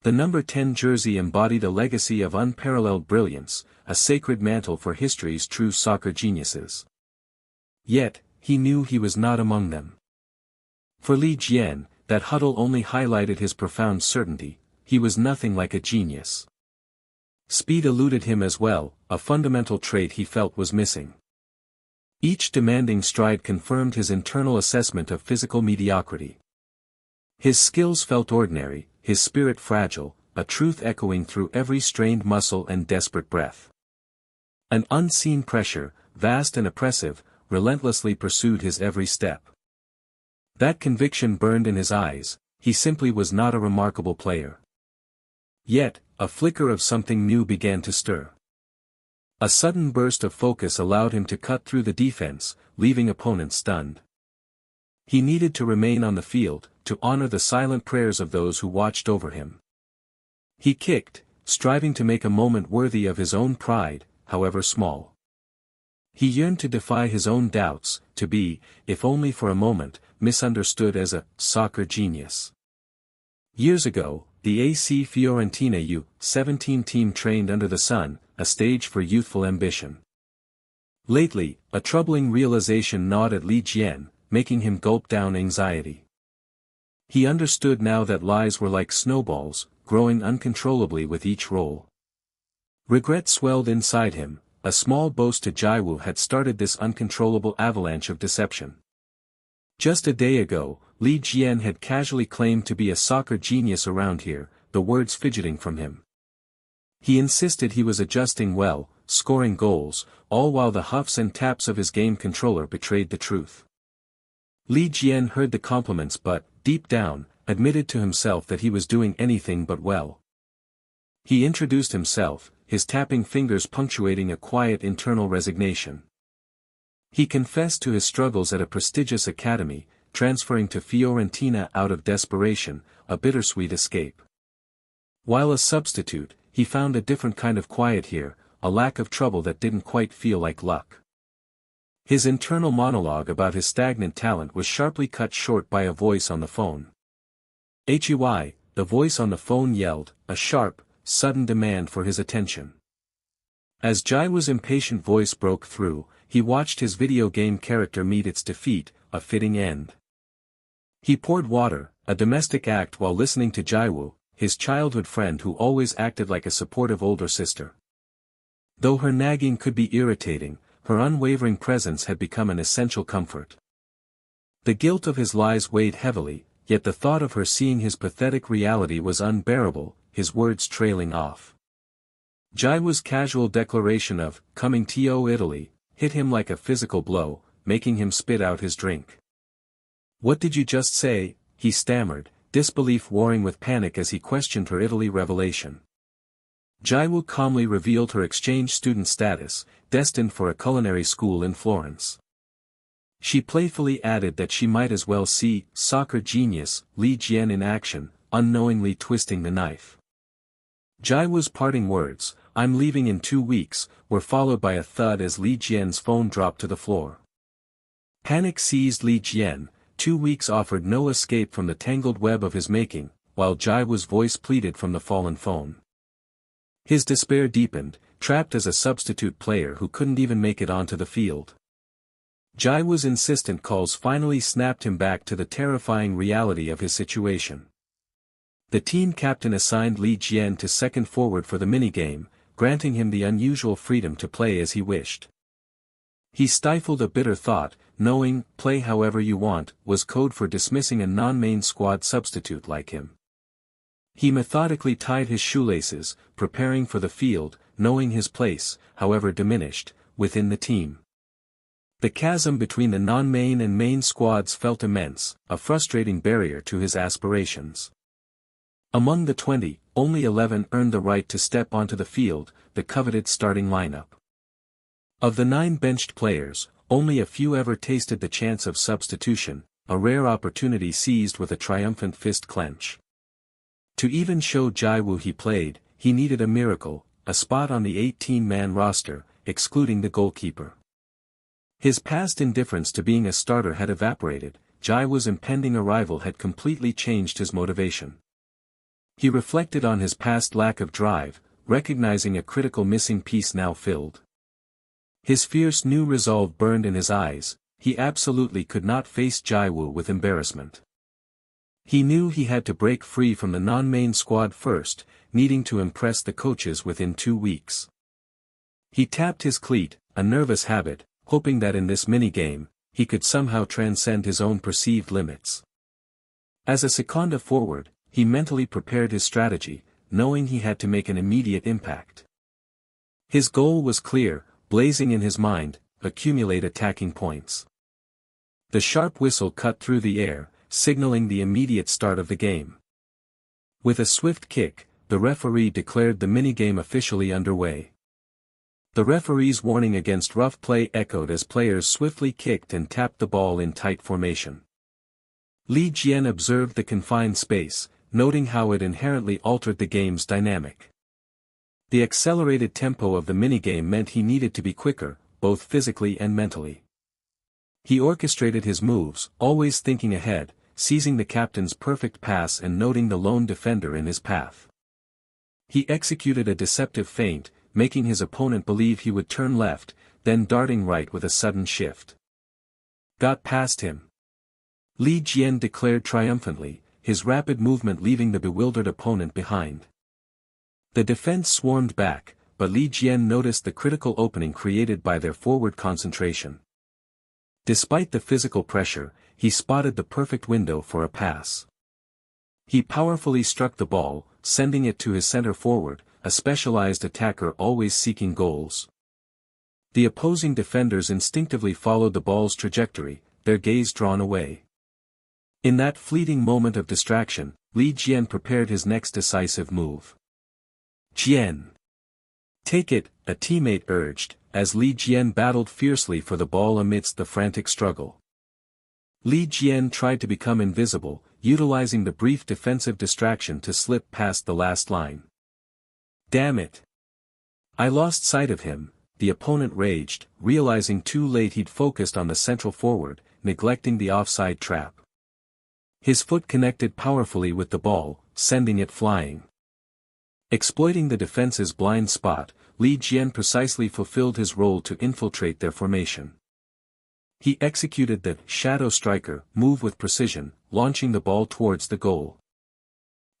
The number 10 jersey embodied a legacy of unparalleled brilliance, a sacred mantle for history's true soccer geniuses. Yet, he knew he was not among them. For Li Jian, that huddle only highlighted his profound certainty: he was nothing like a genius. Speed eluded him as well, a fundamental trait he felt was missing. Each demanding stride confirmed his internal assessment of physical mediocrity. His skills felt ordinary, his spirit fragile, a truth echoing through every strained muscle and desperate breath. An unseen pressure, vast and oppressive, relentlessly pursued his every step. That conviction burned in his eyes: he simply was not a remarkable player. Yet, a flicker of something new began to stir. A sudden burst of focus allowed him to cut through the defense, leaving opponents stunned. He needed to remain on the field, to honor the silent prayers of those who watched over him. He kicked, striving to make a moment worthy of his own pride, however small. He yearned to defy his own doubts, to be, if only for a moment, misunderstood as a soccer genius. Years ago, the AC Fiorentina U-17 team trained under the sun, a stage for youthful ambition. Lately, a troubling realization gnawed at Li Jian, making him gulp down anxiety. He understood now that lies were like snowballs, growing uncontrollably with each roll. Regret swelled inside him: a small boast to Jiwoo had started this uncontrollable avalanche of deception. Just a day ago, Li Jian had casually claimed to be a soccer genius around here, the words fidgeting from him. He insisted he was adjusting well, scoring goals, all while the huffs and taps of his game controller betrayed the truth. Li Jian heard the compliments but, deep down, admitted to himself that he was doing anything but well. He introduced himself, his tapping fingers punctuating a quiet internal resignation. He confessed to his struggles at a prestigious academy, transferring to Fiorentina out of desperation, a bittersweet escape. While a substitute, he found a different kind of quiet here, a lack of trouble that didn't quite feel like luck. His internal monologue about his stagnant talent was sharply cut short by a voice on the phone. "Hey," the voice on the phone yelled, a sharp, sudden demand for his attention. As Jiwoo's impatient voice broke through, he watched his video game character meet its defeat, a fitting end. He poured water, a domestic act, while listening to Jiwoo, his childhood friend who always acted like a supportive older sister. Though her nagging could be irritating, her unwavering presence had become an essential comfort. The guilt of his lies weighed heavily, yet the thought of her seeing his pathetic reality was unbearable, his words trailing off. Jiwoo's casual declaration of, "coming to Italy," hit him like a physical blow, making him spit out his drink. "What did you just say?" he stammered, disbelief warring with panic as he questioned her Italy revelation. Jiwoo calmly revealed her exchange student status, destined for a culinary school in Florence. She playfully added that she might as well see soccer genius Li Jian in action, unknowingly twisting the knife. Jiwoo's parting words, "I'm leaving in 2 weeks," were followed by a thud as Li Jian's phone dropped to the floor. Panic seized Li Jian. 2 weeks offered no escape from the tangled web of his making, while Jiwoo's voice pleaded from the fallen phone. His despair deepened, trapped as a substitute player who couldn't even make it onto the field. Jiwoo's insistent calls finally snapped him back to the terrifying reality of his situation. The team captain assigned Li Jian to second forward for the minigame, granting him the unusual freedom to play as he wished. He stifled a bitter thought, knowing, "play however you want," was code for dismissing a non-main squad substitute like him. He methodically tied his shoelaces, preparing for the field, knowing his place, however diminished, within the team. The chasm between the non-main and main squads felt immense, a frustrating barrier to his aspirations. Among the 20, only 11 earned the right to step onto the field, the coveted starting lineup. Of the 9 benched players, only a few ever tasted the chance of substitution, a rare opportunity seized with a triumphant fist clench. To even show Jiwoo he played, he needed a miracle, a spot on the 18-man roster, excluding the goalkeeper. His past indifference to being a starter had evaporated, Jiwoo's impending arrival had completely changed his motivation. He reflected on his past lack of drive, recognizing a critical missing piece now filled. His fierce new resolve burned in his eyes. He absolutely could not face Jiwoo with embarrassment. He knew he had to break free from the non-main squad first, needing to impress the coaches within 2 weeks. He tapped his cleat, a nervous habit, hoping that in this minigame, he could somehow transcend his own perceived limits. As a seconda forward, he mentally prepared his strategy, knowing he had to make an immediate impact. His goal was clear, blazing in his mind: accumulate attacking points. The sharp whistle cut through the air, signaling the immediate start of the game. With a swift kick, the referee declared the minigame officially underway. The referee's warning against rough play echoed as players swiftly kicked and tapped the ball in tight formation. Li Jian observed the confined space, noting how it inherently altered the game's dynamic. The accelerated tempo of the minigame meant he needed to be quicker, both physically and mentally. He orchestrated his moves, always thinking ahead, seizing the captain's perfect pass and noting the lone defender in his path. He executed a deceptive feint, making his opponent believe he would turn left, then darting right with a sudden shift. Got past him. Li Jian declared triumphantly, his rapid movement leaving the bewildered opponent behind. The defense swarmed back, but Li Jian noticed the critical opening created by their forward concentration. Despite the physical pressure, he spotted the perfect window for a pass. He powerfully struck the ball, sending it to his center forward, a specialized attacker always seeking goals. The opposing defenders instinctively followed the ball's trajectory, their gaze drawn away. In that fleeting moment of distraction, Li Jian prepared his next decisive move. "Jian! Take it," a teammate urged, as Li Jian battled fiercely for the ball amidst the frantic struggle. Li Jian tried to become invisible, utilizing the brief defensive distraction to slip past the last line. "Damn it! I lost sight of him," the opponent raged, realizing too late he'd focused on the central forward, neglecting the offside trap. His foot connected powerfully with the ball, sending it flying. Exploiting the defense's blind spot, Li Jian precisely fulfilled his role to infiltrate their formation. He executed the shadow striker move with precision, launching the ball towards the goal.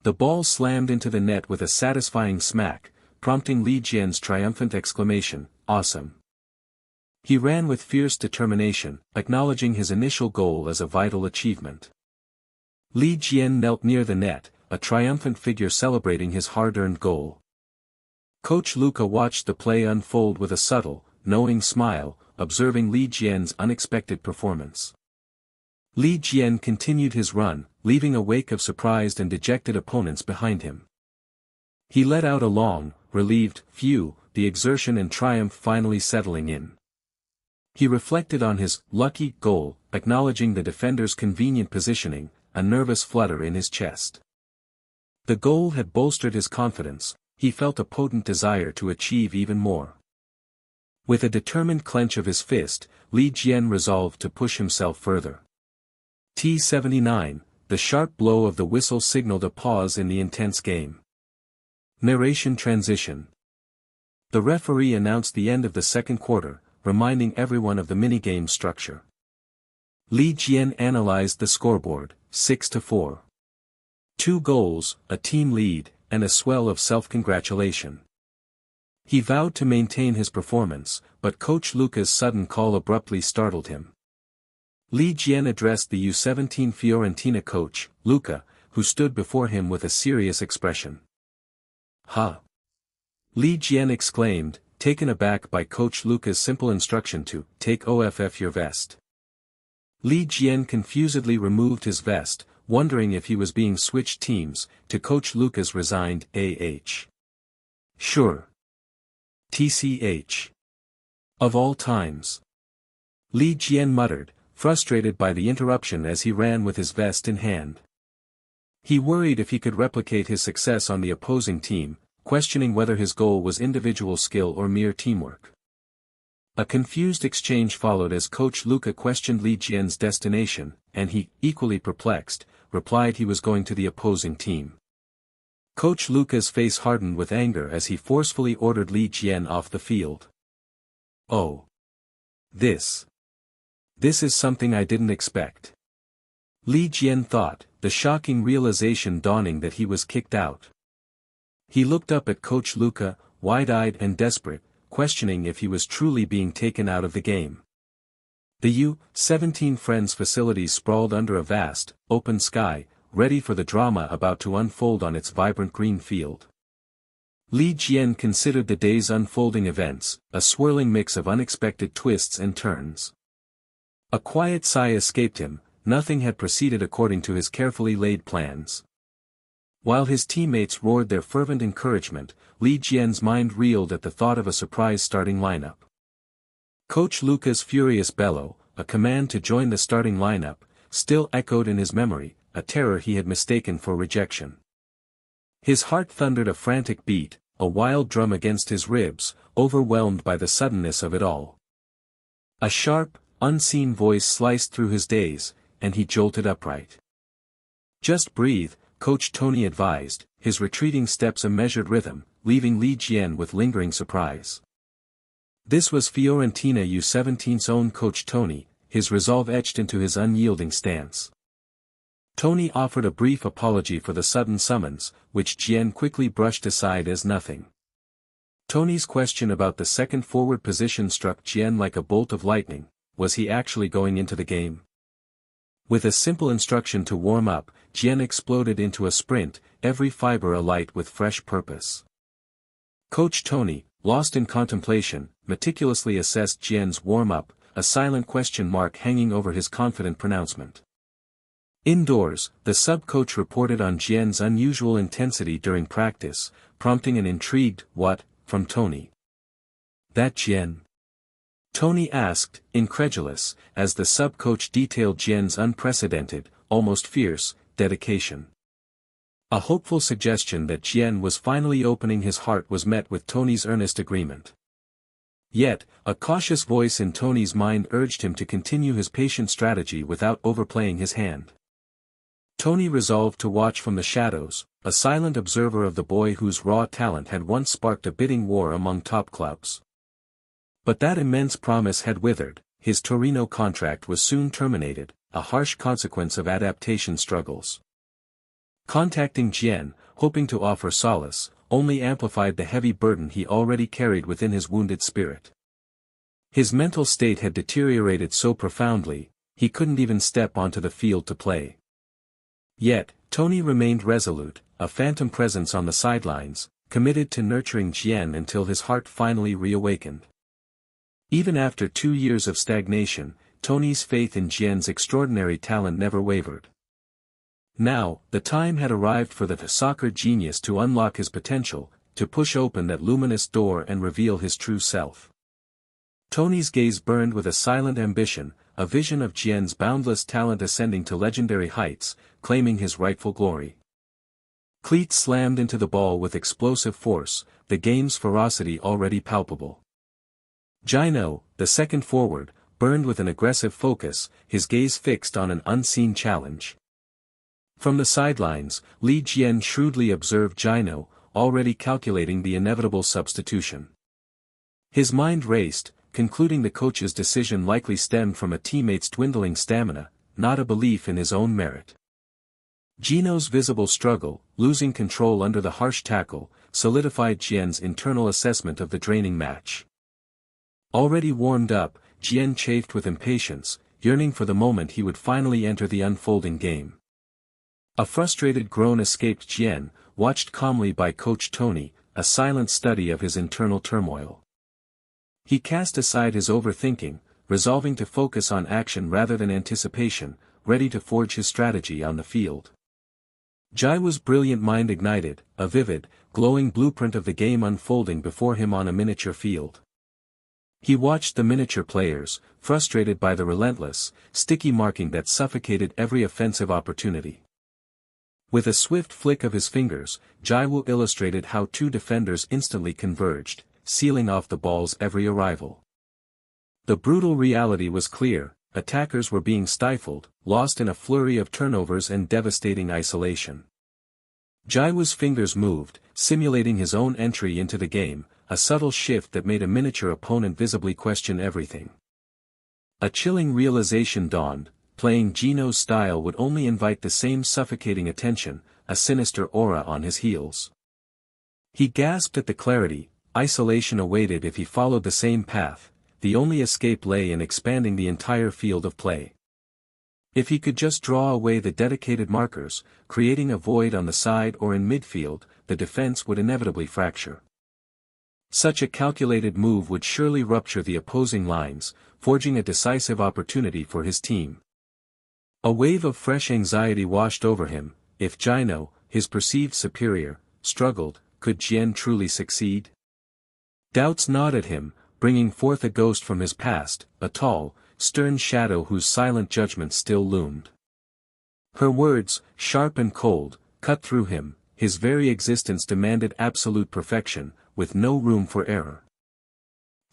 The ball slammed into the net with a satisfying smack, prompting Li Jian's triumphant exclamation, "Awesome!" He ran with fierce determination, acknowledging his initial goal as a vital achievement. Li Jian knelt near the net, a triumphant figure celebrating his hard-earned goal. Coach Luca watched the play unfold with a subtle, knowing smile, observing Li Jian's unexpected performance. Li Jian continued his run, leaving a wake of surprised and dejected opponents behind him. He let out a long, relieved phew, the exertion and triumph finally settling in. He reflected on his lucky goal, acknowledging the defender's convenient positioning, a nervous flutter in his chest. The goal had bolstered his confidence. He felt a potent desire to achieve even more. With a determined clench of his fist, Li Jian resolved to push himself further. T-79, the sharp blow of the whistle signaled a pause in the intense game. Narration transition. The referee announced the end of the second quarter, reminding everyone of the minigame structure. Li Jian analyzed the scoreboard, 6-4. 2 goals, a team lead, and a swell of self-congratulation. He vowed to maintain his performance, but Coach Luca's sudden call abruptly startled him. Li Jian addressed the U17 Fiorentina coach, Luca, who stood before him with a serious expression. "Ha!" Li Jian exclaimed, taken aback by Coach Luca's simple instruction to take off your vest. Li Jian confusedly removed his vest, wondering if he was being switched teams, to Coach Luca's resigned "Ah. Sure. TCH. Of all times." Li Jian muttered, frustrated by the interruption as he ran with his vest in hand. He worried if he could replicate his success on the opposing team, questioning whether his goal was individual skill or mere teamwork. A confused exchange followed as Coach Luca questioned Li Jian's destination, and he, equally perplexed, replied he was going to the opposing team. Coach Luca's face hardened with anger as he forcefully ordered Li Jian off the field. Oh. This is something I didn't expect. Li Jian thought, the shocking realization dawning that he was kicked out. He looked up at Coach Luca, wide-eyed and desperate, questioning if he was truly being taken out of the game. The U-17 Friends facilities sprawled under a vast, open sky, ready for the drama about to unfold on its vibrant green field. Li Jian considered the day's unfolding events, a swirling mix of unexpected twists and turns. A quiet sigh escaped him, nothing had proceeded according to his carefully laid plans. While his teammates roared their fervent encouragement, Li Jian's mind reeled at the thought of a surprise starting lineup. Coach Luca's furious bellow, a command to join the starting lineup, still echoed in his memory, a terror he had mistaken for rejection. His heart thundered a frantic beat, a wild drum against his ribs, overwhelmed by the suddenness of it all. A sharp, unseen voice sliced through his daze, and he jolted upright. Just breathe, Coach Tony advised, his retreating steps a measured rhythm, leaving Li Jian with lingering surprise. This was Fiorentina U17's own Coach Tony, his resolve etched into his unyielding stance. Tony offered a brief apology for the sudden summons, which Jian quickly brushed aside as nothing. Tony's question about the second forward position struck Jian like a bolt of lightning. Was he actually going into the game? With a simple instruction to warm up, Jian exploded into a sprint, every fiber alight with fresh purpose. Coach Tony, lost in contemplation, meticulously assessed Jian's warm-up, a silent question mark hanging over his confident pronouncement. Indoors, the sub-coach reported on Jian's unusual intensity during practice, prompting an intrigued "what?" from Tony. That Jian? Tony asked, incredulous, as the sub-coach detailed Jian's unprecedented, almost fierce, dedication. A hopeful suggestion that Jian was finally opening his heart was met with Tony's earnest agreement. Yet, a cautious voice in Tony's mind urged him to continue his patient strategy without overplaying his hand. Tony resolved to watch from the shadows, a silent observer of the boy whose raw talent had once sparked a bidding war among top clubs. But that immense promise had withered, his Torino contract was soon terminated, a harsh consequence of adaptation struggles. Contacting Jian, hoping to offer solace, only amplified the heavy burden he already carried within his wounded spirit. His mental state had deteriorated so profoundly, he couldn't even step onto the field to play. Yet, Tony remained resolute, a phantom presence on the sidelines, committed to nurturing Jian until his heart finally reawakened. Even after 2 years of stagnation, Tony's faith in Jian's extraordinary talent never wavered. Now, the time had arrived for the soccer genius to unlock his potential, to push open that luminous door and reveal his true self. Tony's gaze burned with a silent ambition, a vision of Jian's boundless talent ascending to legendary heights, claiming his rightful glory. Cleats slammed into the ball with explosive force, the game's ferocity already palpable. Jian, the second forward, burned with an aggressive focus, his gaze fixed on an unseen challenge. From the sidelines, Li Jian shrewdly observed Jian, already calculating the inevitable substitution. His mind raced, concluding the coach's decision likely stemmed from a teammate's dwindling stamina, not a belief in his own merit. Jian's visible struggle, losing control under the harsh tackle, solidified Jian's internal assessment of the draining match. Already warmed up, Jian chafed with impatience, yearning for the moment he would finally enter the unfolding game. A frustrated groan escaped Jian, watched calmly by Coach Tony, a silent study of his internal turmoil. He cast aside his overthinking, resolving to focus on action rather than anticipation, ready to forge his strategy on the field. Jiwoo's brilliant mind ignited, a vivid, glowing blueprint of the game unfolding before him on a miniature field. He watched the miniature players, frustrated by the relentless, sticky marking that suffocated every offensive opportunity. With a swift flick of his fingers, Jiwoo illustrated how two defenders instantly converged, sealing off the ball's every arrival. The brutal reality was clear, attackers were being stifled, lost in a flurry of turnovers and devastating isolation. Jiwoo's fingers moved, simulating his own entry into the game, a subtle shift that made a miniature opponent visibly question everything. A chilling realization dawned: playing Gino's style would only invite the same suffocating attention, a sinister aura on his heels. He gasped at the clarity. Isolation awaited if he followed the same path. The only escape lay in expanding the entire field of play. If he could just draw away the dedicated markers, creating a void on the side or in midfield, the defense would inevitably fracture. Such a calculated move would surely rupture the opposing lines, forging a decisive opportunity for his team. A wave of fresh anxiety washed over him. If Jino, his perceived superior, struggled, could Jian truly succeed? Doubts gnawed at him, bringing forth a ghost from his past, a tall, stern shadow whose silent judgment still loomed. Her words, sharp and cold, cut through him. His very existence demanded absolute perfection, with no room for error.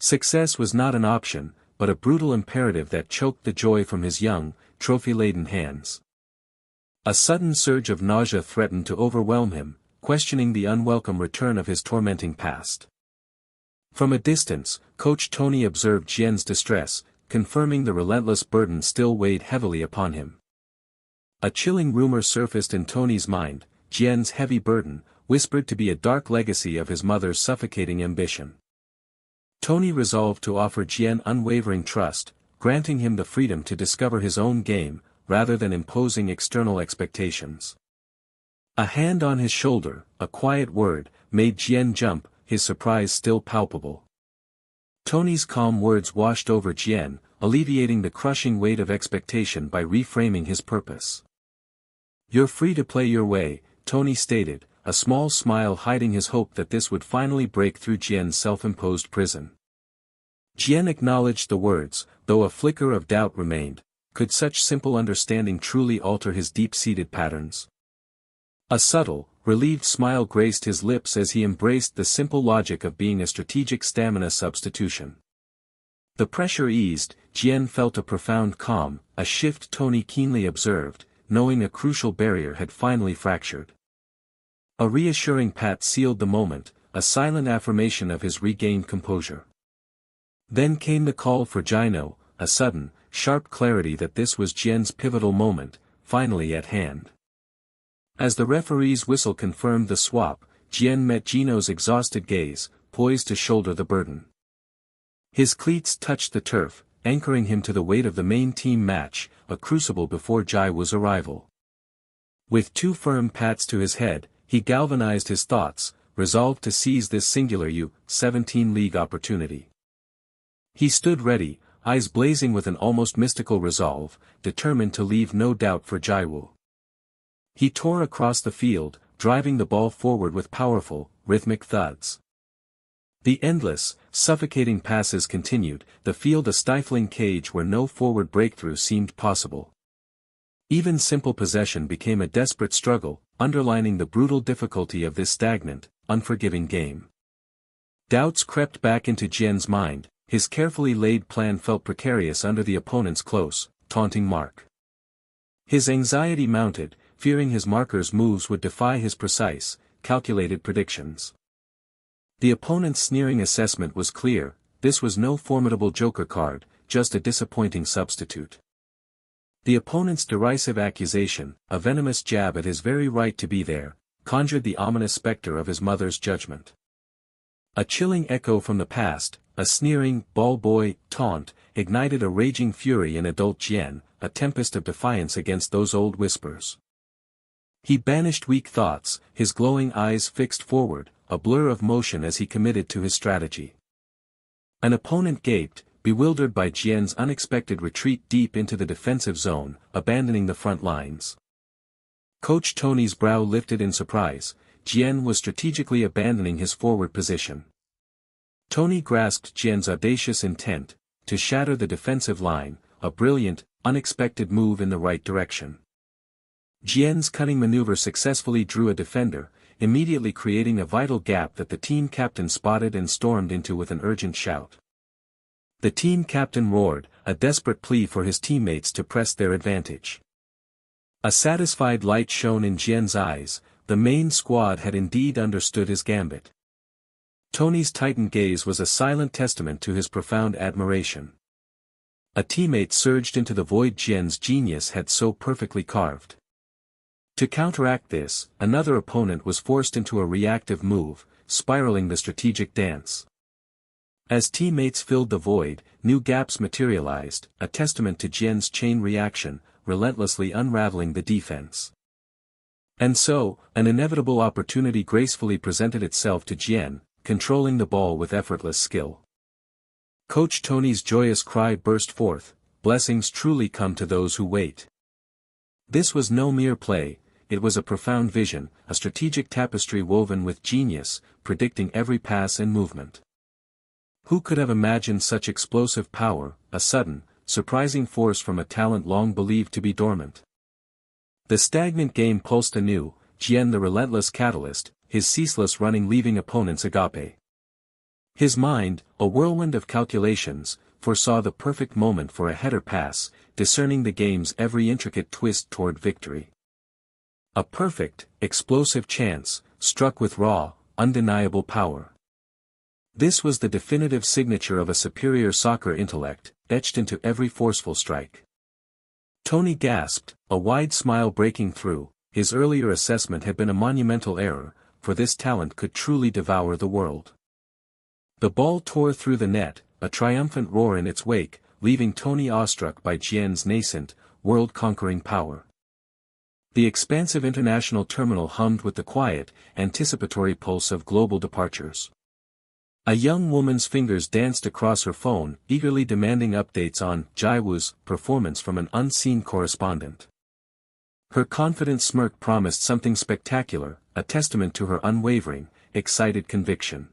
Success was not an option, but a brutal imperative that choked the joy from his young, trophy-laden hands. A sudden surge of nausea threatened to overwhelm him, questioning the unwelcome return of his tormenting past. From a distance, Coach Tony observed Jian's distress, confirming the relentless burden still weighed heavily upon him. A chilling rumor surfaced in Tony's mind: Jian's heavy burden, whispered to be a dark legacy of his mother's suffocating ambition. Tony resolved to offer Jian unwavering trust, granting him the freedom to discover his own game, rather than imposing external expectations. A hand on his shoulder, a quiet word, made Jian jump, his surprise still palpable. Tony's calm words washed over Jian, alleviating the crushing weight of expectation by reframing his purpose. "You're free to play your way," Tony stated, a small smile hiding his hope that this would finally break through Jian's self-imposed prison. Jian acknowledged the words, though a flicker of doubt remained. Could such simple understanding truly alter his deep-seated patterns? A subtle, relieved smile graced his lips as he embraced the simple logic of being a strategic stamina substitution. The pressure eased. Jian felt a profound calm, a shift Tony keenly observed, knowing a crucial barrier had finally fractured. A reassuring pat sealed the moment, a silent affirmation of his regained composure. Then came the call for Jino, a sudden, sharp clarity that this was Jian's pivotal moment, finally at hand. As the referee's whistle confirmed the swap, Jian met Gino's exhausted gaze, poised to shoulder the burden. His cleats touched the turf, anchoring him to the weight of the main team match, a crucible before Jiwoo's arrival. With two firm pats to his head, he galvanized his thoughts, resolved to seize this singular U-17 League opportunity. He stood ready, eyes blazing with an almost mystical resolve, determined to leave no doubt for Jiwoo. He tore across the field, driving the ball forward with powerful, rhythmic thuds. The endless, suffocating passes continued, the field a stifling cage where no forward breakthrough seemed possible. Even simple possession became a desperate struggle, underlining the brutal difficulty of this stagnant, unforgiving game. Doubts crept back into Jian's mind. His carefully laid plan felt precarious under the opponent's close, taunting mark. His anxiety mounted, fearing his marker's moves would defy his precise, calculated predictions. The opponent's sneering assessment was clear: this was no formidable joker card, just a disappointing substitute. The opponent's derisive accusation, a venomous jab at his very right to be there, conjured the ominous specter of his mother's judgment. A chilling echo from the past, a sneering, ball boy, taunt, ignited a raging fury in adult Jian, a tempest of defiance against those old whispers. He banished weak thoughts, his glowing eyes fixed forward, a blur of motion as he committed to his strategy. An opponent gaped, bewildered by Jian's unexpected retreat deep into the defensive zone, abandoning the front lines. Coach Tony's brow lifted in surprise. Jian was strategically abandoning his forward position. Tony grasped Jian's audacious intent, to shatter the defensive line, a brilliant, unexpected move in the right direction. Jian's cunning maneuver successfully drew a defender, immediately creating a vital gap that the team captain spotted and stormed into with an urgent shout. The team captain roared, a desperate plea for his teammates to press their advantage. A satisfied light shone in Jian's eyes, the main squad had indeed understood his gambit. Tony's tightened gaze was a silent testament to his profound admiration. A teammate surged into the void Jian's genius had so perfectly carved. To counteract this, another opponent was forced into a reactive move, spiraling the strategic dance. As teammates filled the void, new gaps materialized, a testament to Jian's chain reaction, relentlessly unraveling the defense. And so, an inevitable opportunity gracefully presented itself to Jian, controlling the ball with effortless skill. Coach Tony's joyous cry burst forth, "Blessings truly come to those who wait." This was no mere play, it was a profound vision, a strategic tapestry woven with genius, predicting every pass and movement. Who could have imagined such explosive power, a sudden, surprising force from a talent long believed to be dormant? The stagnant game pulsed anew, Jian the relentless catalyst, his ceaseless running leaving opponents agape. His mind, a whirlwind of calculations, foresaw the perfect moment for a header pass, discerning the game's every intricate twist toward victory. A perfect, explosive chance, struck with raw, undeniable power. This was the definitive signature of a superior soccer intellect, etched into every forceful strike. Tony gasped, a wide smile breaking through. His earlier assessment had been a monumental error, for this talent could truly devour the world. The ball tore through the net, a triumphant roar in its wake, leaving Tony awestruck by Jian's nascent, world-conquering power. The expansive international terminal hummed with the quiet, anticipatory pulse of global departures. A young woman's fingers danced across her phone, eagerly demanding updates on Jiwoo's performance from an unseen correspondent. Her confident smirk promised something spectacular, a testament to her unwavering, excited conviction.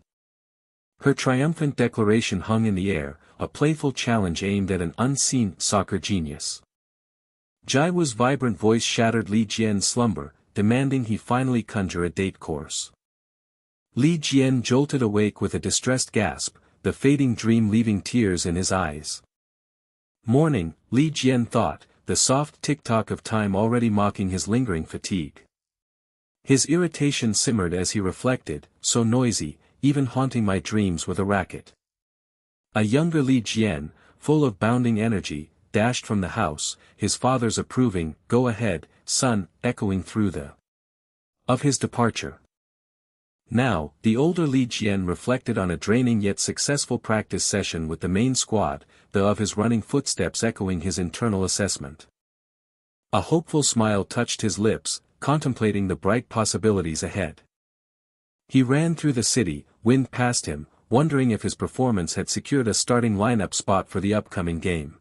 Her triumphant declaration hung in the air, a playful challenge aimed at an unseen soccer genius. Jiwoo's vibrant voice shattered Li Jian's slumber, demanding he finally conjure a date course. Li Jian jolted awake with a distressed gasp, the fading dream leaving tears in his eyes. Morning, Li Jian thought, the soft tick-tock of time already mocking his lingering fatigue. His irritation simmered as he reflected, so noisy, even haunting my dreams with a racket. A younger Li Jian, full of bounding energy, dashed from the house, his father's approving, "Go ahead, son," echoing through of his departure. Now, the older Li Jian reflected on a draining yet successful practice session with the main squad, the of his running footsteps echoing his internal assessment. A hopeful smile touched his lips, contemplating the bright possibilities ahead. He ran through the city, wind past him, wondering if his performance had secured a starting lineup spot for the upcoming game.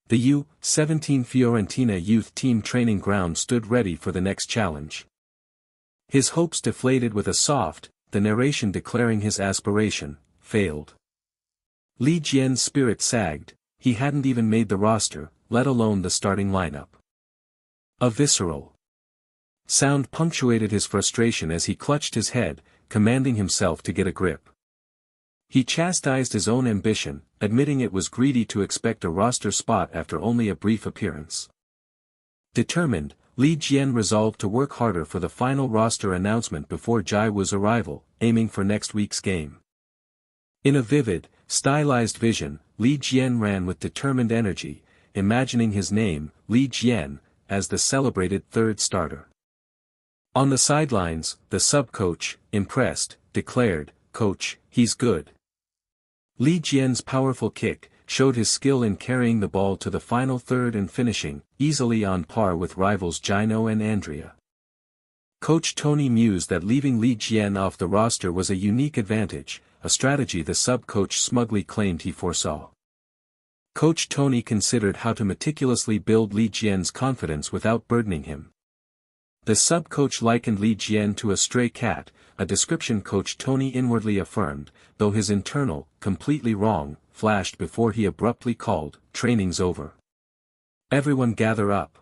The U-17 Fiorentina youth team training ground stood ready for the next challenge. His hopes deflated with a soft, the narration declaring his aspiration, failed. Li Jian's spirit sagged, he hadn't even made the roster, let alone the starting lineup. A visceral sound punctuated his frustration as he clutched his head, commanding himself to get a grip. He chastised his own ambition, admitting it was greedy to expect a roster spot after only a brief appearance. Determined, Li Jian resolved to work harder for the final roster announcement before Jiwoo's arrival, aiming for next week's game. In a vivid, stylized vision, Li Jian ran with determined energy, imagining his name, Li Jian, as the celebrated third starter. On the sidelines, the sub-coach, impressed, declared, "Coach, he's good." Li Jian's powerful kick showed his skill in carrying the ball to the final third and finishing, easily on par with rivals Gino and Andrea. Coach Tony mused that leaving Li Jian off the roster was a unique advantage, a strategy the sub-coach smugly claimed he foresaw. Coach Tony considered how to meticulously build Li Jian's confidence without burdening him. The sub-coach likened Li Jian to a stray cat, a description Coach Tony inwardly affirmed, though his internal, completely wrong, flashed before he abruptly called, "Training's over. Everyone gather up."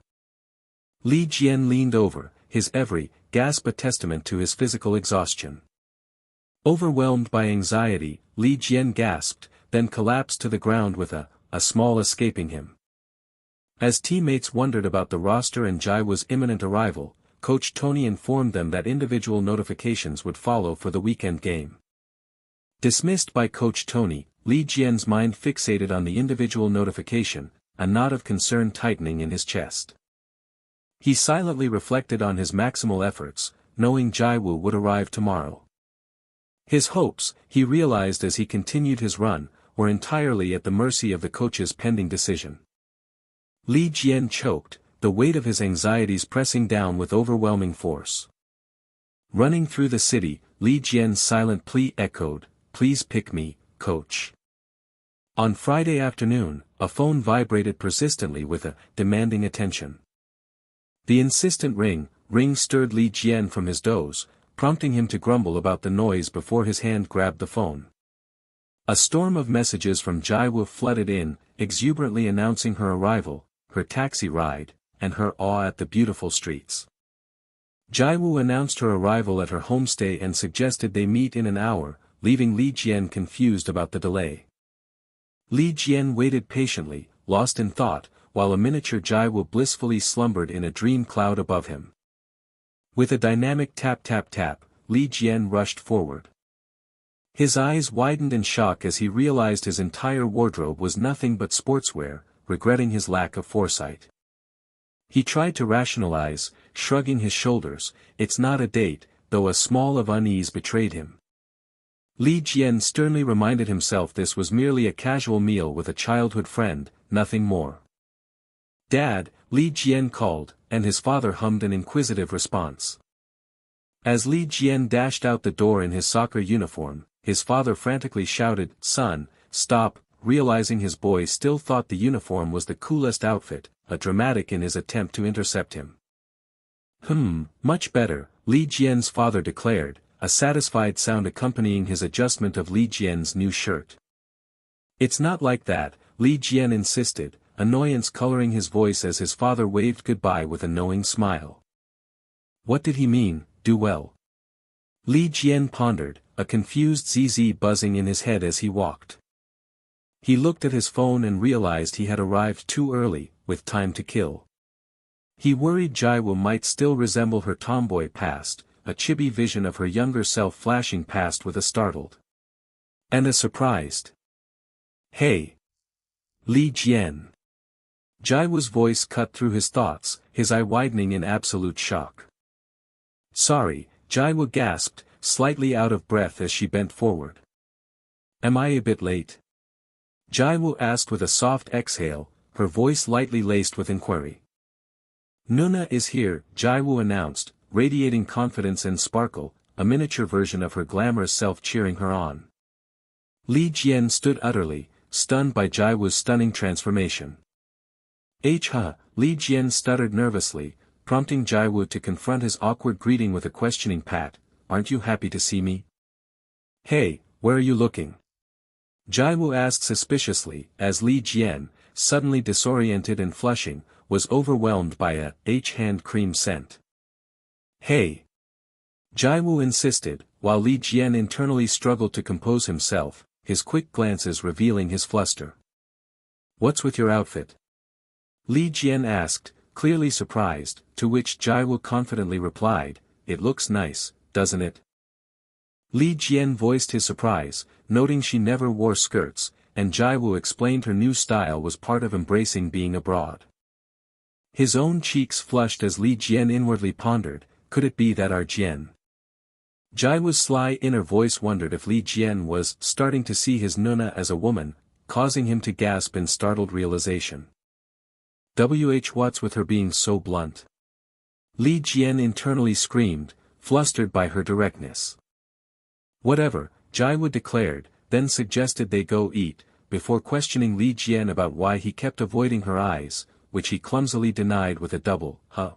Li Jian leaned over, his every gasp a testament to his physical exhaustion. Overwhelmed by anxiety, Li Jian gasped, then collapsed to the ground with a small escaping him. As teammates wondered about the roster and Jiwoo's imminent arrival, Coach Tony informed them that individual notifications would follow for the weekend game. Dismissed by Coach Tony, Li Jian's mind fixated on the individual notification, a knot of concern tightening in his chest. He silently reflected on his maximal efforts, knowing Jiwoo would arrive tomorrow. His hopes, he realized as he continued his run, were entirely at the mercy of the coach's pending decision. Li Jian choked, the weight of his anxieties pressing down with overwhelming force. Running through the city, Li Jian's silent plea echoed, "Please pick me, coach." On Friday afternoon, a phone vibrated persistently with a demanding attention. The insistent ring stirred Li Jian from his doze, prompting him to grumble about the noise before his hand grabbed the phone. A storm of messages from Jiwoo flooded in, exuberantly announcing her arrival, her taxi ride, and her awe at the beautiful streets. Jiwoo announced her arrival at her homestay and suggested they meet in an hour, leaving Li Jian confused about the delay. Li Jian waited patiently, lost in thought, while a miniature Jiwoo blissfully slumbered in a dream cloud above him. With a dynamic tap-tap-tap, Li Jian rushed forward. His eyes widened in shock as he realized his entire wardrobe was nothing but sportswear, regretting his lack of foresight. He tried to rationalize, shrugging his shoulders, "It's not a date," though a small of unease betrayed him. Li Jian sternly reminded himself this was merely a casual meal with a childhood friend, nothing more. "Dad," Li Jian called, and his father hummed an inquisitive response. As Li Jian dashed out the door in his soccer uniform, his father frantically shouted, "Son, stop," realizing his boy still thought the uniform was the coolest outfit, a dramatic in his attempt to intercept him. Much better," Li Jian's father declared, a satisfied sound accompanying his adjustment of Li Jian's new shirt. "It's not like that," Li Jian insisted, annoyance coloring his voice as his father waved goodbye with a knowing smile. What did he mean, "do well"? Li Jian pondered, a confused ZZ buzzing in his head as he walked. He looked at his phone and realized he had arrived too early, with time to kill. He worried Jiwoo might still resemble her tomboy past, a chibi vision of her younger self flashing past with a startled and a surprised "Hey! Li Jian." Jiwoo's voice cut through his thoughts, his eye widening in absolute shock. "Sorry," Jiwoo gasped, slightly out of breath as she bent forward. "Am I a bit late?" Jiwoo asked with a soft exhale, her voice lightly laced with inquiry. "Nuna is here," Jiwoo announced, radiating confidence and sparkle, a miniature version of her glamorous self cheering her on. Li Jian stood utterly, stunned by Jiwoo's stunning transformation. Li Jian stuttered nervously, prompting Jiwoo to confront his awkward greeting with a questioning pat, "Aren't you happy to see me?" "Hey, where are you looking?" Jiwoo asked suspiciously, as Li Jian, suddenly disoriented and flushing, was overwhelmed by a hand cream scent. "Hey!" Jiwoo insisted, while Li Jian internally struggled to compose himself, his quick glances revealing his fluster. "What's with your outfit?" Li Jian asked, clearly surprised, to which Jiwoo confidently replied, "It looks nice, doesn't it?" Li Jian voiced his surprise, noting she never wore skirts, and Jiwoo explained her new style was part of embracing being abroad. His own cheeks flushed as Li Jian inwardly pondered, could it be that our Jian? Jiwoo's sly inner voice wondered if Li Jian was starting to see his Nuna as a woman, causing him to gasp in startled realization. What's with her being so blunt? Li Jian internally screamed, flustered by her directness. "Whatever," Jiwoo declared, then suggested they go eat, before questioning Li Jian about why he kept avoiding her eyes, which he clumsily denied with a double, "huh."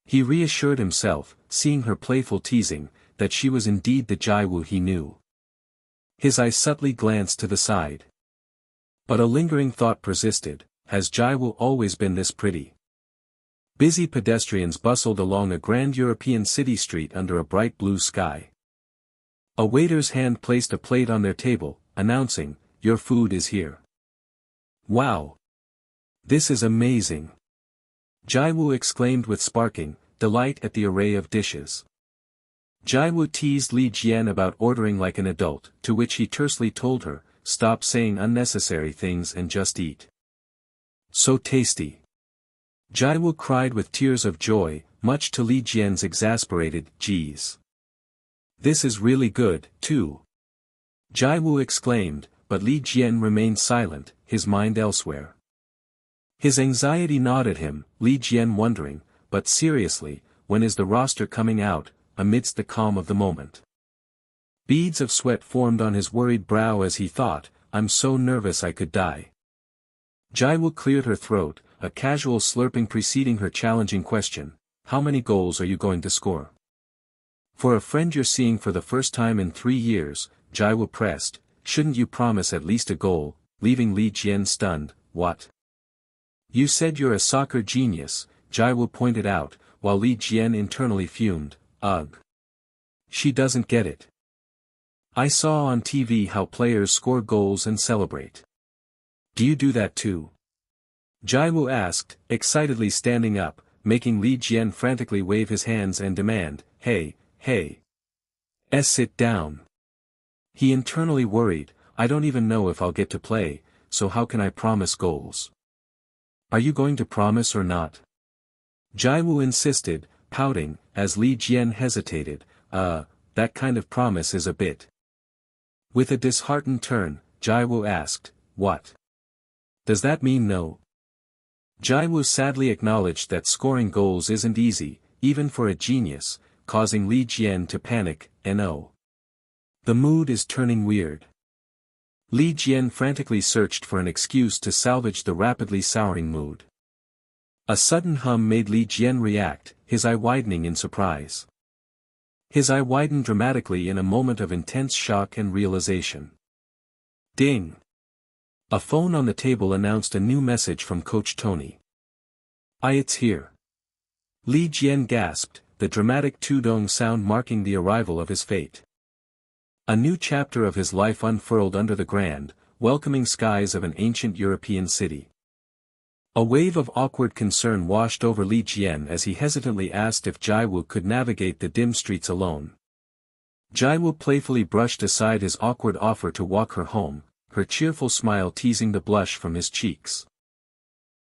He reassured himself, seeing her playful teasing, that she was indeed the Jiwoo he knew. His eye subtly glanced to the side. But a lingering thought persisted, has Jiwoo always been this pretty? Busy pedestrians bustled along a grand European city street under a bright blue sky. A waiter's hand placed a plate on their table, announcing, "Your food is here." "Wow! This is amazing!" Jiwoo exclaimed with sparking, delight at the array of dishes. Jiwoo teased Li Jian about ordering like an adult, to which he tersely told her, "Stop saying unnecessary things and just eat." "So tasty." Jiwoo cried with tears of joy, much to Li Jian's exasperated, "Geez. This is really good, too." Jiwoo exclaimed, but Li Jian remained silent, his mind elsewhere. His anxiety gnawed at him, Li Jian wondering, "But seriously, when is the roster coming out?" Amidst the calm of the moment. Beads of sweat formed on his worried brow as he thought, "I'm so nervous I could die." Jiwoo cleared her throat, a casual slurping preceding her challenging question, "How many goals are you going to score?" "For a friend you're seeing for the first time in 3 years, Jiwoo pressed, "shouldn't you promise at least a goal?" Leaving Li Jian stunned. "What? You said you're a soccer genius," Jiwoo pointed out, while Li Jian internally fumed, "Ugh. She doesn't get it. I saw on TV how players score goals and celebrate. Do you do that too?" Jiwoo asked, excitedly standing up, making Li Jian frantically wave his hands and demand, "Hey, hey. Sit down." He internally worried, "I don't even know if I'll get to play, so how can I promise goals?" "Are you going to promise or not?" Jiwoo insisted, pouting, as Li Jian hesitated, That kind of promise is a bit." With a disheartened turn, Jiwoo asked, "What? Does that mean no?" Jiwoo sadly acknowledged that scoring goals isn't easy, even for a genius, causing Li Jian to panic, "No. The mood is turning weird." Li Jian frantically searched for an excuse to salvage the rapidly souring mood. A sudden hum made Li Jian react, his eye widening in surprise. His eye widened dramatically in a moment of intense shock and realization. Ding! A phone on the table announced a new message from Coach Tony. It's here." Li Jian gasped, the dramatic tudong sound marking the arrival of his fate. A new chapter of his life unfurled under the grand, welcoming skies of an ancient European city. A wave of awkward concern washed over Li Jian as he hesitantly asked if Jiwoo could navigate the dim streets alone. Jiwoo playfully brushed aside his awkward offer to walk her home, her cheerful smile teasing the blush from his cheeks.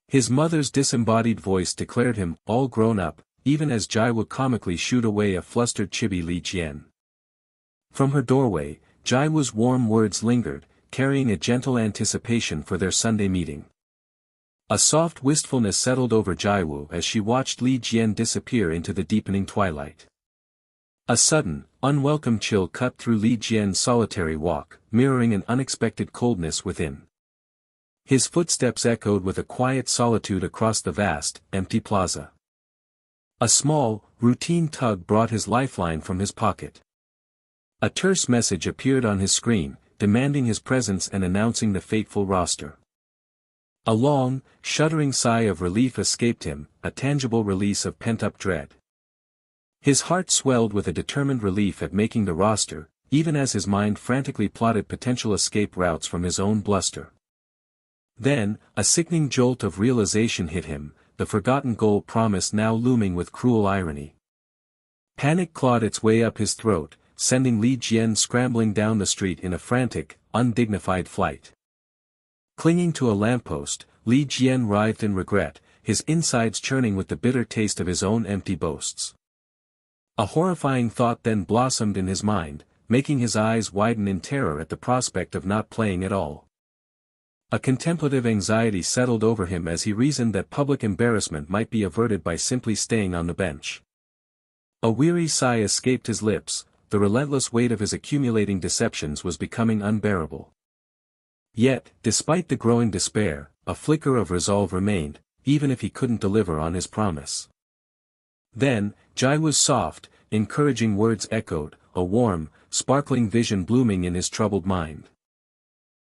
His mother's disembodied voice declared him all grown up, even as Jiwoo comically shooed away a flustered chibi Li Jian. From her doorway, Jiwoo's warm words lingered, carrying a gentle anticipation for their Sunday meeting. A soft wistfulness settled over Jiwoo as she watched Li Jian disappear into the deepening twilight. A sudden, unwelcome chill cut through Li Jian's solitary walk, mirroring an unexpected coldness within. His footsteps echoed with a quiet solitude across the vast, empty plaza. A small, routine tug brought his lifeline from his pocket. A terse message appeared on his screen, demanding his presence and announcing the fateful roster. A long, shuddering sigh of relief escaped him, a tangible release of pent-up dread. His heart swelled with a determined relief at making the roster, even as his mind frantically plotted potential escape routes from his own bluster. Then, a sickening jolt of realization hit him, the forgotten goal promise now looming with cruel irony. Panic clawed its way up his throat, sending Li Jian scrambling down the street in a frantic, undignified flight. Clinging to a lamppost, Li Jian writhed in regret, his insides churning with the bitter taste of his own empty boasts. A horrifying thought then blossomed in his mind, making his eyes widen in terror at the prospect of not playing at all. A contemplative anxiety settled over him as he reasoned that public embarrassment might be averted by simply staying on the bench. A weary sigh escaped his lips, the relentless weight of his accumulating deceptions was becoming unbearable. Yet, despite the growing despair, a flicker of resolve remained, even if he couldn't deliver on his promise. Then, Jiwoo's soft, encouraging words echoed, a warm, sparkling vision blooming in his troubled mind.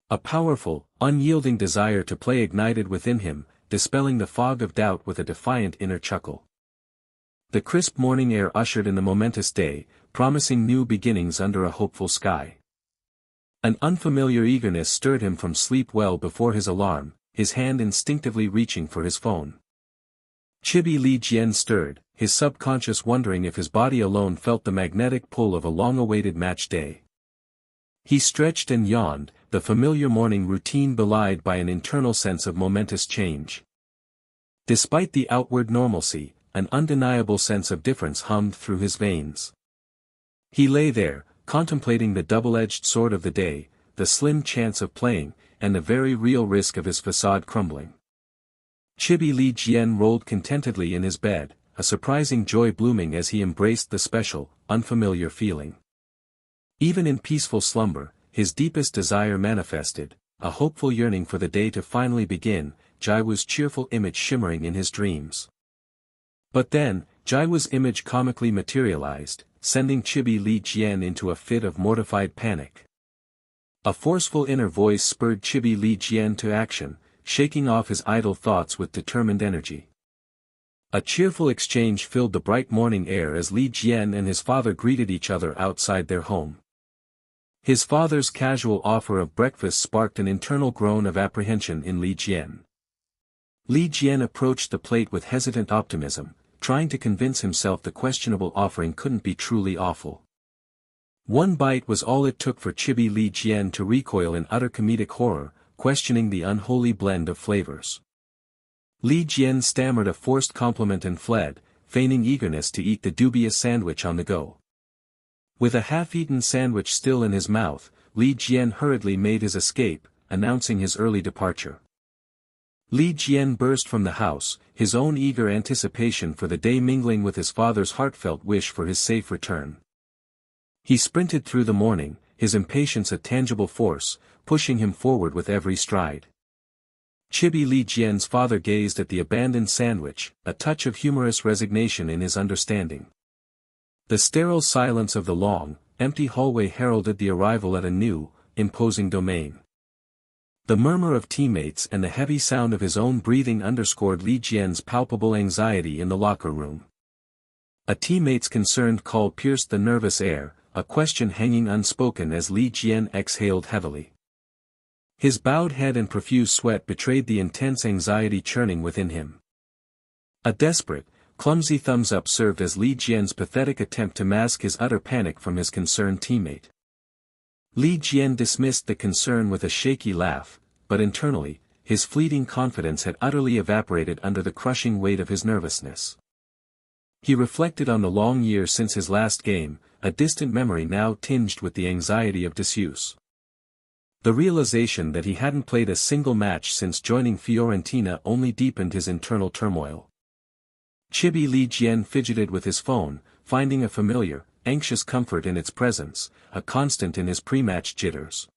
A powerful, unyielding desire to play ignited within him, dispelling the fog of doubt with a defiant inner chuckle. The crisp morning air ushered in the momentous day, promising new beginnings under a hopeful sky. An unfamiliar eagerness stirred him from sleep well before his alarm, his hand instinctively reaching for his phone. Chibi Li Jian stirred, his subconscious wondering if his body alone felt the magnetic pull of a long-awaited match day. He stretched and yawned, the familiar morning routine belied by an internal sense of momentous change. Despite the outward normalcy, an undeniable sense of difference hummed through his veins. He lay there, contemplating the double-edged sword of the day, the slim chance of playing, and the very real risk of his facade crumbling. Chibi Li Jian rolled contentedly in his bed, a surprising joy blooming as he embraced the special, unfamiliar feeling. Even in peaceful slumber, his deepest desire manifested, a hopeful yearning for the day to finally begin, Jiwoo's cheerful image shimmering in his dreams. But then, Jiwoo's image comically materialized, sending Chibi Li Jian into a fit of mortified panic. A forceful inner voice spurred Chibi Li Jian to action, shaking off his idle thoughts with determined energy. A cheerful exchange filled the bright morning air as Li Jian and his father greeted each other outside their home. His father's casual offer of breakfast sparked an internal groan of apprehension in Li Jian. Li Jian approached the plate with hesitant optimism, trying to convince himself the questionable offering couldn't be truly awful. One bite was all it took for Chibi Li Jian to recoil in utter comedic horror, questioning the unholy blend of flavors. Li Jian stammered a forced compliment and fled, feigning eagerness to eat the dubious sandwich on the go. With a half-eaten sandwich still in his mouth, Li Jian hurriedly made his escape, announcing his early departure. Li Jian burst from the house, his own eager anticipation for the day mingling with his father's heartfelt wish for his safe return. He sprinted through the morning, his impatience a tangible force, pushing him forward with every stride. Chibi Li Jian's father gazed at the abandoned sandwich, a touch of humorous resignation in his understanding. The sterile silence of the long, empty hallway heralded the arrival at a new, imposing domain. The murmur of teammates and the heavy sound of his own breathing underscored Li Jian's palpable anxiety in the locker room. A teammate's concerned call pierced the nervous air, a question hanging unspoken as Li Jian exhaled heavily. His bowed head and profuse sweat betrayed the intense anxiety churning within him. A desperate, clumsy thumbs-up served as Li Jian's pathetic attempt to mask his utter panic from his concerned teammate. Li Jian dismissed the concern with a shaky laugh, but internally, his fleeting confidence had utterly evaporated under the crushing weight of his nervousness. He reflected on the long years since his last game, a distant memory now tinged with the anxiety of disuse. The realization that he hadn't played a single match since joining Fiorentina only deepened his internal turmoil. Chibi Li Jian fidgeted with his phone, finding a familiar, anxious comfort in its presence, a constant in his pre-match jitters.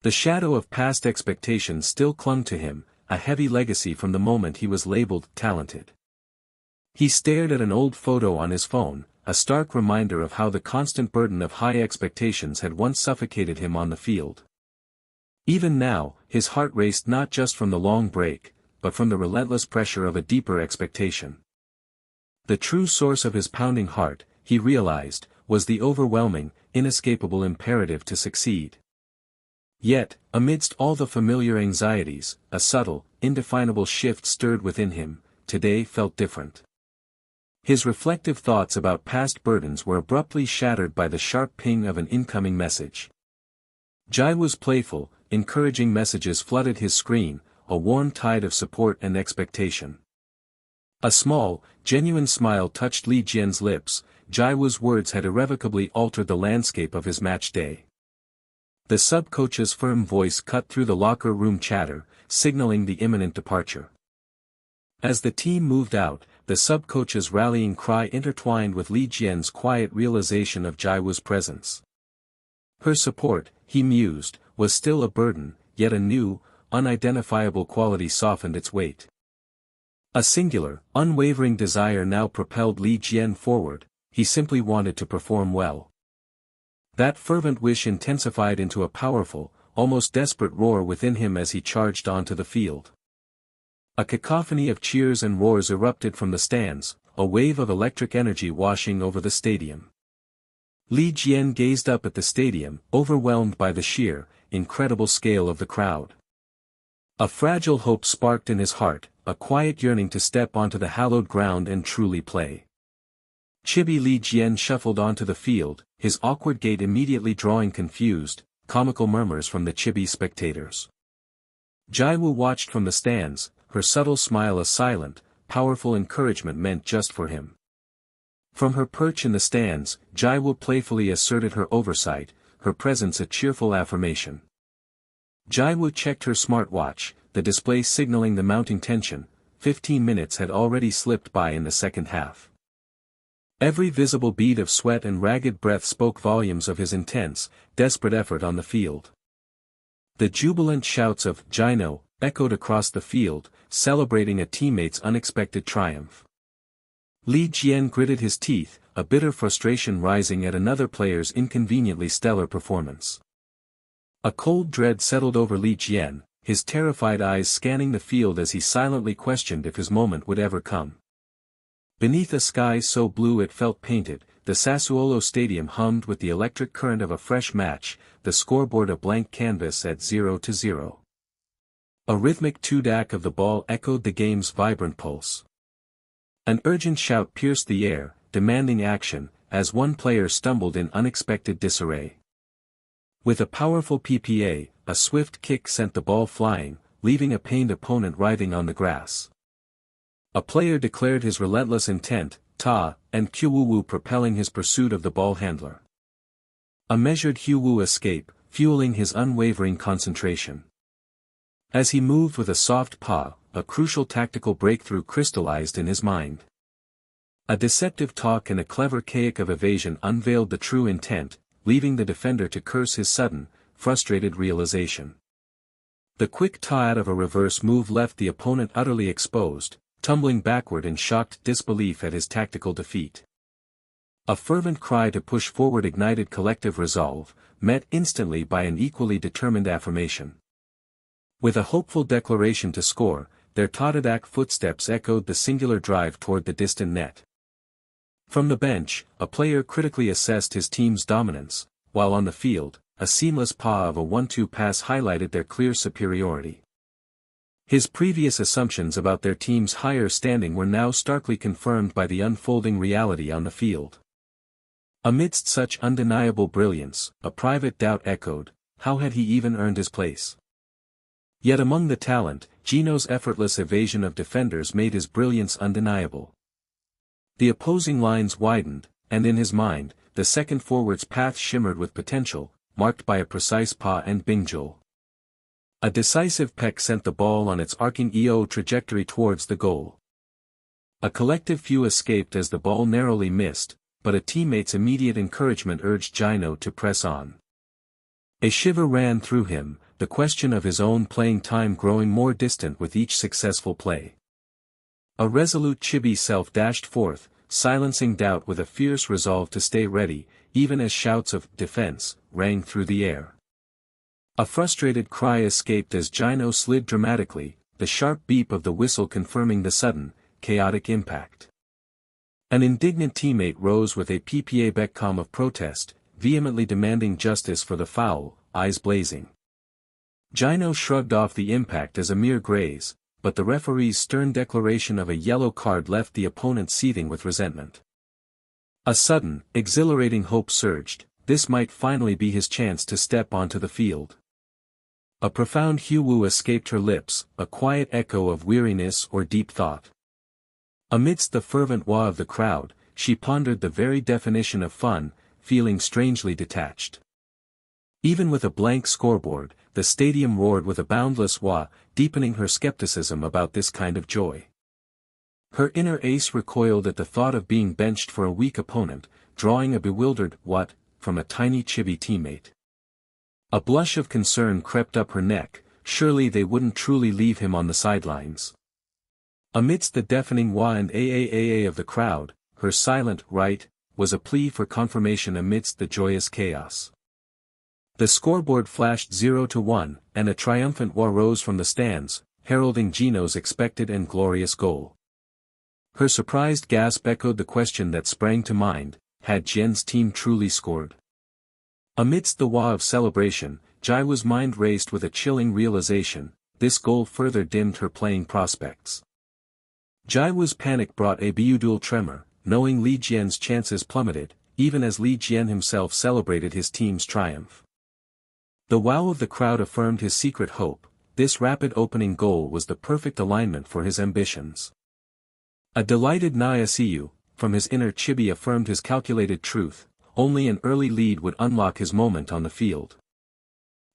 The shadow of past expectations still clung to him, a heavy legacy from the moment he was labeled talented. He stared at an old photo on his phone, a stark reminder of how the constant burden of high expectations had once suffocated him on the field. Even now, his heart raced not just from the long break, but from the relentless pressure of a deeper expectation. The true source of his pounding heart, he realized, was the overwhelming, inescapable imperative to succeed. Yet, amidst all the familiar anxieties, a subtle, indefinable shift stirred within him. Today felt different. His reflective thoughts about past burdens were abruptly shattered by the sharp ping of an incoming message. Jiwoo's playful, encouraging messages flooded his screen, a warm tide of support and expectation. A small, genuine smile touched Li Jian's lips. Jiwoo's words had irrevocably altered the landscape of his match day. The sub-coach's firm voice cut through the locker room chatter, signaling the imminent departure. As the team moved out, the sub-coach's rallying cry intertwined with Li Jian's quiet realization of Jiwoo's presence. Her support, he mused, was still a burden, yet a new, unidentifiable quality softened its weight. A singular, unwavering desire now propelled Li Jian forward. He simply wanted to perform well. That fervent wish intensified into a powerful, almost desperate roar within him as he charged onto the field. A cacophony of cheers and roars erupted from the stands, a wave of electric energy washing over the stadium. Li Jian gazed up at the stadium, overwhelmed by the sheer, incredible scale of the crowd. A fragile hope sparked in his heart, a quiet yearning to step onto the hallowed ground and truly play. Chibi Li Jian shuffled onto the field, his awkward gait immediately drawing confused, comical murmurs from the Chibi spectators. Jiwoo watched from the stands, her subtle smile a silent, powerful encouragement meant just for him. From her perch in the stands, Jiwoo playfully asserted her oversight, her presence a cheerful affirmation. Jiwoo checked her smartwatch, the display signaling the mounting tension. 15 minutes had already slipped by in the second half. Every visible bead of sweat and ragged breath spoke volumes of his intense, desperate effort on the field. The jubilant shouts of "Jino" echoed across the field, celebrating a teammate's unexpected triumph. Li Jian gritted his teeth, a bitter frustration rising at another player's inconveniently stellar performance. A cold dread settled over Li Jian, his terrified eyes scanning the field as he silently questioned if his moment would ever come. Beneath a sky so blue it felt painted, the Sassuolo Stadium hummed with the electric current of a fresh match, the scoreboard a blank canvas at 0-0. A rhythmic tudak of the ball echoed the game's vibrant pulse. An urgent shout pierced the air, demanding action, as one player stumbled in unexpected disarray. With a powerful PPA, a swift kick sent the ball flying, leaving a pained opponent writhing on the grass. A player declared his relentless intent, ta, and Jiwoo propelling his pursuit of the ball handler. A measured Jiwoo escape, fueling his unwavering concentration. As he moved with a soft paw, a crucial tactical breakthrough crystallized in his mind. A deceptive talk and a clever kayak of evasion unveiled the true intent, leaving the defender to curse his sudden, frustrated realization. The quick ta out of a reverse move left the opponent utterly exposed, tumbling backward in shocked disbelief at his tactical defeat. A fervent cry to push forward ignited collective resolve, met instantly by an equally determined affirmation. With a hopeful declaration to score, their Tadadak footsteps echoed the singular drive toward the distant net. From the bench, a player critically assessed his team's dominance, while on the field, a seamless paw of a 1-2 pass highlighted their clear superiority. His previous assumptions about their team's higher standing were now starkly confirmed by the unfolding reality on the field. Amidst such undeniable brilliance, a private doubt echoed, how had he even earned his place? Yet among the talent, Jino's effortless evasion of defenders made his brilliance undeniable. The opposing lines widened, and in his mind, the second forward's path shimmered with potential, marked by a precise paw and bingjol. A decisive peck sent the ball on its arcing EO trajectory towards the goal. A collective few escaped as the ball narrowly missed, but a teammate's immediate encouragement urged Jino to press on. A shiver ran through him, the question of his own playing time growing more distant with each successful play. A resolute Chibi self dashed forth, silencing doubt with a fierce resolve to stay ready, even as shouts of "defense" rang through the air. A frustrated cry escaped as Jino slid dramatically, the sharp beep of the whistle confirming the sudden, chaotic impact. An indignant teammate rose with a PPA beckcom of protest, vehemently demanding justice for the foul, eyes blazing. Jino shrugged off the impact as a mere graze, but the referee's stern declaration of a yellow card left the opponent seething with resentment. A sudden, exhilarating hope surged, this might finally be his chance to step onto the field. A profound Jiwoo escaped her lips, a quiet echo of weariness or deep thought. Amidst the fervent wah of the crowd, she pondered the very definition of fun, feeling strangely detached. Even with a blank scoreboard, the stadium roared with a boundless wah, deepening her skepticism about this kind of joy. Her inner ace recoiled at the thought of being benched for a weak opponent, drawing a bewildered "what" from a tiny chibi teammate. A blush of concern crept up her neck, surely they wouldn't truly leave him on the sidelines. Amidst the deafening wah and aaaa of the crowd, her silent "right" was a plea for confirmation amidst the joyous chaos. The scoreboard flashed 0-1, and a triumphant wah rose from the stands, heralding Jino's expected and glorious goal. Her surprised gasp echoed the question that sprang to mind, had Jian's team truly scored? Amidst the wah of celebration, Jiwoo's mind raced with a chilling realization, this goal further dimmed her playing prospects. Jiwoo's panic brought a beautiful tremor, knowing Li Jian's chances plummeted, even as Li Jian himself celebrated his team's triumph. The wow of the crowd affirmed his secret hope. This rapid opening goal was the perfect alignment for his ambitions. A delighted Niasiu, from his inner chibi, affirmed his calculated truth. Only an early lead would unlock his moment on the field.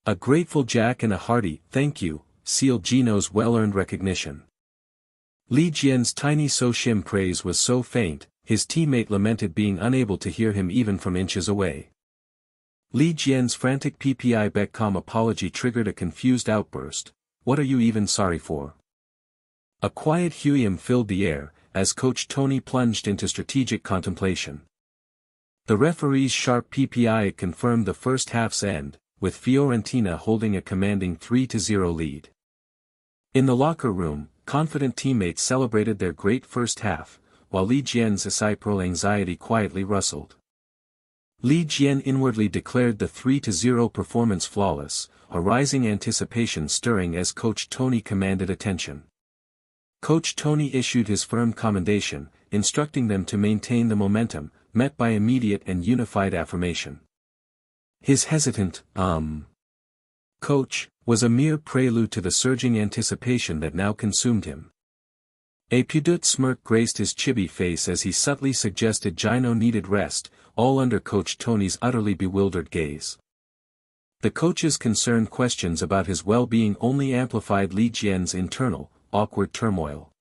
A grateful Jack and a hearty "thank you" sealed Gino's well-earned recognition. Li Jian's tiny so-shim praise was so faint, his teammate lamented being unable to hear him even from inches away. Li Jian's frantic PPI Beckcom apology triggered a confused outburst. "What are you even sorry for?" A quiet helium filled the air, as Coach Tony plunged into strategic contemplation. The referee's sharp PPI confirmed the first half's end, with Fiorentina holding a commanding 3-0 lead. In the locker room, confident teammates celebrated their great first half, while Li Jian's Asai anxiety quietly rustled. Li Jian inwardly declared the 3-0 performance flawless, a rising anticipation stirring as Coach Tony commanded attention. Coach Tony issued his firm commendation, instructing them to maintain the momentum, met by immediate and unified affirmation. His hesitant, Coach, was a mere prelude to the surging anticipation that now consumed him. A pudut smirk graced his chibi face as he subtly suggested Gino needed rest, all under Coach Tony's utterly bewildered gaze. The coach's concerned questions about his well-being only amplified Li Jian's internal, awkward turmoil.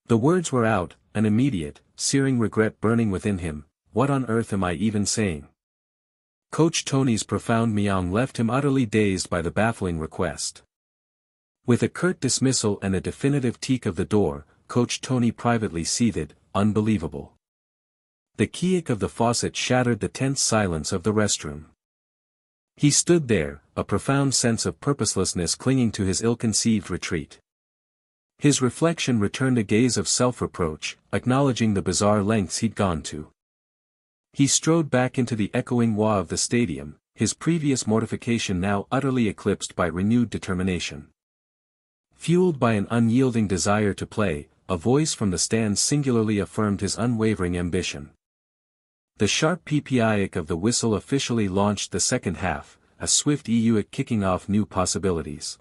The words were out, an immediate, searing regret burning within him. What on earth am I even saying? Coach Tony's profound meong left him utterly dazed by the baffling request. With a curt dismissal and a definitive teak of the door, Coach Tony privately seethed, unbelievable. The kick of the faucet shattered the tense silence of the restroom. He stood there, a profound sense of purposelessness clinging to his ill-conceived retreat. His reflection returned a gaze of self-reproach, acknowledging the bizarre lengths he'd gone to. He strode back into the echoing wah of the stadium, his previous mortification now utterly eclipsed by renewed determination. Fueled by an unyielding desire to play, a voice from the stands singularly affirmed his unwavering ambition. The sharp PPI of the whistle officially launched the second half, a swift EUic kicking off new possibilities.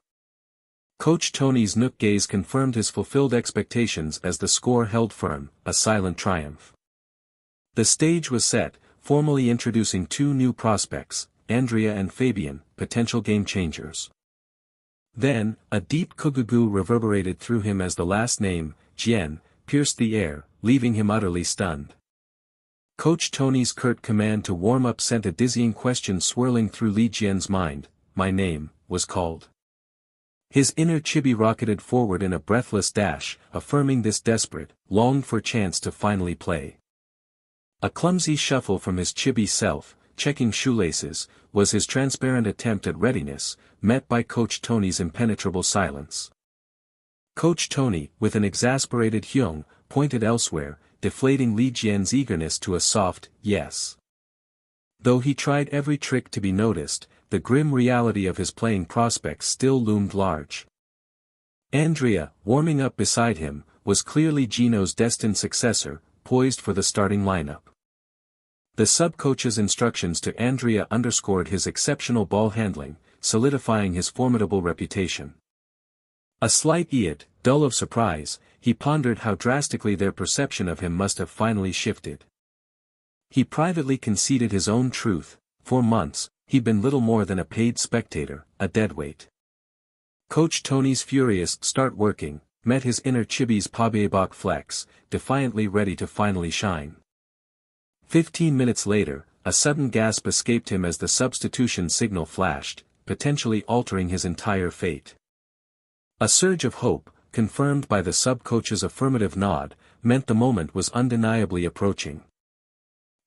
Coach Tony's nook gaze confirmed his fulfilled expectations as the score held firm, a silent triumph. The stage was set, formally introducing two new prospects, Andrea and Fabian, potential game changers. Then, a deep kugugu reverberated through him as the last name, Jian, pierced the air, leaving him utterly stunned. Coach Tony's curt command to warm up sent a dizzying question swirling through Li Jian's mind. "My name," was called. His inner chibi rocketed forward in a breathless dash, affirming this desperate, longed-for chance to finally play. A clumsy shuffle from his chibi self, checking shoelaces, was his transparent attempt at readiness, met by Coach Tony's impenetrable silence. Coach Tony, with an exasperated hyung, pointed elsewhere, deflating Li Jian's eagerness to a soft, yes. Though he tried every trick to be noticed, the grim reality of his playing prospects still loomed large. Andrea, warming up beside him, was clearly Gino's destined successor, poised for the starting lineup. The sub-coach's instructions to Andrea underscored his exceptional ball handling, solidifying his formidable reputation. A slight iot, dull of surprise, he pondered how drastically their perception of him must have finally shifted. He privately conceded his own truth. For months, he'd been little more than a paid spectator, a deadweight. Coach Tony's furious "start working" met his inner chibi's pabebok flex, defiantly ready to finally shine. 15 minutes later, a sudden gasp escaped him as the substitution signal flashed, potentially altering his entire fate. A surge of hope, confirmed by the sub-coach's affirmative nod, meant the moment was undeniably approaching.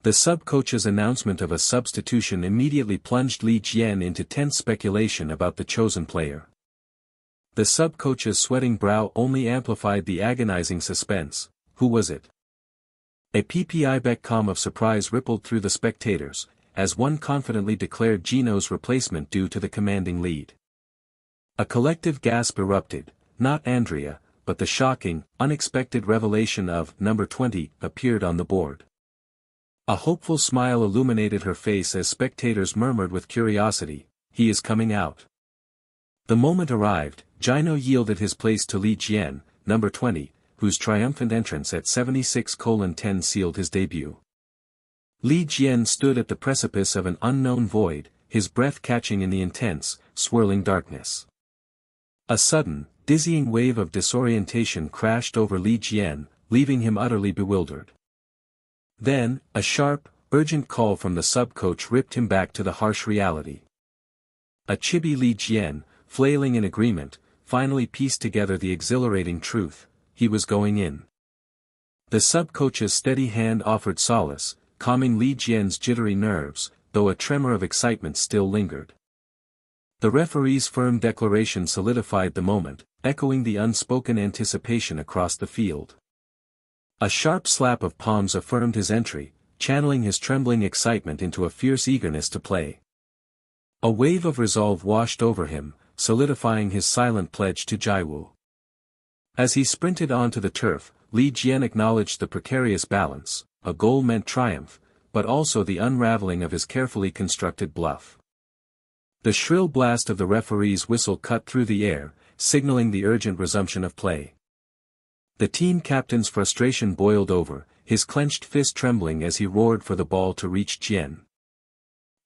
The sub-coach's announcement of a substitution immediately plunged Li Jian into tense speculation about the chosen player. The sub-coach's sweating brow only amplified the agonizing suspense. Who was it? A PPI Beckcom of surprise rippled through the spectators, as one confidently declared Gino's replacement due to the commanding lead. A collective gasp erupted, not Andrea, but the shocking, unexpected revelation of number 20 appeared on the board. A hopeful smile illuminated her face as spectators murmured with curiosity, "He is coming out." The moment arrived, Jian yielded his place to Li Jian, number 20, whose triumphant entrance at 76:10 sealed his debut. Li Jian stood at the precipice of an unknown void, his breath catching in the intense, swirling darkness. A sudden, dizzying wave of disorientation crashed over Li Jian, leaving him utterly bewildered. Then, a sharp, urgent call from the sub-coach ripped him back to the harsh reality. A chibi Li Jian, flailing in agreement, finally pieced together the exhilarating truth: he was going in. The sub-coach's steady hand offered solace, calming Li Jian's jittery nerves, though a tremor of excitement still lingered. The referee's firm declaration solidified the moment, echoing the unspoken anticipation across the field. A sharp slap of palms affirmed his entry, channeling his trembling excitement into a fierce eagerness to play. A wave of resolve washed over him, solidifying his silent pledge to Jiwoo. As he sprinted onto the turf, Li Jian acknowledged the precarious balance. A goal meant triumph, but also the unraveling of his carefully constructed bluff. The shrill blast of the referee's whistle cut through the air, signaling the urgent resumption of play. The team captain's frustration boiled over, his clenched fist trembling as he roared for the ball to reach Jian.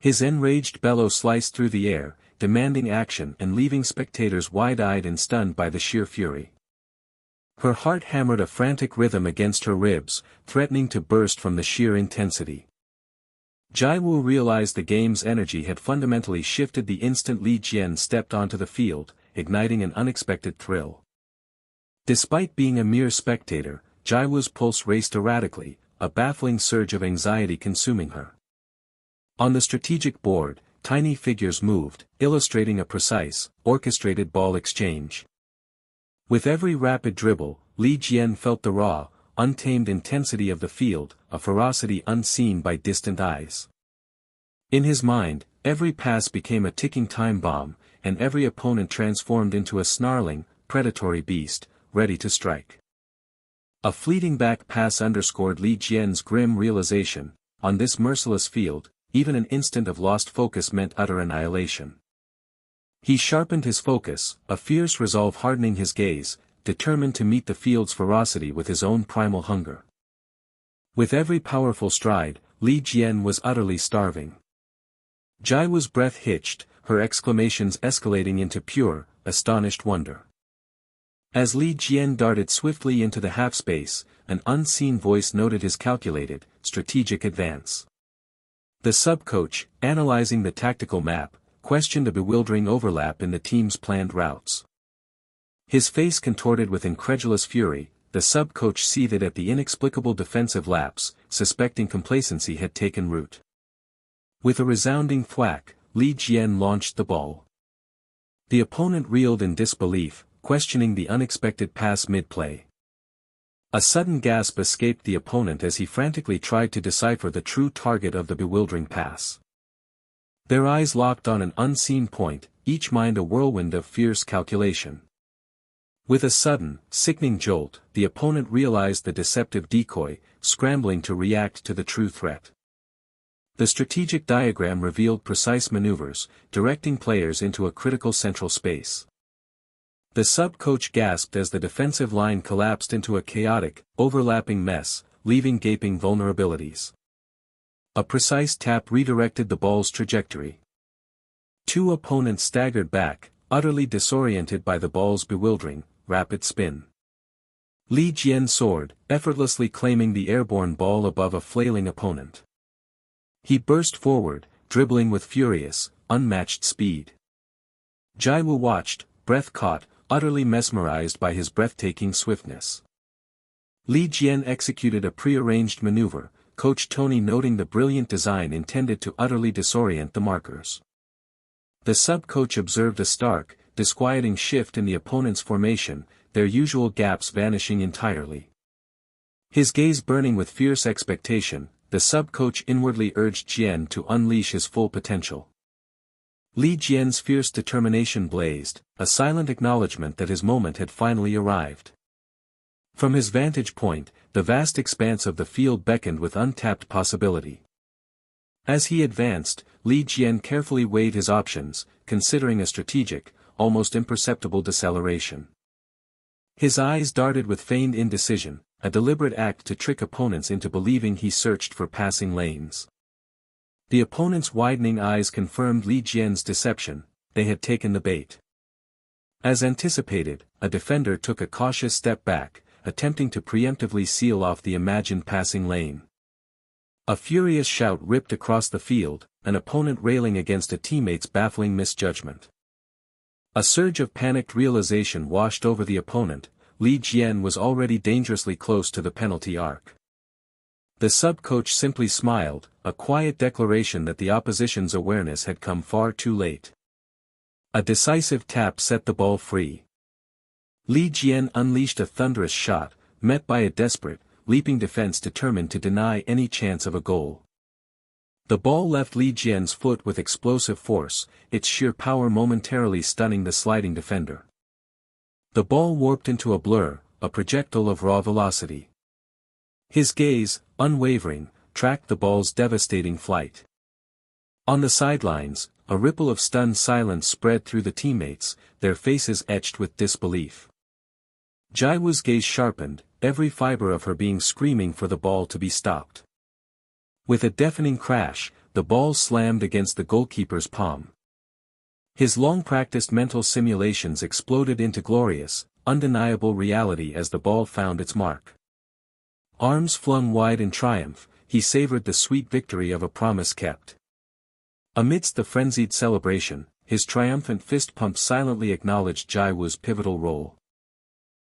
His enraged bellow sliced through the air, demanding action and leaving spectators wide-eyed and stunned by the sheer fury. Her heart hammered a frantic rhythm against her ribs, threatening to burst from the sheer intensity. Jiwoo realized the game's energy had fundamentally shifted the instant Li Jian stepped onto the field, igniting an unexpected thrill. Despite being a mere spectator, Jiwoo's pulse raced erratically, a baffling surge of anxiety consuming her. On the strategic board, tiny figures moved, illustrating a precise, orchestrated ball exchange. With every rapid dribble, Li Jian felt the raw, untamed intensity of the field, a ferocity unseen by distant eyes. In his mind, every pass became a ticking time bomb, and every opponent transformed into a snarling, predatory beast, ready to strike. A fleeting back pass underscored Li Jian's grim realization: on this merciless field, even an instant of lost focus meant utter annihilation. He sharpened his focus, a fierce resolve hardening his gaze, determined to meet the field's ferocity with his own primal hunger. With every powerful stride, Li Jian was utterly starving. Jiwoo's breath hitched, her exclamations escalating into pure, astonished wonder. As Li Jian darted swiftly into the half-space, an unseen voice noted his calculated, strategic advance. The sub-coach, analyzing the tactical map, questioned a bewildering overlap in the team's planned routes. His face contorted with incredulous fury, the sub-coach seethed at the inexplicable defensive lapse, suspecting complacency had taken root. With a resounding thwack, Li Jian launched the ball. The opponent reeled in disbelief, questioning the unexpected pass mid-play. A sudden gasp escaped the opponent as he frantically tried to decipher the true target of the bewildering pass. Their eyes locked on an unseen point, each mind a whirlwind of fierce calculation. With a sudden, sickening jolt, the opponent realized the deceptive decoy, scrambling to react to the true threat. The strategic diagram revealed precise maneuvers, directing players into a critical central space. The sub-coach gasped as the defensive line collapsed into a chaotic, overlapping mess, leaving gaping vulnerabilities. A precise tap redirected the ball's trajectory. Two opponents staggered back, utterly disoriented by the ball's bewildering, rapid spin. Li Jian soared, effortlessly claiming the airborne ball above a flailing opponent. He burst forward, dribbling with furious, unmatched speed. Jiwoo watched, breath caught, utterly mesmerized by his breathtaking swiftness. Li Jian executed a prearranged maneuver, Coach Tony noting the brilliant design intended to utterly disorient the markers. The sub-coach observed a stark, disquieting shift in the opponent's formation, their usual gaps vanishing entirely. His gaze burning with fierce expectation, the sub-coach inwardly urged Jian to unleash his full potential. Li Jian's fierce determination blazed, a silent acknowledgement that his moment had finally arrived. From his vantage point, the vast expanse of the field beckoned with untapped possibility. As he advanced, Li Jian carefully weighed his options, considering a strategic, almost imperceptible deceleration. His eyes darted with feigned indecision, a deliberate act to trick opponents into believing he searched for passing lanes. The opponent's widening eyes confirmed Li Jian's deception, they had taken the bait. As anticipated, a defender took a cautious step back, attempting to preemptively seal off the imagined passing lane. A furious shout ripped across the field, an opponent railing against a teammate's baffling misjudgment. A surge of panicked realization washed over the opponent. Li Jian was already dangerously close to the penalty arc. The sub-coach simply smiled, a quiet declaration that the opposition's awareness had come far too late. A decisive tap set the ball free. Li Jian unleashed a thunderous shot, met by a desperate, leaping defense determined to deny any chance of a goal. The ball left Li Jian's foot with explosive force, its sheer power momentarily stunning the sliding defender. The ball warped into a blur, a projectile of raw velocity. His gaze, unwavering, tracked the ball's devastating flight. On the sidelines, a ripple of stunned silence spread through the teammates, their faces etched with disbelief. Jiwoo's gaze sharpened, every fiber of her being screaming for the ball to be stopped. With a deafening crash, the ball slammed against the goalkeeper's palm. His long-practiced mental simulations exploded into glorious, undeniable reality as the ball found its mark. Arms flung wide in triumph, he savored the sweet victory of a promise kept. Amidst the frenzied celebration, his triumphant fist pump silently acknowledged Jiwoo's pivotal role.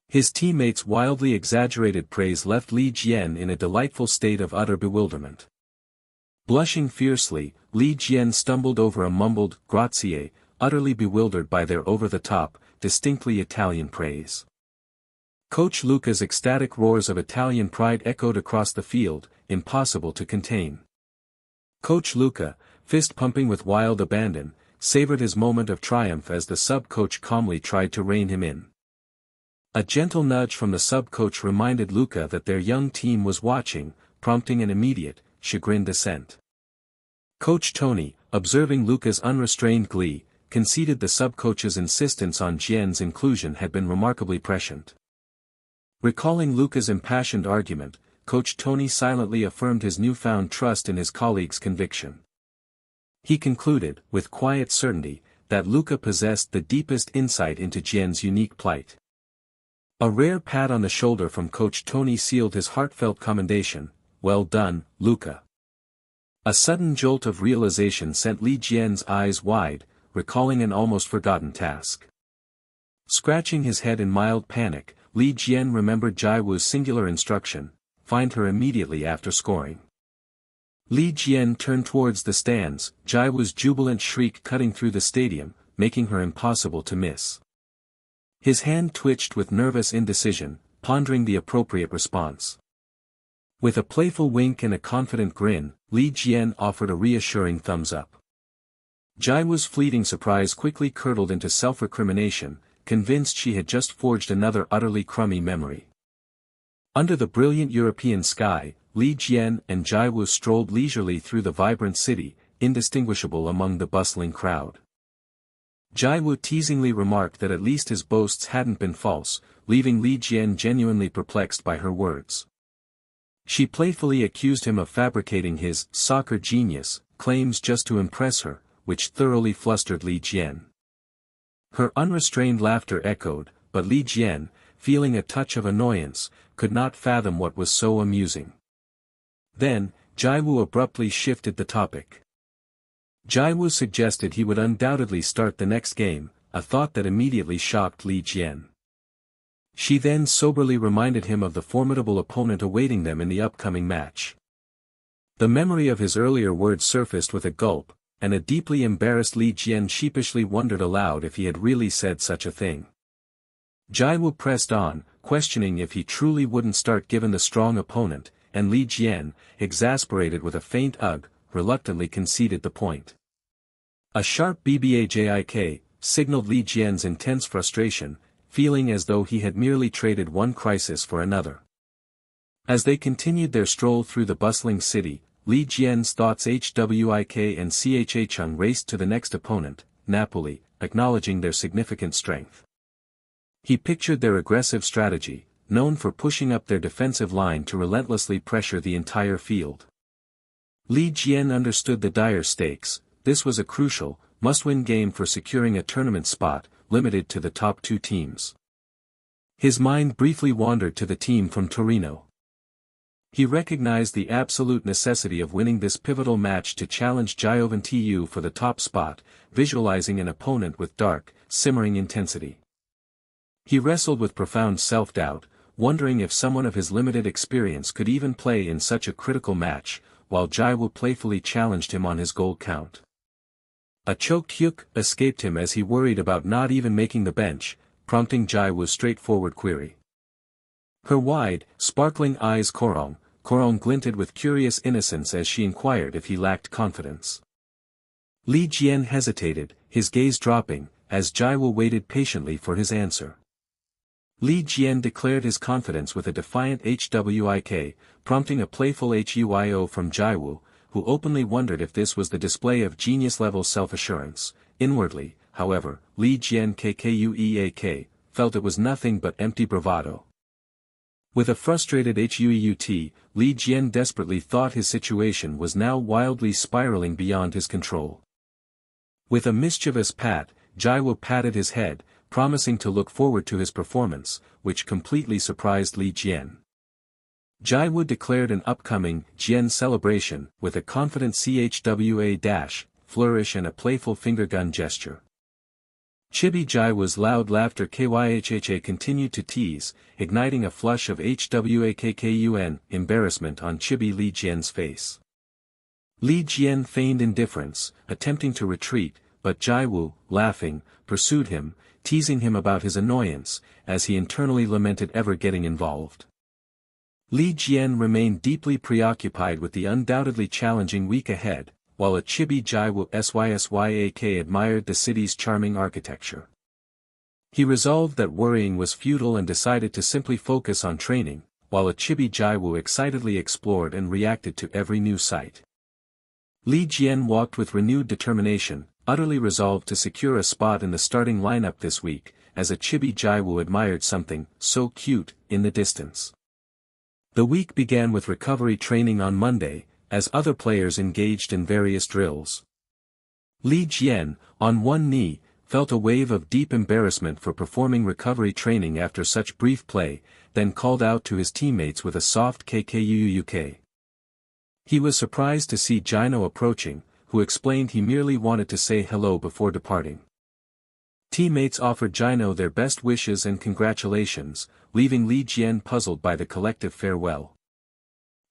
His teammates' wildly exaggerated praise left Li Jian in a delightful state of utter bewilderment. Blushing fiercely, Li Jian stumbled over a mumbled "grazie," utterly bewildered by their over-the-top, distinctly Italian praise. Coach Luca's ecstatic roars of Italian pride echoed across the field, impossible to contain. Coach Luca, fist-pumping with wild abandon, savored his moment of triumph as the sub-coach calmly tried to rein him in. A gentle nudge from the sub-coach reminded Luca that their young team was watching, prompting an immediate, chagrined assent. Coach Tony, observing Luca's unrestrained glee, conceded the sub-coach's insistence on Jian's inclusion had been remarkably prescient. Recalling Luca's impassioned argument, Coach Tony silently affirmed his newfound trust in his colleague's conviction. He concluded, with quiet certainty, that Luca possessed the deepest insight into Jian's unique plight. A rare pat on the shoulder from Coach Tony sealed his heartfelt commendation. "Well done, Luca." A sudden jolt of realization sent Li Jian's eyes wide, recalling an almost forgotten task. Scratching his head in mild panic, Li Jian remembered Jiwoo's singular instruction: find her immediately after scoring. Li Jian turned towards the stands, Jiwoo's jubilant shriek cutting through the stadium, making her impossible to miss. His hand twitched with nervous indecision, pondering the appropriate response. With a playful wink and a confident grin, Li Jian offered a reassuring thumbs up. Jiwoo's fleeting surprise quickly curdled into self-recrimination, convinced she had just forged another utterly crummy memory. Under the brilliant European sky, Li Jian and Jiwoo strolled leisurely through the vibrant city, indistinguishable among the bustling crowd. Jiwoo teasingly remarked that at least his boasts hadn't been false, leaving Li Jian genuinely perplexed by her words. She playfully accused him of fabricating his "soccer genius" claims just to impress her, which thoroughly flustered Li Jian. Her unrestrained laughter echoed, but Li Jian, feeling a touch of annoyance, could not fathom what was so amusing. Then, Jiwoo abruptly shifted the topic. Jiwoo suggested he would undoubtedly start the next game, a thought that immediately shocked Li Jian. She then soberly reminded him of the formidable opponent awaiting them in the upcoming match. The memory of his earlier words surfaced with a gulp, and a deeply embarrassed Li Jian sheepishly wondered aloud if he had really said such a thing. Jiwoo pressed on, questioning if he truly wouldn't start given the strong opponent, and Li Jian, exasperated with a faint ugh, reluctantly conceded the point. A sharp BBAJIK signaled Li Jian's intense frustration, feeling as though he had merely traded one crisis for another. As they continued their stroll through the bustling city, Li Jian's thoughts HWIK and CHHung raced to the next opponent, Napoli, acknowledging their significant strength. He pictured their aggressive strategy, known for pushing up their defensive line to relentlessly pressure the entire field. Li Jian understood the dire stakes. This was a crucial, must-win game for securing a tournament spot, limited to the top two teams. His mind briefly wandered to the team from Torino. He recognized the absolute necessity of winning this pivotal match to challenge Jian for the top spot, visualizing an opponent with dark, simmering intensity. He wrestled with profound self-doubt, wondering if someone of his limited experience could even play in such a critical match, while Jian playfully challenged him on his goal count. A choked hyuk escaped him as he worried about not even making the bench, prompting Jian's straightforward query. Her wide, sparkling eyes Korong glinted with curious innocence as she inquired if he lacked confidence. Li Jian hesitated, his gaze dropping, as Jian waited patiently for his answer. Li Jian declared his confidence with a defiant HWIK, prompting a playful HUIO from Jian, who openly wondered if this was the display of genius-level self-assurance. Inwardly, however, Li Jian KKUEAK, felt it was nothing but empty bravado. With a frustrated HUEUT, Li Jian desperately thought his situation was now wildly spiraling beyond his control. With a mischievous pat, Jian patted his head, promising to look forward to his performance, which completely surprised Li Jian. Jian declared an upcoming Jian celebration with a confident CHWA flourish and a playful finger gun gesture. Chibi Jian's loud laughter KYHHA continued to tease, igniting a flush of HWAKKUN embarrassment on Chibi Li Jian's face. Li Jian feigned indifference, attempting to retreat, but Jian, laughing, pursued him, teasing him about his annoyance, as he internally lamented ever getting involved. Li Jian remained deeply preoccupied with the undoubtedly challenging week ahead, while a Chibi Jian SYSYAK admired the city's charming architecture. He resolved that worrying was futile and decided to simply focus on training, while a Chibi Jian excitedly explored and reacted to every new sight. Li Jian walked with renewed determination, utterly resolved to secure a spot in the starting lineup this week, as a Chibi Jian admired something so cute in the distance. The week began with recovery training on Monday, as other players engaged in various drills. Li Jian, on one knee, felt a wave of deep embarrassment for performing recovery training after such brief play, then called out to his teammates with a soft KKUUK. He was surprised to see Jian approaching, who explained he merely wanted to say hello before departing. Teammates offered Jian their best wishes and congratulations, leaving Li Jian puzzled by the collective farewell.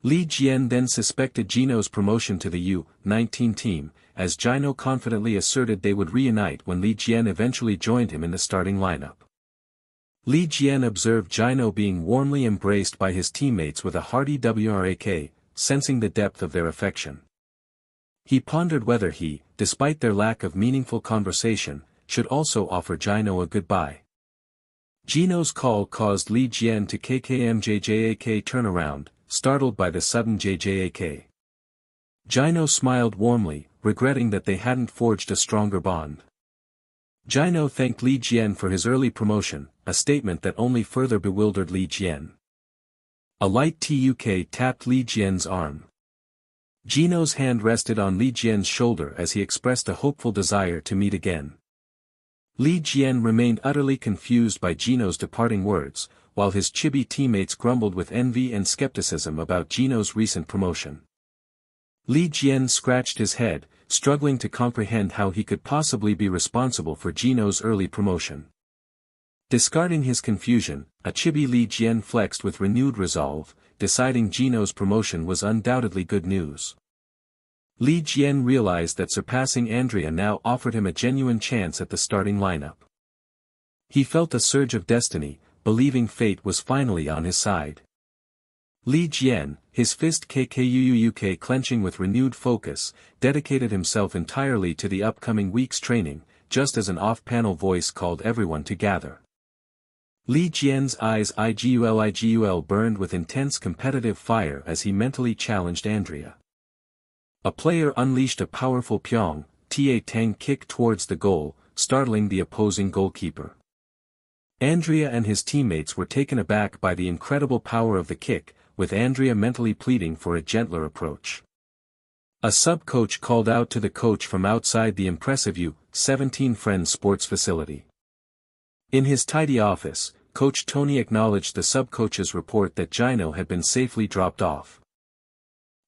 Li Jian then suspected Jian's promotion to the U-19 team, as Jian confidently asserted they would reunite when Li Jian eventually joined him in the starting lineup. Li Jian observed Jian being warmly embraced by his teammates with a hearty WRAK, sensing the depth of their affection. He pondered whether he, despite their lack of meaningful conversation, should also offer Jian a goodbye. Jian's call caused Li Jian to KKMJJAK turn around, startled by the sudden JJAK. Jian smiled warmly, regretting that they hadn't forged a stronger bond. Jian thanked Li Jian for his early promotion, a statement that only further bewildered Li Jian. A light TUK tapped Li Jian's arm. Jian's hand rested on Li Jian's shoulder as he expressed a hopeful desire to meet again. Li Jian remained utterly confused by Jian's departing words, while his Chibi teammates grumbled with envy and skepticism about Jian's recent promotion. Li Jian scratched his head, struggling to comprehend how he could possibly be responsible for Jian's early promotion. Discarding his confusion, a Chibi Li Jian flexed with renewed resolve, deciding Jian's promotion was undoubtedly good news. Li Jian realized that surpassing Andrea now offered him a genuine chance at the starting lineup. He felt a surge of destiny, believing fate was finally on his side. Li Jian, his fist KKUUK clenching with renewed focus, dedicated himself entirely to the upcoming week's training, just as an off-panel voice called everyone to gather. Li Jian's eyes IGUL burned with intense competitive fire as he mentally challenged Andrea. A player unleashed a powerful Pyong, Ta Tang kick towards the goal, startling the opposing goalkeeper. Andrea and his teammates were taken aback by the incredible power of the kick, with Andrea mentally pleading for a gentler approach. A sub-coach called out to the coach from outside the impressive U-17 Friends sports facility. In his tidy office, Coach Tony acknowledged the sub-coach's report that Gino had been safely dropped off.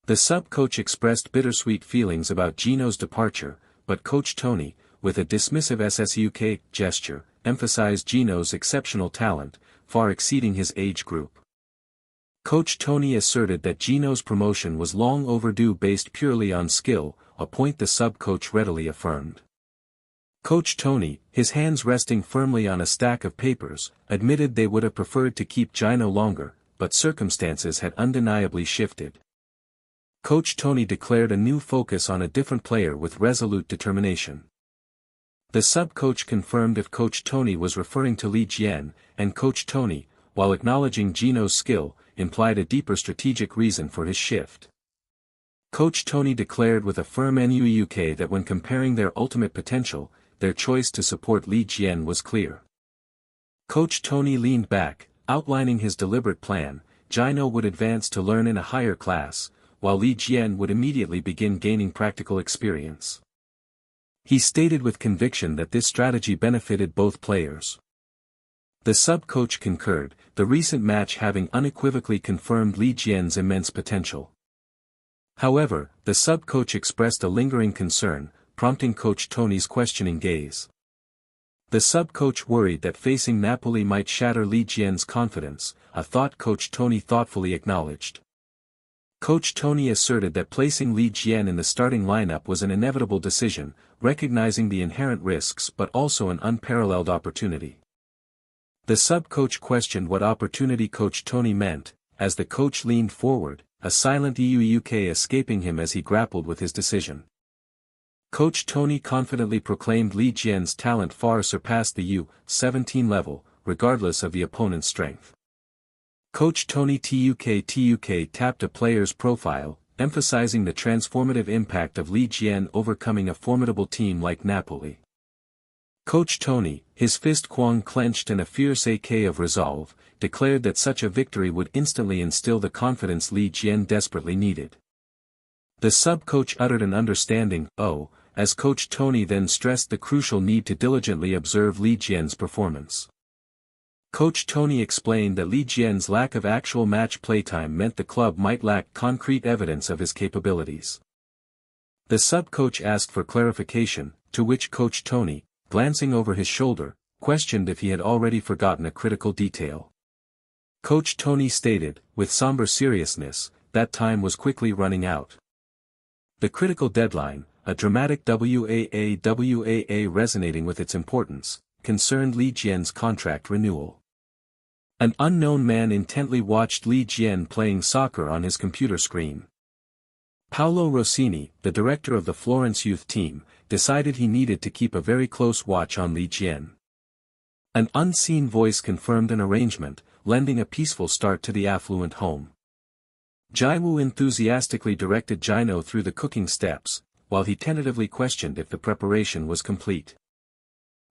The sub-coach expressed bittersweet feelings about Gino's departure, but Coach Tony, with a dismissive SSUK gesture, emphasized Gino's exceptional talent, far exceeding his age group. Coach Tony asserted that Gino's promotion was long overdue based purely on skill, a point the sub-coach readily affirmed. Coach Tony, his hands resting firmly on a stack of papers, admitted they would have preferred to keep Gino longer, but circumstances had undeniably shifted. Coach Tony declared a new focus on a different player with resolute determination. The sub-coach confirmed if Coach Tony was referring to Li Jian, and Coach Tony, while acknowledging Gino's skill, implied a deeper strategic reason for his shift. Coach Tony declared with a firm NUUK that when comparing their ultimate potential, their choice to support Li Jian was clear. Coach Tony leaned back, outlining his deliberate plan. Gino would advance to learn in a higher class, while Li Jian would immediately begin gaining practical experience. He stated with conviction that this strategy benefited both players. The sub-coach concurred, the recent match having unequivocally confirmed Li Jian's immense potential. However, the sub-coach expressed a lingering concern, prompting Coach Tony's questioning gaze. The sub-coach worried that facing Napoli might shatter Li Jian's confidence, a thought Coach Tony thoughtfully acknowledged. Coach Tony asserted that placing Li Jian in the starting lineup was an inevitable decision, recognizing the inherent risks but also an unparalleled opportunity. The sub-coach questioned what opportunity Coach Tony meant, as the coach leaned forward, a silent EUUK escaping him as he grappled with his decision. Coach Tony confidently proclaimed Li Jian's talent far surpassed the U-17 level, regardless of the opponent's strength. Coach Tony TUK tapped a player's profile, emphasizing the transformative impact of Li Jian overcoming a formidable team like Napoli. Coach Tony, his fist quang clenched and a fierce AK of resolve, declared that such a victory would instantly instill the confidence Li Jian desperately needed. The sub-coach uttered an understanding "oh," as Coach Tony then stressed the crucial need to diligently observe Li Jian's performance. Coach Tony explained that Li Jian's lack of actual match playtime meant the club might lack concrete evidence of his capabilities. The sub-coach asked for clarification, to which Coach Tony, glancing over his shoulder, questioned if he had already forgotten a critical detail. Coach Tony stated, with somber seriousness, that time was quickly running out. The critical deadline, a dramatic WAA resonating with its importance, concerned Li Jian's contract renewal. An unknown man intently watched Li Jian playing soccer on his computer screen. Paolo Rossini, the director of the Florence youth team, decided he needed to keep a very close watch on Li Jian. An unseen voice confirmed an arrangement, lending a peaceful start to the affluent home. Jiwoo enthusiastically directed Gino through the cooking steps, while he tentatively questioned if the preparation was complete.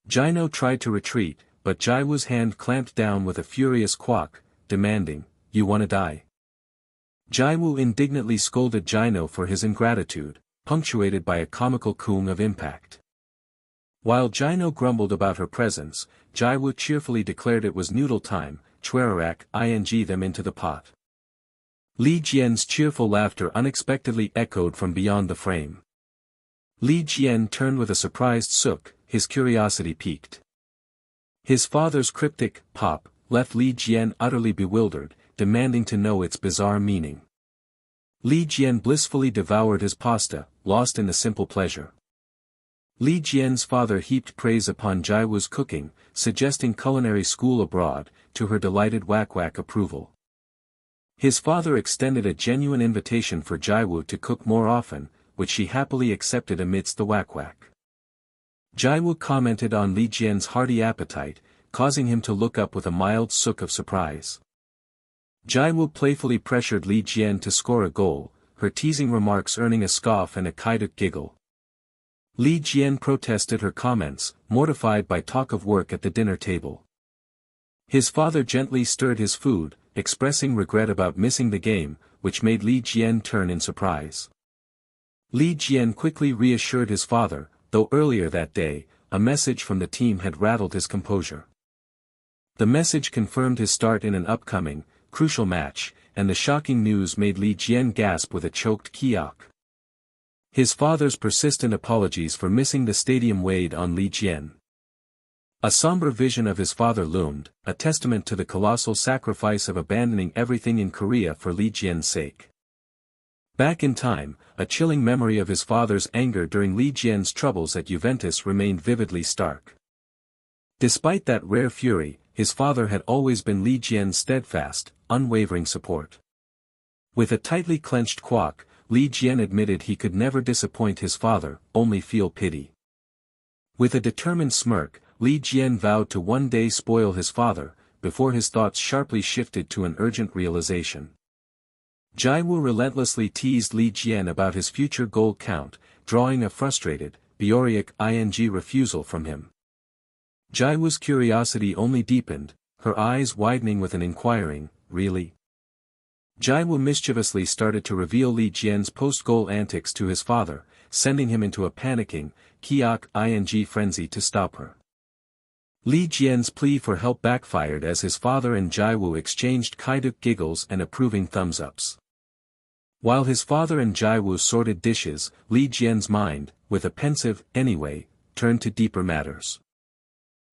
Gino tried to retreat, but Jiwoo's hand clamped down with a furious quack, demanding, "You wanna die?" Jiwoo indignantly scolded Gino for his ingratitude, punctuated by a comical coon of impact. While Gino grumbled about her presence, Jiwoo cheerfully declared it was noodle time, chwerarak ing them into the pot. Li Jian's cheerful laughter unexpectedly echoed from beyond the frame. Li Jian turned with a surprised sook, his curiosity piqued. His father's cryptic, "Pop," left Li Jian utterly bewildered, demanding to know its bizarre meaning. Li Jian blissfully devoured his pasta, lost in the simple pleasure. Li Jian's father heaped praise upon Jiwoo's cooking, suggesting culinary school abroad, to her delighted whack-whack approval. His father extended a genuine invitation for Jiwoo to cook more often, which she happily accepted amidst the whack-whack. Jiwoo commented on Li Jian's hearty appetite, causing him to look up with a mild sook of surprise. Jiwoo playfully pressured Li Jian to score a goal, her teasing remarks earning a scoff and a kaiduk giggle. Li Jian protested her comments, mortified by talk of work at the dinner table. His father gently stirred his food, expressing regret about missing the game, which made Li Jian turn in surprise. Li Jian quickly reassured his father, though earlier that day, a message from the team had rattled his composure. The message confirmed his start in an upcoming, crucial match, and the shocking news made Li Jian gasp with a choked kiak. His father's persistent apologies for missing the stadium weighed on Li Jian. A somber vision of his father loomed, a testament to the colossal sacrifice of abandoning everything in Korea for Li Jian's sake. Back in time, a chilling memory of his father's anger during Li Jian's troubles at Juventus remained vividly stark. Despite that rare fury, his father had always been Li Jian's steadfast, unwavering support. With a tightly clenched quack, Li Jian admitted he could never disappoint his father, only feel pity. With a determined smirk, Li Jian vowed to one day spoil his father, before his thoughts sharply shifted to an urgent realization. Jiwoo relentlessly teased Li Jian about his future goal count, drawing a frustrated, Beoric ing refusal from him. Jiwoo's curiosity only deepened, her eyes widening with an inquiring, "Really?" Jiwoo mischievously started to reveal Li Jian's post-goal antics to his father, sending him into a panicking, kiak ing frenzy to stop her. Li Jian's plea for help backfired as his father and Jiwoo exchanged kaiduk giggles and approving thumbs-ups. While his father and Jiwoo sorted dishes, Li Jian's mind, with a pensive, "anyway," turned to deeper matters.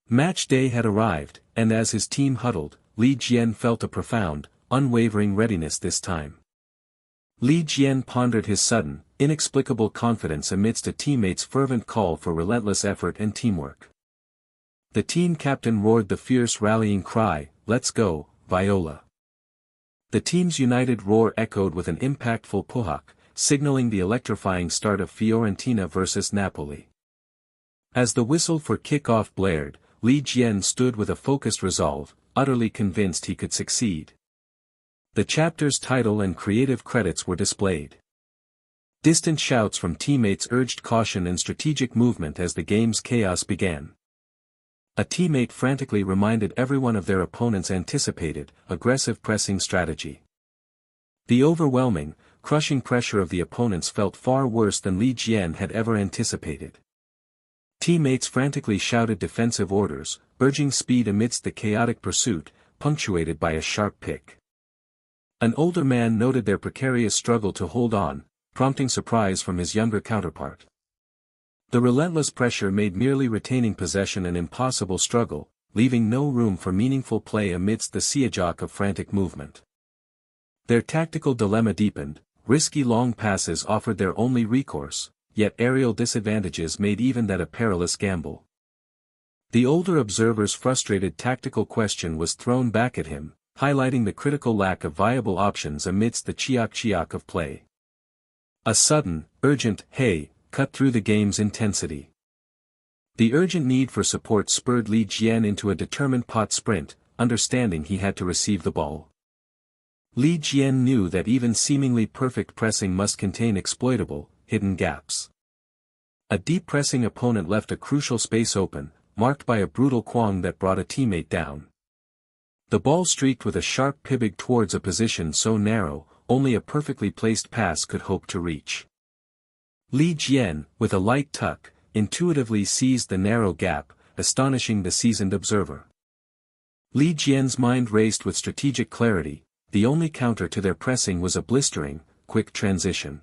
Match day had arrived, and as his team huddled, Li Jian felt a profound, unwavering readiness this time. Li Jian pondered his sudden, inexplicable confidence amidst a teammate's fervent call for relentless effort and teamwork. The team captain roared the fierce rallying cry, "Let's go, Viola!" The team's united roar echoed with an impactful puhak, signaling the electrifying start of Fiorentina versus Napoli. As the whistle for kickoff blared, Li Jian stood with a focused resolve, utterly convinced he could succeed. The chapter's title and creative credits were displayed. Distant shouts from teammates urged caution and strategic movement as the game's chaos began. A teammate frantically reminded everyone of their opponent's anticipated, aggressive pressing strategy. The overwhelming, crushing pressure of the opponents felt far worse than Li Jian had ever anticipated. Teammates frantically shouted defensive orders, urging speed amidst the chaotic pursuit, punctuated by a sharp pick. An older man noted their precarious struggle to hold on, prompting surprise from his younger counterpart. The relentless pressure made merely retaining possession an impossible struggle, leaving no room for meaningful play amidst the siege of frantic movement. Their tactical dilemma deepened, risky long passes offered their only recourse, yet aerial disadvantages made even that a perilous gamble. The older observer's frustrated tactical question was thrown back at him, highlighting the critical lack of viable options amidst the chiak of play. A sudden, urgent, "hey," cut through the game's intensity. The urgent need for support spurred Li Jian into a determined pot sprint, understanding he had to receive the ball. Li Jian knew that even seemingly perfect pressing must contain exploitable, hidden gaps. A deep pressing opponent left a crucial space open, marked by a brutal quang that brought a teammate down. The ball streaked with a sharp pivot towards a position so narrow, only a perfectly placed pass could hope to reach. Li Jian, with a light tuck, intuitively seized the narrow gap, astonishing the seasoned observer. Li Jian's mind raced with strategic clarity, the only counter to their pressing was a blistering, quick transition.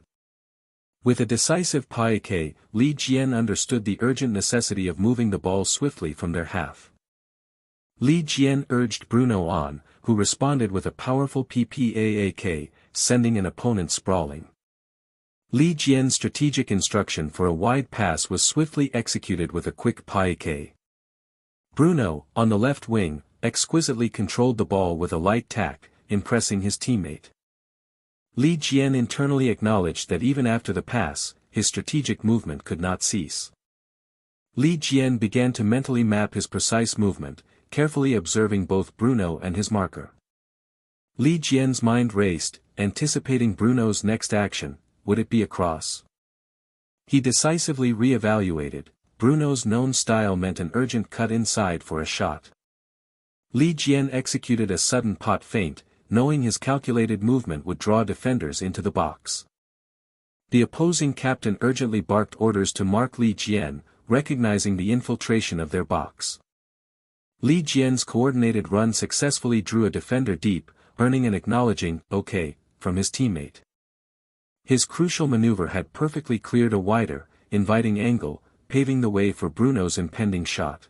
With a decisive piqué, Li Jian understood the urgent necessity of moving the ball swiftly from their half. Li Jian urged Bruno on, who responded with a powerful PPAAK, sending an opponent sprawling. Li Jian's strategic instruction for a wide pass was swiftly executed with a quick piqué. Bruno, on the left wing, exquisitely controlled the ball with a light tack, impressing his teammate. Li Jian internally acknowledged that even after the pass, his strategic movement could not cease. Li Jian began to mentally map his precise movement, carefully observing both Bruno and his marker. Li Jian's mind raced, anticipating Bruno's next action. Would it be a cross? He decisively re-evaluated. Bruno's known style meant an urgent cut inside for a shot. Li Jian executed a sudden pot feint, knowing his calculated movement would draw defenders into the box. The opposing captain urgently barked orders to mark Li Jian, recognizing the infiltration of their box. Li Jian's coordinated run successfully drew a defender deep, earning an acknowledging "okay" from his teammate. His crucial maneuver had perfectly cleared a wider, inviting angle, paving the way for Bruno's impending shot.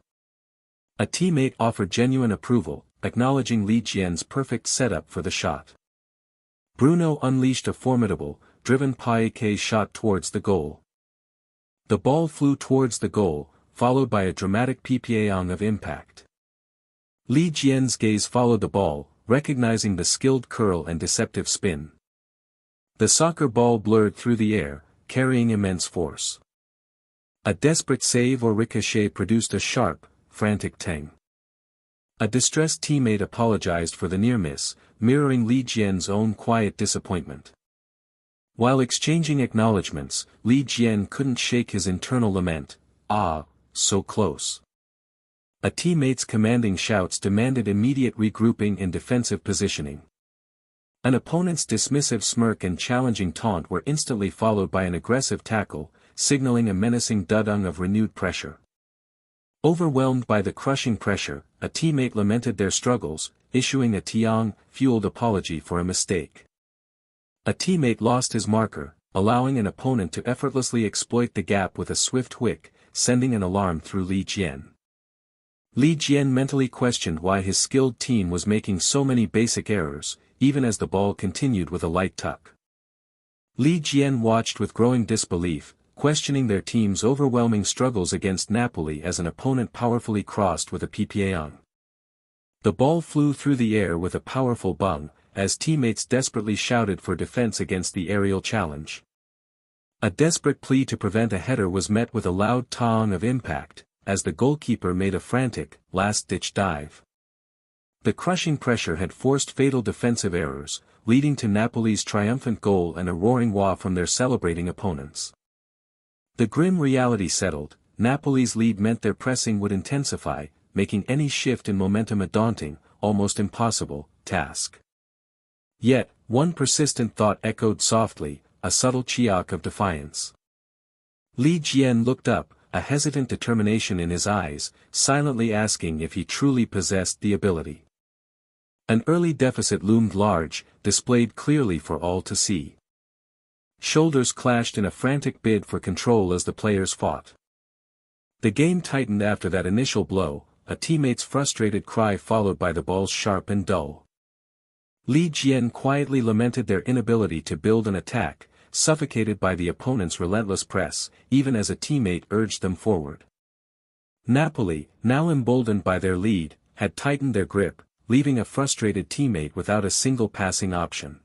A teammate offered genuine approval, acknowledging Li Jian's perfect setup for the shot. Bruno unleashed a formidable, driven paike shot towards the goal. The ball flew towards the goal, followed by a dramatic ppaang of impact. Li Jian's gaze followed the ball, recognizing the skilled curl and deceptive spin. The soccer ball blurred through the air, carrying immense force. A desperate save or ricochet produced a sharp, frantic tang. A distressed teammate apologized for the near miss, mirroring Li Jian's own quiet disappointment. While exchanging acknowledgments, Li Jian couldn't shake his internal lament, "Ah, so close." A teammate's commanding shouts demanded immediate regrouping and defensive positioning. An opponent's dismissive smirk and challenging taunt were instantly followed by an aggressive tackle, signaling a menacing dudung of renewed pressure. Overwhelmed by the crushing pressure, a teammate lamented their struggles, issuing a tiang-fueled apology for a mistake. A teammate lost his marker, allowing an opponent to effortlessly exploit the gap with a swift whick, sending an alarm through Li Jian. Li Jian mentally questioned why his skilled team was making so many basic errors, even as the ball continued with a light tuck. Li Jian watched with growing disbelief, questioning their team's overwhelming struggles against Napoli as an opponent powerfully crossed with a ppaang. The ball flew through the air with a powerful bung, as teammates desperately shouted for defense against the aerial challenge. A desperate plea to prevent a header was met with a loud taang of impact, as the goalkeeper made a frantic, last-ditch dive. The crushing pressure had forced fatal defensive errors, leading to Napoli's triumphant goal and a roaring wah from their celebrating opponents. The grim reality settled. Napoli's lead meant their pressing would intensify, making any shift in momentum a daunting, almost impossible, task. Yet, one persistent thought echoed softly, a subtle chiak of defiance. Li Jian looked up, a hesitant determination in his eyes, silently asking if he truly possessed the ability. An early deficit loomed large, displayed clearly for all to see. Shoulders clashed in a frantic bid for control as the players fought. The game tightened after that initial blow, a teammate's frustrated cry followed by the ball's sharp and dull. Li Jian quietly lamented their inability to build an attack, suffocated by the opponent's relentless press, even as a teammate urged them forward. Napoli, now emboldened by their lead, had tightened their grip, leaving a frustrated teammate without a single passing option.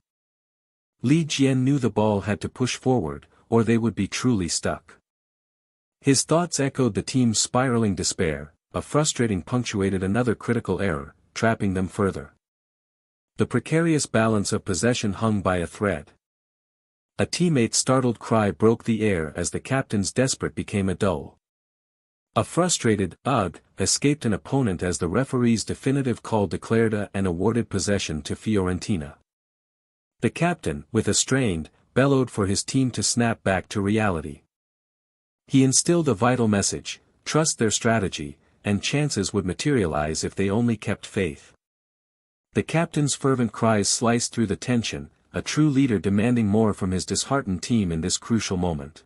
Li Jian knew the ball had to push forward, or they would be truly stuck. His thoughts echoed the team's spiraling despair, a frustrating punctuated another critical error, trapping them further. The precarious balance of possession hung by a thread. A teammate's startled cry broke the air as the captain's desperate became a dull. A frustrated "ugh" escaped an opponent as the referee's definitive call declared and awarded possession to Fiorentina. The captain, with a strained, bellowed for his team to snap back to reality. He instilled a vital message: trust their strategy, and chances would materialize if they only kept faith. The captain's fervent cries sliced through the tension, a true leader demanding more from his disheartened team in this crucial moment.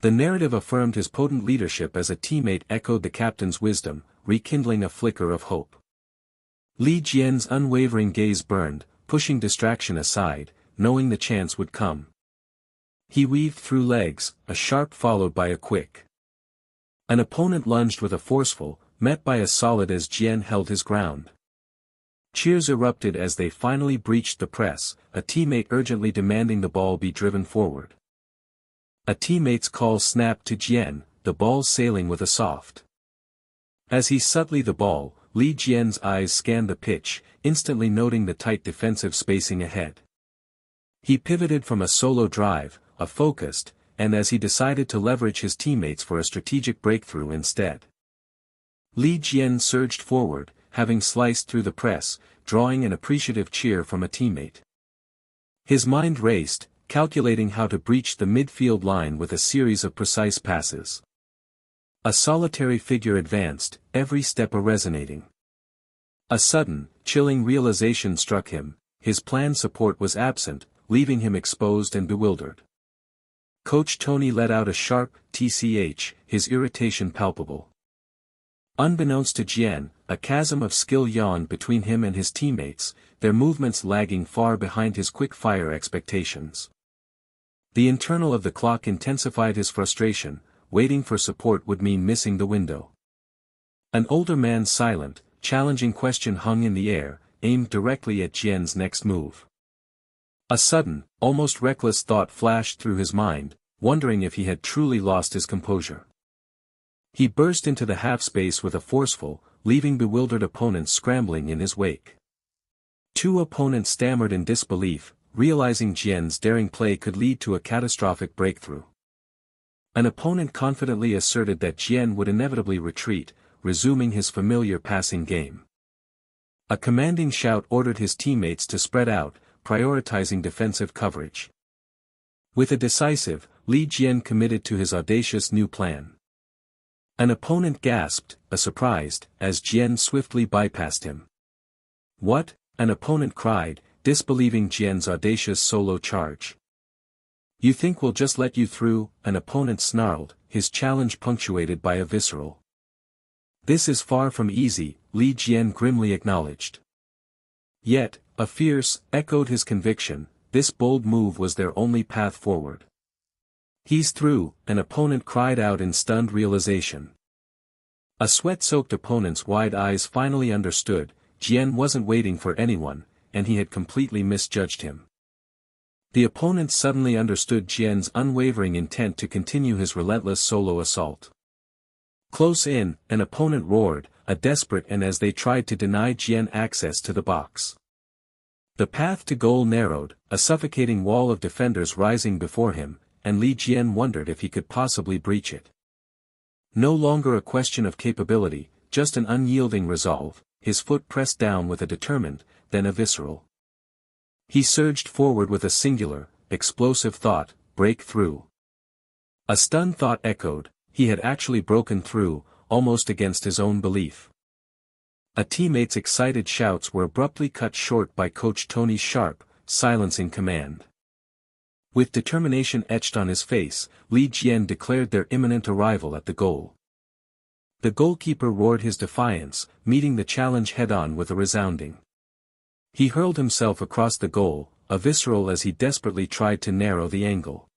The narrative affirmed his potent leadership as a teammate echoed the captain's wisdom, rekindling a flicker of hope. Li Jian's unwavering gaze burned, pushing distraction aside, knowing the chance would come. He weaved through legs, a sharp followed by a quick. An opponent lunged with a forceful, met by a solid as Jian held his ground. Cheers erupted as they finally breached the press, a teammate urgently demanding the ball be driven forward. A teammate's call snapped to Jian, the ball sailing with a soft. As he subtly the ball, Li Jian's eyes scanned the pitch, instantly noting the tight defensive spacing ahead. He pivoted from a solo drive, a focused, and as he decided to leverage his teammates for a strategic breakthrough instead. Li Jian surged forward, having sliced through the press, drawing an appreciative cheer from a teammate. His mind raced, calculating how to breach the midfield line with a series of precise passes. A solitary figure advanced, every step resonating. A sudden, chilling realization struck him: his planned support was absent, leaving him exposed and bewildered. Coach Tony let out a sharp tch, his irritation palpable. Unbeknownst to Jian, a chasm of skill yawned between him and his teammates, their movements lagging far behind his quick-fire expectations. The internal of the clock intensified his frustration. Waiting for support would mean missing the window. An older man's silent, challenging question hung in the air, aimed directly at Jian's next move. A sudden, almost reckless thought flashed through his mind, wondering if he had truly lost his composure. He burst into the half-space with a forceful, leaving bewildered opponents scrambling in his wake. Two opponents stammered in disbelief, realizing Jian's daring play could lead to a catastrophic breakthrough. An opponent confidently asserted that Jian would inevitably retreat, resuming his familiar passing game. A commanding shout ordered his teammates to spread out, prioritizing defensive coverage. With a decisive, Li Jian committed to his audacious new plan. An opponent gasped, surprised, as Jian swiftly bypassed him. "What?" an opponent cried, disbelieving Jian's audacious solo charge. "You think we'll just let you through?" an opponent snarled, his challenge punctuated by a visceral. "This is far from easy," Li Jian grimly acknowledged. Yet, a fierce, echoed his conviction: this bold move was their only path forward. "He's through," an opponent cried out in stunned realization. A sweat-soaked opponent's wide eyes finally understood: Jian wasn't waiting for anyone, and he had completely misjudged him. The opponent suddenly understood Jian's unwavering intent to continue his relentless solo assault. Close in, an opponent roared, a desperate, and as they tried to deny Jian access to the box. The path to goal narrowed, a suffocating wall of defenders rising before him, and Li Jian wondered if he could possibly breach it. No longer a question of capability, just an unyielding resolve, his foot pressed down with a determined, then a visceral. He surged forward with a singular, explosive thought: break through. A stunned thought echoed: he had actually broken through, almost against his own belief. A teammate's excited shouts were abruptly cut short by Coach Tony's sharp, silencing command. With determination etched on his face, Li Jian declared their imminent arrival at the goal. The goalkeeper roared his defiance, meeting the challenge head-on with a resounding. He hurled himself across the goal, a visceral as he desperately tried to narrow the angle.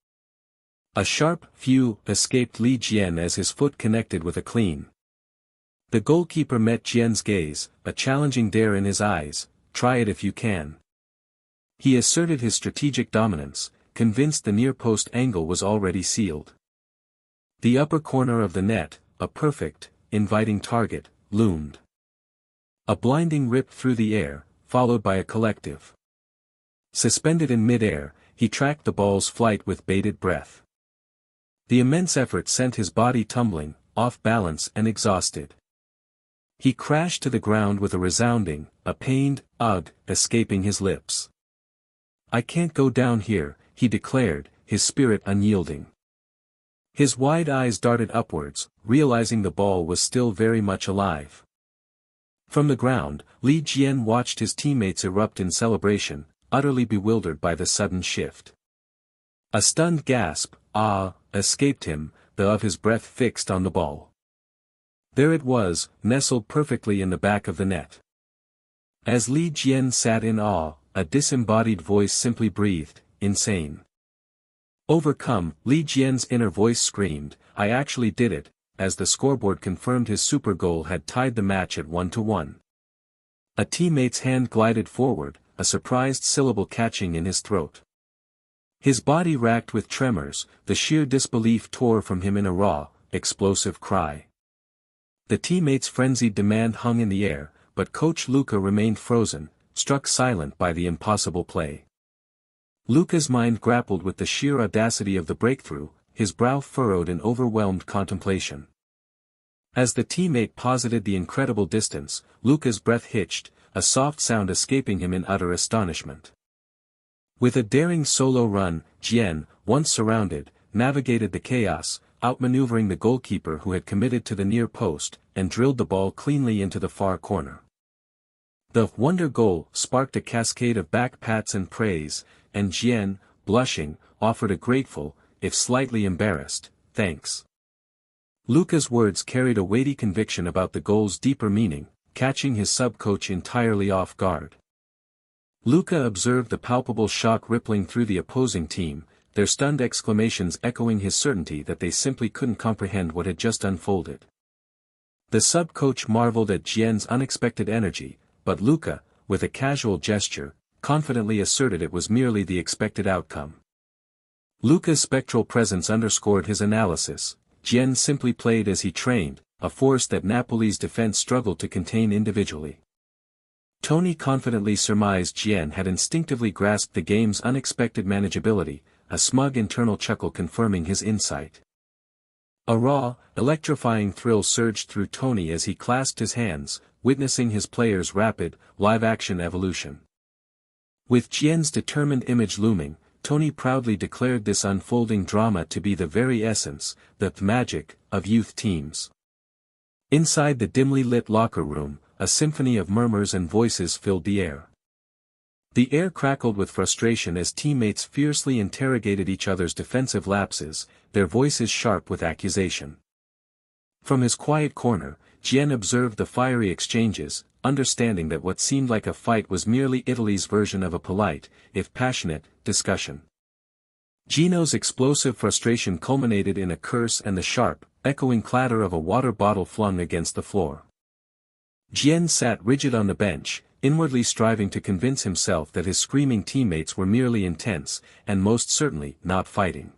A sharp "phew" escaped Li Jian as his foot connected with a clean. The goalkeeper met Jian's gaze, a challenging dare in his eyes: try it if you can. He asserted his strategic dominance, convinced the near-post angle was already sealed. The upper corner of the net, a perfect, inviting target, loomed. A blinding rip through the air, followed by a collective. Suspended in mid-air, he tracked the ball's flight with bated breath. The immense effort sent his body tumbling, off balance and exhausted. He crashed to the ground with a resounding, a pained "ugh" escaping his lips. "I can't go down here," he declared, his spirit unyielding. His wide eyes darted upwards, realizing the ball was still very much alive. From the ground, Li Jian watched his teammates erupt in celebration, utterly bewildered by the sudden shift. A stunned gasp, "ah," escaped him, the of his breath fixed on the ball. There it was, nestled perfectly in the back of the net. As Li Jian sat in awe, a disembodied voice simply breathed, "insane." Overcome, Li Jian's inner voice screamed, "I actually did it," as the scoreboard confirmed his super goal had tied the match at 1-1. A teammate's hand glided forward, a surprised syllable catching in his throat. His body racked with tremors, the sheer disbelief tore from him in a raw, explosive cry. The teammate's frenzied demand hung in the air, but Coach Luka remained frozen, struck silent by the impossible play. Luka's mind grappled with the sheer audacity of the breakthrough, his brow furrowed in overwhelmed contemplation. As the teammate posited the incredible distance, Luka's breath hitched, a soft sound escaping him in utter astonishment. With a daring solo run, Jian, once surrounded, navigated the chaos, outmaneuvering the goalkeeper who had committed to the near post, and drilled the ball cleanly into the far corner. The wonder goal sparked a cascade of back-pats and praise, and Jian, blushing, offered a grateful, if slightly embarrassed, thanks. Luka's words carried a weighty conviction about the goal's deeper meaning, catching his sub-coach entirely off guard. Luka observed the palpable shock rippling through the opposing team, their stunned exclamations echoing his certainty that they simply couldn't comprehend what had just unfolded. The sub-coach marveled at Jian's unexpected energy, but Luka, with a casual gesture, confidently asserted it was merely the expected outcome. Luka's spectral presence underscored his analysis. Jian simply played as he trained, a force that Napoli's defense struggled to contain individually. Tony confidently surmised Jian had instinctively grasped the game's unexpected manageability, a smug internal chuckle confirming his insight. A raw, electrifying thrill surged through Tony as he clasped his hands, witnessing his player's rapid, live-action evolution. With Jian's determined image looming, Tony proudly declared this unfolding drama to be the very essence, the magic, of youth teams. Inside the dimly lit locker room, a symphony of murmurs and voices filled the air. The air crackled with frustration as teammates fiercely interrogated each other's defensive lapses, their voices sharp with accusation. From his quiet corner, Jian observed the fiery exchanges, understanding that what seemed like a fight was merely Italy's version of a polite, if passionate, discussion. Gino's explosive frustration culminated in a curse and the sharp, echoing clatter of a water bottle flung against the floor. Jian sat rigid on the bench, inwardly striving to convince himself that his screaming teammates were merely intense, and most certainly not fighting.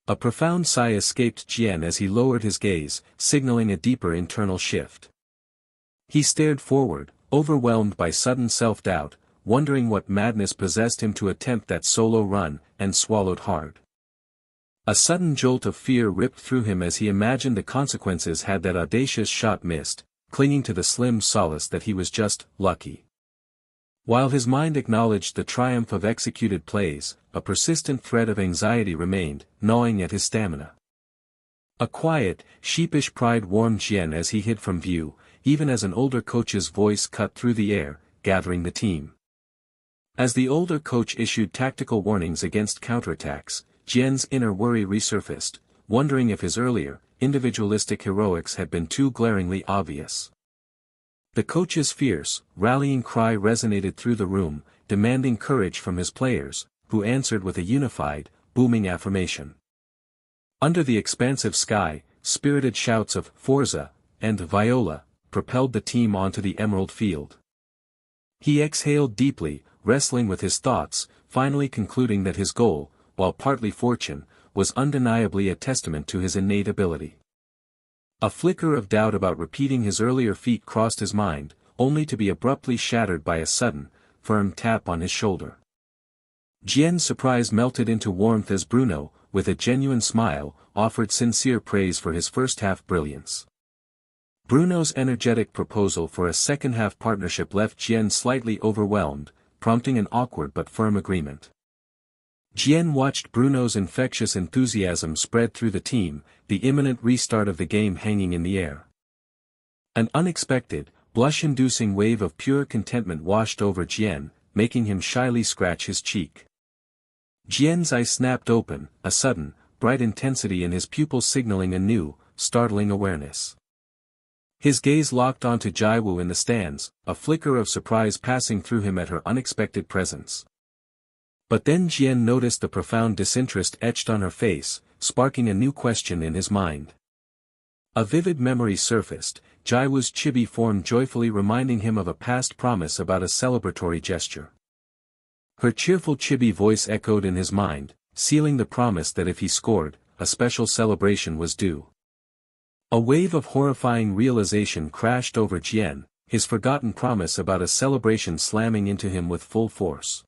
A profound sigh escaped Jian as he lowered his gaze, signaling a deeper internal shift. He stared forward, overwhelmed by sudden self-doubt, wondering what madness possessed him to attempt that solo run, and swallowed hard. A sudden jolt of fear ripped through him as he imagined the consequences had that audacious shot missed, clinging to the slim solace that he was just lucky. While his mind acknowledged the triumph of executed plays, a persistent thread of anxiety remained, gnawing at his stamina. A quiet, sheepish pride warmed Jian as he hid from view, even as an older coach's voice cut through the air, gathering the team. As the older coach issued tactical warnings against counterattacks, Jian's inner worry resurfaced, wondering if his earlier, individualistic heroics had been too glaringly obvious. The coach's fierce, rallying cry resonated through the room, demanding courage from his players, who answered with a unified, booming affirmation. Under the expansive sky, spirited shouts of "Forza" and "Viola" propelled the team onto the emerald field. He exhaled deeply, wrestling with his thoughts, finally concluding that his goal, while partly fortune, was undeniably a testament to his innate ability. A flicker of doubt about repeating his earlier feat crossed his mind, only to be abruptly shattered by a sudden, firm tap on his shoulder. Jian's surprise melted into warmth as Bruno, with a genuine smile, offered sincere praise for his first-half brilliance. Bruno's energetic proposal for a second-half partnership left Jian slightly overwhelmed, prompting an awkward but firm agreement. Jian watched Bruno's infectious enthusiasm spread through the team, the imminent restart of the game hanging in the air. An unexpected, blush-inducing wave of pure contentment washed over Jian, making him shyly scratch his cheek. Jian's eyes snapped open, a sudden, bright intensity in his pupils signaling a new, startling awareness. His gaze locked onto Jiwoo in the stands, a flicker of surprise passing through him at her unexpected presence. But then Jian noticed the profound disinterest etched on her face, sparking a new question in his mind. A vivid memory surfaced, Jiwoo's chibi form joyfully reminding him of a past promise about a celebratory gesture. Her cheerful chibi voice echoed in his mind, sealing the promise that if he scored, a special celebration was due. A wave of horrifying realization crashed over Jian, his forgotten promise about a celebration slamming into him with full force.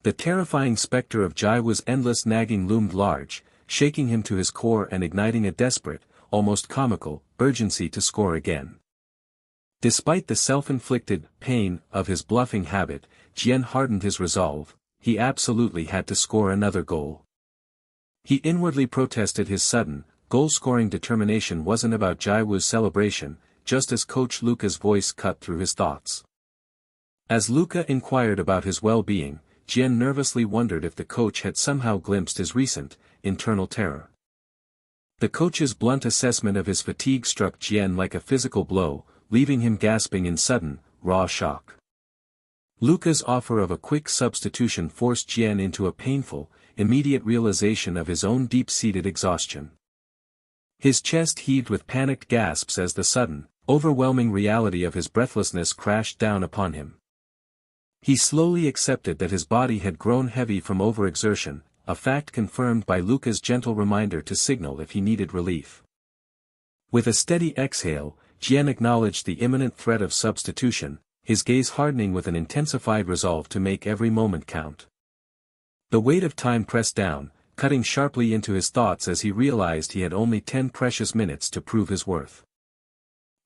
The terrifying specter of Jiwoo's endless nagging loomed large, shaking him to his core and igniting a desperate, almost comical, urgency to score again. Despite the self-inflicted pain of his bluffing habit, Jian hardened his resolve. He absolutely had to score another goal. He inwardly protested his sudden, goal-scoring determination wasn't about Jiwoo's celebration, just as Coach Luca's voice cut through his thoughts. As Luca inquired about his well-being, Jian nervously wondered if the coach had somehow glimpsed his recent, internal terror. The coach's blunt assessment of his fatigue struck Jian like a physical blow, leaving him gasping in sudden, raw shock. Luca's offer of a quick substitution forced Jian into a painful, immediate realization of his own deep-seated exhaustion. His chest heaved with panicked gasps as the sudden, overwhelming reality of his breathlessness crashed down upon him. He slowly accepted that his body had grown heavy from overexertion, a fact confirmed by Luca's gentle reminder to signal if he needed relief. With a steady exhale, Jian acknowledged the imminent threat of substitution, his gaze hardening with an intensified resolve to make every moment count. The weight of time pressed down, cutting sharply into his thoughts as he realized he had only 10 precious minutes to prove his worth.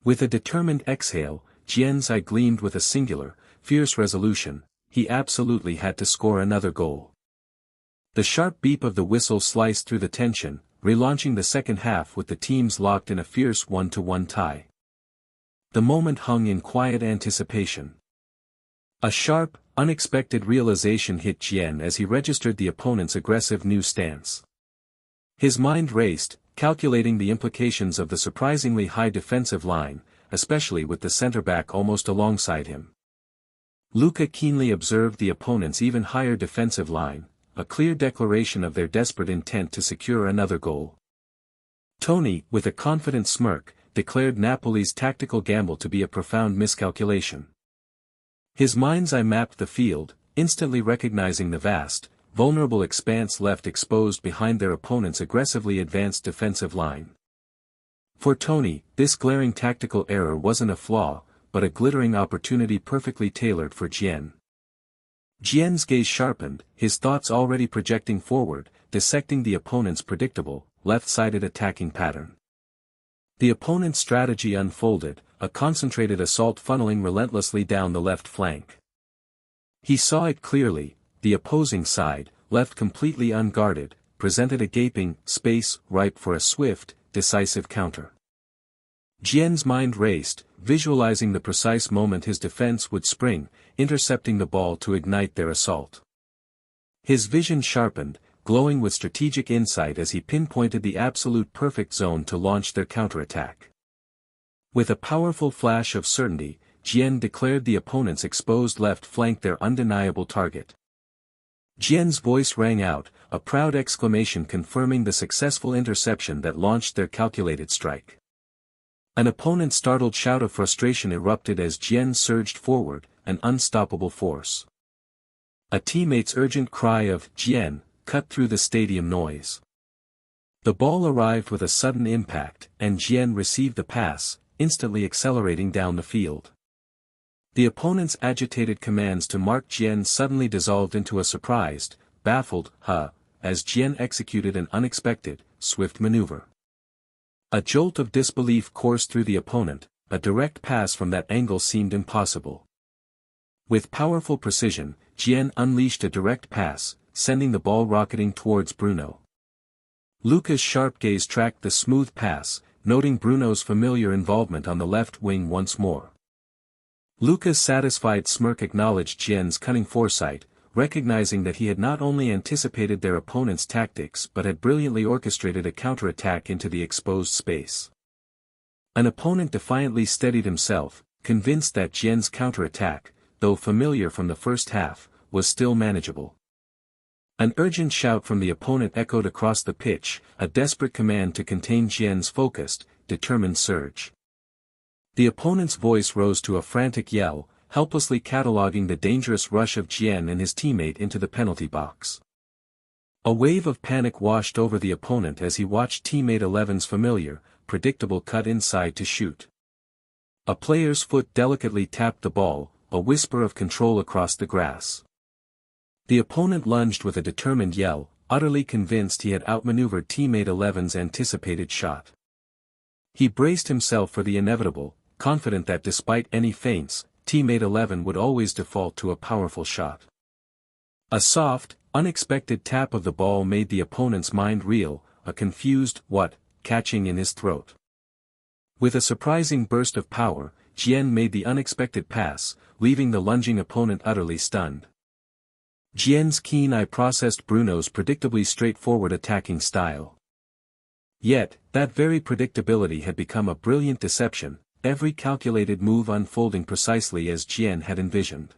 With a determined exhale, Jian's eye gleamed with a singular, fierce resolution. He absolutely had to score another goal. The sharp beep of the whistle sliced through the tension, relaunching the second half with the teams locked in a fierce 1-1 tie. The moment hung in quiet anticipation. A sharp, unexpected realization hit Jian as he registered the opponent's aggressive new stance. His mind raced, calculating the implications of the surprisingly high defensive line, especially with the center-back almost alongside him. Luca keenly observed the opponent's even higher defensive line, a clear declaration of their desperate intent to secure another goal. Tony, with a confident smirk, declared Napoli's tactical gamble to be a profound miscalculation. His mind's eye mapped the field, instantly recognizing the vast, vulnerable expanse left exposed behind their opponent's aggressively advanced defensive line. For Tony, this glaring tactical error wasn't a flaw, but a glittering opportunity perfectly tailored for Jian. Jian's gaze sharpened, his thoughts already projecting forward, dissecting the opponent's predictable, left-sided attacking pattern. The opponent's strategy unfolded, a concentrated assault funneling relentlessly down the left flank. He saw it clearly, the opposing side, left completely unguarded, presented a gaping space ripe for a swift, decisive counter. Jian's mind raced, visualizing the precise moment his defense would spring, intercepting the ball to ignite their assault. His vision sharpened, glowing with strategic insight as he pinpointed the absolute perfect zone to launch their counterattack. With a powerful flash of certainty, Jian declared the opponent's exposed left flank their undeniable target. Jian's voice rang out, a proud exclamation confirming the successful interception that launched their calculated strike. An opponent's startled shout of frustration erupted as Jian surged forward, an unstoppable force. A teammate's urgent cry of "Jian" cut through the stadium noise. The ball arrived with a sudden impact, and Jian received the pass, instantly accelerating down the field. The opponent's agitated commands to mark Jian suddenly dissolved into a surprised, baffled "huh," as Jian executed an unexpected, swift maneuver. A jolt of disbelief coursed through the opponent, a direct pass from that angle seemed impossible. With powerful precision, Jian unleashed a direct pass, sending the ball rocketing towards Bruno. Luca's sharp gaze tracked the smooth pass, noting Bruno's familiar involvement on the left wing once more. Luca's satisfied smirk acknowledged Jian's cunning foresight, recognizing that he had not only anticipated their opponent's tactics but had brilliantly orchestrated a counterattack into the exposed space. An opponent defiantly steadied himself, convinced that Jian's counterattack, though familiar from the first half, was still manageable. An urgent shout from the opponent echoed across the pitch, a desperate command to contain Jian's focused, determined surge. The opponent's voice rose to a frantic yell, helplessly cataloging the dangerous rush of Jian and his teammate into the penalty box. A wave of panic washed over the opponent as he watched teammate 11's familiar, predictable cut inside to shoot. A player's foot delicately tapped the ball, a whisper of control across the grass. The opponent lunged with a determined yell, utterly convinced he had outmaneuvered teammate 11's anticipated shot. He braced himself for the inevitable, confident that despite any feints, teammate 11 would always default to a powerful shot. A soft, unexpected tap of the ball made the opponent's mind reel, a confused "what" catching in his throat. With a surprising burst of power, Jian made the unexpected pass, leaving the lunging opponent utterly stunned. Jian's keen eye processed Bruno's predictably straightforward attacking style. Yet, that very predictability had become a brilliant deception, every calculated move unfolding precisely as Jian had envisioned.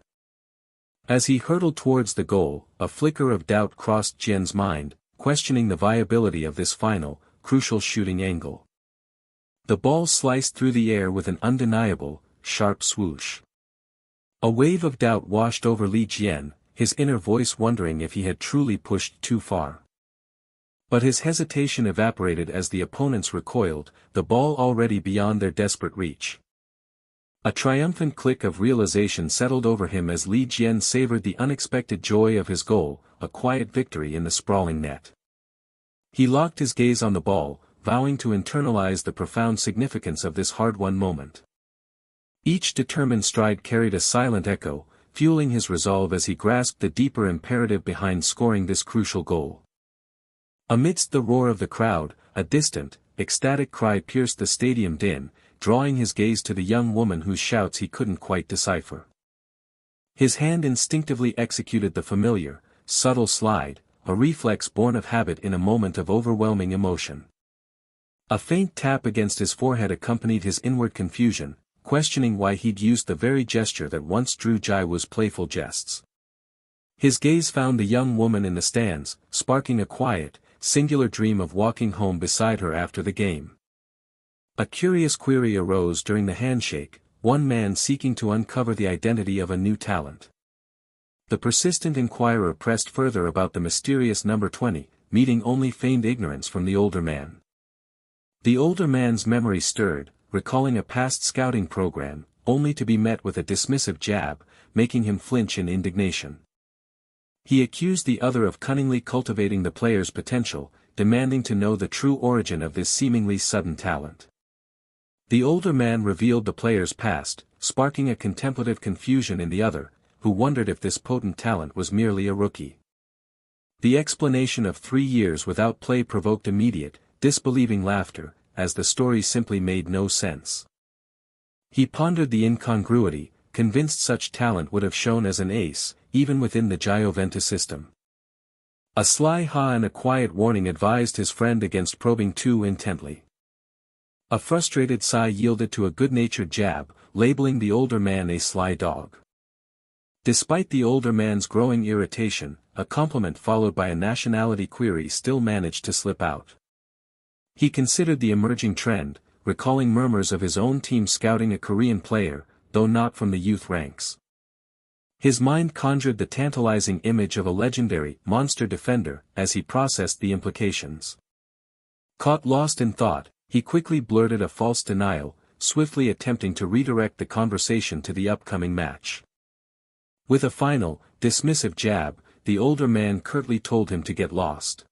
As he hurtled towards the goal, a flicker of doubt crossed Jian's mind, questioning the viability of this final, crucial shooting angle. The ball sliced through the air with an undeniable, sharp swoosh. A wave of doubt washed over Li Jian, his inner voice wondering if he had truly pushed too far. But his hesitation evaporated as the opponents recoiled, the ball already beyond their desperate reach. A triumphant click of realization settled over him as Li Jian savored the unexpected joy of his goal, a quiet victory in the sprawling net. He locked his gaze on the ball, vowing to internalize the profound significance of this hard-won moment. Each determined stride carried a silent echo, fueling his resolve as he grasped the deeper imperative behind scoring this crucial goal. Amidst the roar of the crowd, a distant, ecstatic cry pierced the stadium din, drawing his gaze to the young woman whose shouts he couldn't quite decipher. His hand instinctively executed the familiar, subtle slide, a reflex born of habit in a moment of overwhelming emotion. A faint tap against his forehead accompanied his inward confusion, questioning why he'd used the very gesture that once drew Jiwoo's playful jests. His gaze found the young woman in the stands, sparking a quiet, singular dream of walking home beside her after the game. A curious query arose during the handshake, one man seeking to uncover the identity of a new talent. The persistent inquirer pressed further about the mysterious number 20, meeting only feigned ignorance from the older man. The older man's memory stirred, recalling a past scouting program, only to be met with a dismissive jab, making him flinch in indignation. He accused the other of cunningly cultivating the player's potential, demanding to know the true origin of this seemingly sudden talent. The older man revealed the player's past, sparking a contemplative confusion in the other, who wondered if this potent talent was merely a rookie. The explanation of 3 years without play provoked immediate, disbelieving laughter, as the story simply made no sense. He pondered the incongruity, convinced such talent would have shown as an ace, even within the Jiwoo system. A sly ha and a quiet warning advised his friend against probing too intently. A frustrated sigh yielded to a good-natured jab, labeling the older man a sly dog. Despite the older man's growing irritation, a compliment followed by a nationality query still managed to slip out. He considered the emerging trend, recalling murmurs of his own team scouting a Korean player, though not from the youth ranks. His mind conjured the tantalizing image of a legendary, monster defender, as he processed the implications. Caught lost in thought, he quickly blurted a false denial, swiftly attempting to redirect the conversation to the upcoming match. With a final, dismissive jab, the older man curtly told him to get lost.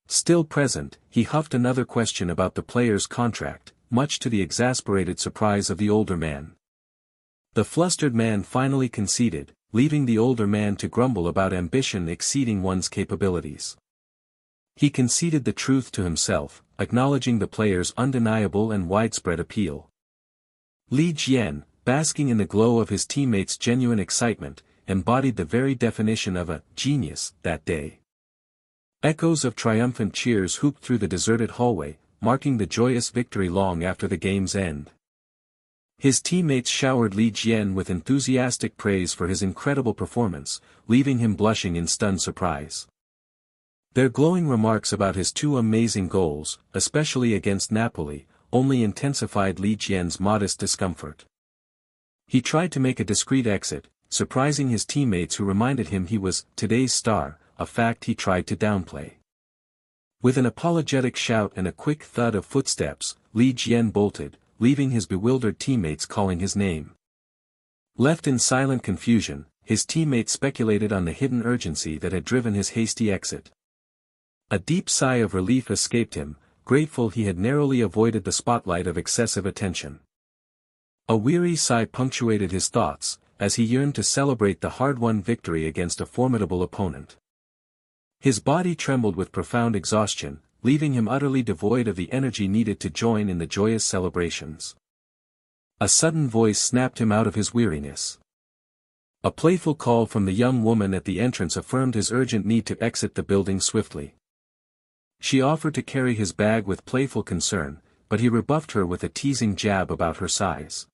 Still present, he huffed another question about the player's contract, much to the exasperated surprise of the older man. The flustered man finally conceded, leaving the older man to grumble about ambition exceeding one's capabilities. He conceded the truth to himself, acknowledging the player's undeniable and widespread appeal. Li Jian, basking in the glow of his teammates' genuine excitement, embodied the very definition of a genius that day. Echoes of triumphant cheers hooped through the deserted hallway, marking the joyous victory long after the game's end. His teammates showered Li Jian with enthusiastic praise for his incredible performance, leaving him blushing in stunned surprise. Their glowing remarks about his 2 amazing goals, especially against Napoli, only intensified Li Jian's modest discomfort. He tried to make a discreet exit, surprising his teammates who reminded him he was today's star, a fact he tried to downplay. With an apologetic shout and a quick thud of footsteps, Li Jian bolted, leaving his bewildered teammates calling his name. Left in silent confusion, his teammates speculated on the hidden urgency that had driven his hasty exit. A deep sigh of relief escaped him, grateful he had narrowly avoided the spotlight of excessive attention. A weary sigh punctuated his thoughts, as he yearned to celebrate the hard-won victory against a formidable opponent. His body trembled with profound exhaustion, leaving him utterly devoid of the energy needed to join in the joyous celebrations. A sudden voice snapped him out of his weariness. A playful call from the young woman at the entrance affirmed his urgent need to exit the building swiftly. She offered to carry his bag with playful concern, but he rebuffed her with a teasing jab about her size.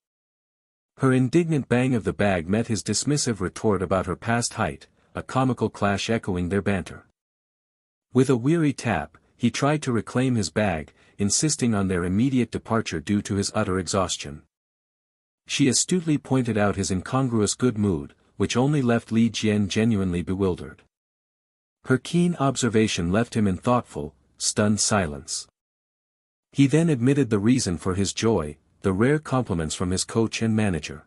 Her indignant bang of the bag met his dismissive retort about her past height, a comical clash echoing their banter. With a weary tap, he tried to reclaim his bag, insisting on their immediate departure due to his utter exhaustion. She astutely pointed out his incongruous good mood, which only left Li Jian genuinely bewildered. Her keen observation left him in thoughtful, stunned silence. He then admitted the reason for his joy, the rare compliments from his coach and manager.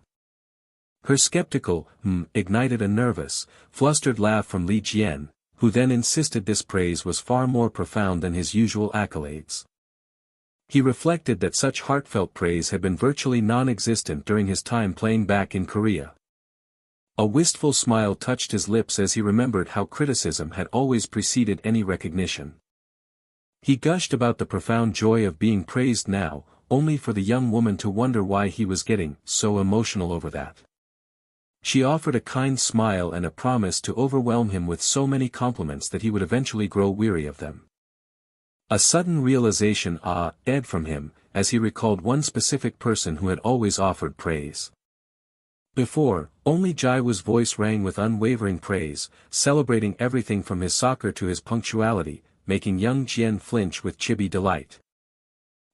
Her skeptical ignited a nervous, flustered laugh from Li Jian, who then insisted this praise was far more profound than his usual accolades. He reflected that such heartfelt praise had been virtually non-existent during his time playing back in Korea. A wistful smile touched his lips as he remembered how criticism had always preceded any recognition. He gushed about the profound joy of being praised now, only for the young woman to wonder why he was getting so emotional over that. She offered a kind smile and a promise to overwhelm him with so many compliments that he would eventually grow weary of them. A sudden realization ebbed from him, as he recalled one specific person who had always offered praise. Before, only Jiwoo's voice rang with unwavering praise, celebrating everything from his soccer to his punctuality, making young Jian flinch with chibi delight.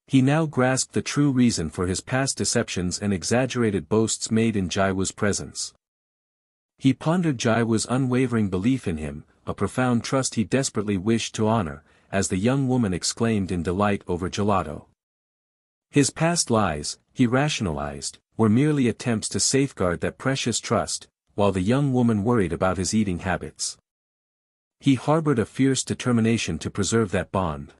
He now grasped the true reason for his past deceptions and exaggerated boasts made in Jiwoo's presence. He pondered Jiwoo's unwavering belief in him, a profound trust he desperately wished to honor, as the young woman exclaimed in delight over gelato. His past lies, he rationalized, were merely attempts to safeguard that precious trust, while the young woman worried about his eating habits. He harbored a fierce determination to preserve that bond.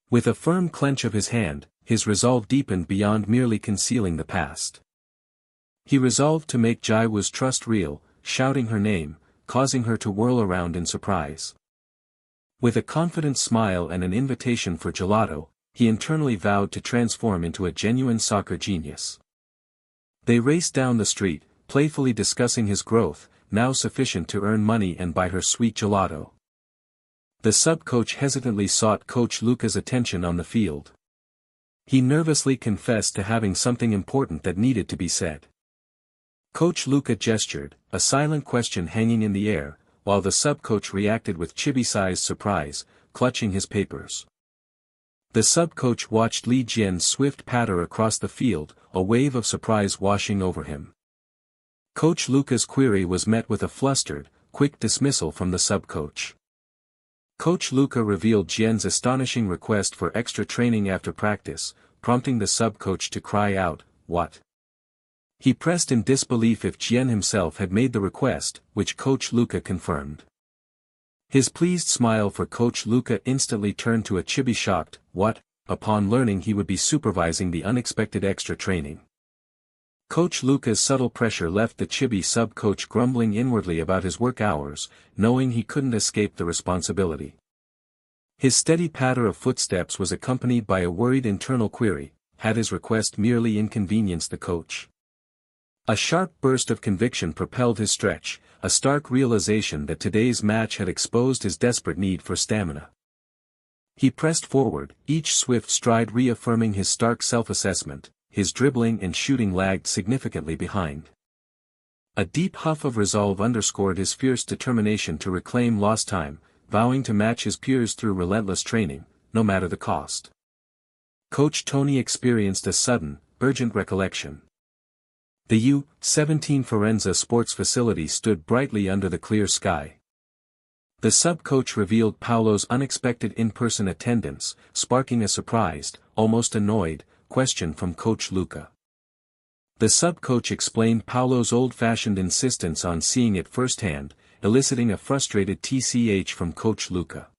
With a firm clench of his hand, his resolve deepened beyond merely concealing the past. He resolved to make Jiwoo's trust real, shouting her name, causing her to whirl around in surprise. With a confident smile and an invitation for gelato, he internally vowed to transform into a genuine soccer genius. They raced down the street, playfully discussing his growth, now sufficient to earn money and buy her sweet gelato. The sub-coach hesitantly sought Coach Luca's attention on the field. He nervously confessed to having something important that needed to be said. Coach Luca gestured, a silent question hanging in the air, while the sub-coach reacted with chibi-sized surprise, clutching his papers. The sub-coach watched Li Jian's swift patter across the field, a wave of surprise washing over him. Coach Luca's query was met with a flustered, quick dismissal from the sub-coach. Coach Luca revealed Jian's astonishing request for extra training after practice, prompting the sub-coach to cry out, "What?" He pressed in disbelief if Jian himself had made the request, which Coach Luca confirmed. His pleased smile for Coach Luca instantly turned to a chibi-shocked, "What?" upon learning he would be supervising the unexpected extra training. Coach Luca's subtle pressure left the chibi sub-coach grumbling inwardly about his work hours, knowing he couldn't escape the responsibility. His steady patter of footsteps was accompanied by a worried internal query, had his request merely inconvenienced the coach? A sharp burst of conviction propelled his stretch, a stark realization that today's match had exposed his desperate need for stamina. He pressed forward, each swift stride reaffirming his stark self-assessment. His dribbling and shooting lagged significantly behind. A deep huff of resolve underscored his fierce determination to reclaim lost time, vowing to match his peers through relentless training, no matter the cost. Coach Tony experienced a sudden, urgent recollection. The U-17 Firenze sports facility stood brightly under the clear sky. The sub-coach revealed Paolo's unexpected in-person attendance, sparking a surprised, almost annoyed, question from Coach Luca. The sub-coach explained Paolo's old-fashioned insistence on seeing it firsthand, eliciting a frustrated tch from Coach Luca.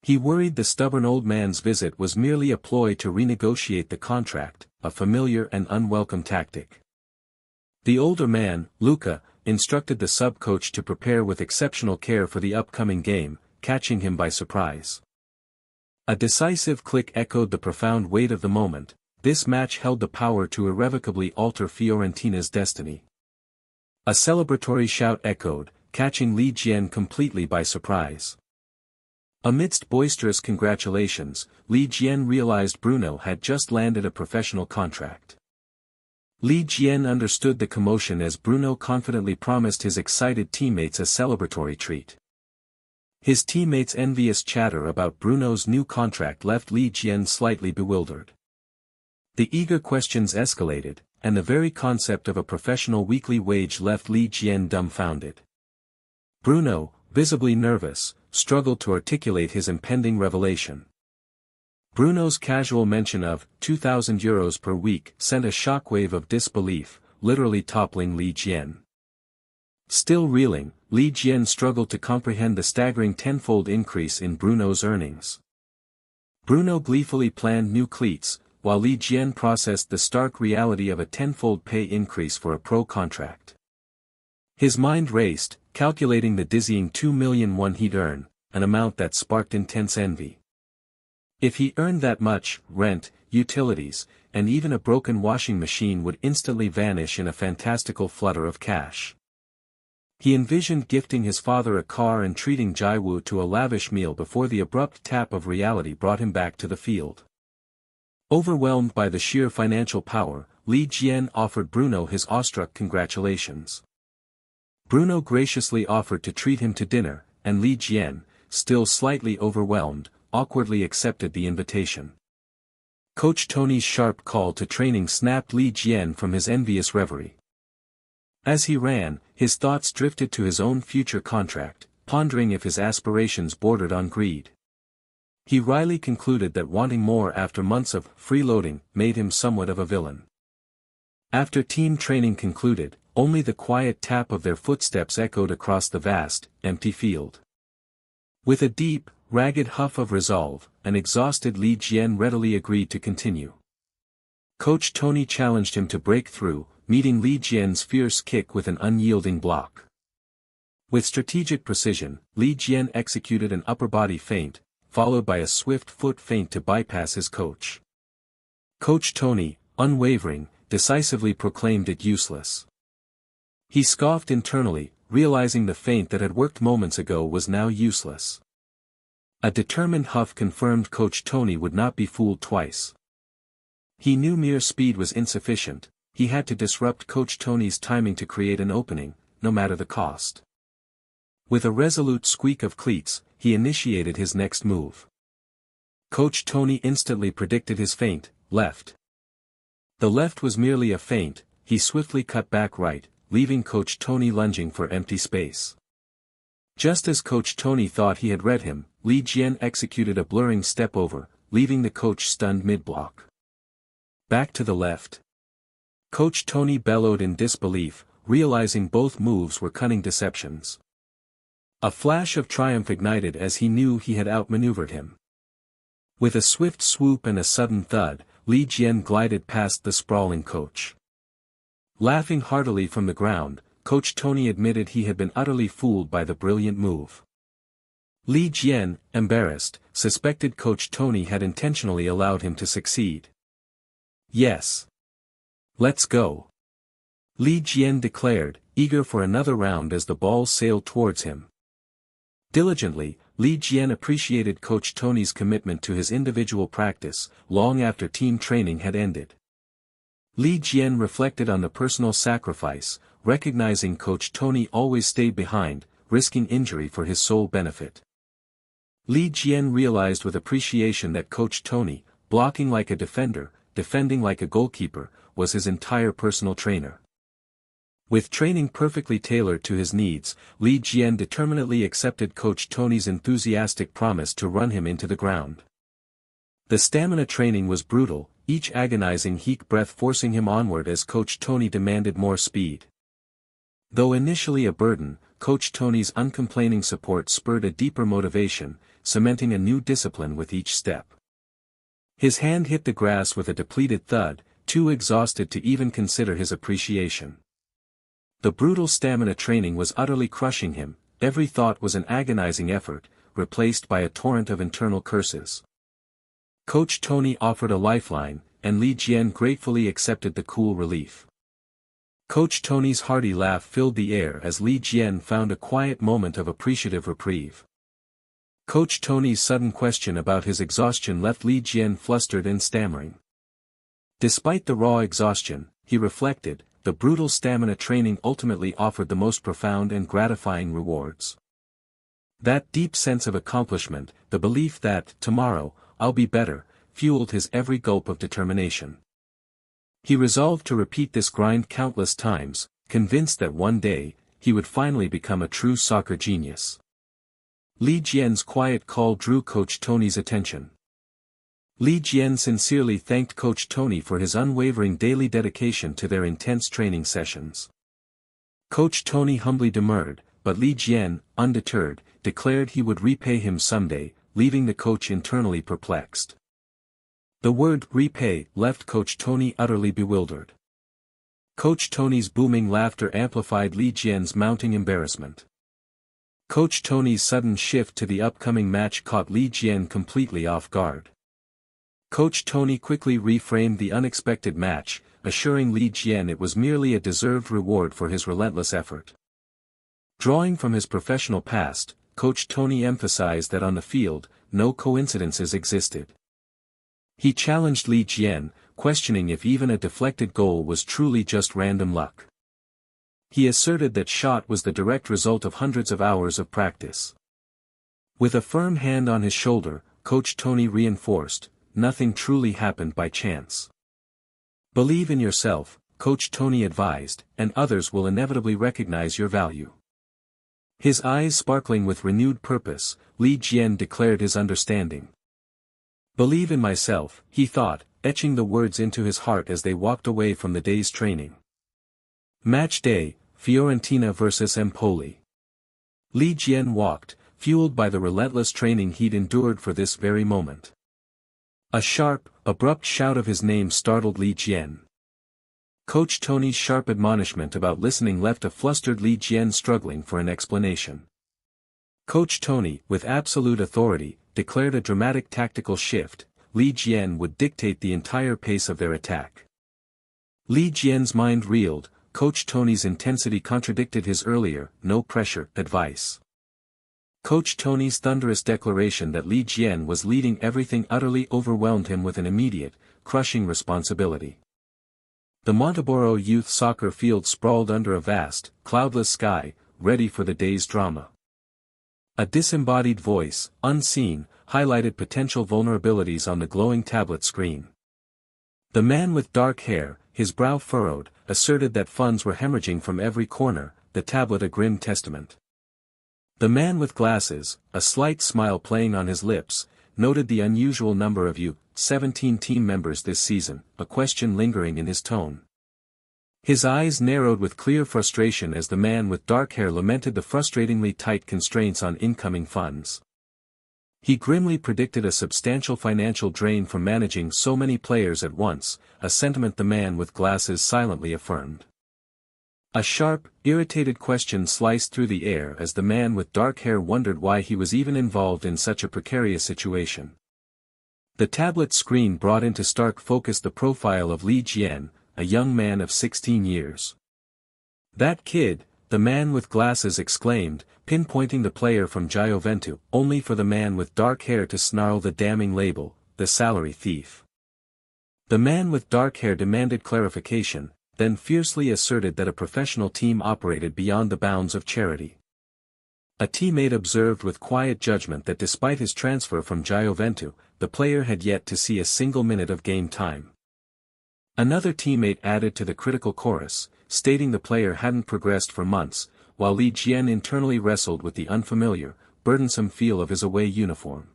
He worried the stubborn old man's visit was merely a ploy to renegotiate the contract, a familiar and unwelcome tactic. The older man, Luca, instructed the sub-coach to prepare with exceptional care for the upcoming game, catching him by surprise. A decisive click echoed the profound weight of the moment. This match held the power to irrevocably alter Fiorentina's destiny. A celebratory shout echoed, catching Li Jian completely by surprise. Amidst boisterous congratulations, Li Jian realized Bruno had just landed a professional contract. Li Jian understood the commotion as Bruno confidently promised his excited teammates a celebratory treat. His teammates' envious chatter about Bruno's new contract left Li Jian slightly bewildered. The eager questions escalated, and the very concept of a professional weekly wage left Li Jian dumbfounded. Bruno, visibly nervous, struggled to articulate his impending revelation. Bruno's casual mention of €2,000 per week sent a shockwave of disbelief, literally toppling Li Jian. Still reeling, Li Jian struggled to comprehend the staggering tenfold increase in Bruno's earnings. Bruno gleefully planned new cleats, while Li Jian processed the stark reality of a tenfold pay increase for a pro contract. His mind raced, calculating the dizzying $2 million he'd earn, an amount that sparked intense envy. If he earned that much, rent, utilities, and even a broken washing machine would instantly vanish in a fantastical flutter of cash. He envisioned gifting his father a car and treating Jiwoo to a lavish meal before the abrupt tap of reality brought him back to the field. Overwhelmed by the sheer financial power, Li Jian offered Bruno his awestruck congratulations. Bruno graciously offered to treat him to dinner, and Li Jian, still slightly overwhelmed, awkwardly accepted the invitation. Coach Tony's sharp call to training snapped Li Jian from his envious reverie. As he ran, his thoughts drifted to his own future contract, pondering if his aspirations bordered on greed. He wryly concluded that wanting more after months of freeloading made him somewhat of a villain. After team training concluded, only the quiet tap of their footsteps echoed across the vast, empty field. With a deep, ragged huff of resolve, an exhausted Li Jian readily agreed to continue. Coach Tony challenged him to break through, meeting Li Jian's fierce kick with an unyielding block. With strategic precision, Li Jian executed an upper body feint, followed by a swift foot feint to bypass his coach. Coach Tony, unwavering, decisively proclaimed it useless. He scoffed internally, realizing the feint that had worked moments ago was now useless. A determined huff confirmed Coach Tony would not be fooled twice. He knew mere speed was insufficient, he had to disrupt Coach Tony's timing to create an opening, no matter the cost. With a resolute squeak of cleats, he initiated his next move. Coach Tony instantly predicted his feint, left. The left was merely a feint, he swiftly cut back right, leaving Coach Tony lunging for empty space. Just as Coach Tony thought he had read him, Li Jian executed a blurring step over, leaving the coach stunned mid-block. Back to the left. Coach Tony bellowed in disbelief, realizing both moves were cunning deceptions. A flash of triumph ignited as he knew he had outmaneuvered him. With a swift swoop and a sudden thud, Li Jian glided past the sprawling coach. Laughing heartily from the ground, Coach Tony admitted he had been utterly fooled by the brilliant move. Li Jian, embarrassed, suspected Coach Tony had intentionally allowed him to succeed. Yes. Let's go. Li Jian declared, eager for another round as the ball sailed towards him. Diligently, Li Jian appreciated Coach Tony's commitment to his individual practice, long after team training had ended. Li Jian reflected on the personal sacrifice, recognizing Coach Tony always stayed behind, risking injury for his sole benefit. Li Jian realized with appreciation that Coach Tony, blocking like a defender, defending like a goalkeeper, was his entire personal trainer. With training perfectly tailored to his needs, Li Jian determinedly accepted Coach Tony's enthusiastic promise to run him into the ground. The stamina training was brutal, each agonizing heat breath forcing him onward as Coach Tony demanded more speed. Though initially a burden, Coach Tony's uncomplaining support spurred a deeper motivation, cementing a new discipline with each step. His hand hit the grass with a depleted thud, too exhausted to even consider his appreciation. The brutal stamina training was utterly crushing him, every thought was an agonizing effort, replaced by a torrent of internal curses. Coach Tony offered a lifeline, and Li Jian gratefully accepted the cool relief. Coach Tony's hearty laugh filled the air as Li Jian found a quiet moment of appreciative reprieve. Coach Tony's sudden question about his exhaustion left Li Jian flustered and stammering. Despite the raw exhaustion, he reflected, the brutal stamina training ultimately offered the most profound and gratifying rewards. That deep sense of accomplishment, the belief that, tomorrow, I'll be better, fueled his every gulp of determination. He resolved to repeat this grind countless times, convinced that one day, he would finally become a true soccer genius. Li Jian's quiet call drew Coach Tony's attention. Li Jian sincerely thanked Coach Tony for his unwavering daily dedication to their intense training sessions. Coach Tony humbly demurred, but Li Jian, undeterred, declared he would repay him someday, leaving the coach internally perplexed. The word repay left Coach Tony utterly bewildered. Coach Tony's booming laughter amplified Li Jian's mounting embarrassment. Coach Tony's sudden shift to the upcoming match caught Li Jian completely off guard. Coach Tony quickly reframed the unexpected match, assuring Li Jian it was merely a deserved reward for his relentless effort. Drawing from his professional past, Coach Tony emphasized that on the field, no coincidences existed. He challenged Li Jian, questioning if even a deflected goal was truly just random luck. He asserted that shot was the direct result of hundreds of hours of practice. With a firm hand on his shoulder, Coach Tony reinforced, nothing truly happened by chance. Believe in yourself, Coach Tony advised, and others will inevitably recognize your value. His eyes sparkling with renewed purpose, Li Jian declared his understanding. Believe in myself, he thought, etching the words into his heart as they walked away from the day's training. Match day, Fiorentina vs Empoli. Li Jian walked, fueled by the relentless training he'd endured for this very moment. A sharp, abrupt shout of his name startled Li Jian. Coach Tony's sharp admonishment about listening left a flustered Li Jian struggling for an explanation. Coach Tony, with absolute authority, declared a dramatic tactical shift. Li Jian would dictate the entire pace of their attack. Li Jian's mind reeled, Coach Tony's intensity contradicted his earlier, no pressure, advice. Coach Tony's thunderous declaration that Li Jian was leading everything utterly overwhelmed him with an immediate, crushing responsibility. The Monteboro youth soccer field sprawled under a vast, cloudless sky, ready for the day's drama. A disembodied voice, unseen, highlighted potential vulnerabilities on the glowing tablet screen. The man with dark hair, his brow furrowed, asserted that funds were hemorrhaging from every corner, the tablet a grim testament. The man with glasses, a slight smile playing on his lips, noted the unusual number of U-17 team members this season, a question lingering in his tone. His eyes narrowed with clear frustration as the man with dark hair lamented the frustratingly tight constraints on incoming funds. He grimly predicted a substantial financial drain from managing so many players at once, a sentiment the man with glasses silently affirmed. A sharp, irritated question sliced through the air as the man with dark hair wondered why he was even involved in such a precarious situation. The tablet screen brought into stark focus the profile of Li Jian, a young man of 16 years. "That kid," the man with glasses exclaimed, pinpointing the player from Juventus, only for the man with dark hair to snarl the damning label, "the salary thief." The man with dark hair demanded clarification, then fiercely asserted that a professional team operated beyond the bounds of charity. A teammate observed with quiet judgment that despite his transfer from Juventus, the player had yet to see a single minute of game time. Another teammate added to the critical chorus, stating the player hadn't progressed for months, while Li Jian internally wrestled with the unfamiliar, burdensome feel of his away uniform.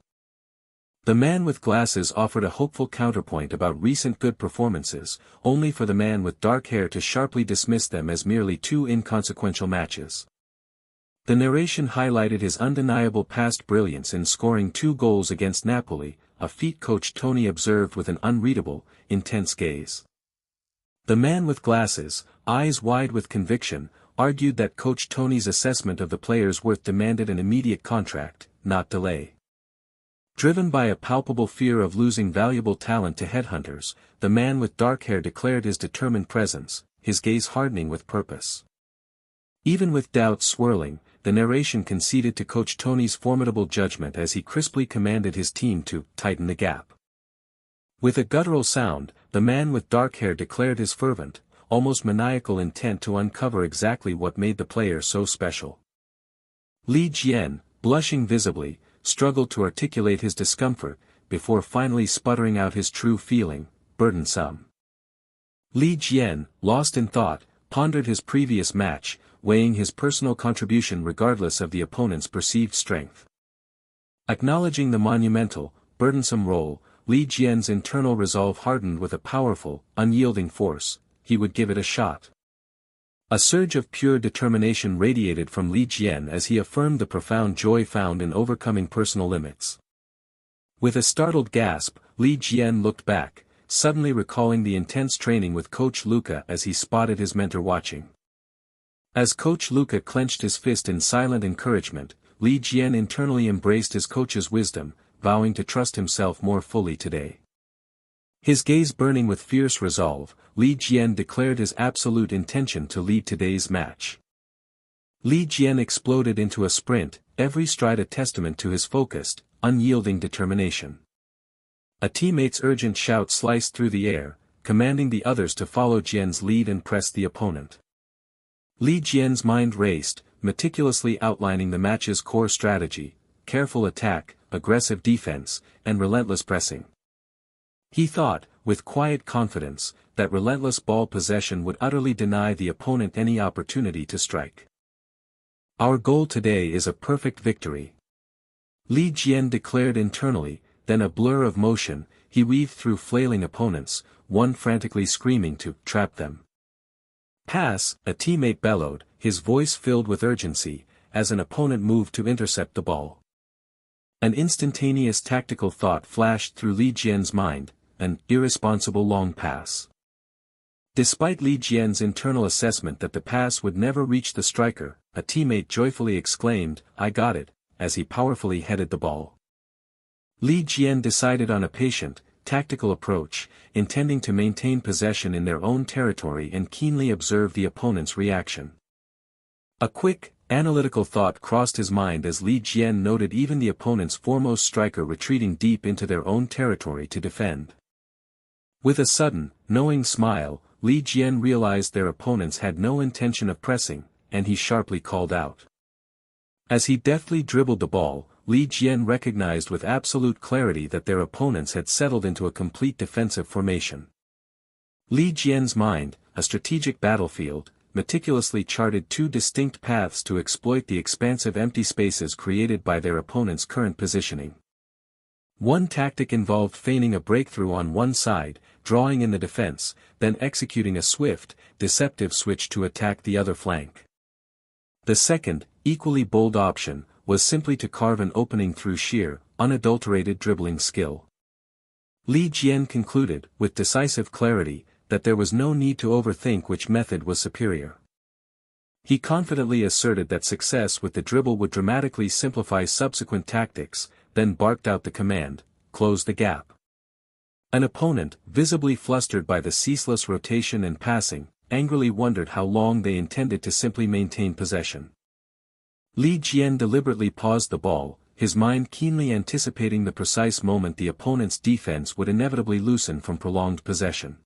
The man with glasses offered a hopeful counterpoint about recent good performances, only for the man with dark hair to sharply dismiss them as merely two inconsequential matches. The narration highlighted his undeniable past brilliance in scoring 2 goals against Napoli, a feat Coach Tony observed with an unreadable, intense gaze. The man with glasses, eyes wide with conviction, argued that Coach Tony's assessment of the player's worth demanded an immediate contract, not delay. Driven by a palpable fear of losing valuable talent to headhunters, the man with dark hair declared his determined presence, his gaze hardening with purpose. Even with doubts swirling, the narration conceded to Coach Tony's formidable judgment as he crisply commanded his team to tighten the gap. With a guttural sound, the man with dark hair declared his fervent, almost maniacal intent to uncover exactly what made the player so special. Li Jian, blushing visibly, struggled to articulate his discomfort, before finally sputtering out his true feeling, burdensome. Li Jian, lost in thought, pondered his previous match, weighing his personal contribution regardless of the opponent's perceived strength. Acknowledging the monumental, burdensome role, Li Jian's internal resolve hardened with a powerful, unyielding force. He would give it a shot. A surge of pure determination radiated from Li Jian as he affirmed the profound joy found in overcoming personal limits. With a startled gasp, Li Jian looked back, suddenly recalling the intense training with Coach Luca as he spotted his mentor watching. As Coach Luca clenched his fist in silent encouragement, Li Jian internally embraced his coach's wisdom, vowing to trust himself more fully today. His gaze burning with fierce resolve, Li Jian declared his absolute intention to lead today's match. Li Jian exploded into a sprint, every stride a testament to his focused, unyielding determination. A teammate's urgent shout sliced through the air, commanding the others to follow Jian's lead and press the opponent. Li Jian's mind raced, meticulously outlining the match's core strategy: careful attack, aggressive defense, and relentless pressing. He thought, with quiet confidence, that relentless ball possession would utterly deny the opponent any opportunity to strike. Our goal today is a perfect victory. Li Jian declared internally, then a blur of motion, he weaved through flailing opponents, one frantically screaming to trap them. Pass, a teammate bellowed, his voice filled with urgency, as an opponent moved to intercept the ball. An instantaneous tactical thought flashed through Li Jian's mind: an irresponsible long pass. Despite Li Jian's internal assessment that the pass would never reach the striker, a teammate joyfully exclaimed, "I got it," as he powerfully headed the ball. Li Jian decided on a patient, tactical approach, intending to maintain possession in their own territory and keenly observe the opponent's reaction. A quick, analytical thought crossed his mind as Li Jian noted even the opponent's foremost striker retreating deep into their own territory to defend. With a sudden, knowing smile, Li Jian realized their opponents had no intention of pressing, and he sharply called out. As he deftly dribbled the ball, Li Jian recognized with absolute clarity that their opponents had settled into a complete defensive formation. Li Jian's mind, a strategic battlefield, meticulously charted 2 distinct paths to exploit the expansive empty spaces created by their opponent's current positioning. One tactic involved feigning a breakthrough on one side, drawing in the defense, then executing a swift, deceptive switch to attack the other flank. The second, equally bold option, was simply to carve an opening through sheer, unadulterated dribbling skill. Li Jian concluded, with decisive clarity, that there was no need to overthink which method was superior. He confidently asserted that success with the dribble would dramatically simplify subsequent tactics, then barked out the command: "Close the gap." An opponent, visibly flustered by the ceaseless rotation and passing, angrily wondered how long they intended to simply maintain possession. Li Jian deliberately paused the ball, his mind keenly anticipating the precise moment the opponent's defense would inevitably loosen from prolonged possession.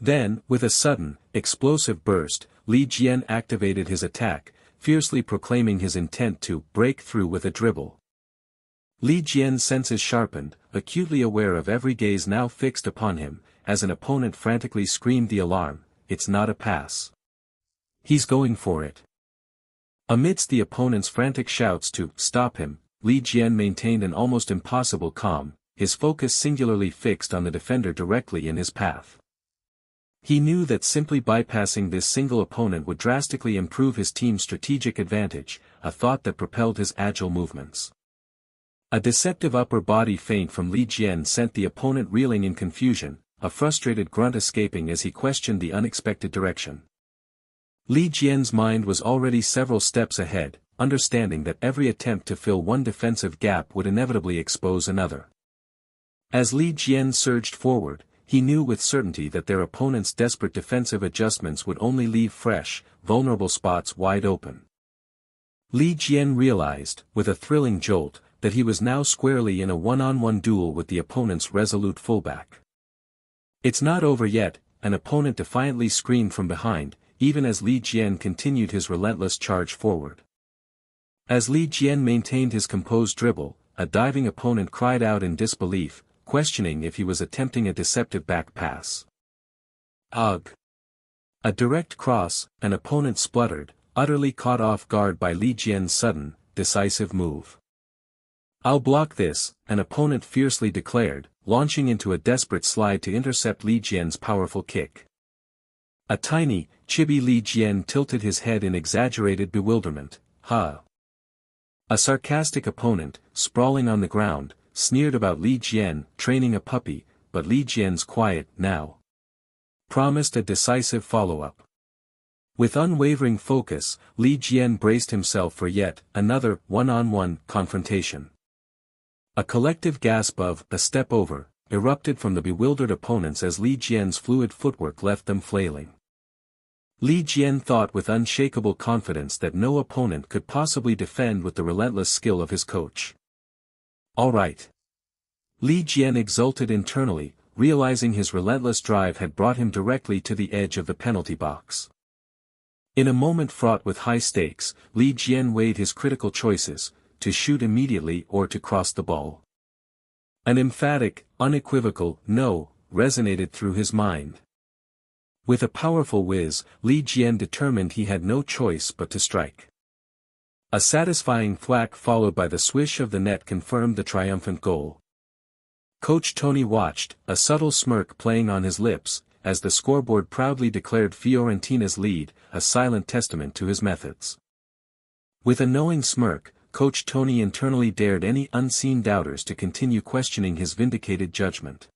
Then, with a sudden, explosive burst, Li Jian activated his attack, fiercely proclaiming his intent to break through with a dribble. Li Jian's senses sharpened, acutely aware of every gaze now fixed upon him, as an opponent frantically screamed the alarm, "It's not a pass. He's going for it." Amidst the opponent's frantic shouts to "stop him," Li Jian maintained an almost impossible calm, his focus singularly fixed on the defender directly in his path. He knew that simply bypassing this single opponent would drastically improve his team's strategic advantage, a thought that propelled his agile movements. A deceptive upper body feint from Li Jian sent the opponent reeling in confusion, a frustrated grunt escaping as he questioned the unexpected direction. Li Jian's mind was already several steps ahead, understanding that every attempt to fill one defensive gap would inevitably expose another. As Li Jian surged forward, he knew with certainty that their opponent's desperate defensive adjustments would only leave fresh, vulnerable spots wide open. Li Jian realized, with a thrilling jolt, that he was now squarely in a one-on-one duel with the opponent's resolute fullback. "It's not over yet," an opponent defiantly screamed from behind, even as Li Jian continued his relentless charge forward. As Li Jian maintained his composed dribble, a diving opponent cried out in disbelief, questioning if he was attempting a deceptive back pass. "Ugh!" A direct cross, an opponent spluttered, utterly caught off guard by Li Jian's sudden, decisive move. "I'll block this," an opponent fiercely declared, launching into a desperate slide to intercept Li Jian's powerful kick. A tiny, chibi Li Jian tilted his head in exaggerated bewilderment. "Huh." A sarcastic opponent, sprawling on the ground, sneered about Li Jian, training a puppy, but Li Jian's quiet "now" promised a decisive follow-up. With unwavering focus, Li Jian braced himself for yet another one-on-one confrontation. A collective gasp of "a step over" erupted from the bewildered opponents as Li Jian's fluid footwork left them flailing. Li Jian thought with unshakable confidence that no opponent could possibly defend with the relentless skill of his coach. "All right." Li Jian exulted internally, realizing his relentless drive had brought him directly to the edge of the penalty box. In a moment fraught with high stakes, Li Jian weighed his critical choices, to shoot immediately or to cross the ball. An emphatic, unequivocal "no" resonated through his mind. With a powerful whiz, Li Jian determined he had no choice but to strike. A satisfying thwack followed by the swish of the net confirmed the triumphant goal. Coach Tony watched, a subtle smirk playing on his lips, as the scoreboard proudly declared Fiorentina's lead, a silent testament to his methods. With a knowing smirk, Coach Tony internally dared any unseen doubters to continue questioning his vindicated judgment.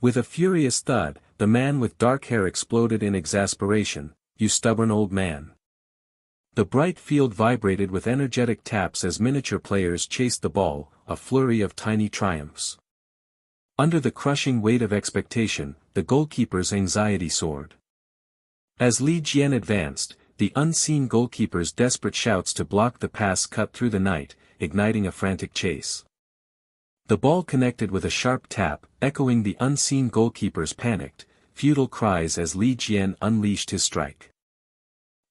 With a furious thud, the man with dark hair exploded in exasperation, "You stubborn old man." The bright field vibrated with energetic taps as miniature players chased the ball, a flurry of tiny triumphs. Under the crushing weight of expectation, the goalkeeper's anxiety soared. As Li Jian advanced, the unseen goalkeeper's desperate shouts to block the pass cut through the night, igniting a frantic chase. The ball connected with a sharp tap, echoing the unseen goalkeeper's panicked, futile cries as Li Jian unleashed his strike.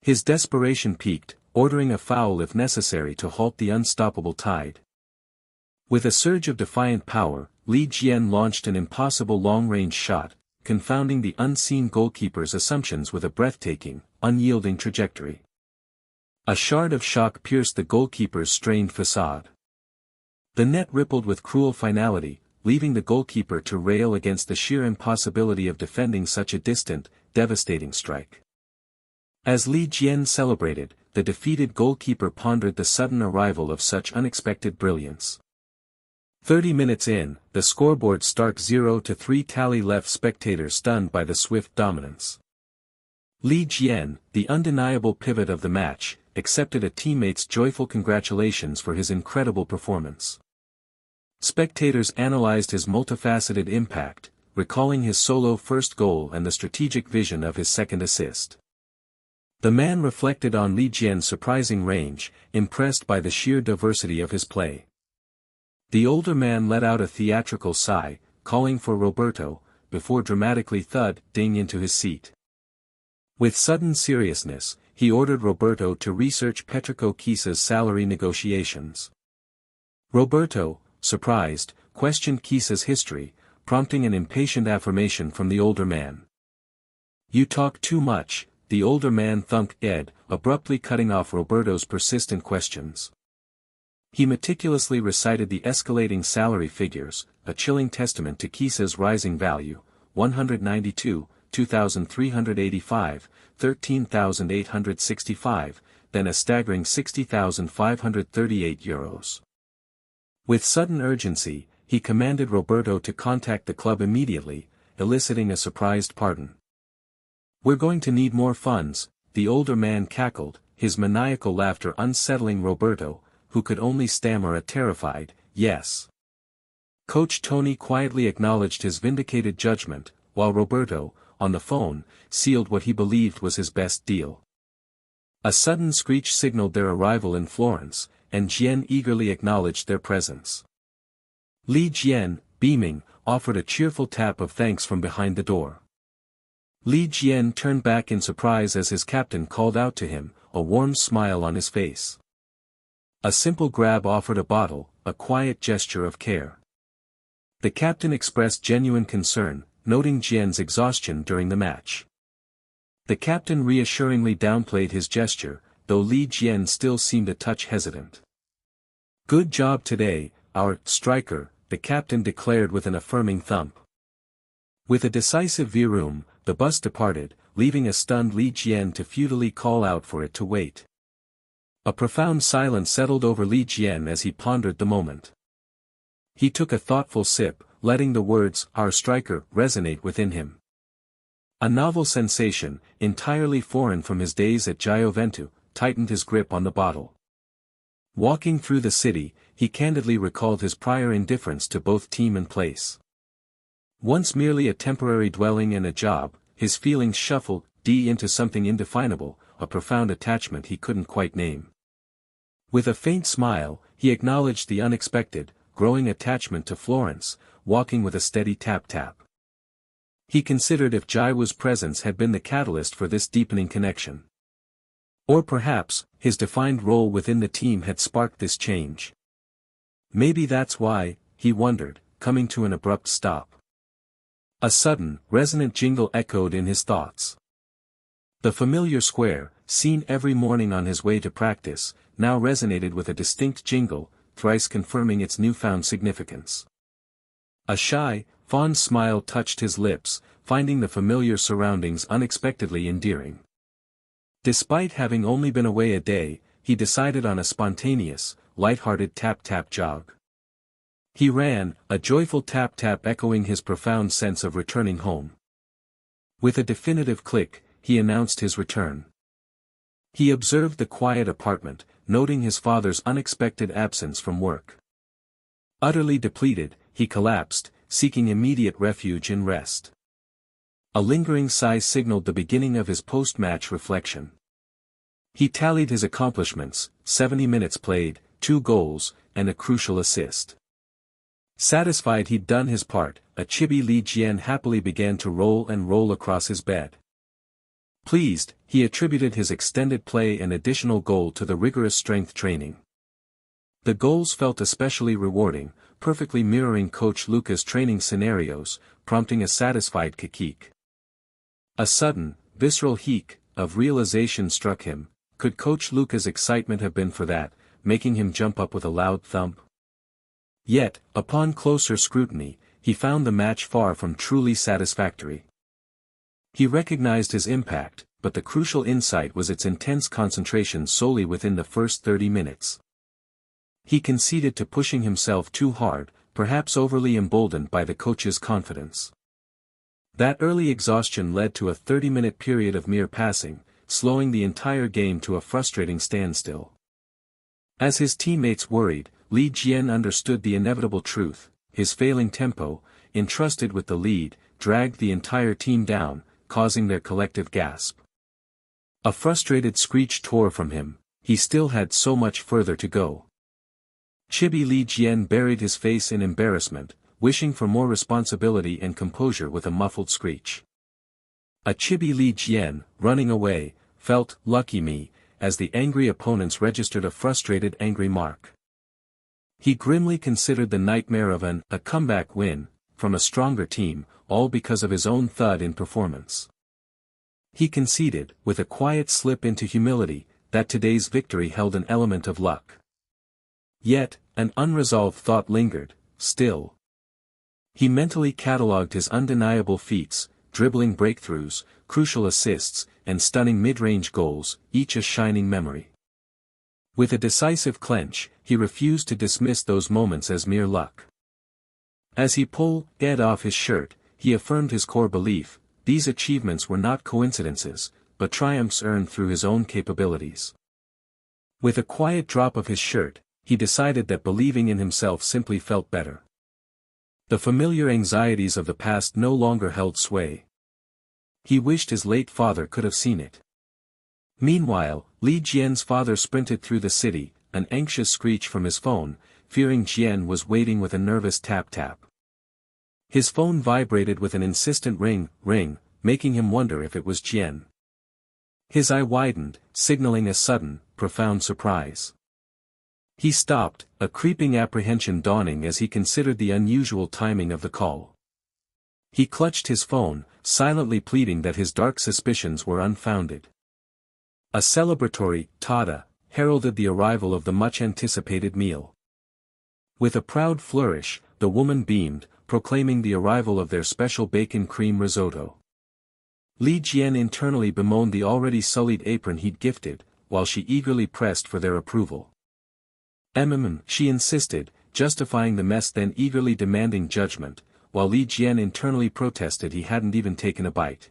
His desperation peaked, ordering a foul if necessary to halt the unstoppable tide. With a surge of defiant power, Li Jian launched an impossible long-range shot, confounding the unseen goalkeeper's assumptions with a breathtaking, unyielding trajectory. A shard of shock pierced the goalkeeper's strained facade. The net rippled with cruel finality, leaving the goalkeeper to rail against the sheer impossibility of defending such a distant, devastating strike. As Li Jian celebrated, the defeated goalkeeper pondered the sudden arrival of such unexpected brilliance. 30 minutes in, the scoreboard stark 0-3 tally left spectators stunned by the swift dominance. Li Jian, the undeniable pivot of the match, accepted a teammate's joyful congratulations for his incredible performance. Spectators analyzed his multifaceted impact, recalling his solo first goal and the strategic vision of his second assist. The man reflected on Li Jian's surprising range, impressed by the sheer diversity of his play. The older man let out a theatrical sigh, calling for Roberto, before dramatically thudding into his seat. With sudden seriousness, he ordered Roberto to research Petrico Kisa's salary negotiations. Roberto, surprised, questioned Kisa's history, prompting an impatient affirmation from the older man. "You talk too much," the older man thumped Ed, abruptly cutting off Roberto's persistent questions. He meticulously recited the escalating salary figures, a chilling testament to Kisa's rising value: 192, 2,385, 13,865, then a staggering 60,538 euros. With sudden urgency, he commanded Roberto to contact the club immediately, eliciting a surprised pardon. "We're going to need more funds," the older man cackled, his maniacal laughter unsettling Roberto, who could only stammer a terrified, "Yes." Coach Tony quietly acknowledged his vindicated judgment, while Roberto, on the phone, sealed what he believed was his best deal. A sudden screech signaled their arrival in Florence, and Jian eagerly acknowledged their presence. Li Jian, beaming, offered a cheerful tap of thanks from behind the door. Li Jian turned back in surprise as his captain called out to him, a warm smile on his face. A simple grab offered a bottle, a quiet gesture of care. The captain expressed genuine concern, noting Jian's exhaustion during the match. The captain reassuringly downplayed his gesture, though Li Jian still seemed a touch hesitant. "Good job today, our striker," the captain declared with an affirming thump. With a decisive viroom, the bus departed, leaving a stunned Li Jian to futilely call out for it to wait. A profound silence settled over Li Jian as he pondered the moment. He took a thoughtful sip, letting the words, "our striker," resonate within him. A novel sensation, entirely foreign from his days at Gioventu, tightened his grip on the bottle. Walking through the city, he candidly recalled his prior indifference to both team and place. Once merely a temporary dwelling and a job, his feelings shuffled into something indefinable, a profound attachment he couldn't quite name. With a faint smile, he acknowledged the unexpected, growing attachment to Florence, walking with a steady tap-tap. He considered if Jiwoo's presence had been the catalyst for this deepening connection. Or perhaps, his defined role within the team had sparked this change. Maybe that's why, he wondered, coming to an abrupt stop. A sudden, resonant jingle echoed in his thoughts. The familiar square, seen every morning on his way to practice, now resonated with a distinct jingle, thrice confirming its newfound significance. A shy, fond smile touched his lips, finding the familiar surroundings unexpectedly endearing. Despite having only been away a day, he decided on a spontaneous, light-hearted tap-tap jog. He ran, a joyful tap-tap echoing his profound sense of returning home. With a definitive click, he announced his return. He observed the quiet apartment, noting his father's unexpected absence from work. Utterly depleted, he collapsed, seeking immediate refuge in rest. A lingering sigh signaled the beginning of his post-match reflection. He tallied his accomplishments: 70 minutes played, 2 goals, and a crucial assist. Satisfied he'd done his part, a chibi Li Jian happily began to roll across his bed. Pleased, he attributed his extended play and additional goal to the rigorous strength training. The goals felt especially rewarding, perfectly mirroring Coach Luca's training scenarios, prompting a satisfied kikik. A sudden, visceral heek of realization struck him. Could Coach Luca's excitement have been for that, making him jump up with a loud thump? Yet, upon closer scrutiny, he found the match far from truly satisfactory. He recognized his impact, but the crucial insight was its intense concentration solely within the first 30 minutes. He conceded to pushing himself too hard, perhaps overly emboldened by the coach's confidence. That early exhaustion led to a 30-minute period of mere passing, slowing the entire game to a frustrating standstill. As his teammates worried, Li Jian understood the inevitable truth: his failing tempo, entrusted with the lead, dragged the entire team down, causing their collective gasp. A frustrated screech tore from him. He still had so much further to go. Chibi Li Jian buried his face in embarrassment, wishing for more responsibility and composure with a muffled screech. A chibi Li Jian, running away, felt, "Lucky me," as the angry opponents registered a frustrated angry mark. He grimly considered the nightmare of a comeback win, from a stronger team, all because of his own thud in performance. He conceded, with a quiet slip into humility, that today's victory held an element of luck. Yet, an unresolved thought lingered, still. He mentally catalogued his undeniable feats, dribbling breakthroughs, crucial assists, and stunning mid-range goals, each a shining memory. With a decisive clench, he refused to dismiss those moments as mere luck. As he pulled off his shirt, he affirmed his core belief: these achievements were not coincidences, but triumphs earned through his own capabilities. With a quiet drop of his shirt, he decided that believing in himself simply felt better. The familiar anxieties of the past no longer held sway. He wished his late father could have seen it. Meanwhile, Li Jian's father sprinted through the city, an anxious screech from his phone, fearing Jian was waiting with a nervous tap-tap. His phone vibrated with an insistent ring, making him wonder if it was Jian. His eye widened, signaling a sudden, profound surprise. He stopped, a creeping apprehension dawning as he considered the unusual timing of the call. He clutched his phone, silently pleading that his dark suspicions were unfounded. A celebratory tada heralded the arrival of the much-anticipated meal. With a proud flourish, the woman beamed, proclaiming the arrival of their special bacon cream risotto. Li Jian internally bemoaned the already sullied apron he'd gifted, while she eagerly pressed for their approval. She insisted, justifying the mess, then eagerly demanding judgment, while Li Jian internally protested he hadn't even taken a bite.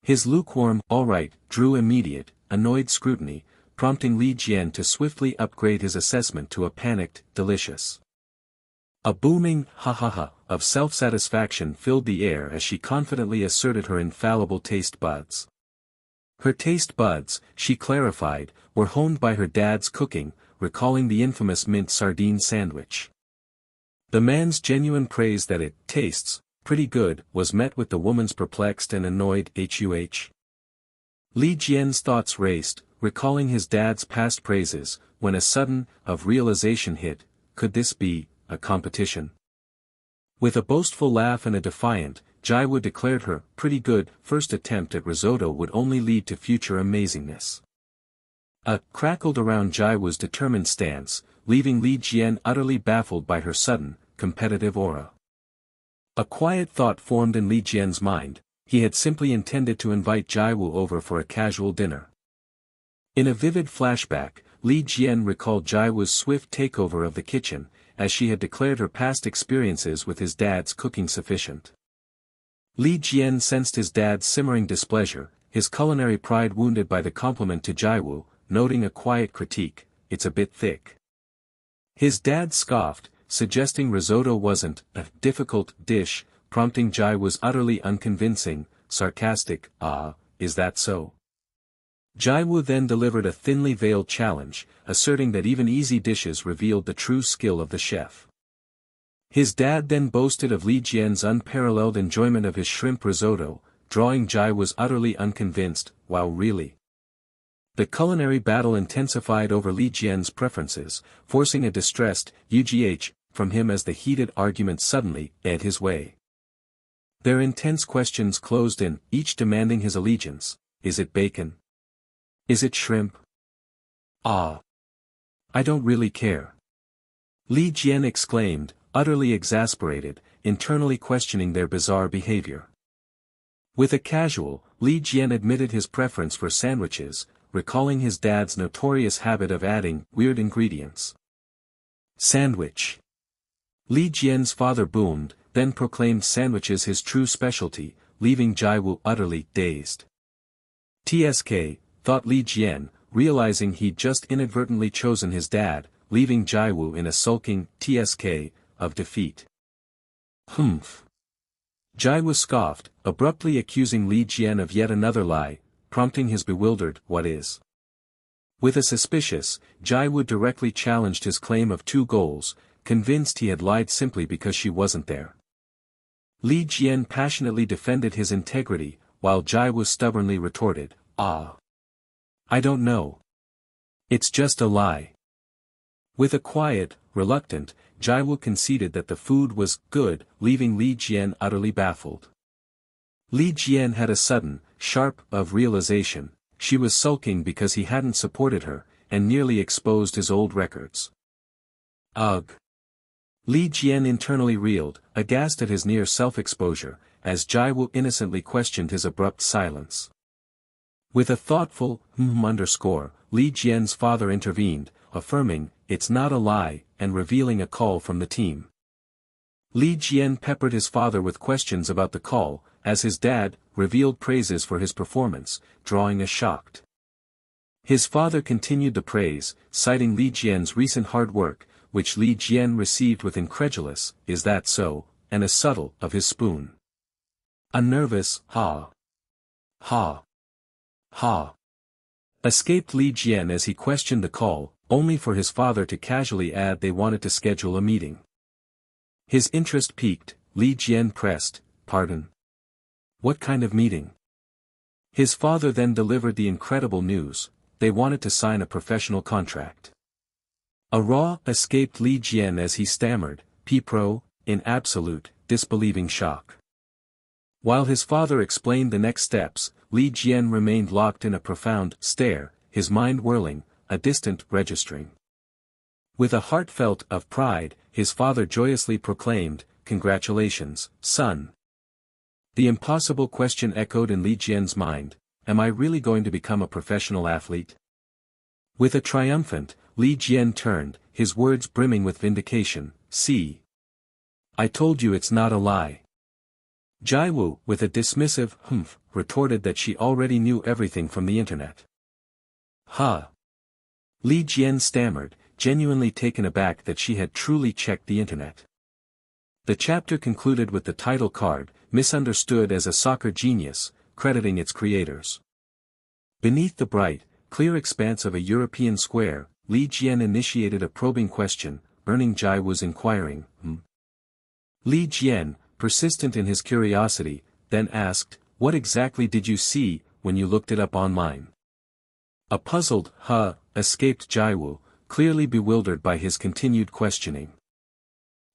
His lukewarm "all right" drew immediate, annoyed scrutiny, prompting Li Jian to swiftly upgrade his assessment to a panicked, delicious. A booming ha-ha-ha of self-satisfaction filled the air as she confidently asserted her infallible taste buds. Her taste buds, she clarified, were honed by her dad's cooking, recalling the infamous mint sardine sandwich. The man's genuine praise that it tastes pretty good was met with the woman's perplexed and annoyed huh. Li Jian's thoughts raced, recalling his dad's past praises, when a sudden realization hit: could this be a competition? With a boastful laugh and a defiant, Jiwoo declared her pretty good first attempt at risotto would only lead to future amazingness. A crackled around Jiwoo's determined stance, leaving Li Jian utterly baffled by her sudden, competitive aura. A quiet thought formed in Li Jian's mind: he had simply intended to invite Jiwoo over for a casual dinner. In a vivid flashback, Li Jian recalled Jiwoo's swift takeover of the kitchen, as she had declared her past experiences with his dad's cooking sufficient. Li Jian sensed his dad's simmering displeasure, his culinary pride wounded by the compliment to Jiwoo, noting a quiet critique: it's a bit thick. His dad scoffed, suggesting risotto wasn't a difficult dish, prompting Jiwoo's utterly unconvincing, sarcastic, is that so? Jiwoo then delivered a thinly veiled challenge, asserting that even easy dishes revealed the true skill of the chef. His dad then boasted of Li Jian's unparalleled enjoyment of his shrimp risotto, drawing Jiwoo's utterly unconvinced, wow really. The culinary battle intensified over Li Jian's preferences, forcing a distressed from him as the heated argument suddenly ed his way. Their intense questions closed in, each demanding his allegiance: is it bacon? Is it shrimp? I don't really care. Li Jian exclaimed, utterly exasperated, internally questioning their bizarre behavior. With a casual, Li Jian admitted his preference for sandwiches, recalling his dad's notorious habit of adding weird ingredients. Sandwich. Li Jian's father boomed, then proclaimed sandwiches his true specialty, leaving Jiwoo utterly dazed. TSK, thought Li Jian, realizing he'd just inadvertently chosen his dad, leaving Jiwoo in a sulking TSK of defeat. Humph. Jiwoo scoffed, abruptly accusing Li Jian of yet another lie, prompting his bewildered what is. With a suspicious, Jiwoo directly challenged his claim of 2 goals, convinced he had lied simply because she wasn't there. Li Jian passionately defended his integrity, while Jiwoo stubbornly retorted, I don't know. It's just a lie. With a quiet, reluctant, Jiwoo conceded that the food was good, leaving Li Jian utterly baffled. Li Jian had a sudden, sharp, realization. She was sulking because he hadn't supported her, and nearly exposed his old records. Ugh! Li Jian internally reeled, aghast at his near self-exposure, as Jiwoo innocently questioned his abrupt silence. With a thoughtful, Li Jian's father intervened, affirming, "It's not a lie," and revealing a call from the team. Li Jian peppered his father with questions about the call, as his dad revealed praises for his performance, drawing a shocked. His father continued the praise, citing Li Jian's recent hard work, which Li Jian received with incredulous, "Is that so?" and a subtle, of his spoon. A nervous, "Ha! Ha! Ha!" escaped Li Jian as he questioned the call, only for his father to casually add they wanted to schedule a meeting. His interest piqued, Li Jian pressed, "Pardon? What kind of meeting?" His father then delivered the incredible news: they wanted to sign a professional contract. A raw escaped Li Jian as he stammered, "P-Pro," in absolute, disbelieving shock. While his father explained the next steps, Li Jian remained locked in a profound stare, his mind whirling, a distant registering. With a heartfelt of pride, his father joyously proclaimed, "Congratulations, son." The impossible question echoed in Li Jian's mind: am I really going to become a professional athlete? With a triumphant, Li Jian turned, his words brimming with vindication, "See. I told you it's not a lie." Jiwoo, with a dismissive humph, retorted that she already knew everything from the internet. "Huh?" Li Jian stammered, genuinely taken aback that she had truly checked the internet. The chapter concluded with the title card, "Misunderstood as a Soccer Genius," crediting its creators. Beneath the bright, clear expanse of a European square, Li Jian initiated a probing question, earning Jiwoo's inquiring, Li Jian, persistent in his curiosity, then asked, "What exactly did you see, when you looked it up online?" A puzzled, escaped Jiwoo, clearly bewildered by his continued questioning.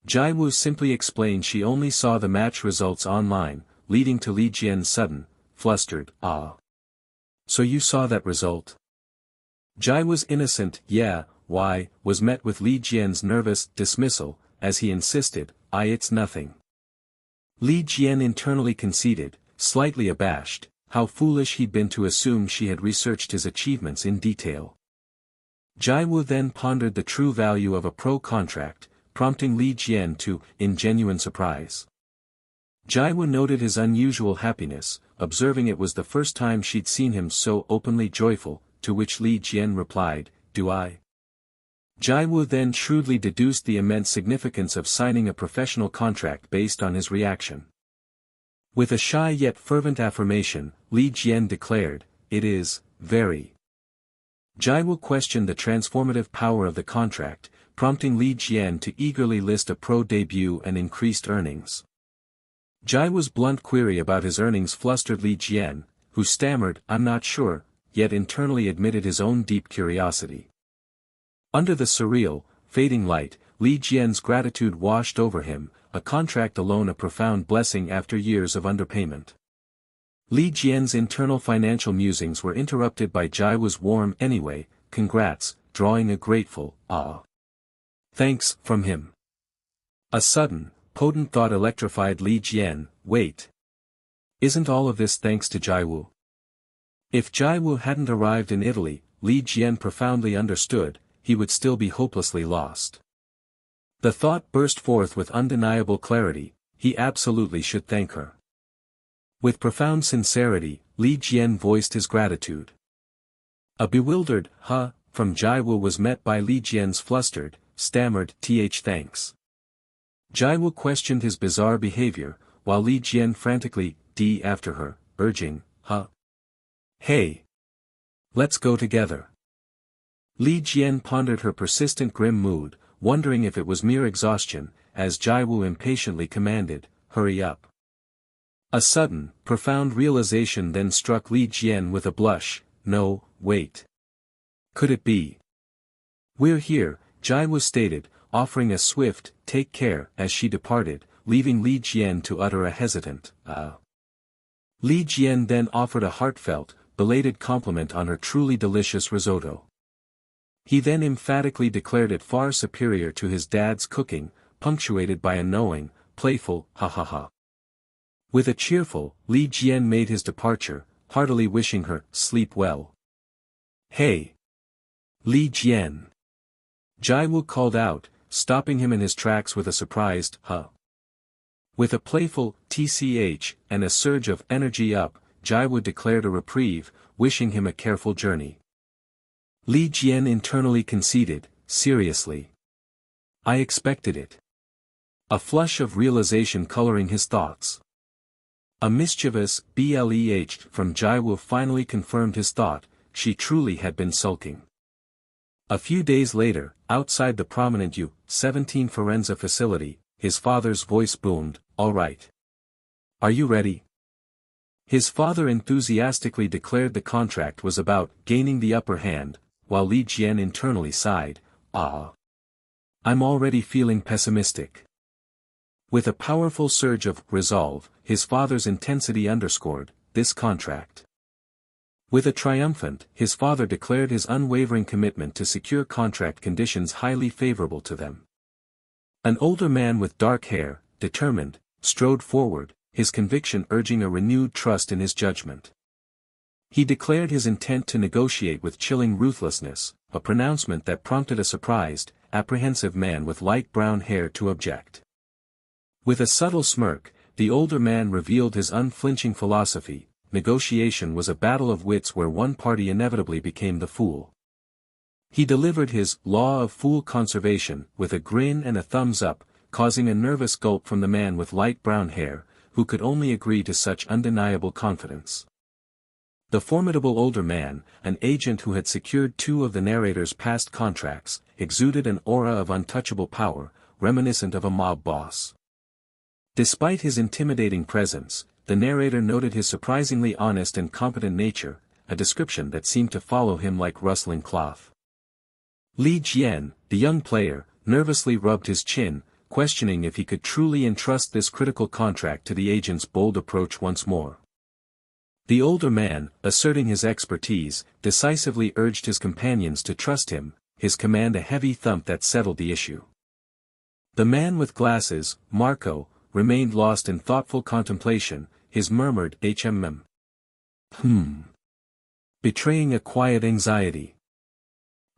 Jiwoo simply explained she only saw the match results online, leading to Li Jian's sudden, flustered, "Ah. So you saw that result?" Jiwoo's innocent, "Yeah, why," was met with Li Jian's nervous dismissal, as he insisted, "It's nothing." Li Jian internally conceded, slightly abashed, how foolish he'd been to assume she had researched his achievements in detail. Jiwoo then pondered the true value of a pro contract, prompting Li Jian to, in genuine surprise. Jiwoo noted his unusual happiness, observing it was the first time she'd seen him so openly joyful, to which Li Jian replied, "Do I?" Jiwoo then shrewdly deduced the immense significance of signing a professional contract based on his reaction. With a shy yet fervent affirmation, Li Jian declared, "It is, very." Jiwoo questioned the transformative power of the contract, prompting Li Jian to eagerly list a pro debut and increased earnings. Jiwoo's blunt query about his earnings flustered Li Jian, who stammered, "I'm not sure," yet internally admitted his own deep curiosity. Under the surreal, fading light, Li Jian's gratitude washed over him, a contract alone a profound blessing after years of underpayment. Li Jian's internal financial musings were interrupted by Jiwoo's warm "Anyway, congrats," drawing a grateful, "Ah. Thanks," from him. A sudden, potent thought electrified Li Jian, "Wait. Isn't all of this thanks to Jiwoo?" If Jiwoo hadn't arrived in Italy, Li Jian profoundly understood, he would still be hopelessly lost. The thought burst forth with undeniable clarity, he absolutely should thank her. With profound sincerity, Li Jian voiced his gratitude. A bewildered, from Jiwoo was met by Li Jian's flustered, stammered, thanks. Jiwoo questioned his bizarre behavior, while Li Jian frantically, after her, urging, Hey! Let's go together. Li Jian pondered her persistent grim mood, wondering if it was mere exhaustion, as Jiwoo impatiently commanded, "Hurry up." A sudden, profound realization then struck Li Jian with a blush, "No, wait. Could it be? We're here," Jiwoo stated, offering a swift, "Take care," as she departed, leaving Li Jian to utter a hesitant, Li Jian then offered a heartfelt, belated compliment on her truly delicious risotto. He then emphatically declared it far superior to his dad's cooking, punctuated by a knowing, playful, "ha ha ha." With a cheerful, Li Jian made his departure, heartily wishing her, "Sleep well." "Hey! Li Jian!" Jiwoo called out, stopping him in his tracks with a surprised, "Huh." With a playful, "tch," and a surge of energy up, Jiwoo declared a reprieve, wishing him a careful journey. Li Jian internally conceded, "Seriously. I expected it." A flush of realization coloring his thoughts. A mischievous "bleh" from Jiwoo finally confirmed his thought, she truly had been sulking. A few days later, outside the prominent AC Firenze facility, his father's voice boomed, "All right. Are you ready?" His father enthusiastically declared the contract was about gaining the upper hand, while Li Jian internally sighed, "Ah. I'm already feeling pessimistic." With a powerful surge of resolve, his father's intensity underscored this contract. With a triumphant, his father declared his unwavering commitment to secure contract conditions highly favorable to them. An older man with dark hair, determined, strode forward, his conviction urging a renewed trust in his judgment. He declared his intent to negotiate with chilling ruthlessness, a pronouncement that prompted a surprised, apprehensive man with light brown hair to object. With a subtle smirk, the older man revealed his unflinching philosophy: negotiation was a battle of wits where one party inevitably became the fool. He delivered his law of fool conservation with a grin and a thumbs up, causing a nervous gulp from the man with light brown hair, who could only agree to such undeniable confidence. The formidable older man, an agent who had secured two of the narrator's past contracts, exuded an aura of untouchable power, reminiscent of a mob boss. Despite his intimidating presence, the narrator noted his surprisingly honest and competent nature, a description that seemed to follow him like rustling cloth. Li Jian, the young player, nervously rubbed his chin, questioning if he could truly entrust this critical contract to the agent's bold approach once more. The older man, asserting his expertise, decisively urged his companions to trust him, his command a heavy thump that settled the issue. The man with glasses, Marco, remained lost in thoughtful contemplation, his murmured betraying a quiet anxiety.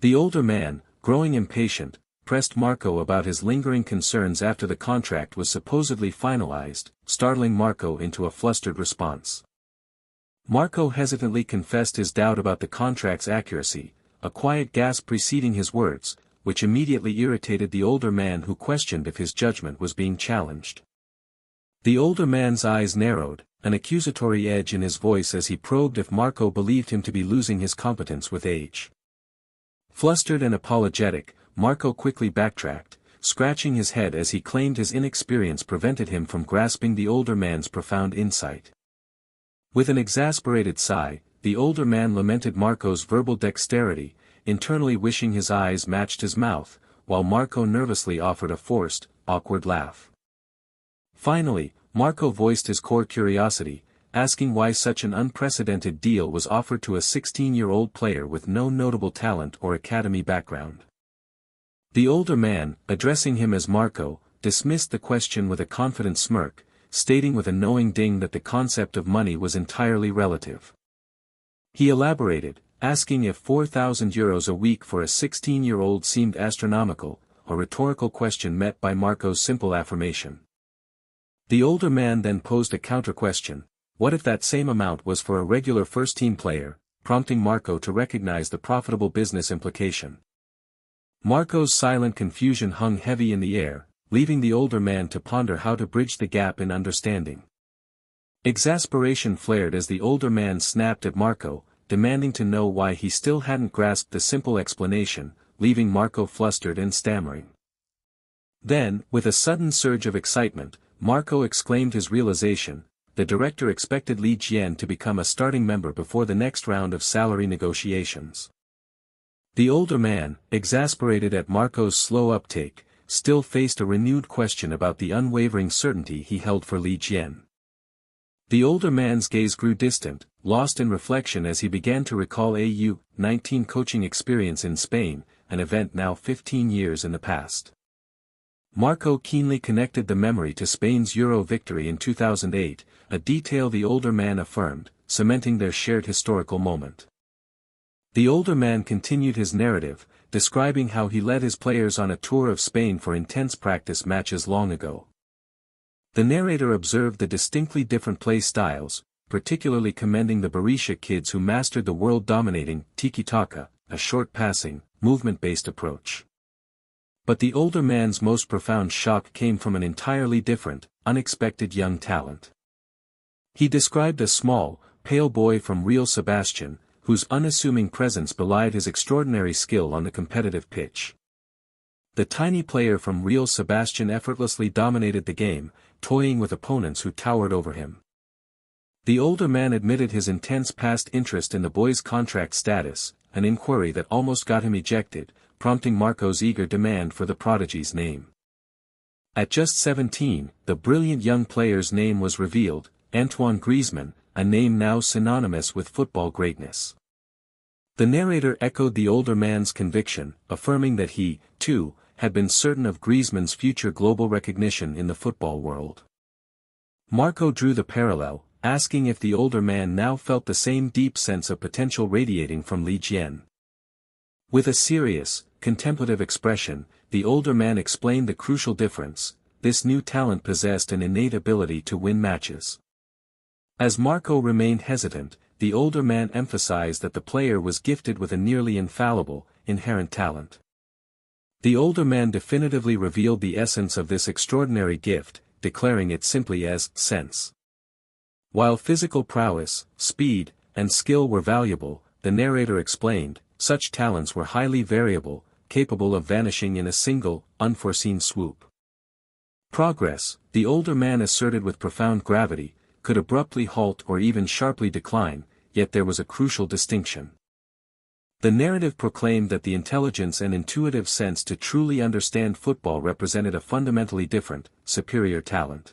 The older man, growing impatient, pressed Marco about his lingering concerns after the contract was supposedly finalized, startling Marco into a flustered response. Marco hesitantly confessed his doubt about the contract's accuracy, a quiet gasp preceding his words, which immediately irritated the older man who questioned if his judgment was being challenged. The older man's eyes narrowed, an accusatory edge in his voice as he probed if Marco believed him to be losing his competence with age. Flustered and apologetic, Marco quickly backtracked, scratching his head as he claimed his inexperience prevented him from grasping the older man's profound insight. With an exasperated sigh, the older man lamented Marco's verbal dexterity, internally wishing his eyes matched his mouth, while Marco nervously offered a forced, awkward laugh. Finally, Marco voiced his core curiosity, asking why such an unprecedented deal was offered to a 16-year-old player with no notable talent or academy background. The older man, addressing him as Marco, dismissed the question with a confident smirk, stating with a knowing ding that the concept of money was entirely relative. He elaborated, asking if €4,000 a week for a 16-year-old seemed astronomical, a rhetorical question met by Marco's simple affirmation. The older man then posed a counter-question: what if that same amount was for a regular first-team player, prompting Marco to recognize the profitable business implication. Marco's silent confusion hung heavy in the air, leaving the older man to ponder how to bridge the gap in understanding. Exasperation flared as the older man snapped at Marco, demanding to know why he still hadn't grasped the simple explanation, leaving Marco flustered and stammering. Then, with a sudden surge of excitement, Marco exclaimed his realization: the director expected Li Jian to become a starting member before the next round of salary negotiations. The older man, exasperated at Marco's slow uptake, still faced a renewed question about the unwavering certainty he held for Li Jian. The older man's gaze grew distant, lost in reflection as he began to recall a U-19 coaching experience in Spain, an event now 15 years in the past. Marco keenly connected the memory to Spain's Euro victory in 2008, a detail the older man affirmed, cementing their shared historical moment. The older man continued his narrative, describing how he led his players on a tour of Spain for intense practice matches long ago. The narrator observed the distinctly different play styles, particularly commending the Berisha kids who mastered the world-dominating tiki-taka, a short passing, movement-based approach. But the older man's most profound shock came from an entirely different, unexpected young talent. He described a small, pale boy from Real Sebastian, whose unassuming presence belied his extraordinary skill on the competitive pitch. The tiny player from Real Sebastian effortlessly dominated the game, toying with opponents who towered over him. The older man admitted his intense past interest in the boy's contract status, an inquiry that almost got him ejected, prompting Marco's eager demand for the prodigy's name. At just 17, the brilliant young player's name was revealed, Antoine Griezmann, a name now synonymous with football greatness. The narrator echoed the older man's conviction, affirming that he, too, had been certain of Griezmann's future global recognition in the football world. Marco drew the parallel, asking if the older man now felt the same deep sense of potential radiating from Li Jian. With a serious, contemplative expression, the older man explained the crucial difference: this new talent possessed an innate ability to win matches. As Marco remained hesitant, the older man emphasized that the player was gifted with a nearly infallible, inherent talent. The older man definitively revealed the essence of this extraordinary gift, declaring it simply as sense. While physical prowess, speed, and skill were valuable, the narrator explained, such talents were highly variable, capable of vanishing in a single, unforeseen swoop. Progress, the older man asserted with profound gravity, could abruptly halt or even sharply decline, yet there was a crucial distinction. The narrative proclaimed that the intelligence and intuitive sense to truly understand football represented a fundamentally different, superior talent.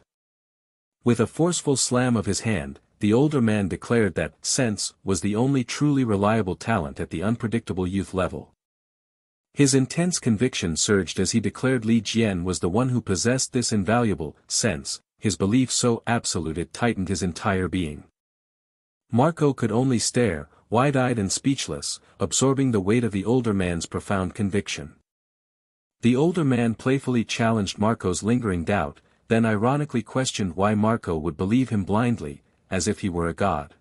With a forceful slam of his hand, the older man declared that sense was the only truly reliable talent at the unpredictable youth level. His intense conviction surged as he declared Li Jian was the one who possessed this invaluable sense, his belief so absolute it tightened his entire being. Marco could only stare, wide-eyed and speechless, absorbing the weight of the older man's profound conviction. The older man playfully challenged Marco's lingering doubt, then ironically questioned why Marco would believe him blindly, as if he were a god.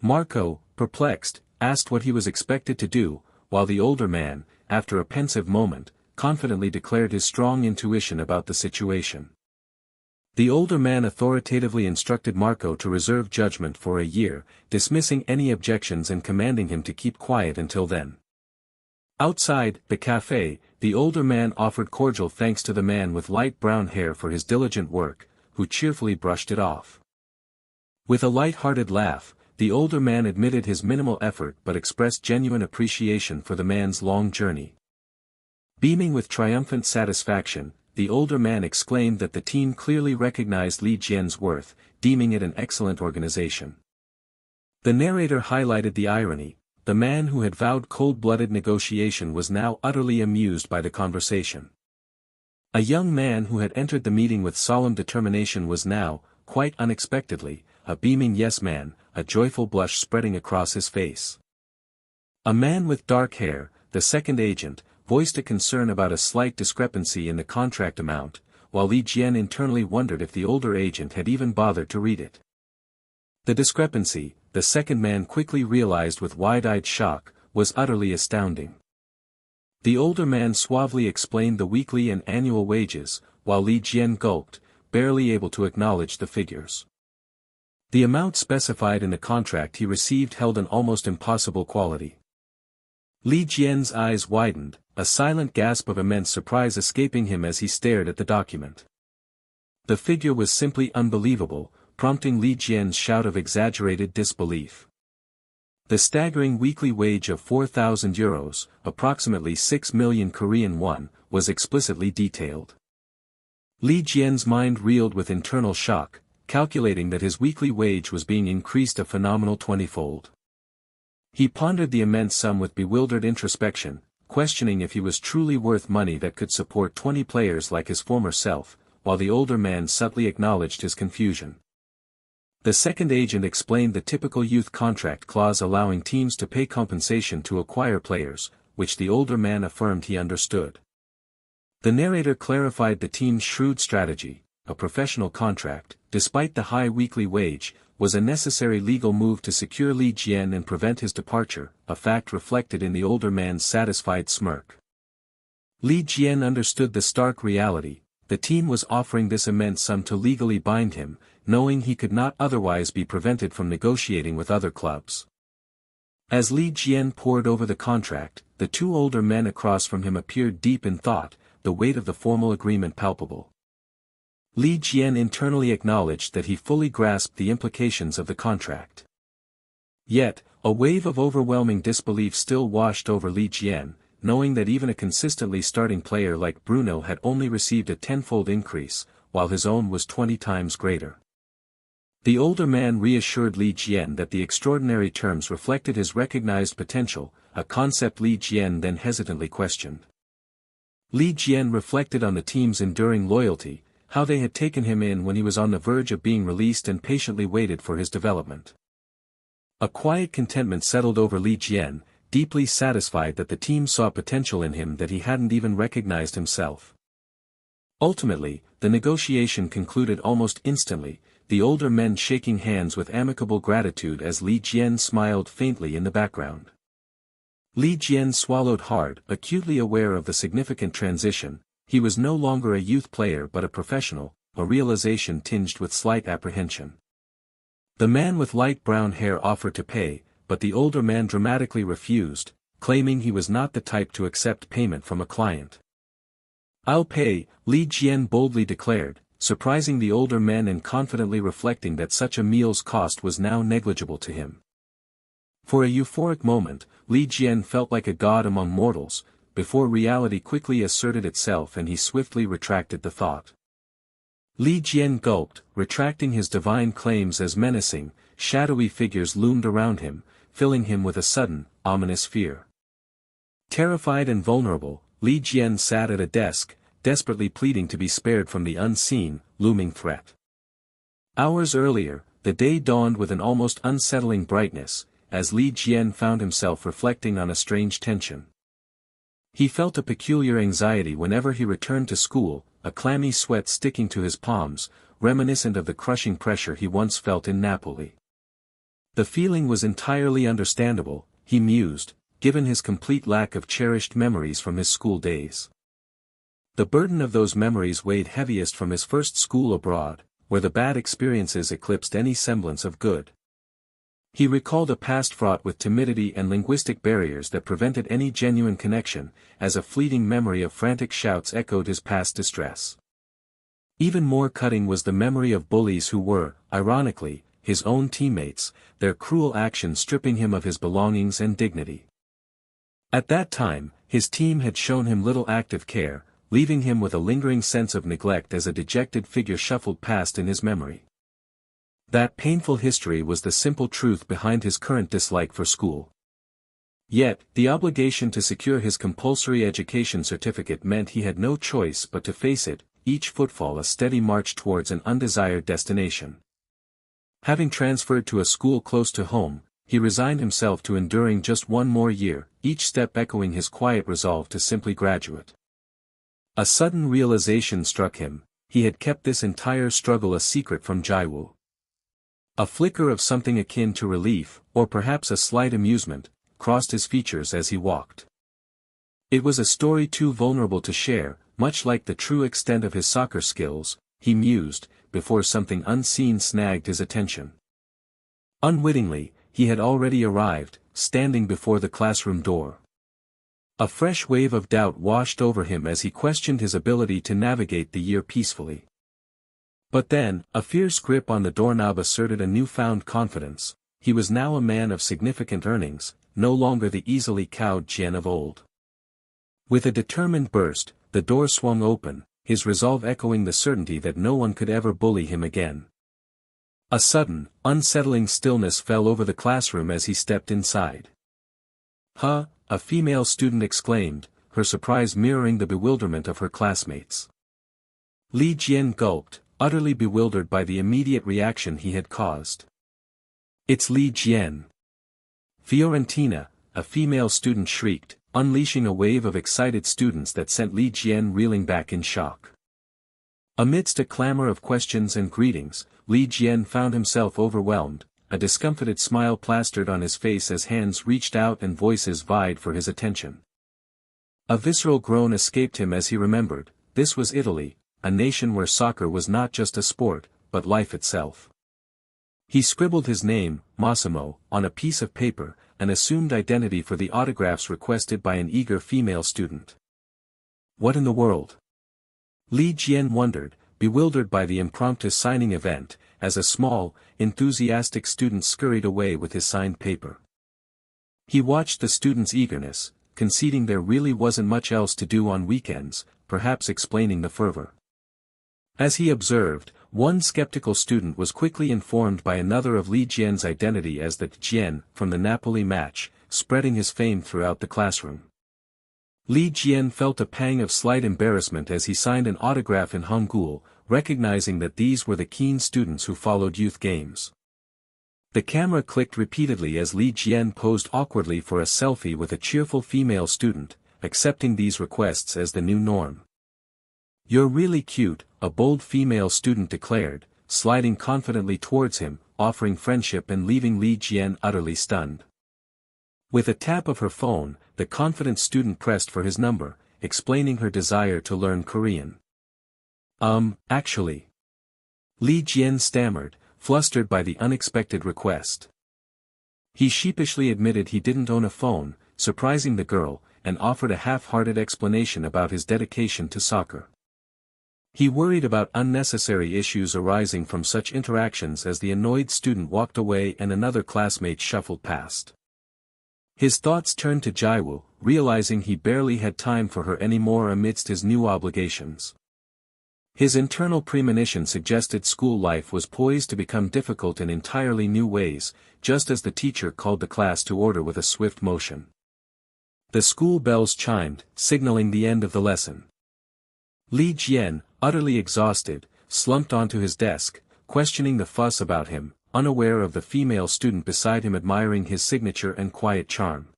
Marco, perplexed, asked what he was expected to do, while the older man, after a pensive moment, confidently declared his strong intuition about the situation. The older man authoritatively instructed Marco to reserve judgment for a year, dismissing any objections and commanding him to keep quiet until then. Outside the café, the older man offered cordial thanks to the man with light brown hair for his diligent work, who cheerfully brushed it off. With a light-hearted laugh, the older man admitted his minimal effort but expressed genuine appreciation for the man's long journey. Beaming with triumphant satisfaction, the older man exclaimed that the team clearly recognized Li Jian's worth, deeming it an excellent organization. The narrator highlighted the irony: the man who had vowed cold-blooded negotiation was now utterly amused by the conversation. A young man who had entered the meeting with solemn determination was now, quite unexpectedly, a beaming yes man, a joyful blush spreading across his face. A man with dark hair, the second agent, voiced a concern about a slight discrepancy in the contract amount, while Li Jian internally wondered if the older agent had even bothered to read it. The discrepancy, the second man quickly realized with wide-eyed shock, was utterly astounding. The older man suavely explained the weekly and annual wages, while Li Jian gulped, barely able to acknowledge the figures. The amount specified in the contract he received held an almost impossible quality. Li Jian's eyes widened, a silent gasp of immense surprise escaping him as he stared at the document. The figure was simply unbelievable, prompting Li Jian's shout of exaggerated disbelief. The staggering weekly wage of 4,000 euros, approximately 6 million Korean won, was explicitly detailed. Li Jian's mind reeled with internal shock, calculating that his weekly wage was being increased a phenomenal 20-fold. He pondered the immense sum with bewildered introspection, questioning if he was truly worth money that could support 20 players like his former self, while the older man subtly acknowledged his confusion. The second agent explained the typical youth contract clause allowing teams to pay compensation to acquire players, which the older man affirmed he understood. The narrator clarified the team's shrewd strategy: a professional contract, despite the high weekly wage, was a necessary legal move to secure Li Jian and prevent his departure, a fact reflected in the older man's satisfied smirk. Li Jian understood the stark reality: the team was offering this immense sum to legally bind him, knowing he could not otherwise be prevented from negotiating with other clubs. As Li Jian pored over the contract, the two older men across from him appeared deep in thought, the weight of the formal agreement palpable. Li Jian internally acknowledged that he fully grasped the implications of the contract. Yet, a wave of overwhelming disbelief still washed over Li Jian, knowing that even a consistently starting player like Bruno had only received a 10-fold increase, while his own was 20 times greater. The older man reassured Li Jian that the extraordinary terms reflected his recognized potential, a concept Li Jian then hesitantly questioned. Li Jian reflected on the team's enduring loyalty, how they had taken him in when he was on the verge of being released and patiently waited for his development. A quiet contentment settled over Li Jian, deeply satisfied that the team saw potential in him that he hadn't even recognized himself. Ultimately, the negotiation concluded almost instantly, the older men shaking hands with amicable gratitude as Li Jian smiled faintly in the background. Li Jian swallowed hard, acutely aware of the significant transition. He was no longer a youth player but a professional, a realization tinged with slight apprehension. The man with light brown hair offered to pay, but the older man dramatically refused, claiming he was not the type to accept payment from a client. "I'll pay," Li Jian boldly declared, surprising the older men and confidently reflecting that such a meal's cost was now negligible to him. For a euphoric moment, Li Jian felt like a god among mortals, before reality quickly asserted itself and he swiftly retracted the thought. Li Jian gulped, retracting his divine claims as menacing, shadowy figures loomed around him, filling him with a sudden, ominous fear. Terrified and vulnerable, Li Jian sat at a desk, desperately pleading to be spared from the unseen, looming threat. Hours earlier, the day dawned with an almost unsettling brightness, as Li Jian found himself reflecting on a strange tension. He felt a peculiar anxiety whenever he returned to school, a clammy sweat sticking to his palms, reminiscent of the crushing pressure he once felt in Napoli. The feeling was entirely understandable, he mused, given his complete lack of cherished memories from his school days. The burden of those memories weighed heaviest from his first school abroad, where the bad experiences eclipsed any semblance of good. He recalled a past fraught with timidity and linguistic barriers that prevented any genuine connection, as a fleeting memory of frantic shouts echoed his past distress. Even more cutting was the memory of bullies who were, ironically, his own teammates, their cruel action stripping him of his belongings and dignity. At that time, his team had shown him little active care, leaving him with a lingering sense of neglect as a dejected figure shuffled past in his memory. That painful history was the simple truth behind his current dislike for school. Yet, the obligation to secure his compulsory education certificate meant he had no choice but to face it, each footfall a steady march towards an undesired destination. Having transferred to a school close to home, he resigned himself to enduring just one more year, each step echoing his quiet resolve to simply graduate. A sudden realization struck him: he had kept this entire struggle a secret from Jiwoo. A flicker of something akin to relief, or perhaps a slight amusement, crossed his features as he walked. It was a story too vulnerable to share, much like the true extent of his soccer skills, he mused, before something unseen snagged his attention. Unwittingly, he had already arrived, standing before the classroom door. A fresh wave of doubt washed over him as he questioned his ability to navigate the year peacefully. But then, a fierce grip on the doorknob asserted a newfound confidence. He was now a man of significant earnings, no longer the easily cowed Jian of old. With a determined burst, the door swung open, his resolve echoing the certainty that no one could ever bully him again. A sudden, unsettling stillness fell over the classroom as he stepped inside. "Huh," a female student exclaimed, her surprise mirroring the bewilderment of her classmates. Li Jian gulped, utterly bewildered by the immediate reaction he had caused. "It's Li Jian." "Fiorentina," a female student shrieked, unleashing a wave of excited students that sent Li Jian reeling back in shock. Amidst a clamor of questions and greetings, Li Jian found himself overwhelmed, a discomfited smile plastered on his face as hands reached out and voices vied for his attention. A visceral groan escaped him as he remembered, this was Italy, a nation where soccer was not just a sport, but life itself. He scribbled his name, Massimo, on a piece of paper, an assumed identity for the autographs requested by an eager female student. What in the world? Li Jian wondered, bewildered by the impromptu signing event, as a small, enthusiastic student scurried away with his signed paper. He watched the students' eagerness, conceding there really wasn't much else to do on weekends, perhaps explaining the fervor. As he observed, one skeptical student was quickly informed by another of Li Jian's identity as the Jian from the Napoli match, spreading his fame throughout the classroom. Li Jian felt a pang of slight embarrassment as he signed an autograph in Hangul, recognizing that these were the keen students who followed youth games. The camera clicked repeatedly as Li Jian posed awkwardly for a selfie with a cheerful female student, accepting these requests as the new norm. "You're really cute," a bold female student declared, sliding confidently towards him, offering friendship and leaving Li Jian utterly stunned. With a tap of her phone, the confident student pressed for his number, explaining her desire to learn Korean. Actually." Li Jian stammered, flustered by the unexpected request. He sheepishly admitted he didn't own a phone, surprising the girl, and offered a half-hearted explanation about his dedication to soccer. He worried about unnecessary issues arising from such interactions as the annoyed student walked away and another classmate shuffled past. His thoughts turned to Jiwoo, realizing he barely had time for her anymore amidst his new obligations. His internal premonition suggested school life was poised to become difficult in entirely new ways, just as the teacher called the class to order with a swift motion. The school bells chimed, signaling the end of the lesson. Li Jian, utterly exhausted, slumped onto his desk, questioning the fuss about him, unaware of the female student beside him admiring his signature and quiet charm.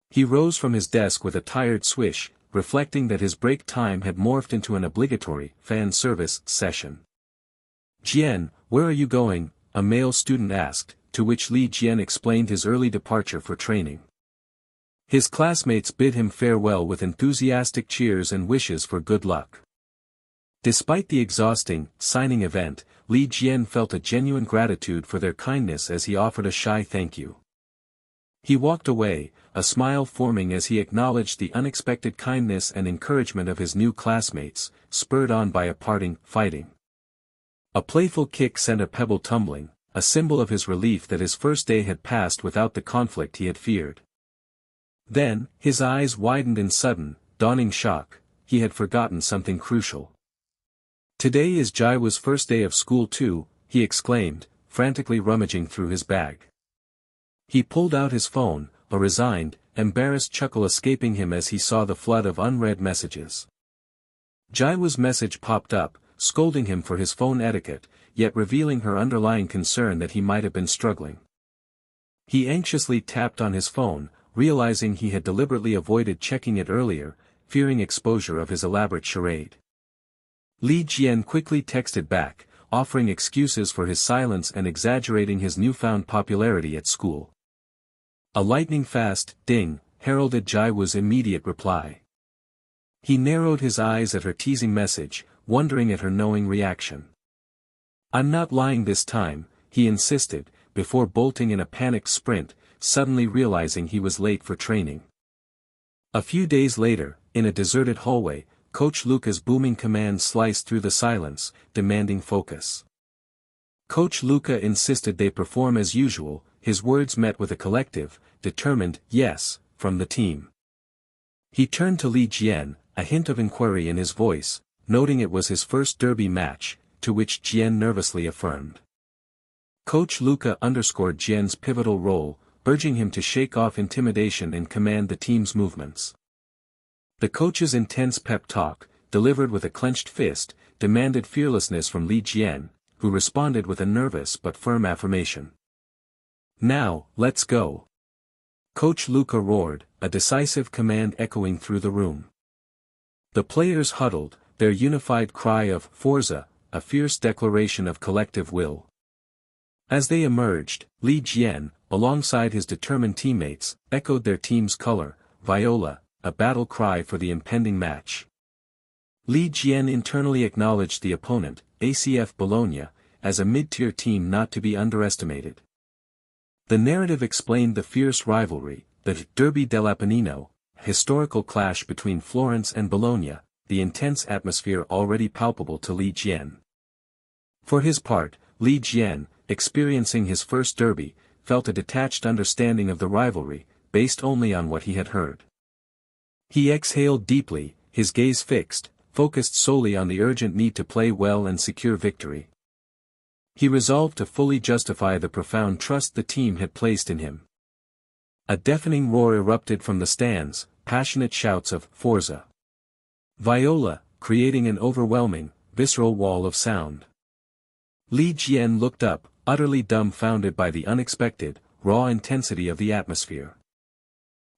He rose from his desk with a tired swish, reflecting that his break time had morphed into an obligatory fan service session. "Jian, where are you going?" a male student asked, to which Li Jian explained his early departure for training. His classmates bid him farewell with enthusiastic cheers and wishes for good luck. Despite the exhausting, signing event, Li Jian felt a genuine gratitude for their kindness as he offered a shy thank you. He walked away, a smile forming as he acknowledged the unexpected kindness and encouragement of his new classmates, spurred on by a parting fighting. A playful kick sent a pebble tumbling, a symbol of his relief that his first day had passed without the conflict he had feared. Then, his eyes widened in sudden, dawning shock, he had forgotten something crucial. "Today is Jiwoo's first day of school too," he exclaimed, frantically rummaging through his bag. He pulled out his phone, a resigned, embarrassed chuckle escaping him as he saw the flood of unread messages. Jiwoo's message popped up, scolding him for his phone etiquette, yet revealing her underlying concern that he might have been struggling. He anxiously tapped on his phone, realizing he had deliberately avoided checking it earlier, fearing exposure of his elaborate charade. Li Jian quickly texted back, offering excuses for his silence and exaggerating his newfound popularity at school. A lightning-fast ding heralded Jiwoo's immediate reply. He narrowed his eyes at her teasing message, wondering at her knowing reaction. "I'm not lying this time," he insisted, before bolting in a panicked sprint, suddenly realizing he was late for training. A few days later, in a deserted hallway, Coach Luca's booming command sliced through the silence, demanding focus. Coach Luca insisted they perform as usual, his words met with a collective, determined yes, from the team. He turned to Li Jian, a hint of inquiry in his voice, noting it was his first derby match, to which Jian nervously affirmed. Coach Luca underscored Jian's pivotal role, urging him to shake off intimidation and command the team's movements. The coach's intense pep talk, delivered with a clenched fist, demanded fearlessness from Li Jian, who responded with a nervous but firm affirmation. "Now, let's go." Coach Luca roared, a decisive command echoing through the room. The players huddled, their unified cry of "Forza," a fierce declaration of collective will. As they emerged, Li Jian, alongside his determined teammates, echoed their team's color, Viola, a battle cry for the impending match. Li Jian internally acknowledged the opponent, ACF Bologna, as a mid-tier team not to be underestimated. The narrative explained the fierce rivalry, the Derby dell'Apennino, a historical clash between Florence and Bologna, the intense atmosphere already palpable to Li Jian. For his part, Li Jian, experiencing his first derby, felt a detached understanding of the rivalry, based only on what he had heard. He exhaled deeply, his gaze fixed, focused solely on the urgent need to play well and secure victory. He resolved to fully justify the profound trust the team had placed in him. A deafening roar erupted from the stands, passionate shouts of "Forza!" Viola, creating an overwhelming, visceral wall of sound. Li Jian looked up, utterly dumbfounded by the unexpected, raw intensity of the atmosphere.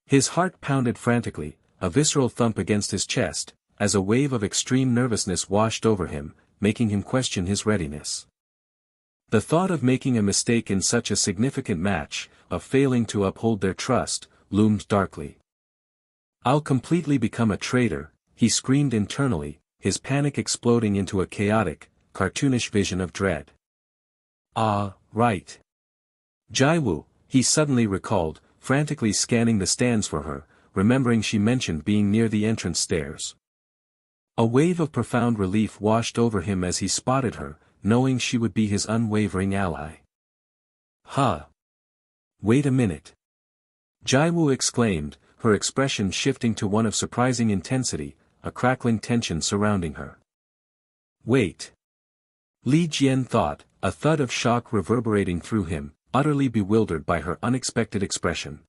His heart pounded frantically, a visceral thump against his chest, as a wave of extreme nervousness washed over him, making him question his readiness. The thought of making a mistake in such a significant match, of failing to uphold their trust, loomed darkly. "I'll completely become a traitor," he screamed internally, his panic exploding into a chaotic, cartoonish vision of dread. "Ah, right. Jiwoo," he suddenly recalled, frantically scanning the stands for her, remembering she mentioned being near the entrance stairs. A wave of profound relief washed over him as he spotted her, knowing she would be his unwavering ally. "Huh. Wait a minute." Jiwoo exclaimed, her expression shifting to one of surprising intensity, a crackling tension surrounding her. "Wait." Li Jian thought, a thud of shock reverberating through him, utterly bewildered by her unexpected expression.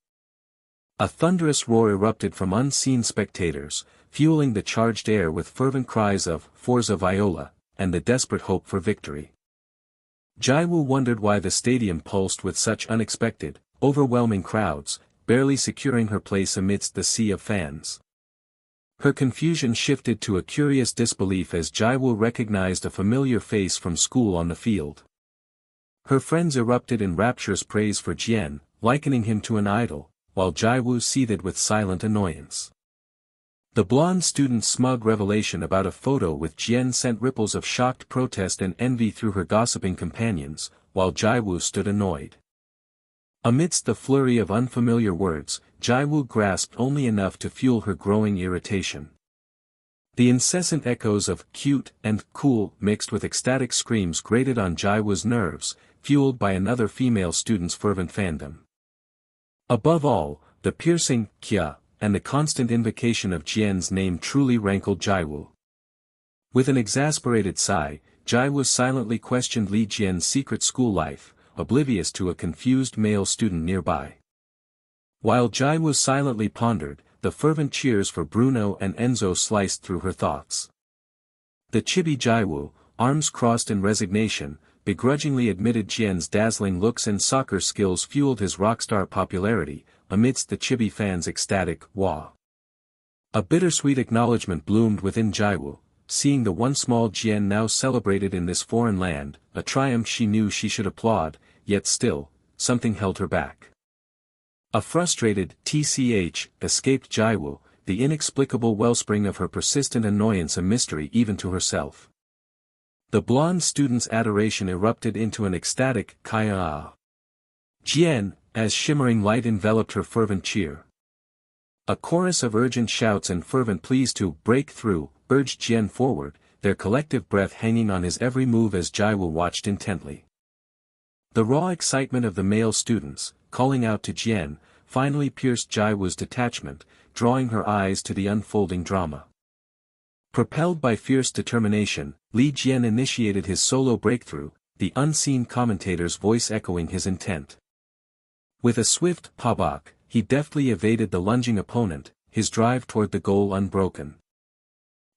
A thunderous roar erupted from unseen spectators, fueling the charged air with fervent cries of "Forza Viola," and the desperate hope for victory. Jiwoo wondered why the stadium pulsed with such unexpected, overwhelming crowds, barely securing her place amidst the sea of fans. Her confusion shifted to a curious disbelief as Jiwoo recognized a familiar face from school on the field. Her friends erupted in rapturous praise for Jian, likening him to an idol, while Jiwoo seethed with silent annoyance. The blonde student's smug revelation about a photo with Jian sent ripples of shocked protest and envy through her gossiping companions, while Jiwoo stood annoyed. Amidst the flurry of unfamiliar words, Jiwoo grasped only enough to fuel her growing irritation. The incessant echoes of "cute" and "cool" mixed with ecstatic screams grated on Jiwoo's nerves, fueled by another female student's fervent fandom. Above all, the piercing "kya" and the constant invocation of Jian's name truly rankled Jiwoo. With an exasperated sigh, Jiwoo silently questioned Li Jian's secret school life, oblivious to a confused male student nearby. While Jiwoo silently pondered, the fervent cheers for Bruno and Enzo sliced through her thoughts. The chibi Jiwoo, arms crossed in resignation, begrudgingly admitted Jian's dazzling looks and soccer skills fueled his rockstar popularity, amidst the chibi fans' ecstatic "wah." A bittersweet acknowledgement bloomed within Jiwoo, seeing the once small Jian now celebrated in this foreign land, a triumph she knew she should applaud, yet still, something held her back. A frustrated "tch" escaped Jiwoo, the inexplicable wellspring of her persistent annoyance a mystery even to herself. The blonde student's adoration erupted into an ecstatic "kaya." Jian, as shimmering light enveloped her fervent cheer. A chorus of urgent shouts and fervent pleas to "break through" urged Jian forward, their collective breath hanging on his every move as Jiwoo watched intently. The raw excitement of the male students, calling out to Jian, finally pierced Jiwoo's detachment, drawing her eyes to the unfolding drama. Propelled by fierce determination, Li Jian initiated his solo breakthrough, the unseen commentator's voice echoing his intent. With a swift pabak, he deftly evaded the lunging opponent, his drive toward the goal unbroken.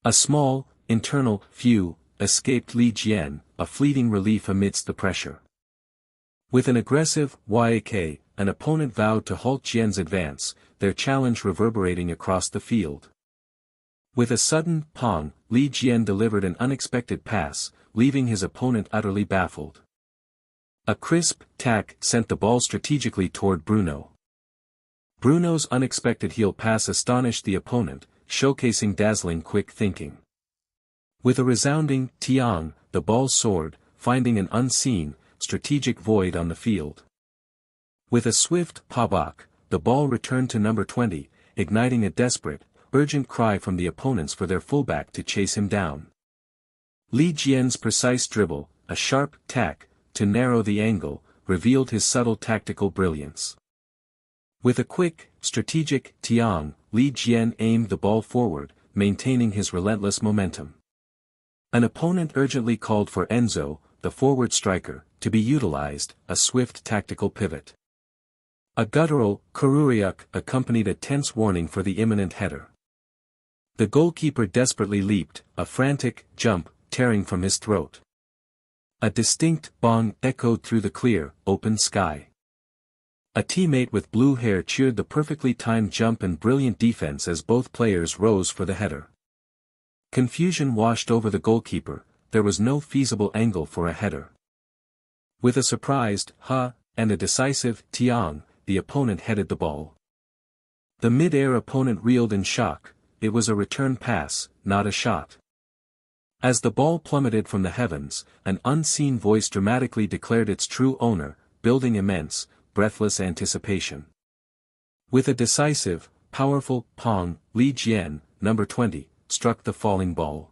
A small, internal phew escaped Li Jian, a fleeting relief amidst the pressure. With an aggressive yak, an opponent vowed to halt Jian's advance, their challenge reverberating across the field. With a sudden pong, Li Jian delivered an unexpected pass, leaving his opponent utterly baffled. A crisp tack sent the ball strategically toward Bruno. Bruno's unexpected heel pass astonished the opponent, showcasing dazzling quick thinking. With a resounding tiang, the ball soared, finding an unseen, strategic void on the field. With a swift pabak, the ball returned to number 20, igniting a desperate, urgent cry from the opponents for their fullback to chase him down. Li Jian's precise dribble, a sharp tack, to narrow the angle, revealed his subtle tactical brilliance. With a quick, strategic tiang, Li Jian aimed the ball forward, maintaining his relentless momentum. An opponent urgently called for Enzo, the forward striker, to be utilized, a swift tactical pivot. A guttural kururiuk accompanied a tense warning for the imminent header. The goalkeeper desperately leaped, a frantic jump tearing from his throat. A distinct bong echoed through the clear, open sky. A teammate with blue hair cheered the perfectly timed jump and brilliant defense as both players rose for the header. Confusion washed over the goalkeeper, there was no feasible angle for a header. With a surprised ha and a decisive tiang, the opponent headed the ball. The mid-air opponent reeled in shock. It was a return pass, not a shot. As the ball plummeted from the heavens, an unseen voice dramatically declared its true owner, building immense, breathless anticipation. With a decisive, powerful pong, Li Jian, number 20, struck the falling ball.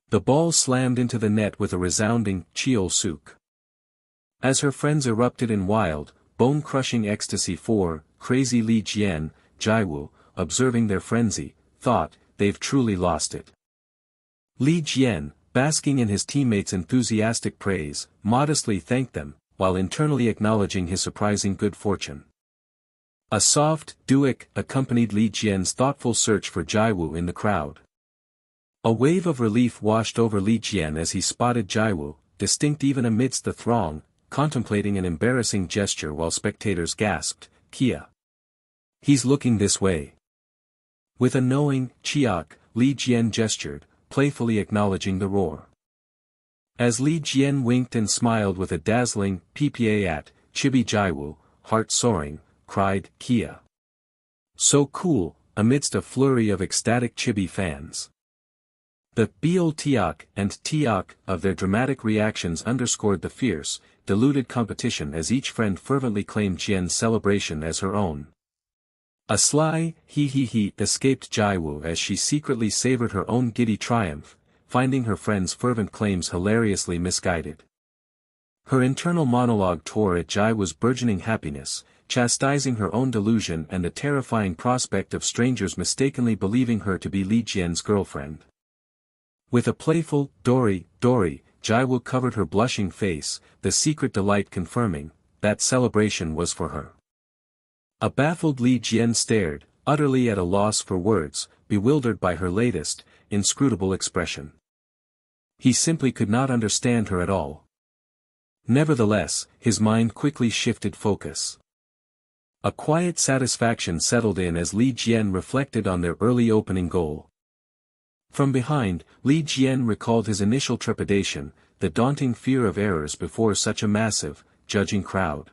The ball slammed into the net with a resounding cheol suk. As her friends erupted in wild, bone-crushing ecstasy for crazy Li Jian, Jiwoo, observing their frenzy, thought, they've truly lost it. Li Jian, basking in his teammates' enthusiastic praise, modestly thanked them, while internally acknowledging his surprising good fortune. A soft duik accompanied Li Jian's thoughtful search for Jiwoo in the crowd. A wave of relief washed over Li Jian as he spotted Jiwoo, distinct even amidst the throng, contemplating an embarrassing gesture while spectators gasped, Kia. He's looking this way. With a knowing chiak, Li Jian gestured, playfully acknowledging the roar. As Li Jian winked and smiled with a dazzling ppa at Chibi Jiwoo, heart soaring, cried, Kia. So cool, amidst a flurry of ecstatic Chibi fans. The bol tiak and tiak of their dramatic reactions underscored the fierce, diluted competition as each friend fervently claimed Jian's celebration as her own. A sly he escaped Jiwoo as she secretly savored her own giddy triumph, finding her friend's fervent claims hilariously misguided. Her internal monologue tore at Jiwoo's burgeoning happiness, chastising her own delusion and the terrifying prospect of strangers mistakenly believing her to be Li Jian's girlfriend. With a playful Dory, Jiwoo covered her blushing face, the secret delight confirming that celebration was for her. A baffled Li Jian stared, utterly at a loss for words, bewildered by her latest, inscrutable expression. He simply could not understand her at all. Nevertheless, his mind quickly shifted focus. A quiet satisfaction settled in as Li Jian reflected on their early opening goal. From behind, Li Jian recalled his initial trepidation, the daunting fear of errors before such a massive, judging crowd.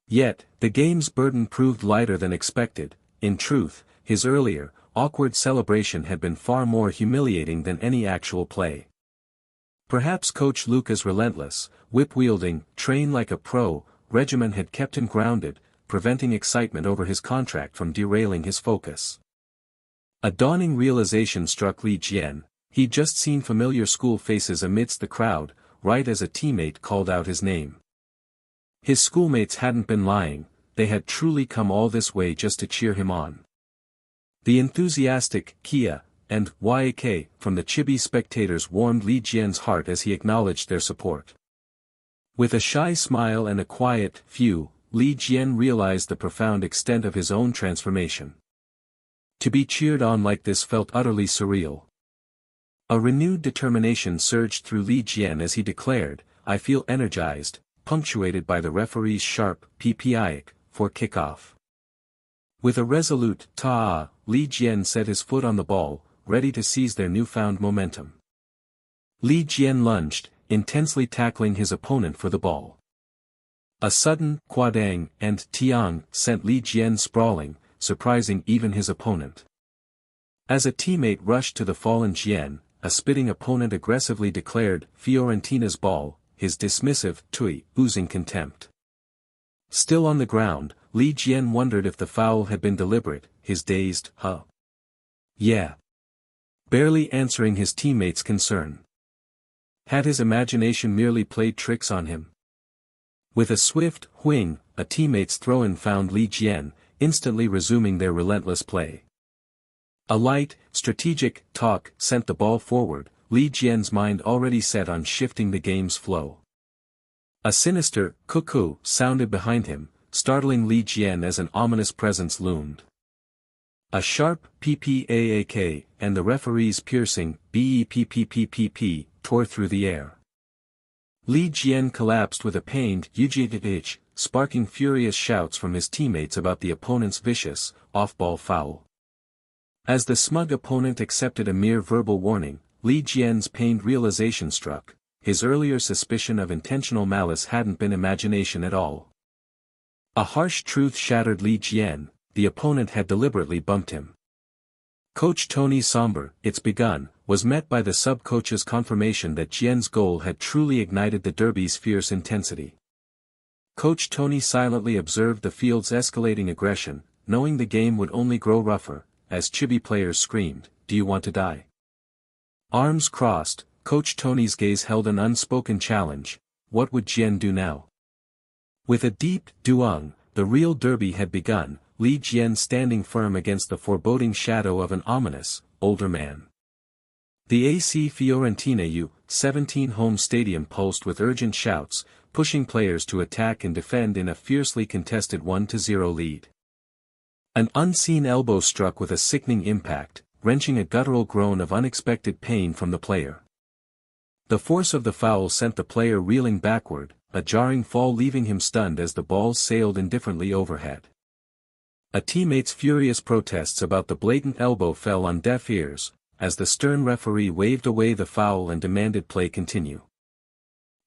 Yet, the game's burden proved lighter than expected. In truth, his earlier, awkward celebration had been far more humiliating than any actual play. Perhaps Coach Luca's relentless, whip-wielding, train like a pro, regimen had kept him grounded, preventing excitement over his contract from derailing his focus. A dawning realization struck Li Jian. He'd just seen familiar school faces amidst the crowd, right as a teammate called out his name. His schoolmates hadn't been lying, they had truly come all this way just to cheer him on. The enthusiastic Kia and Yak from the chibi spectators warmed Li Jian's heart as he acknowledged their support. With a shy smile and a quiet phew, Li Jian realized the profound extent of his own transformation. To be cheered on like this felt utterly surreal. A renewed determination surged through Li Jian as he declared, "I feel energized," punctuated by the referee's sharp PPI for kickoff. With a resolute ta, Li Jian set his foot on the ball, ready to seize their newfound momentum. Li Jian lunged, intensely tackling his opponent for the ball. A sudden quadang and tiang sent Li Jian sprawling, surprising even his opponent. As a teammate rushed to the fallen Jian, a spitting opponent aggressively declared Fiorentina's ball, his dismissive tui oozing contempt. Still on the ground, Li Jian wondered if the foul had been deliberate, his dazed huh. Yeah. Barely answering his teammate's concern. Had his imagination merely played tricks on him? With a swift whing, a teammate's throw-in found Li Jian, instantly resuming their relentless play. A light, strategic talk sent the ball forward, Li Jian's mind already set on shifting the game's flow. A sinister cuckoo sounded behind him, startling Li Jian as an ominous presence loomed. A sharp PPAAK and the referee's piercing BEPPPPP tore through the air. Li Jian collapsed with a pained "Yujitich," sparking furious shouts from his teammates about the opponent's vicious, off-ball foul. As the smug opponent accepted a mere verbal warning, Li Jian's pained realization struck, his earlier suspicion of intentional malice hadn't been imagination at all. A harsh truth shattered Li Jian, the opponent had deliberately bumped him. Coach Tony's somber, "It's begun," was met by the sub-coach's confirmation that Jian's goal had truly ignited the derby's fierce intensity. Coach Tony silently observed the field's escalating aggression, knowing the game would only grow rougher, as chibi players screamed, "Do you want to die?" Arms crossed, Coach Tony's gaze held an unspoken challenge: what would Jian do now? With a deep duung, the real derby had begun, Li Jian standing firm against the foreboding shadow of an ominous, older man. The AC Fiorentina U-17 home stadium pulsed with urgent shouts, pushing players to attack and defend in a fiercely contested 1-0 lead. An unseen elbow struck with a sickening impact, wrenching a guttural groan of unexpected pain from the player. The force of the foul sent the player reeling backward, a jarring fall leaving him stunned as the ball sailed indifferently overhead. A teammate's furious protests about the blatant elbow fell on deaf ears, as the stern referee waved away the foul and demanded play continue.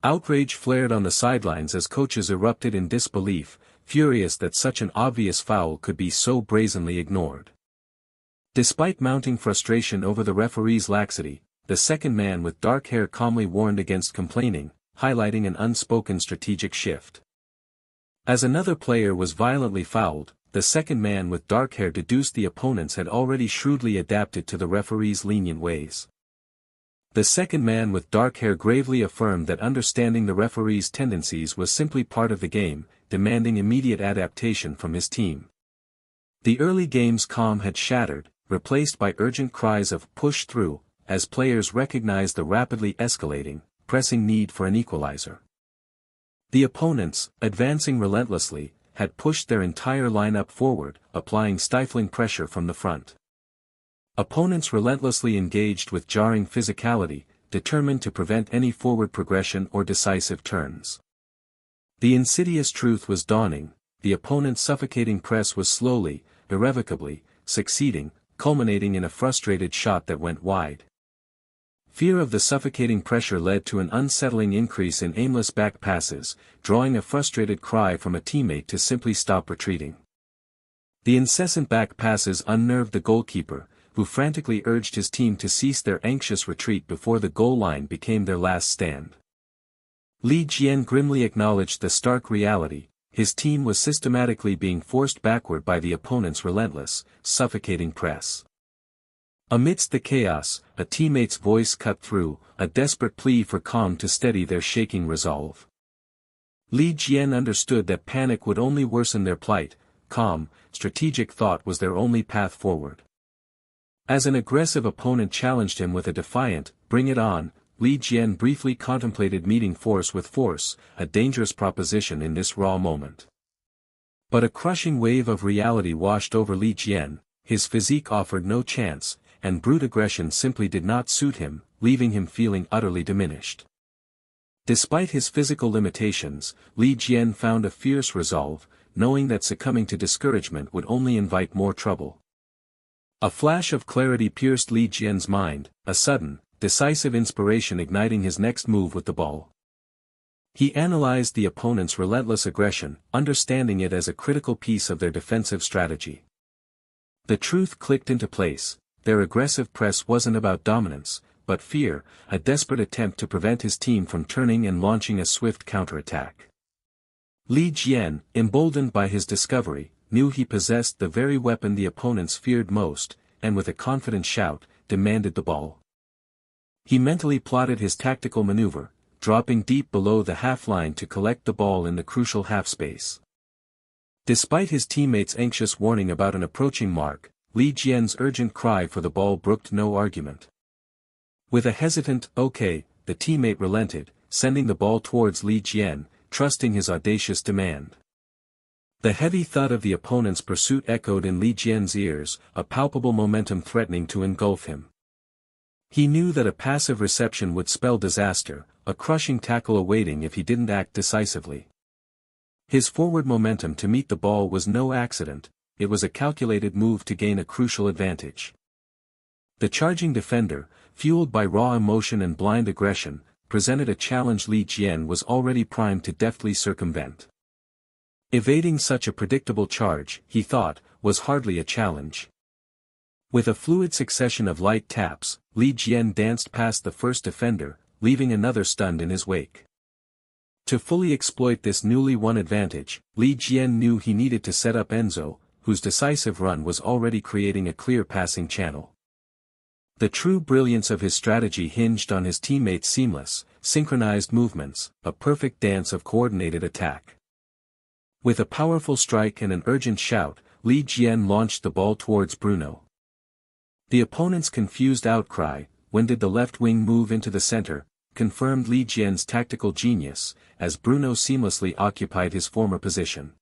Outrage flared on the sidelines as coaches erupted in disbelief, furious that such an obvious foul could be so brazenly ignored. Despite mounting frustration over the referee's laxity, the second man with dark hair calmly warned against complaining, highlighting an unspoken strategic shift. As another player was violently fouled, the second man with dark hair deduced the opponents had already shrewdly adapted to the referee's lenient ways. The second man with dark hair gravely affirmed that understanding the referee's tendencies was simply part of the game, demanding immediate adaptation from his team. The early game's calm had shattered, replaced by urgent cries of "push through," as players recognized the rapidly escalating, pressing need for an equalizer. The opponents, advancing relentlessly, had pushed their entire lineup forward, applying stifling pressure from the front. Opponents relentlessly engaged with jarring physicality, determined to prevent any forward progression or decisive turns. The insidious truth was dawning: the opponent's suffocating press was slowly, irrevocably, succeeding, culminating in a frustrated shot that went wide. Fear of the suffocating pressure led to an unsettling increase in aimless back passes, drawing a frustrated cry from a teammate to simply stop retreating. The incessant back passes unnerved the goalkeeper, who frantically urged his team to cease their anxious retreat before the goal line became their last stand. Li Jian grimly acknowledged the stark reality: his team was systematically being forced backward by the opponent's relentless, suffocating press. Amidst the chaos, a teammate's voice cut through, a desperate plea for calm to steady their shaking resolve. Li Jian understood that panic would only worsen their plight. Calm, strategic thought was their only path forward. As an aggressive opponent challenged him with a defiant, "Bring it on," Li Jian briefly contemplated meeting force with force, a dangerous proposition in this raw moment. But a crushing wave of reality washed over Li Jian. His physique offered no chance, and brute aggression simply did not suit him, leaving him feeling utterly diminished. Despite his physical limitations, Li Jian found a fierce resolve, knowing that succumbing to discouragement would only invite more trouble. A flash of clarity pierced Li Jian's mind, a sudden, decisive inspiration igniting his next move with the ball. He analyzed the opponent's relentless aggression, understanding it as a critical piece of their defensive strategy. The truth clicked into place: their aggressive press wasn't about dominance, but fear, a desperate attempt to prevent his team from turning and launching a swift counterattack. Li Jian, emboldened by his discovery, knew he possessed the very weapon the opponents feared most, and with a confident shout, demanded the ball. He mentally plotted his tactical maneuver, dropping deep below the half-line to collect the ball in the crucial half-space. Despite his teammates' anxious warning about an approaching mark, Li Jian's urgent cry for the ball brooked no argument. With a hesitant "okay," the teammate relented, sending the ball towards Li Jian, trusting his audacious demand. The heavy thud of the opponent's pursuit echoed in Li Jian's ears, a palpable momentum threatening to engulf him. He knew that a passive reception would spell disaster, a crushing tackle awaiting if he didn't act decisively. His forward momentum to meet the ball was no accident, it was a calculated move to gain a crucial advantage. The charging defender, fueled by raw emotion and blind aggression, presented a challenge Li Jian was already primed to deftly circumvent. Evading such a predictable charge, he thought, was hardly a challenge. With a fluid succession of light taps, Li Jian danced past the first defender, leaving another stunned in his wake. To fully exploit this newly won advantage, Li Jian knew he needed to set up Enzo, whose decisive run was already creating a clear passing channel. The true brilliance of his strategy hinged on his teammates' seamless, synchronized movements, a perfect dance of coordinated attack. With a powerful strike and an urgent shout, Li Jian launched the ball towards Bruno. The opponent's confused outcry, "When did the left wing move into the center?" confirmed Li Jian's tactical genius, as Bruno seamlessly occupied his former position.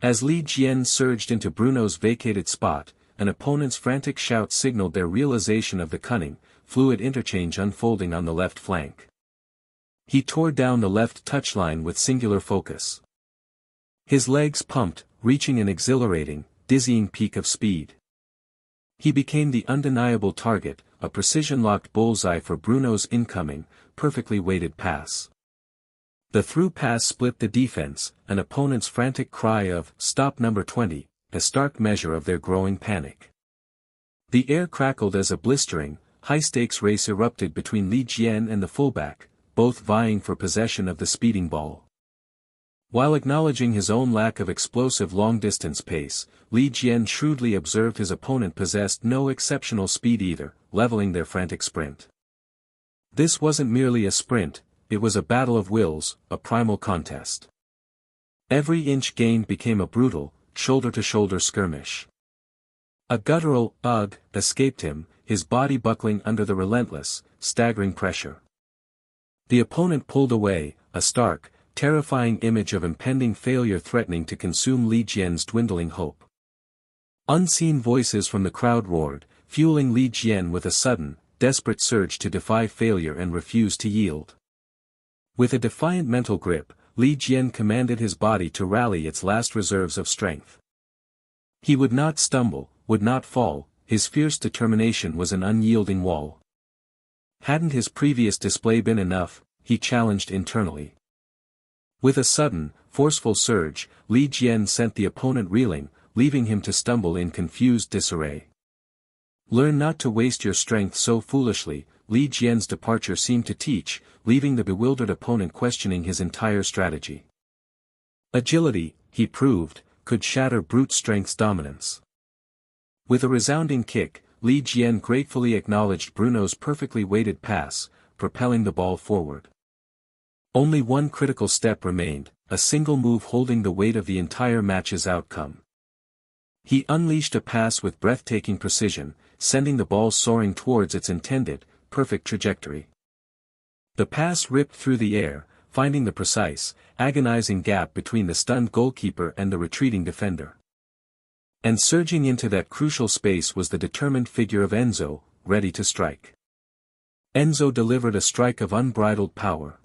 As Li Jian surged into Bruno's vacated spot, an opponent's frantic shout signaled their realization of the cunning, fluid interchange unfolding on the left flank. He tore down the left touchline with singular focus. His legs pumped, reaching an exhilarating, dizzying peak of speed. He became the undeniable target, a precision-locked bullseye for Bruno's incoming, perfectly weighted pass. The through pass split the defense, an opponent's frantic cry of "Stop number 20, a stark measure of their growing panic. The air crackled as a blistering, high-stakes race erupted between Li Jian and the fullback, both vying for possession of the speeding ball. While acknowledging his own lack of explosive long-distance pace, Li Jian shrewdly observed his opponent possessed no exceptional speed either, leveling their frantic sprint. This wasn't merely a sprint, it was a battle of wills, a primal contest. Every inch gained became a brutal, shoulder-to-shoulder skirmish. A guttural "ugh" escaped him, his body buckling under the relentless, staggering pressure. The opponent pulled away, a stark, terrifying image of impending failure threatening to consume Li Jian's dwindling hope. Unseen voices from the crowd roared, fueling Li Jian with a sudden, desperate surge to defy failure and refuse to yield. With a defiant mental grip, Li Jian commanded his body to rally its last reserves of strength. He would not stumble, would not fall, his fierce determination was an unyielding wall. Hadn't his previous display been enough, he challenged internally. With a sudden, forceful surge, Li Jian sent the opponent reeling, leaving him to stumble in confused disarray. Learn not to waste your strength so foolishly, Li Jian's departure seemed to teach, leaving the bewildered opponent questioning his entire strategy. Agility, he proved, could shatter brute strength's dominance. With a resounding kick, Li Jian gratefully acknowledged Bruno's perfectly weighted pass, propelling the ball forward. Only one critical step remained, a single move holding the weight of the entire match's outcome. He unleashed a pass with breathtaking precision, sending the ball soaring towards its intended, perfect trajectory. The pass ripped through the air, finding the precise, agonizing gap between the stunned goalkeeper and the retreating defender. And surging into that crucial space was the determined figure of Enzo, ready to strike. Enzo delivered a strike of unbridled power.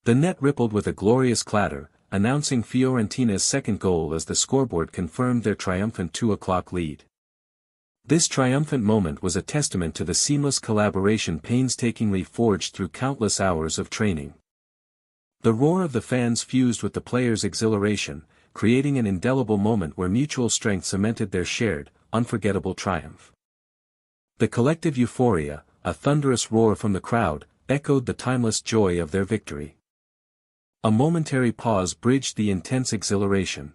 The net rippled with a glorious clatter, announcing Fiorentina's second goal as the scoreboard confirmed their triumphant 2:00 lead. This triumphant moment was a testament to the seamless collaboration painstakingly forged through countless hours of training. The roar of the fans fused with the players' exhilaration, creating an indelible moment where mutual strength cemented their shared, unforgettable triumph. The collective euphoria, a thunderous roar from the crowd, echoed the timeless joy of their victory. A momentary pause bridged the intense exhilaration.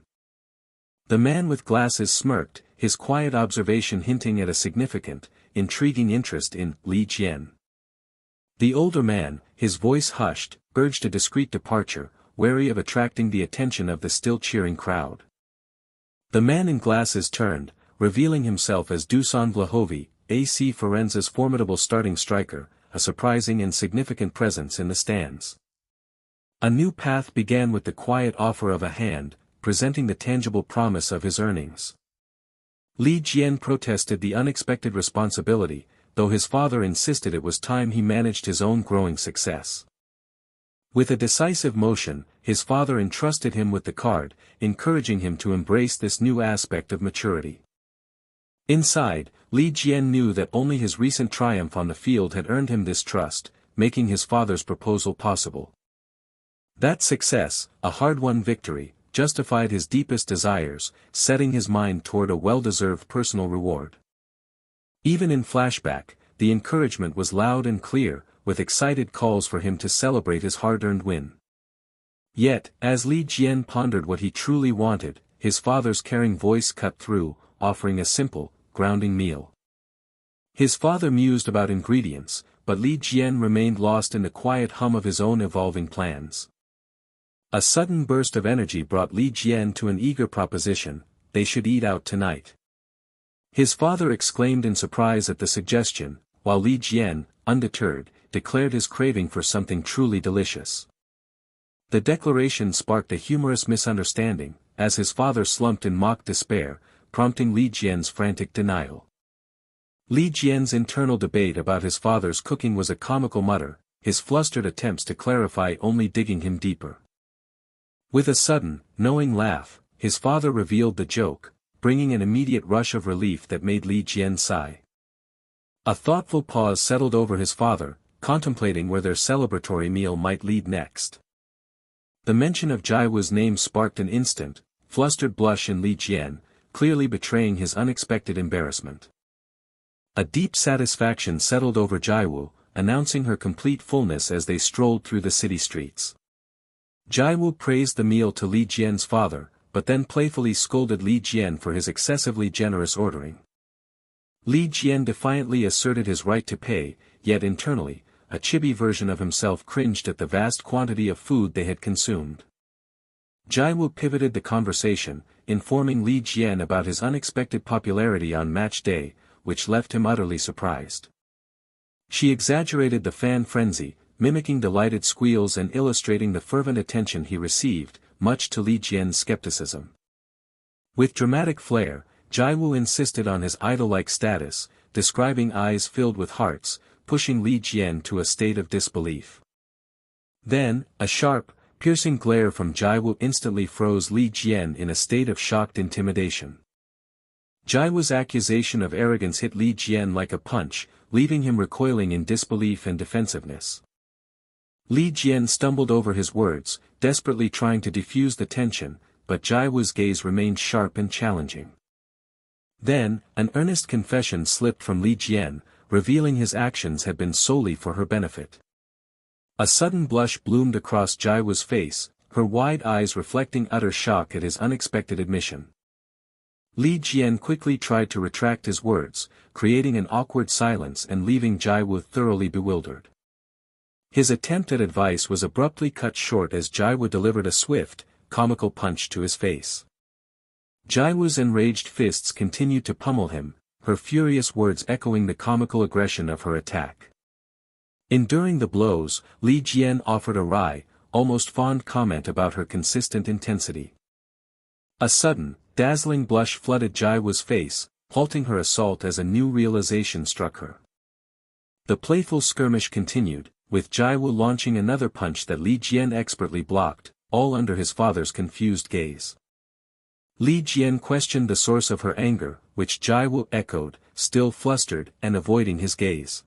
The man with glasses smirked, his quiet observation hinting at a significant, intriguing interest in Li Jian. The older man, his voice hushed, urged a discreet departure, wary of attracting the attention of the still cheering crowd. The man in glasses turned, revealing himself as Dusan Vlahovic, AC Firenze's formidable starting striker, a surprising and significant presence in the stands. A new path began with the quiet offer of a hand, presenting the tangible promise of his earnings. Li Jian protested the unexpected responsibility, though his father insisted it was time he managed his own growing success. With a decisive motion, his father entrusted him with the card, encouraging him to embrace this new aspect of maturity. Inside, Li Jian knew that only his recent triumph on the field had earned him this trust, making his father's proposal possible. That success, a hard-won victory, justified his deepest desires, setting his mind toward a well-deserved personal reward. Even in flashback, the encouragement was loud and clear, with excited calls for him to celebrate his hard-earned win. Yet, as Li Jian pondered what he truly wanted, his father's caring voice cut through, offering a simple, grounding meal. His father mused about ingredients, but Li Jian remained lost in the quiet hum of his own evolving plans. A sudden burst of energy brought Li Jian to an eager proposition: they should eat out tonight. His father exclaimed in surprise at the suggestion, while Li Jian, undeterred, declared his craving for something truly delicious. The declaration sparked a humorous misunderstanding, as his father slumped in mock despair, prompting Li Jian's frantic denial. Li Jian's internal debate about his father's cooking was a comical mutter, his flustered attempts to clarify only digging him deeper. With a sudden, knowing laugh, his father revealed the joke, bringing an immediate rush of relief that made Li Jian sigh. A thoughtful pause settled over his father, contemplating where their celebratory meal might lead next. The mention of Jiwoo's name sparked an instant, flustered blush in Li Jian, clearly betraying his unexpected embarrassment. A deep satisfaction settled over Jiwoo, announcing her complete fullness as they strolled through the city streets. Jiwoo praised the meal to Li Jian's father, but then playfully scolded Li Jian for his excessively generous ordering. Li Jian defiantly asserted his right to pay, yet internally, a chibi version of himself cringed at the vast quantity of food they had consumed. Jiwoo pivoted the conversation, informing Li Jian about his unexpected popularity on match day, which left him utterly surprised. She exaggerated the fan frenzy, mimicking delighted squeals and illustrating the fervent attention he received, much to Li Jian's skepticism. With dramatic flair, Jiwoo insisted on his idol-like status, describing eyes filled with hearts, pushing Li Jian to a state of disbelief. Then, a sharp, piercing glare from Jiwoo instantly froze Li Jian in a state of shocked intimidation. Jiwoo's accusation of arrogance hit Li Jian like a punch, leaving him recoiling in disbelief and defensiveness. Li Jian stumbled over his words, desperately trying to defuse the tension, but Jiwoo's gaze remained sharp and challenging. Then, an earnest confession slipped from Li Jian, revealing his actions had been solely for her benefit. A sudden blush bloomed across Jiwoo's face, her wide eyes reflecting utter shock at his unexpected admission. Li Jian quickly tried to retract his words, creating an awkward silence and leaving Jiwoo thoroughly bewildered. His attempt at advice was abruptly cut short as Jiwoo delivered a swift, comical punch to his face. Jiwoo's enraged fists continued to pummel him, her furious words echoing the comical aggression of her attack. Enduring the blows, Li Jian offered a wry, almost fond comment about her consistent intensity. A sudden, dazzling blush flooded Jiwoo's face, halting her assault as a new realization struck her. The playful skirmish continued, with Jiwoo launching another punch that Li Jian expertly blocked, all under his father's confused gaze. Li Jian questioned the source of her anger, which Jiwoo echoed, still flustered and avoiding his gaze.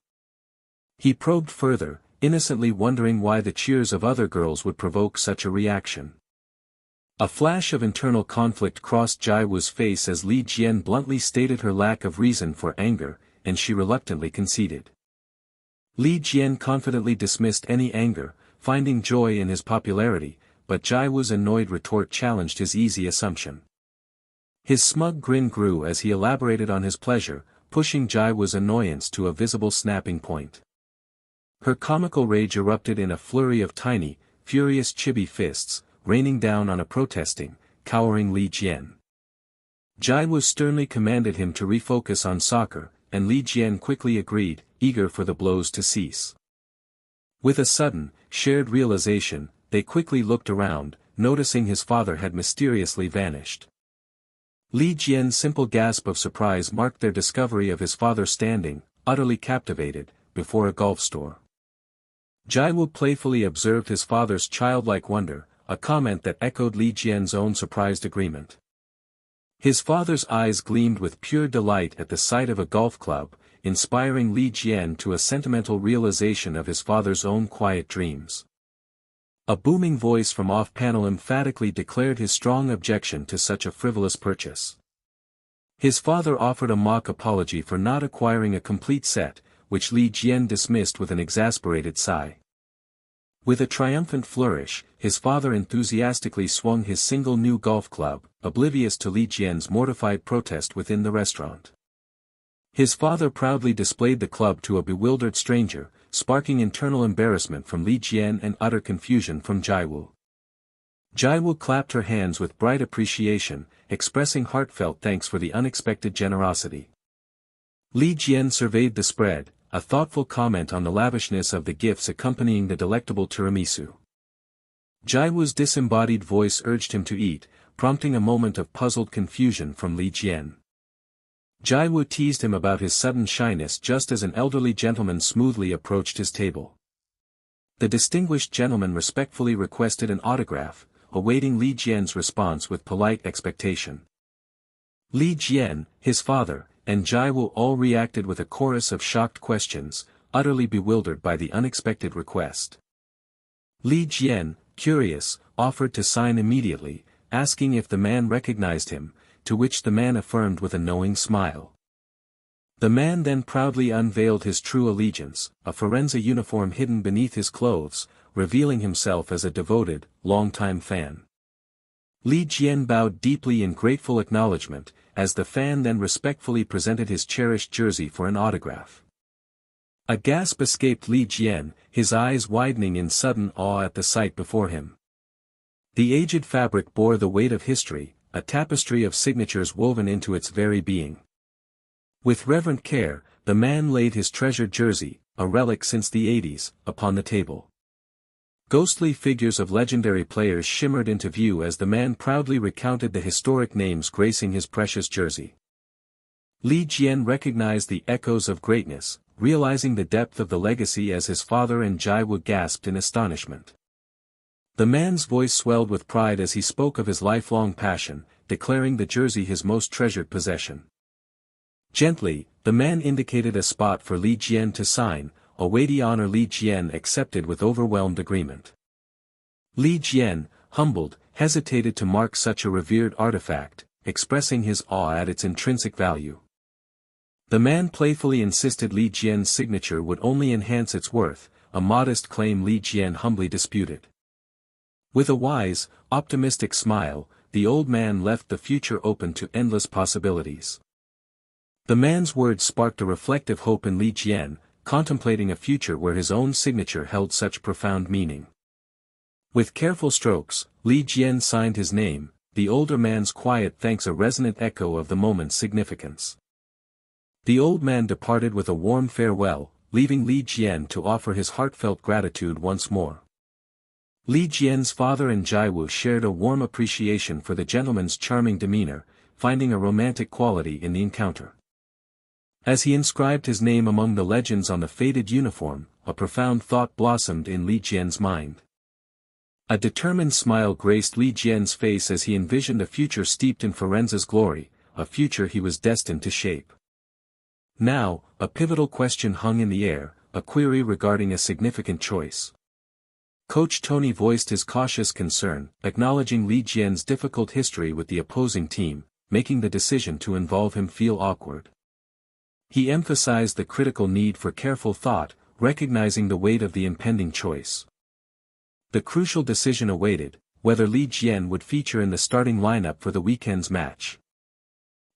He probed further, innocently wondering why the cheers of other girls would provoke such a reaction. A flash of internal conflict crossed Jiwoo's face as Li Jian bluntly stated her lack of reason for anger, and she reluctantly conceded. Li Jian confidently dismissed any anger, finding joy in his popularity, but Jiwoo's annoyed retort challenged his easy assumption. His smug grin grew as he elaborated on his pleasure, pushing Jiwoo's annoyance to a visible snapping point. Her comical rage erupted in a flurry of tiny, furious chibi fists, raining down on a protesting, cowering Li Jian. Jiwoo sternly commanded him to refocus on soccer, and Li Jian quickly agreed, eager for the blows to cease. With a sudden, shared realization, they quickly looked around, noticing his father had mysteriously vanished. Li Jian's simple gasp of surprise marked their discovery of his father standing, utterly captivated, before a golf store. Jiwoo playfully observed his father's childlike wonder, a comment that echoed Li Jian's own surprised agreement. His father's eyes gleamed with pure delight at the sight of a golf club, inspiring Li Jian to a sentimental realization of his father's own quiet dreams. A booming voice from off-panel emphatically declared his strong objection to such a frivolous purchase. His father offered a mock apology for not acquiring a complete set, which Li Jian dismissed with an exasperated sigh. With a triumphant flourish, his father enthusiastically swung his single new golf club, oblivious to Li Jian's mortified protest within the restaurant. His father proudly displayed the club to a bewildered stranger, sparking internal embarrassment from Li Jian and utter confusion from Jiwoo. Jiwoo clapped her hands with bright appreciation, expressing heartfelt thanks for the unexpected generosity. Li Jian surveyed the spread, a thoughtful comment on the lavishness of the gifts accompanying the delectable tiramisu. Jiwoo's disembodied voice urged him to eat, prompting a moment of puzzled confusion from Li Jian. Jiwoo teased him about his sudden shyness just as an elderly gentleman smoothly approached his table. The distinguished gentleman respectfully requested an autograph, awaiting Li Jian's response with polite expectation. Li Jian, his father, and Jiwoo all reacted with a chorus of shocked questions, utterly bewildered by the unexpected request. Li Jian, curious, offered to sign immediately, asking if the man recognized him, to which the man affirmed with a knowing smile. The man then proudly unveiled his true allegiance, a Firenze uniform hidden beneath his clothes, revealing himself as a devoted, long-time fan. Li Jian bowed deeply in grateful acknowledgement, as the fan then respectfully presented his cherished jersey for an autograph. A gasp escaped Li Jian, his eyes widening in sudden awe at the sight before him. The aged fabric bore the weight of history, a tapestry of signatures woven into its very being. With reverent care, the man laid his treasured jersey, a relic since the 80s, upon the table. Ghostly figures of legendary players shimmered into view as the man proudly recounted the historic names gracing his precious jersey. Li Jian recognized the echoes of greatness, realizing the depth of the legacy as his father and Jiwoo gasped in astonishment. The man's voice swelled with pride as he spoke of his lifelong passion, declaring the jersey his most treasured possession. Gently, the man indicated a spot for Li Jian to sign, a weighty honor Li Jian accepted with overwhelmed agreement. Li Jian, humbled, hesitated to mark such a revered artifact, expressing his awe at its intrinsic value. The man playfully insisted Li Jian's signature would only enhance its worth, a modest claim Li Jian humbly disputed. With a wise, optimistic smile, the old man left the future open to endless possibilities. The man's words sparked a reflective hope in Li Jian, contemplating a future where his own signature held such profound meaning. With careful strokes, Li Jian signed his name, the older man's quiet thanks a resonant echo of the moment's significance. The old man departed with a warm farewell, leaving Li Jian to offer his heartfelt gratitude once more. Li Jian's father and Jiwoo shared a warm appreciation for the gentleman's charming demeanor, finding a romantic quality in the encounter. As he inscribed his name among the legends on the faded uniform, a profound thought blossomed in Li Jian's mind. A determined smile graced Li Jian's face as he envisioned a future steeped in Firenze's glory, a future he was destined to shape. Now, a pivotal question hung in the air, a query regarding a significant choice. Coach Tony voiced his cautious concern, acknowledging Li Jian's difficult history with the opposing team, making the decision to involve him feel awkward. He emphasized the critical need for careful thought, recognizing the weight of the impending choice. The crucial decision awaited, whether Li Jian would feature in the starting lineup for the weekend's match.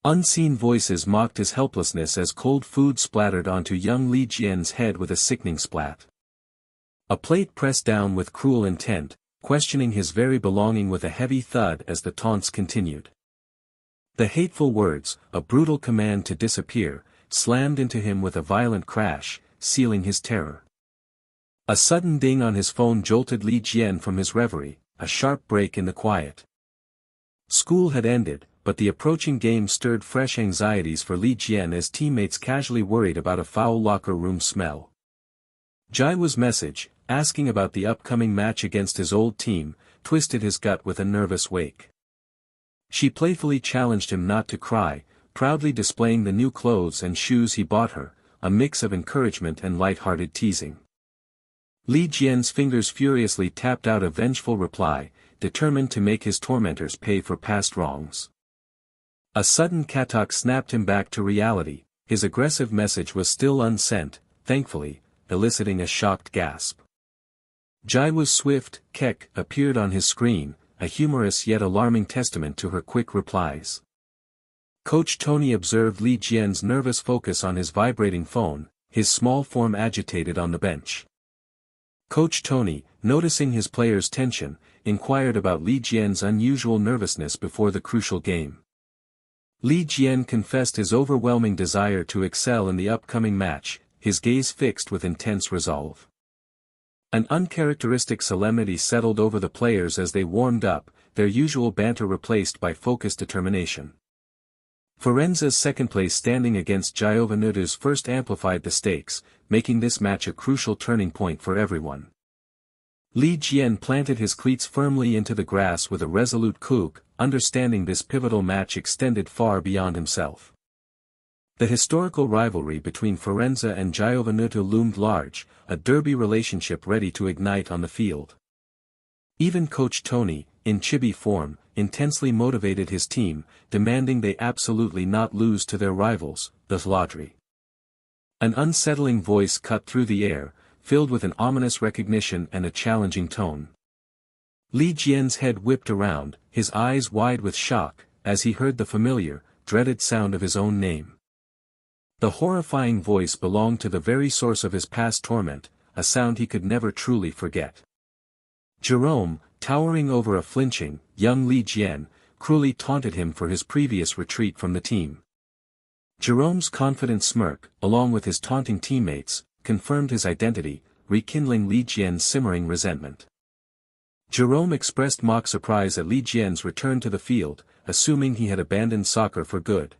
Unseen voices mocked his helplessness as cold food splattered onto young Li Jian's head with a sickening splat. A plate pressed down with cruel intent, questioning his very belonging with a heavy thud as the taunts continued. The hateful words, a brutal command to disappear, slammed into him with a violent crash, sealing his terror. A sudden ding on his phone jolted Li Jian from his reverie, a sharp break in the quiet. School had ended, but the approaching game stirred fresh anxieties for Li Jian as teammates casually worried about a foul locker room smell. Jiwoo's message, asking about the upcoming match against his old team, twisted his gut with a nervous wake. She playfully challenged him not to cry, proudly displaying the new clothes and shoes he bought her, a mix of encouragement and light-hearted teasing. Li Jian's fingers furiously tapped out a vengeful reply, determined to make his tormentors pay for past wrongs. A sudden katak snapped him back to reality, his aggressive message was still unsent, thankfully, eliciting a shocked gasp. Jiwoo's swift kek appeared on his screen, a humorous yet alarming testament to her quick replies. Coach Tony observed Li Jian's nervous focus on his vibrating phone, his small form agitated on the bench. Coach Tony, noticing his players' tension, inquired about Li Jian's unusual nervousness before the crucial game. Li Jian confessed his overwhelming desire to excel in the upcoming match, his gaze fixed with intense resolve. An uncharacteristic solemnity settled over the players as they warmed up, their usual banter replaced by focused determination. Firenze's second-place standing against Demoted first amplified the stakes, making this match a crucial turning point for everyone. Li Jian planted his cleats firmly into the grass with a resolute coup, understanding this pivotal match extended far beyond himself. The historical rivalry between Firenze and Demoted loomed large, a derby relationship ready to ignite on the field. Even Coach Tony, in chibi form, intensely motivated his team, demanding they absolutely not lose to their rivals, the Lodri. An unsettling voice cut through the air, filled with an ominous recognition and a challenging tone. Li Jian's head whipped around, his eyes wide with shock, as he heard the familiar, dreaded sound of his own name. The horrifying voice belonged to the very source of his past torment, a sound he could never truly forget. Jerome, towering over a flinching, young Li Jian, cruelly taunted him for his previous retreat from the team. Jerome's confident smirk, along with his taunting teammates, confirmed his identity, rekindling Li Jian's simmering resentment. Jerome expressed mock surprise at Li Jian's return to the field, assuming he had abandoned soccer for good.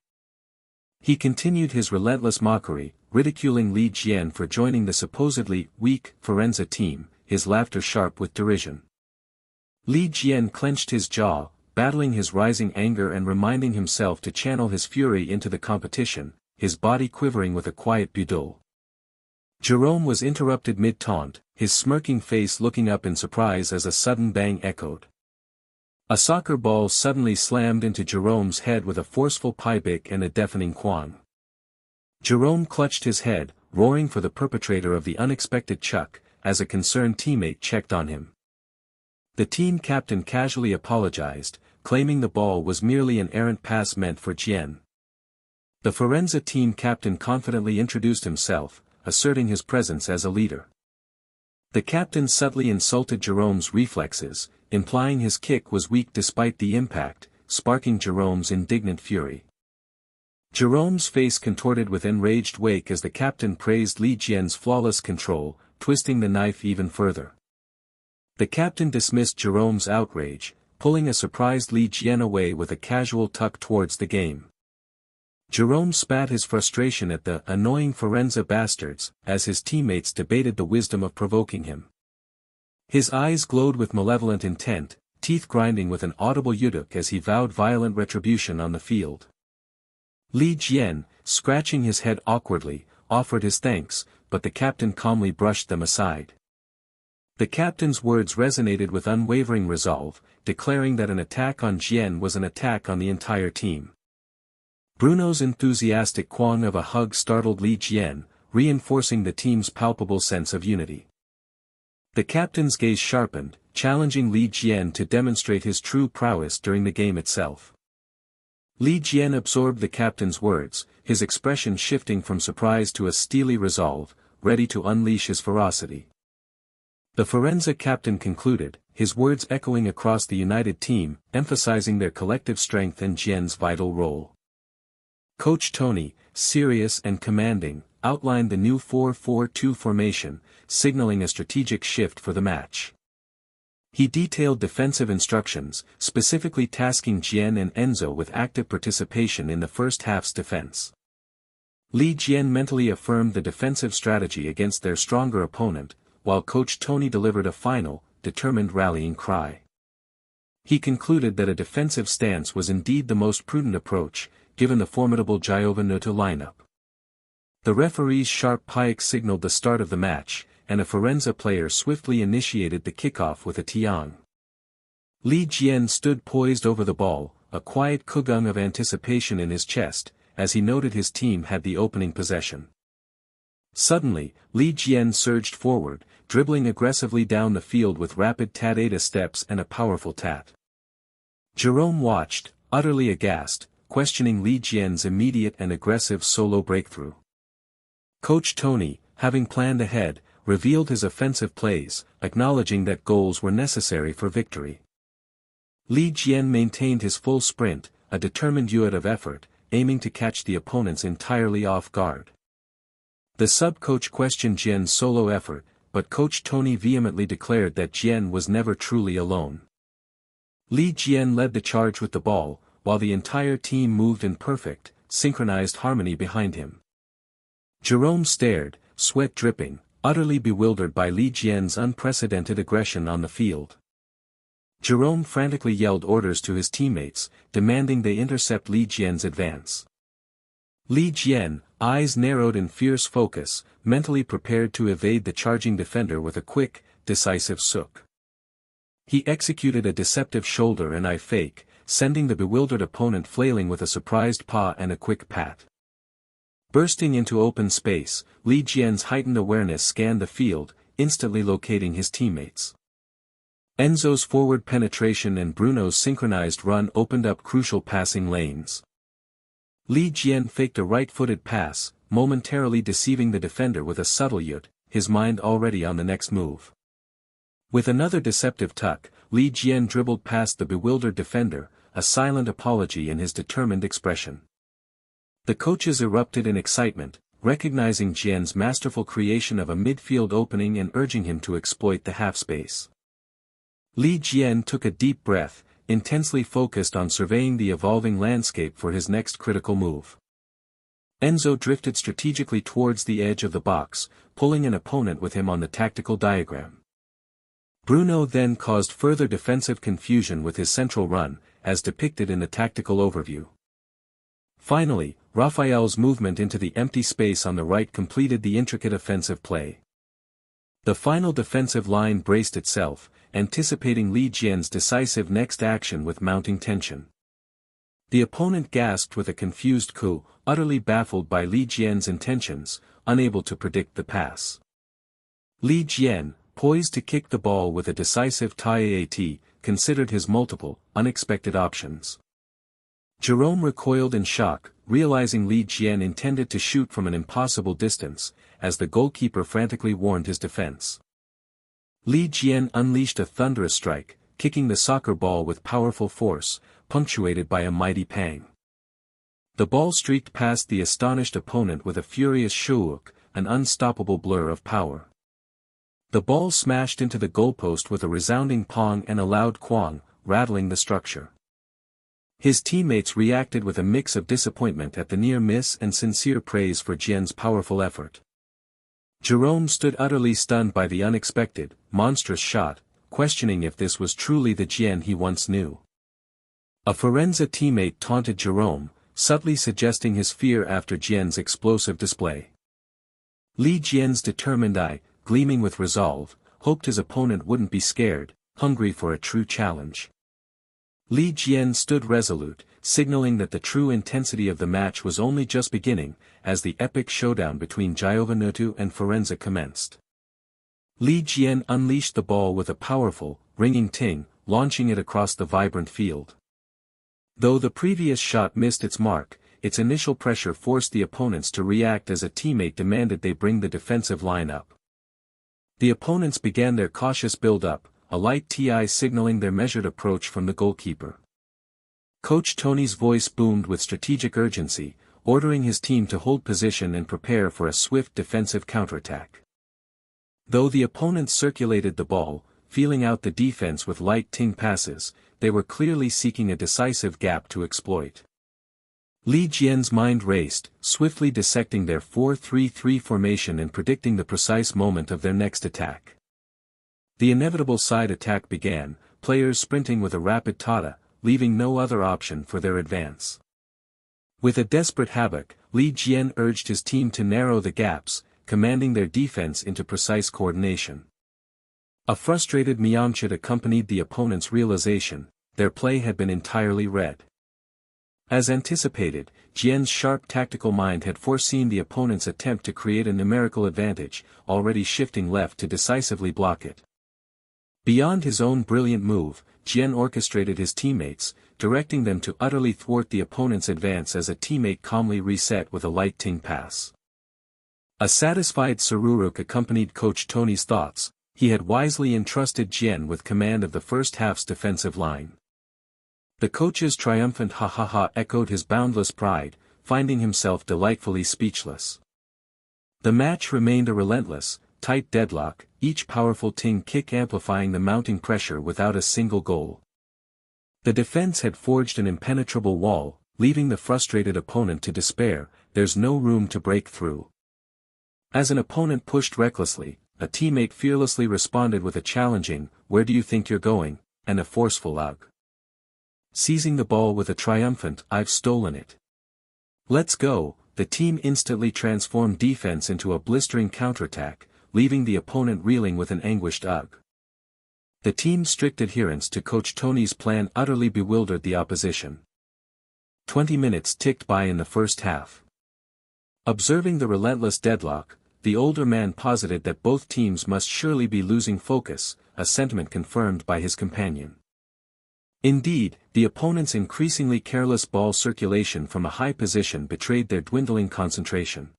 He continued his relentless mockery, ridiculing Li Jian for joining the supposedly weak Firenze team, his laughter sharp with derision. Li Jian clenched his jaw, battling his rising anger and reminding himself to channel his fury into the competition, his body quivering with a quiet boudeau. Jerome was interrupted mid-taunt, his smirking face looking up in surprise as a sudden bang echoed. A soccer ball suddenly slammed into Jerome's head with a forceful pieback and a deafening quang. Jerome clutched his head, roaring for the perpetrator of the unexpected chuck, as a concerned teammate checked on him. The team captain casually apologized, claiming the ball was merely an errant pass meant for Jian. The Firenze team captain confidently introduced himself, asserting his presence as a leader. The captain subtly insulted Jerome's reflexes, implying his kick was weak despite the impact, sparking Jerome's indignant fury. Jerome's face contorted with enraged wake as the captain praised Li Jian's flawless control, twisting the knife even further. The captain dismissed Jerome's outrage, pulling a surprised Li Jian away with a casual tuck towards the game. Jerome spat his frustration at the annoying Firenze bastards, as his teammates debated the wisdom of provoking him. His eyes glowed with malevolent intent, teeth grinding with an audible yuduk as he vowed violent retribution on the field. Li Jian, scratching his head awkwardly, offered his thanks, but the captain calmly brushed them aside. The captain's words resonated with unwavering resolve, declaring that an attack on Jian was an attack on the entire team. Bruno's enthusiastic quang of a hug startled Li Jian, reinforcing the team's palpable sense of unity. The captain's gaze sharpened, challenging Li Jian to demonstrate his true prowess during the game itself. Li Jian absorbed the captain's words, his expression shifting from surprise to a steely resolve, ready to unleash his ferocity. The Firenze captain concluded, his words echoing across the united team, emphasizing their collective strength and Jian's vital role. Coach Tony, serious and commanding, outlined the new 4-4-2 formation, signaling a strategic shift for the match. He detailed defensive instructions, specifically tasking Jian and Enzo with active participation in the first half's defense. Li Jian mentally affirmed the defensive strategy against their stronger opponent, while Coach Tony delivered a final, determined rallying cry. He concluded that a defensive stance was indeed the most prudent approach, given the formidable Giovanotto lineup. The referee's sharp pike signaled the start of the match, and a Firenze player swiftly initiated the kickoff with a tiang. Li Jian stood poised over the ball, a quiet kugung of anticipation in his chest, as he noted his team had the opening possession. Suddenly, Li Jian surged forward, dribbling aggressively down the field with rapid tat-ada steps and a powerful tat. Jerome watched, utterly aghast, questioning Li Jian's immediate and aggressive solo breakthrough. Coach Tony, having planned ahead, revealed his offensive plays, acknowledging that goals were necessary for victory. Li Jian maintained his full sprint, a determined unit of effort, aiming to catch the opponents entirely off guard. The sub-coach questioned Jian's solo effort, but Coach Tony vehemently declared that Jian was never truly alone. Li Jian led the charge with the ball, while the entire team moved in perfect, synchronized harmony behind him. Jerome stared, sweat dripping, utterly bewildered by Li Jian's unprecedented aggression on the field. Jerome frantically yelled orders to his teammates, demanding they intercept Li Jian's advance. Li Jian, eyes narrowed in fierce focus, mentally prepared to evade the charging defender with a quick, decisive sook. He executed a deceptive shoulder and eye fake, sending the bewildered opponent flailing with a surprised paw and a quick pat. Bursting into open space, Li Jian's heightened awareness scanned the field, instantly locating his teammates. Enzo's forward penetration and Bruno's synchronized run opened up crucial passing lanes. Li Jian faked a right-footed pass, momentarily deceiving the defender with a subtle yut, his mind already on the next move. With another deceptive tuck, Li Jian dribbled past the bewildered defender, a silent apology in his determined expression. The coaches erupted in excitement, recognizing Jian's masterful creation of a midfield opening and urging him to exploit the half-space. Li Jian took a deep breath, intensely focused on surveying the evolving landscape for his next critical move. Enzo drifted strategically towards the edge of the box, pulling an opponent with him on the tactical diagram. Bruno then caused further defensive confusion with his central run, as depicted in the tactical overview. Finally, Raphael's movement into the empty space on the right completed the intricate offensive play. The final defensive line braced itself, anticipating Li Jian's decisive next action with mounting tension. The opponent gasped with a confused coup, utterly baffled by Li Jian's intentions, unable to predict the pass. Li Jian, poised to kick the ball with a decisive tie-at, considered his multiple, unexpected options. Jerome recoiled in shock, realizing Li Jian intended to shoot from an impossible distance, as the goalkeeper frantically warned his defense. Li Jian unleashed a thunderous strike, kicking the soccer ball with powerful force, punctuated by a mighty pang. The ball streaked past the astonished opponent with a furious shook, an unstoppable blur of power. The ball smashed into the goalpost with a resounding pong and a loud kwang, rattling the structure. His teammates reacted with a mix of disappointment at the near miss and sincere praise for Jian's powerful effort. Jerome stood utterly stunned by the unexpected, monstrous shot, questioning if this was truly the Jian he once knew. A Firenze teammate taunted Jerome, subtly suggesting his fear after Jian's explosive display. Li Jian's determined eye, gleaming with resolve, hoped his opponent wouldn't be scared, hungry for a true challenge. Li Jian stood resolute, signaling that the true intensity of the match was only just beginning, as the epic showdown between Jian and Firenze commenced. Li Jian unleashed the ball with a powerful, ringing ting, launching it across the vibrant field. Though the previous shot missed its mark, its initial pressure forced the opponents to react as a teammate demanded they bring the defensive line up. The opponents began their cautious build-up, a light TI signaling their measured approach from the goalkeeper. Coach Tony's voice boomed with strategic urgency, ordering his team to hold position and prepare for a swift defensive counterattack. Though the opponents circulated the ball, feeling out the defense with light ting passes, they were clearly seeking a decisive gap to exploit. Li Jian's mind raced, swiftly dissecting their 4-3-3 formation and predicting the precise moment of their next attack. The inevitable side attack began, players sprinting with a rapid tada, leaving no other option for their advance. With a desperate havoc, Li Jian urged his team to narrow the gaps, commanding their defense into precise coordination. A frustrated Miamchit accompanied the opponent's realization, their play had been entirely read. As anticipated, Jian's sharp tactical mind had foreseen the opponent's attempt to create a numerical advantage, already shifting left to decisively block it. Beyond his own brilliant move, Jian orchestrated his teammates, directing them to utterly thwart the opponent's advance as a teammate calmly reset with a light ting pass. A satisfied Saruruk accompanied Coach Tony's thoughts. He had wisely entrusted Jian with command of the first half's defensive line. The coach's triumphant ha-ha-ha echoed his boundless pride, finding himself delightfully speechless. The match remained a relentless, tight deadlock, each powerful ting kick amplifying the mounting pressure without a single goal. The defense had forged an impenetrable wall, leaving the frustrated opponent to despair, there's no room to break through. As an opponent pushed recklessly, a teammate fearlessly responded with a challenging, "Where do you think you're going?" and a forceful ugh. Seizing the ball with a triumphant, "I've stolen it. Let's go," the team instantly transformed defense into a blistering counterattack, leaving the opponent reeling with an anguished ugh. The team's strict adherence to Coach Tony's plan utterly bewildered the opposition. 20 minutes ticked by in the first half. Observing the relentless deadlock, the older man posited that both teams must surely be losing focus, a sentiment confirmed by his companion. Indeed, the opponent's increasingly careless ball circulation from a high position betrayed their dwindling concentration.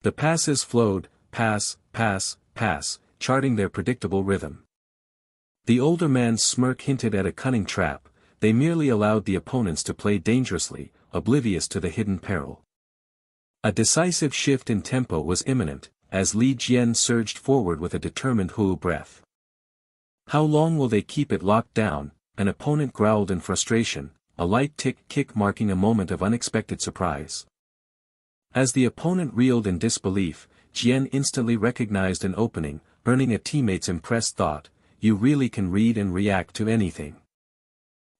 The passes flowed, pass, pass, pass, charting their predictable rhythm. The older man's smirk hinted at a cunning trap, they merely allowed the opponents to play dangerously, oblivious to the hidden peril. A decisive shift in tempo was imminent, as Li Jian surged forward with a determined hoo breath. How long will they keep it locked down? An opponent growled in frustration, a light tick kick marking a moment of unexpected surprise. As the opponent reeled in disbelief, Jian instantly recognized an opening, earning a teammate's impressed thought, "You really can read and react to anything."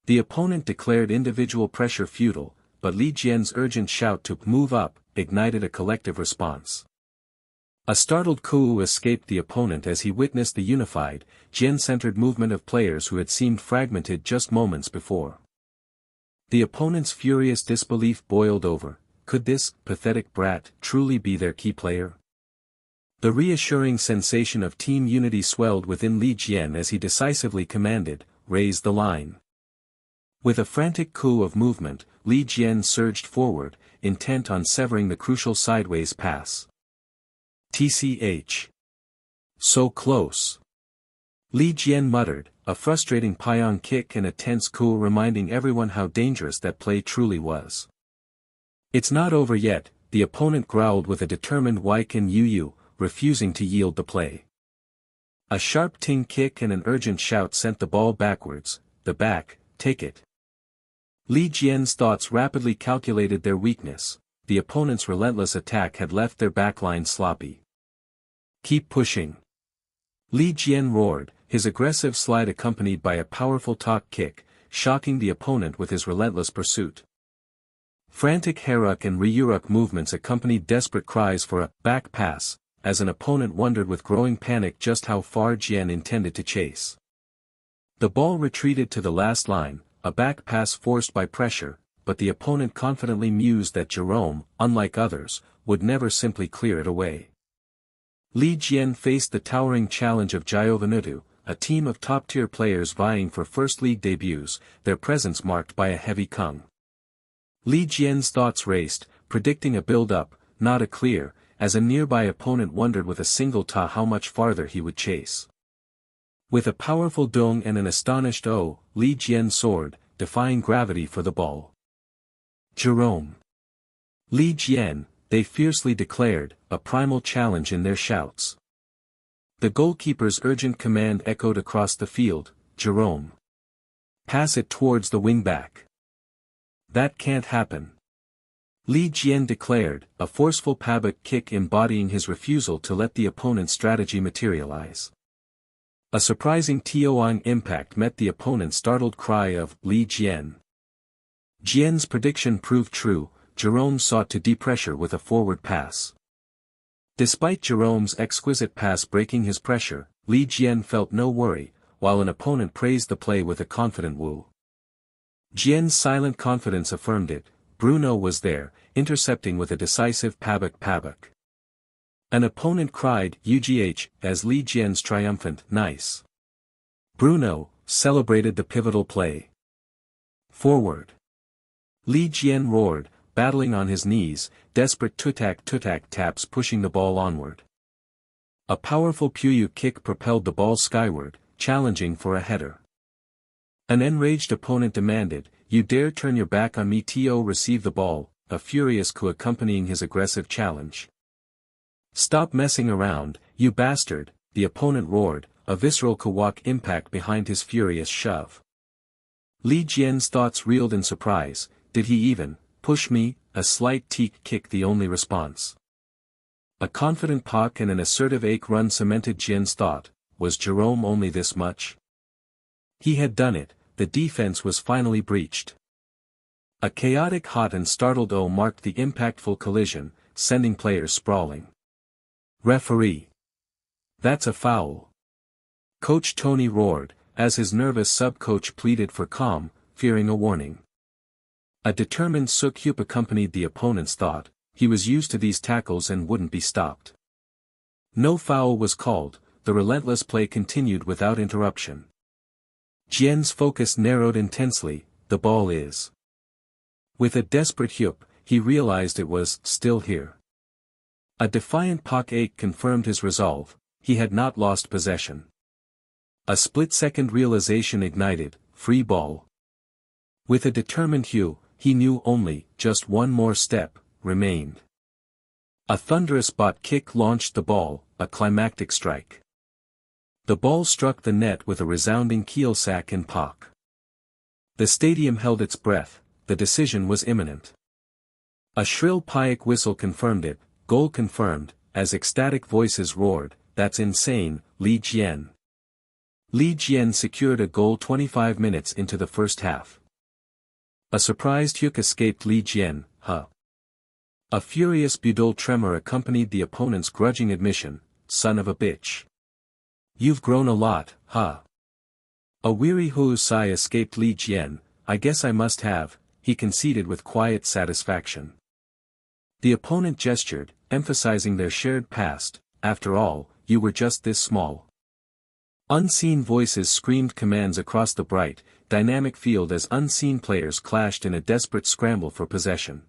The opponent declared individual pressure futile, but Li Jian's urgent shout to "move up" ignited a collective response. A startled coo escaped the opponent as he witnessed the unified, Jian-centered movement of players who had seemed fragmented just moments before. The opponent's furious disbelief boiled over, could this pathetic brat truly be their key player? The reassuring sensation of team unity swelled within Li Jian as he decisively commanded, "Raise the line." With a frantic coup of movement, Li Jian surged forward, intent on severing the crucial sideways pass. TCH. So close. Li Jian muttered, a frustrating Pyong kick and a tense coo reminding everyone how dangerous that play truly was. It's not over yet, the opponent growled with a determined wike and yu, refusing to yield the play. A sharp ting kick and an urgent shout sent the ball backwards, the back, take it. Li Jian's thoughts rapidly calculated their weakness, the opponent's relentless attack had left their backline sloppy. Keep pushing. Li Jian roared, his aggressive slide accompanied by a powerful talk kick, shocking the opponent with his relentless pursuit. Frantic Haruk and Ryuruk movements accompanied desperate cries for a back pass, as an opponent wondered with growing panic just how far Jian intended to chase. The ball retreated to the last line, a back pass forced by pressure, but the opponent confidently mused that Jerome, unlike others, would never simply clear it away. Li Jian faced the towering challenge of Jiovanutu, a team of top-tier players vying for first league debuts, their presence marked by a heavy kung. Li Jian's thoughts raced, predicting a build-up, not a clear, as a nearby opponent wondered with a single ta how much farther he would chase. With a powerful dong and an astonished oh, Li Jian soared, defying gravity for the ball. Jerome. Li Jian, they fiercely declared, a primal challenge in their shouts. The goalkeeper's urgent command echoed across the field, Jerome. Pass it towards the wing-back. That can't happen. Li Jian declared, a forceful pabuk kick embodying his refusal to let the opponent's strategy materialize. A surprising Toang impact met the opponent's startled cry of Li Jian. Jian's prediction proved true, Jerome sought to depressure with a forward pass. Despite Jerome's exquisite pass breaking his pressure, Li Jian felt no worry, while an opponent praised the play with a confident woo. Jian's silent confidence affirmed it. Bruno was there, intercepting with a decisive pabuk. An opponent cried UGH as Li Jian's triumphant nice. Bruno celebrated the pivotal play. Forward. Li Jian roared, battling on his knees, desperate tutak taps pushing the ball onward. A powerful Puyu kick propelled the ball skyward, challenging for a header. An enraged opponent demanded, "You dare turn your back on me?" To receive the ball, a furious coup accompanying his aggressive challenge. "Stop messing around, you bastard," the opponent roared, a visceral kawak impact behind his furious shove. Li Jian's thoughts reeled in surprise, did he even push me? A slight teak kick the only response. A confident pak and an assertive ache run cemented Jian's thought, was Jerome only this much? He had done it, the defense was finally breached. A chaotic hot and startled oh marked the impactful collision, sending players sprawling. Referee. That's a foul. Coach Tony roared, as his nervous sub-coach pleaded for calm, fearing a warning. A determined Suk Hyup accompanied the opponent's thought, he was used to these tackles and wouldn't be stopped. No foul was called, the relentless play continued without interruption. Jian's focus narrowed intensely, the ball is. With a desperate Hyup, he realized it was still here. A defiant pak ache confirmed his resolve, he had not lost possession. A split-second realization ignited, free ball. With a determined Hugh, he knew only, just one more step, remained. A thunderous bot kick launched the ball, a climactic strike. The ball struck the net with a resounding keelsack and pak. The stadium held its breath, the decision was imminent. A shrill Payak whistle confirmed it, goal confirmed, as ecstatic voices roared, "That's insane, Li Jian." Li Jian secured a goal 25 minutes into the first half. A surprised Hyuk escaped Li Jian, huh? A furious Budol tremor accompanied the opponent's grudging admission, "Son of a bitch. You've grown a lot, huh?" A weary Hu sigh escaped Li Jian, "I guess I must have," he conceded with quiet satisfaction. The opponent gestured, emphasizing their shared past, "After all, you were just this small." Unseen voices screamed commands across the bright, dynamic field as unseen players clashed in a desperate scramble for possession.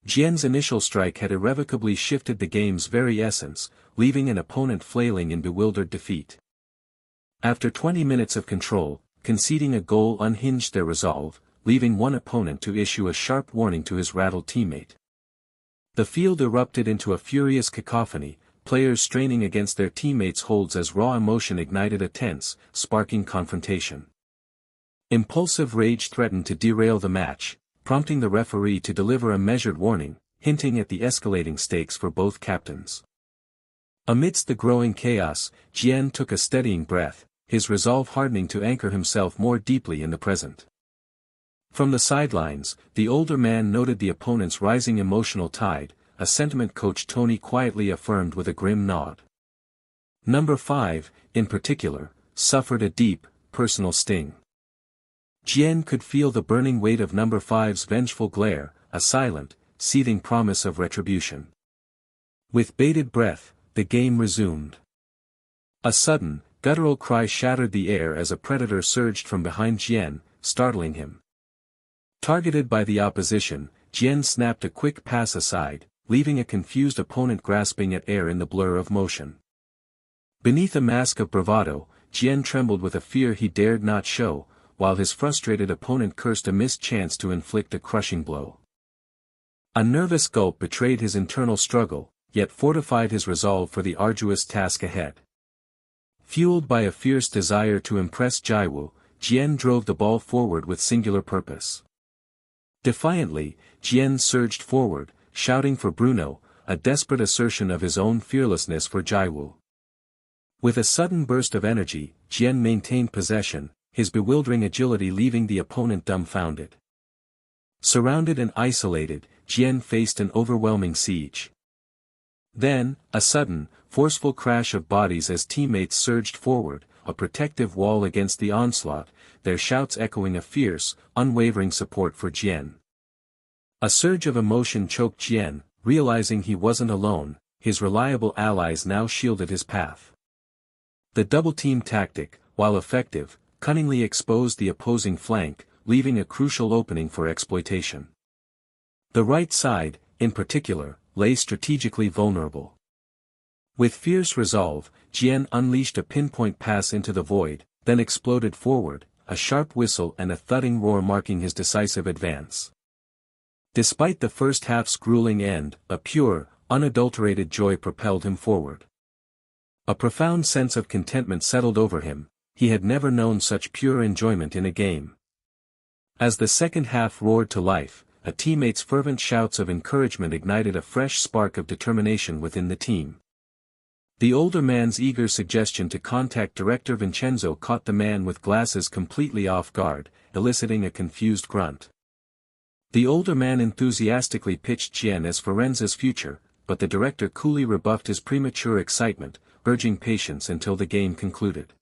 Jian's initial strike had irrevocably shifted the game's very essence, leaving an opponent flailing in bewildered defeat. After 20 minutes of control, conceding a goal unhinged their resolve, leaving one opponent to issue a sharp warning to his rattled teammate. The field erupted into a furious cacophony, players straining against their teammates' holds as raw emotion ignited a tense, sparking confrontation. Impulsive rage threatened to derail the match, prompting the referee to deliver a measured warning, hinting at the escalating stakes for both captains. Amidst the growing chaos, Jian took a steadying breath, his resolve hardening to anchor himself more deeply in the present. From the sidelines, the older man noted the opponent's rising emotional tide, a sentiment Coach Tony quietly affirmed with a grim nod. Number 5, in particular, suffered a deep, personal sting. Jian could feel the burning weight of Number 5's vengeful glare, a silent, seething promise of retribution. With bated breath, the game resumed. A sudden, guttural cry shattered the air as a predator surged from behind Jian, startling him. Targeted by the opposition, Jian snapped a quick pass aside, leaving a confused opponent grasping at air in the blur of motion. Beneath a mask of bravado, Jian trembled with a fear he dared not show, while his frustrated opponent cursed a missed chance to inflict a crushing blow. A nervous gulp betrayed his internal struggle, yet fortified his resolve for the arduous task ahead. Fueled by a fierce desire to impress Jiwoo, Jian drove the ball forward with singular purpose. Defiantly, Jian surged forward, shouting for Bruno, a desperate assertion of his own fearlessness for Jiwoo. With a sudden burst of energy, Jian maintained possession, his bewildering agility leaving the opponent dumbfounded. Surrounded and isolated, Jian faced an overwhelming siege. Then, a sudden, forceful crash of bodies as teammates surged forward, a protective wall against the onslaught, their shouts echoing a fierce, unwavering support for Jian. A surge of emotion choked Jian, realizing he wasn't alone, his reliable allies now shielded his path. The double-team tactic, while effective, cunningly exposed the opposing flank, leaving a crucial opening for exploitation. The right side, in particular, lay strategically vulnerable. With fierce resolve, Jian unleashed a pinpoint pass into the void, then exploded forward, a sharp whistle and a thudding roar marking his decisive advance. Despite the first half's grueling end, a pure, unadulterated joy propelled him forward. A profound sense of contentment settled over him, he had never known such pure enjoyment in a game. As the second half roared to life, a teammate's fervent shouts of encouragement ignited a fresh spark of determination within the team. The older man's eager suggestion to contact director Vincenzo caught the man with glasses completely off guard, eliciting a confused grunt. The older man enthusiastically pitched Jian as Firenze's future, but the director coolly rebuffed his premature excitement, urging patience until the game concluded.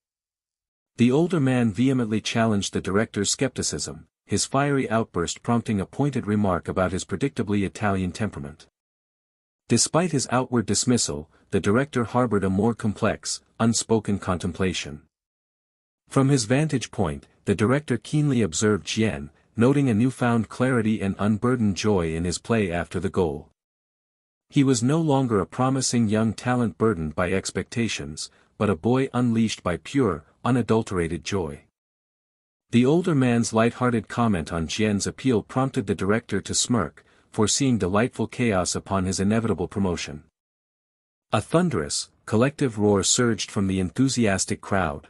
The older man vehemently challenged the director's skepticism, his fiery outburst prompting a pointed remark about his predictably Italian temperament. Despite his outward dismissal, the director harbored a more complex, unspoken contemplation. From his vantage point, the director keenly observed Jian, noting a newfound clarity and unburdened joy in his play after the goal. He was no longer a promising young talent burdened by expectations, but a boy unleashed by pure, unadulterated joy. The older man's light-hearted comment on Jian's appeal prompted the director to smirk, foreseeing delightful chaos upon his inevitable promotion. A thunderous, collective roar surged from the enthusiastic crowd.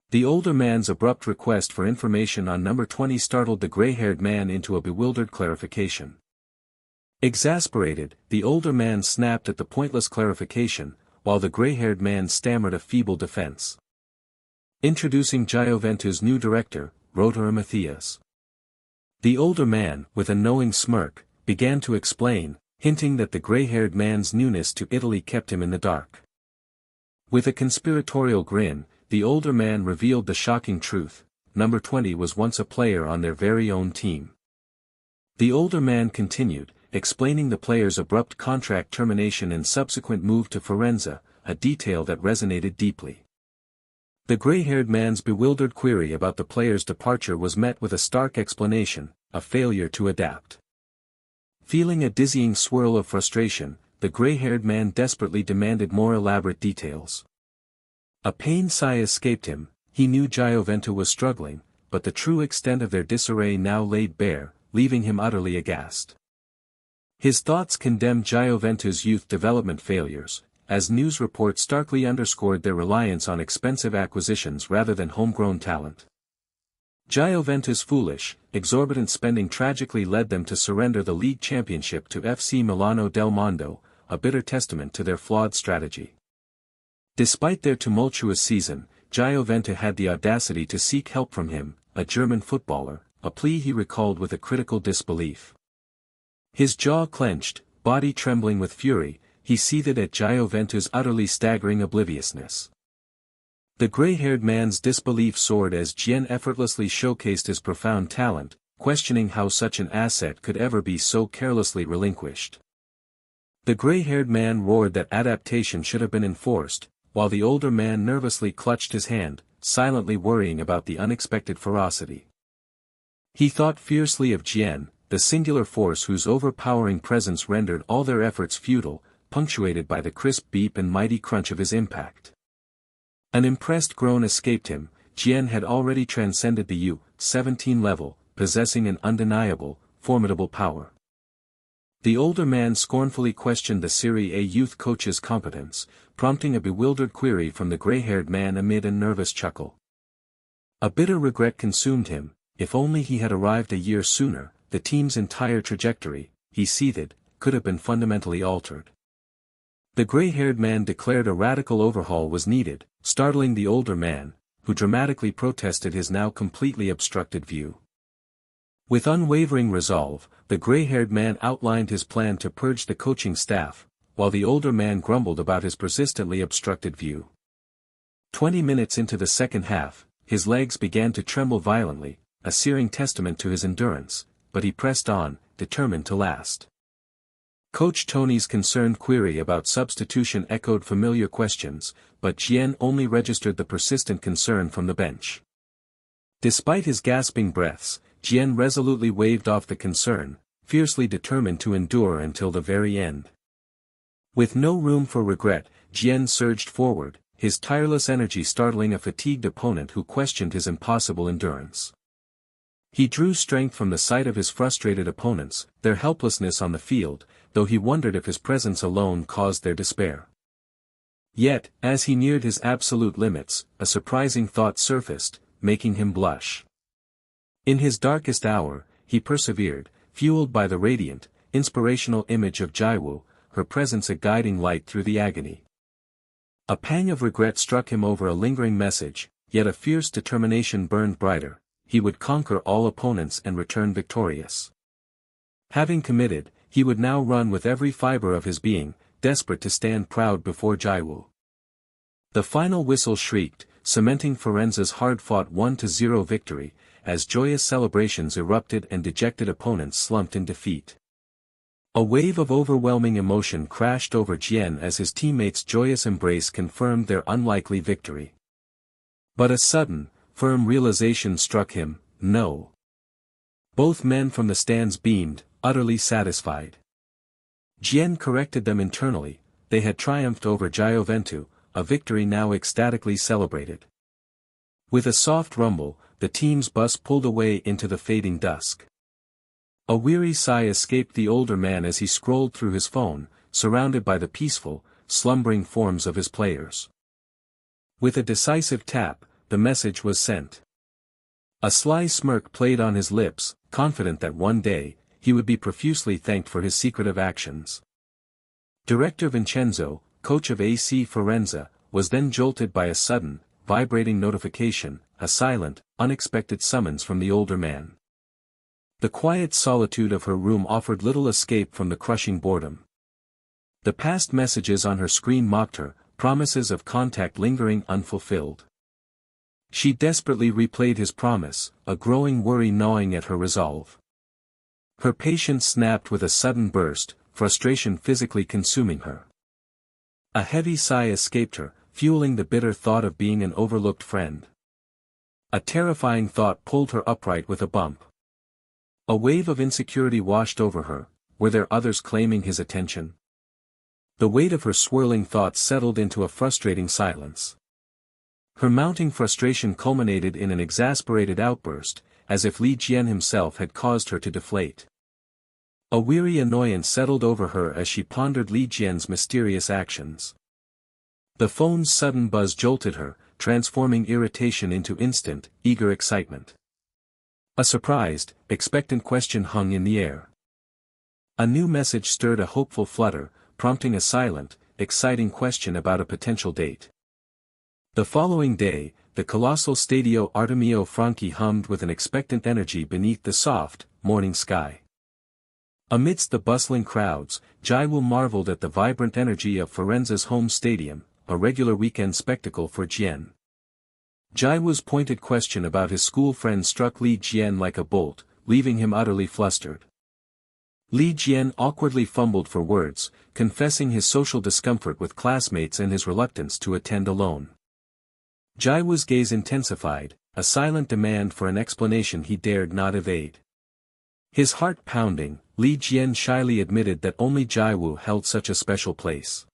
The older man's abrupt request for information on number 20 startled the gray-haired man into a bewildered clarification. Exasperated, the older man snapped at the pointless clarification, while the gray-haired man stammered a feeble defense. Introducing Gioventu's new director, Rotary Matthias. The older man, with a knowing smirk, began to explain, hinting that the gray-haired man's newness to Italy kept him in the dark. With a conspiratorial grin, the older man revealed the shocking truth: number 20 was once a player on their very own team. The older man continued, explaining the player's abrupt contract termination and subsequent move to Firenze, a detail that resonated deeply. The gray-haired man's bewildered query about the player's departure was met with a stark explanation: a failure to adapt. Feeling a dizzying swirl of frustration, the gray-haired man desperately demanded more elaborate details. A pained sigh escaped him. He knew Jian was struggling, but the true extent of their disarray now laid bare, leaving him utterly aghast. His thoughts condemned Jian's youth development failures, as news reports starkly underscored their reliance on expensive acquisitions rather than homegrown talent. Jian's foolish, exorbitant spending tragically led them to surrender the league championship to FC Milano del Mondo, a bitter testament to their flawed strategy. Despite their tumultuous season, Jian had the audacity to seek help from him, a German footballer, a plea he recalled with a critical disbelief. His jaw clenched, body trembling with fury, he seethed at Jian's utterly staggering obliviousness. The gray-haired man's disbelief soared as Jian effortlessly showcased his profound talent, questioning how such an asset could ever be so carelessly relinquished. The gray-haired man roared that adaptation should have been enforced, while the older man nervously clutched his hand, silently worrying about the unexpected ferocity. He thought fiercely of Jian, the singular force whose overpowering presence rendered all their efforts futile, punctuated by the crisp beep and mighty crunch of his impact. An impressed groan escaped him. Jian had already transcended the U-17 level, possessing an undeniable, formidable power. The older man scornfully questioned the Serie A youth coach's competence, prompting a bewildered query from the gray-haired man amid a nervous chuckle. A bitter regret consumed him. If only he had arrived a year sooner, the team's entire trajectory, he seethed, could have been fundamentally altered. The gray-haired man declared a radical overhaul was needed, startling the older man, who dramatically protested his now completely obstructed view. With unwavering resolve, the gray-haired man outlined his plan to purge the coaching staff, while the older man grumbled about his persistently obstructed view. 20 minutes into the second half, his legs began to tremble violently, a searing testament to his endurance, but he pressed on, determined to last. Coach Tony's concerned query about substitution echoed familiar questions, but Jian only registered the persistent concern from the bench. Despite his gasping breaths, Jian resolutely waved off the concern, fiercely determined to endure until the very end. With no room for regret, Jian surged forward, his tireless energy startling a fatigued opponent who questioned his impossible endurance. He drew strength from the sight of his frustrated opponents, their helplessness on the field, though he wondered if his presence alone caused their despair. Yet, as he neared his absolute limits, a surprising thought surfaced, making him blush. In his darkest hour, he persevered, fueled by the radiant, inspirational image of Jiwoo, her presence a guiding light through the agony. A pang of regret struck him over a lingering message, yet a fierce determination burned brighter. He would conquer all opponents and return victorious. Having committed, he would now run with every fiber of his being, desperate to stand proud before Jiwoo. The final whistle shrieked, cementing Firenze's hard-fought 1-0 victory, as joyous celebrations erupted and dejected opponents slumped in defeat. A wave of overwhelming emotion crashed over Jian as his teammates' joyous embrace confirmed their unlikely victory. But a sudden, firm realization struck him, no. Both men from the stands beamed, utterly satisfied. Jian corrected them internally, they had triumphed over Jian, a victory now ecstatically celebrated. With a soft rumble, the team's bus pulled away into the fading dusk. A weary sigh escaped the older man as he scrolled through his phone, surrounded by the peaceful, slumbering forms of his players. With a decisive tap, the message was sent. A sly smirk played on his lips, confident that one day, he would be profusely thanked for his secretive actions. Director Vincenzo, coach of AC Firenze, was then jolted by a sudden, vibrating notification, a silent, unexpected summons from the older man. The quiet solitude of her room offered little escape from the crushing boredom. The past messages on her screen mocked her, promises of contact lingering unfulfilled. She desperately replayed his promise, a growing worry gnawing at her resolve. Her patience snapped with a sudden burst, frustration physically consuming her. A heavy sigh escaped her, fueling the bitter thought of being an overlooked friend. A terrifying thought pulled her upright with a bump. A wave of insecurity washed over her. were there others claiming his attention? The weight of her swirling thoughts settled into a frustrating silence. Her mounting frustration culminated in an exasperated outburst, as if Li Jian himself had caused her to deflate. A weary annoyance settled over her as she pondered Li Jian's mysterious actions. The phone's sudden buzz jolted her, transforming irritation into instant, eager excitement. A surprised, expectant question hung in the air. A new message stirred a hopeful flutter, prompting a silent, exciting question about a potential date. The following day, the colossal Stadio Artemio Franchi hummed with an expectant energy beneath the soft, morning sky. Amidst the bustling crowds, Jiwoo marveled at the vibrant energy of Firenze's home stadium, a regular weekend spectacle for Jian. Jiwoo's pointed question about his school friend struck Li Jian like a bolt, leaving him utterly flustered. Li Jian awkwardly fumbled for words, confessing his social discomfort with classmates and his reluctance to attend alone. Jiwoo's gaze intensified, a silent demand for an explanation he dared not evade. His heart pounding, Li Jian shyly admitted that only Jiwoo held such a special place.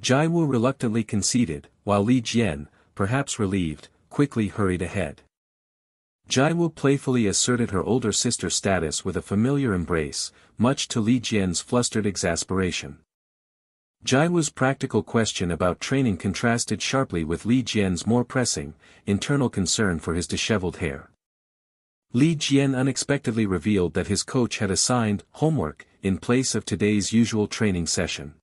Jiwoo reluctantly conceded, while Li Jian, perhaps relieved, quickly hurried ahead. Jiwoo playfully asserted her older sister's status with a familiar embrace, much to Li Jian's flustered exasperation. Jiwoo's practical question about training contrasted sharply with Li Jian's more pressing, internal concern for his disheveled hair. Li Jian unexpectedly revealed that his coach had assigned homework in place of today's usual training session.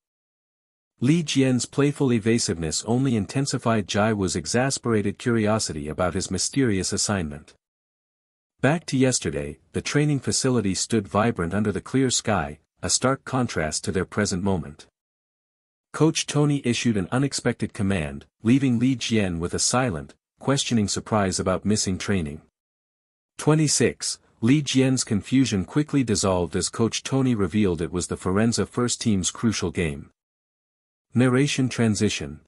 Li Jian's playful evasiveness only intensified Jiwoo's exasperated curiosity about his mysterious assignment. Back to yesterday, the training facility stood vibrant under the clear sky, a stark contrast to their present moment. Coach Tony issued an unexpected command, leaving Li Jian with a silent, questioning surprise about missing training. 26. Li Jian's confusion quickly dissolved as Coach Tony revealed it was the Firenze first team's crucial game. Narration transition.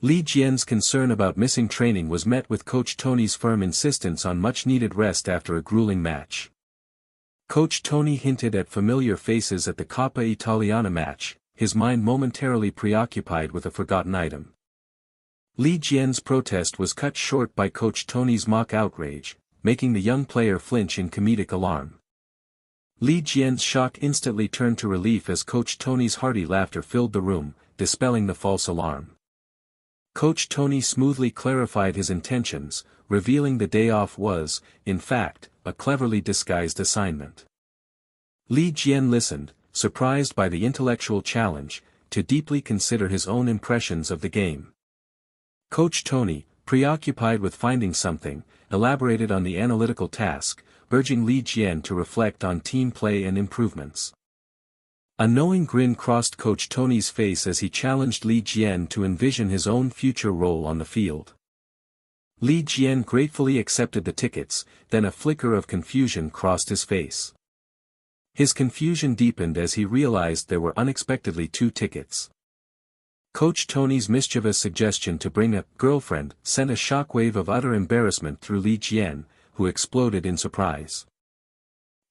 Li Jian's concern about missing training was met with Coach Tony's firm insistence on much-needed rest after a grueling match. Coach Tony hinted at familiar faces at the Coppa Italiana match, his mind momentarily preoccupied with a forgotten item. Li Jian's protest was cut short by Coach Tony's mock outrage, making the young player flinch in comedic alarm. Li Jian's shock instantly turned to relief as Coach Tony's hearty laughter filled the room, dispelling the false alarm. Coach Tony smoothly clarified his intentions, revealing the day off was, in fact, a cleverly disguised assignment. Li Jian listened, surprised by the intellectual challenge, to deeply consider his own impressions of the game. Coach Tony, preoccupied with finding something, elaborated on the analytical task, urging Li Jian to reflect on team play and improvements. A knowing grin crossed Coach Tony's face as he challenged Li Jian to envision his own future role on the field. Li Jian gratefully accepted the tickets, then a flicker of confusion crossed his face. His confusion deepened as he realized there were unexpectedly 2 tickets. Coach Tony's mischievous suggestion to bring a girlfriend sent a shockwave of utter embarrassment through Li Jian, who exploded in surprise.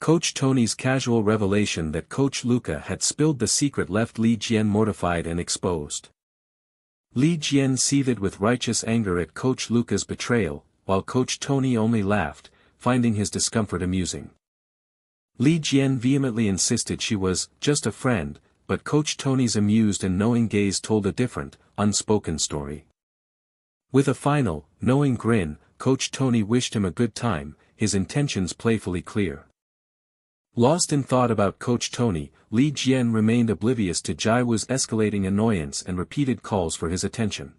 Coach Tony's casual revelation that Coach Luca had spilled the secret left Li Jian mortified and exposed. Li Jian seethed with righteous anger at Coach Luca's betrayal, while Coach Tony only laughed, finding his discomfort amusing. Li Jian vehemently insisted she was just a friend, but Coach Tony's amused and knowing gaze told a different, unspoken story. With a final, knowing grin, Coach Tony wished him a good time, his intentions playfully clear. Lost in thought about Coach Tony, Li Jian remained oblivious to Jiwoo's escalating annoyance and repeated calls for his attention.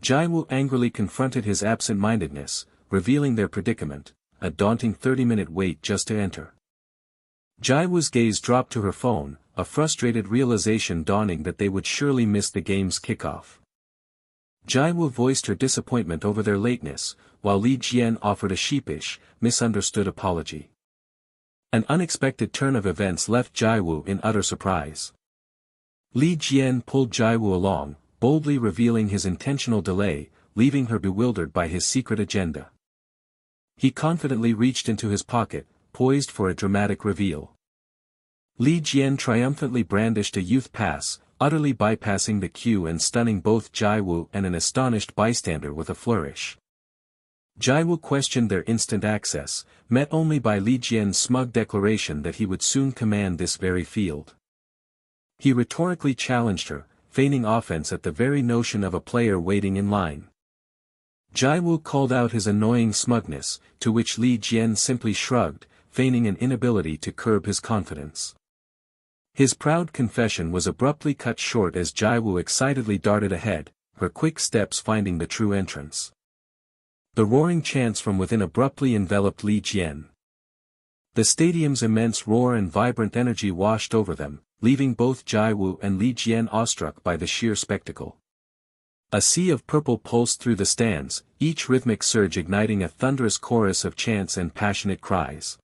Jiwoo angrily confronted his absent-mindedness, revealing their predicament, a daunting 30-minute wait just to enter. Jiwoo's gaze dropped to her phone, a frustrated realization dawning that they would surely miss the game's kickoff. Jiwoo voiced her disappointment over their lateness, while Li Jian offered a sheepish, misunderstood apology. An unexpected turn of events left Jiwoo in utter surprise. Li Jian pulled Jiwoo along, boldly revealing his intentional delay, leaving her bewildered by his secret agenda. He confidently reached into his pocket, poised for a dramatic reveal. Li Jian triumphantly brandished a youth pass, utterly bypassing the queue and stunning both Jiwoo and an astonished bystander with a flourish. Jiwoo questioned their instant access, met only by Li Jian's smug declaration that he would soon command this very field. He rhetorically challenged her, feigning offense at the very notion of a player waiting in line. Jiwoo called out his annoying smugness, to which Li Jian simply shrugged, feigning an inability to curb his confidence. His proud confession was abruptly cut short as Jiwoo excitedly darted ahead, her quick steps finding the true entrance. The roaring chants from within abruptly enveloped Li Jian. The stadium's immense roar and vibrant energy washed over them, leaving both Jiwoo and Li Jian awestruck by the sheer spectacle. A sea of purple pulsed through the stands, each rhythmic surge igniting a thunderous chorus of chants and passionate cries.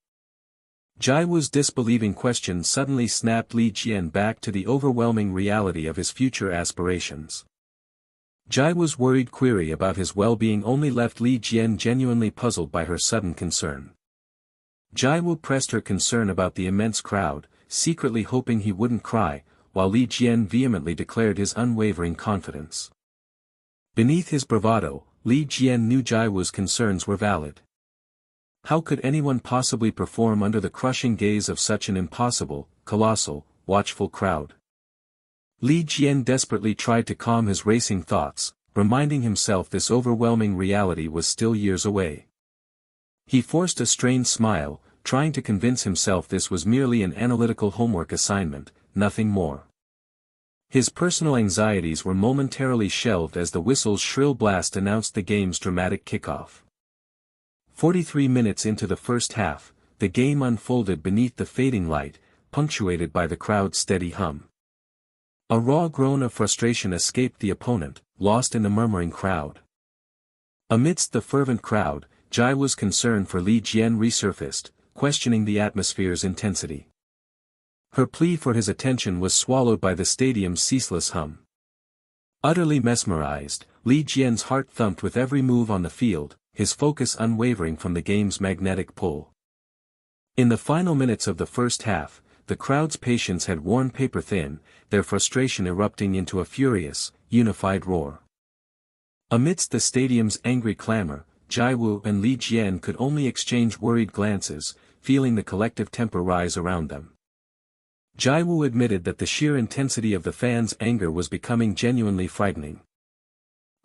Jiwoo's disbelieving question suddenly snapped Li Jian back to the overwhelming reality of his future aspirations. Jiwoo's worried query about his well-being only left Li Jian genuinely puzzled by her sudden concern. Jiwoo pressed her concern about the immense crowd, secretly hoping he wouldn't cry, while Li Jian vehemently declared his unwavering confidence. Beneath his bravado, Li Jian knew Jiwoo's concerns were valid. How could anyone possibly perform under the crushing gaze of such an impossible, colossal, watchful crowd? Li Jian desperately tried to calm his racing thoughts, reminding himself this overwhelming reality was still years away. He forced a strained smile, trying to convince himself this was merely an analytical homework assignment, nothing more. His personal anxieties were momentarily shelved as the whistle's shrill blast announced the game's dramatic kickoff. 43 minutes into the first half, the game unfolded beneath the fading light, punctuated by the crowd's steady hum. A raw groan of frustration escaped the opponent, lost in the murmuring crowd. Amidst the fervent crowd, Jiwoo's concern for Li Jian resurfaced, questioning the atmosphere's intensity. Her plea for his attention was swallowed by the stadium's ceaseless hum. Utterly mesmerized, Li Jian's heart thumped with every move on the field, his focus unwavering from the game's magnetic pull. In the final minutes of the first half, the crowd's patience had worn paper thin, their frustration erupting into a furious, unified roar. Amidst the stadium's angry clamor, Jiwoo and Li Jian could only exchange worried glances, feeling the collective temper rise around them. Jiwoo admitted that the sheer intensity of the fans' anger was becoming genuinely frightening.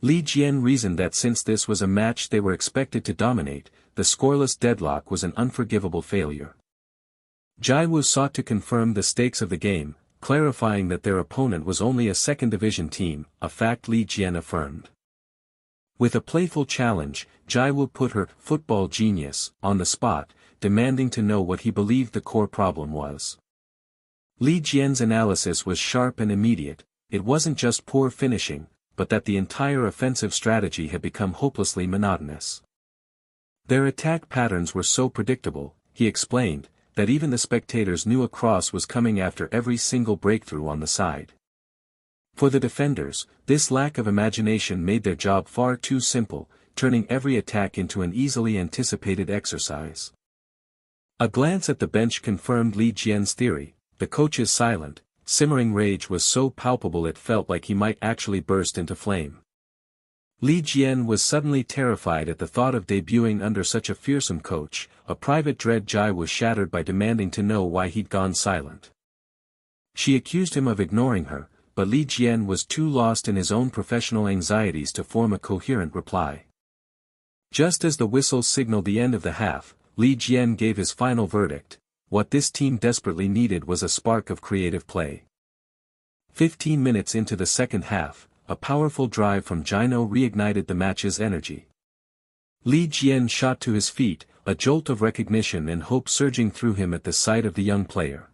Li Jian reasoned that since this was a match they were expected to dominate, the scoreless deadlock was an unforgivable failure. Jiwoo sought to confirm the stakes of the game, clarifying that their opponent was only a second-division team, a fact Li Jian affirmed. With a playful challenge, Jiwoo put her football genius on the spot, demanding to know what he believed the core problem was. Li Jian's analysis was sharp and immediate. It wasn't just poor finishing, but that the entire offensive strategy had become hopelessly monotonous. Their attack patterns were so predictable, he explained, that even the spectators knew a cross was coming after every single breakthrough on the side. For the defenders, this lack of imagination made their job far too simple, turning every attack into an easily anticipated exercise. A glance at the bench confirmed Li Jian's theory. The coach's silent, simmering rage was so palpable it felt like he might actually burst into flame. Li Jian was suddenly terrified at the thought of debuting under such a fearsome coach. A private dread Jiwoo was shattered by demanding to know why he'd gone silent. She accused him of ignoring her, but Li Jian was too lost in his own professional anxieties to form a coherent reply. Just as the whistle signaled the end of the half, Li Jian gave his final verdict. What this team desperately needed was a spark of creative play. 15 minutes into the second half, a powerful drive from Jian reignited the match's energy. Li Jian shot to his feet, a jolt of recognition and hope surging through him at the sight of the young player.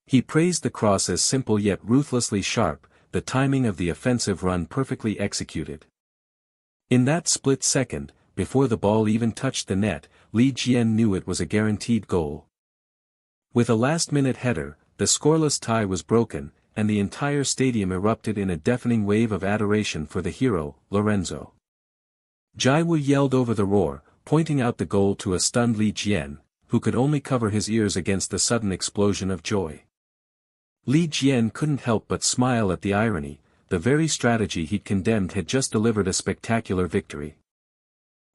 He praised the cross as simple yet ruthlessly sharp, the timing of the offensive run perfectly executed. In that split second, before the ball even touched the net, Li Jian knew it was a guaranteed goal. With a last-minute header, the scoreless tie was broken, and the entire stadium erupted in a deafening wave of adoration for the hero, Lorenzo. Jiwoo yelled over the roar, pointing out the goal to a stunned Li Jian, who could only cover his ears against the sudden explosion of joy. Li Jian couldn't help but smile at the irony. The very strategy he'd condemned had just delivered a spectacular victory.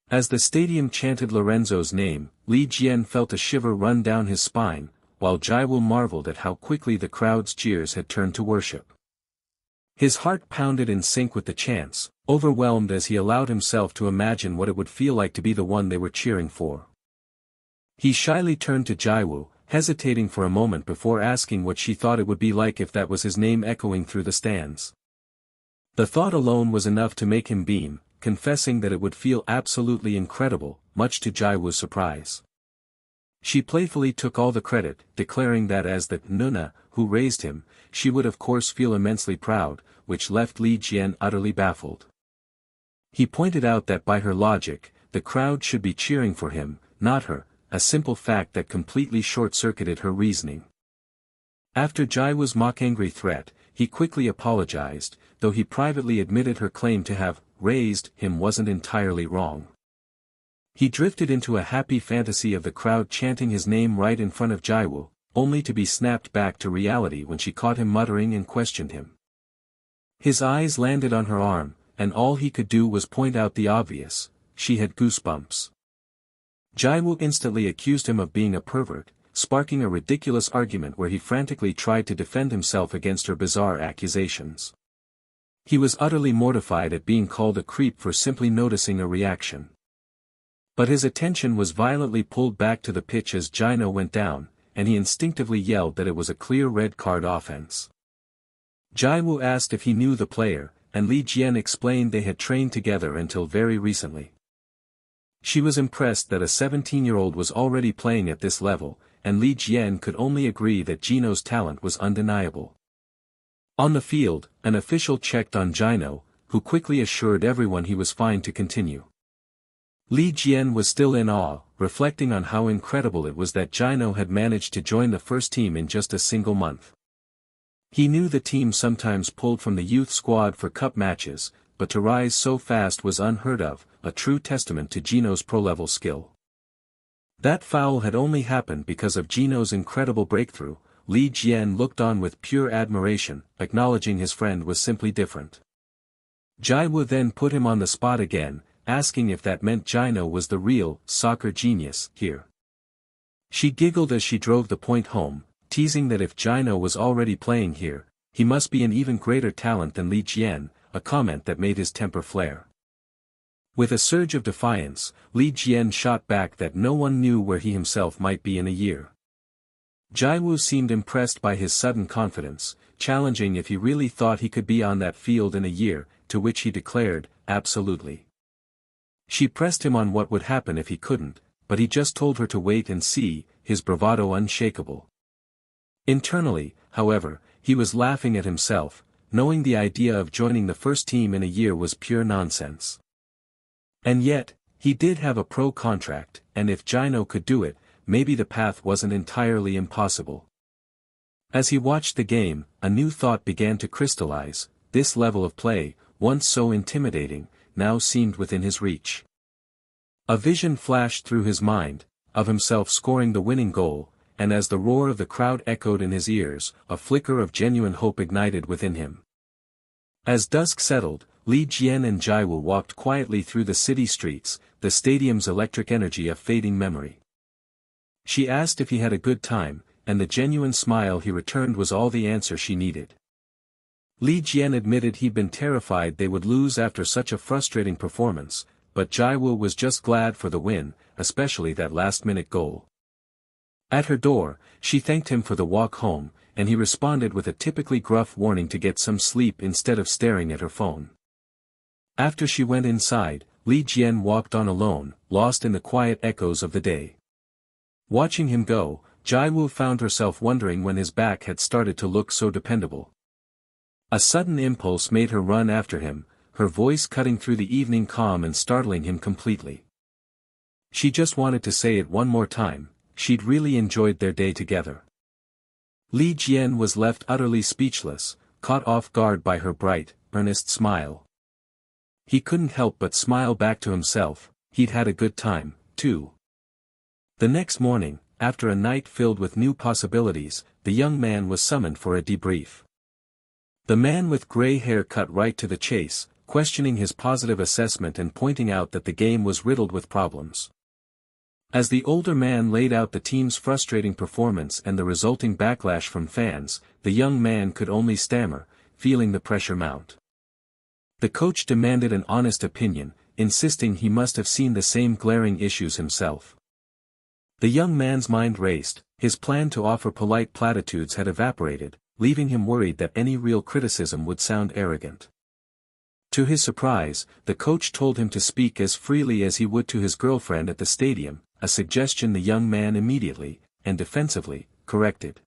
As the stadium chanted Lorenzo's name, Li Jian felt a shiver run down his spine, while Jiwoo marveled at how quickly the crowd's jeers had turned to worship. His heart pounded in sync with the chants, overwhelmed as he allowed himself to imagine what it would feel like to be the one they were cheering for. He shyly turned to Jiwoo, hesitating for a moment before asking what she thought it would be like if that was his name echoing through the stands. The thought alone was enough to make him beam, confessing that it would feel absolutely incredible, much to Jiwoo's surprise. She playfully took all the credit, declaring that as the Nuna, who raised him, she would of course feel immensely proud, which left Li Jian utterly baffled. He pointed out that by her logic, the crowd should be cheering for him, not her, a simple fact that completely short-circuited her reasoning. After Jiwoo's mock-angry threat, he quickly apologized, though he privately admitted her claim to have raised him wasn't entirely wrong. He drifted into a happy fantasy of the crowd chanting his name right in front of Jiwoo, only to be snapped back to reality when she caught him muttering and questioned him. His eyes landed on her arm, and all he could do was point out the obvious: she had goosebumps. Jiwoo instantly accused him of being a pervert, sparking a ridiculous argument where he frantically tried to defend himself against her bizarre accusations. He was utterly mortified at being called a creep for simply noticing a reaction. But his attention was violently pulled back to the pitch as Jino went down, and he instinctively yelled that it was a clear red card offense. Jiwoo asked if he knew the player, and Li Jian explained they had trained together until very recently. She was impressed that a 17-year-old was already playing at this level, and Li Jian could only agree that Jino's talent was undeniable. On the field, an official checked on Jino, who quickly assured everyone he was fine to continue. Li Jian was still in awe, reflecting on how incredible it was that Jino had managed to join the first team in just a single month. He knew the team sometimes pulled from the youth squad for cup matches, but to rise so fast was unheard of, a true testament to Jino's pro-level skill. That foul had only happened because of Jino's incredible breakthrough. Li Jian looked on with pure admiration, acknowledging his friend was simply different. Jiwoo then put him on the spot again, asking if that meant Jino was the real soccer genius here. She giggled as she drove the point home, teasing that if Jino was already playing here, he must be an even greater talent than Li Jian, a comment that made his temper flare. With a surge of defiance, Li Jian shot back that no one knew where he himself might be in a year. Jiwoo seemed impressed by his sudden confidence, challenging if he really thought he could be on that field in a year, to which he declared, absolutely. She pressed him on what would happen if he couldn't, but he just told her to wait and see, his bravado unshakable. Internally, however, he was laughing at himself, knowing the idea of joining the first team in a year was pure nonsense. And yet, he did have a pro contract, and if Jino could do it, maybe the path wasn't entirely impossible. As he watched the game, a new thought began to crystallize: this level of play, once so intimidating, now seemed within his reach. A vision flashed through his mind, of himself scoring the winning goal, and as the roar of the crowd echoed in his ears, a flicker of genuine hope ignited within him. As dusk settled, Li Jian and Jiwoo walked quietly through the city streets, the stadium's electric energy a fading memory. She asked if he had a good time, and the genuine smile he returned was all the answer she needed. Li Jian admitted he'd been terrified they would lose after such a frustrating performance, but Jiwoo was just glad for the win, especially that last-minute goal. At her door, she thanked him for the walk home, and he responded with a typically gruff warning to get some sleep instead of staring at her phone. After she went inside, Li Jian walked on alone, lost in the quiet echoes of the day. Watching him go, Jiwoo found herself wondering when his back had started to look so dependable. A sudden impulse made her run after him, her voice cutting through the evening calm and startling him completely. She just wanted to say it one more time: she'd really enjoyed their day together. Li Jian was left utterly speechless, caught off guard by her bright, earnest smile. He couldn't help but smile back to himself: he'd had a good time, too. The next morning, after a night filled with new possibilities, the young man was summoned for a debrief. The man with gray hair cut right to the chase, questioning his positive assessment and pointing out that the game was riddled with problems. As the older man laid out the team's frustrating performance and the resulting backlash from fans, the young man could only stammer, feeling the pressure mount. The coach demanded an honest opinion, insisting he must have seen the same glaring issues himself. The young man's mind raced, his plan to offer polite platitudes had evaporated, leaving him worried that any real criticism would sound arrogant. To his surprise, the coach told him to speak as freely as he would to his girlfriend at the stadium, a suggestion the young man immediately, and defensively, corrected.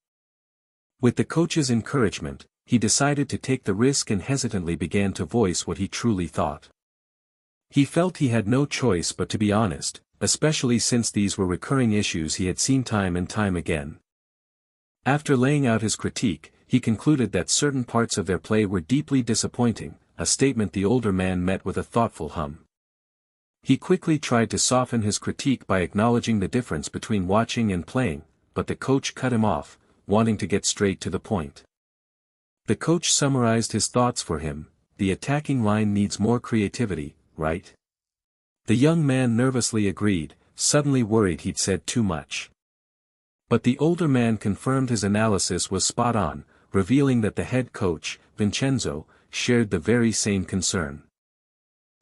With the coach's encouragement, he decided to take the risk and hesitantly began to voice what he truly thought. He felt he had no choice but to be honest, especially since these were recurring issues he had seen time and time again. After laying out his critique, he concluded that certain parts of their play were deeply disappointing, a statement the older man met with a thoughtful hum. He quickly tried to soften his critique by acknowledging the difference between watching and playing, but the coach cut him off, wanting to get straight to the point. The coach summarized his thoughts for him: "The attacking line needs more creativity, right?" The young man nervously agreed, suddenly worried he'd said too much. But the older man confirmed his analysis was spot on, revealing that the head coach, Vincenzo, shared the very same concern.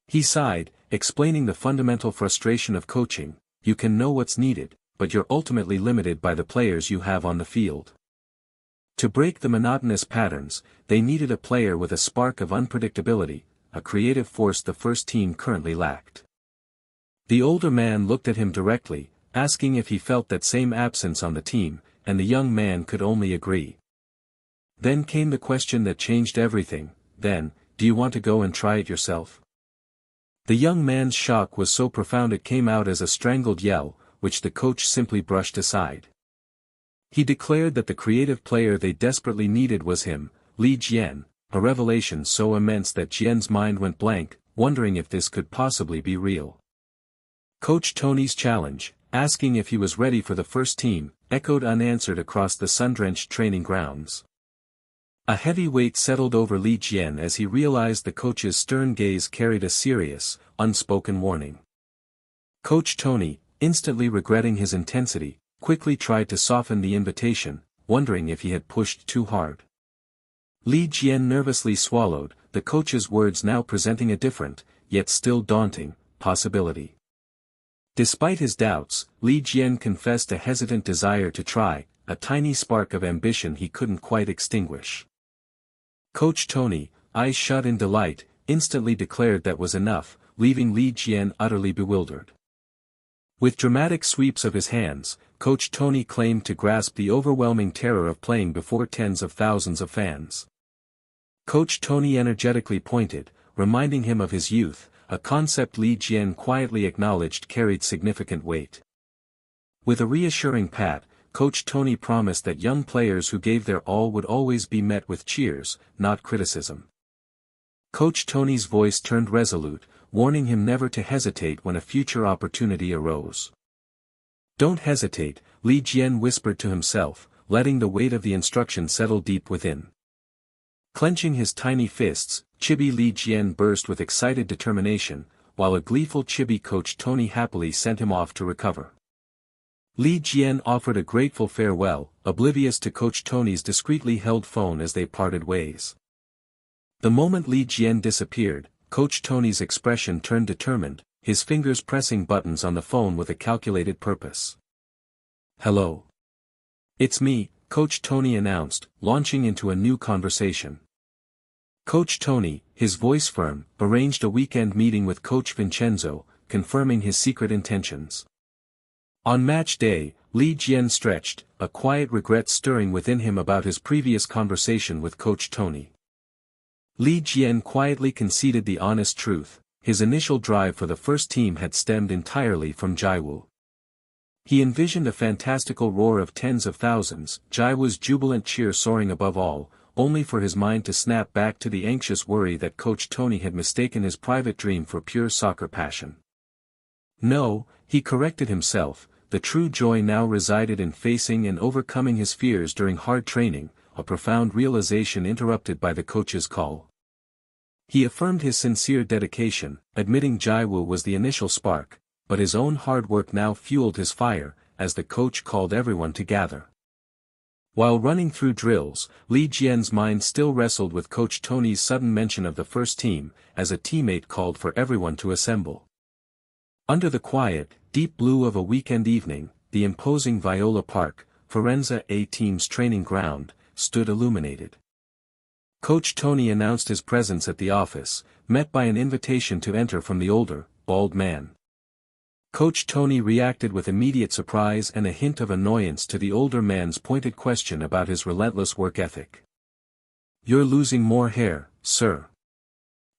He sighed, explaining the fundamental frustration of coaching: you can know what's needed, but you're ultimately limited by the players you have on the field. To break the monotonous patterns, they needed a player with a spark of unpredictability, a creative force the first team currently lacked. The older man looked at him directly, asking if he felt that same absence on the team, and the young man could only agree. Then came the question that changed everything: "Then, do you want to go and try it yourself?" The young man's shock was so profound it came out as a strangled yell, which the coach simply brushed aside. He declared that the creative player they desperately needed was him, Jian, a revelation so immense that Jian's mind went blank, wondering if this could possibly be real. Coach Tony's challenge, asking if he was ready for the first team, echoed unanswered across the sun-drenched training grounds. A heavy weight settled over Jian as he realized the coach's stern gaze carried a serious, unspoken warning. Coach Tony, instantly regretting his intensity, quickly tried to soften the invitation, wondering if he had pushed too hard. Jian nervously swallowed, the coach's words now presenting a different, yet still daunting, possibility. Despite his doubts, Jian confessed a hesitant desire to try, a tiny spark of ambition he couldn't quite extinguish. Coach Tony, eyes shut in delight, instantly declared that was enough, leaving Jian utterly bewildered. With dramatic sweeps of his hands, Coach Tony claimed to grasp the overwhelming terror of playing before tens of thousands of fans. Coach Tony energetically pointed, reminding him of his youth, a concept Jian quietly acknowledged carried significant weight. With a reassuring pat, Coach Tony promised that young players who gave their all would always be met with cheers, not criticism. Coach Tony's voice turned resolute, warning him never to hesitate when a future opportunity arose. "Don't hesitate," Jian whispered to himself, letting the weight of the instruction settle deep within. Clenching his tiny fists, Chibi Jian burst with excited determination, while a gleeful Chibi Coach Tony happily sent him off to recover. Jian offered a grateful farewell, oblivious to Coach Tony's discreetly held phone as they parted ways. The moment Jian disappeared, Coach Tony's expression turned determined, his fingers pressing buttons on the phone with a calculated purpose. "Hello. It's me," Coach Tony announced, launching into a new conversation. Coach Tony, his voice firm, arranged a weekend meeting with Coach Vincenzo, confirming his secret intentions. On match day, Jian stretched, a quiet regret stirring within him about his previous conversation with Coach Tony. Jian quietly conceded the honest truth: his initial drive for the first team had stemmed entirely from Jiwoo. He envisioned a fantastical roar of tens of thousands, Jiwoo's jubilant cheer soaring above all, only for his mind to snap back to the anxious worry that Coach Tony had mistaken his private dream for pure soccer passion. No, he corrected himself, the true joy now resided in facing and overcoming his fears during hard training, a profound realization interrupted by the coach's call. He affirmed his sincere dedication, admitting Jiwoo was the initial spark, but his own hard work now fueled his fire, as the coach called everyone to gather. While running through drills, Lee Jian's mind still wrestled with Coach Tony's sudden mention of the first team, as a teammate called for everyone to assemble. Under the quiet, deep blue of a weekend evening, the imposing Viola Park, Firenze A team's training ground, stood illuminated. Coach Tony announced his presence at the office, met by an invitation to enter from the older, bald man. Coach Tony reacted with immediate surprise and a hint of annoyance to the older man's pointed question about his relentless work ethic. "You're losing more hair, sir."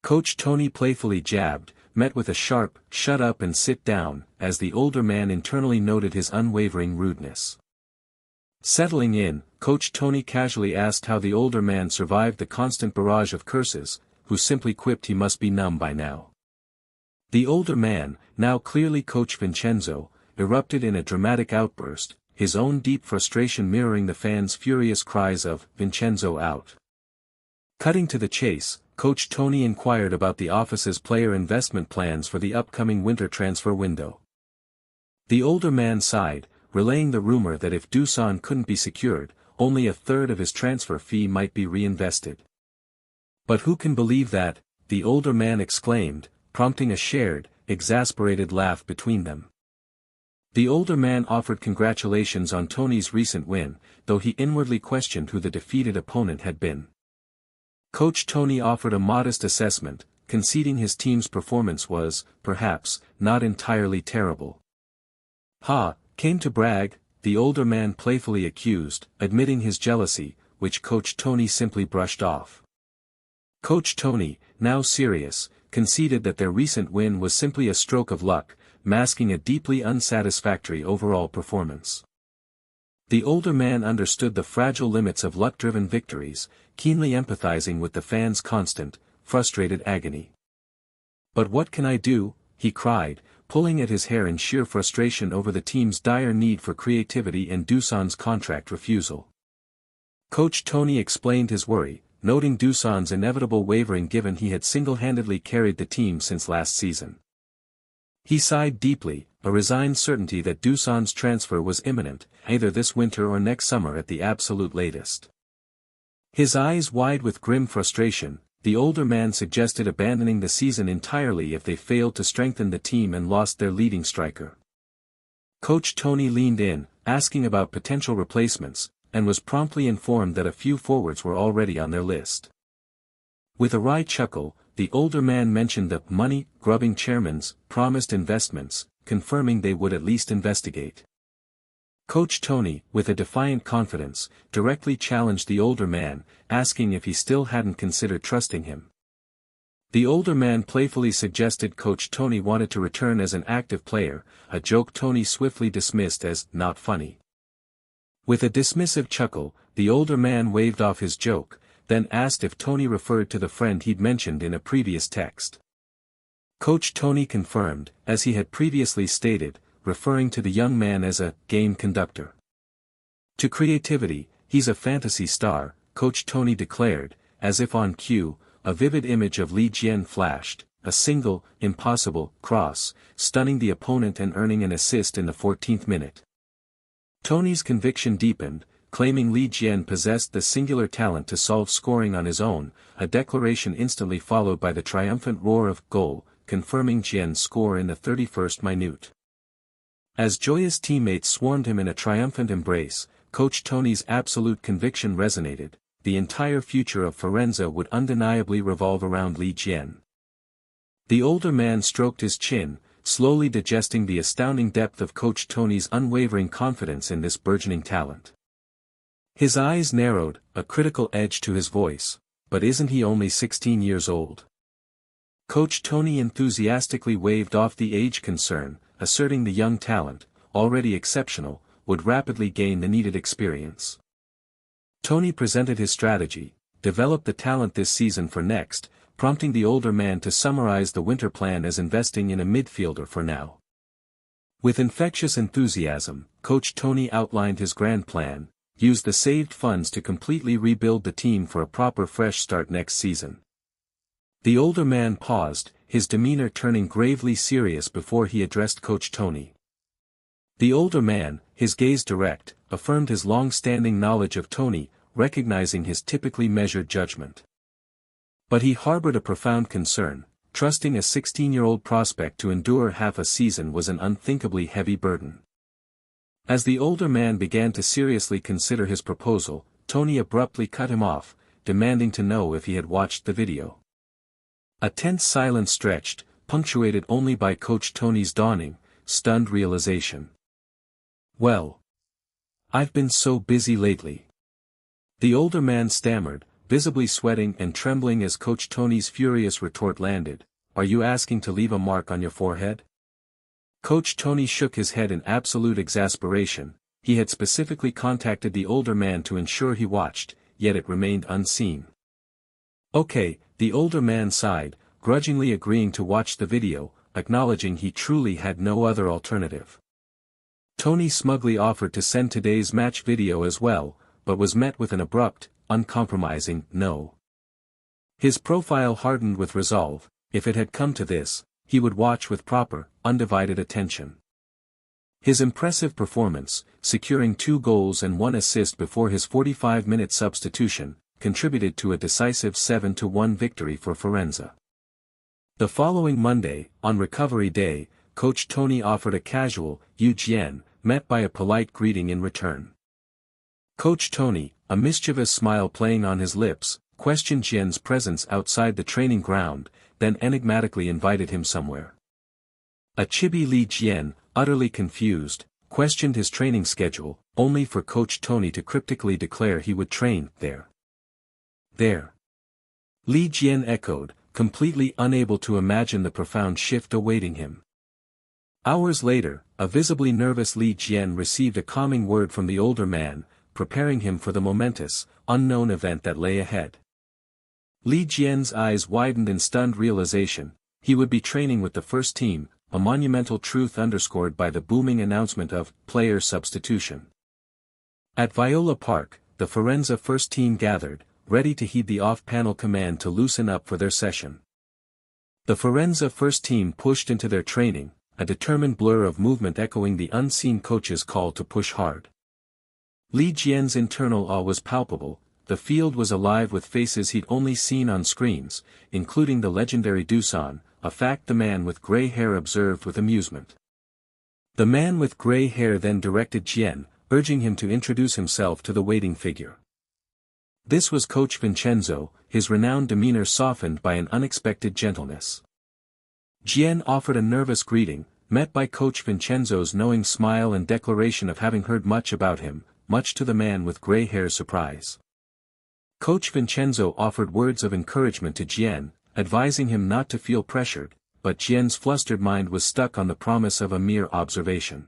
Coach Tony playfully jabbed, met with a sharp, "Shut up and sit down," as the older man internally noted his unwavering rudeness. Settling in, Coach Tony casually asked how the older man survived the constant barrage of curses, who simply quipped he must be numb by now. The older man, now clearly Coach Vincenzo, erupted in a dramatic outburst, his own deep frustration mirroring the fans' furious cries of, "Vincenzo out." Cutting to the chase, Coach Tony inquired about the office's player investment plans for the upcoming winter transfer window. The older man sighed, relaying the rumor that if Doosan couldn't be secured, only a third of his transfer fee might be reinvested. "But who can believe that?" the older man exclaimed, prompting a shared, exasperated laugh between them. The older man offered congratulations on Tony's recent win, though he inwardly questioned who the defeated opponent had been. Coach Tony offered a modest assessment, conceding his team's performance was, perhaps, not entirely terrible. "Ha, came to brag," the older man playfully accused, admitting his jealousy, which Coach Tony simply brushed off. Coach Tony, now serious, conceded that their recent win was simply a stroke of luck, masking a deeply unsatisfactory overall performance. The older man understood the fragile limits of luck-driven victories, keenly empathizing with the fans' constant, frustrated agony. "But what can I do?" he cried, pulling at his hair in sheer frustration over the team's dire need for creativity and Doosan's contract refusal. Coach Tony explained his worry, noting Doosan's inevitable wavering given he had single-handedly carried the team since last season. He sighed deeply, a resigned certainty that Doosan's transfer was imminent, either this winter or next summer at the absolute latest. His eyes wide with grim frustration, the older man suggested abandoning the season entirely if they failed to strengthen the team and lost their leading striker. Coach Tony leaned in, asking about potential replacements, and was promptly informed that a few forwards were already on their list. With a wry chuckle, the older man mentioned the money-grubbing chairman's promised investments, confirming they would at least investigate. Coach Tony, with a defiant confidence, directly challenged the older man, asking if he still hadn't considered trusting him. The older man playfully suggested Coach Tony wanted to return as an active player, a joke Tony swiftly dismissed as not funny. With a dismissive chuckle, the older man waved off his joke, then asked if Tony referred to the friend he'd mentioned in a previous text. Coach Tony confirmed, as he had previously stated, referring to the young man as a game conductor. To creativity, he's a fantasy star, Coach Tony declared, as if on cue, a vivid image of Lee Jian flashed, a single, impossible, cross, stunning the opponent and earning an assist in the 14th minute. Tony's conviction deepened, claiming Lee Jian possessed the singular talent to solve scoring on his own, a declaration instantly followed by the triumphant roar of "goal," confirming Jian's score in the 31st minute. As joyous teammates swarmed him in a triumphant embrace, Coach Tony's absolute conviction resonated: the entire future of Firenze would undeniably revolve around Lee Jian. The older man stroked his chin, slowly digesting the astounding depth of Coach Tony's unwavering confidence in this burgeoning talent. His eyes narrowed, a critical edge to his voice, "But isn't he only 16 years old?" Coach Tony enthusiastically waved off the age concern, asserting the young talent, already exceptional, would rapidly gain the needed experience. Tony presented his strategy: develop the talent this season for next, prompting the older man to summarize the winter plan as investing in a midfielder for now. With infectious enthusiasm, Coach Tony outlined his grand plan: use the saved funds to completely rebuild the team for a proper fresh start next season. The older man paused, his demeanor turning gravely serious before he addressed Coach Tony. The older man, his gaze direct, affirmed his long-standing knowledge of Tony, recognizing his typically measured judgment. But he harbored a profound concern. Trusting a 16-year-old prospect to endure half a season was an unthinkably heavy burden. As the older man began to seriously consider his proposal, Tony abruptly cut him off, demanding to know if he had watched the video. A tense silence stretched, punctuated only by Coach Tony's dawning, stunned realization. "Well, I've been so busy lately." The older man stammered, visibly sweating and trembling as Coach Tony's furious retort landed. "Are you asking to leave a mark on your forehead?" Coach Tony shook his head in absolute exasperation. He had specifically contacted the older man to ensure he watched, yet it remained unseen. "Okay," the older man sighed, grudgingly agreeing to watch the video, acknowledging he truly had no other alternative. Tony smugly offered to send today's match video as well, but was met with an abrupt, uncompromising no. His profile hardened with resolve. If it had come to this, he would watch with proper, undivided attention. His impressive performance, securing 2 goals and 1 assist before his 45-minute substitution, contributed to a decisive 7-1 victory for Firenze. The following Monday, on recovery day, Coach Tony offered a casual, Jian, met by a polite greeting in return. Coach Tony, a mischievous smile playing on his lips, questioned Jian's presence outside the training ground, then enigmatically invited him somewhere. A chibi Li Jian, utterly confused, questioned his training schedule, only for Coach Tony to cryptically declare he would train there. There. Li Jian echoed, completely unable to imagine the profound shift awaiting him. Hours later, a visibly nervous Li Jian received a calming word from the older man, preparing him for the momentous, unknown event that lay ahead. Li Jian's eyes widened in stunned realization. He would be training with the first team, a monumental truth underscored by the booming announcement of player substitution. At Viola Park, the Firenze first team gathered, ready to heed the off-panel command to loosen up for their session. The Firenze first team pushed into their training, a determined blur of movement echoing the unseen coach's call to push hard. Li Jian's internal awe was palpable. The field was alive with faces he'd only seen on screens, including the legendary Dusan, a fact the man with gray hair observed with amusement. The man with gray hair then directed Jian, urging him to introduce himself to the waiting figure. This was Coach Vincenzo, his renowned demeanor softened by an unexpected gentleness. Jian offered a nervous greeting, met by Coach Vincenzo's knowing smile and declaration of having heard much about him, much to the man with gray hair's surprise. Coach Vincenzo offered words of encouragement to Jian, advising him not to feel pressured, but Jian's flustered mind was stuck on the promise of a mere observation.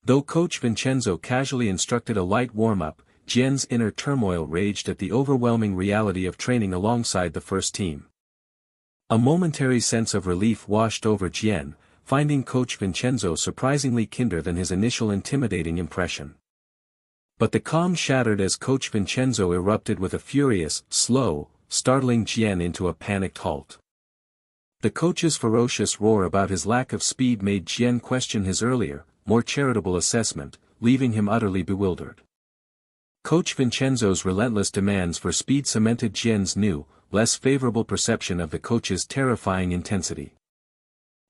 Though Coach Vincenzo casually instructed a light warm-up, Jian's inner turmoil raged at the overwhelming reality of training alongside the first team. A momentary sense of relief washed over Jian, finding Coach Vincenzo surprisingly kinder than his initial intimidating impression. But the calm shattered as Coach Vincenzo erupted with a furious, slow, startling Jian into a panicked halt. The coach's ferocious roar about his lack of speed made Jian question his earlier, more charitable assessment, leaving him utterly bewildered. Coach Vincenzo's relentless demands for speed cemented Jian's new, less favorable perception of the coach's terrifying intensity.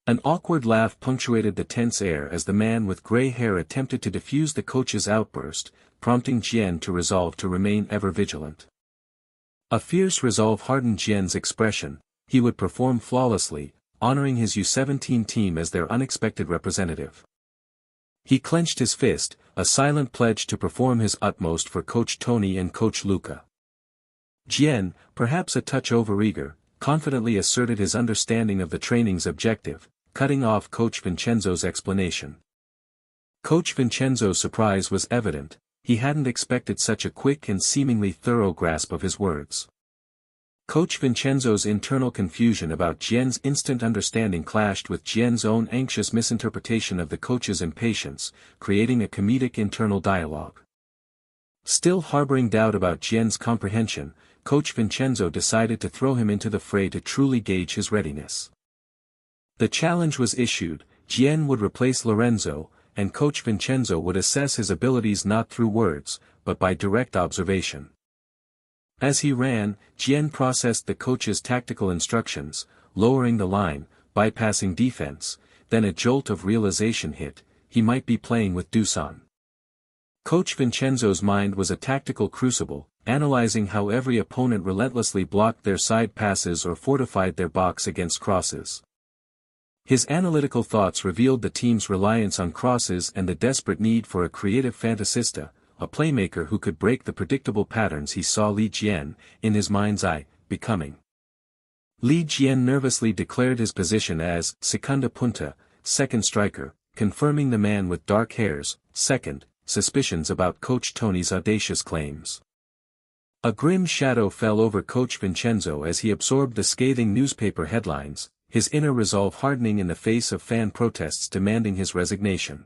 An awkward laugh punctuated the tense air as the man with gray hair attempted to defuse the coach's outburst, prompting Jian to resolve to remain ever vigilant. A fierce resolve hardened Jian's expression. He would perform flawlessly, honoring his U17 team as their unexpected representative. He clenched his fist, a silent pledge to perform his utmost for Coach Tony and Coach Luca. Jian, perhaps a touch overeager, confidently asserted his understanding of the training's objective, cutting off Coach Vincenzo's explanation. Coach Vincenzo's surprise was evident. He hadn't expected such a quick and seemingly thorough grasp of his words. Coach Vincenzo's internal confusion about Jian's instant understanding clashed with Jian's own anxious misinterpretation of the coach's impatience, creating a comedic internal dialogue. Still harboring doubt about Jian's comprehension, Coach Vincenzo decided to throw him into the fray to truly gauge his readiness. The challenge was issued: Jian would replace Lorenzo, and Coach Vincenzo would assess his abilities not through words, but by direct observation. As he ran, Jian processed the coach's tactical instructions, lowering the line, bypassing defense, then a jolt of realization hit: he might be playing with Dusan. Coach Vincenzo's mind was a tactical crucible, analyzing how every opponent relentlessly blocked their side passes or fortified their box against crosses. His analytical thoughts revealed the team's reliance on crosses and the desperate need for a creative fantasista, a playmaker who could break the predictable patterns he saw Li Jian, in his mind's eye, becoming. Li Jian nervously declared his position as Secunda Punta, second striker, confirming the man with dark hairs, second, suspicions about Coach Tony's audacious claims. A grim shadow fell over Coach Vincenzo as he absorbed the scathing newspaper headlines, his inner resolve hardening in the face of fan protests demanding his resignation.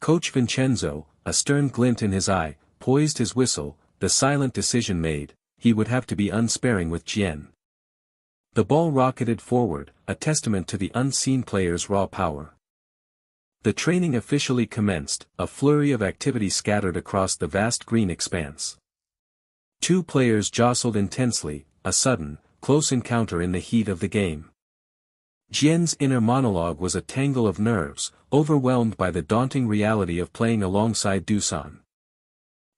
Coach Vincenzo, a stern glint in his eye, poised his whistle. The silent decision made, he would have to be unsparing with Jian. The ball rocketed forward, a testament to the unseen player's raw power. The training officially commenced, a flurry of activity scattered across the vast green expanse. Two players jostled intensely, a sudden, close encounter in the heat of the game. Jian's inner monologue was a tangle of nerves, overwhelmed by the daunting reality of playing alongside Dusan.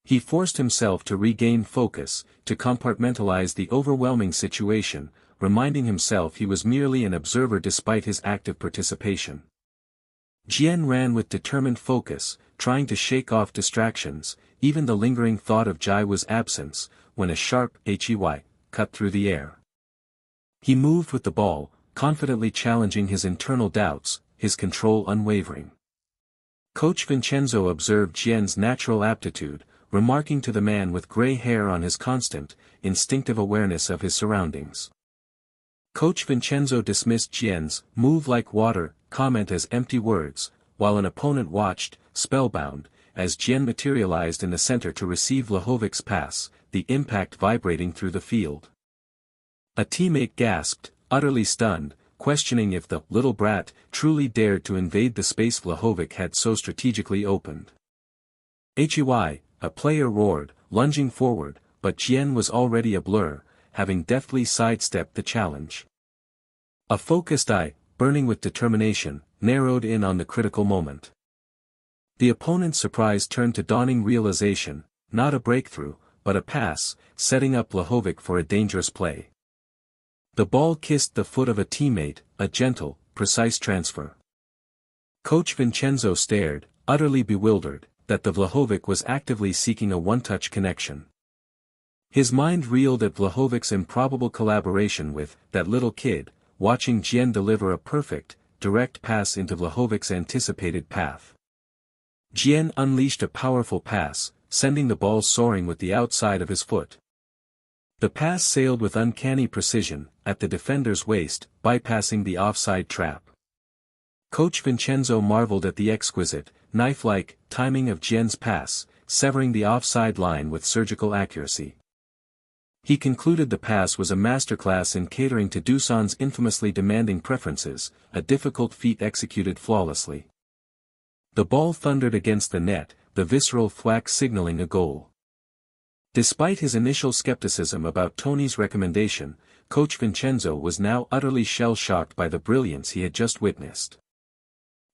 He forced himself to regain focus, to compartmentalize the overwhelming situation, reminding himself he was merely an observer despite his active participation. Jian ran with determined focus, trying to shake off distractions, even the lingering thought of Jiwoo's absence, when a sharp "Hey" cut through the air. He moved with the ball, confidently challenging his internal doubts, his control unwavering. Coach Vincenzo observed Jian's natural aptitude, remarking to the man with gray hair on his constant, instinctive awareness of his surroundings. Coach Vincenzo dismissed Jian's "move like water" comment as empty words, while an opponent watched, spellbound, as Jian materialized in the center to receive Vlahovic's pass, the impact vibrating through the field. A teammate gasped, utterly stunned, questioning if the "little brat" truly dared to invade the space Vlahovic had so strategically opened. "Hey," a player roared, lunging forward, but Jian was already a blur, having deftly sidestepped the challenge. A focused eye, burning with determination, narrowed in on the critical moment. The opponent's surprise turned to dawning realization, not a breakthrough, but a pass, setting up Vlahovic for a dangerous play. The ball kissed the foot of a teammate, a gentle, precise transfer. Coach Vincenzo stared, utterly bewildered, that the Vlahovic was actively seeking a one-touch connection. His mind reeled at Vlahovic's improbable collaboration with "that little kid," watching Jian deliver a perfect, direct pass into Vlahovic's anticipated path. Jian unleashed a powerful pass, sending the ball soaring with the outside of his foot. The pass sailed with uncanny precision, at the defender's waist, bypassing the offside trap. Coach Vincenzo marveled at the exquisite, knife-like, timing of Jian's pass, severing the offside line with surgical accuracy. He concluded the pass was a masterclass in catering to Dusan's infamously demanding preferences, a difficult feat executed flawlessly. The ball thundered against the net, the visceral thwack signaling a goal. Despite his initial skepticism about Tony's recommendation, Coach Vincenzo was now utterly shell-shocked by the brilliance he had just witnessed.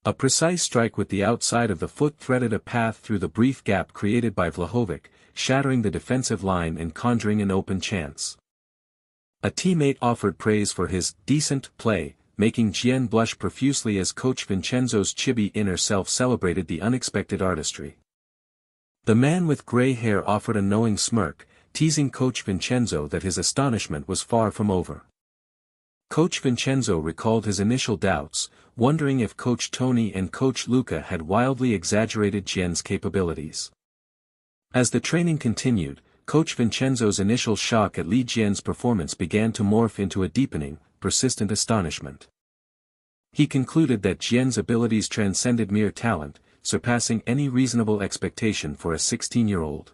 A precise strike with the outside of the foot threaded a path through the brief gap created by Vlahovic, shattering the defensive line and conjuring an open chance. A teammate offered praise for his "decent" play, making Jian blush profusely as Coach Vincenzo's chibi inner self celebrated the unexpected artistry. The man with gray hair offered a knowing smirk, teasing Coach Vincenzo that his astonishment was far from over. Coach Vincenzo recalled his initial doubts, wondering if Coach Tony and Coach Luca had wildly exaggerated Jian's capabilities. As the training continued, Coach Vincenzo's initial shock at Li Jian's performance began to morph into a deepening, persistent astonishment. He concluded that Jian's abilities transcended mere talent, surpassing any reasonable expectation for a 16-year-old.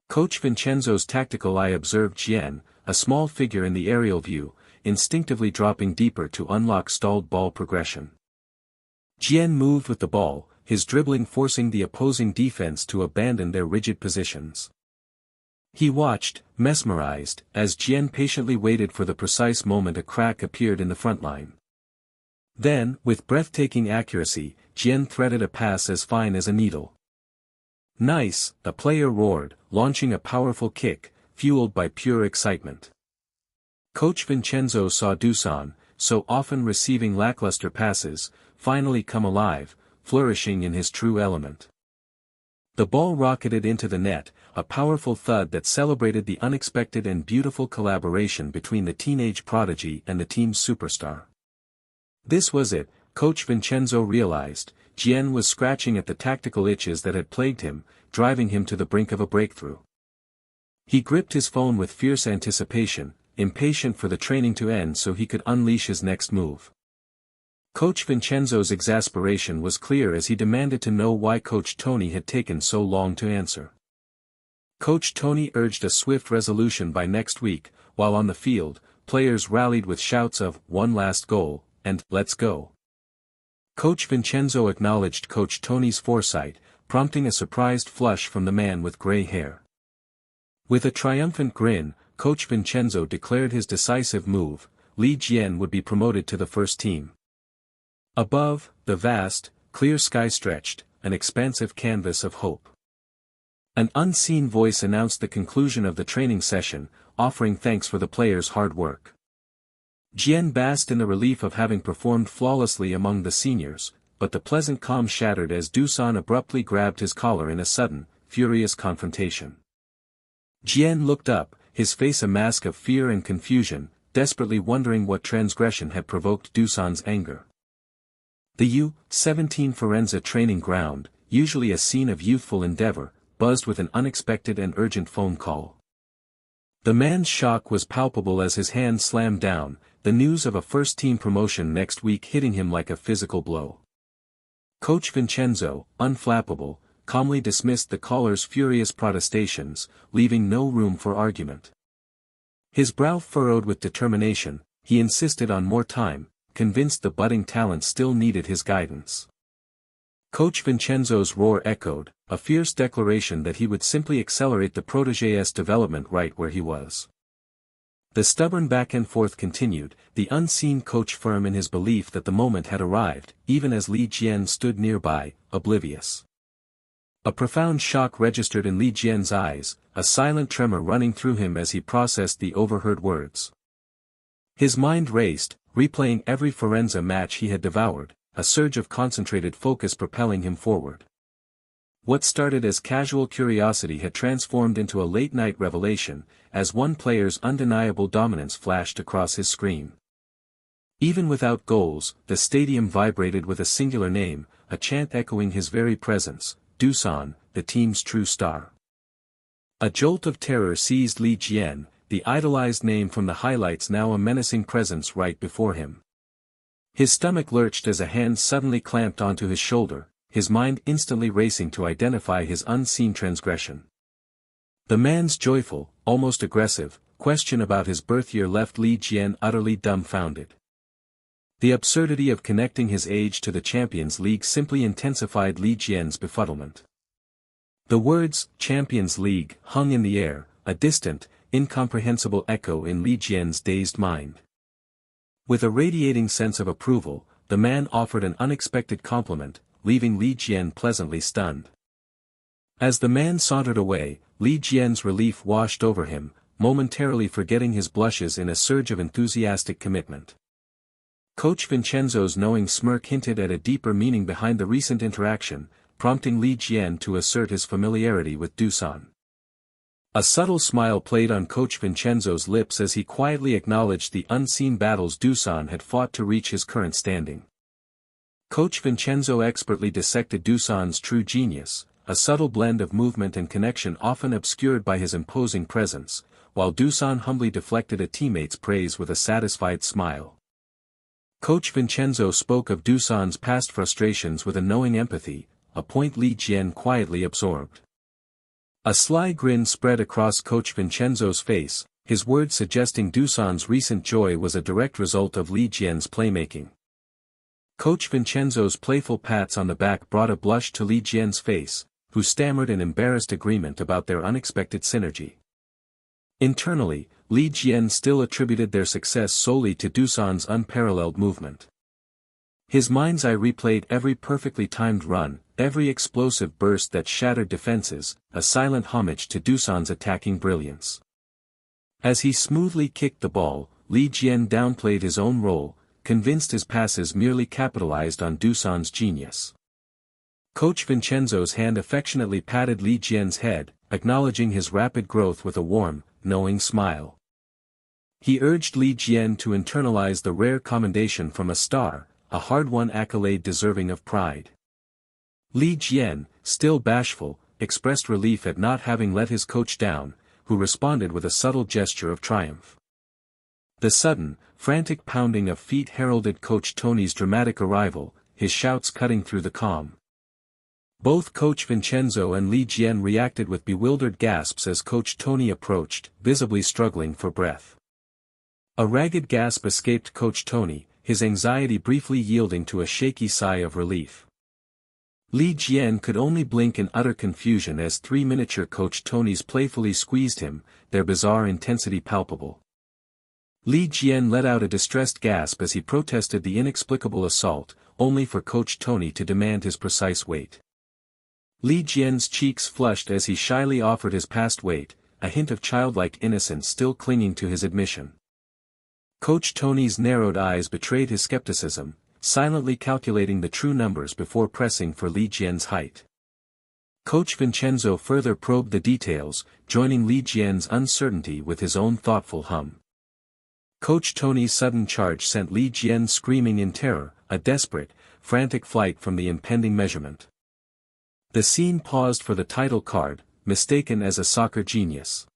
Coach Vincenzo's tactical eye observed Jian, a small figure in the aerial view, instinctively dropping deeper to unlock stalled ball progression. Jian moved with the ball, his dribbling forcing the opposing defense to abandon their rigid positions. He watched, mesmerized, as Jian patiently waited for the precise moment a crack appeared in the front line. Then, with breathtaking accuracy, Jian threaded a pass as fine as a needle. "Nice," a player roared, launching a powerful kick, fueled by pure excitement. Coach Vincenzo saw Dusan, so often receiving lackluster passes, finally come alive, flourishing in his true element. The ball rocketed into the net, a powerful thud that celebrated the unexpected and beautiful collaboration between the teenage prodigy and the team's superstar. This was it, Coach Vincenzo realized. Jian was scratching at the tactical itches that had plagued him, driving him to the brink of a breakthrough. He gripped his phone with fierce anticipation, impatient for the training to end so he could unleash his next move. Coach Vincenzo's exasperation was clear as he demanded to know why Coach Tony had taken so long to answer. Coach Tony urged a swift resolution by next week, while on the field, players rallied with shouts of "one last goal," and "let's go." Coach Vincenzo acknowledged Coach Tony's foresight, prompting a surprised flush from the man with gray hair. With a triumphant grin, Coach Vincenzo declared his decisive move: Li Jian would be promoted to the first team. Above, the vast, clear sky stretched, an expansive canvas of hope. An unseen voice announced the conclusion of the training session, offering thanks for the players' hard work. Jian basked in the relief of having performed flawlessly among the seniors, but the pleasant calm shattered as Dusan abruptly grabbed his collar in a sudden, furious confrontation. Jian looked up, his face a mask of fear and confusion, desperately wondering what transgression had provoked Dusan's anger. The U-17 Firenze training ground, usually a scene of youthful endeavor, buzzed with an unexpected and urgent phone call. The man's shock was palpable as his hand slammed down, the news of a first-team promotion next week hitting him like a physical blow. Coach Vincenzo, unflappable, calmly dismissed the caller's furious protestations, leaving no room for argument. His brow furrowed with determination, he insisted on more time, convinced the budding talent still needed his guidance. Coach Vincenzo's roar echoed, a fierce declaration that he would simply accelerate the protégé's development right where he was. The stubborn back-and-forth continued, the unseen coach firm in his belief that the moment had arrived, even as Li Jian stood nearby, oblivious. A profound shock registered in Li Jian's eyes, a silent tremor running through him as he processed the overheard words. His mind raced, replaying every Firenze match he had devoured, a surge of concentrated focus propelling him forward. What started as casual curiosity had transformed into a late-night revelation, as one player's undeniable dominance flashed across his screen. Even without goals, the stadium vibrated with a singular name, a chant echoing his very presence: Dusan, the team's true star. A jolt of terror seized Li Jian, the idolized name from the highlights now a menacing presence right before him. His stomach lurched as a hand suddenly clamped onto his shoulder, his mind instantly racing to identify his unseen transgression. The man's joyful, almost aggressive, question about his birth year left Li Jian utterly dumbfounded. The absurdity of connecting his age to the Champions League simply intensified Li Jian's befuddlement. The words, Champions League, hung in the air, a distant, incomprehensible echo in Li Jian's dazed mind. With a radiating sense of approval, the man offered an unexpected compliment, leaving Li Jian pleasantly stunned. As the man sauntered away, Li Jian's relief washed over him, momentarily forgetting his blushes in a surge of enthusiastic commitment. Coach Vincenzo's knowing smirk hinted at a deeper meaning behind the recent interaction, prompting Li Jian to assert his familiarity with Dusan. A subtle smile played on Coach Vincenzo's lips as he quietly acknowledged the unseen battles Dusan had fought to reach his current standing. Coach Vincenzo expertly dissected Dusan's true genius, a subtle blend of movement and connection often obscured by his imposing presence, while Dusan humbly deflected a teammate's praise with a satisfied smile. Coach Vincenzo spoke of Dusan's past frustrations with a knowing empathy, a point Li Jian quietly absorbed. A sly grin spread across Coach Vincenzo's face, his words suggesting Dusan's recent joy was a direct result of Li Jian's playmaking. Coach Vincenzo's playful pats on the back brought a blush to Li Jian's face, who stammered an embarrassed agreement about their unexpected synergy. Internally, Li Jian still attributed their success solely to Dusan's unparalleled movement. His mind's eye replayed every perfectly timed run, every explosive burst that shattered defenses, a silent homage to Dusan's attacking brilliance. As he smoothly kicked the ball, Li Jian downplayed his own role, convinced his passes merely capitalized on Dusan's genius. Coach Vincenzo's hand affectionately patted Li Jian's head, acknowledging his rapid growth with a warm, knowing smile. He urged Li Jian to internalize the rare commendation from a star, a hard-won accolade deserving of pride. Li Jian, still bashful, expressed relief at not having let his coach down, who responded with a subtle gesture of triumph. The sudden, frantic pounding of feet heralded Coach Tony's dramatic arrival, his shouts cutting through the calm. Both Coach Vincenzo and Li Jian reacted with bewildered gasps as Coach Tony approached, visibly struggling for breath. A ragged gasp escaped Coach Tony, his anxiety briefly yielding to a shaky sigh of relief. Li Jian could only blink in utter confusion as three miniature Coach Tonys playfully squeezed him, their bizarre intensity palpable. Li Jian let out a distressed gasp as he protested the inexplicable assault, only for Coach Tony to demand his precise weight. Li Jian's cheeks flushed as he shyly offered his past weight, a hint of childlike innocence still clinging to his admission. Coach Tony's narrowed eyes betrayed his skepticism, silently calculating the true numbers before pressing for Li Jian's height. Coach Vincenzo further probed the details, joining Li Jian's uncertainty with his own thoughtful hum. Coach Tony's sudden charge sent Li Jian screaming in terror, a desperate, frantic flight from the impending measurement. The scene paused for the title card, mistaken as a soccer genius.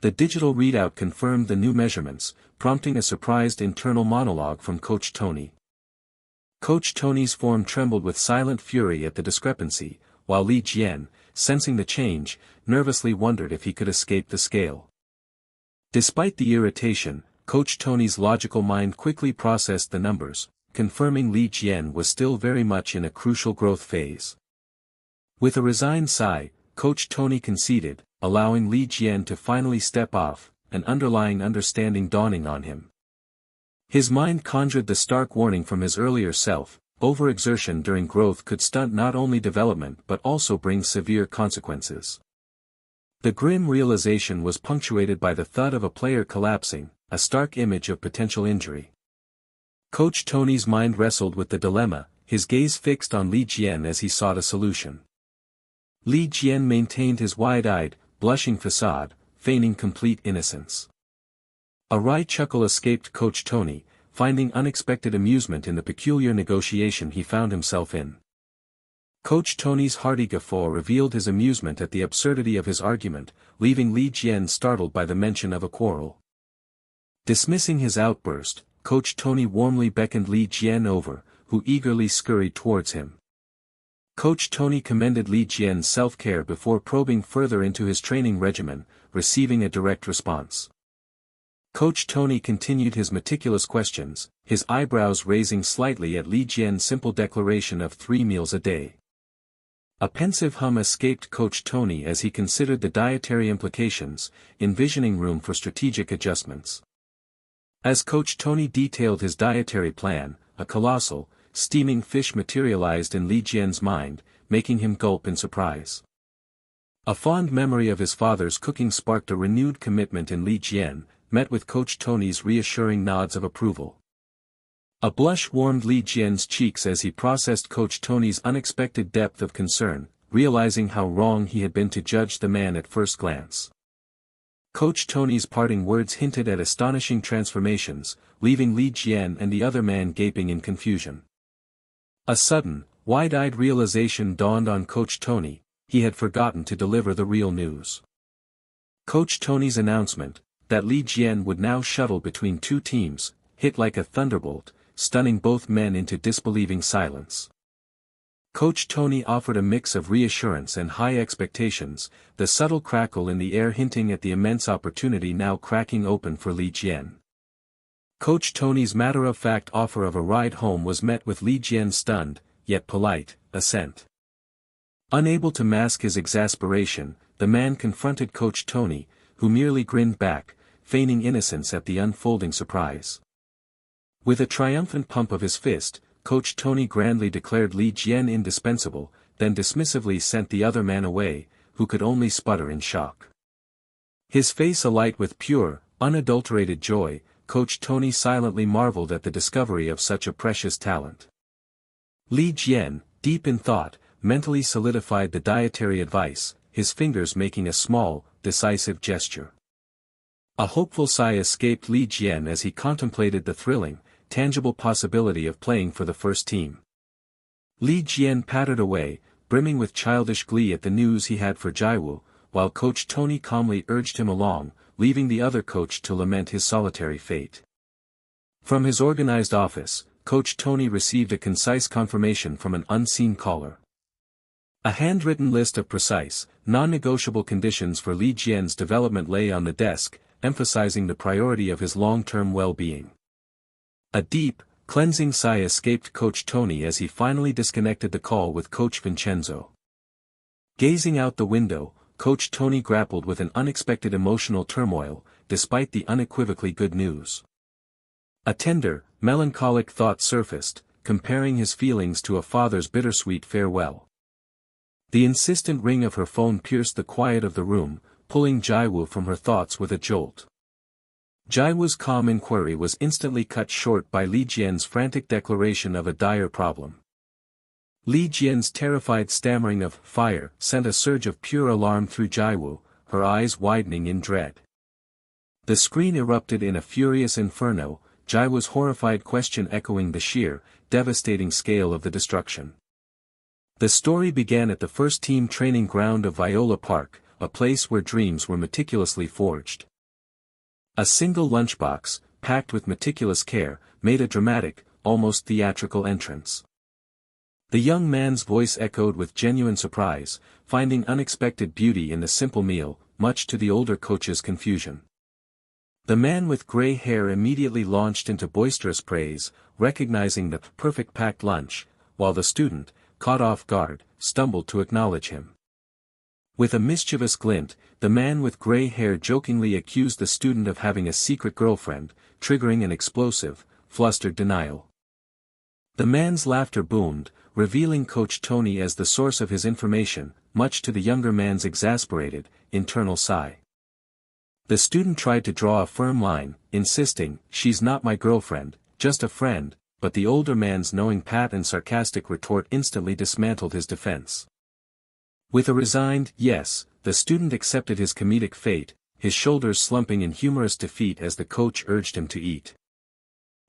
The digital readout confirmed the new measurements, prompting a surprised internal monologue from Coach Tony. Coach Tony's form trembled with silent fury at the discrepancy, while Li Jian, sensing the change, nervously wondered if he could escape the scale. Despite the irritation, Coach Tony's logical mind quickly processed the numbers, confirming Li Jian was still very much in a crucial growth phase. With a resigned sigh, Coach Tony conceded, allowing Li Jian to finally step off, an underlying understanding dawning on him. His mind conjured the stark warning from his earlier self: overexertion during growth could stunt not only development but also bring severe consequences. The grim realization was punctuated by the thud of a player collapsing, a stark image of potential injury. Coach Tony's mind wrestled with the dilemma, his gaze fixed on Li Jian as he sought a solution. Li Jian maintained his wide-eyed, blushing facade, feigning complete innocence. A wry chuckle escaped Coach Tony, finding unexpected amusement in the peculiar negotiation he found himself in. Coach Tony's hearty guffaw revealed his amusement at the absurdity of his argument, leaving Li Jian startled by the mention of a quarrel. Dismissing his outburst, Coach Tony warmly beckoned Li Jian over, who eagerly scurried towards him. Coach Tony commended Li Jian's self-care before probing further into his training regimen, receiving a direct response. Coach Tony continued his meticulous questions, his eyebrows raising slightly at Li Jian's simple declaration of 3 meals a day. A pensive hum escaped Coach Tony as he considered the dietary implications, envisioning room for strategic adjustments. As Coach Tony detailed his dietary plan, a colossal, steaming fish materialized in Li Jian's mind, making him gulp in surprise. A fond memory of his father's cooking sparked a renewed commitment in Li Jian, met with Coach Tony's reassuring nods of approval. A blush warmed Li Jian's cheeks as he processed Coach Tony's unexpected depth of concern, realizing how wrong he had been to judge the man at first glance. Coach Tony's parting words hinted at astonishing transformations, leaving Li Jian and the other man gaping in confusion. A sudden, wide-eyed realization dawned on Coach Tony: he had forgotten to deliver the real news. Coach Tony's announcement, that Li Jian would now shuttle between two teams, hit like a thunderbolt, stunning both men into disbelieving silence. Coach Tony offered a mix of reassurance and high expectations, the subtle crackle in the air hinting at the immense opportunity now cracking open for Li Jian. Coach Tony's matter-of-fact offer of a ride home was met with Li Jian's stunned, yet polite, assent. Unable to mask his exasperation, the man confronted Coach Tony, who merely grinned back, feigning innocence at the unfolding surprise. With a triumphant pump of his fist, Coach Tony grandly declared Li Jian indispensable, then dismissively sent the other man away, who could only sputter in shock. His face alight with pure, unadulterated joy, Coach Tony silently marveled at the discovery of such a precious talent. Li Jian, deep in thought, mentally solidified the dietary advice, his fingers making a small, decisive gesture. A hopeful sigh escaped Li Jian as he contemplated the thrilling, tangible possibility of playing for the first team. Li Jian pattered away, brimming with childish glee at the news he had for Jiwoo, while Coach Tony calmly urged him along, leaving the other coach to lament his solitary fate. From his organized office, Coach Tony received a concise confirmation from an unseen caller. A handwritten list of precise, non-negotiable conditions for Li Jian's development lay on the desk, emphasizing the priority of his long-term well-being. A deep, cleansing sigh escaped Coach Tony as he finally disconnected the call with Coach Vincenzo. Gazing out the window, Coach Tony grappled with an unexpected emotional turmoil, despite the unequivocally good news. A tender, melancholic thought surfaced, comparing his feelings to a father's bittersweet farewell. The insistent ring of her phone pierced the quiet of the room, pulling Jiwoo from her thoughts with a jolt. Jiwoo's calm inquiry was instantly cut short by Li Jian's frantic declaration of a dire problem. Li Jian's terrified stammering of "fire" sent a surge of pure alarm through Jiwoo, her eyes widening in dread. The screen erupted in a furious inferno, Jiwoo's horrified question echoing the sheer, devastating scale of the destruction. The story began at the first team training ground of Viola Park, a place where dreams were meticulously forged. A single lunchbox, packed with meticulous care, made a dramatic, almost theatrical entrance. The young man's voice echoed with genuine surprise, finding unexpected beauty in the simple meal, much to the older coach's confusion. The man with gray hair immediately launched into boisterous praise, recognizing the perfect packed lunch, while the student, caught off guard, stumbled to acknowledge him. With a mischievous glint, the man with gray hair jokingly accused the student of having a secret girlfriend, triggering an explosive, flustered denial. The man's laughter boomed, revealing Coach Tony as the source of his information, much to the younger man's exasperated, internal sigh. The student tried to draw a firm line, insisting, "She's not my girlfriend, just a friend," but the older man's knowing pat and sarcastic retort instantly dismantled his defense. With a resigned "yes," the student accepted his comedic fate, his shoulders slumping in humorous defeat as the coach urged him to eat.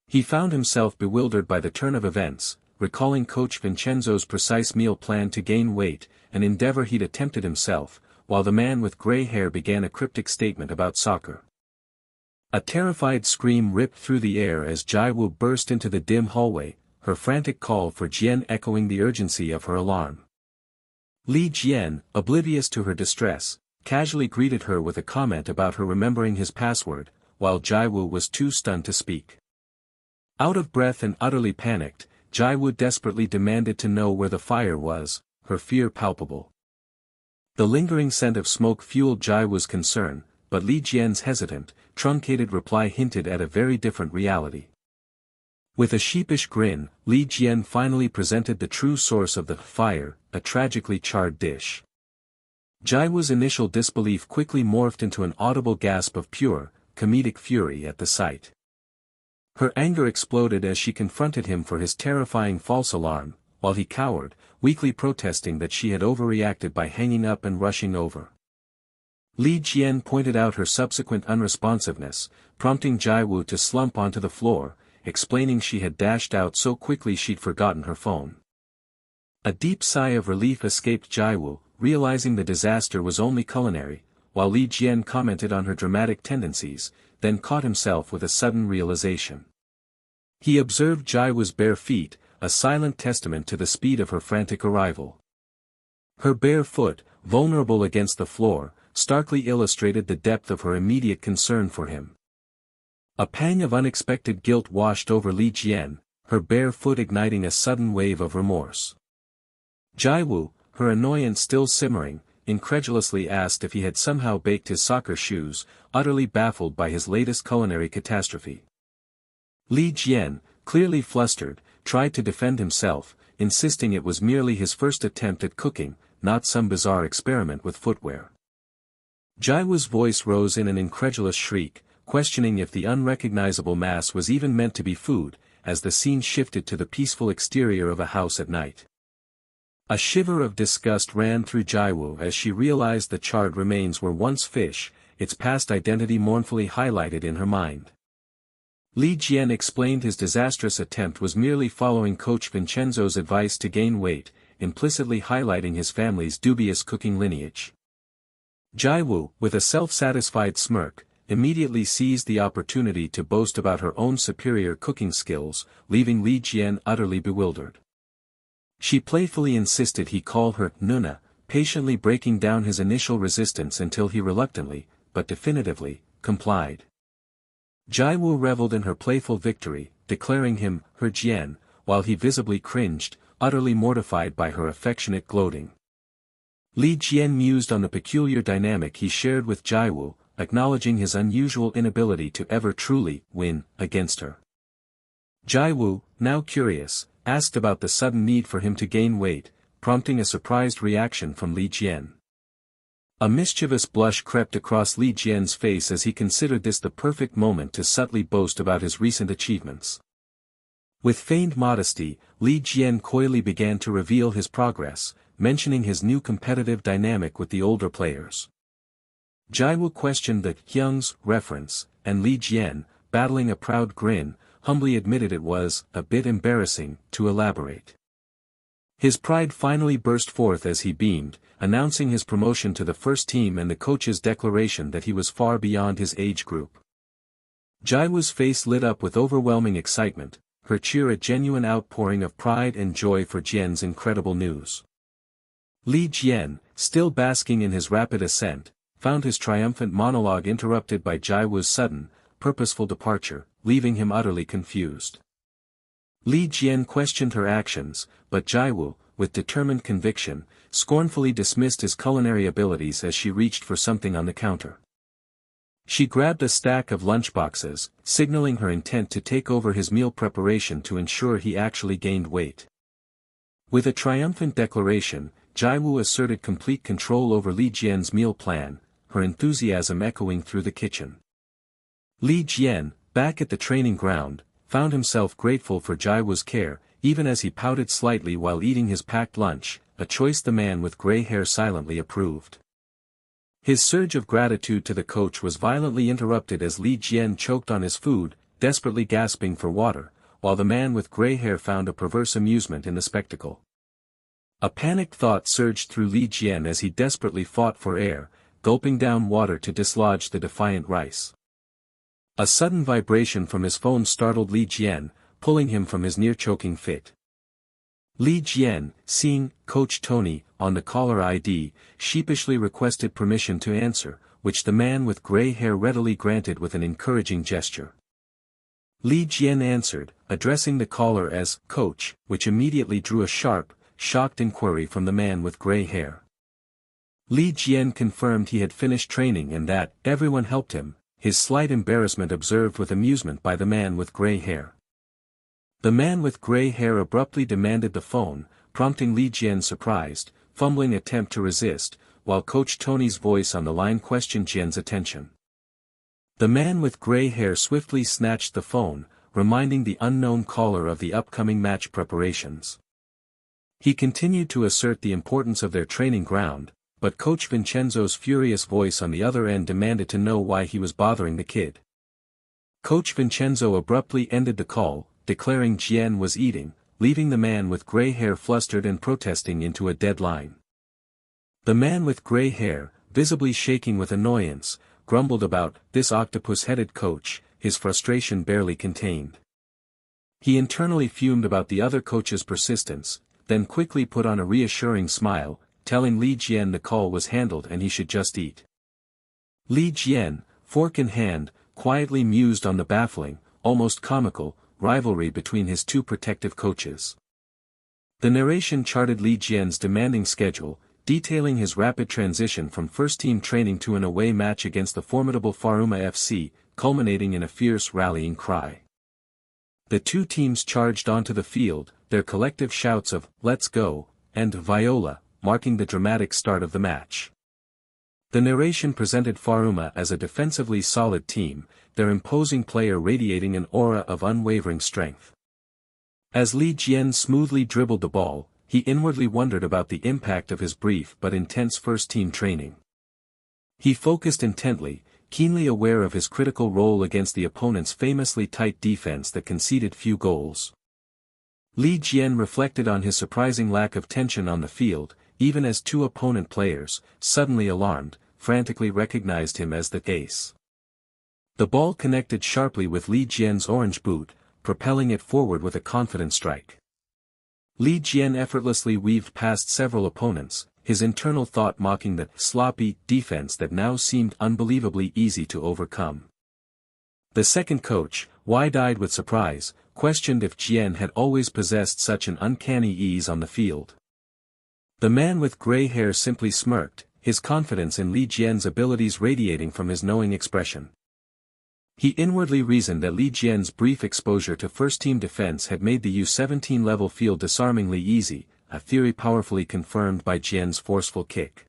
He found himself bewildered by the turn of events, recalling Coach Vincenzo's precise meal plan to gain weight, an endeavor he'd attempted himself, while the man with gray hair began a cryptic statement about soccer. A terrified scream ripped through the air as Jiwoo burst into the dim hallway, her frantic call for Jian echoing the urgency of her alarm. Li Jian, oblivious to her distress, casually greeted her with a comment about her remembering his password, while Jiwoo was too stunned to speak. Out of breath and utterly panicked, Jiwoo desperately demanded to know where the fire was, her fear palpable. The lingering scent of smoke fueled Jiwoo's concern, but Li Jian's hesitant, truncated reply hinted at a very different reality. With a sheepish grin, Li Jian finally presented the true source of the fire, a tragically charred dish. Jiwoo's initial disbelief quickly morphed into an audible gasp of pure, comedic fury at the sight. Her anger exploded as she confronted him for his terrifying false alarm, while he cowered, weakly protesting that she had overreacted by hanging up and rushing over. Li Jian pointed out her subsequent unresponsiveness, prompting Jiwoo to slump onto the floor, explaining she had dashed out so quickly she'd forgotten her phone. A deep sigh of relief escaped Jiwoo, realizing the disaster was only culinary, while Li Jian commented on her dramatic tendencies, then caught himself with a sudden realization. He observed Jiwoo's bare feet, a silent testament to the speed of her frantic arrival. Her bare foot, vulnerable against the floor, starkly illustrated the depth of her immediate concern for him. A pang of unexpected guilt washed over Li Jian, her bare foot igniting a sudden wave of remorse. Jiwoo, her annoyance still simmering, incredulously asked if he had somehow baked his soccer shoes, utterly baffled by his latest culinary catastrophe. Li Jian, clearly flustered, tried to defend himself, insisting it was merely his first attempt at cooking, not some bizarre experiment with footwear. Jiwoo's voice rose in an incredulous shriek, questioning if the unrecognizable mass was even meant to be food, as the scene shifted to the peaceful exterior of a house at night. A shiver of disgust ran through Jiwoo as she realized the charred remains were once fish, its past identity mournfully highlighted in her mind. Li Jian explained his disastrous attempt was merely following Coach Vincenzo's advice to gain weight, implicitly highlighting his family's dubious cooking lineage. Jiwoo, with a self-satisfied smirk, immediately seized the opportunity to boast about her own superior cooking skills, leaving Li Jian utterly bewildered. She playfully insisted he call her Nuna, patiently breaking down his initial resistance until he reluctantly, but definitively, complied. Jiwoo reveled in her playful victory, declaring him her Jian, while he visibly cringed, utterly mortified by her affectionate gloating. Li Jian mused on the peculiar dynamic he shared with Jiwoo, acknowledging his unusual inability to ever truly win against her. Jiwoo, now curious, asked about the sudden need for him to gain weight, prompting a surprised reaction from Li Jian. A mischievous blush crept across Li Jian's face as he considered this the perfect moment to subtly boast about his recent achievements. With feigned modesty, Li Jian coyly began to reveal his progress, mentioning his new competitive dynamic with the older players. Jiwoo questioned the Hyung's reference, and Li Jian, battling a proud grin, humbly admitted it was a bit embarrassing to elaborate. His pride finally burst forth as he beamed, announcing his promotion to the first team and the coach's declaration that he was far beyond his age group. Jiwoo's face lit up with overwhelming excitement, her cheer a genuine outpouring of pride and joy for Jian's incredible news. Li Jian, still basking in his rapid ascent, found his triumphant monologue interrupted by Jiwoo's sudden, purposeful departure, leaving him utterly confused. Li Jian questioned her actions, but Jiwoo, with determined conviction, scornfully dismissed his culinary abilities as she reached for something on the counter. She grabbed a stack of lunchboxes, signaling her intent to take over his meal preparation to ensure he actually gained weight. With a triumphant declaration, Jiwoo asserted complete control over Li Jian's meal plan, her enthusiasm echoing through the kitchen. Li Jian, back at the training ground, found himself grateful for Jiwoo's care, even as he pouted slightly while eating his packed lunch, a choice the man with gray hair silently approved. His surge of gratitude to the coach was violently interrupted as Li Jian choked on his food, desperately gasping for water, while the man with gray hair found a perverse amusement in the spectacle. A panicked thought surged through Li Jian as he desperately fought for air, gulping down water to dislodge the defiant rice. A sudden vibration from his phone startled Li Jian, pulling him from his near-choking fit. Li Jian, seeing Coach Tony on the caller ID, sheepishly requested permission to answer, which the man with gray hair readily granted with an encouraging gesture. Li Jian answered, addressing the caller as Coach, which immediately drew a sharp, shocked inquiry from the man with gray hair. Li Jian confirmed he had finished training and that everyone helped him, his slight embarrassment observed with amusement by the man with gray hair. The man with gray hair abruptly demanded the phone, prompting Li Jian surprised, fumbling attempt to resist, while Coach Tony's voice on the line questioned Jian's attention. The man with gray hair swiftly snatched the phone, reminding the unknown caller of the upcoming match preparations. He continued to assert the importance of their training ground, but Coach Vincenzo's furious voice on the other end demanded to know why he was bothering the kid. Coach Vincenzo abruptly ended the call, declaring Jian was eating, leaving the man with gray hair flustered and protesting into a dead line. The man with gray hair, visibly shaking with annoyance, grumbled about this octopus-headed coach, his frustration barely contained. He internally fumed about the other coach's persistence, then quickly put on a reassuring smile, telling Li Jian the call was handled and he should just eat. Li Jian, fork in hand, quietly mused on the baffling, almost comical, rivalry between his two protective coaches. The narration charted Li Jian's demanding schedule, detailing his rapid transition from first-team training to an away match against the formidable Faruma FC, culminating in a fierce rallying cry. The two teams charged onto the field, their collective shouts of, "Let's go," and "Viola," marking the dramatic start of the match. The narration presented Faruma as a defensively solid team, their imposing player radiating an aura of unwavering strength. As Li Jian smoothly dribbled the ball, he inwardly wondered about the impact of his brief but intense first-team training. He focused intently, keenly aware of his critical role against the opponent's famously tight defense that conceded few goals. Li Jian reflected on his surprising lack of tension on the field, even as two opponent players, suddenly alarmed, frantically recognized him as the ace. The ball connected sharply with Li Jian's orange boot, propelling it forward with a confident strike. Li Jian effortlessly weaved past several opponents, his internal thought mocking the sloppy defense that now seemed unbelievably easy to overcome. The second coach, wide-eyed with surprise, questioned if Jian had always possessed such an uncanny ease on the field. The man with gray hair simply smirked, his confidence in Li Jian's abilities radiating from his knowing expression. He inwardly reasoned that Li Jian's brief exposure to first-team defense had made the U17 level feel disarmingly easy, a theory powerfully confirmed by Jian's forceful kick.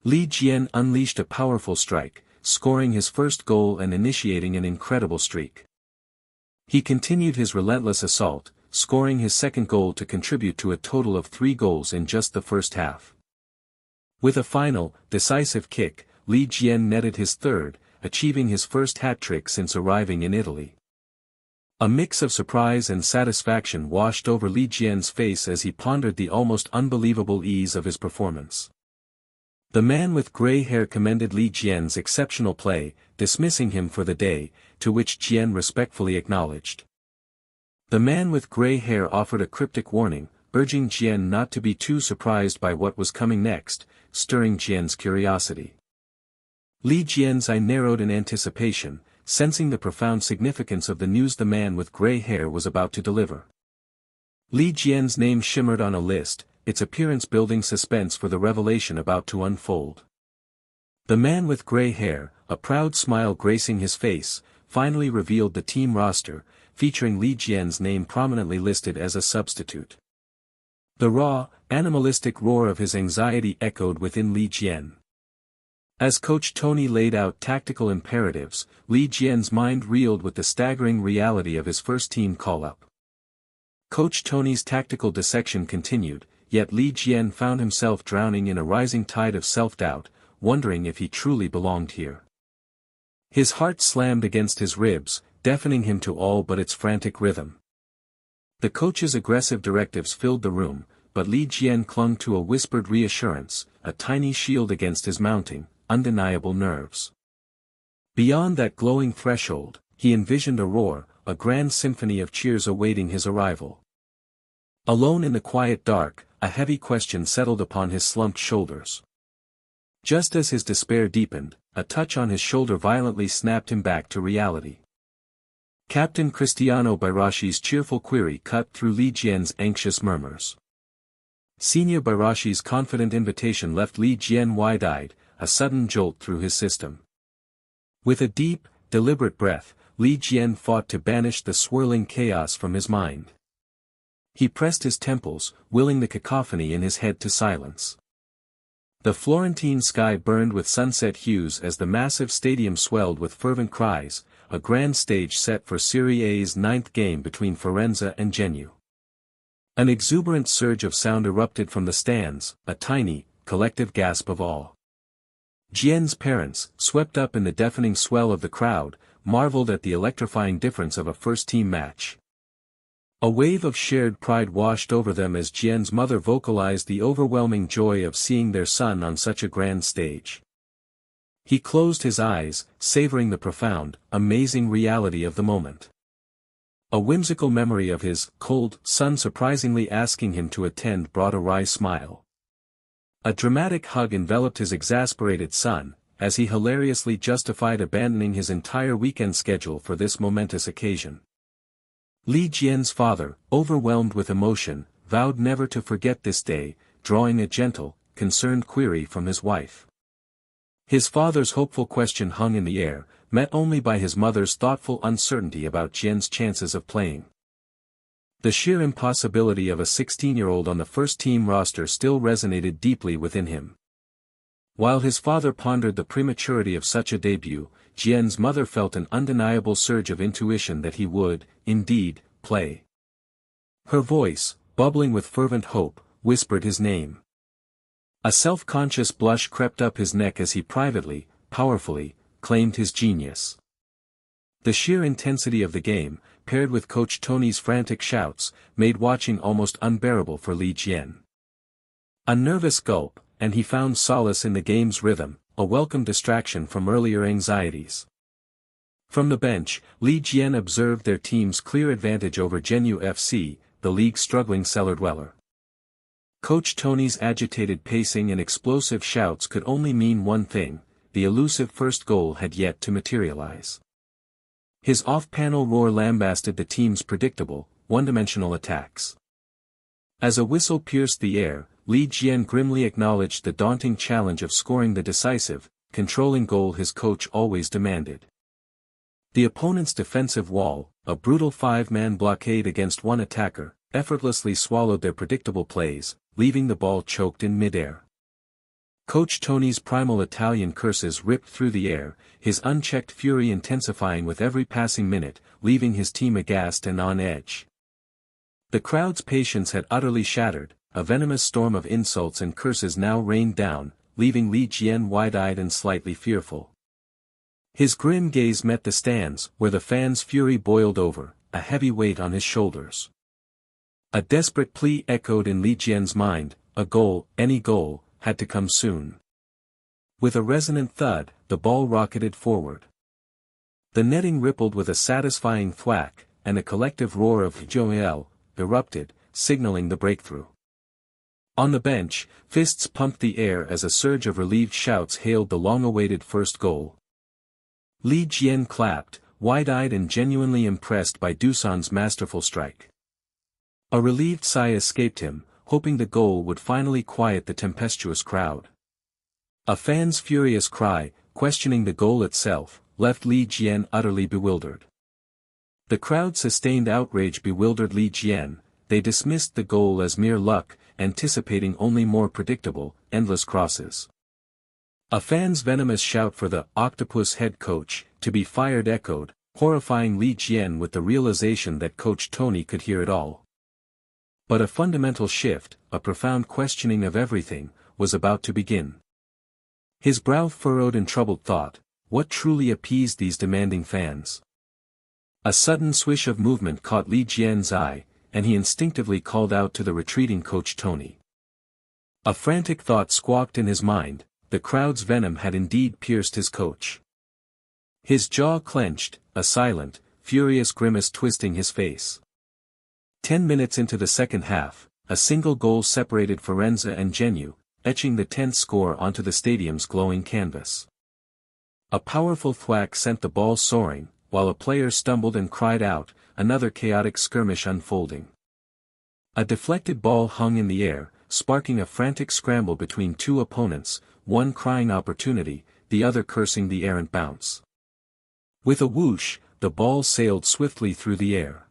Li Jian unleashed a powerful strike, scoring his first goal and initiating an incredible streak. He continued his relentless assault, scoring his second goal to contribute to a total of 3 goals in just the first half. With a final, decisive kick, Li Jian netted his third, achieving his first hat-trick since arriving in Italy. A mix of surprise and satisfaction washed over Li Jian's face as he pondered the almost unbelievable ease of his performance. The man with gray hair commended Li Jian's exceptional play, dismissing him for the day, to which Jian respectfully acknowledged. The man with gray hair offered a cryptic warning, urging Jian not to be too surprised by what was coming next, stirring Jian's curiosity. Li Jian's eye narrowed in anticipation, sensing the profound significance of the news the man with gray hair was about to deliver. Li Jian's name shimmered on a list, its appearance building suspense for the revelation about to unfold. The man with gray hair, a proud smile gracing his face, finally revealed the team roster, featuring Li Jian's name prominently listed as a substitute. The raw, animalistic roar of his anxiety echoed within Li Jian. As Coach Tony laid out tactical imperatives, Li Jian's mind reeled with the staggering reality of his first-team call-up. Coach Tony's tactical dissection continued, yet Li Jian found himself drowning in a rising tide of self-doubt, wondering if he truly belonged here. His heart slammed against his ribs, deafening him to all but its frantic rhythm. The coach's aggressive directives filled the room, but Li Jian clung to a whispered reassurance, a tiny shield against his mounting, undeniable nerves. Beyond that glowing threshold, he envisioned a roar, a grand symphony of cheers awaiting his arrival. Alone in the quiet dark, a heavy question settled upon his slumped shoulders. Just as his despair deepened, a touch on his shoulder violently snapped him back to reality. Captain Cristiano Bairashi's cheerful query cut through Li Jian's anxious murmurs. Senior Bairashi's confident invitation left Li Jian wide-eyed, a sudden jolt through his system. With a deep, deliberate breath, Li Jian fought to banish the swirling chaos from his mind. He pressed his temples, willing the cacophony in his head to silence. The Florentine sky burned with sunset hues as the massive stadium swelled with fervent cries, a grand stage set for Serie A's 9th game between Firenze and Genoa. An exuberant surge of sound erupted from the stands, a tiny, collective gasp of awe. Jian's parents, swept up in the deafening swell of the crowd, marveled at the electrifying difference of a first-team match. A wave of shared pride washed over them as Jian's mother vocalized the overwhelming joy of seeing their son on such a grand stage. He closed his eyes, savoring the profound, amazing reality of the moment. A whimsical memory of his cold son surprisingly asking him to attend brought a wry smile. A dramatic hug enveloped his exasperated son, as he hilariously justified abandoning his entire weekend schedule for this momentous occasion. Li Jian's father, overwhelmed with emotion, vowed never to forget this day, drawing a gentle, concerned query from his wife. His father's hopeful question hung in the air, met only by his mother's thoughtful uncertainty about Jian's chances of playing. The sheer impossibility of a 16-year-old on the first-team roster still resonated deeply within him. While his father pondered the prematurity of such a debut, Jian's mother felt an undeniable surge of intuition that he would, indeed, play. Her voice, bubbling with fervent hope, whispered his name. A self-conscious blush crept up his neck as he privately, powerfully, claimed his genius. The sheer intensity of the game, paired with Coach Tony's frantic shouts, made watching almost unbearable for Li Jian. A nervous gulp, and he found solace in the game's rhythm, a welcome distraction from earlier anxieties. From the bench, Li Jian observed their team's clear advantage over Jianyu FC, the league's struggling cellar-dweller. Coach Tony's agitated pacing and explosive shouts could only mean one thing: the elusive first goal had yet to materialize. His off-panel roar lambasted the team's predictable, one-dimensional attacks. As a whistle pierced the air, Li Jian grimly acknowledged the daunting challenge of scoring the decisive, controlling goal his coach always demanded. The opponent's defensive wall, a brutal five-man blockade against one attacker, effortlessly swallowed their predictable plays, leaving the ball choked in midair. Coach Tony's primal Italian curses ripped through the air, his unchecked fury intensifying with every passing minute, leaving his team aghast and on edge. The crowd's patience had utterly shattered, a venomous storm of insults and curses now rained down, leaving Li Jian wide-eyed and slightly fearful. His grim gaze met the stands, where the fans' fury boiled over, a heavy weight on his shoulders. A desperate plea echoed in Li Jian's mind: a goal, any goal, had to come soon. With a resonant thud, the ball rocketed forward. The netting rippled with a satisfying thwack, and a collective roar of "Joel" erupted, signaling the breakthrough. On the bench, fists pumped the air as a surge of relieved shouts hailed the long-awaited first goal. Li Jian clapped, wide-eyed and genuinely impressed by Doosan's masterful strike. A relieved sigh escaped him, hoping the goal would finally quiet the tempestuous crowd. A fan's furious cry, questioning the goal itself, left Li Jian utterly bewildered. The crowd's sustained outrage bewildered Li Jian. They dismissed the goal as mere luck, anticipating only more predictable, endless crosses. A fan's venomous shout for the octopus head coach to be fired echoed, horrifying Li Jian with the realization that Coach Tony could hear it all. But a fundamental shift, a profound questioning of everything, was about to begin. His brow furrowed in troubled thought: what truly appeased these demanding fans? A sudden swish of movement caught Li Jian's eye, and he instinctively called out to the retreating Coach Tony. A frantic thought squawked in his mind: the crowd's venom had indeed pierced his coach. His jaw clenched, a silent, furious grimace twisting his face. 10 minutes into the second half, a single goal separated Firenze and Jianyu, etching the tense score onto the stadium's glowing canvas. A powerful thwack sent the ball soaring, while a player stumbled and cried out, another chaotic skirmish unfolding. A deflected ball hung in the air, sparking a frantic scramble between two opponents, one crying opportunity, the other cursing the errant bounce. With a whoosh, the ball sailed swiftly through the air.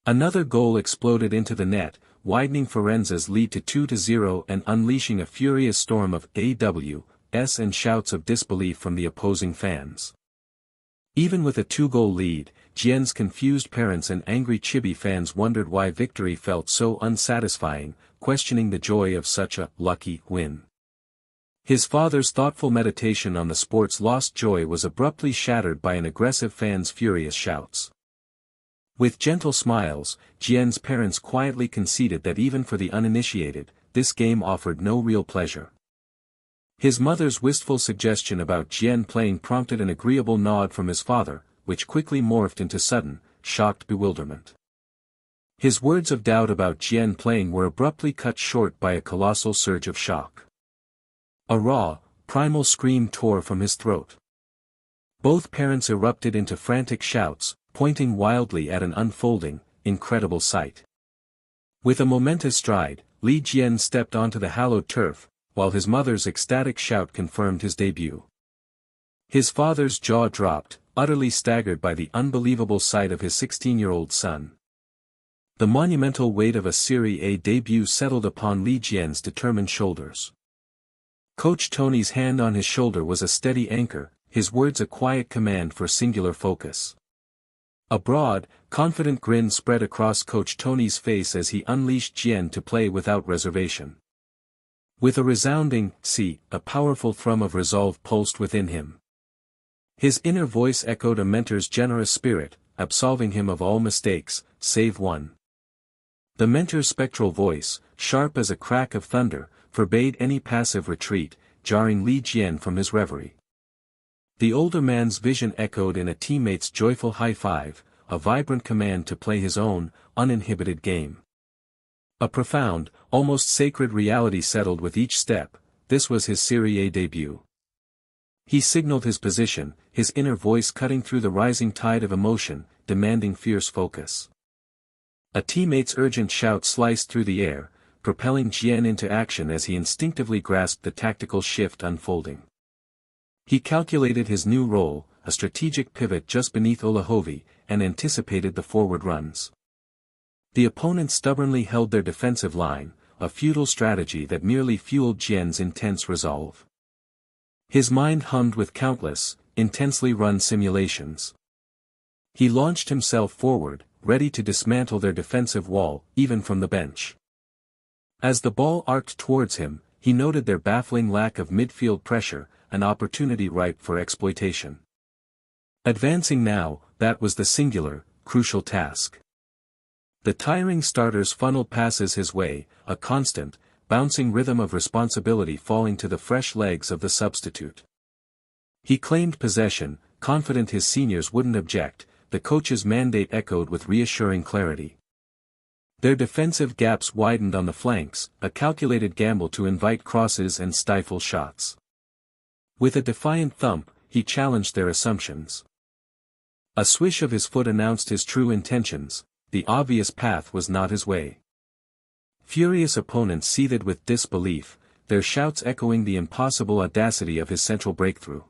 Another goal exploded into the net, widening Firenze's lead to 2-0 and unleashing a furious storm of AWS and shouts of disbelief from the opposing fans. Even with a 2-goal lead, Jian's confused parents and angry Chibi fans wondered why victory felt so unsatisfying, questioning the joy of such a lucky win. His father's thoughtful meditation on the sport's lost joy was abruptly shattered by an aggressive fan's furious shouts. With gentle smiles, Jian's parents quietly conceded that even for the uninitiated, this game offered no real pleasure. His mother's wistful suggestion about Jian playing prompted an agreeable nod from his father, which quickly morphed into sudden, shocked bewilderment. His words of doubt about Jian playing were abruptly cut short by a colossal surge of shock. A raw, primal scream tore from his throat. Both parents erupted into frantic shouts, pointing wildly at an unfolding, incredible sight. With a momentous stride, Li Jian stepped onto the hallowed turf, while his mother's ecstatic shout confirmed his debut. His father's jaw dropped, utterly staggered by the unbelievable sight of his 16-year-old son. The monumental weight of a Serie A debut settled upon Li Jian's determined shoulders. Coach Tony's hand on his shoulder was a steady anchor, his words a quiet command for singular focus. A broad, confident grin spread across Coach Tony's face as he unleashed Jian to play without reservation. With a resounding "see," a powerful thrum of resolve pulsed within him. His inner voice echoed a mentor's generous spirit, absolving him of all mistakes, save one. The mentor's spectral voice, sharp as a crack of thunder, forbade any passive retreat, jarring Li Jian from his reverie. The older man's vision echoed in a teammate's joyful high five, a vibrant command to play his own, uninhibited game. A profound, almost sacred reality settled with each step. This was his Serie A debut. He signaled his position, his inner voice cutting through the rising tide of emotion, demanding fierce focus. A teammate's urgent shout sliced through the air, propelling Jian into action as he instinctively grasped the tactical shift unfolding. He calculated his new role, a strategic pivot just beneath Olahovi, and anticipated the forward runs. The opponents stubbornly held their defensive line, a futile strategy that merely fueled Jian's intense resolve. His mind hummed with countless, intensely run simulations. He launched himself forward, ready to dismantle their defensive wall, even from the bench. As the ball arced towards him, he noted their baffling lack of midfield pressure, an opportunity ripe for exploitation. Advancing now, that was the singular, crucial task. The tiring starters funneled passes his way, a constant, bouncing rhythm of responsibility falling to the fresh legs of the substitute. He claimed possession, confident his seniors wouldn't object, the coach's mandate echoed with reassuring clarity. Their defensive gaps widened on the flanks, a calculated gamble to invite crosses and stifle shots. With a defiant thump, he challenged their assumptions. A swish of his foot announced his true intentions. The obvious path was not his way. Furious opponents seethed with disbelief, their shouts echoing the impossible audacity of his central breakthrough.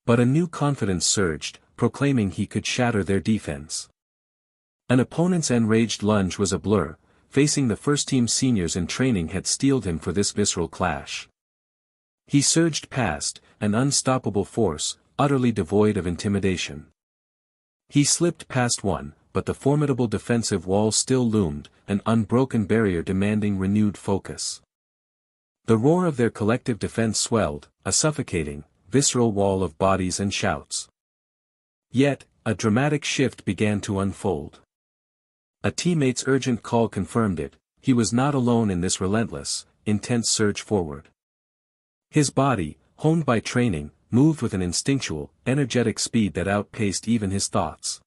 But a new confidence surged, proclaiming he could shatter their defense. An opponent's enraged lunge was a blur, facing the first-team seniors in training had steeled him for this visceral clash. He surged past, an unstoppable force, utterly devoid of intimidation. He slipped past one, but the formidable defensive wall still loomed, an unbroken barrier demanding renewed focus. The roar of their collective defense swelled, a suffocating, visceral wall of bodies and shouts. Yet, a dramatic shift began to unfold. A teammate's urgent call confirmed it, he was not alone in this relentless, intense surge forward. His body, honed by training, moved with an instinctual, energetic speed that outpaced even his thoughts.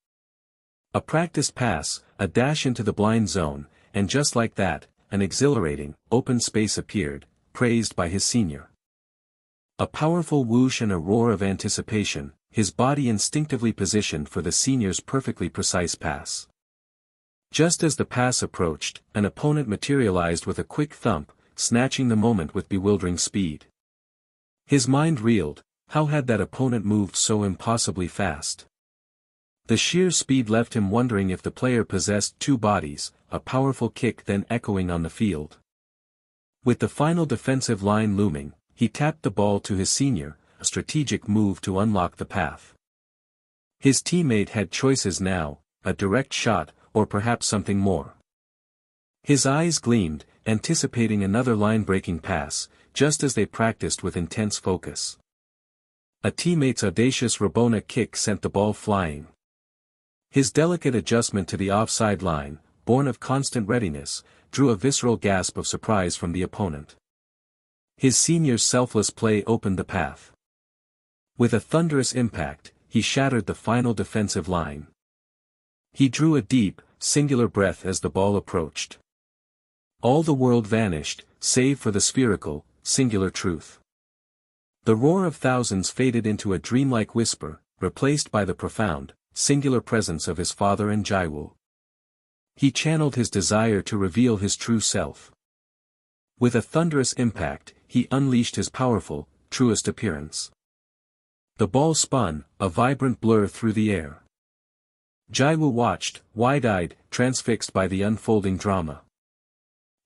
A practiced pass, a dash into the blind zone, and just like that, an exhilarating, open space appeared, praised by his senior. A powerful whoosh and a roar of anticipation, his body instinctively positioned for the senior's perfectly precise pass. Just as the pass approached, an opponent materialized with a quick thump, snatching the moment with bewildering speed. His mind reeled, how had that opponent moved so impossibly fast? The sheer speed left him wondering if the player possessed two bodies, a powerful kick then echoing on the field. With the final defensive line looming, he tapped the ball to his senior, a strategic move to unlock the path. His teammate had choices now, a direct shot, or perhaps something more. His eyes gleamed, anticipating another line-breaking pass, just as they practiced with intense focus. A teammate's audacious Rabona kick sent the ball flying. His delicate adjustment to the offside line, born of constant readiness, drew a visceral gasp of surprise from the opponent. His senior's selfless play opened the path. With a thunderous impact, he shattered the final defensive line. He drew a deep, singular breath as the ball approached. All the world vanished, save for the spherical, singular truth. The roar of thousands faded into a dreamlike whisper, replaced by the profound, singular presence of his father and Jiwoo. He channeled his desire to reveal his true self. With a thunderous impact, he unleashed his powerful, truest appearance. The ball spun, a vibrant blur through the air. Jiwoo watched, wide-eyed, transfixed by the unfolding drama.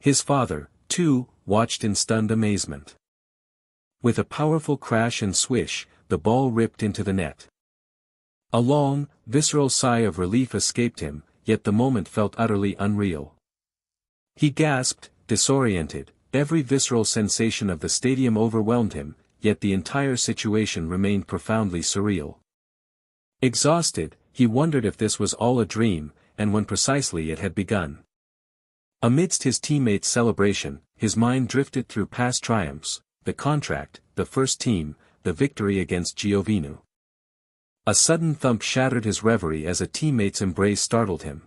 His father, too, watched in stunned amazement. With a powerful crash and swish, the ball ripped into the net. A long, visceral sigh of relief escaped him, yet the moment felt utterly unreal. He gasped, disoriented, every visceral sensation of the stadium overwhelmed him, yet the entire situation remained profoundly surreal. Exhausted, he wondered if this was all a dream, and when precisely it had begun. Amidst his teammates' celebration, his mind drifted through past triumphs, the contract, the first team, the victory against Giovinu. A sudden thump shattered his reverie as a teammate's embrace startled him.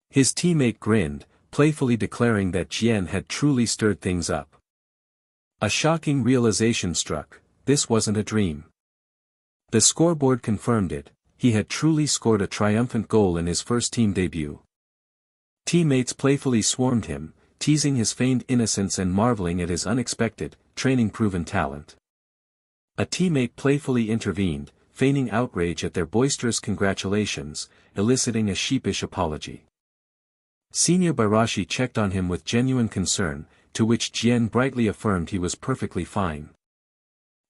His teammate grinned, playfully declaring that Jian had truly stirred things up. A shocking realization struck: this wasn't a dream. The scoreboard confirmed it, he had truly scored a triumphant goal in his first team debut. Teammates playfully swarmed him, teasing his feigned innocence and marveling at his unexpected, training-proven talent. A teammate playfully intervened, feigning outrage at their boisterous congratulations, eliciting a sheepish apology. Senior Barashi checked on him with genuine concern, to which Jian brightly affirmed he was perfectly fine.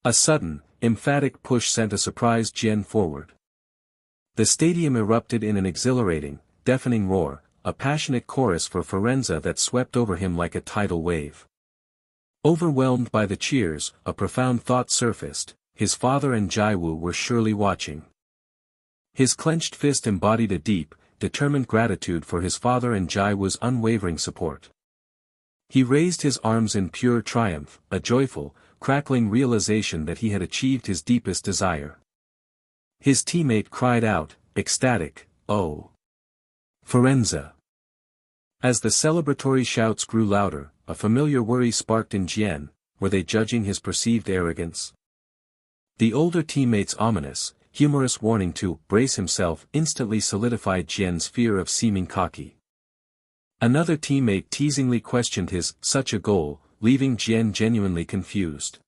A sudden, emphatic push sent a surprised Jian forward. The stadium erupted in an exhilarating, deafening roar, a passionate chorus for Firenze that swept over him like a tidal wave. Overwhelmed by the cheers, a profound thought surfaced: his father and Jiwoo were surely watching. His clenched fist embodied a deep, determined gratitude for his father and Jiwoo's unwavering support. He raised his arms in pure triumph, a joyful, crackling realization that he had achieved his deepest desire. His teammate cried out, ecstatic, "Oh! Firenze!" As the celebratory shouts grew louder, a familiar worry sparked in Jian: were they judging his perceived arrogance? The older teammate's ominous, humorous warning to brace himself instantly solidified Jian's fear of seeming cocky. Another teammate teasingly questioned his "such a goal," leaving Jian genuinely confused.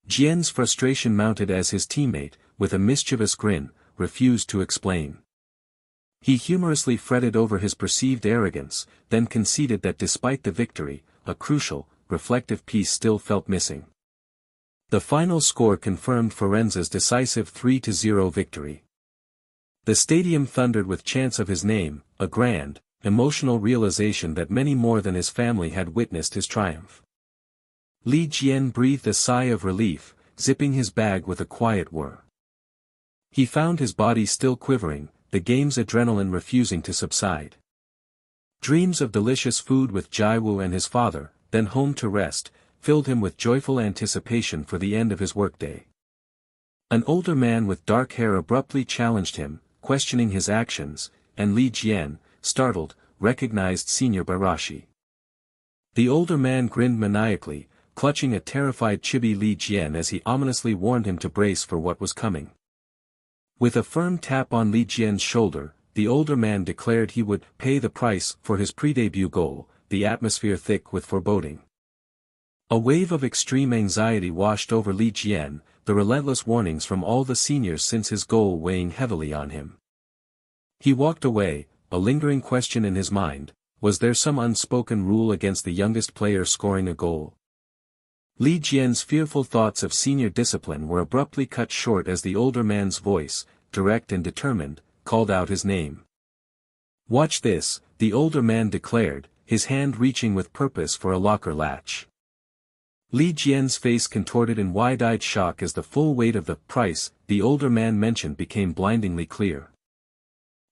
Jian's frustration mounted as his teammate, with a mischievous grin, refused to explain. He humorously fretted over his perceived arrogance, then conceded that despite the victory, a crucial, reflective piece still felt missing. The final score confirmed Firenze's decisive 3-0 victory. The stadium thundered with chants of his name, a grand, emotional realization that many more than his family had witnessed his triumph. Li Jian breathed a sigh of relief, zipping his bag with a quiet whir. He found his body still quivering, the game's adrenaline refusing to subside. Dreams of delicious food with Jiwoo and his father, then home to rest, filled him with joyful anticipation for the end of his workday. An older man with dark hair abruptly challenged him, questioning his actions, and Li Jian, startled, recognized Senior Barashi. The older man grinned maniacally, clutching a terrified chibi Li Jian as he ominously warned him to brace for what was coming. With a firm tap on Li Jian's shoulder, the older man declared he would pay the price for his pre-debut goal, the atmosphere thick with foreboding. A wave of extreme anxiety washed over Li Jian, the relentless warnings from all the seniors since his goal weighing heavily on him. He walked away, a lingering question in his mind: was there some unspoken rule against the youngest player scoring a goal? Li Jian's fearful thoughts of senior discipline were abruptly cut short as the older man's voice, direct and determined, called out his name. "Watch this," the older man declared, his hand reaching with purpose for a locker latch. Li Jian's face contorted in wide-eyed shock as the full weight of the price the older man mentioned became blindingly clear.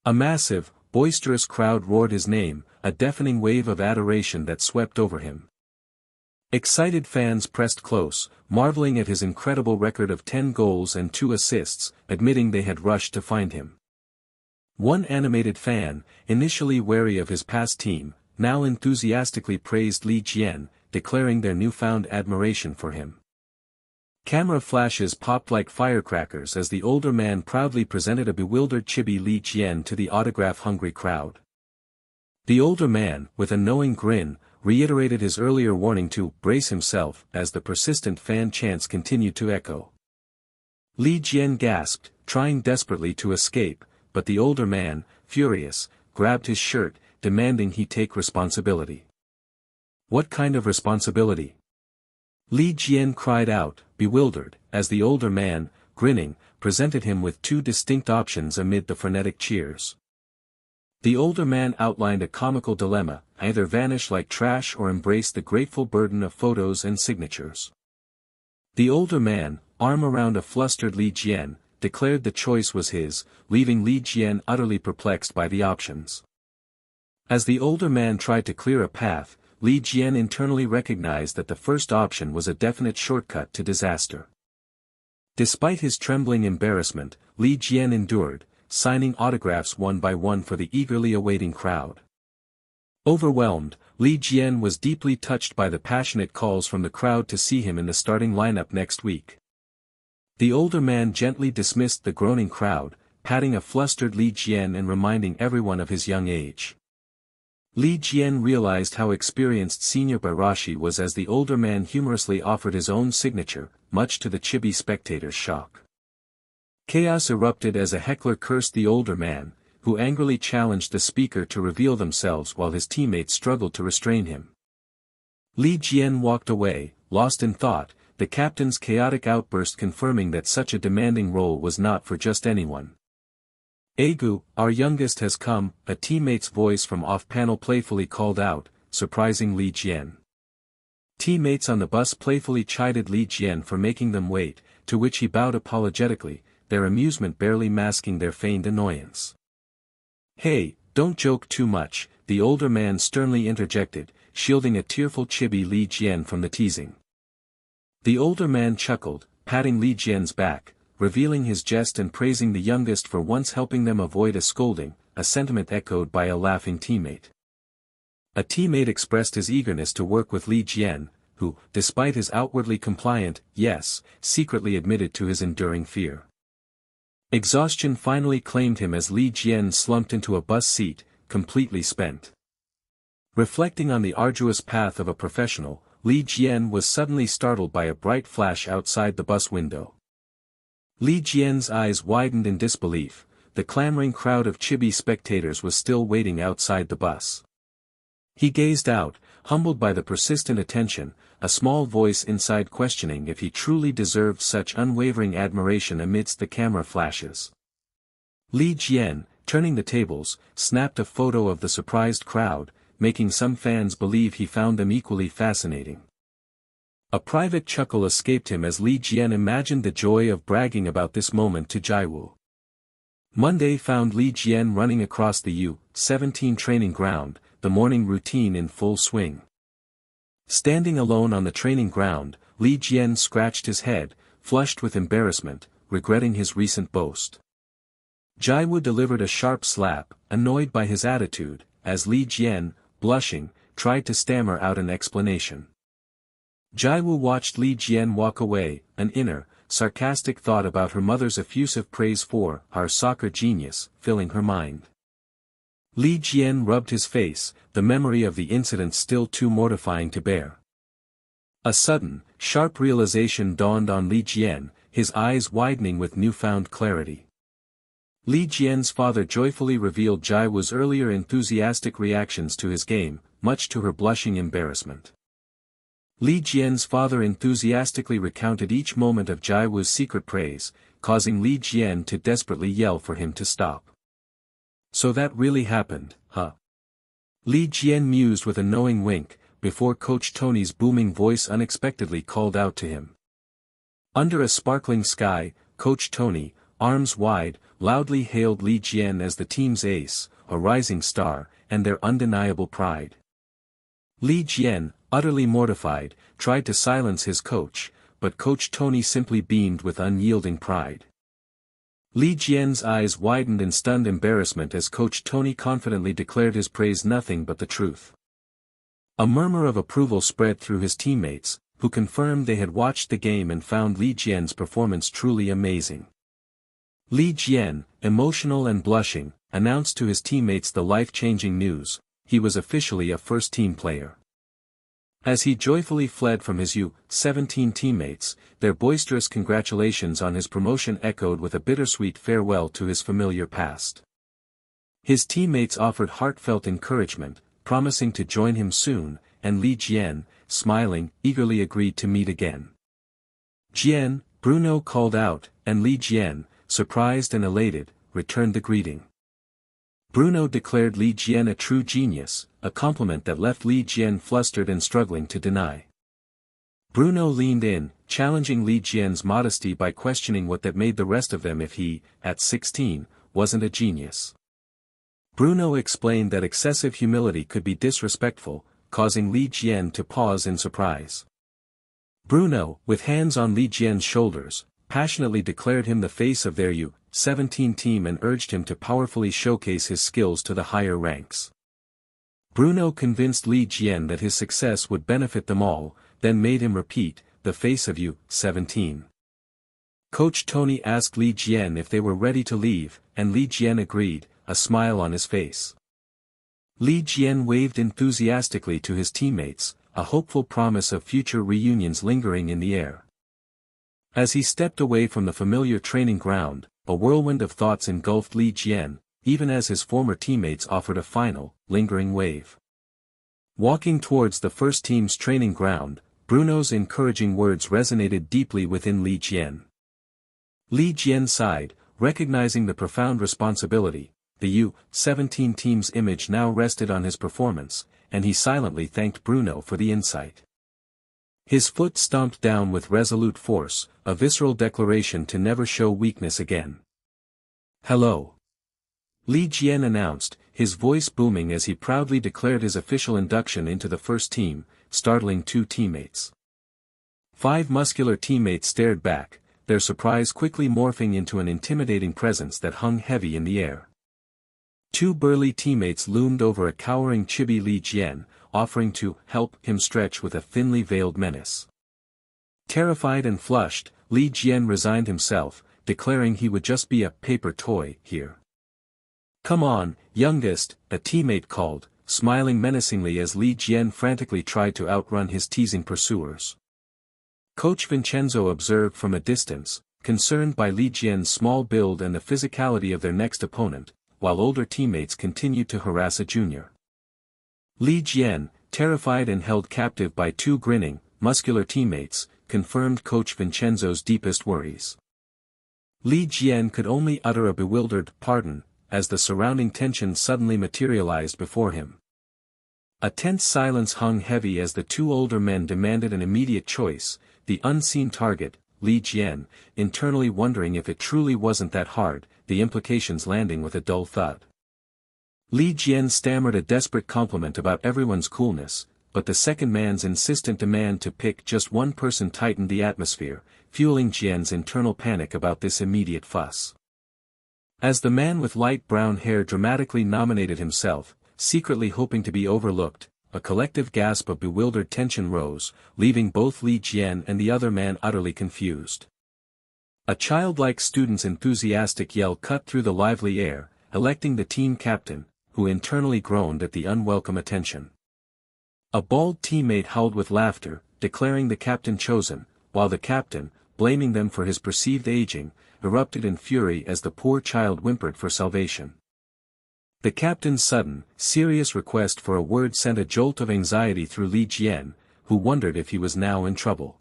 A massive, boisterous crowd roared his name, a deafening wave of adoration that swept over him. Excited fans pressed close, marveling at his incredible record of 10 goals and 2 assists, admitting they had rushed to find him. One animated fan, initially wary of his past team, now enthusiastically praised Li Jian, declaring their newfound admiration for him. Camera flashes popped like firecrackers as the older man proudly presented a bewildered chibi Li Jian to the autograph-hungry crowd. The older man, with a knowing grin, reiterated his earlier warning to brace himself as the persistent fan chants continued to echo. Li Jian gasped, trying desperately to escape, but the older man, furious, grabbed his shirt, demanding he take responsibility. What kind of responsibility? Li Jian cried out, bewildered, as the older man, grinning, presented him with 2 distinct options amid the frenetic cheers. The older man outlined a comical dilemma, either vanish like trash or embrace the grateful burden of photos and signatures. The older man, arm around a flustered Li Jian, declared the choice was his, leaving Li Jian utterly perplexed by the options. As the older man tried to clear a path, Li Jian internally recognized that the first option was a definite shortcut to disaster. Despite his trembling embarrassment, Li Jian endured, signing autographs one by one for the eagerly awaiting crowd. Overwhelmed, Li Jian was deeply touched by the passionate calls from the crowd to see him in the starting lineup next week. The older man gently dismissed the groaning crowd, patting a flustered Li Jian and reminding everyone of his young age. Li Jian realized how experienced Senior Barashi was as the older man humorously offered his own signature, much to the chibi spectators' shock. Chaos erupted as a heckler cursed the older man, who angrily challenged the speaker to reveal themselves while his teammates struggled to restrain him. Li Jian walked away, lost in thought, the captain's chaotic outburst confirming that such a demanding role was not for just anyone. "Agu, our youngest has come," a teammate's voice from off-panel playfully called out, surprising Li Jian. Teammates on the bus playfully chided Li Jian for making them wait, to which he bowed apologetically, their amusement barely masking their feigned annoyance. "Hey, don't joke too much," the older man sternly interjected, shielding a tearful chibi Li Jian from the teasing. The older man chuckled, patting Li Jian's back, revealing his jest and praising the youngest for once helping them avoid a scolding, a sentiment echoed by a laughing teammate. A teammate expressed his eagerness to work with Li Jian, who, despite his outwardly compliant yes, secretly admitted to his enduring fear. Exhaustion finally claimed him as Li Jian slumped into a bus seat, completely spent. Reflecting on the arduous path of a professional, Li Jian was suddenly startled by a bright flash outside the bus window. Li Jian's eyes widened in disbelief, the clamoring crowd of chibi spectators was still waiting outside the bus. He gazed out, humbled by the persistent attention, a small voice inside questioning if he truly deserved such unwavering admiration amidst the camera flashes. Li Jian, turning the tables, snapped a photo of the surprised crowd, making some fans believe he found them equally fascinating. A private chuckle escaped him as Li Jian imagined the joy of bragging about this moment to Jiwoo. Monday found Li Jian running across the U-17 training ground, the morning routine in full swing. Standing alone on the training ground, Li Jian scratched his head, flushed with embarrassment, regretting his recent boast. Jiwoo delivered a sharp slap, annoyed by his attitude, as Li Jian, blushing, tried to stammer out an explanation. Jiwoo watched Li Jian walk away, an inner, sarcastic thought about her mother's effusive praise for our soccer genius filling her mind. Li Jian rubbed his face, the memory of the incident still too mortifying to bear. A sudden, sharp realization dawned on Li Jian, his eyes widening with newfound clarity. Li Jian's father joyfully revealed Jiwoo's earlier enthusiastic reactions to his game, much to her blushing embarrassment. Li Jian's father enthusiastically recounted each moment of Jiwoo's secret praise, causing Li Jian to desperately yell for him to stop. "So that really happened, huh?" Li Jian mused with a knowing wink, before Coach Tony's booming voice unexpectedly called out to him. Under a sparkling sky, Coach Tony, arms wide, loudly hailed Li Jian as the team's ace, a rising star, and their undeniable pride. Li Jian, utterly mortified, tried to silence his coach, but Coach Tony simply beamed with unyielding pride. Li Jian's eyes widened in stunned embarrassment as Coach Tony confidently declared his praise nothing but the truth. A murmur of approval spread through his teammates, who confirmed they had watched the game and found Li Jian's performance truly amazing. Li Jian, emotional and blushing, announced to his teammates the life-changing news: he was officially a first-team player. As he joyfully fled from his U-17 teammates, their boisterous congratulations on his promotion echoed with a bittersweet farewell to his familiar past. His teammates offered heartfelt encouragement, promising to join him soon, and Li Jian, smiling, eagerly agreed to meet again. Jian, Bruno called out, and Li Jian, surprised and elated, returned the greeting. Bruno declared Li Jian a true genius, a compliment that left Li Jian flustered and struggling to deny. Bruno leaned in, challenging Li Jian's modesty by questioning what that made the rest of them if he, at 16, wasn't a genius. Bruno explained that excessive humility could be disrespectful, causing Li Jian to pause in surprise. Bruno, with hands on Li Jian's shoulders, passionately declared him the face of their U-17 team and urged him to powerfully showcase his skills to the higher ranks. Bruno convinced Li Jian that his success would benefit them all, then made him repeat, the face of U-17. Coach Tony asked Li Jian if they were ready to leave, and Li Jian agreed, a smile on his face. Li Jian waved enthusiastically to his teammates, a hopeful promise of future reunions lingering in the air. As he stepped away from the familiar training ground, a whirlwind of thoughts engulfed Li Jian, even as his former teammates offered a final, lingering wave. Walking towards the first team's training ground, Bruno's encouraging words resonated deeply within Li Jian. Li Jian sighed, recognizing the profound responsibility. The U-17 team's image now rested on his performance, and he silently thanked Bruno for the insight. His foot stomped down with resolute force, a visceral declaration to never show weakness again. "Hello," Li Jian announced, his voice booming as he proudly declared his official induction into the first team, startling two teammates. 5 muscular teammates stared back, their surprise quickly morphing into an intimidating presence that hung heavy in the air. 2 burly teammates loomed over a cowering chibi Li Jian, offering to help him stretch with a thinly veiled menace. Terrified and flushed, Li Jian resigned himself, declaring he would just be a paper toy here. "Come on, youngest," a teammate called, smiling menacingly as Li Jian frantically tried to outrun his teasing pursuers. Coach Vincenzo observed from a distance, concerned by Li Jian's small build and the physicality of their next opponent, while older teammates continued to harass a junior. Li Jian, terrified and held captive by 2 grinning, muscular teammates, confirmed Coach Vincenzo's deepest worries. Li Jian could only utter a bewildered "pardon," as the surrounding tension suddenly materialized before him. A tense silence hung heavy as the 2 older men demanded an immediate choice, the unseen target, Li Jian, internally wondering if it truly wasn't that hard, the implications landing with a dull thud. Li Jian stammered a desperate compliment about everyone's coolness, but the second man's insistent demand to pick just one person tightened the atmosphere, fueling Jian's internal panic about this immediate fuss. As the man with light brown hair dramatically nominated himself, secretly hoping to be overlooked, a collective gasp of bewildered tension rose, leaving both Li Jian and the other man utterly confused. A childlike student's enthusiastic yell cut through the lively air, electing the team captain, who internally groaned at the unwelcome attention. A bald teammate howled with laughter, declaring the captain chosen, while the captain, blaming them for his perceived aging, erupted in fury as the poor child whimpered for salvation. The captain's sudden, serious request for a word sent a jolt of anxiety through Li Jian, who wondered if he was now in trouble.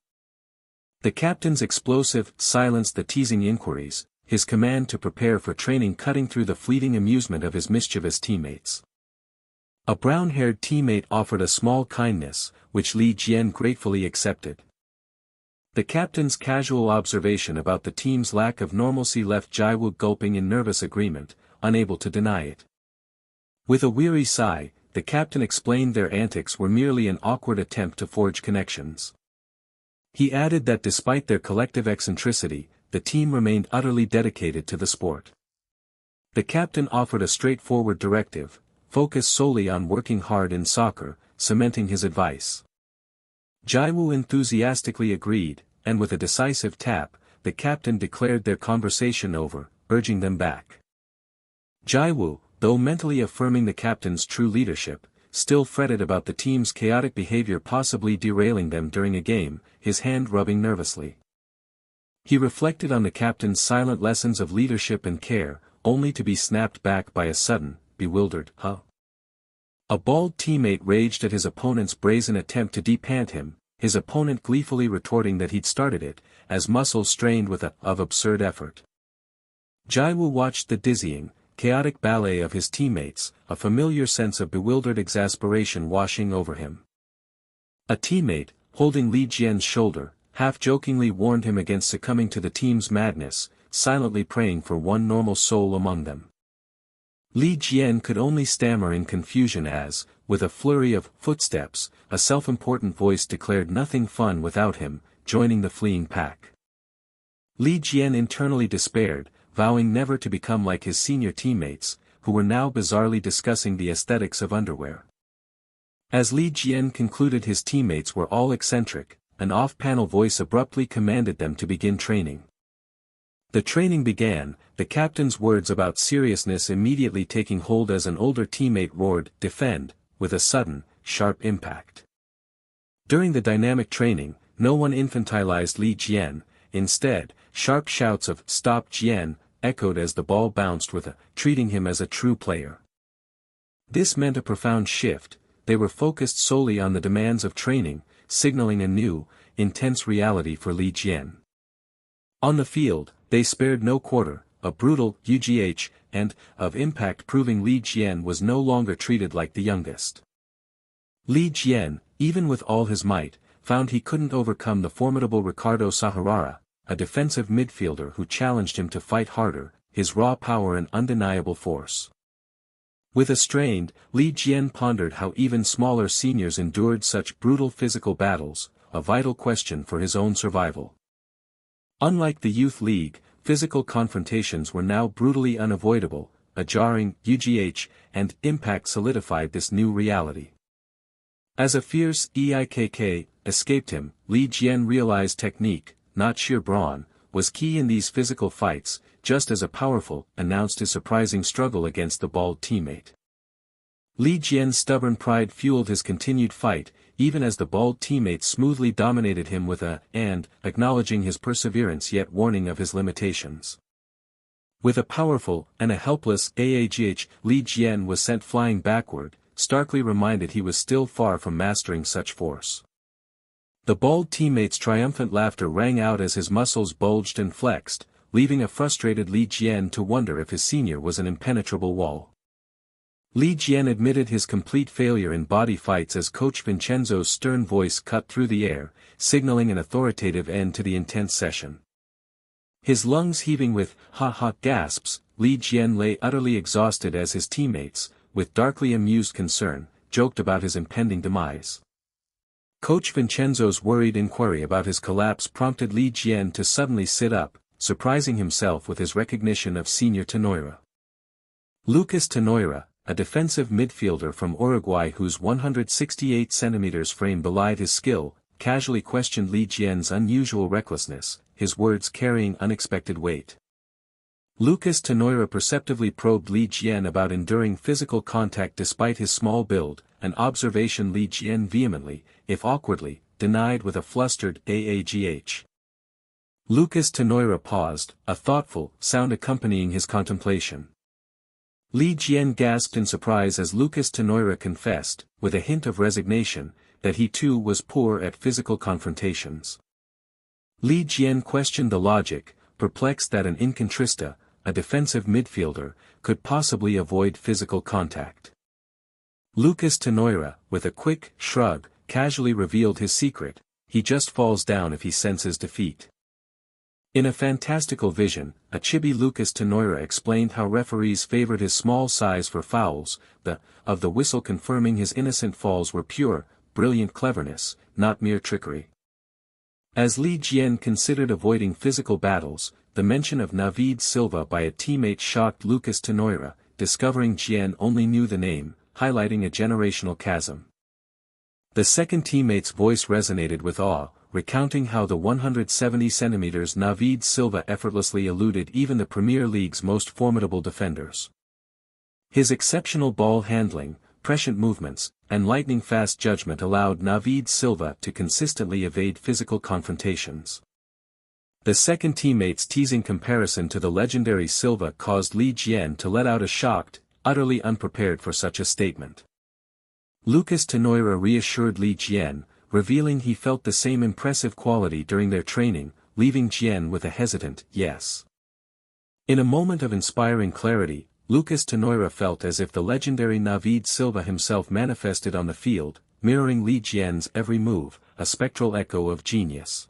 The captain's explosive silenced the teasing inquiries, his command to prepare for training cutting through the fleeting amusement of his mischievous teammates. A brown-haired teammate offered a small kindness, which Li Jian gratefully accepted. The captain's casual observation about the team's lack of normalcy left Jiwoo gulping in nervous agreement, unable to deny it. With a weary sigh, the captain explained their antics were merely an awkward attempt to forge connections. He added that despite their collective eccentricity, the team remained utterly dedicated to the sport. The captain offered a straightforward directive: focus solely on working hard in soccer, cementing his advice. Jiwoo enthusiastically agreed, and with a decisive tap, the captain declared their conversation over, urging them back. Jiwoo, though mentally affirming the captain's true leadership, still fretted about the team's chaotic behavior possibly derailing them during a game, his hand rubbing nervously. He reflected on the captain's silent lessons of leadership and care, only to be snapped back by a sudden, bewildered, "Huh?" A bald teammate raged at his opponent's brazen attempt to depant him, his opponent gleefully retorting that he'd started it, as muscles strained with of absurd effort. Jiwoo watched the dizzying, chaotic ballet of his teammates, a familiar sense of bewildered exasperation washing over him. A teammate, holding Li Jian's shoulder, half-jokingly warned him against succumbing to the team's madness, silently praying for one normal soul among them. Li Jian could only stammer in confusion as, with a flurry of footsteps, a self-important voice declared nothing fun without him, joining the fleeing pack. Li Jian internally despaired, vowing never to become like his senior teammates, who were now bizarrely discussing the aesthetics of underwear. As Li Jian concluded his teammates were all eccentric, an off-panel voice abruptly commanded them to begin training. The training began, the captain's words about seriousness immediately taking hold as an older teammate roared, "Defend," with a sudden, sharp impact. During the dynamic training, no one infantilized Li Jian, instead, sharp shouts of "Stop Jian," echoed as the ball bounced with treating him as a true player. This meant a profound shift, they were focused solely on the demands of training, signaling a new, intense reality for Li Jian. On the field, they spared no quarter, a brutal UGH, and, of impact proving Li Jian was no longer treated like the youngest. Li Jian, even with all his might, found he couldn't overcome the formidable Ricardo Sahurara, a defensive midfielder who challenged him to fight harder, his raw power and undeniable force. With a strained, Li Jian pondered how even smaller seniors endured such brutal physical battles, a vital question for his own survival. Unlike the youth league, physical confrontations were now brutally unavoidable, a jarring UGH and impact solidified this new reality. As a fierce EIKK escaped him, Li Jian realized technique, not sheer brawn, was key in these physical fights, just as a powerful, announced his surprising struggle against the bald teammate. Li Jian's stubborn pride fueled his continued fight, even as the bald teammate smoothly dominated him with and, acknowledging his perseverance yet warning of his limitations. With a powerful, and a helpless AAGH, Li Jian was sent flying backward, starkly reminded he was still far from mastering such force. The bald teammate's triumphant laughter rang out as his muscles bulged and flexed, leaving a frustrated Li Jian to wonder if his senior was an impenetrable wall. Li Jian admitted his complete failure in body fights as Coach Vincenzo's stern voice cut through the air, signaling an authoritative end to the intense session. His lungs heaving with ha-ha gasps, Li Jian lay utterly exhausted as his teammates, with darkly amused concern, joked about his impending demise. Coach Vincenzo's worried inquiry about his collapse prompted Li Jian to suddenly sit up, surprising himself with his recognition of Senior Tenoira. Lucas Tenoira, a defensive midfielder from Uruguay whose 168 cm frame belied his skill, casually questioned Li Jian's unusual recklessness, his words carrying unexpected weight. Lucas Tenoira perceptively probed Li Jian about enduring physical contact despite his small build, an observation Li Jian vehemently, if awkwardly, denied with a flustered AAGH. Lucas Tenoira paused, a thoughtful sound accompanying his contemplation. Li Jian gasped in surprise as Lucas Tenoira confessed, with a hint of resignation, that he too was poor at physical confrontations. Li Jian questioned the logic, perplexed that an incontrista, a defensive midfielder, could possibly avoid physical contact. Lucas Tenoira, with a quick shrug, casually revealed his secret: he just falls down if he senses defeat. In a fantastical vision, a chibi Lucas Tenoira explained how referees favored his small size for fouls, of the whistle confirming his innocent falls were pure, brilliant cleverness, not mere trickery. As Li Jian considered avoiding physical battles, the mention of Navid Silva by a teammate shocked Lucas Tenoira, discovering Jian only knew the name, highlighting a generational chasm. The second teammate's voice resonated with awe, recounting how the 170 cm Navid Silva effortlessly eluded even the Premier League's most formidable defenders. His exceptional ball handling, prescient movements, and lightning-fast judgment allowed Navid Silva to consistently evade physical confrontations. The second teammate's teasing comparison to the legendary Silva caused Li Jian to let out a shocked, utterly unprepared for such a statement. Lucas Tenoira reassured Li Jian, revealing he felt the same impressive quality during their training, leaving Jian with a hesitant yes. In a moment of inspiring clarity, Lucas Tenoira felt as if the legendary Navid Silva himself manifested on the field, mirroring Li Jian's every move, a spectral echo of genius.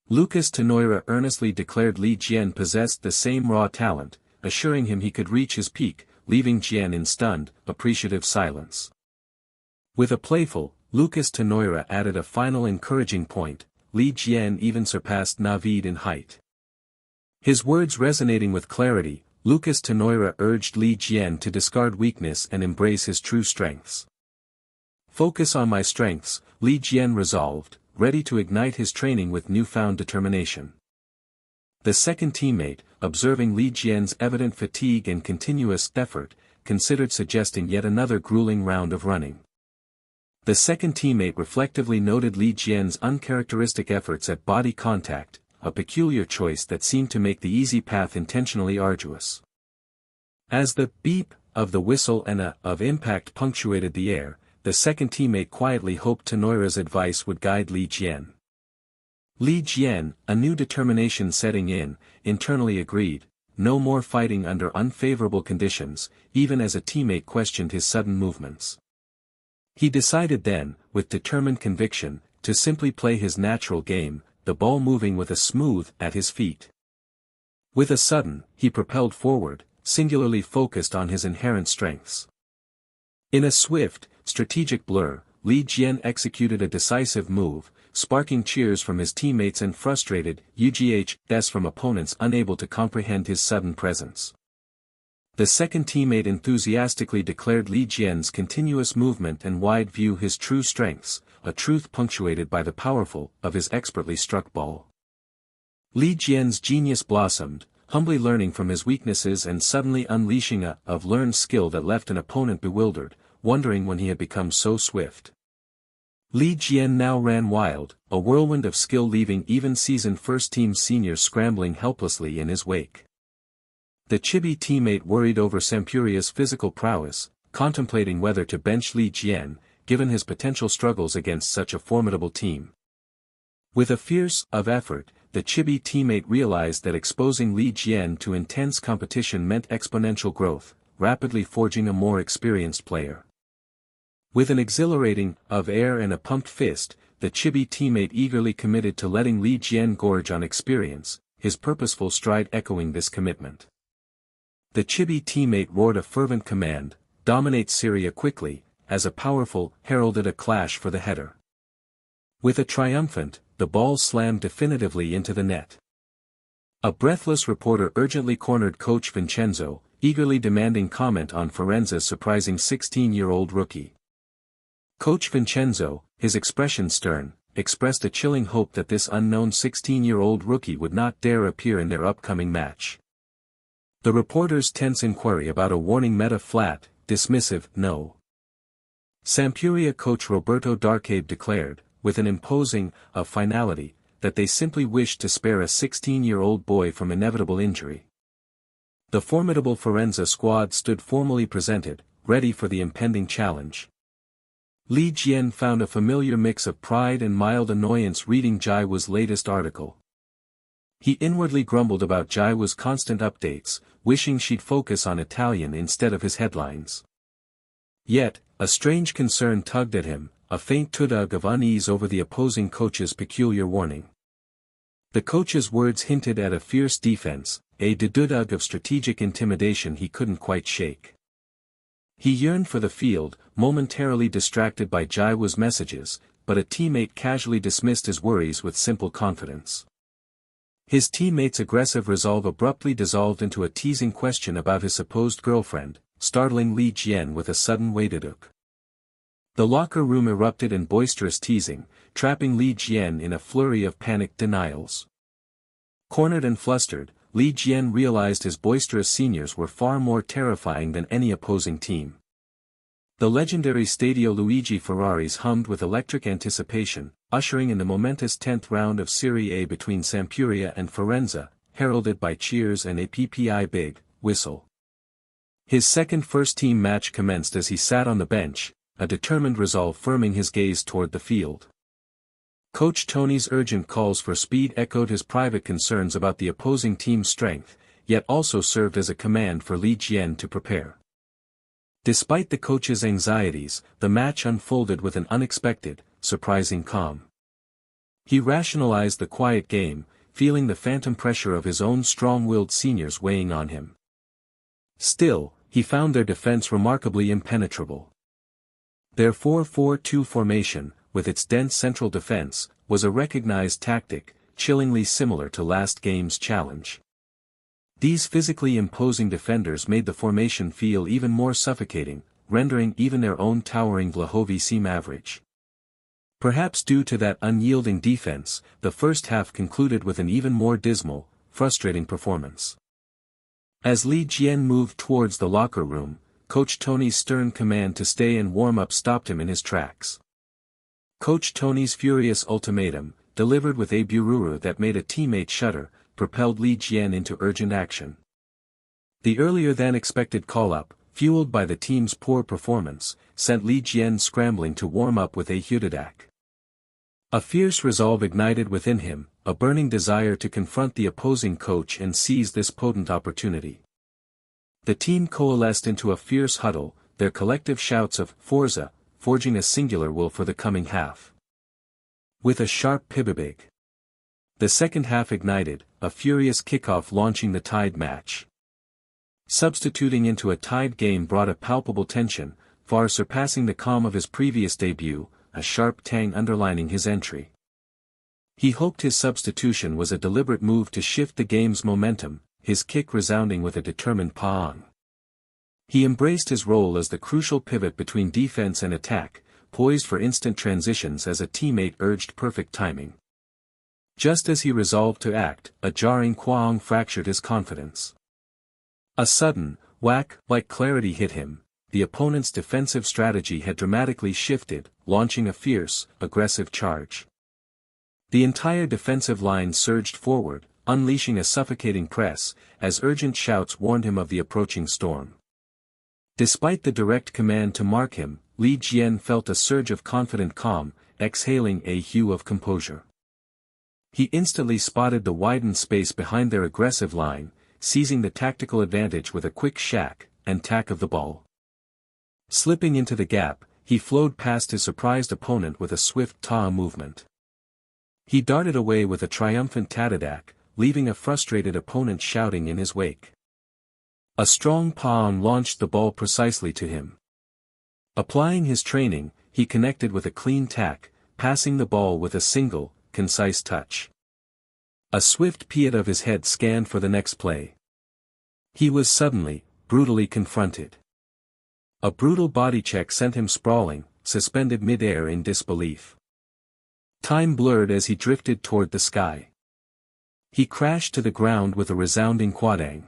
Lucas Tenoira earnestly declared Li Jian possessed the same raw talent, assuring him he could reach his peak, leaving Jian in stunned, appreciative silence. With a playful, Lucas Tenoira added a final encouraging point, Li Jian even surpassed Navid in height. His words resonating with clarity, Lucas Tenoira urged Li Jian to discard weakness and embrace his true strengths. Focus on my strengths, Li Jian resolved, ready to ignite his training with newfound determination. The second teammate, observing Li Jian's evident fatigue and continuous effort, considered suggesting yet another grueling round of running. The second teammate reflectively noted Li Jian's uncharacteristic efforts at body contact, a peculiar choice that seemed to make the easy path intentionally arduous. As the beep of the whistle and of impact punctuated the air, the second teammate quietly hoped Tenoira's advice would guide Li Jian. Li Jian, a new determination setting in, internally agreed, no more fighting under unfavorable conditions, even as a teammate questioned his sudden movements. He decided then, with determined conviction, to simply play his natural game, the ball moving with a smooth at his feet. With a sudden, he propelled forward, singularly focused on his inherent strengths. In a swift, strategic blur, Li Jian executed a decisive move, sparking cheers from his teammates and frustrated UGHs from opponents unable to comprehend his sudden presence. The second teammate enthusiastically declared Li Jian's continuous movement and wide view his true strengths, a truth punctuated by the powerful of his expertly struck ball. Li Jian's genius blossomed, humbly learning from his weaknesses and suddenly unleashing of learned skill that left an opponent bewildered, wondering when he had become so swift. Li Jian now ran wild, a whirlwind of skill leaving even seasoned first-team seniors scrambling helplessly in his wake. The chibi teammate worried over Sampuria's physical prowess, contemplating whether to bench Li Jian, given his potential struggles against such a formidable team. With a fierce effort, the chibi teammate realized that exposing Li Jian to intense competition meant exponential growth, rapidly forging a more experienced player. With an exhilarating air and a pumped fist, the chibi teammate eagerly committed to letting Li Jian gorge on experience, his purposeful stride echoing this commitment. The chibi teammate roared a fervent command, "Dominate Syria quickly," as a powerful heralded a clash for the header. With a triumphant, the ball slammed definitively into the net. A breathless reporter urgently cornered Coach Vincenzo, eagerly demanding comment on Firenze's surprising 16-year-old rookie. Coach Vincenzo, his expression stern, expressed a chilling hope that this unknown 16-year-old rookie would not dare appear in their upcoming match. The reporter's tense inquiry about a warning met a flat, dismissive no. Sampuria coach Roberto Darcabe declared, with an imposing finality, that they simply wished to spare a 16-year-old boy from inevitable injury. The formidable Firenze squad stood formally presented, ready for the impending challenge. Li Jian found a familiar mix of pride and mild annoyance reading Jiwoo's latest article. He inwardly grumbled about Jiwoo's constant updates, wishing she'd focus on Italian instead of his headlines. Yet, a strange concern tugged at him, a faint tudug of unease over the opposing coach's peculiar warning. The coach's words hinted at a fierce defense, a dudug of strategic intimidation he couldn't quite shake. He yearned for the field, momentarily distracted by Jiwoo's messages, but a teammate casually dismissed his worries with simple confidence. His teammate's aggressive resolve abruptly dissolved into a teasing question about his supposed girlfriend, startling Li Jian with a sudden waiteduk. The locker room erupted in boisterous teasing, trapping Li Jian in a flurry of panicked denials. Cornered and flustered, Li Jian realized his boisterous seniors were far more terrifying than any opposing team. The legendary Stadio Luigi Ferraris hummed with electric anticipation, ushering in the momentous 10th round of Serie A between Sampdoria and Firenze, heralded by cheers and a PPI big whistle. His second first-team match commenced as he sat on the bench, a determined resolve firming his gaze toward the field. Coach Tony's urgent calls for speed echoed his private concerns about the opposing team's strength, yet also served as a command for Li Jian to prepare. Despite the coach's anxieties, the match unfolded with an unexpected, surprising calm. He rationalized the quiet game, feeling the phantom pressure of his own strong-willed seniors weighing on him. Still, he found their defense remarkably impenetrable. Their 4-4-2 formation, with its dense central defense, was a recognized tactic, chillingly similar to last game's challenge. These physically imposing defenders made the formation feel even more suffocating, rendering even their own towering Vlahovi seem average. Perhaps due to that unyielding defense, the first half concluded with an even more dismal, frustrating performance. As Li Jian moved towards the locker room, Coach Tony's stern command to stay and warm up stopped him in his tracks. Coach Tony's furious ultimatum, delivered with a bururu that made a teammate shudder, propelled Li Jian into urgent action. The earlier-than-expected call-up, fueled by the team's poor performance, sent Li Jian scrambling to warm up with a hudadak. A fierce resolve ignited within him, a burning desire to confront the opposing coach and seize this potent opportunity. The team coalesced into a fierce huddle, their collective shouts of "Forza" forging a singular will for the coming half. With a sharp pibibig, the second half ignited, a furious kickoff launching the tied match. Substituting into a tied game brought a palpable tension, far surpassing the calm of his previous debut, a sharp tang underlining his entry. He hoped his substitution was a deliberate move to shift the game's momentum, his kick resounding with a determined paang. He embraced his role as the crucial pivot between defense and attack, poised for instant transitions as a teammate urged perfect timing. Just as he resolved to act, a jarring kwaong fractured his confidence. A sudden, whack-like clarity hit him. The opponent's defensive strategy had dramatically shifted, launching a fierce, aggressive charge. The entire defensive line surged forward, unleashing a suffocating press, as urgent shouts warned him of the approaching storm. Despite the direct command to mark him, Li Jian felt a surge of confident calm, exhaling a hue of composure. He instantly spotted the widened space behind their aggressive line, seizing the tactical advantage with a quick shack and tack of the ball. Slipping into the gap, he flowed past his surprised opponent with a swift ta movement. He darted away with a triumphant tatadak, leaving a frustrated opponent shouting in his wake. A strong paang launched the ball precisely to him. Applying his training, he connected with a clean tack, passing the ball with a single, concise touch. A swift piet of his head scanned for the next play. He was suddenly, brutally confronted. A brutal body check sent him sprawling, suspended mid-air in disbelief. Time blurred as he drifted toward the sky. He crashed to the ground with a resounding kwadang.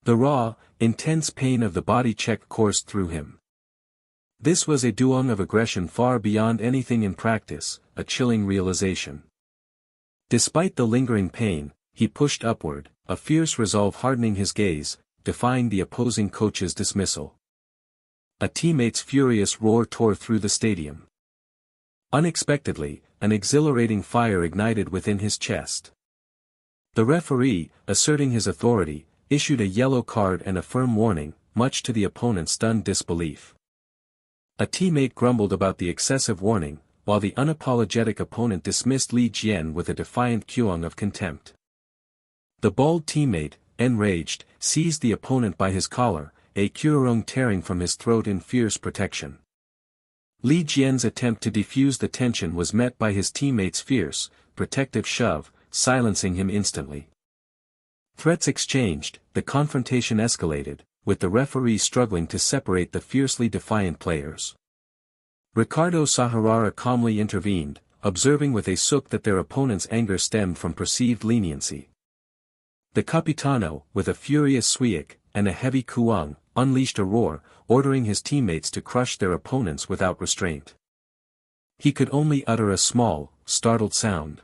The raw, intense pain of the body check coursed through him. This was a duong of aggression far beyond anything in practice, a chilling realization. Despite the lingering pain, he pushed upward, a fierce resolve hardening his gaze, defying the opposing coach's dismissal. A teammate's furious roar tore through the stadium. Unexpectedly, an exhilarating fire ignited within his chest. The referee, asserting his authority, issued a yellow card and a firm warning, much to the opponent's stunned disbelief. A teammate grumbled about the excessive warning, while the unapologetic opponent dismissed Li Jian with a defiant kyung of contempt. The bald teammate, enraged, seized the opponent by his collar, a kyurong tearing from his throat in fierce protection. Li Jian's attempt to defuse the tension was met by his teammate's fierce, protective shove, silencing him instantly. Threats exchanged, the confrontation escalated, with the referee struggling to separate the fiercely defiant players. Ricardo Sahurara calmly intervened, observing with a sook that their opponent's anger stemmed from perceived leniency. The Capitano, with a furious suic, and a heavy kuang, unleashed a roar, ordering his teammates to crush their opponents without restraint. He could only utter a small, startled sound.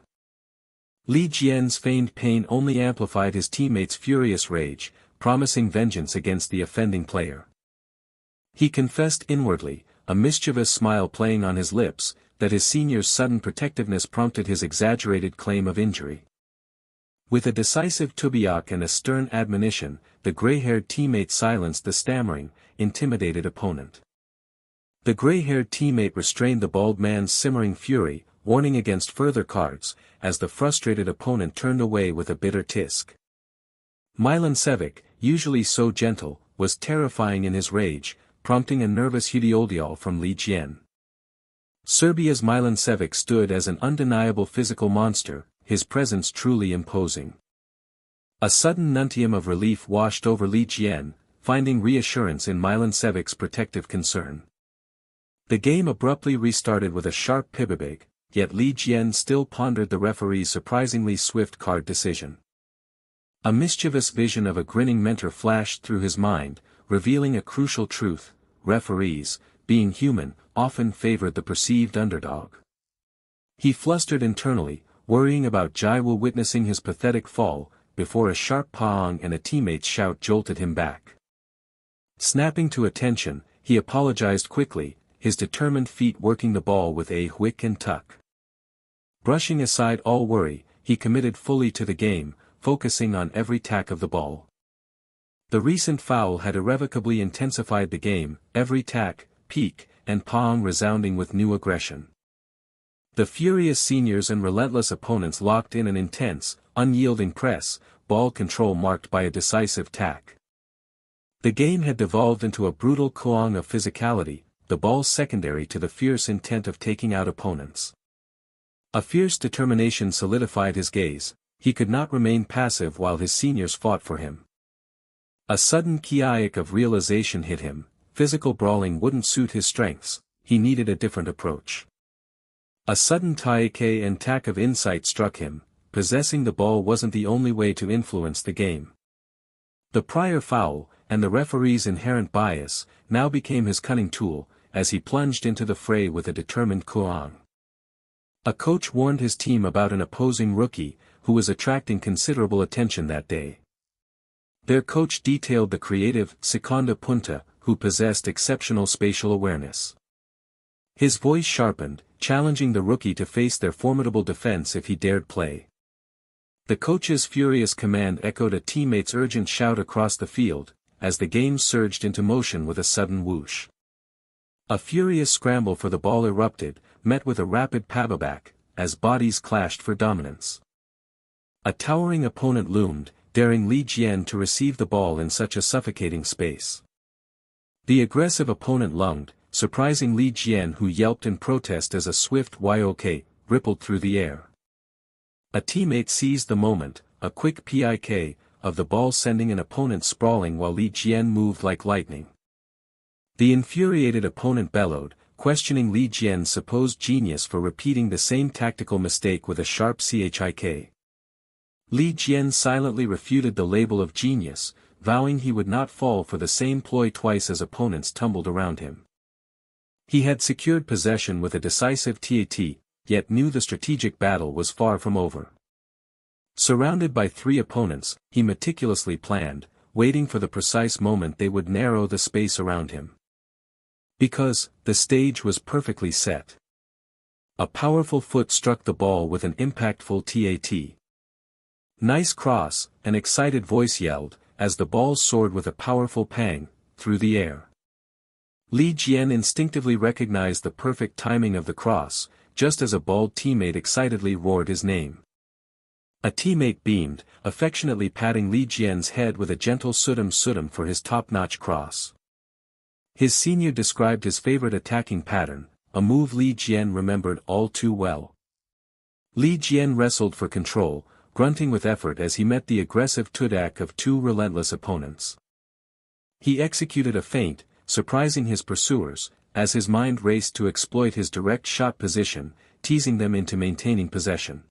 Li Jian's feigned pain only amplified his teammates' furious rage, promising vengeance against the offending player. He confessed inwardly, a mischievous smile playing on his lips, that his senior's sudden protectiveness prompted his exaggerated claim of injury. With a decisive tubiak and a stern admonition, the gray-haired teammate silenced the stammering, intimidated opponent. The gray-haired teammate restrained the bald man's simmering fury, warning against further cards, as the frustrated opponent turned away with a bitter tisk. Milancevic, usually so gentle, was terrifying in his rage, prompting a nervous hudioldiol from Li Jian. Serbia's Milancevic stood as an undeniable physical monster, his presence truly imposing. A sudden nuntium of relief washed over Li Jian, finding reassurance in Milancevic's protective concern. The game abruptly restarted with a sharp pibibig, yet Li Jian still pondered the referee's surprisingly swift card decision. A mischievous vision of a grinning mentor flashed through his mind, revealing a crucial truth: referees, being human, often favored the perceived underdog. He flustered internally, worrying about Jiwoo witnessing his pathetic fall, before a sharp paong and a teammate's shout jolted him back. Snapping to attention, he apologized quickly, his determined feet working the ball with a whick and tuck. Brushing aside all worry, he committed fully to the game, focusing on every tack of the ball. The recent foul had irrevocably intensified the game, every tack, peak, and paong resounding with new aggression. The furious seniors and relentless opponents locked in an intense, unyielding press, ball control marked by a decisive tack. The game had devolved into a brutal koang of physicality, the ball secondary to the fierce intent of taking out opponents. A fierce determination solidified his gaze, he could not remain passive while his seniors fought for him. A sudden kiaic of realization hit him, physical brawling wouldn't suit his strengths, he needed a different approach. A sudden taike and tack of insight struck him, possessing the ball wasn't the only way to influence the game. The prior foul, and the referee's inherent bias, now became his cunning tool, as he plunged into the fray with a determined koang. A coach warned his team about an opposing rookie, who was attracting considerable attention that day. Their coach detailed the creative Seconda Punta, who possessed exceptional spatial awareness. His voice sharpened, challenging the rookie to face their formidable defense if he dared play. The coach's furious command echoed a teammate's urgent shout across the field, as the game surged into motion with a sudden whoosh. A furious scramble for the ball erupted, met with a rapid pababack, as bodies clashed for dominance. A towering opponent loomed, daring Li Jian to receive the ball in such a suffocating space. The aggressive opponent lunged, surprising Li Jian, who yelped in protest as a swift YOK rippled through the air. A teammate seized the moment, a quick PIK, of the ball sending an opponent sprawling while Li Jian moved like lightning. The infuriated opponent bellowed, questioning Li Jian's supposed genius for repeating the same tactical mistake with a sharp chik. Li Jian silently refuted the label of genius, vowing he would not fall for the same ploy twice as opponents tumbled around him. He had secured possession with a decisive TAT, yet knew the strategic battle was far from over. Surrounded by 3 opponents, he meticulously planned, waiting for the precise moment they would narrow the space around him. Because, the stage was perfectly set. A powerful foot struck the ball with an impactful TAT. "Nice cross," an excited voice yelled, as the ball soared with a powerful pang, through the air. Li Jian instinctively recognized the perfect timing of the cross, just as a bald teammate excitedly roared his name. A teammate beamed, affectionately patting Li Jian's head with a gentle sutum for his top-notch cross. His senior described his favorite attacking pattern, a move Li Jian remembered all too well. Li Jian wrestled for control, grunting with effort as he met the aggressive tudak of two relentless opponents. He executed a feint, surprising his pursuers, as his mind raced to exploit his direct shot position, teasing them into maintaining possession.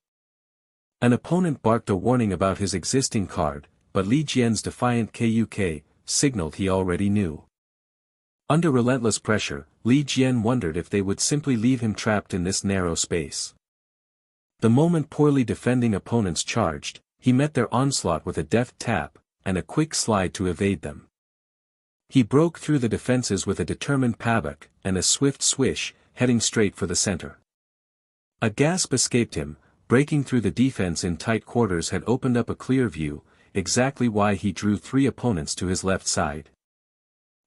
An opponent barked a warning about his existing card, but Li Jian's defiant KUK signaled he already knew. Under relentless pressure, Li Jian wondered if they would simply leave him trapped in this narrow space. The moment poorly defending opponents charged, he met their onslaught with a deft tap, and a quick slide to evade them. He broke through the defenses with a determined pabak, and a swift swish, heading straight for the center. A gasp escaped him. Breaking through the defense in tight quarters had opened up a clear view, exactly why he drew three opponents to his left side.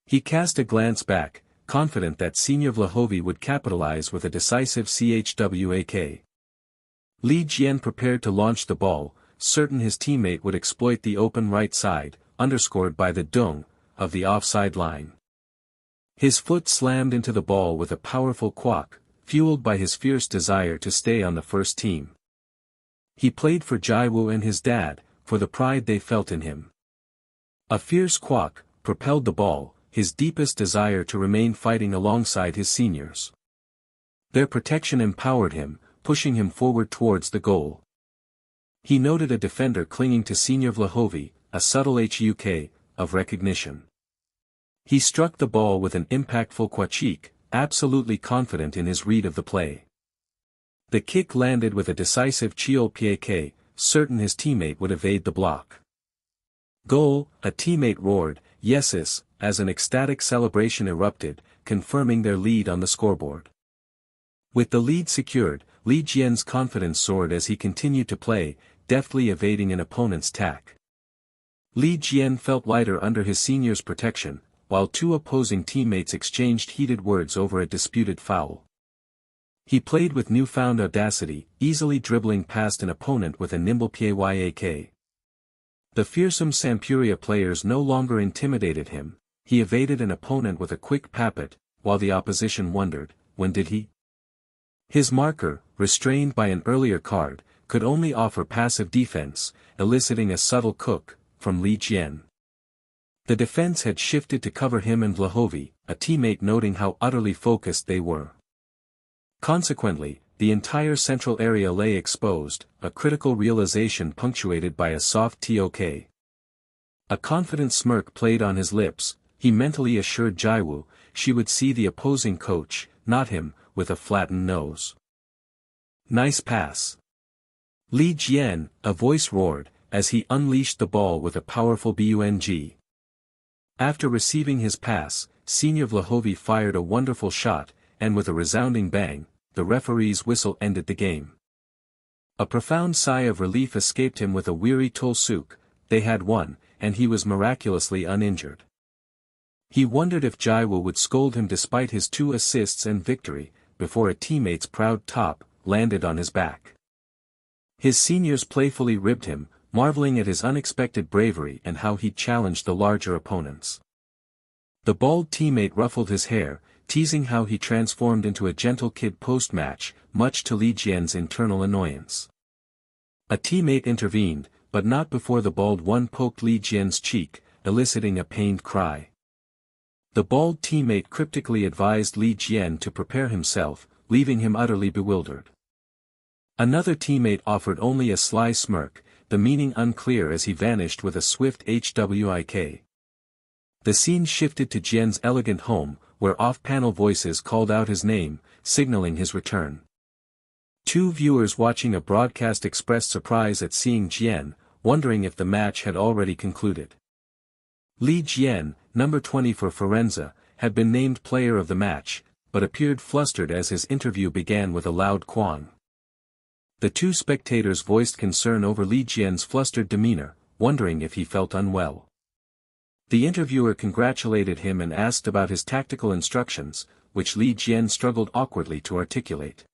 He cast a glance back, confident that Senior Vlahovi would capitalize with a decisive chwak. Li Jian prepared to launch the ball, certain his teammate would exploit the open right side, underscored by the dung, of the offside line. His foot slammed into the ball with a powerful quack, fueled by his fierce desire to stay on the first team. He played for Jiwoo and his dad, for the pride they felt in him. A fierce quack propelled the ball, his deepest desire to remain fighting alongside his seniors. Their protection empowered him, pushing him forward towards the goal. He noted a defender clinging to Senior Vlahovi, a subtle huk of recognition. He struck the ball with an impactful quachik, absolutely confident in his read of the play. The kick landed with a decisive chwak, certain his teammate would evade the block. Goal, a teammate roared, yeses, as an ecstatic celebration erupted, confirming their lead on the scoreboard. With the lead secured, Li Jian's confidence soared as he continued to play, deftly evading an opponent's tack. Li Jian felt lighter under his senior's protection, while two opposing teammates exchanged heated words over a disputed foul. He played with newfound audacity, easily dribbling past an opponent with a nimble pyak. The fearsome Sampuria players no longer intimidated him. He evaded an opponent with a quick pappet, while the opposition wondered, when did he? His marker, restrained by an earlier card, could only offer passive defense, eliciting a subtle cook, from Li Jian. The defense had shifted to cover him and Vlahovi, a teammate noting how utterly focused they were. Consequently, the entire central area lay exposed, a critical realization punctuated by a soft tok. A confident smirk played on his lips. He mentally assured Jiwoo, she would see the opposing coach, not him, with a flattened nose. Nice pass. Li Jian, a voice roared, as he unleashed the ball with a powerful bung. After receiving his pass, Senior Vlahovi fired a wonderful shot, and with a resounding bang, the referee's whistle ended the game. A profound sigh of relief escaped him with a weary Tolsuk. They had won, and he was miraculously uninjured. He wondered if Jiwoo would scold him despite his 2 assists and victory, before a teammate's proud top landed on his back. His seniors playfully ribbed him, marveling at his unexpected bravery and how he challenged the larger opponents. The bald teammate ruffled his hair, teasing how he transformed into a gentle kid post-match, much to Li Jian's internal annoyance. A teammate intervened, but not before the bald one poked Li Jian's cheek, eliciting a pained cry. The bald teammate cryptically advised Li Jian to prepare himself, leaving him utterly bewildered. Another teammate offered only a sly smirk, the meaning unclear as he vanished with a swift hwik. The scene shifted to Jian's elegant home, where off-panel voices called out his name, signaling his return. 2 viewers watching a broadcast expressed surprise at seeing Jian, wondering if the match had already concluded. Li Jian, number 20 for Firenze, had been named player of the match, but appeared flustered as his interview began with a loud quang. The 2 spectators voiced concern over Li Jian's flustered demeanor, wondering if he felt unwell. The interviewer congratulated him and asked about his tactical instructions, which Li Jian struggled awkwardly to articulate.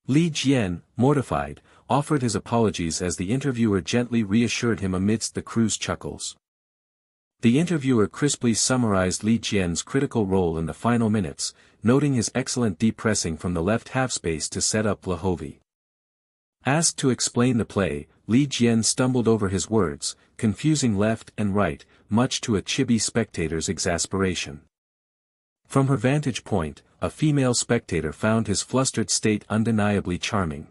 Li Jian, mortified, offered his apologies as the interviewer gently reassured him amidst the crew's chuckles. The interviewer crisply summarized Li Jian's critical role in the final minutes, noting his excellent deep pressing from the left half-space to set up Lahovi. Asked to explain the play, Li Jian stumbled over his words, confusing left and right, much to a chibi spectator's exasperation. From her vantage point, a female spectator found his flustered state undeniably charming.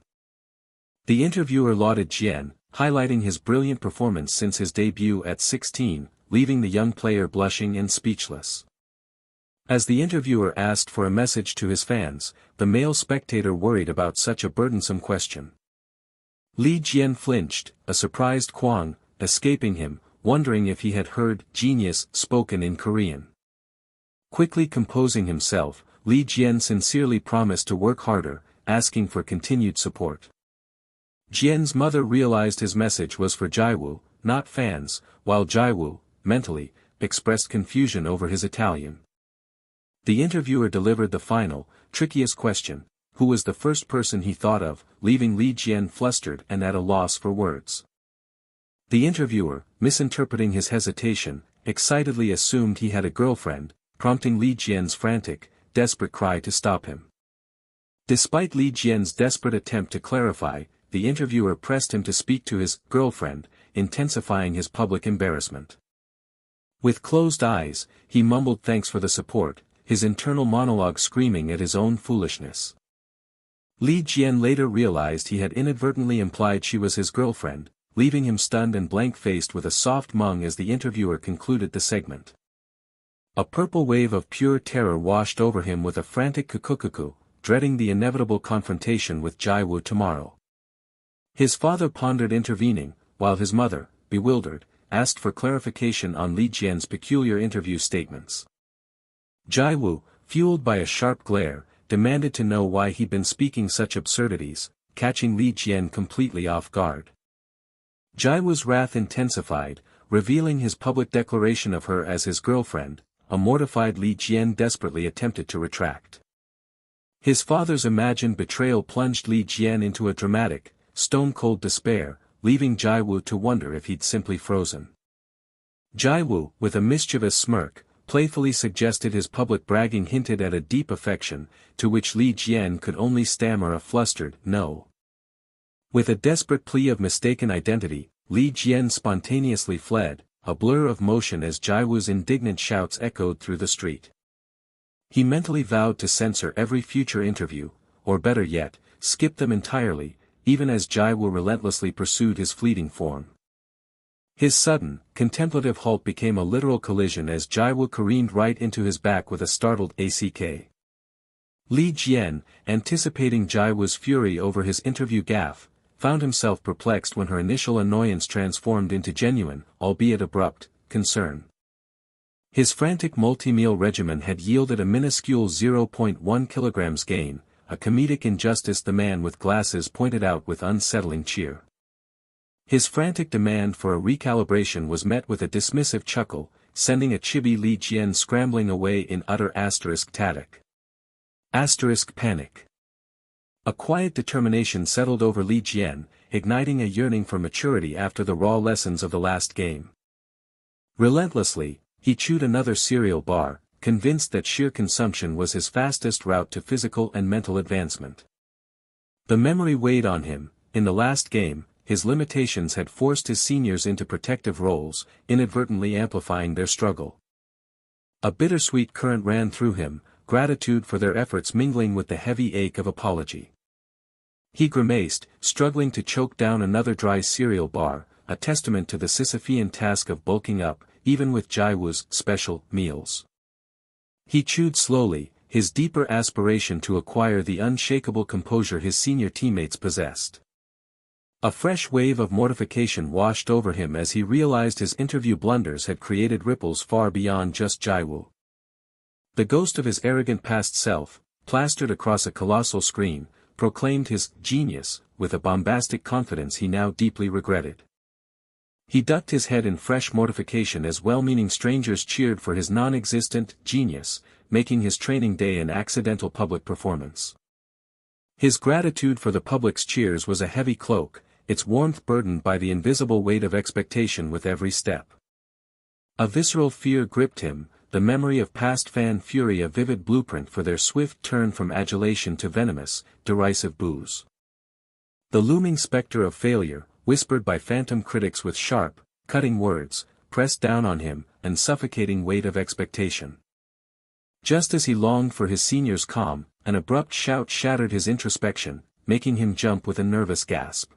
The interviewer lauded Jian, highlighting his brilliant performance since his debut at 16, leaving the young player blushing and speechless. As the interviewer asked for a message to his fans, the male spectator worried about such a burdensome question. Li Jian flinched, a surprised quang, escaping him, wondering if he had heard "genius" spoken in Korean. Quickly composing himself, Li Jian sincerely promised to work harder, asking for continued support. Jian's mother realized his message was for Jiwoo, not fans, while Jiwoo, mentally, expressed confusion over his Italian. The interviewer delivered the final, trickiest question: who was the first person he thought of, leaving Li Jian flustered and at a loss for words. The interviewer, misinterpreting his hesitation, excitedly assumed he had a girlfriend, prompting Li Jian's frantic, desperate cry to stop him. Despite Li Jian's desperate attempt to clarify, the interviewer pressed him to speak to his girlfriend, intensifying his public embarrassment. With closed eyes, he mumbled thanks for the support, his internal monologue screaming at his own foolishness. Li Jian later realized he had inadvertently implied she was his girlfriend, leaving him stunned and blank-faced with a soft mung as the interviewer concluded the segment. A purple wave of pure terror washed over him with a frantic kukukuku, dreading the inevitable confrontation with Jiwoo tomorrow. His father pondered intervening, while his mother, bewildered, asked for clarification on Li Jian's peculiar interview statements. Jiwoo, fueled by a sharp glare, demanded to know why he'd been speaking such absurdities, catching Li Jian completely off guard. Jiwoo's wrath intensified, revealing his public declaration of her as his girlfriend. A mortified Li Jian desperately attempted to retract. His father's imagined betrayal plunged Li Jian into a dramatic, stone-cold despair, leaving Jiwoo to wonder if he'd simply frozen. Jiwoo, with a mischievous smirk, playfully suggested his public bragging hinted at a deep affection, to which Li Jian could only stammer a flustered "no." With a desperate plea of mistaken identity, Li Jian spontaneously fled, a blur of motion as Jiwoo's indignant shouts echoed through the street. He mentally vowed to censor every future interview, or better yet, skip them entirely, even as Jiwoo relentlessly pursued his fleeting form. His sudden, contemplative halt became a literal collision as Jiwoo careened right into his back with a startled "ACK." Li Jian, anticipating Jiwoo's fury over his interview gaffe, found himself perplexed when her initial annoyance transformed into genuine, albeit abrupt, concern. His frantic multi-meal regimen had yielded a minuscule 0.1 kilograms gain, a comedic injustice the man with glasses pointed out with unsettling cheer. His frantic demand for a recalibration was met with a dismissive chuckle, sending a chibi Li Jian scrambling away in utter *panic. A quiet determination settled over Li Jian, igniting a yearning for maturity after the raw lessons of the last game. Relentlessly, he chewed another cereal bar, convinced that sheer consumption was his fastest route to physical and mental advancement. The memory weighed on him. In the last game, his limitations had forced his seniors into protective roles, inadvertently amplifying their struggle. A bittersweet current ran through him, gratitude for their efforts mingling with the heavy ache of apology. He grimaced, struggling to choke down another dry cereal bar, a testament to the Sisyphean task of bulking up, even with Jiwoo's special meals. He chewed slowly, his deeper aspiration to acquire the unshakable composure his senior teammates possessed. A fresh wave of mortification washed over him as he realized his interview blunders had created ripples far beyond just Jiwoo. The ghost of his arrogant past self, plastered across a colossal screen, proclaimed his genius with a bombastic confidence he now deeply regretted. He ducked his head in fresh mortification as well-meaning strangers cheered for his non-existent genius, making his training day an accidental public performance. His gratitude for the public's cheers was a heavy cloak, its warmth burdened by the invisible weight of expectation with every step. A visceral fear gripped him, the memory of past fan fury a vivid blueprint for their swift turn from adulation to venomous, derisive boos. The looming specter of failure, whispered by phantom critics with sharp, cutting words, pressed down on him, an suffocating weight of expectation. Just as he longed for his senior's calm, an abrupt shout shattered his introspection, making him jump with a nervous gasp.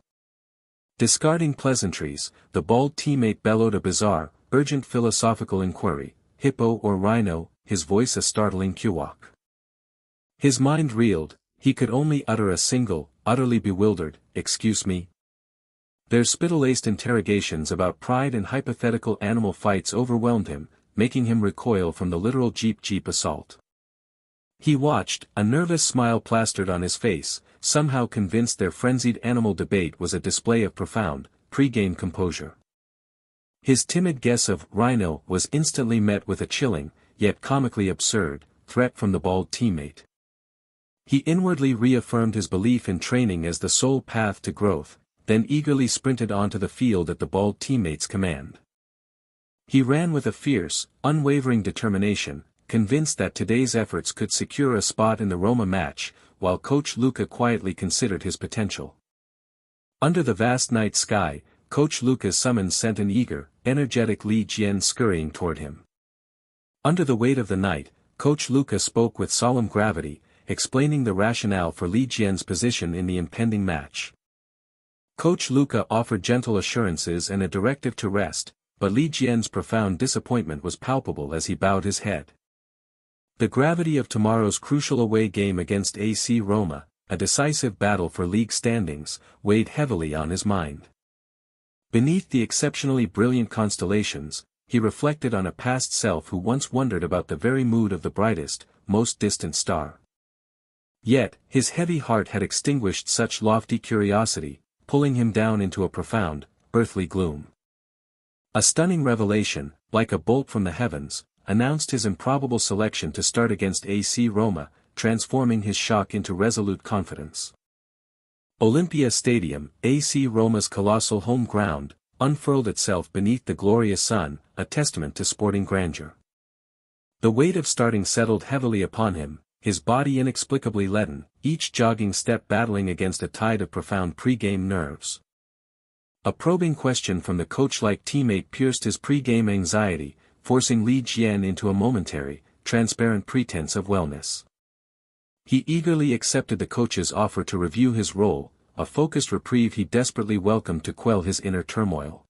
Discarding pleasantries, the bald teammate bellowed a bizarre, urgent philosophical inquiry, hippo or rhino, his voice a startling kwak. His mind reeled, he could only utter a single, utterly bewildered, "Excuse me?" Their spittle-laced interrogations about pride and hypothetical animal fights overwhelmed him, making him recoil from the literal jeep assault. He watched, a nervous smile plastered on his face, somehow convinced their frenzied animal debate was a display of profound, pre-game composure. His timid guess of rhino was instantly met with a chilling, yet comically absurd, threat from the bald teammate. He inwardly reaffirmed his belief in training as the sole path to growth, then eagerly sprinted onto the field at the bald teammate's command. He ran with a fierce, unwavering determination, convinced that today's efforts could secure a spot in the Roma match, while Coach Luca quietly considered his potential. Under the vast night sky, Coach Luca's summons sent an eager, energetic Li Jian scurrying toward him. Under the weight of the night, Coach Luca spoke with solemn gravity, explaining the rationale for Li Jian's position in the impending match. Coach Luca offered gentle assurances and a directive to rest, but Li Jian's profound disappointment was palpable as he bowed his head. The gravity of tomorrow's crucial away game against AC Roma, a decisive battle for league standings, weighed heavily on his mind. Beneath the exceptionally brilliant constellations, he reflected on a past self who once wondered about the very mood of the brightest, most distant star. Yet, his heavy heart had extinguished such lofty curiosity, pulling him down into a profound, earthly gloom. A stunning revelation, like a bolt from the heavens, announced his improbable selection to start against AC Roma, transforming his shock into resolute confidence. Olympia Stadium, AC Roma's colossal home ground, unfurled itself beneath the glorious sun, a testament to sporting grandeur. The weight of starting settled heavily upon him, his body inexplicably leaden, each jogging step battling against a tide of profound pre-game nerves. A probing question from the coach-like teammate pierced his pre-game anxiety, forcing Li Jian into a momentary, transparent pretense of wellness. He eagerly accepted the coach's offer to review his role, a focused reprieve he desperately welcomed to quell his inner turmoil.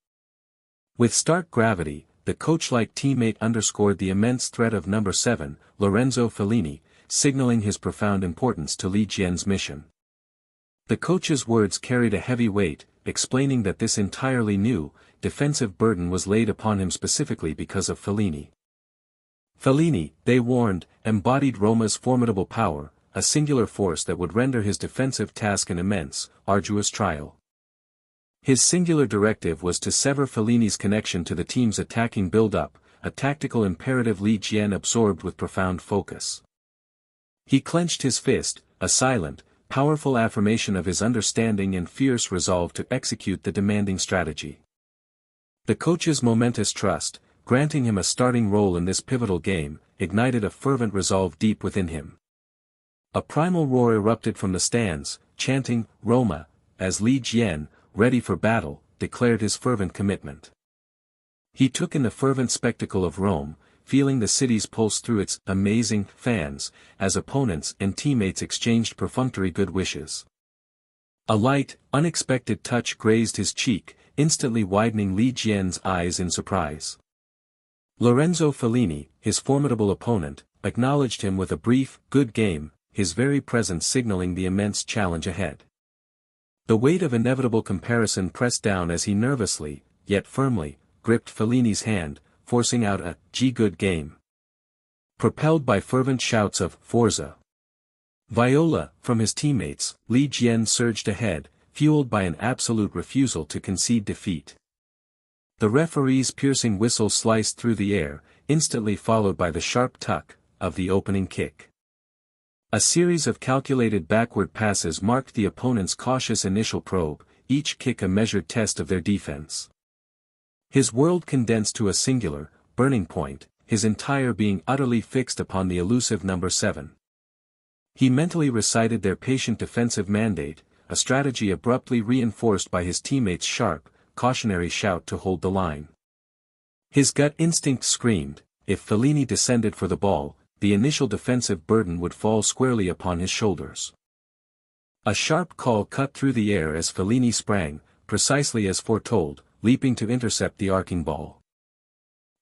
With stark gravity, the coach-like teammate underscored the immense threat of number 7, Lorenzo Fellini, signaling his profound importance to Li Jian's mission. The coach's words carried a heavy weight, explaining that this entirely new, defensive burden was laid upon him specifically because of Fellini. Fellini, they warned, embodied Roma's formidable power, a singular force that would render his defensive task an immense, arduous trial. His singular directive was to sever Fellini's connection to the team's attacking build-up, a tactical imperative Li Jian absorbed with profound focus. He clenched his fist, a silent, powerful affirmation of his understanding and fierce resolve to execute the demanding strategy. The coach's momentous trust, granting him a starting role in this pivotal game, ignited a fervent resolve deep within him. A primal roar erupted from the stands, chanting, "Roma," as Li Jian, ready for battle, declared his fervent commitment. He took in the fervent spectacle of Rome, feeling the city's pulse through its amazing fans, as opponents and teammates exchanged perfunctory good wishes. A light, unexpected touch grazed his cheek, instantly widening Li Jian's eyes in surprise. Lorenzo Fellini, his formidable opponent, acknowledged him with a brief, "good game," his very presence signaling the immense challenge ahead. The weight of inevitable comparison pressed down as he nervously, yet firmly, gripped Fellini's hand, forcing out a "good game." Propelled by fervent shouts of "Forza Viola" from his teammates, Li Jian surged ahead, fueled by an absolute refusal to concede defeat. The referee's piercing whistle sliced through the air, instantly followed by the sharp tuck of the opening kick. A series of calculated backward passes marked the opponent's cautious initial probe, each kick a measured test of their defense. His world condensed to a singular, burning point, his entire being utterly fixed upon the elusive number 7. He mentally recited their patient defensive mandate, a strategy abruptly reinforced by his teammates' sharp, cautionary shout to hold the line. His gut instinct screamed, if Fellini descended for the ball, the initial defensive burden would fall squarely upon his shoulders. A sharp call cut through the air as Fellini sprang, precisely as foretold, leaping to intercept the arcing ball.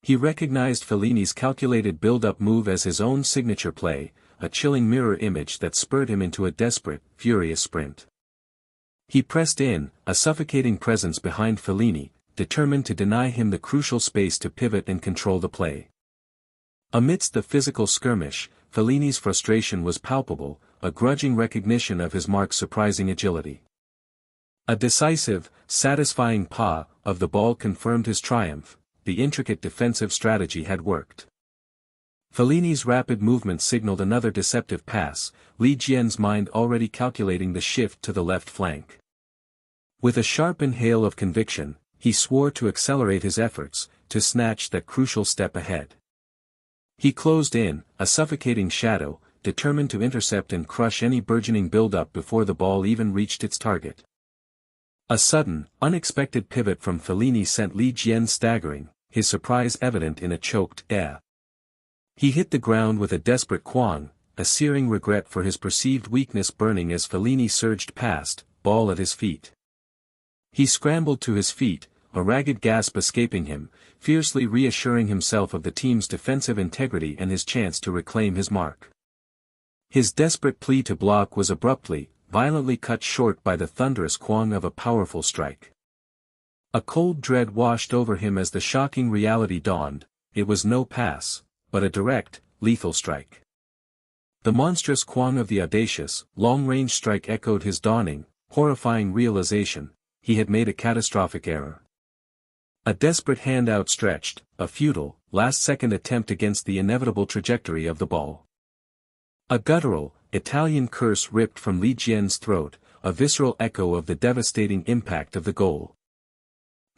He recognized Fellini's calculated build-up move as his own signature play, a chilling mirror image that spurred him into a desperate, furious sprint. He pressed in, a suffocating presence behind Fellini, determined to deny him the crucial space to pivot and control the play. Amidst the physical skirmish, Fellini's frustration was palpable, a grudging recognition of his mark's surprising agility. A decisive, satisfying pass of the ball confirmed his triumph. The intricate defensive strategy had worked. Fellini's rapid movement signaled another deceptive pass, Li Jian's mind already calculating the shift to the left flank. With a sharp inhale of conviction, he swore to accelerate his efforts, to snatch that crucial step ahead. He closed in, a suffocating shadow, determined to intercept and crush any burgeoning build-up before the ball even reached its target. A sudden, unexpected pivot from Fellini sent Li Jian staggering, his surprise evident in a choked "eh." He hit the ground with a desperate quang, a searing regret for his perceived weakness burning as Fellini surged past, ball at his feet. He scrambled to his feet, a ragged gasp escaping him, fiercely reassuring himself of the team's defensive integrity and his chance to reclaim his mark. His desperate plea to block was abruptly, violently cut short by the thunderous quang of a powerful strike. A cold dread washed over him as the shocking reality dawned, it was no pass, but a direct, lethal strike. The monstrous quang of the audacious, long-range strike echoed his dawning, horrifying realization, he had made a catastrophic error. A desperate hand outstretched, a futile, last-second attempt against the inevitable trajectory of the ball. A guttural, Italian curse ripped from Li Jian's throat, a visceral echo of the devastating impact of the goal.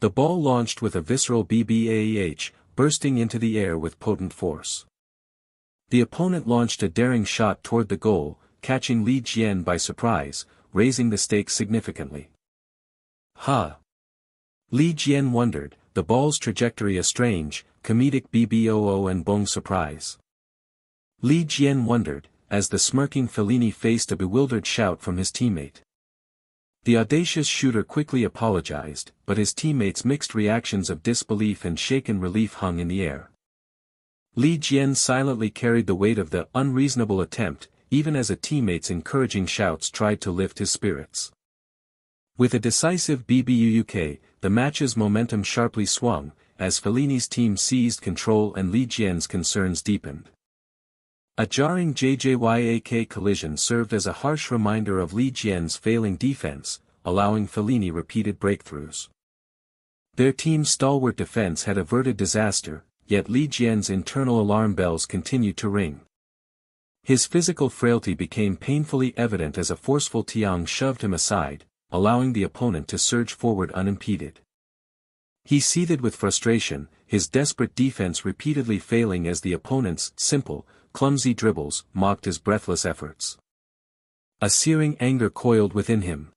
The ball launched with a visceral BBAEH, bursting into the air with potent force. The opponent launched a daring shot toward the goal, catching Li Jian by surprise, raising the stakes significantly. Li Jian wondered, the ball's trajectory a strange, comedic BBOO and bong surprise. Li Jian wondered, as the smirking Fellini faced a bewildered shout from his teammate. The audacious shooter quickly apologized, but his teammates' mixed reactions of disbelief and shaken relief hung in the air. Li Jian silently carried the weight of the unreasonable attempt, even as a teammate's encouraging shouts tried to lift his spirits. With a decisive BBUUK, the match's momentum sharply swung, as Fellini's team seized control and Li Jian's concerns deepened. A jarring JJYAK collision served as a harsh reminder of Li Jian's failing defense, allowing Fellini repeated breakthroughs. Their team's stalwart defense had averted disaster, yet Li Jian's internal alarm bells continued to ring. His physical frailty became painfully evident as a forceful Tiang shoved him aside, allowing the opponent to surge forward unimpeded. He seethed with frustration, his desperate defense repeatedly failing as the opponent's simple, clumsy dribbles mocked his breathless efforts. A searing anger coiled within him.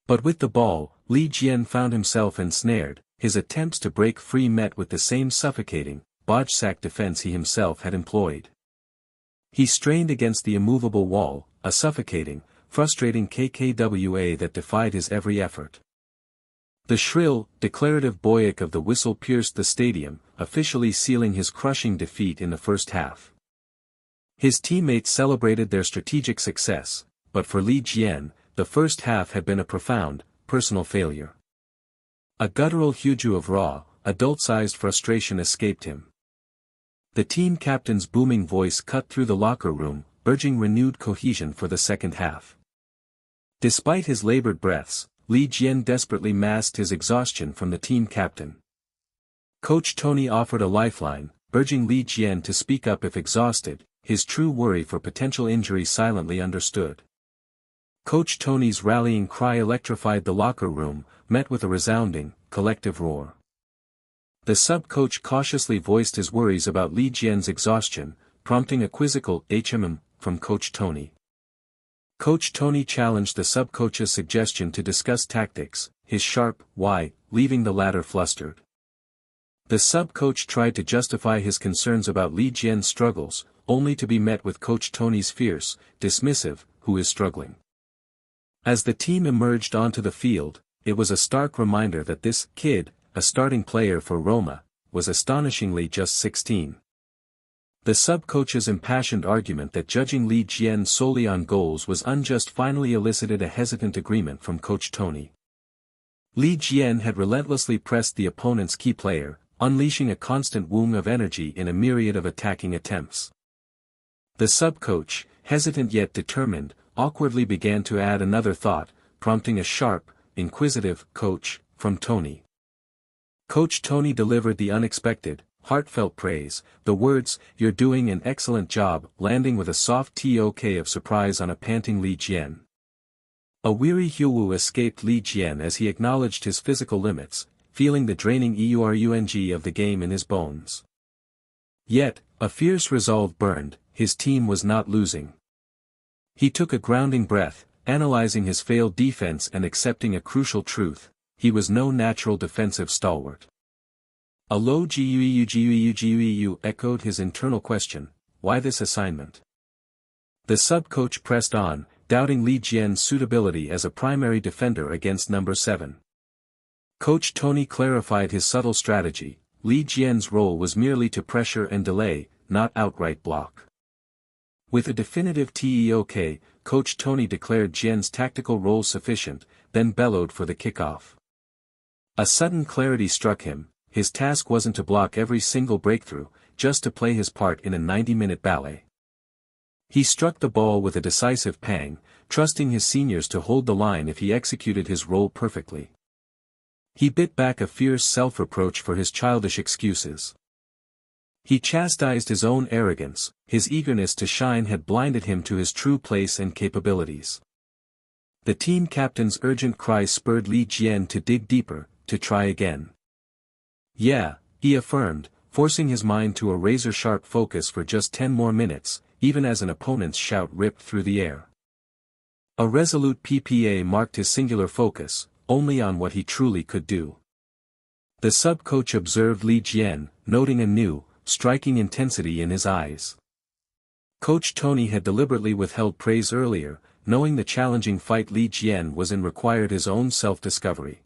But with the ball, Li Jian found himself ensnared, his attempts to break free met with the same suffocating, bodge-sack defense he himself had employed. He strained against the immovable wall, a suffocating, frustrating KKWA that defied his every effort. The shrill, declarative boic of the whistle pierced the stadium, officially sealing his crushing defeat in the first half. His teammates celebrated their strategic success, but for Li Jian, the first half had been a profound, personal failure. A guttural huju of raw, adult-sized frustration escaped him. The team captain's booming voice cut through the locker room, urging renewed cohesion for the second half. Despite his labored breaths, Li Jian desperately masked his exhaustion from the team captain. Coach Tony offered a lifeline, urging Li Jian to speak up if exhausted, his true worry for potential injury silently understood. Coach Tony's rallying cry electrified the locker room, met with a resounding, collective roar. The sub-coach cautiously voiced his worries about Li Jian's exhaustion, prompting a quizzical from Coach Tony. Coach Tony challenged the sub-coach's suggestion to discuss tactics, his sharp why, leaving the latter flustered. The sub-coach tried to justify his concerns about Li Jian's struggles, only to be met with Coach Tony's fierce, dismissive, who is struggling. As the team emerged onto the field, it was a stark reminder that this kid, a starting player for Roma, was astonishingly just 16. The sub-coach's impassioned argument that judging Li Jian solely on goals was unjust finally elicited a hesitant agreement from Coach Tony. Li Jian had relentlessly pressed the opponent's key player, unleashing a constant womb of energy in a myriad of attacking attempts. The sub-coach, hesitant yet determined, awkwardly began to add another thought, prompting a sharp, inquisitive, "Coach," from Tony. Coach Tony delivered the unexpected, heartfelt praise, the words, "You're doing an excellent job," landing with a soft tok of surprise on a panting Li Jian. A weary Jiwoo escaped Li Jian as he acknowledged his physical limits, feeling the draining EURUNG of the game in his bones. Yet, a fierce resolve burned, his team was not losing. He took a grounding breath, analyzing his failed defense and accepting a crucial truth: he was no natural defensive stalwart. A low GUEU echoed his internal question, why this assignment? The sub-coach pressed on, doubting Li Jian's suitability as a primary defender against number 7. Coach Tony clarified his subtle strategy: Li Jian's role was merely to pressure and delay, not outright block. With a definitive TEOK, Coach Tony declared Jian's tactical role sufficient, then bellowed for the kickoff. A sudden clarity struck him: his task wasn't to block every single breakthrough, just to play his part in a 90-minute ballet. He struck the ball with a decisive pang, trusting his seniors to hold the line if he executed his role perfectly. He bit back a fierce self-reproach for his childish excuses. He chastised his own arrogance, his eagerness to shine had blinded him to his true place and capabilities. The team captain's urgent cry spurred Li Jian to dig deeper, to try again. "Yeah," he affirmed, forcing his mind to a razor-sharp focus for just 10 more minutes, even as an opponent's shout ripped through the air. A resolute PPA marked his singular focus, only on what he truly could do. The sub-coach observed Li Jian, noting a new, striking intensity in his eyes. Coach Tony had deliberately withheld praise earlier, knowing the challenging fight Li Jian was in required his own self-discovery.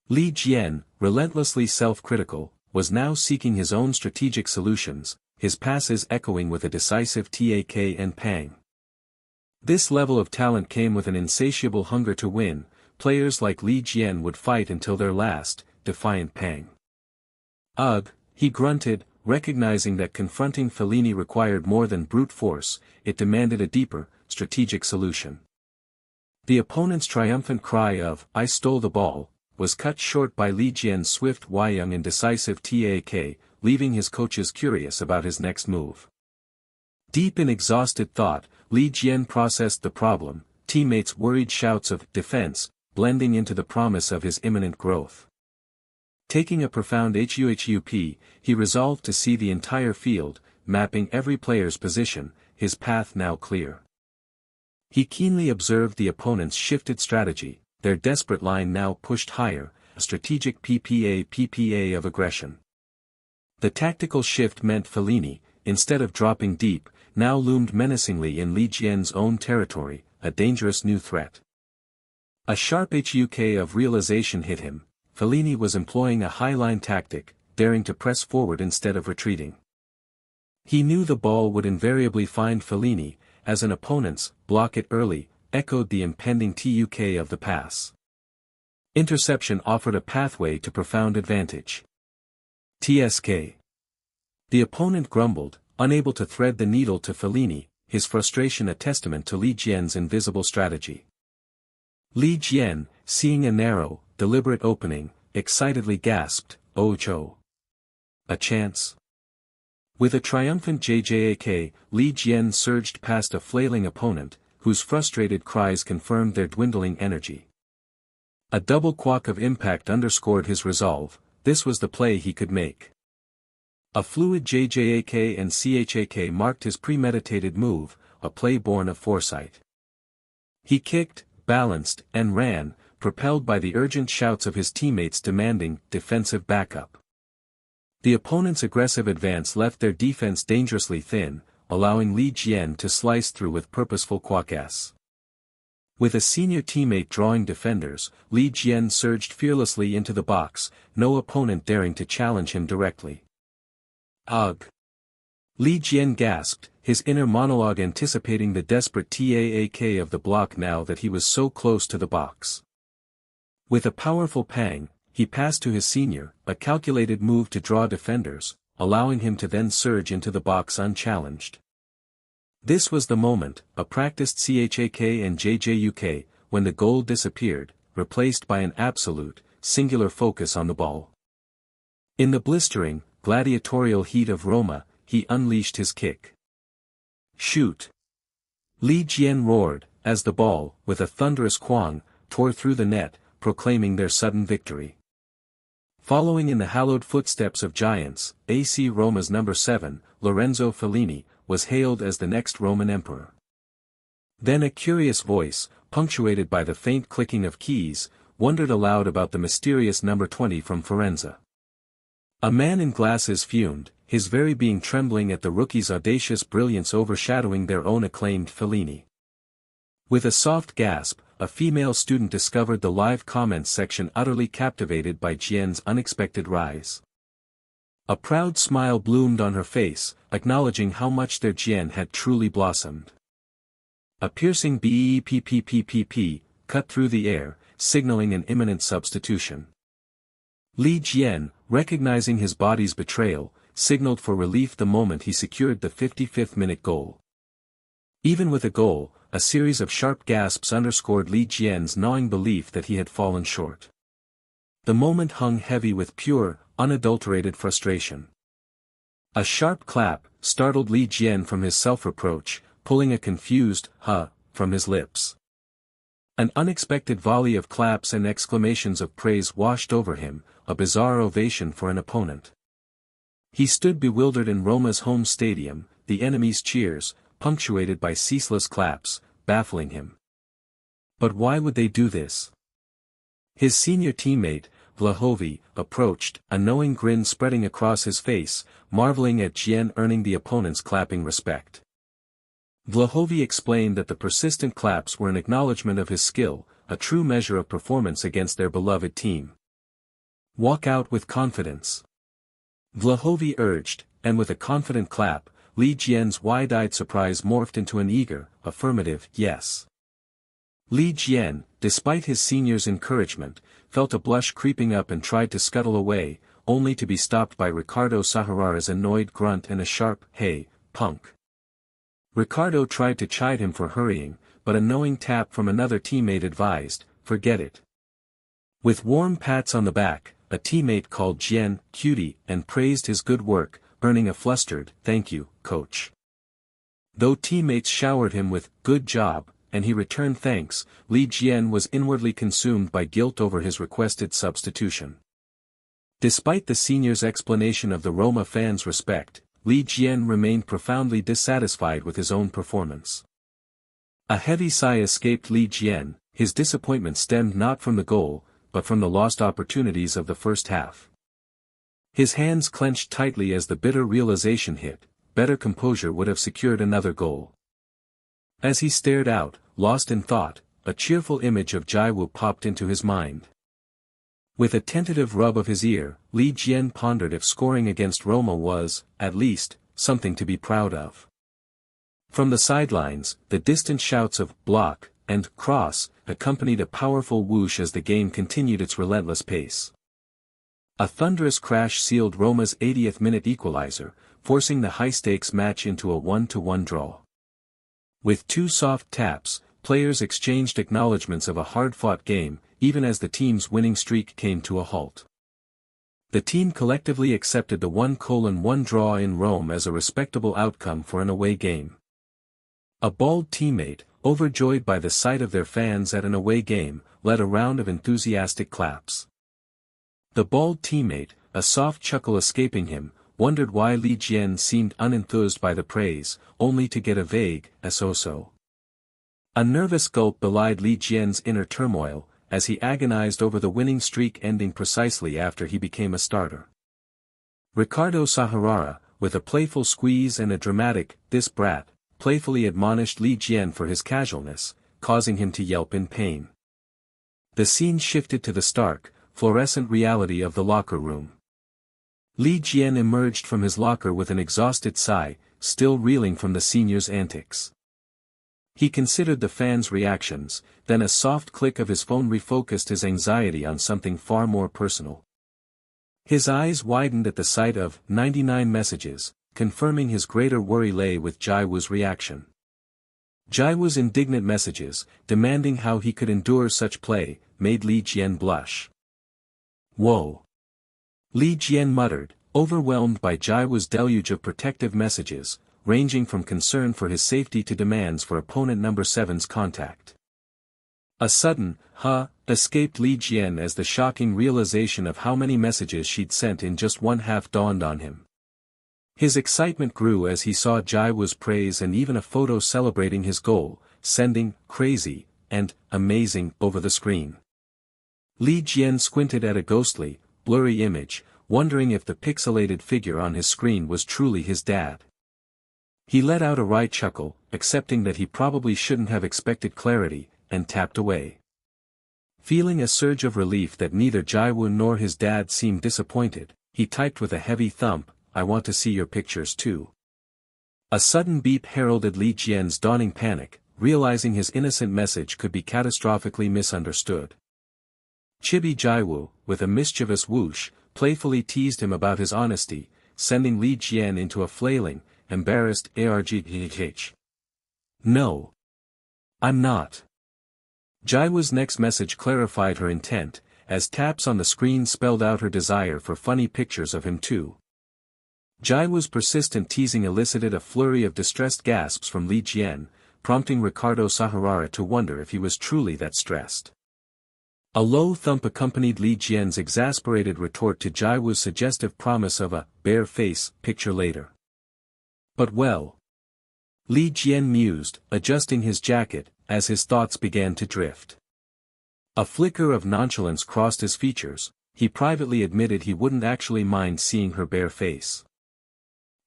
Li Jian, relentlessly self-critical, was now seeking his own strategic solutions, his passes echoing with a decisive tak and pang. This level of talent came with an insatiable hunger to win. Players like Li Jian would fight until their last, defiant pang. "Ugh," he grunted, recognizing that confronting Fellini required more than brute force, it demanded a deeper, strategic solution. The opponent's triumphant cry of, "I stole the ball," was cut short by Li Jian's swift Wyung and decisive tak, leaving his coaches curious about his next move. Deep in exhausted thought, Li Jian processed the problem, teammates' worried shouts of defense, blending into the promise of his imminent growth. Taking a profound HUP, he resolved to see the entire field, mapping every player's position, his path now clear. He keenly observed the opponent's shifted strategy, their desperate line now pushed higher, a strategic PPA of aggression. The tactical shift meant Fellini, instead of dropping deep, now loomed menacingly in Li Jian's own territory, a dangerous new threat. A sharp HUK of realization hit him: Fellini was employing a high-line tactic, daring to press forward instead of retreating. He knew the ball would invariably find Fellini, as an opponent's "block it early" echoed the impending TUK of the pass. Interception offered a pathway to profound advantage. TSK. The opponent grumbled, unable to thread the needle to Fellini, his frustration a testament to Li Jian's invisible strategy. Li Jian, seeing a narrow, deliberate opening, excitedly gasped, "Ocho." A chance? With a triumphant JJAK, Li Jian surged past a flailing opponent, whose frustrated cries confirmed their dwindling energy. A double quack of impact underscored his resolve. This was the play he could make. A fluid JJAK and CHAK marked his premeditated move, a play born of foresight. He kicked, balanced, and ran, propelled by the urgent shouts of his teammates demanding defensive backup. The opponent's aggressive advance left their defense dangerously thin, allowing Li Jian to slice through with purposeful quacks. With a senior teammate drawing defenders, Li Jian surged fearlessly into the box, no opponent daring to challenge him directly. Ugh! Li Jian gasped, his inner monologue anticipating the desperate TAAK of the block now that he was so close to the box. With a powerful pang, he passed to his senior, a calculated move to draw defenders, allowing him to then surge into the box unchallenged. This was the moment, a practiced CHAK and JJUK, when the goal disappeared, replaced by an absolute, singular focus on the ball. In the blistering, gladiatorial heat of Roma, he unleashed his kick. Shoot! Li Jian roared, as the ball, with a thunderous quang, tore through the net, proclaiming their sudden victory. Following in the hallowed footsteps of giants, AC Roma's number 7, Lorenzo Fellini, was hailed as the next Roman emperor. Then a curious voice, punctuated by the faint clicking of keys, wondered aloud about the mysterious number 20 from Firenze. A man in glasses fumed, his very being trembling at the rookie's audacious brilliance overshadowing their own acclaimed Fellini. With a soft gasp, a female student discovered the live comments section utterly captivated by Jian's unexpected rise. A proud smile bloomed on her face, acknowledging how much their Jian had truly blossomed. A piercing beeppppp cut through the air, signaling an imminent substitution. Li Jian, recognizing his body's betrayal, signaled for relief the moment he secured the 55th minute goal. Even with a goal, a series of sharp gasps underscored Li Jian's gnawing belief that he had fallen short. The moment hung heavy with pure, unadulterated frustration. A sharp clap startled Li Jian from his self-reproach, pulling a confused "huh" from his lips. An unexpected volley of claps and exclamations of praise washed over him, a bizarre ovation for an opponent. He stood bewildered in Roma's home stadium, the enemy's cheers, punctuated by ceaseless claps, baffling him. But why would they do this? His senior teammate, Vlahovi, approached, a knowing grin spreading across his face, marveling at Jian earning the opponent's clapping respect. Vlahovi explained that the persistent claps were an acknowledgement of his skill, a true measure of performance against their beloved team. Walk out with confidence. Vlahovi urged, and with a confident clap, Li Jian's wide-eyed surprise morphed into an eager, affirmative yes. Li Jian, despite his senior's encouragement, felt a blush creeping up and tried to scuttle away, only to be stopped by Ricardo Sahara's annoyed grunt and a sharp, "Hey, punk." Ricardo tried to chide him for hurrying, but a knowing tap from another teammate advised, "Forget it." With warm pats on the back, a teammate called Jian "cutie" and praised his good work, earning a flustered, "Thank you, coach." Though teammates showered him with "good job," and he returned thanks, Li Jian was inwardly consumed by guilt over his requested substitution. Despite the senior's explanation of the Roma fans' respect, Li Jian remained profoundly dissatisfied with his own performance. A heavy sigh escaped Li Jian, his disappointment stemmed not from the goal, but from the lost opportunities of the first half. His hands clenched tightly as the bitter realization hit, better composure would have secured another goal. As he stared out, lost in thought, a cheerful image of Jiwoo popped into his mind. With a tentative rub of his ear, Li Jian pondered if scoring against Roma was, at least, something to be proud of. From the sidelines, the distant shouts of "block" and "cross" accompanied a powerful whoosh as the game continued its relentless pace. A thunderous crash sealed Roma's 80th minute equalizer, forcing the high-stakes match into a 1-1 draw. With two soft taps, players exchanged acknowledgements of a hard-fought game, even as the team's winning streak came to a halt. The team collectively accepted the 1-1 draw in Rome as a respectable outcome for an away game. A bald teammate, overjoyed by the sight of their fans at an away game, led a round of enthusiastic claps. The bald teammate, a soft chuckle escaping him, wondered why Li Jian seemed unenthused by the praise, only to get a vague, so-so. A nervous gulp belied Li Jian's inner turmoil, as he agonized over the winning streak ending precisely after he became a starter. Ricardo Sahurara, with a playful squeeze and a dramatic, "This brat," playfully admonished Li Jian for his casualness, causing him to yelp in pain. The scene shifted to the stark, fluorescent reality of the locker room. Li Jian emerged from his locker with an exhausted sigh, still reeling from the senior's antics. He considered the fans' reactions, then a soft click of his phone refocused his anxiety on something far more personal. His eyes widened at the sight of 99 messages, confirming his greater worry lay with Jiwoo's reaction. Jiwoo's indignant messages, demanding how he could endure such play, made Li Jian blush. "Whoa!" Li Jian muttered, overwhelmed by Jiwoo's deluge of protective messages, ranging from concern for his safety to demands for opponent number 7's contact. A sudden, escaped Li Jian as the shocking realization of how many messages she'd sent in just one half dawned on him. His excitement grew as he saw Jiwoo's praise and even a photo celebrating his goal, sending "crazy" and "amazing" over the screen. Li Jian squinted at a ghostly, blurry image, wondering if the pixelated figure on his screen was truly his dad. He let out a wry chuckle, accepting that he probably shouldn't have expected clarity, and tapped away. Feeling a surge of relief that neither Jiwoo nor his dad seemed disappointed, he typed with a heavy thump, "I want to see your pictures too." A sudden beep heralded Li Jian's dawning panic, realizing his innocent message could be catastrophically misunderstood. Chibi Jiwoo, with a mischievous whoosh, playfully teased him about his honesty, sending Li Jian into a flailing, embarrassed argh. "No. I'm not." Jiwoo's next message clarified her intent, as taps on the screen spelled out her desire for funny pictures of him too. Jiwoo's persistent teasing elicited a flurry of distressed gasps from Li Jian, prompting Ricardo Sahurara to wonder if he was truly that stressed. A low thump accompanied Li Jian's exasperated retort to Jiwoo's suggestive promise of a bare face picture later. But well. Li Jian mused, adjusting his jacket, as his thoughts began to drift. A flicker of nonchalance crossed his features, he privately admitted he wouldn't actually mind seeing her bare face.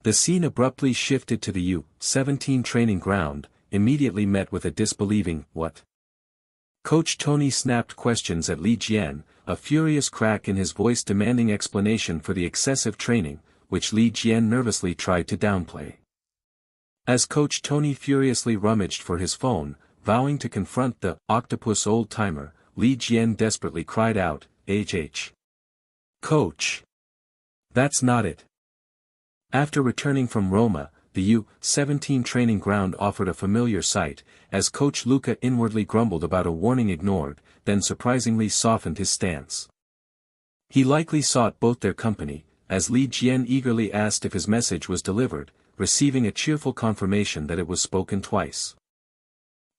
The scene abruptly shifted to the U-17 training ground, immediately met with a disbelieving, "What?" Coach Tony snapped questions at Li Jian, a furious crack in his voice demanding explanation for the excessive training, which Li Jian nervously tried to downplay. As Coach Tony furiously rummaged for his phone, vowing to confront the octopus old-timer, Li Jian desperately cried out, "HH. Coach! That's not it." After returning from Roma, the U-17 training ground offered a familiar sight, as Coach Luca inwardly grumbled about a warning ignored, then surprisingly softened his stance. He likely sought both their company, as Li Jian eagerly asked if his message was delivered, receiving a cheerful confirmation that it was spoken twice.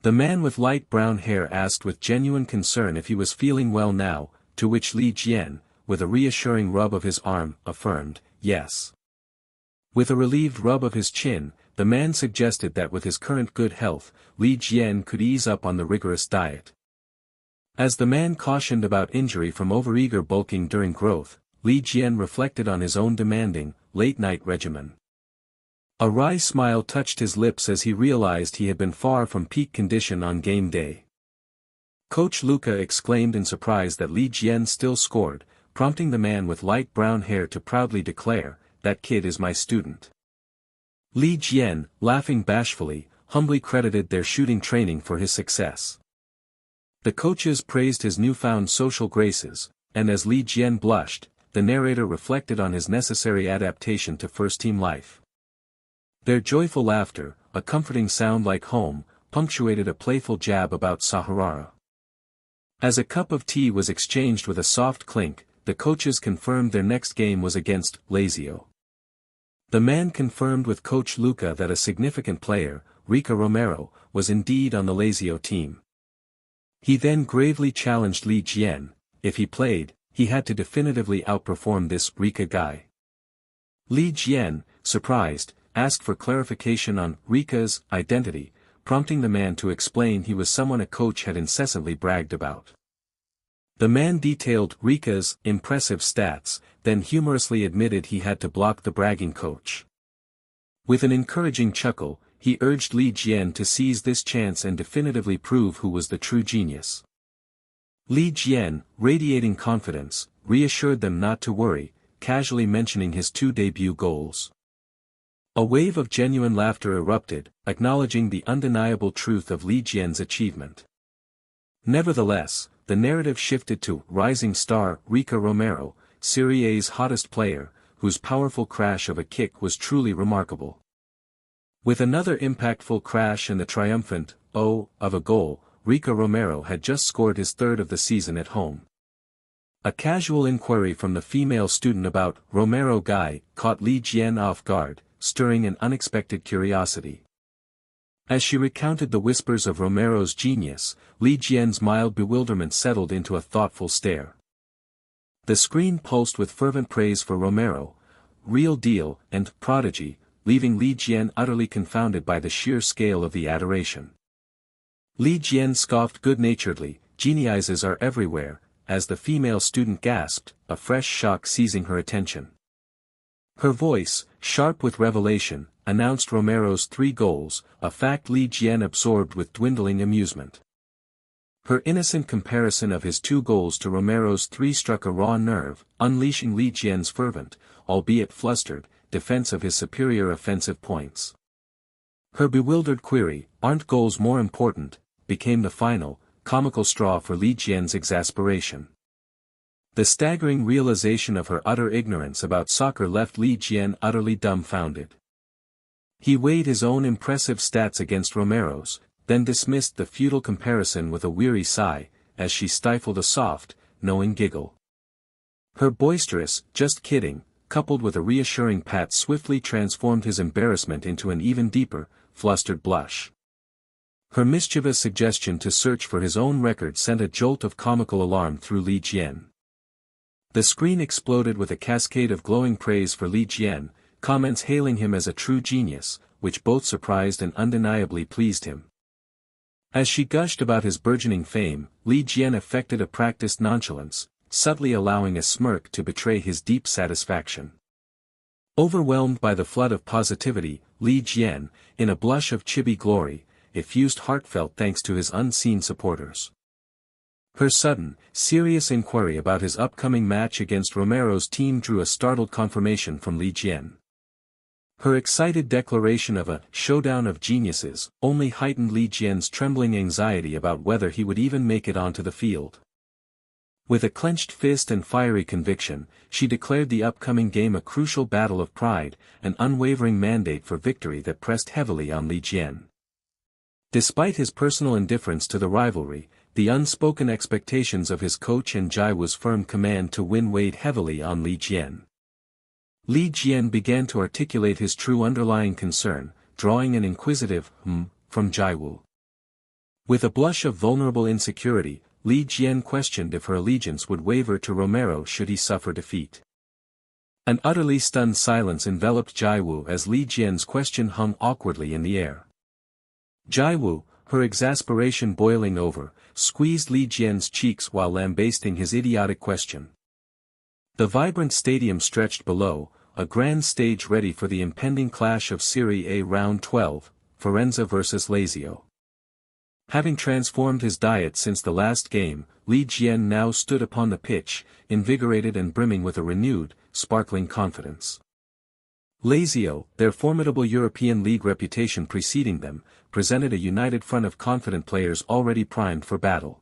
The man with light brown hair asked with genuine concern if he was feeling well now, to which Li Jian, with a reassuring rub of his arm, affirmed, "Yes." With a relieved rub of his chin, the man suggested that with his current good health, Li Jian could ease up on the rigorous diet. As the man cautioned about injury from overeager bulking during growth, Li Jian reflected on his own demanding, late-night regimen. A wry smile touched his lips as he realized he had been far from peak condition on game day. Coach Luca exclaimed in surprise that Li Jian still scored, prompting the man with light brown hair to proudly declare, "That kid is my student." Li Jian, laughing bashfully, humbly credited their shooting training for his success. The coaches praised his newfound social graces, and as Li Jian blushed, the narrator reflected on his necessary adaptation to first-team life. Their joyful laughter, a comforting sound like home, punctuated a playful jab about Sahurara. As a cup of tea was exchanged with a soft clink, the coaches confirmed their next game was against Lazio. The man confirmed with coach Luca that a significant player, Rica Romero, was indeed on the Lazio team. He then gravely challenged Li Jian. If he played, he had to definitively outperform this Rica guy. Li Jian, surprised, asked for clarification on Rica's identity, prompting the man to explain he was someone a coach had incessantly bragged about. The man detailed Rica's impressive stats, then humorously admitted he had to block the bragging coach. With an encouraging chuckle, he urged Li Jian to seize this chance and definitively prove who was the true genius. Li Jian, radiating confidence, reassured them not to worry, casually mentioning his 2 debut goals. A wave of genuine laughter erupted, acknowledging the undeniable truth of Li Jian's achievement. Nevertheless, the narrative shifted to rising star Rica Romero, Serie A's hottest player, whose powerful crash of a kick was truly remarkable. With another impactful crash and the triumphant of a goal, Rica Romero had just scored his 3rd of the season at home. A casual inquiry from the female student about Romero guy caught Li Jian off guard, stirring an unexpected curiosity. As she recounted the whispers of Romero's genius, Li Jian's mild bewilderment settled into a thoughtful stare. The screen pulsed with fervent praise for Romero, real deal and prodigy, leaving Li Jian utterly confounded by the sheer scale of the adoration. Li Jian scoffed good-naturedly, geniuses are everywhere, as the female student gasped, a fresh shock seizing her attention. Her voice, sharp with revelation, announced Romero's 3 goals, a fact Li Jian absorbed with dwindling amusement. Her innocent comparison of his 2 goals to Romero's 3 struck a raw nerve, unleashing Li Jian's fervent, albeit flustered, defense of his superior offensive points. Her bewildered query, "Aren't goals more important?" became the final, comical straw for Li Jian's exasperation. The staggering realization of her utter ignorance about soccer left Li Jian utterly dumbfounded. He weighed his own impressive stats against Romero's, then dismissed the futile comparison with a weary sigh, as she stifled a soft, knowing giggle. Her boisterous, "just kidding," coupled with a reassuring pat swiftly transformed his embarrassment into an even deeper, flustered blush. Her mischievous suggestion to search for his own record sent a jolt of comical alarm through Li Jian. The screen exploded with a cascade of glowing praise for Li Jian, comments hailing him as a true genius, which both surprised and undeniably pleased him. As she gushed about his burgeoning fame, Li Jian affected a practiced nonchalance, subtly allowing a smirk to betray his deep satisfaction. Overwhelmed by the flood of positivity, Li Jian, in a blush of chibi glory, effused heartfelt thanks to his unseen supporters. Her sudden, serious inquiry about his upcoming match against Romero's team drew a startled confirmation from Li Jian. Her excited declaration of a showdown of geniuses only heightened Li Jian's trembling anxiety about whether he would even make it onto the field. With a clenched fist and fiery conviction, she declared the upcoming game a crucial battle of pride, an unwavering mandate for victory that pressed heavily on Li Jian. Despite his personal indifference to the rivalry, the unspoken expectations of his coach and Jiwoo's firm command to win weighed heavily on Li Jian. Li Jian began to articulate his true underlying concern, drawing an inquisitive from Jiwoo. With a blush of vulnerable insecurity, Li Jian questioned if her allegiance would waver to Romero should he suffer defeat. An utterly stunned silence enveloped Jiwoo as Li Jian's question hung awkwardly in the air. Jiwoo, her exasperation boiling over, squeezed Li Jian's cheeks while lambasting his idiotic question. The vibrant stadium stretched below, a grand stage ready for the impending clash of Serie A Round 12, Firenze vs Lazio. Having transformed his diet since the last game, Li Jian now stood upon the pitch, invigorated and brimming with a renewed, sparkling confidence. Lazio, their formidable European League reputation preceding them, presented a united front of confident players already primed for battle.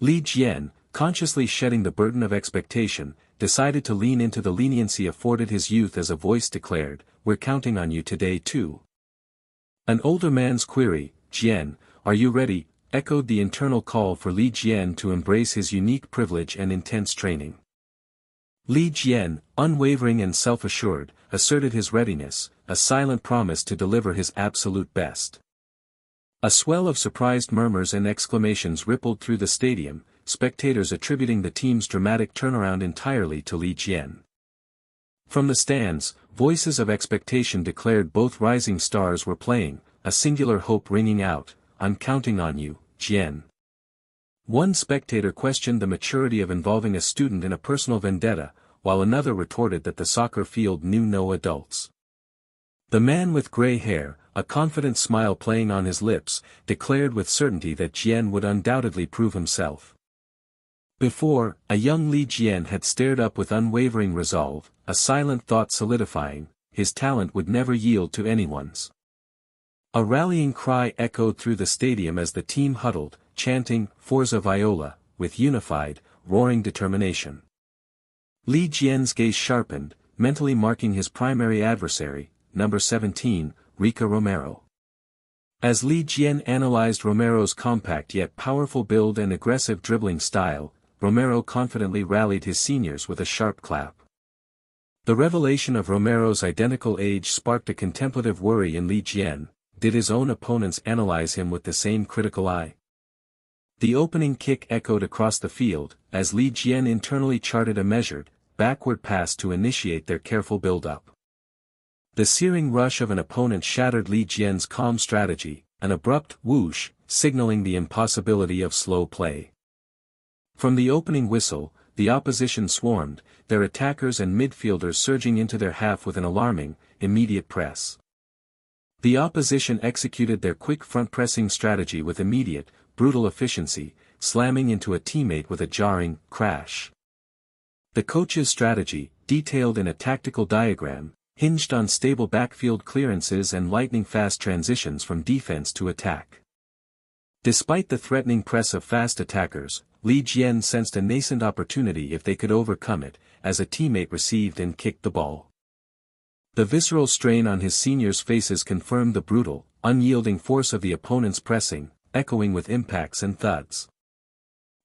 Li Jian, consciously shedding the burden of expectation, decided to lean into the leniency afforded his youth as a voice declared, "We're counting on you today too." An older man's query, "Jian, are you ready?" echoed the internal call for Li Jian to embrace his unique privilege and intense training. Li Jian, unwavering and self-assured, asserted his readiness, a silent promise to deliver his absolute best. A swell of surprised murmurs and exclamations rippled through the stadium, spectators attributing the team's dramatic turnaround entirely to Li Jian. From the stands, voices of expectation declared both rising stars were playing, a singular hope ringing out, "I'm counting on you, Jian." One spectator questioned the maturity of involving a student in a personal vendetta, while another retorted that the soccer field knew no adults. The man with gray hair, a confident smile playing on his lips, declared with certainty that Jian would undoubtedly prove himself. Before, a young Li Jian had stared up with unwavering resolve, a silent thought solidifying, his talent would never yield to anyone's. A rallying cry echoed through the stadium as the team huddled, chanting, "Forza Viola," with unified, roaring determination. Li Jian's gaze sharpened, mentally marking his primary adversary, number 17, Rica Romero. As Li Jian analyzed Romero's compact yet powerful build and aggressive dribbling style, Romero confidently rallied his seniors with a sharp clap. The revelation of Romero's identical age sparked a contemplative worry in Li Jian. Did his own opponents analyze him with the same critical eye? The opening kick echoed across the field, as Li Jian internally charted a measured, backward pass to initiate their careful build-up. The searing rush of an opponent shattered Li Jian's calm strategy, an abrupt whoosh, signaling the impossibility of slow play. From the opening whistle, the opposition swarmed, their attackers and midfielders surging into their half with an alarming, immediate press. The opposition executed their quick front-pressing strategy with immediate, brutal efficiency, slamming into a teammate with a jarring crash. The coach's strategy, detailed in a tactical diagram, hinged on stable backfield clearances and lightning-fast transitions from defense to attack. Despite the threatening press of fast attackers, Li Jian sensed a nascent opportunity if they could overcome it, as a teammate received and kicked the ball. The visceral strain on his seniors' faces confirmed the brutal, unyielding force of the opponent's pressing, echoing with impacts and thuds.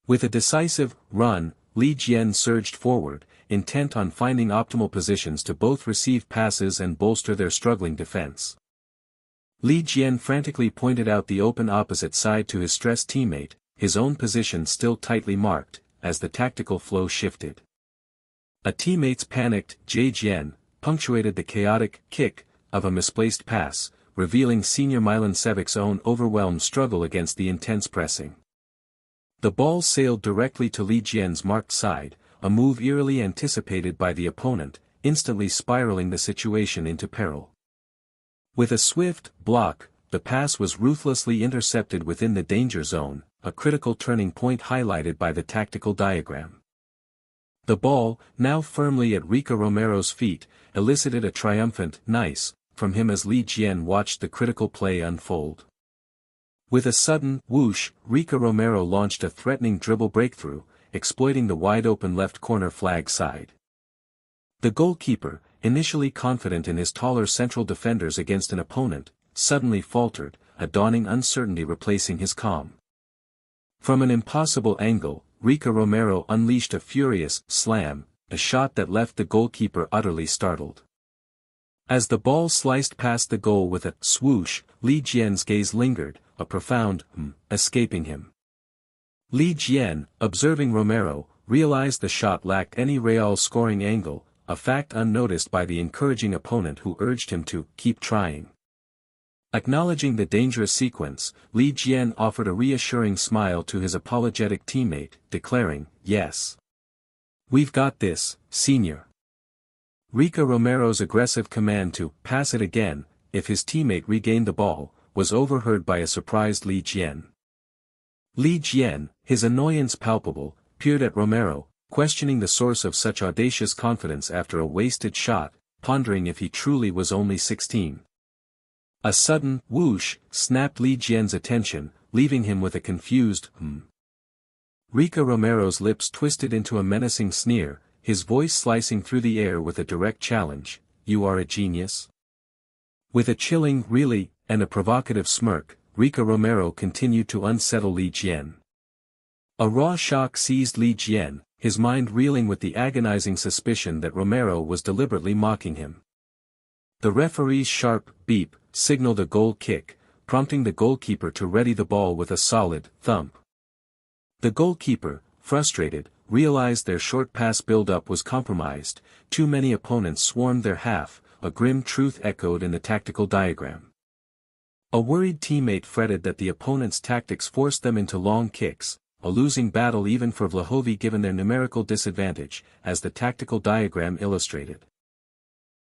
With a decisive run, Li Jian surged forward, intent on finding optimal positions to both receive passes and bolster their struggling defense. Li Jian frantically pointed out the open opposite side to his stressed teammate, his own position still tightly marked, as the tactical flow shifted. A teammate's panicked Jian punctuated the chaotic kick of a misplaced pass, revealing senior Milancevic's own overwhelmed struggle against the intense pressing. The ball sailed directly to Li Jian's marked side, a move eerily anticipated by the opponent, instantly spiraling the situation into peril. With a swift block, the pass was ruthlessly intercepted within the danger zone, a critical turning point highlighted by the tactical diagram. The ball, now firmly at Rica Romero's feet, elicited a triumphant "nice" from him as Li Jian watched the critical play unfold. With a sudden whoosh, Rica Romero launched a threatening dribble breakthrough, exploiting the wide-open left corner flag side. The goalkeeper, initially confident in his taller central defenders against an opponent, suddenly faltered, a dawning uncertainty replacing his calm. From an impossible angle, Rica Romero unleashed a furious slam, a shot that left the goalkeeper utterly startled. As the ball sliced past the goal with a swoosh, Li Jian's gaze lingered, a profound escaping him. Li Jian, observing Romero, realized the shot lacked any real scoring angle, a fact unnoticed by the encouraging opponent who urged him to keep trying. Acknowledging the dangerous sequence, Li Jian offered a reassuring smile to his apologetic teammate, declaring, "Yes. We've got this, senior." Rica Romero's aggressive command to pass it again, if his teammate regained the ball, was overheard by a surprised Li Jian. Li Jian, his annoyance palpable, peered at Romero, questioning the source of such audacious confidence after a wasted shot, pondering if he truly was only 16. A sudden whoosh snapped Li Jian's attention, leaving him with a confused Rica Romero's lips twisted into a menacing sneer, his voice slicing through the air with a direct challenge, "You are a genius?" With a chilling "really," and a provocative smirk, Rica Romero continued to unsettle Li Jian. A raw shock seized Li Jian, his mind reeling with the agonizing suspicion that Romero was deliberately mocking him. The referee's sharp beep signaled a goal kick, prompting the goalkeeper to ready the ball with a solid thump. The goalkeeper, frustrated, realized their short pass build-up was compromised. Too many opponents swarmed their half, a grim truth echoed in the tactical diagram. A worried teammate fretted that the opponent's tactics forced them into long kicks, a losing battle even for Vlahovi given their numerical disadvantage, as the tactical diagram illustrated.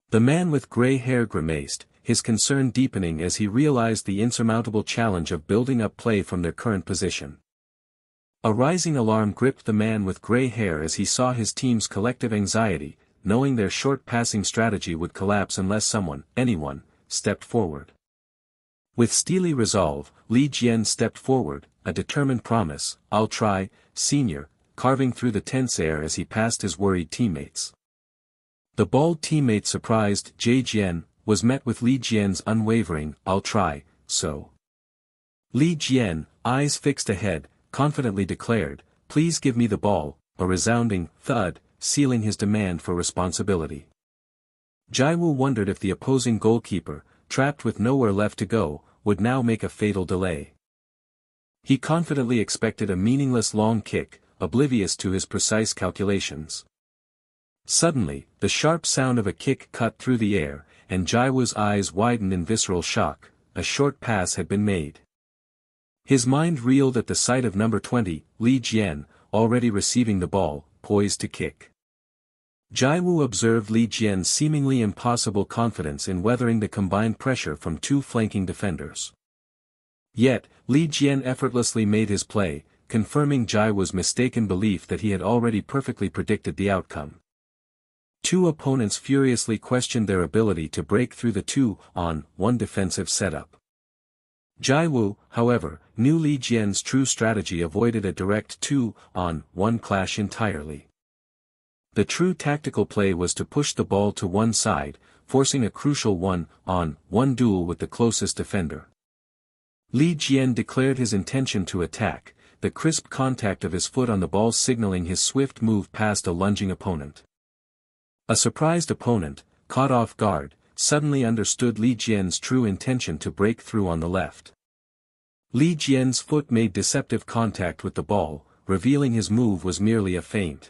The man with gray hair grimaced, his concern deepening as he realized the insurmountable challenge of building up play from their current position. A rising alarm gripped the man with gray hair as he saw his team's collective anxiety, knowing their short passing strategy would collapse unless anyone, stepped forward. With steely resolve, Jian stepped forward, a determined promise, "I'll try, senior," carving through the tense air as he passed his worried teammates. The bald teammate surprised Jian, was met with Jian's unwavering, "I'll try, so." Jian, eyes fixed ahead, confidently declared, "Please give me the ball," a resounding thud, sealing his demand for responsibility. Jiwoo wondered if the opposing goalkeeper, trapped with nowhere left to go, would now make a fatal delay. He confidently expected a meaningless long kick, oblivious to his precise calculations. Suddenly, the sharp sound of a kick cut through the air, and Jiwoo's eyes widened in visceral shock. A short pass had been made. His mind reeled at the sight of number 20, Jian, already receiving the ball, poised to kick. Jiwoo observed Jian's seemingly impossible confidence in weathering the combined pressure from two flanking defenders. Yet, Jian effortlessly made his play, confirming Jiwoo's mistaken belief that he had already perfectly predicted the outcome. Two opponents furiously questioned their ability to break through the 2-on-1 defensive setup. Jiwoo, however, knew Jian's true strategy avoided a direct 2-on-1 clash entirely. The true tactical play was to push the ball to one side, forcing a crucial 1-on-1 duel with the closest defender. Jian declared his intention to attack, the crisp contact of his foot on the ball signaling his swift move past a lunging opponent. A surprised opponent, caught off guard, suddenly understood Jian's true intention to break through on the left. Jian's foot made deceptive contact with the ball, revealing his move was merely a feint.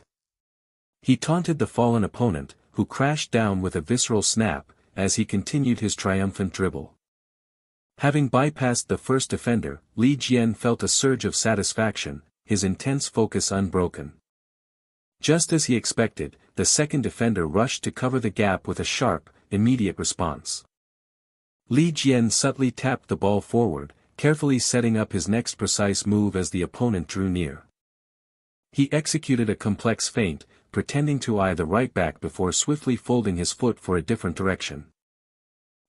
He taunted the fallen opponent, who crashed down with a visceral snap, as he continued his triumphant dribble. Having bypassed the first defender, Jian felt a surge of satisfaction, his intense focus unbroken. Just as he expected, the second defender rushed to cover the gap with a sharp, immediate response. Jian subtly tapped the ball forward, carefully setting up his next precise move as the opponent drew near. He executed a complex feint, pretending to eye the right back before swiftly folding his foot for a different direction.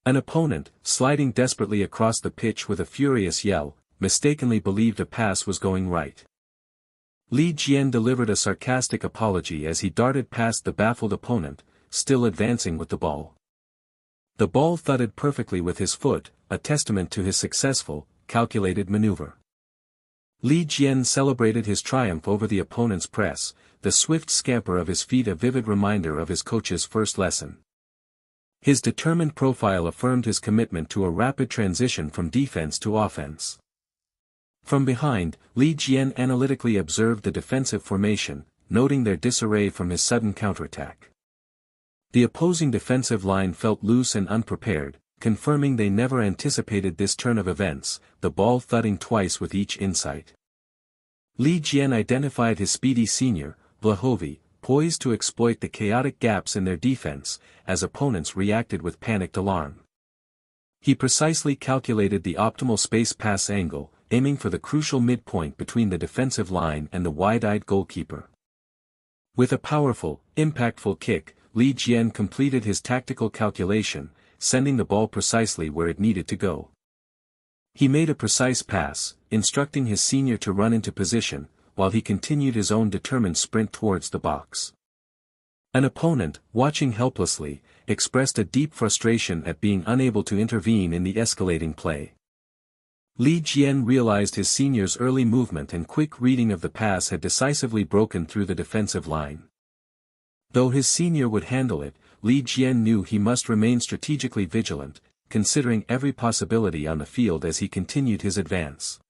An opponent, sliding desperately across the pitch with a furious yell, mistakenly believed a pass was going right. Jian delivered a sarcastic apology as he darted past the baffled opponent, still advancing with the ball. The ball thudded perfectly with his foot, a testament to his successful, calculated maneuver. Jian celebrated his triumph over the opponent's press, the swift scamper of his feet a vivid reminder of his coach's first lesson. His determined profile affirmed his commitment to a rapid transition from defense to offense. From behind, Jian analytically observed the defensive formation, noting their disarray from his sudden counterattack. The opposing defensive line felt loose and unprepared, confirming they never anticipated this turn of events, the ball thudding twice with each insight. Jian identified his speedy senior, Vlahovi, poised to exploit the chaotic gaps in their defense, as opponents reacted with panicked alarm. He precisely calculated the optimal space pass angle, aiming for the crucial midpoint between the defensive line and the wide-eyed goalkeeper. With a powerful, impactful kick, Jian completed his tactical calculation, sending the ball precisely where it needed to go. He made a precise pass, instructing his senior to run into position, while he continued his own determined sprint towards the box. An opponent, watching helplessly, expressed a deep frustration at being unable to intervene in the escalating play. Li Jian realized his senior's early movement and quick reading of the pass had decisively broken through the defensive line. Though his senior would handle it, Li Jian knew he must remain strategically vigilant, considering every possibility on the field as he continued his advance.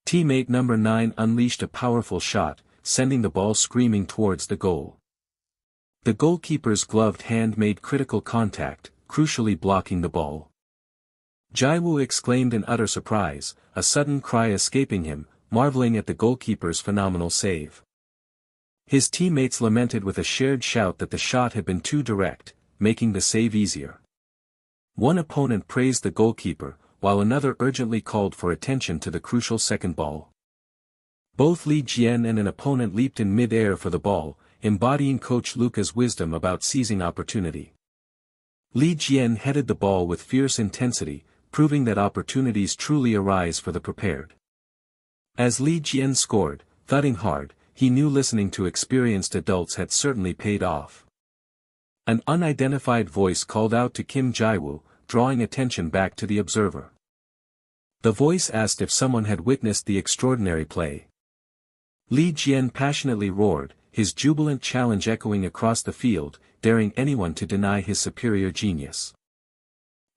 Teammate number 9 unleashed a powerful shot, sending the ball screaming towards the goal. The goalkeeper's gloved hand made critical contact, crucially blocking the ball. Jiwoo exclaimed in utter surprise, a sudden cry escaping him, marveling at the goalkeeper's phenomenal save. His teammates lamented with a shared shout that the shot had been too direct, making the save easier. One opponent praised the goalkeeper, while another urgently called for attention to the crucial second ball. Both Li Jian and an opponent leaped in mid-air for the ball, embodying Coach Luca's wisdom about seizing opportunity. Li Jian headed the ball with fierce intensity, proving that opportunities truly arise for the prepared. As Li Jian scored, thudding hard, he knew listening to experienced adults had certainly paid off. An unidentified voice called out to Kim Jiwoo, drawing attention back to the observer. The voice asked if someone had witnessed the extraordinary play. Li Jian passionately roared, his jubilant challenge echoing across the field, daring anyone to deny his superior genius.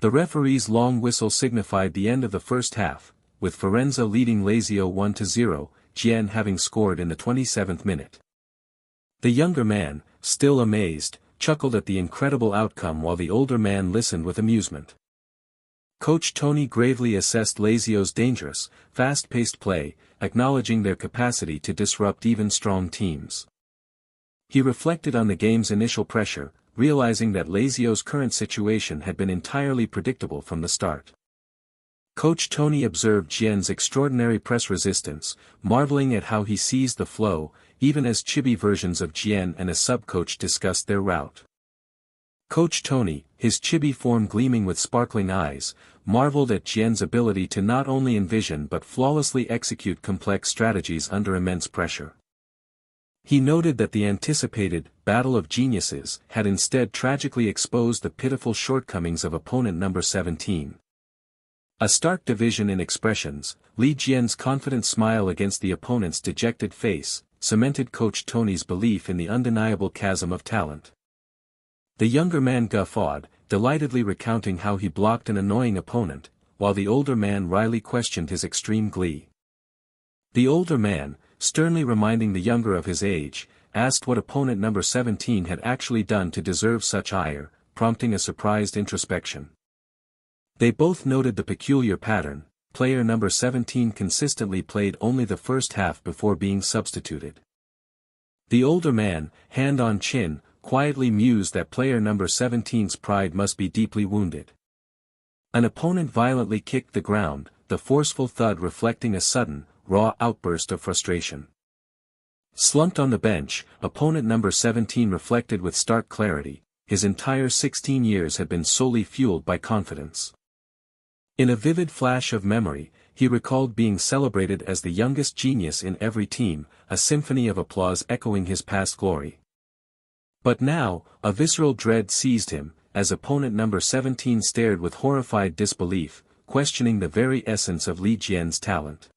The referee's long whistle signified the end of the first half, with Firenze leading Lazio 1-0, Jian having scored in the 27th minute. The younger man, still amazed, chuckled at the incredible outcome while the older man listened with amusement. Coach Tony gravely assessed Lazio's dangerous, fast-paced play, acknowledging their capacity to disrupt even strong teams. He reflected on the game's initial pressure, realizing that Lazio's current situation had been entirely predictable from the start. Coach Tony observed Jian's extraordinary press resistance, marveling at how he seized the flow, even as chibi versions of Jian and a sub-coach discussed their route. Coach Tony, his chibi form gleaming with sparkling eyes, marveled at Jian's ability to not only envision but flawlessly execute complex strategies under immense pressure. He noted that the anticipated battle of geniuses had instead tragically exposed the pitiful shortcomings of opponent number 17. A stark division in expressions, Li Jian's confident smile against the opponent's dejected face, cemented Coach Tony's belief in the undeniable chasm of talent. The younger man guffawed, delightedly recounting how he blocked an annoying opponent, while the older man wryly questioned his extreme glee. The older man, sternly reminding the younger of his age, asked what opponent number 17 had actually done to deserve such ire, prompting a surprised introspection. They both noted the peculiar pattern. Player number 17 consistently played only the first half before being substituted. The older man, hand on chin, quietly mused that player number 17's pride must be deeply wounded. An opponent violently kicked the ground, the forceful thud reflecting a sudden, raw outburst of frustration. Slumped on the bench, opponent number 17 reflected with stark clarity, his entire 16 years had been solely fueled by confidence. In a vivid flash of memory, he recalled being celebrated as the youngest genius in every team, a symphony of applause echoing his past glory. But now, a visceral dread seized him, as opponent number 17 stared with horrified disbelief, questioning the very essence of Li Jian's talent.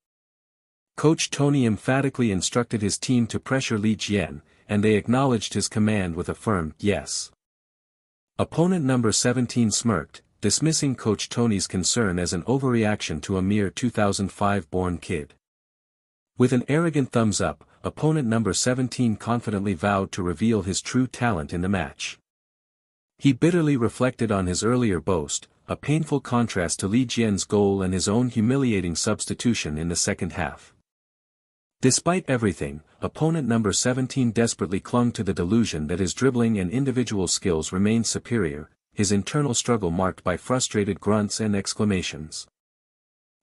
Coach Tony emphatically instructed his team to pressure Li Jian, and they acknowledged his command with a firm yes. Opponent number 17 smirked, dismissing Coach Tony's concern as an overreaction to a mere 2005-born kid. With an arrogant thumbs up, opponent number 17 confidently vowed to reveal his true talent in the match. He bitterly reflected on his earlier boast, a painful contrast to Li Jian's goal and his own humiliating substitution in the second half. Despite everything, opponent number 17 desperately clung to the delusion that his dribbling and individual skills remained superior, his internal struggle marked by frustrated grunts and exclamations.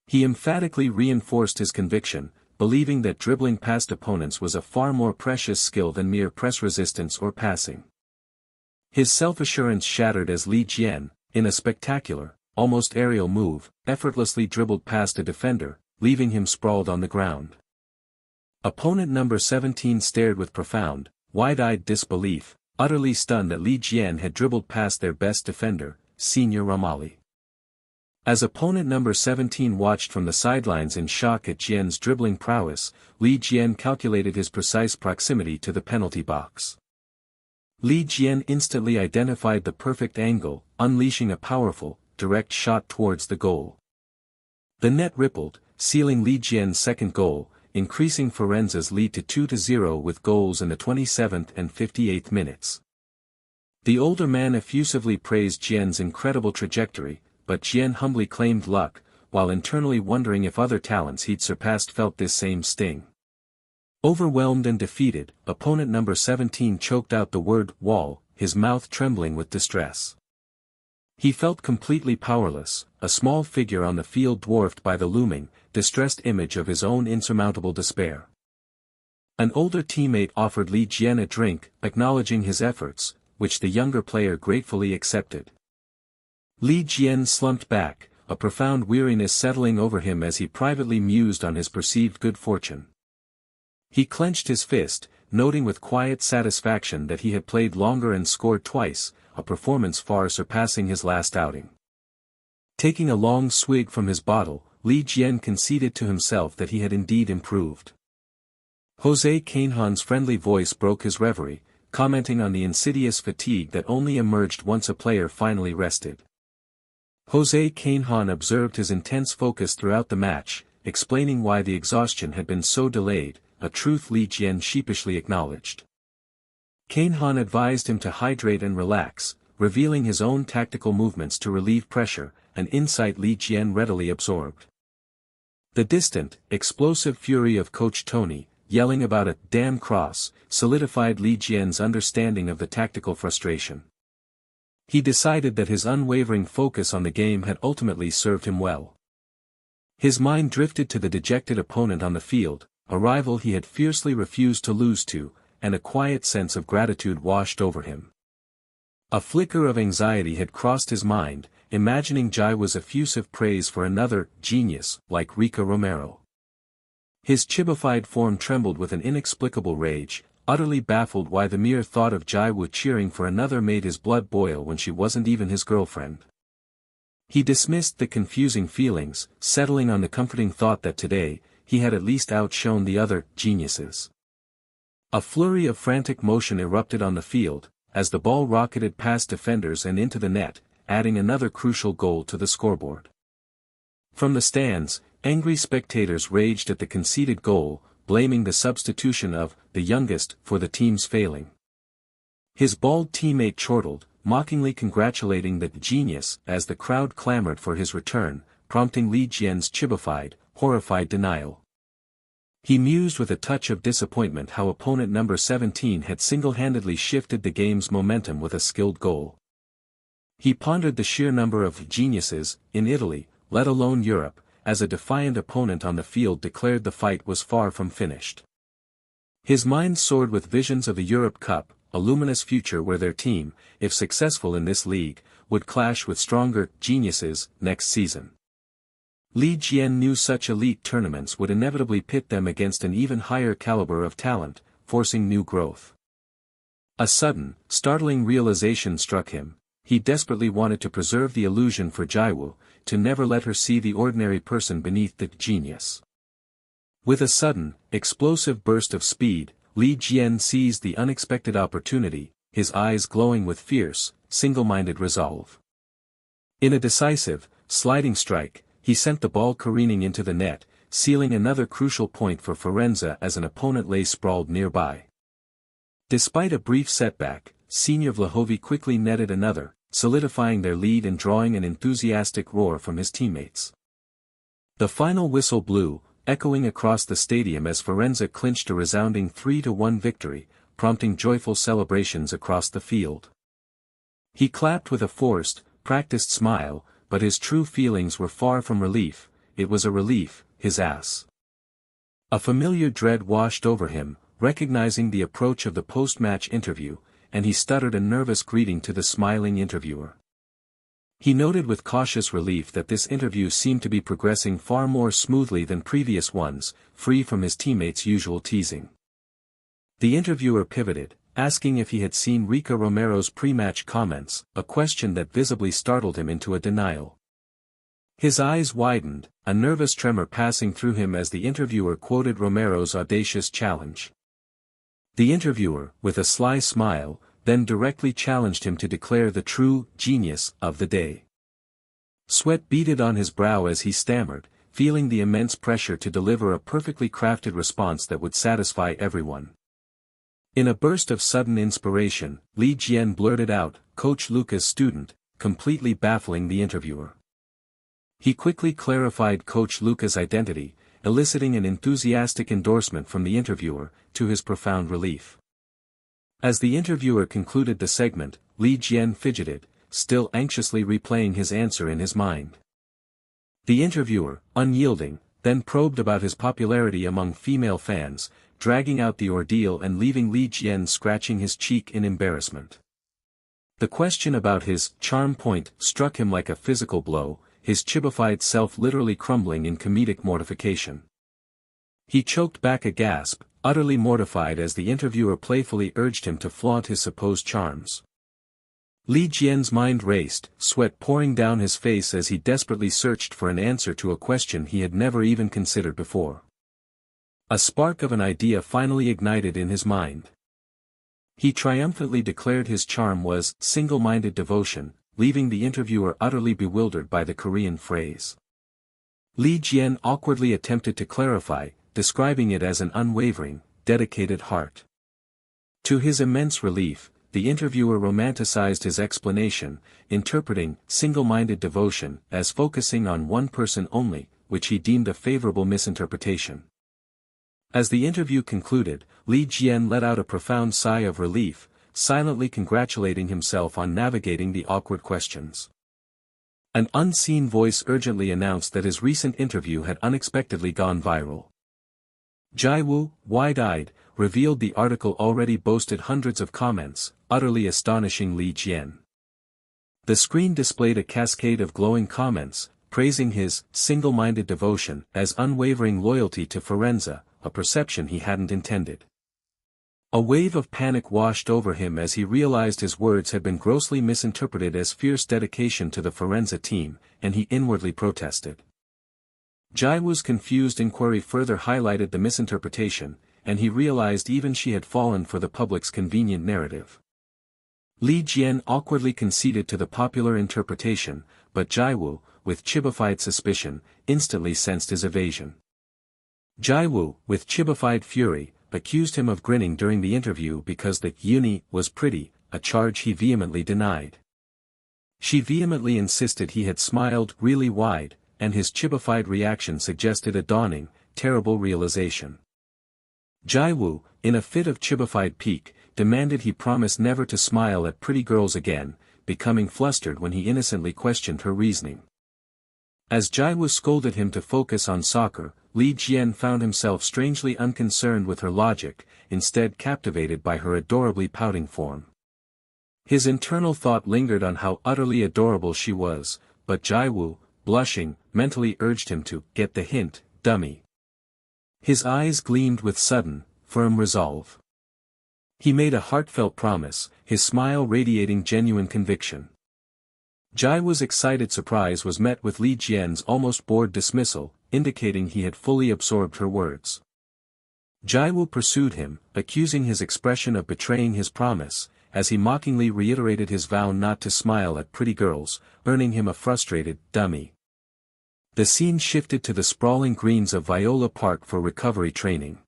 He emphatically reinforced his conviction, believing that dribbling past opponents was a far more precious skill than mere press resistance or passing. His self-assurance shattered as Li Jian, in a spectacular, almost aerial move, effortlessly dribbled past a defender, leaving him sprawled on the ground. Opponent number 17 stared with profound, wide-eyed disbelief, utterly stunned that Li Jian had dribbled past their best defender, Senior Ramali. As opponent number 17 watched from the sidelines in shock at Jian's dribbling prowess, Li Jian calculated his precise proximity to the penalty box. Li Jian instantly identified the perfect angle, unleashing a powerful, direct shot towards the goal. The net rippled, sealing Li Jian's second goal, increasing Firenze's lead to 2-0 with goals in the 27th and 58th minutes. The older man effusively praised Jian's incredible trajectory, but Jian humbly claimed luck, while internally wondering if other talents he'd surpassed felt this same sting. Overwhelmed and defeated, opponent number 17 choked out the word wall, his mouth trembling with distress. He felt completely powerless, a small figure on the field dwarfed by the looming, distressed image of his own insurmountable despair. An older teammate offered Li Jian a drink, acknowledging his efforts, which the younger player gratefully accepted. Li Jian slumped back, a profound weariness settling over him as he privately mused on his perceived good fortune. He clenched his fist, noting with quiet satisfaction that he had played longer and scored twice, a performance far surpassing his last outing. Taking a long swig from his bottle, Li Jian conceded to himself that he had indeed improved. José Canhan's friendly voice broke his reverie, commenting on the insidious fatigue that only emerged once a player finally rested. José Canhan observed his intense focus throughout the match, explaining why the exhaustion had been so delayed, a truth Li Jian sheepishly acknowledged. Canhan advised him to hydrate and relax, revealing his own tactical movements to relieve pressure, an insight Li Jian readily absorbed. The distant, explosive fury of Coach Tony, yelling about a damn cross, solidified Li Jian's understanding of the tactical frustration. He decided that his unwavering focus on the game had ultimately served him well. His mind drifted to the dejected opponent on the field, a rival he had fiercely refused to lose to, and a quiet sense of gratitude washed over him. A flicker of anxiety had crossed his mind, imagining Jiwoo's effusive praise for another genius like Rica Romero. His chibified form trembled with an inexplicable rage, utterly baffled why the mere thought of Jiwoo cheering for another made his blood boil when she wasn't even his girlfriend. He dismissed the confusing feelings, settling on the comforting thought that today, he had at least outshone the other geniuses. A flurry of frantic motion erupted on the field, as the ball rocketed past defenders and into the net, adding another crucial goal to the scoreboard. From the stands, angry spectators raged at the conceded goal, blaming the substitution of the youngest for the team's failing. His bald teammate chortled, mockingly congratulating the genius as the crowd clamored for his return, prompting Li Jian's chibified, horrified denial. He mused with a touch of disappointment how opponent number 17 had single-handedly shifted the game's momentum with a skilled goal. He pondered the sheer number of geniuses, in Italy, let alone Europe, as a defiant opponent on the field declared the fight was far from finished. His mind soared with visions of a Europe Cup, a luminous future where their team, if successful in this league, would clash with stronger geniuses next season. Li Jian knew such elite tournaments would inevitably pit them against an even higher caliber of talent, forcing new growth. A sudden, startling realization struck him. He desperately wanted to preserve the illusion for Jiwoo, to never let her see the ordinary person beneath the genius. With a sudden, explosive burst of speed, Li Jian seized the unexpected opportunity, his eyes glowing with fierce, single-minded resolve. In a decisive, sliding strike, he sent the ball careening into the net, sealing another crucial point for Firenze as an opponent lay sprawled nearby. Despite a brief setback, Senior Vlahovic quickly netted another, solidifying their lead and drawing an enthusiastic roar from his teammates. The final whistle blew, echoing across the stadium as Firenze clinched a resounding 3-1 victory, prompting joyful celebrations across the field. He clapped with a forced, practiced smile, but his true feelings were far from relief. It was a relief, his ass. A familiar dread washed over him, recognizing the approach of the post-match interview, and he stuttered a nervous greeting to the smiling interviewer. He noted with cautious relief that this interview seemed to be progressing far more smoothly than previous ones, free from his teammates' usual teasing. The interviewer pivoted, asking if he had seen Rica Romero's pre-match comments, a question that visibly startled him into a denial. His eyes widened, a nervous tremor passing through him as the interviewer quoted Romero's audacious challenge. The interviewer, with a sly smile, then directly challenged him to declare the true genius of the day. Sweat beaded on his brow as he stammered, feeling the immense pressure to deliver a perfectly crafted response that would satisfy everyone. In a burst of sudden inspiration, Li Jian blurted out, "Coach Luca's student," completely baffling the interviewer. He quickly clarified Coach Luca's identity, eliciting an enthusiastic endorsement from the interviewer, to his profound relief. As the interviewer concluded the segment, Li Jian fidgeted, still anxiously replaying his answer in his mind. The interviewer, unyielding, then probed about his popularity among female fans, dragging out the ordeal and leaving Li Jian scratching his cheek in embarrassment. The question about his charm point struck him like a physical blow, his chibified self literally crumbling in comedic mortification. He choked back a gasp, utterly mortified as the interviewer playfully urged him to flaunt his supposed charms. Li Jian's mind raced, sweat pouring down his face as he desperately searched for an answer to a question he had never even considered before. A spark of an idea finally ignited in his mind. He triumphantly declared his charm was single-minded devotion, leaving the interviewer utterly bewildered by the Korean phrase. Li Jian awkwardly attempted to clarify, describing it as an unwavering, dedicated heart. To his immense relief, the interviewer romanticized his explanation, interpreting single-minded devotion as focusing on one person only, which he deemed a favorable misinterpretation. As the interview concluded, Li Jian let out a profound sigh of relief, silently congratulating himself on navigating the awkward questions. An unseen voice urgently announced that his recent interview had unexpectedly gone viral. Jiwoo, wide-eyed, revealed the article already boasted hundreds of comments, utterly astonishing Li Jian. The screen displayed a cascade of glowing comments, praising his single-minded devotion as unwavering loyalty to Firenze, a perception he hadn't intended. A wave of panic washed over him as he realized his words had been grossly misinterpreted as fierce dedication to the Firenze team, and he inwardly protested. Jiwoo's confused inquiry further highlighted the misinterpretation, and he realized even she had fallen for the public's convenient narrative. Li Jian awkwardly conceded to the popular interpretation, but Jiwoo, with chibified suspicion, instantly sensed his evasion. Jiwoo, with chibified fury, accused him of grinning during the interview because the uni was pretty, a charge he vehemently denied. She vehemently insisted he had smiled really wide, and his chibified reaction suggested a dawning, terrible realization. Jiwoo, in a fit of chibified pique, demanded he promise never to smile at pretty girls again, becoming flustered when he innocently questioned her reasoning. As Jiwoo scolded him to focus on soccer, Li Jian found himself strangely unconcerned with her logic, instead captivated by her adorably pouting form. His internal thought lingered on how utterly adorable she was, but Jiwoo, blushing, mentally urged him to get the hint, dummy. His eyes gleamed with sudden, firm resolve. He made a heartfelt promise, his smile radiating genuine conviction. Jiwoo's excited surprise was met with Li Jian's almost bored dismissal, indicating he had fully absorbed her words. Jiwoo pursued him, accusing his expression of betraying his promise, as he mockingly reiterated his vow not to smile at pretty girls, earning him a frustrated dummy. The scene shifted to the sprawling greens of Viola Park for recovery training.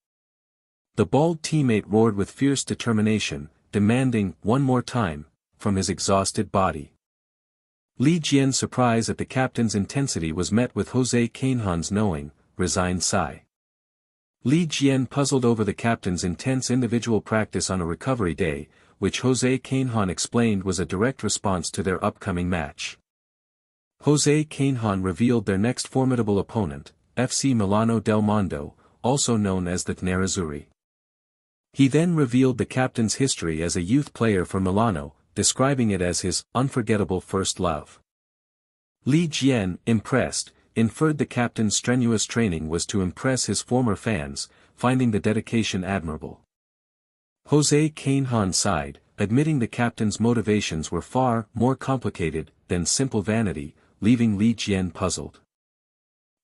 The bald teammate roared with fierce determination, demanding, "one more time," from his exhausted body. Li Jian's surprise at the captain's intensity was met with Jose Kanehan's knowing, resigned sigh. Li Jian puzzled over the captain's intense individual practice on a recovery day, which Jose Kanehan explained was a direct response to their upcoming match. Jose Kanehan revealed their next formidable opponent, FC Milano del Mondo, also known as the Nerazzurri. He then revealed the captain's history as a youth player for Milano, describing it as his unforgettable first love. Li Jian, impressed, inferred the captain's strenuous training was to impress his former fans, finding the dedication admirable. Jose Kanehan sighed, admitting the captain's motivations were far more complicated than simple vanity, leaving Li Jian puzzled.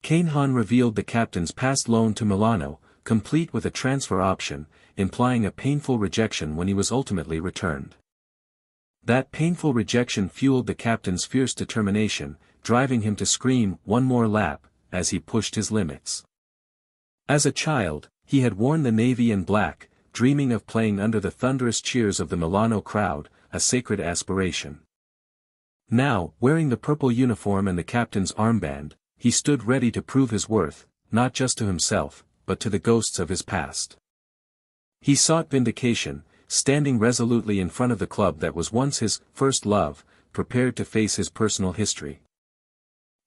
Kanehan revealed the captain's past loan to Milano, complete with a transfer option, implying a painful rejection when he was ultimately returned. That painful rejection fueled the captain's fierce determination, driving him to scream "one more lap," as he pushed his limits. As a child, he had worn the navy and black, dreaming of playing under the thunderous cheers of the Milano crowd, a sacred aspiration. Now, wearing the purple uniform and the captain's armband, he stood ready to prove his worth, not just to himself, but to the ghosts of his past. He sought vindication, standing resolutely in front of the club that was once his first love, prepared to face his personal history.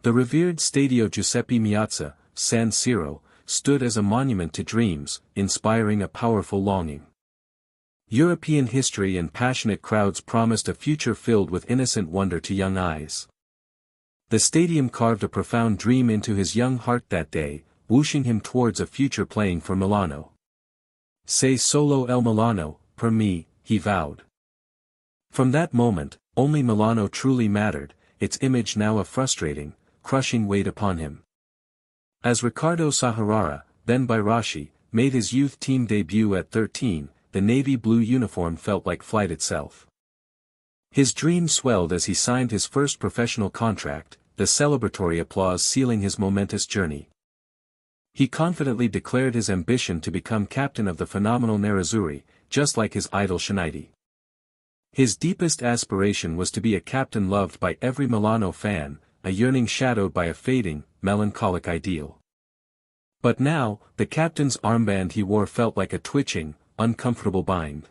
The revered Stadio Giuseppe Meazza, San Siro, stood as a monument to dreams, inspiring a powerful longing. European history and passionate crowds promised a future filled with innocent wonder to young eyes. The stadium carved a profound dream into his young heart that day, whooshing him towards a future playing for Milano. "Se solo el Milano, per me," he vowed. From that moment, only Milano truly mattered, its image now a frustrating, crushing weight upon him. As Riccardo Sahirara, then Bairashi, made his youth team debut at 13, the navy blue uniform felt like flight itself. His dream swelled as he signed his first professional contract, the celebratory applause sealing his momentous journey. He confidently declared his ambition to become captain of the phenomenal Nerazzurri, just like his idol Shinichi. His deepest aspiration was to be a captain loved by every Milano fan, a yearning shadowed by a fading, melancholic ideal. But now, the captain's armband he wore felt like a twitching, uncomfortable bind.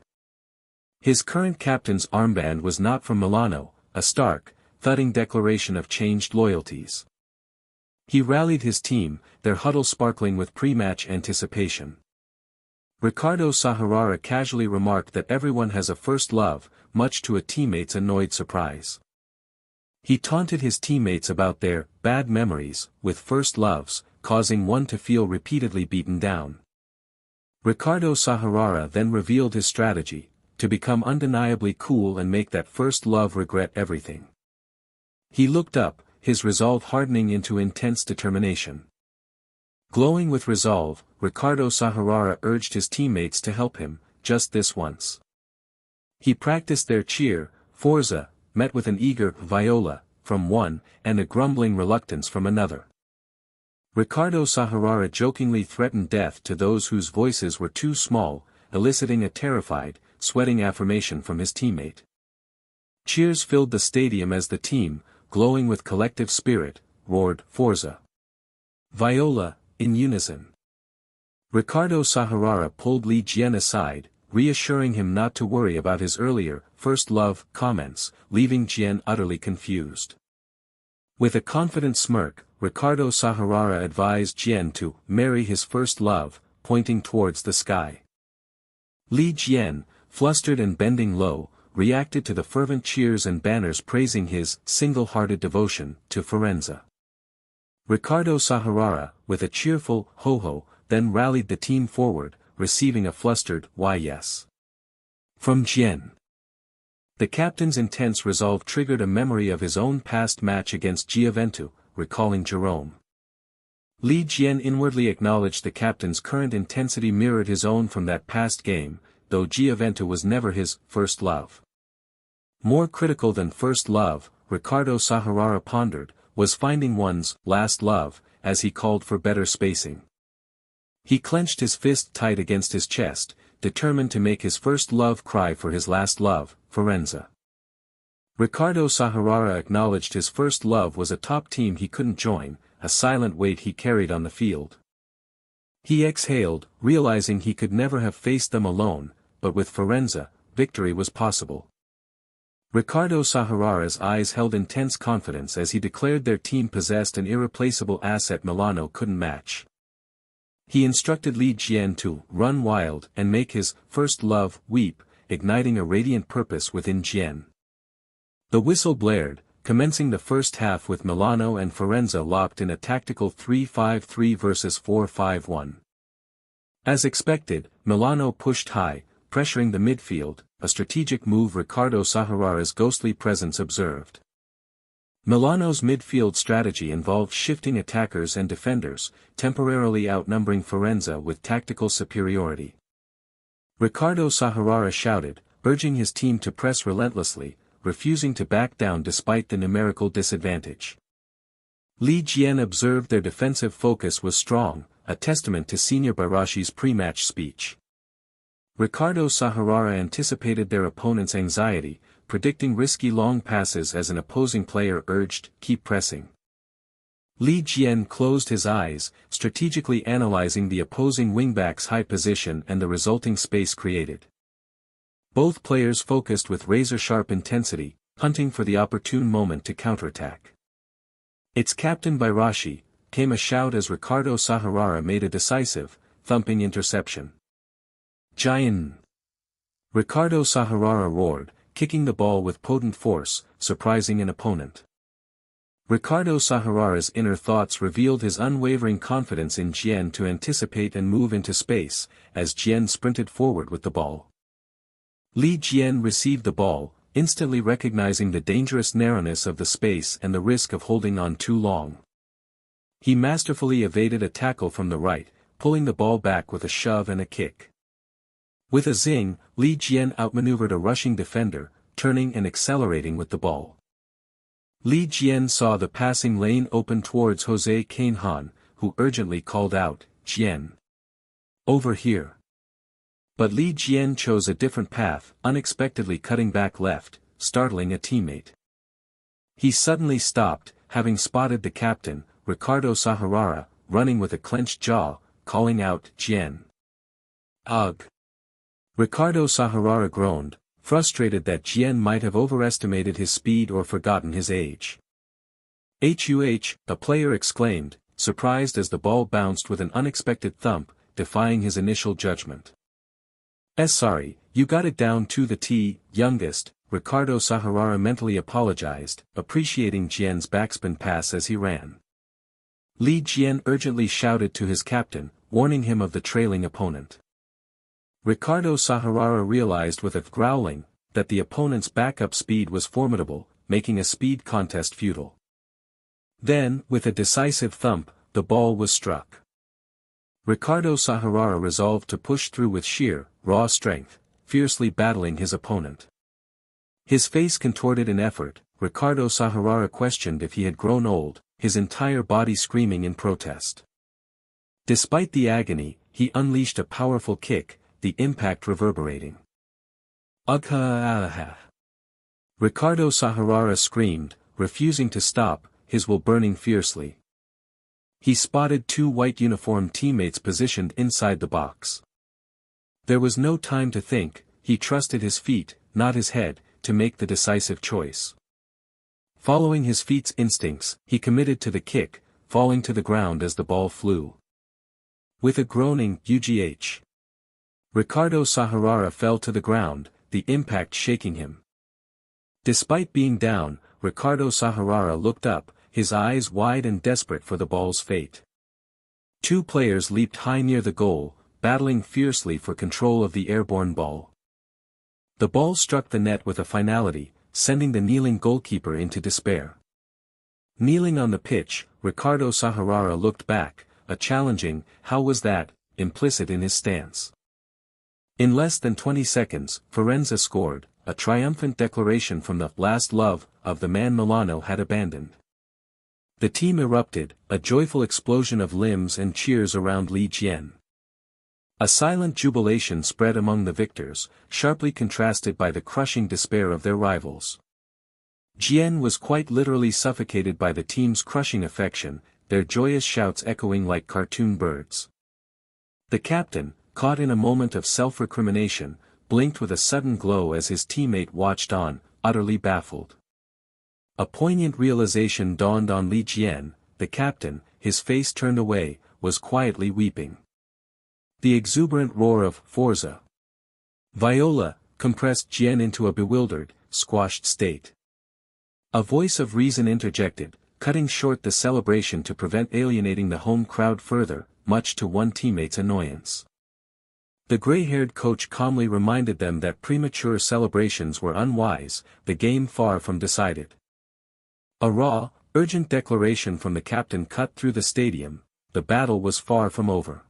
His current captain's armband was not from Milano, a stark, thudding declaration of changed loyalties. He rallied his team, their huddle sparkling with pre-match anticipation. Riccardo Sahirara casually remarked that everyone has a first love, much to a teammate's annoyed surprise. He taunted his teammates about their bad memories with first loves, causing one to feel repeatedly beaten down. Riccardo Sahirara then revealed his strategy, to become undeniably cool and make that first love regret everything. He looked up, his resolve hardening into intense determination. Glowing with resolve, Riccardo Sahirara urged his teammates to help him, just this once. He practiced their cheer, Forza, met with an eager "Viola," from one, and a grumbling reluctance from another. Riccardo Sahirara jokingly threatened death to those whose voices were too small, eliciting a terrified, sweating affirmation from his teammate. Cheers filled the stadium as the team, glowing with collective spirit, roared "Forza! Viola," in unison. Riccardo Sahirara pulled Li Jian aside, reassuring him not to worry about his earlier, first love, comments, leaving Jian utterly confused. With a confident smirk, Riccardo Sahirara advised Jian to marry his first love, pointing towards the sky. Li Jian, flustered and bending low, reacted to the fervent cheers and banners praising his single-hearted devotion to Firenze. Riccardo Sahirara, with a cheerful "ho-ho," then rallied the team forward, receiving a flustered "why yes" from Jian. The captain's intense resolve triggered a memory of his own past match against Gioventù, recalling Jerome. Li Jian inwardly acknowledged the captain's current intensity mirrored his own from that past game, though Gioventù was never his first love. More critical than first love, Riccardo Sahirara pondered, was finding one's last love, as he called for better spacing. He clenched his fist tight against his chest, determined to make his first love cry for his last love, Firenze. Riccardo Sahirara acknowledged his first love was a top team he couldn't join, a silent weight he carried on the field. He exhaled, realizing he could never have faced them alone, but with Firenze, victory was possible. Riccardo Sahirara's eyes held intense confidence as he declared their team possessed an irreplaceable asset Milano couldn't match. He instructed Li Jian to run wild and make his first love weep, igniting a radiant purpose within Jian. The whistle blared, commencing the first half with Milano and Firenze locked in a tactical 3-5-3 versus 4-5-1. As expected, Milano pushed high, pressuring the midfield, a strategic move Riccardo Sahirara's ghostly presence observed. Milano's midfield strategy involved shifting attackers and defenders, temporarily outnumbering Firenze with tactical superiority. Riccardo Sahurara shouted, urging his team to press relentlessly, refusing to back down despite the numerical disadvantage. Li Jian observed their defensive focus was strong, a testament to Senior Bairashi's pre-match speech. Riccardo Sahurara anticipated their opponent's anxiety, predicting risky long passes as an opposing player urged, keep pressing. Li Jian closed his eyes, strategically analyzing the opposing wingback's high position and the resulting space created. Both players focused with razor-sharp intensity, hunting for the opportune moment to counterattack. "It's Captain Bairashi," came a shout as Riccardo Sahurara made a decisive, thumping interception. "Jian!" Riccardo Sahurara roared, kicking the ball with potent force, surprising an opponent. Riccardo Sahurara's inner thoughts revealed his unwavering confidence in Jian to anticipate and move into space, as Jian sprinted forward with the ball. Li Jian received the ball, instantly recognizing the dangerous narrowness of the space and the risk of holding on too long. He masterfully evaded a tackle from the right, pulling the ball back with a shove and a kick. With a zing, Li Jian outmaneuvered a rushing defender, turning and accelerating with the ball. Li Jian saw the passing lane open towards Jose Kainhan, who urgently called out, "Jian! Over here!" But Li Jian chose a different path, unexpectedly cutting back left, startling a teammate. He suddenly stopped, having spotted the captain, Riccardo Sahurara, running with a clenched jaw, calling out, "Jian! Ugh!" Riccardo Sahurara groaned, frustrated that Jian might have overestimated his speed or forgotten his age. "Huh!" a player exclaimed, surprised as the ball bounced with an unexpected thump, defying his initial judgment. Sorry, you got it down to the T, youngest," Riccardo Sahurara mentally apologized, appreciating Jian's backspin pass as he ran. Li Jian urgently shouted to his captain, warning him of the trailing opponent. Riccardo Sahurara realized with a growling, that the opponent's backup speed was formidable, making a speed contest futile. Then, with a decisive thump, the ball was struck. Riccardo Sahurara resolved to push through with sheer, raw strength, fiercely battling his opponent. His face contorted in effort, Riccardo Sahurara questioned if he had grown old, his entire body screaming in protest. Despite the agony, he unleashed a powerful kick, the impact reverberating. "Ugh!" Riccardo Sahurara screamed, refusing to stop, his will burning fiercely. He spotted two white-uniformed teammates positioned inside the box. There was no time to think, he trusted his feet, not his head, to make the decisive choice. Following his feet's instincts, he committed to the kick, falling to the ground as the ball flew. With a groaning "Ugh!" Riccardo Sahurara fell to the ground, the impact shaking him. Despite being down, Riccardo Sahurara looked up, his eyes wide and desperate for the ball's fate. Two players leaped high near the goal, battling fiercely for control of the airborne ball. The ball struck the net with a finality, sending the kneeling goalkeeper into despair. Kneeling on the pitch, Riccardo Sahurara looked back, a challenging, "How was that?" implicit in his stance. In less than 20 seconds, Firenze scored, a triumphant declaration from the "last love" of the man Milano had abandoned. The team erupted, a joyful explosion of limbs and cheers around Li Jian. A silent jubilation spread among the victors, sharply contrasted by the crushing despair of their rivals. Jian was quite literally suffocated by the team's crushing affection, their joyous shouts echoing like cartoon birds. The captain, caught in a moment of self-recrimination, blinked with a sudden glow as his teammate watched on, utterly baffled. A poignant realization dawned on Li Jian, the captain, his face turned away, was quietly weeping. The exuberant roar of "Forza! Viola!" compressed Jian into a bewildered, squashed state. A voice of reason interjected, cutting short the celebration to prevent alienating the home crowd further, much to one teammate's annoyance. The gray-haired coach calmly reminded them that premature celebrations were unwise, the game far from decided. A raw, urgent declaration from the captain cut through the stadium. The battle was far from over.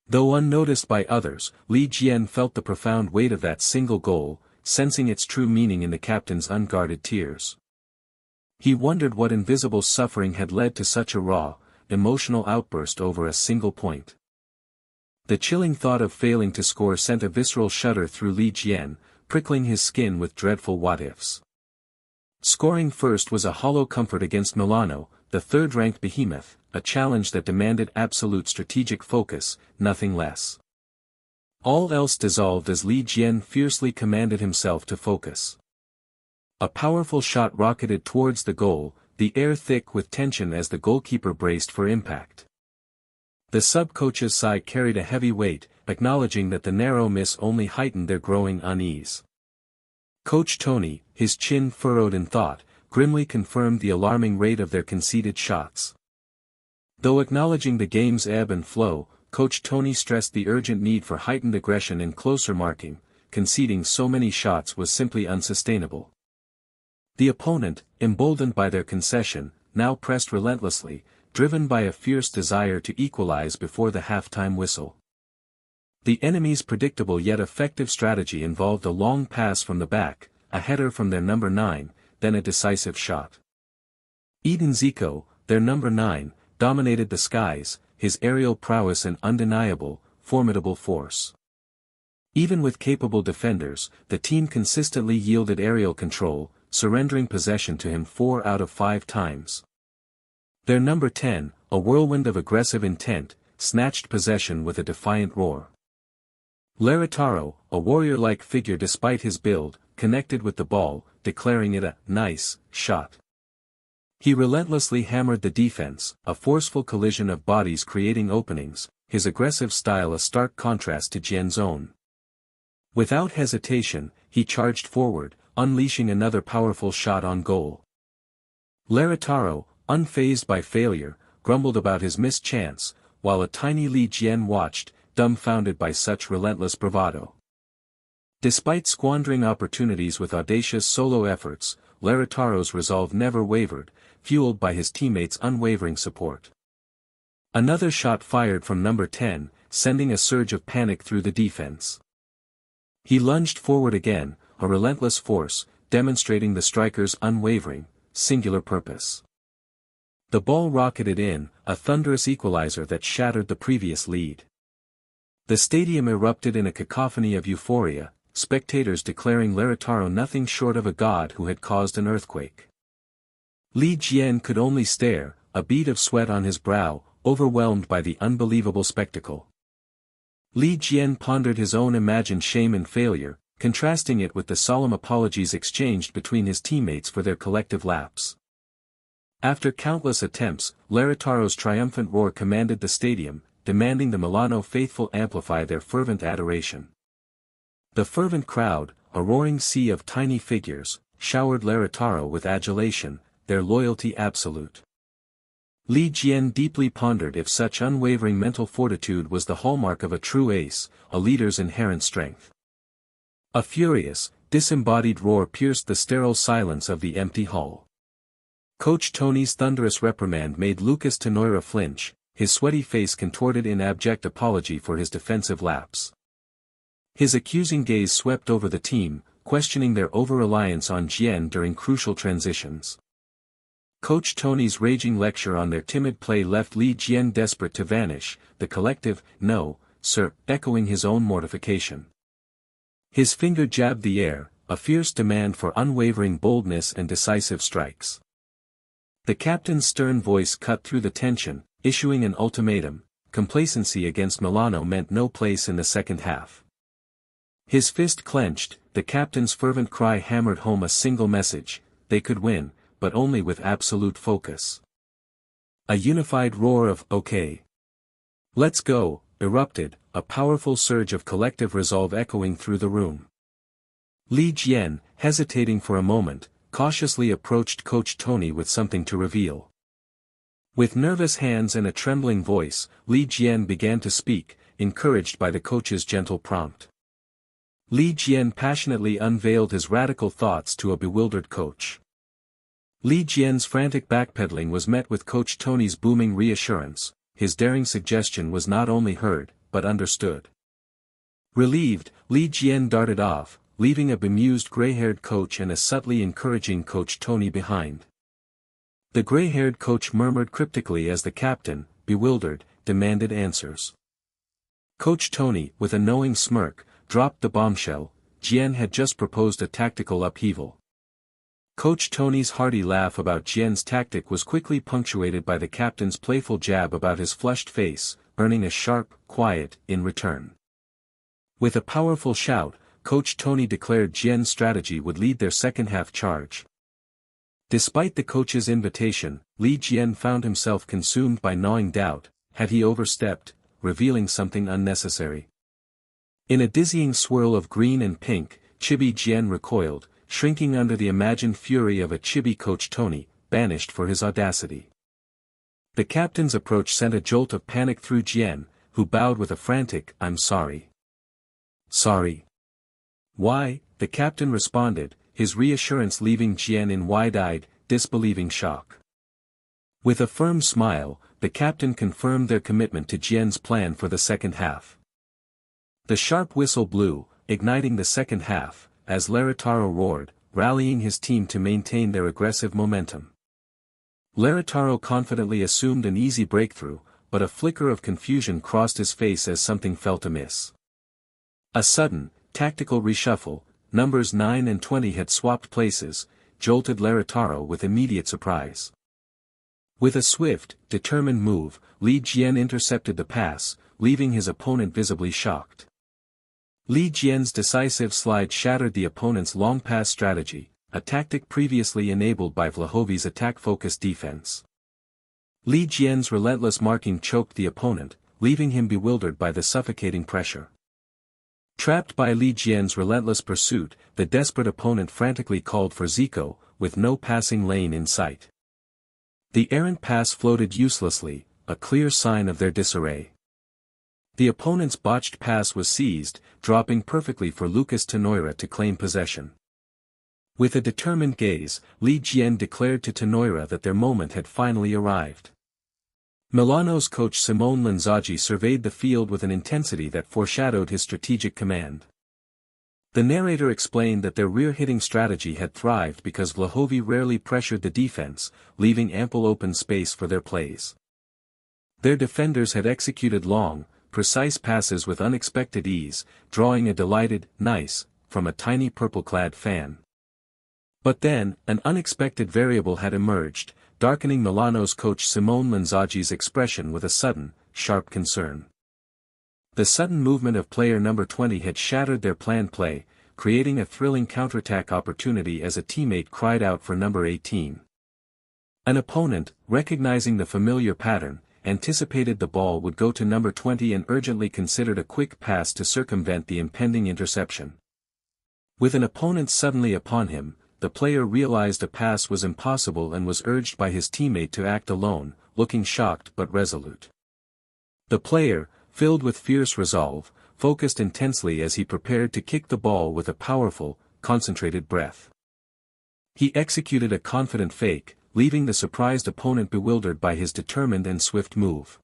Though unnoticed by others, Li Jian felt the profound weight of that single goal, sensing its true meaning in the captain's unguarded tears. He wondered what invisible suffering had led to such a raw, emotional outburst over a single point. The chilling thought of failing to score sent a visceral shudder through Li Jian, prickling his skin with dreadful what-ifs. Scoring first was a hollow comfort against Milano, the third-ranked behemoth, a challenge that demanded absolute strategic focus, nothing less. All else dissolved as Li Jian fiercely commanded himself to focus. A powerful shot rocketed towards the goal, the air thick with tension as the goalkeeper braced for impact. The sub-coach's sigh carried a heavy weight, acknowledging that the narrow miss only heightened their growing unease. Coach Tony, his chin furrowed in thought, grimly confirmed the alarming rate of their conceded shots. Though acknowledging the game's ebb and flow, Coach Tony stressed the urgent need for heightened aggression and closer marking. Conceding so many shots was simply unsustainable. The opponent, emboldened by their concession, now pressed relentlessly, driven by a fierce desire to equalize before the halftime whistle. The enemy's predictable yet effective strategy involved a long pass from the back, a header from their number 9, then a decisive shot. Eden Zico, their number 9, dominated the skies, his aerial prowess an undeniable, formidable force. Even with capable defenders, the team consistently yielded aerial control, surrendering possession to him 4 out of 5 times. Their number 10, a whirlwind of aggressive intent, snatched possession with a defiant roar. Lautaro, a warrior-like figure despite his build, connected with the ball, declaring it a nice shot. He relentlessly hammered the defense, a forceful collision of bodies creating openings, his aggressive style a stark contrast to Jian's own. Without hesitation, he charged forward, unleashing another powerful shot on goal. Lautaro, unfazed by failure, grumbled about his missed chance, while a tiny Li Jian watched, dumbfounded by such relentless bravado. Despite squandering opportunities with audacious solo efforts, Lautaro's resolve never wavered, fueled by his teammates' unwavering support. Another shot fired from number 10, sending a surge of panic through the defense. He lunged forward again, a relentless force, demonstrating the striker's unwavering, singular purpose. The ball rocketed in, a thunderous equalizer that shattered the previous lead. The stadium erupted in a cacophony of euphoria, spectators declaring Lautaro nothing short of a god who had caused an earthquake. Li Jian could only stare, a bead of sweat on his brow, overwhelmed by the unbelievable spectacle. Li Jian pondered his own imagined shame and failure, contrasting it with the solemn apologies exchanged between his teammates for their collective lapse. After countless attempts, Lautaro's triumphant roar commanded the stadium, demanding the Milano faithful amplify their fervent adoration. The fervent crowd, a roaring sea of tiny figures, showered Lautaro with adulation, their loyalty absolute. Li Jian deeply pondered if such unwavering mental fortitude was the hallmark of a true ace, a leader's inherent strength. A furious, disembodied roar pierced the sterile silence of the empty hall. Coach Tony's thunderous reprimand made Lucas Tenoira flinch, his sweaty face contorted in abject apology for his defensive lapse. His accusing gaze swept over the team, questioning their over-reliance on Jian during crucial transitions. Coach Tony's raging lecture on their timid play left Li Jian desperate to vanish, the collective, "No, sir," echoing his own mortification. His finger jabbed the air, a fierce demand for unwavering boldness and decisive strikes. The captain's stern voice cut through the tension, issuing an ultimatum: complacency against Milano meant no place in the second half. His fist clenched, the captain's fervent cry hammered home a single message: they could win, but only with absolute focus. A unified roar of "Okay, let's go," erupted, a powerful surge of collective resolve echoing through the room. Li Jian, hesitating for a moment, cautiously approached Coach Tony with something to reveal. With nervous hands and a trembling voice, Li Jian began to speak, encouraged by the coach's gentle prompt. Li Jian passionately unveiled his radical thoughts to a bewildered coach. Li Jian's frantic backpedaling was met with Coach Tony's booming reassurance. His daring suggestion was not only heard, but understood. Relieved, Li Jian darted off, leaving a bemused gray-haired coach and a subtly encouraging Coach Tony behind. The gray-haired coach murmured cryptically as the captain, bewildered, demanded answers. Coach Tony, with a knowing smirk, dropped the bombshell. Jian had just proposed a tactical upheaval. Coach Tony's hearty laugh about Jian's tactic was quickly punctuated by the captain's playful jab about his flushed face, earning a sharp, quiet, in return. With a powerful shout, Coach Tony declared Jian's strategy would lead their second-half charge. Despite the coach's invitation, Li Jian found himself consumed by gnawing doubt. Had he overstepped, revealing something unnecessary? In a dizzying swirl of green and pink, chibi Jian recoiled, shrinking under the imagined fury of a chibi Coach Tony, banished for his audacity. The captain's approach sent a jolt of panic through Jian, who bowed with a frantic, "I'm sorry." "Sorry? Why?" the captain responded, his reassurance leaving Jian in wide-eyed, disbelieving shock. With a firm smile, the captain confirmed their commitment to Jian's plan for the second half. The sharp whistle blew, igniting the second half, as Lautaro roared, rallying his team to maintain their aggressive momentum. Lautaro confidently assumed an easy breakthrough, but a flicker of confusion crossed his face as something felt amiss. A sudden, tactical reshuffle, numbers 9 and 20 had swapped places, jolted Lautaro with immediate surprise. With a swift, determined move, Li Jian intercepted the pass, leaving his opponent visibly shocked. Li Jian's decisive slide shattered the opponent's long-pass strategy, a tactic previously enabled by Vlahovich's attack-focused defense. Li Jian's relentless marking choked the opponent, leaving him bewildered by the suffocating pressure. Trapped by Li Jian's relentless pursuit, the desperate opponent frantically called for Zico, with no passing lane in sight. The errant pass floated uselessly, a clear sign of their disarray. The opponent's botched pass was seized, dropping perfectly for Lucas Tenoira to claim possession. With a determined gaze, Li Jian declared to Tenoira that their moment had finally arrived. Milano's coach Simone Lanzaggi surveyed the field with an intensity that foreshadowed his strategic command. The narrator explained that their rear-hitting strategy had thrived because Vlahovic rarely pressured the defense, leaving ample open space for their plays. Their defenders had executed long, precise passes with unexpected ease, drawing a delighted, "nice," from a tiny purple-clad fan. But then, an unexpected variable had emerged, darkening Milano's coach Simone Lanzaggi's expression with a sudden, sharp concern. The sudden movement of player number 20 had shattered their planned play, creating a thrilling counterattack opportunity as a teammate cried out for number 18. An opponent, recognizing the familiar pattern, anticipated the ball would go to number 20 and urgently considered a quick pass to circumvent the impending interception. With an opponent suddenly upon him, the player realized a pass was impossible and was urged by his teammate to act alone, looking shocked but resolute. The player, filled with fierce resolve, focused intensely as he prepared to kick the ball with a powerful, concentrated breath. He executed a confident fake, leaving the surprised opponent bewildered by his determined and swift move.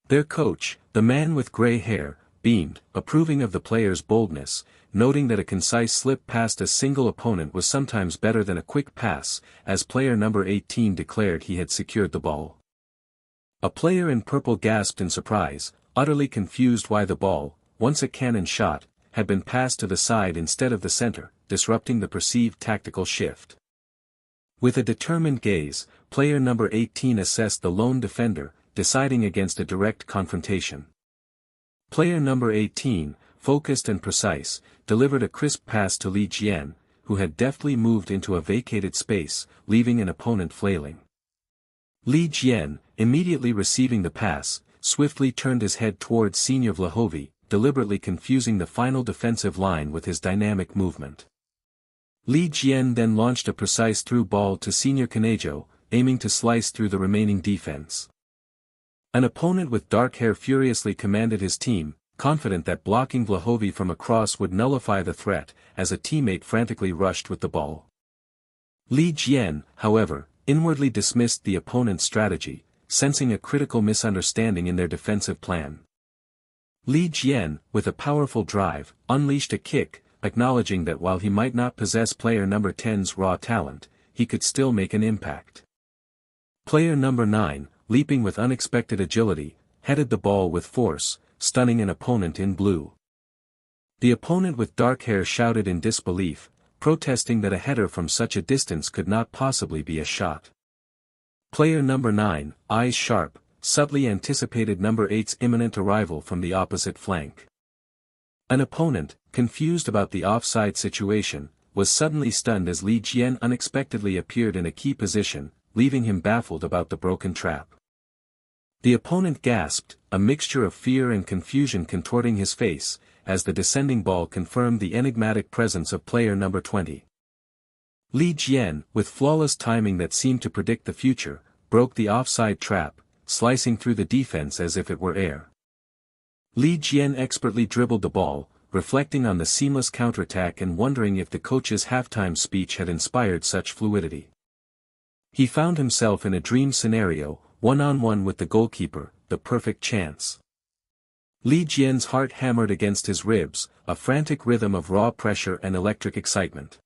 Their coach, the man with gray hair, beamed, approving of the player's boldness, noting that a concise slip past a single opponent was sometimes better than a quick pass, as player number 18 declared he had secured the ball. A player in purple gasped in surprise, utterly confused why the ball, once a cannon shot, had been passed to the side instead of the center, disrupting the perceived tactical shift. With a determined gaze, player number 18 assessed the lone defender, deciding against a direct confrontation. Player number 18, focused and precise, delivered a crisp pass to Li Jian, who had deftly moved into a vacated space, leaving an opponent flailing. Li Jian, immediately receiving the pass, swiftly turned his head towards Senior Vlahovic, deliberately confusing the final defensive line with his dynamic movement. Li Jian then launched a precise through ball to Senior Kanejo, aiming to slice through the remaining defense. An opponent with dark hair furiously commanded his team, confident that blocking Vlahovic from across would nullify the threat, as a teammate frantically rushed with the ball. Li Jian, however, inwardly dismissed the opponent's strategy, sensing a critical misunderstanding in their defensive plan. Li Jian, with a powerful drive, unleashed a kick, acknowledging that while he might not possess player number 10's raw talent, he could still make an impact. Player number 9, leaping with unexpected agility, headed the ball with force, stunning an opponent in blue. The opponent with dark hair shouted in disbelief, protesting that a header from such a distance could not possibly be a shot. Player number 9, eyes sharp, subtly anticipated number 8's imminent arrival from the opposite flank. An opponent, confused about the offside situation, was suddenly stunned as Li Jian unexpectedly appeared in a key position, leaving him baffled about the broken trap. The opponent gasped, a mixture of fear and confusion contorting his face, as the descending ball confirmed the enigmatic presence of player number 20. Li Jian, with flawless timing that seemed to predict the future, broke the offside trap, slicing through the defense as if it were air. Li Jian expertly dribbled the ball, reflecting on the seamless counterattack and wondering if the coach's halftime speech had inspired such fluidity. He found himself in a dream scenario, one-on-one with the goalkeeper, the perfect chance. Li Jian's heart hammered against his ribs, a frantic rhythm of raw pressure and electric excitement.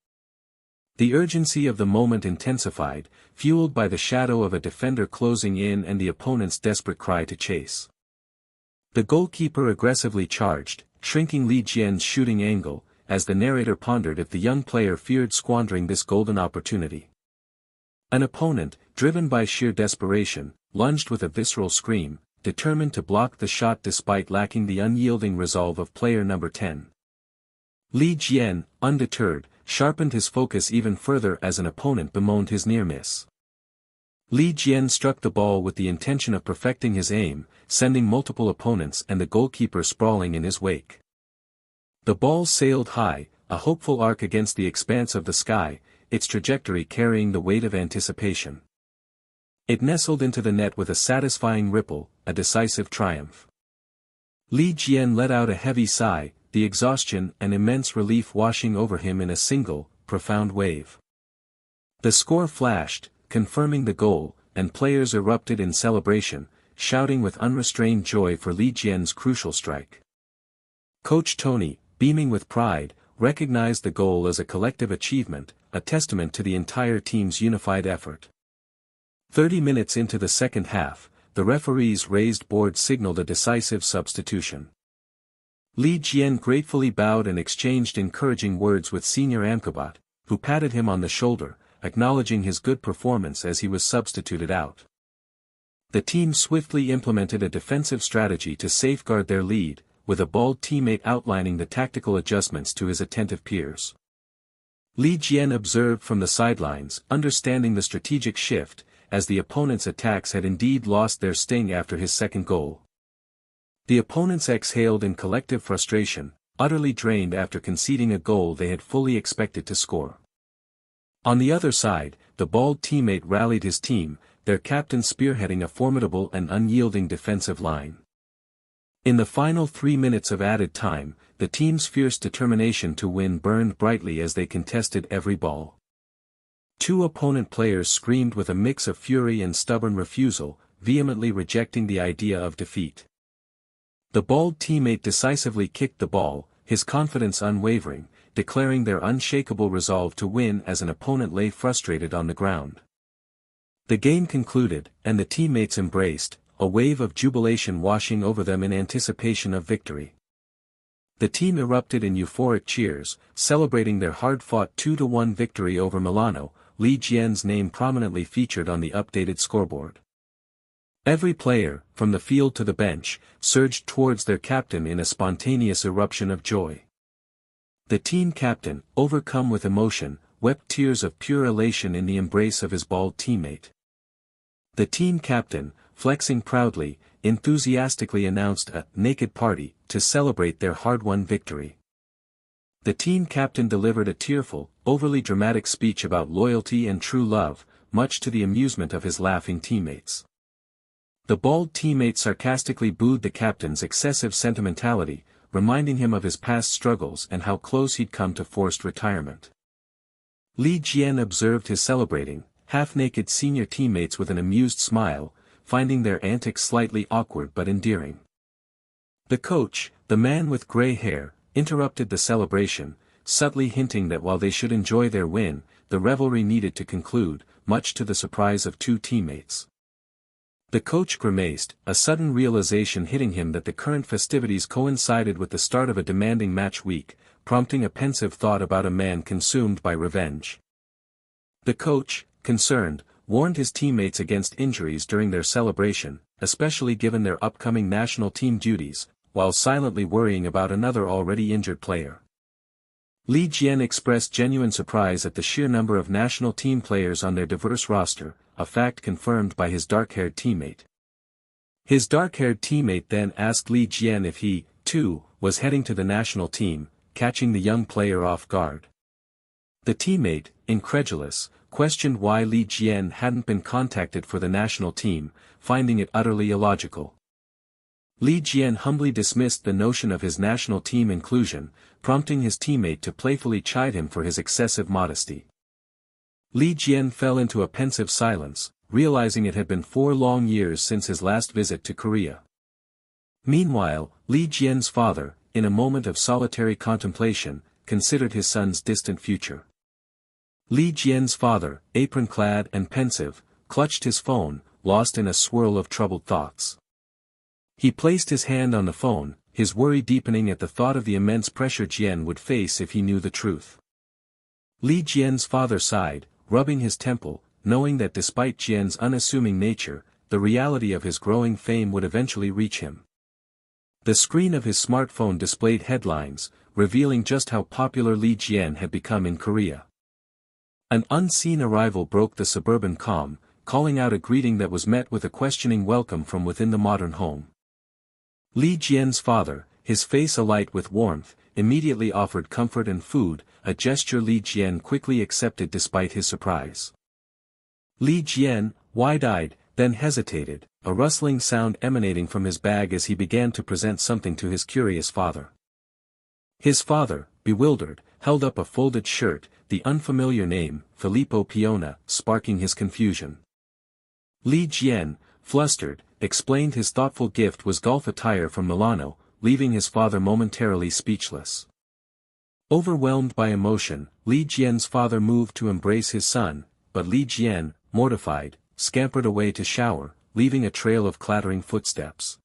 The urgency of the moment intensified, fueled by the shadow of a defender closing in and the opponent's desperate cry to chase. The goalkeeper aggressively charged, shrinking Li Jian's shooting angle, as the narrator pondered if the young player feared squandering this golden opportunity. An opponent, driven by sheer desperation, lunged with a visceral scream, determined to block the shot despite lacking the unyielding resolve of player number 10. Li Jian, undeterred, sharpened his focus even further as an opponent bemoaned his near miss. Li Jian struck the ball with the intention of perfecting his aim, sending multiple opponents and the goalkeeper sprawling in his wake. The ball sailed high, a hopeful arc against the expanse of the sky, its trajectory carrying the weight of anticipation. It nestled into the net with a satisfying ripple, a decisive triumph. Li Jian let out a heavy sigh, the exhaustion and immense relief washing over him in a single, profound wave. The score flashed, confirming the goal, and players erupted in celebration, shouting with unrestrained joy for Li Jian's crucial strike. Coach Tony, beaming with pride, recognized the goal as a collective achievement, a testament to the entire team's unified effort. 30 minutes into the second half, the referee's raised board signaled a decisive substitution. Li Jian gratefully bowed and exchanged encouraging words with Senior Amkabat, who patted him on the shoulder, acknowledging his good performance as he was substituted out. The team swiftly implemented a defensive strategy to safeguard their lead, with a bold teammate outlining the tactical adjustments to his attentive peers. Li Jian observed from the sidelines, understanding the strategic shift, as the opponent's attacks had indeed lost their sting after his second goal. The opponents exhaled in collective frustration, utterly drained after conceding a goal they had fully expected to score. On the other side, the bold teammate rallied his team, their captain spearheading a formidable and unyielding defensive line. In the final 3 minutes of added time, the team's fierce determination to win burned brightly as they contested every ball. Two opponent players screamed with a mix of fury and stubborn refusal, vehemently rejecting the idea of defeat. The bold teammate decisively kicked the ball, his confidence unwavering, declaring their unshakable resolve to win as an opponent lay frustrated on the ground. The game concluded, and the teammates embraced, a wave of jubilation washing over them in anticipation of victory. The team erupted in euphoric cheers, celebrating their hard-fought 2-1 victory over Milano, Li Jian's name prominently featured on the updated scoreboard. Every player, from the field to the bench, surged towards their captain in a spontaneous eruption of joy. The team captain, overcome with emotion, wept tears of pure elation in the embrace of his bald teammate. The team captain, flexing proudly, enthusiastically announced a naked party to celebrate their hard-won victory. The team captain delivered a tearful, overly dramatic speech about loyalty and true love, much to the amusement of his laughing teammates. The bald teammate sarcastically booed the captain's excessive sentimentality, reminding him of his past struggles and how close he'd come to forced retirement. Li Jian observed his celebrating, half-naked senior teammates with an amused smile, finding their antics slightly awkward but endearing. The coach, the man with gray hair, interrupted the celebration, subtly hinting that while they should enjoy their win, the revelry needed to conclude, much to the surprise of two teammates. The coach grimaced, a sudden realization hitting him that the current festivities coincided with the start of a demanding match week, prompting a pensive thought about a man consumed by revenge. The coach, concerned, warned his teammates against injuries during their celebration, especially given their upcoming national team duties, while silently worrying about another already injured player. Li Jian expressed genuine surprise at the sheer number of national team players on their diverse roster, a fact confirmed by his dark-haired teammate. His dark-haired teammate then asked Li Jian if he, too, was heading to the national team, catching the young player off guard. The teammate, incredulous, questioned why Li Jian hadn't been contacted for the national team, finding it utterly illogical. Li Jian humbly dismissed the notion of his national team inclusion, prompting his teammate to playfully chide him for his excessive modesty. Li Jian fell into a pensive silence, realizing it had been 4 long years since his last visit to Korea. Meanwhile, Li Jian's father, in a moment of solitary contemplation, considered his son's distant future. Li Jian's father, apron-clad and pensive, clutched his phone, lost in a swirl of troubled thoughts. He placed his hand on the phone, his worry deepening at the thought of the immense pressure Jian would face if he knew the truth. Li Jian's father sighed, rubbing his temple, knowing that despite Jian's unassuming nature, the reality of his growing fame would eventually reach him. The screen of his smartphone displayed headlines, revealing just how popular Li Jian had become in Korea. An unseen arrival broke the suburban calm, calling out a greeting that was met with a questioning welcome from within the modern home. Li Jian's father, his face alight with warmth, immediately offered comfort and food, a gesture Li Jian quickly accepted despite his surprise. Li Jian, wide-eyed, then hesitated, a rustling sound emanating from his bag as he began to present something to his curious father. His father, bewildered, held up a folded shirt, the unfamiliar name, Filippo Piona, sparking his confusion. Li Jian, flustered, explained his thoughtful gift was golf attire from Milano, leaving his father momentarily speechless. Overwhelmed by emotion, Li Jian's father moved to embrace his son, but Li Jian, mortified, scampered away to shower, leaving a trail of clattering footsteps.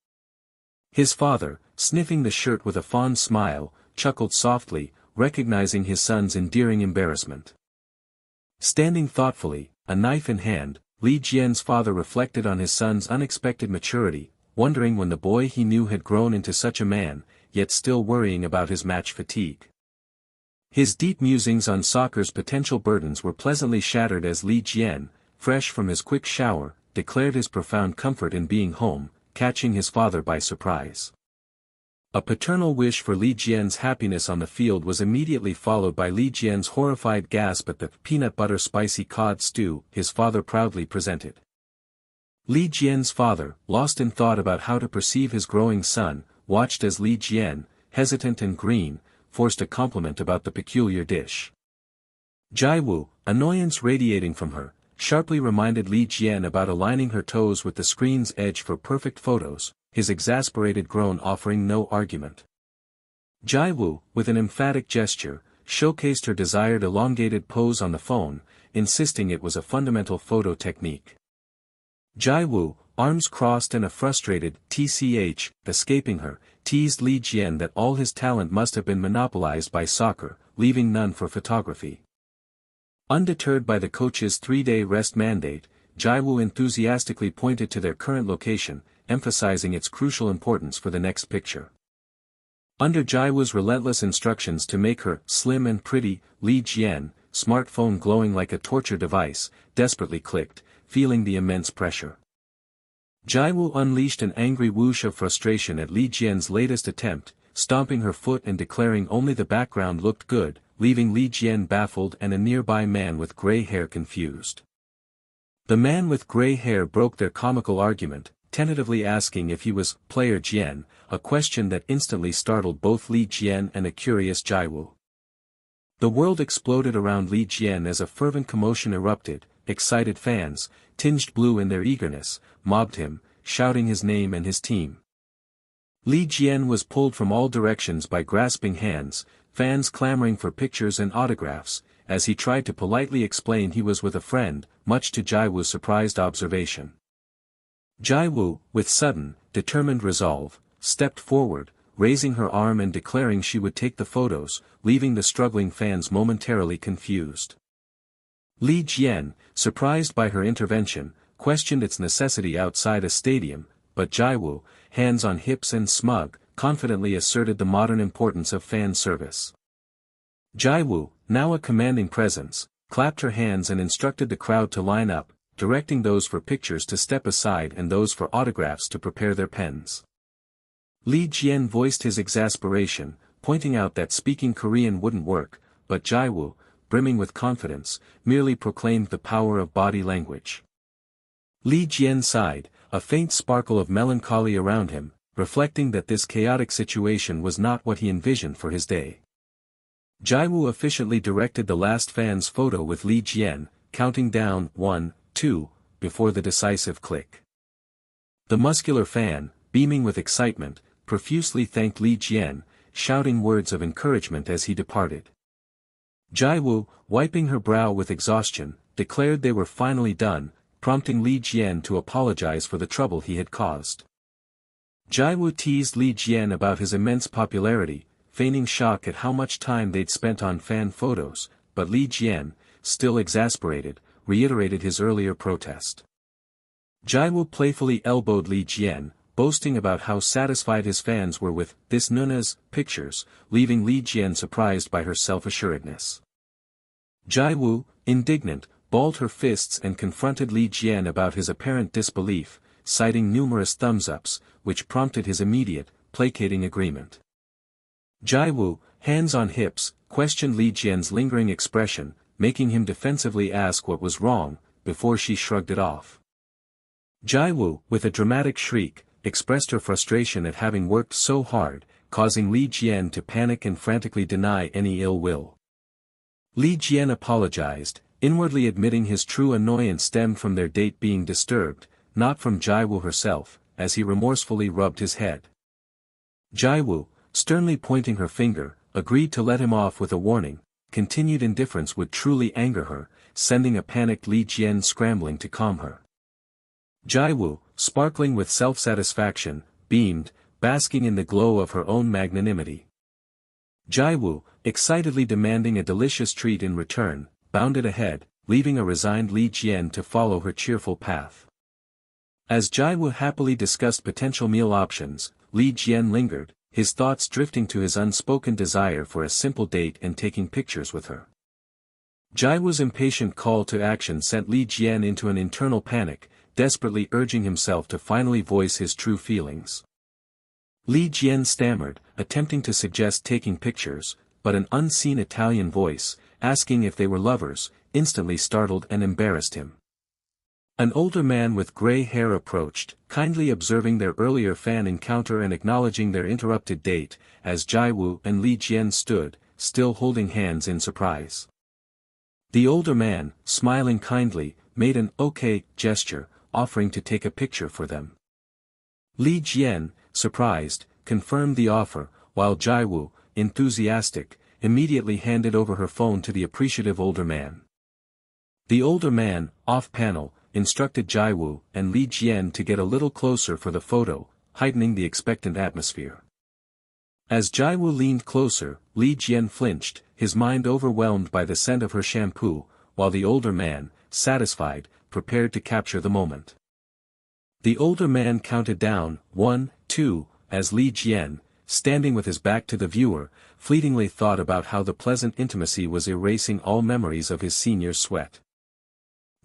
His father, sniffing the shirt with a fond smile, chuckled softly, recognizing his son's endearing embarrassment. Standing thoughtfully, a knife in hand, Li Jian's father reflected on his son's unexpected maturity, wondering when the boy he knew had grown into such a man, yet still worrying about his match fatigue. His deep musings on soccer's potential burdens were pleasantly shattered as Li Jian, fresh from his quick shower, declared his profound comfort in being home, catching his father by surprise. A paternal wish for Li Jian's happiness on the field was immediately followed by Li Jian's horrified gasp at the peanut butter spicy cod stew his father proudly presented. Li Jian's father, lost in thought about how to perceive his growing son, watched as Li Jian, hesitant and green, forced a compliment about the peculiar dish. Jiwoo, annoyance radiating from her, sharply reminded Li Jian about aligning her toes with the screen's edge for perfect photos, his exasperated groan offering no argument. Jiwoo, with an emphatic gesture, showcased her desired elongated pose on the phone, insisting it was a fundamental photo technique. Jiwoo, arms crossed and a frustrated tch escaping her, teased Li Jian that all his talent must have been monopolized by soccer, leaving none for photography. Undeterred by the coach's 3-day rest mandate, Jiwoo enthusiastically pointed to their current location, emphasizing its crucial importance for the next picture. Under Jiwoo's relentless instructions to make her slim and pretty, Li Jian, smartphone glowing like a torture device, desperately clicked, feeling the immense pressure. Jiwoo unleashed an angry whoosh of frustration at Li Jian's latest attempt, stomping her foot and declaring only the background looked good, leaving Li Jian baffled and a nearby man with gray hair confused. The man with gray hair broke their comical argument, tentatively asking if he was player Jian, a question that instantly startled both Li Jian and a curious Jiwoo. The world exploded around Li Jian as a fervent commotion erupted. Excited fans, tinged blue in their eagerness, mobbed him, shouting his name and his team. Li Jian was pulled from all directions by grasping hands, fans clamoring for pictures and autographs, as he tried to politely explain he was with a friend, much to Jiwoo's surprised observation. Jiwoo, with sudden, determined resolve, stepped forward, raising her arm and declaring she would take the photos, leaving the struggling fans momentarily confused. Li Jian, surprised by her intervention, questioned its necessity outside a stadium, but Jiwoo, hands on hips and smug, confidently asserted the modern importance of fan service. Jiwoo, now a commanding presence, clapped her hands and instructed the crowd to line up, directing those for pictures to step aside and those for autographs to prepare their pens. Li Jian voiced his exasperation, pointing out that speaking Korean wouldn't work, but Jiwoo, brimming with confidence, merely proclaimed the power of body language. Li Jian sighed, a faint sparkle of melancholy around him, reflecting that this chaotic situation was not what he envisioned for his day. Jiwoo efficiently directed the last fan's photo with Li Jian, counting down 1, 2, before the decisive click. The muscular fan, beaming with excitement, profusely thanked Li Jian, shouting words of encouragement as he departed. Jiwoo, wiping her brow with exhaustion, declared they were finally done, prompting Li Jian to apologize for the trouble he had caused. Jiwoo teased Li Jian about his immense popularity, feigning shock at how much time they'd spent on fan photos, but Li Jian, still exasperated, reiterated his earlier protest. Jiwoo playfully elbowed Li Jian, boasting about how satisfied his fans were with this Nuna's pictures, leaving Li Jian surprised by her self-assuredness. Jiwoo, indignant, balled her fists and confronted Li Jian about his apparent disbelief, citing numerous thumbs-ups, which prompted his immediate, placating agreement. Jiwoo, hands on hips, questioned Li Jian's lingering expression, making him defensively ask what was wrong, before she shrugged it off. Jiwoo, with a dramatic shriek, expressed her frustration at having worked so hard, causing Li Jian to panic and frantically deny any ill will. Li Jian apologized, inwardly admitting his true annoyance stemmed from their date being disturbed, not from Jiwoo herself, as he remorsefully rubbed his head. Jiwoo, sternly pointing her finger, agreed to let him off with a warning. Continued indifference would truly anger her, sending a panicked Li Jian scrambling to calm her. Jiwoo, sparkling with self-satisfaction, beamed, basking in the glow of her own magnanimity. Jiwoo, excitedly demanding a delicious treat in return, bounded ahead, leaving a resigned Li Jian to follow her cheerful path. As Jiwoo happily discussed potential meal options, Li Jian lingered, his thoughts drifting to his unspoken desire for a simple date and taking pictures with her. Jiwoo's impatient call to action sent Li Jian into an internal panic, desperately urging himself to finally voice his true feelings. Li Jian stammered, attempting to suggest taking pictures, but an unseen Italian voice, asking if they were lovers, instantly startled and embarrassed him. An older man with gray hair approached, kindly observing their earlier fan encounter and acknowledging their interrupted date, as Jiwoo and Li Jian stood, still holding hands in surprise. The older man, smiling kindly, made an okay gesture, offering to take a picture for them. Li Jian, surprised, confirmed the offer, while Jiwoo, enthusiastic, immediately handed over her phone to the appreciative older man. The older man, off-panel, instructed Jiwoo and Li Jian to get a little closer for the photo, heightening the expectant atmosphere. As Jiwoo leaned closer, Li Jian flinched, his mind overwhelmed by the scent of her shampoo, while the older man, satisfied, prepared to capture the moment. The older man counted down, 1, 2, as Li Jian, standing with his back to the viewer, fleetingly thought about how the pleasant intimacy was erasing all memories of his senior's sweat.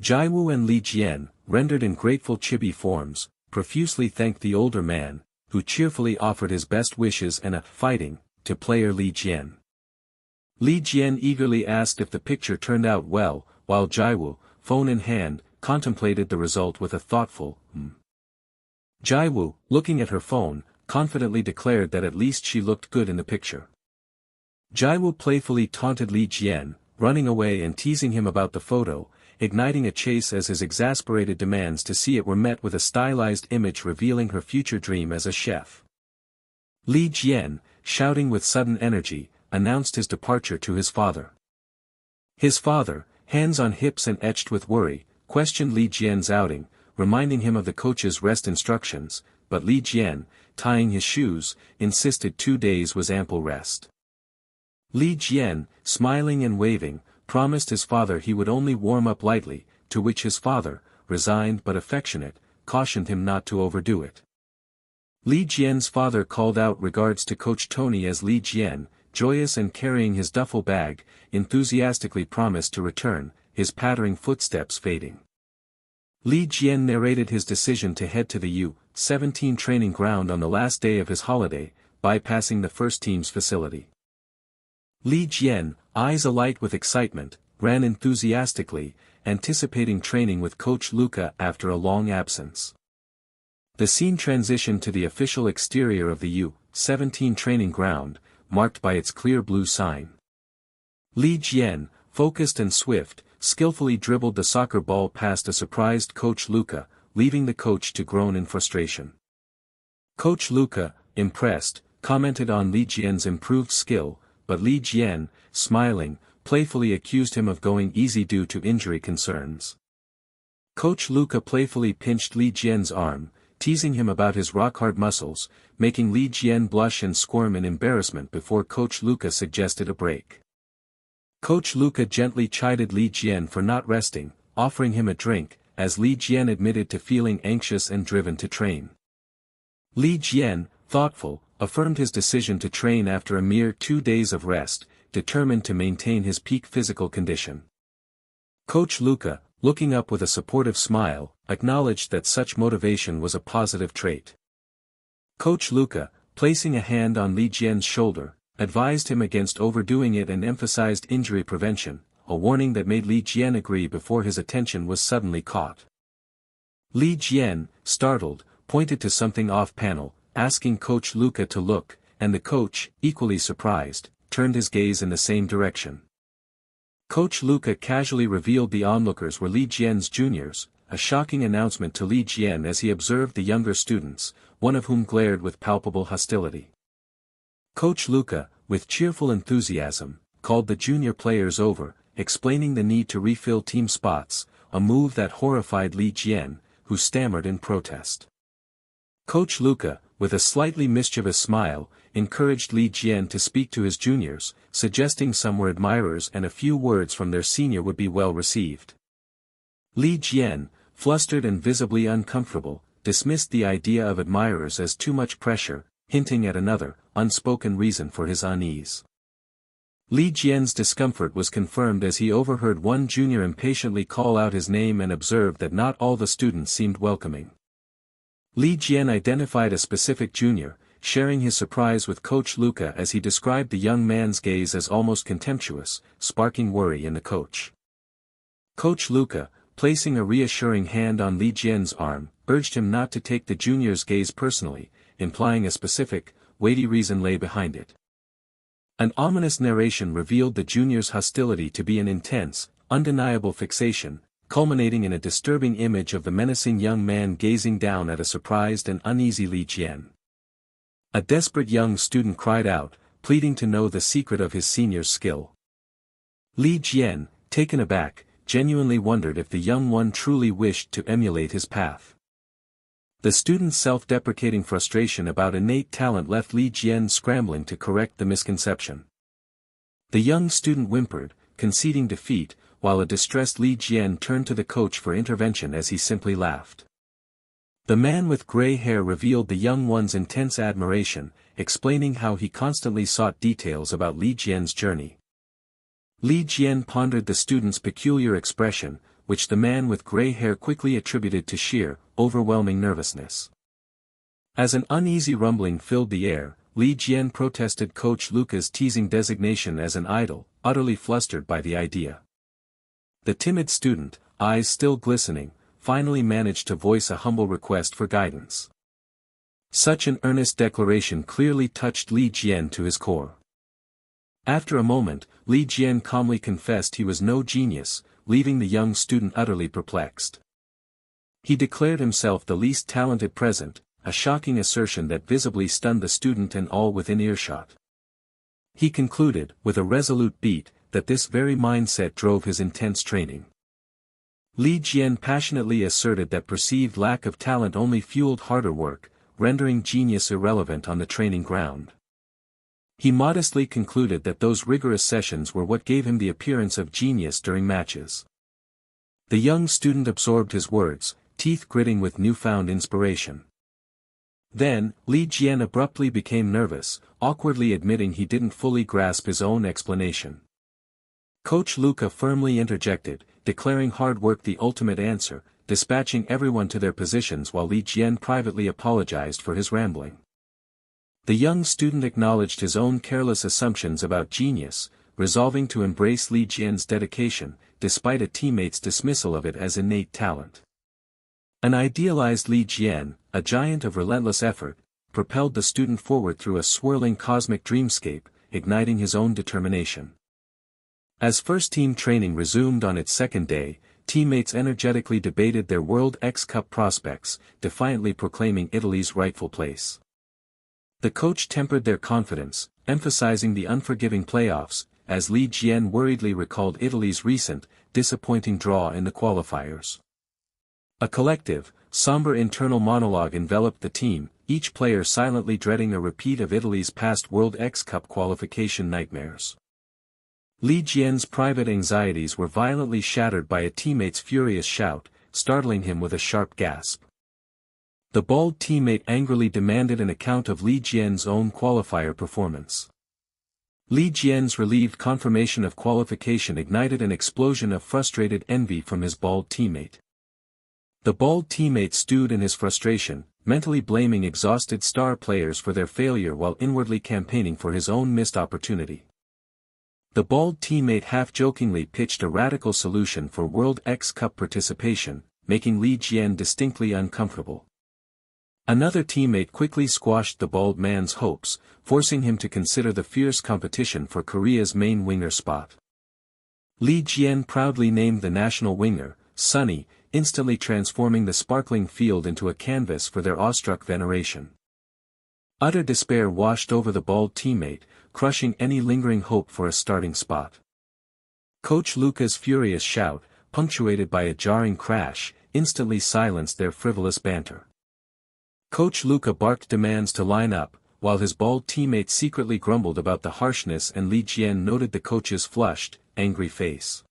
Jiwoo and Li Jian, rendered in grateful chibi forms, profusely thanked the older man, who cheerfully offered his best wishes and a fighting to player Li Jian. Li Jian eagerly asked if the picture turned out well, while Jiwoo, phone in hand, contemplated the result with a thoughtful Jiwoo, looking at her phone, confidently declared that at least she looked good in the picture. Jiwoo playfully taunted Li Jian, running away and teasing him about the photo, igniting a chase as his exasperated demands to see it were met with a stylized image revealing her future dream as a chef. Li Jian, shouting with sudden energy, announced his departure to his father. His father, hands on hips and etched with worry, questioned Li Jian's outing, reminding him of the coach's rest instructions, but Li Jian, tying his shoes, insisted 2 days was ample rest. Li Jian, smiling and waving, promised his father he would only warm up lightly, to which his father, resigned but affectionate, cautioned him not to overdo it. Li Jian's father called out regards to Coach Tony as Li Jian, joyous and carrying his duffel bag, enthusiastically promised to return, his pattering footsteps fading. Li Jian narrated his decision to head to the U-17 training ground on the last day of his holiday, bypassing the first team's facility. Li Jian, eyes alight with excitement, ran enthusiastically, anticipating training with Coach Luca after a long absence. The scene transitioned to the official exterior of the U-17 training ground, marked by its clear blue sign. Li Jian, focused and swift, skillfully dribbled the soccer ball past a surprised Coach Luca, leaving the coach to groan in frustration. Coach Luca, impressed, commented on Li Jian's improved skill, but Li Jian, smiling, playfully accused him of going easy due to injury concerns. Coach Luca playfully pinched Li Jian's arm, teasing him about his rock-hard muscles, making Li Jian blush and squirm in embarrassment before Coach Luca suggested a break. Coach Luca gently chided Li Jian for not resting, offering him a drink, as Li Jian admitted to feeling anxious and driven to train. Li Jian, thoughtful, affirmed his decision to train after a mere 2 days of rest, determined to maintain his peak physical condition. Coach Luca, looking up with a supportive smile, acknowledged that such motivation was a positive trait. Coach Luca, placing a hand on Li Jian's shoulder, advised him against overdoing it and emphasized injury prevention, a warning that made Li Jian agree before his attention was suddenly caught. Li Jian, startled, pointed to something off-panel, asking Coach Luca to look, and the coach, equally surprised, turned his gaze in the same direction. Coach Luca casually revealed the onlookers were Li Jian's juniors, a shocking announcement to Li Jian as he observed the younger students, one of whom glared with palpable hostility. Coach Luca, with cheerful enthusiasm, called the junior players over, explaining the need to refill team spots, a move that horrified Li Jian, who stammered in protest. Coach Luca, with a slightly mischievous smile, encouraged Li Jian to speak to his juniors, suggesting some were admirers and a few words from their senior would be well received. Li Jian, flustered and visibly uncomfortable, dismissed the idea of admirers as too much pressure, hinting at another, unspoken reason for his unease. Li Jian's discomfort was confirmed as he overheard one junior impatiently call out his name and observed that not all the students seemed welcoming. Li Jian identified a specific junior, sharing his surprise with Coach Luca as he described the young man's gaze as almost contemptuous, sparking worry in the coach. Coach Luca, placing a reassuring hand on Li Jian's arm, urged him not to take the junior's gaze personally, implying a specific, weighty reason lay behind it. An ominous narration revealed the junior's hostility to be an intense, undeniable fixation, culminating in a disturbing image of the menacing young man gazing down at a surprised and uneasy Li Jian. A desperate young student cried out, pleading to know the secret of his senior's skill. Li Jian, taken aback, genuinely wondered if the young one truly wished to emulate his path. The student's self-deprecating frustration about innate talent left Li Jian scrambling to correct the misconception. The young student whimpered, conceding defeat, while a distressed Li Jian turned to the coach for intervention as he simply laughed. The man with gray hair revealed the young one's intense admiration, explaining how he constantly sought details about Li Jian's journey. Li Jian pondered the student's peculiar expression, which the man with gray hair quickly attributed to sheer, overwhelming nervousness. As an uneasy rumbling filled the air, Li Jian protested Coach Luca's teasing designation as an idol, utterly flustered by the idea. The timid student, eyes still glistening, finally managed to voice a humble request for guidance. Such an earnest declaration clearly touched Li Jian to his core. After a moment, Li Jian calmly confessed he was no genius, leaving the young student utterly perplexed. He declared himself the least talented present, a shocking assertion that visibly stunned the student and all within earshot. He concluded, with a resolute beat, that this very mindset drove his intense training. Li Jian passionately asserted that perceived lack of talent only fueled harder work, rendering genius irrelevant on the training ground. He modestly concluded that those rigorous sessions were what gave him the appearance of genius during matches. The young student absorbed his words, teeth gritting with newfound inspiration. Then, Li Jian abruptly became nervous, awkwardly admitting he didn't fully grasp his own explanation. Coach Luca firmly interjected, declaring hard work the ultimate answer, dispatching everyone to their positions while Li Jian privately apologized for his rambling. The young student acknowledged his own careless assumptions about genius, resolving to embrace Li Jian's dedication, despite a teammate's dismissal of it as innate talent. An idealized Li Jian, a giant of relentless effort, propelled the student forward through a swirling cosmic dreamscape, igniting his own determination. As first-team training resumed on its second day, teammates energetically debated their World X Cup prospects, defiantly proclaiming Italy's rightful place. The coach tempered their confidence, emphasizing the unforgiving playoffs, as Li Jian worriedly recalled Italy's recent, disappointing draw in the qualifiers. A collective, somber internal monologue enveloped the team, each player silently dreading a repeat of Italy's past World X Cup qualification nightmares. Li Jian's private anxieties were violently shattered by a teammate's furious shout, startling him with a sharp gasp. The bald teammate angrily demanded an account of Li Jian's own qualifier performance. Li Jian's relieved confirmation of qualification ignited an explosion of frustrated envy from his bald teammate. The bald teammate stewed in his frustration, mentally blaming exhausted star players for their failure while inwardly campaigning for his own missed opportunity. The bald teammate half-jokingly pitched a radical solution for World X Cup participation, making Li Jian distinctly uncomfortable. Another teammate quickly squashed the bald man's hopes, forcing him to consider the fierce competition for Korea's main winger spot. Li Jian proudly named the national winger, Sunny, instantly transforming the sparkling field into a canvas for their awestruck veneration. Utter despair washed over the bald teammate, crushing any lingering hope for a starting spot. Coach Luca's furious shout, punctuated by a jarring crash, instantly silenced their frivolous banter. Coach Luca barked demands to line up, while his bald teammate secretly grumbled about the harshness, and Li Jian noted the coach's flushed, angry face.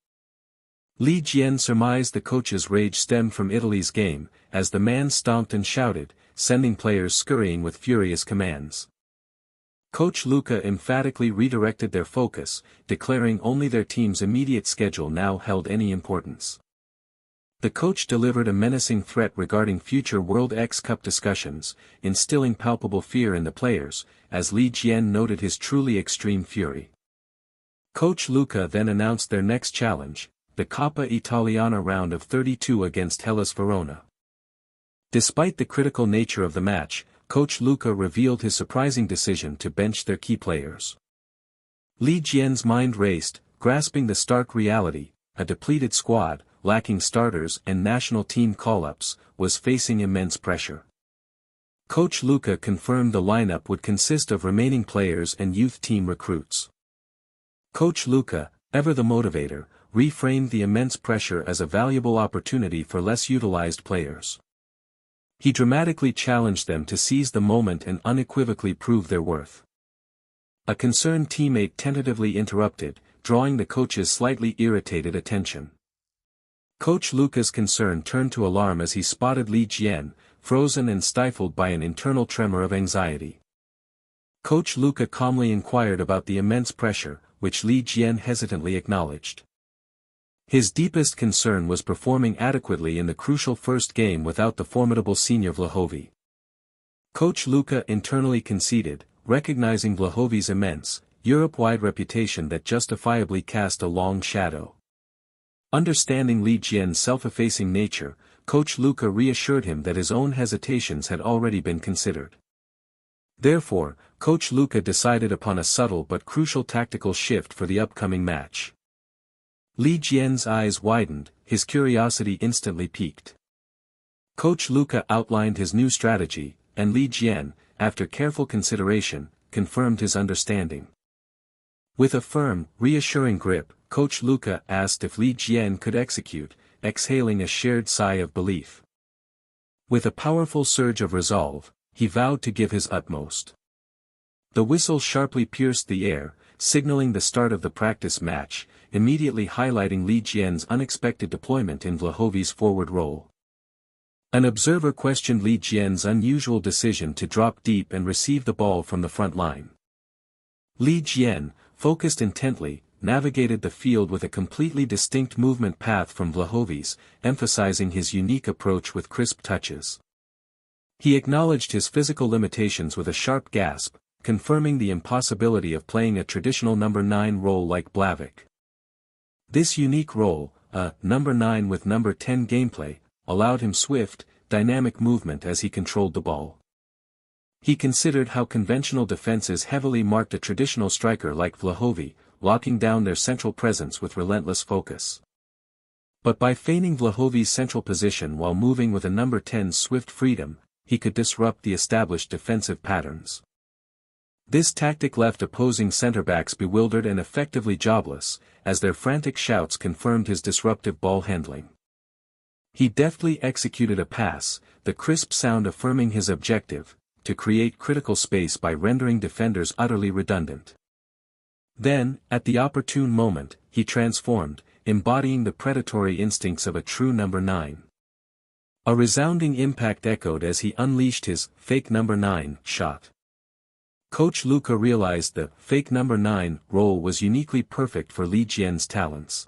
Li Jian surmised the coach's rage stemmed from Italy's game, as the man stomped and shouted, sending players scurrying with furious commands. Coach Luca emphatically redirected their focus, declaring only their team's immediate schedule now held any importance. The coach delivered a menacing threat regarding future World X Cup discussions, instilling palpable fear in the players, as Li Jian noted his truly extreme fury. Coach Luca then announced their next challenge, the Coppa Italiana round of 32 against Hellas Verona. Despite the critical nature of the match, Coach Luca revealed his surprising decision to bench their key players. Li Jian's mind raced, grasping the stark reality: a depleted squad, lacking starters and national team call-ups, was facing immense pressure. Coach Luca confirmed the lineup would consist of remaining players and youth team recruits. Coach Luca, ever the motivator, reframed the immense pressure as a valuable opportunity for less utilized players. He dramatically challenged them to seize the moment and unequivocally prove their worth. A concerned teammate tentatively interrupted, drawing the coach's slightly irritated attention. Coach Luca's concern turned to alarm as he spotted Li Jian, frozen and stifled by an internal tremor of anxiety. Coach Luca calmly inquired about the immense pressure, which Li Jian hesitantly acknowledged. His deepest concern was performing adequately in the crucial first game without the formidable senior Vlahovi. Coach Luca internally conceded, recognizing Vlahovi's immense, Europe-wide reputation that justifiably cast a long shadow. Understanding Li Jian's self-effacing nature, Coach Luca reassured him that his own hesitations had already been considered. Therefore, Coach Luka decided upon a subtle but crucial tactical shift for the upcoming match. Li Jian's eyes widened, his curiosity instantly piqued. Coach Luka outlined his new strategy, and Li Jian, after careful consideration, confirmed his understanding. With a firm, reassuring grip, Coach Luka asked if Li Jian could execute, exhaling a shared sigh of belief. With a powerful surge of resolve, he vowed to give his utmost. The whistle sharply pierced the air, signaling the start of the practice match, immediately highlighting Li Jian's unexpected deployment in Vlahovi's forward role. An observer questioned Li Jian's unusual decision to drop deep and receive the ball from the front line. Li Jian, focused intently, navigated the field with a completely distinct movement path from Vlahovi's, emphasizing his unique approach with crisp touches. He acknowledged his physical limitations with a sharp gasp, confirming the impossibility of playing a traditional number 9 role like Blavik. This unique role, a number 9 with number 10 gameplay, allowed him swift, dynamic movement as he controlled the ball. He considered how conventional defenses heavily marked a traditional striker like Vlahovi, locking down their central presence with relentless focus. But by feigning Vlahovi's central position while moving with a number 10's swift freedom, he could disrupt the established defensive patterns. This tactic left opposing center-backs bewildered and effectively jobless, as their frantic shouts confirmed his disruptive ball handling. He deftly executed a pass, the crisp sound affirming his objective, to create critical space by rendering defenders utterly redundant. Then, at the opportune moment, he transformed, embodying the predatory instincts of a true number 9. A resounding impact echoed as he unleashed his fake number 9 shot. Coach Luka realized the fake number 9 role was uniquely perfect for Li Jian's talents.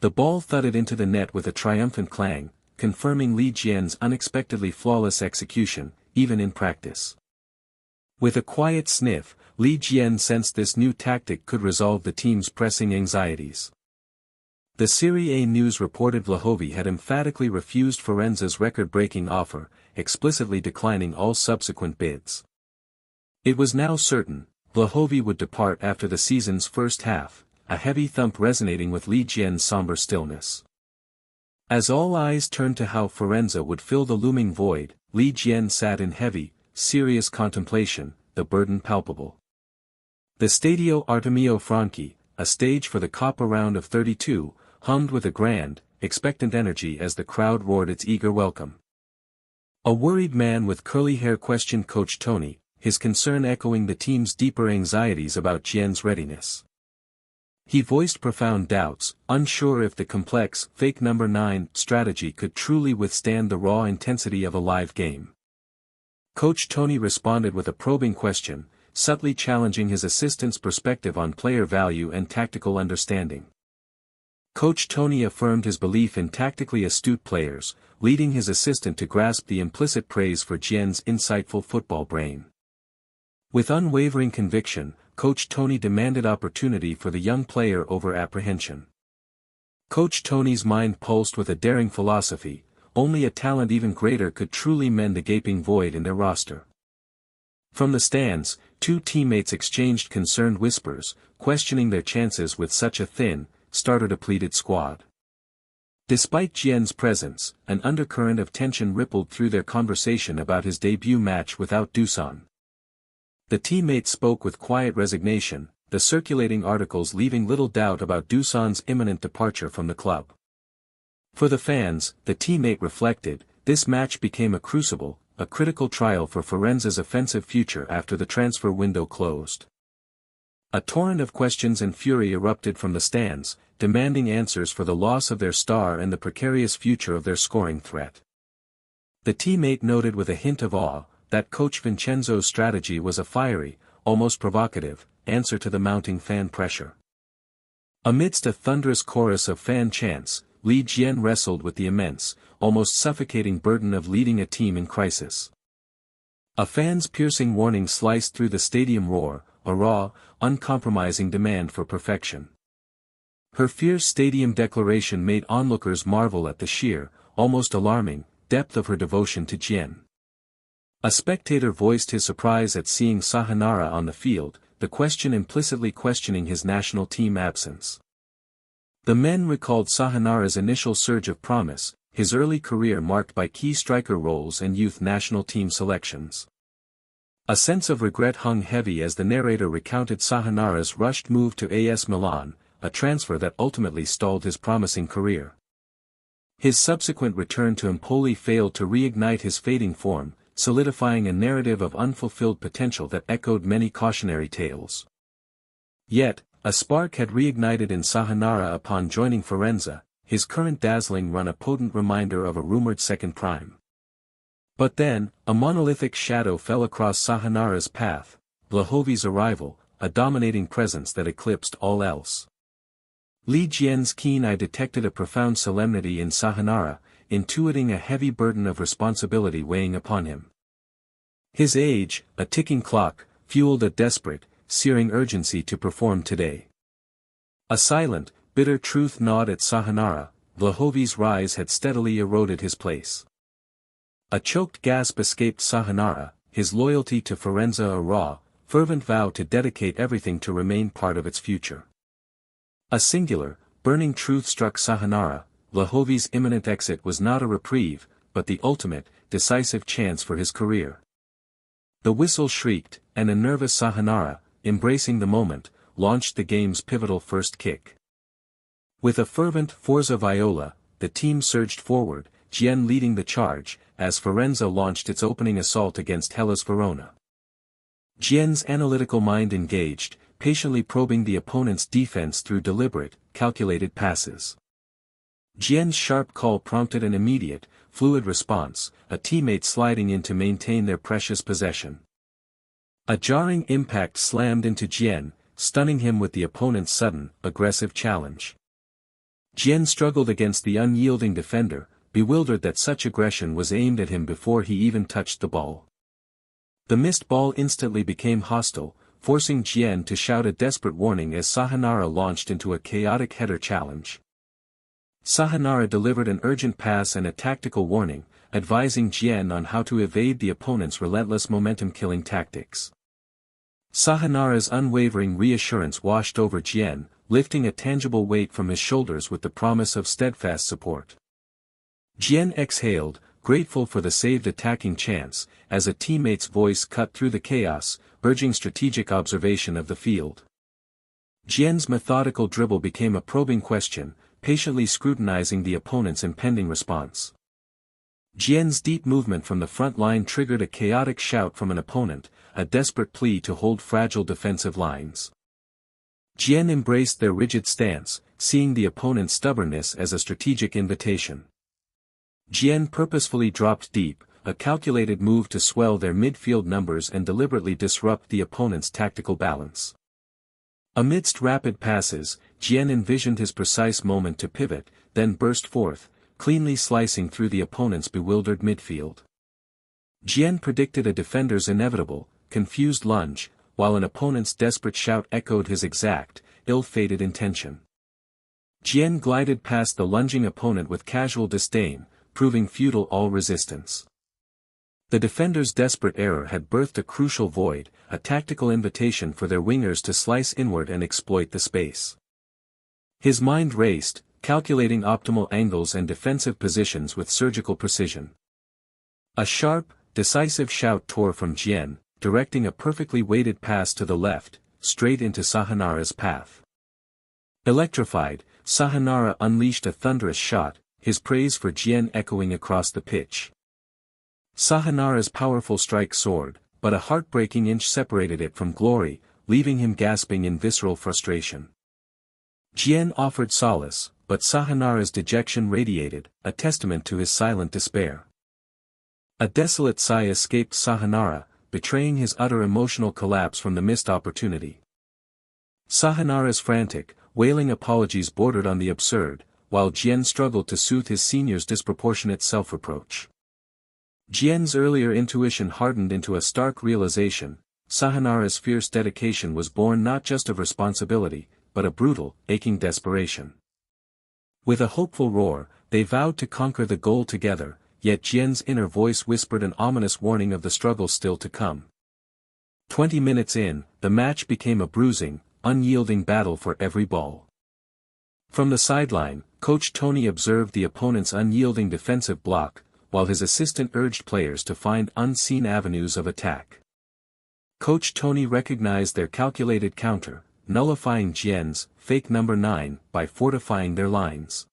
The ball thudded into the net with a triumphant clang, confirming Li Jian's unexpectedly flawless execution, even in practice. With a quiet sniff, Li Jian sensed this new tactic could resolve the team's pressing anxieties. The Serie A news reported Vlahovi had emphatically refused Firenze's record-breaking offer, explicitly declining all subsequent bids. It was now certain, Vlahovi would depart after the season's first half, a heavy thump resonating with Li Jian's somber stillness. As all eyes turned to how Firenze would fill the looming void, Li Jian sat in heavy, serious contemplation, the burden palpable. The Stadio Artemio Franchi, a stage for the Coppa round of 32, hummed with a grand, expectant energy as the crowd roared its eager welcome. A worried man with curly hair questioned Coach Tony, his concern echoing the team's deeper anxieties about Jian's readiness. He voiced profound doubts, unsure if the complex, fake number 9 strategy could truly withstand the raw intensity of a live game. Coach Tony responded with a probing question, subtly challenging his assistant's perspective on player value and tactical understanding. Coach Tony affirmed his belief in tactically astute players, leading his assistant to grasp the implicit praise for Jian's insightful football brain. With unwavering conviction, Coach Tony demanded opportunity for the young player over apprehension. Coach Tony's mind pulsed with a daring philosophy, only a talent even greater could truly mend the gaping void in their roster. From the stands, two teammates exchanged concerned whispers, questioning their chances with such a thin, starter-depleted squad. Despite Jian's presence, an undercurrent of tension rippled through their conversation about his debut match without Dusan. The teammates spoke with quiet resignation, the circulating articles leaving little doubt about Dusan's imminent departure from the club. For the fans, the teammate reflected, this match became a crucible, a critical trial for Firenze's offensive future after the transfer window closed. A torrent of questions and fury erupted from the stands, demanding answers for the loss of their star and the precarious future of their scoring threat. The teammate noted with a hint of awe, that Coach Vincenzo's strategy was a fiery, almost provocative, answer to the mounting fan pressure. Amidst a thunderous chorus of fan chants, Li Jian wrestled with the immense, almost suffocating burden of leading a team in crisis. A fan's piercing warning sliced through the stadium roar, a raw, uncompromising demand for perfection. Her fierce stadium declaration made onlookers marvel at the sheer, almost alarming, depth of her devotion to Jian. A spectator voiced his surprise at seeing Sahanara on the field, the question implicitly questioning his national team absence. The men recalled Sahanara's initial surge of promise, his early career marked by key striker roles and youth national team selections. A sense of regret hung heavy as the narrator recounted Sahanara's rushed move to AS Milan, a transfer that ultimately stalled his promising career. His subsequent return to Empoli failed to reignite his fading form, solidifying a narrative of unfulfilled potential that echoed many cautionary tales. Yet, a spark had reignited in Sahanara upon joining Firenze, his current dazzling run a potent reminder of a rumored second prime. But then, a monolithic shadow fell across Sahanara's path, Vlahović's arrival, a dominating presence that eclipsed all else. Li Jian's keen eye detected a profound solemnity in Sahanara, intuiting a heavy burden of responsibility weighing upon him. His age, a ticking clock, fueled a desperate, searing urgency to perform today. A silent, bitter truth gnawed at Sahanara, Vlahović's rise had steadily eroded his place. A choked gasp escaped Sahanara, his loyalty to Firenze a raw, fervent vow to dedicate everything to remain part of its future. A singular, burning truth struck Sahanara, Vlahović's imminent exit was not a reprieve, but the ultimate, decisive chance for his career. The whistle shrieked, and a nervous Sahanara, embracing the moment, launched the game's pivotal first kick. With a fervent Forza Viola, the team surged forward, Jian leading the charge, as Firenze launched its opening assault against Hellas Verona. Jian's analytical mind engaged, patiently probing the opponent's defense through deliberate, calculated passes. Jian's sharp call prompted an immediate, fluid response, a teammate sliding in to maintain their precious possession. A jarring impact slammed into Jian, stunning him with the opponent's sudden, aggressive challenge. Jian struggled against the unyielding defender, bewildered that such aggression was aimed at him before he even touched the ball. The missed ball instantly became hostile, forcing Jian to shout a desperate warning as Sahanara launched into a chaotic header challenge. Sahanara delivered an urgent pass and a tactical warning, advising Jian on how to evade the opponent's relentless momentum-killing tactics. Sahanara's unwavering reassurance washed over Jian, lifting a tangible weight from his shoulders with the promise of steadfast support. Jian exhaled, grateful for the saved attacking chance, as a teammate's voice cut through the chaos, urging strategic observation of the field. Jian's methodical dribble became a probing question, patiently scrutinizing the opponent's impending response. Jian's deep movement from the front line triggered a chaotic shout from an opponent, a desperate plea to hold fragile defensive lines. Jian embraced their rigid stance, seeing the opponent's stubbornness as a strategic invitation. Jian purposefully dropped deep, a calculated move to swell their midfield numbers and deliberately disrupt the opponent's tactical balance. Amidst rapid passes, Jian envisioned his precise moment to pivot, then burst forth, cleanly slicing through the opponent's bewildered midfield. Jian predicted a defender's inevitable, confused lunge, while an opponent's desperate shout echoed his exact, ill-fated intention. Jian glided past the lunging opponent with casual disdain, proving futile all resistance. The defender's desperate error had birthed a crucial void, a tactical invitation for their wingers to slice inward and exploit the space. His mind raced, calculating optimal angles and defensive positions with surgical precision. A sharp, decisive shout tore from Jian, directing a perfectly weighted pass to the left, straight into Sahanara's path. Electrified, Sahanara unleashed a thunderous shot, his praise for Jian echoing across the pitch. Sahanara's powerful strike soared, but a heartbreaking inch separated it from glory, leaving him gasping in visceral frustration. Jian offered solace, but Sahanara's dejection radiated, a testament to his silent despair. A desolate sigh escaped Sahanara, betraying his utter emotional collapse from the missed opportunity. Sahanara's frantic, wailing apologies bordered on the absurd, while Jian struggled to soothe his senior's disproportionate self-reproach. Jian's earlier intuition hardened into a stark realization: Sahanara's fierce dedication was born not just of responsibility, but a brutal, aching desperation. With a hopeful roar, they vowed to conquer the goal together, yet Jian's inner voice whispered an ominous warning of the struggle still to come. 20 minutes in, the match became a bruising, unyielding battle for every ball. From the sideline, Coach Tony observed the opponent's unyielding defensive block, while his assistant urged players to find unseen avenues of attack. Coach Tony recognized their calculated counter, nullifying Jian's fake number 9 by fortifying their lines.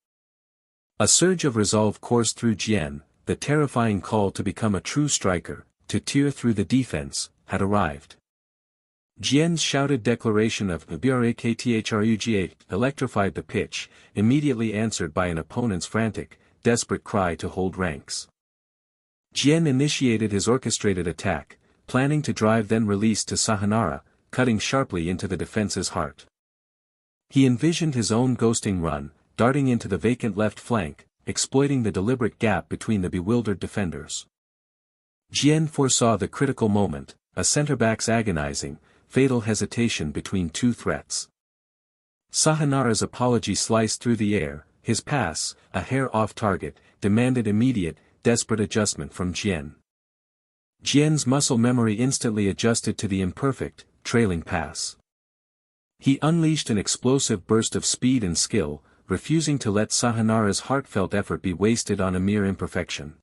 A surge of resolve coursed through Jian, the terrifying call to become a true striker, to tear through the defense, had arrived. Jian's shouted declaration of "BRAKTHRUGA" electrified the pitch, immediately answered by an opponent's frantic, desperate cry to hold ranks. Jian initiated his orchestrated attack, planning to drive then release to Sahanara, cutting sharply into the defense's heart. He envisioned his own ghosting run, darting into the vacant left flank, exploiting the deliberate gap between the bewildered defenders. Jian foresaw the critical moment, a centre-back's agonizing, fatal hesitation between two threats. Sahanara's apology sliced through the air, his pass, a hair off target, demanded immediate, desperate adjustment from Jian. Jian's muscle memory instantly adjusted to the imperfect, trailing pass. He unleashed an explosive burst of speed and skill, refusing to let Sahanara's heartfelt effort be wasted on a mere imperfection.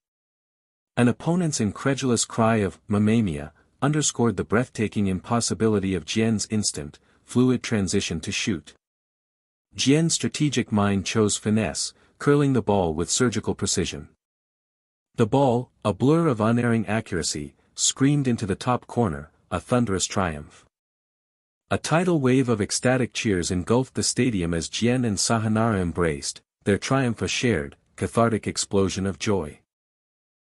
An opponent's incredulous cry of "Mamma mia" underscored the breathtaking impossibility of Jian's instant, fluid transition to shoot. Jian's strategic mind chose finesse, curling the ball with surgical precision. The ball, a blur of unerring accuracy, screamed into the top corner, a thunderous triumph. A tidal wave of ecstatic cheers engulfed the stadium as Jian and Sahanara embraced, their triumph a shared, cathartic explosion of joy.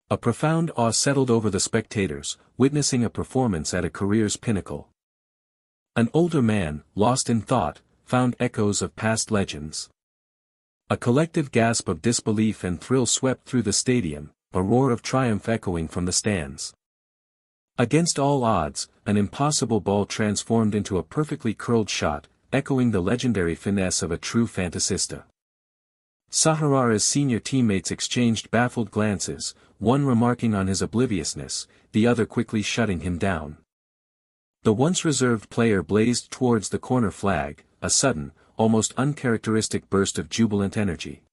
A profound awe settled over the spectators, witnessing a performance at a career's pinnacle. An older man, lost in thought, found echoes of past legends. A collective gasp of disbelief and thrill swept through the stadium, a roar of triumph echoing from the stands. Against all odds, an impossible ball transformed into a perfectly curled shot, echoing the legendary finesse of a true fantasista. Sahanara's senior teammates exchanged baffled glances, one remarking on his obliviousness, the other quickly shutting him down. The once reserved player blazed towards the corner flag, a sudden, almost uncharacteristic burst of jubilant energy.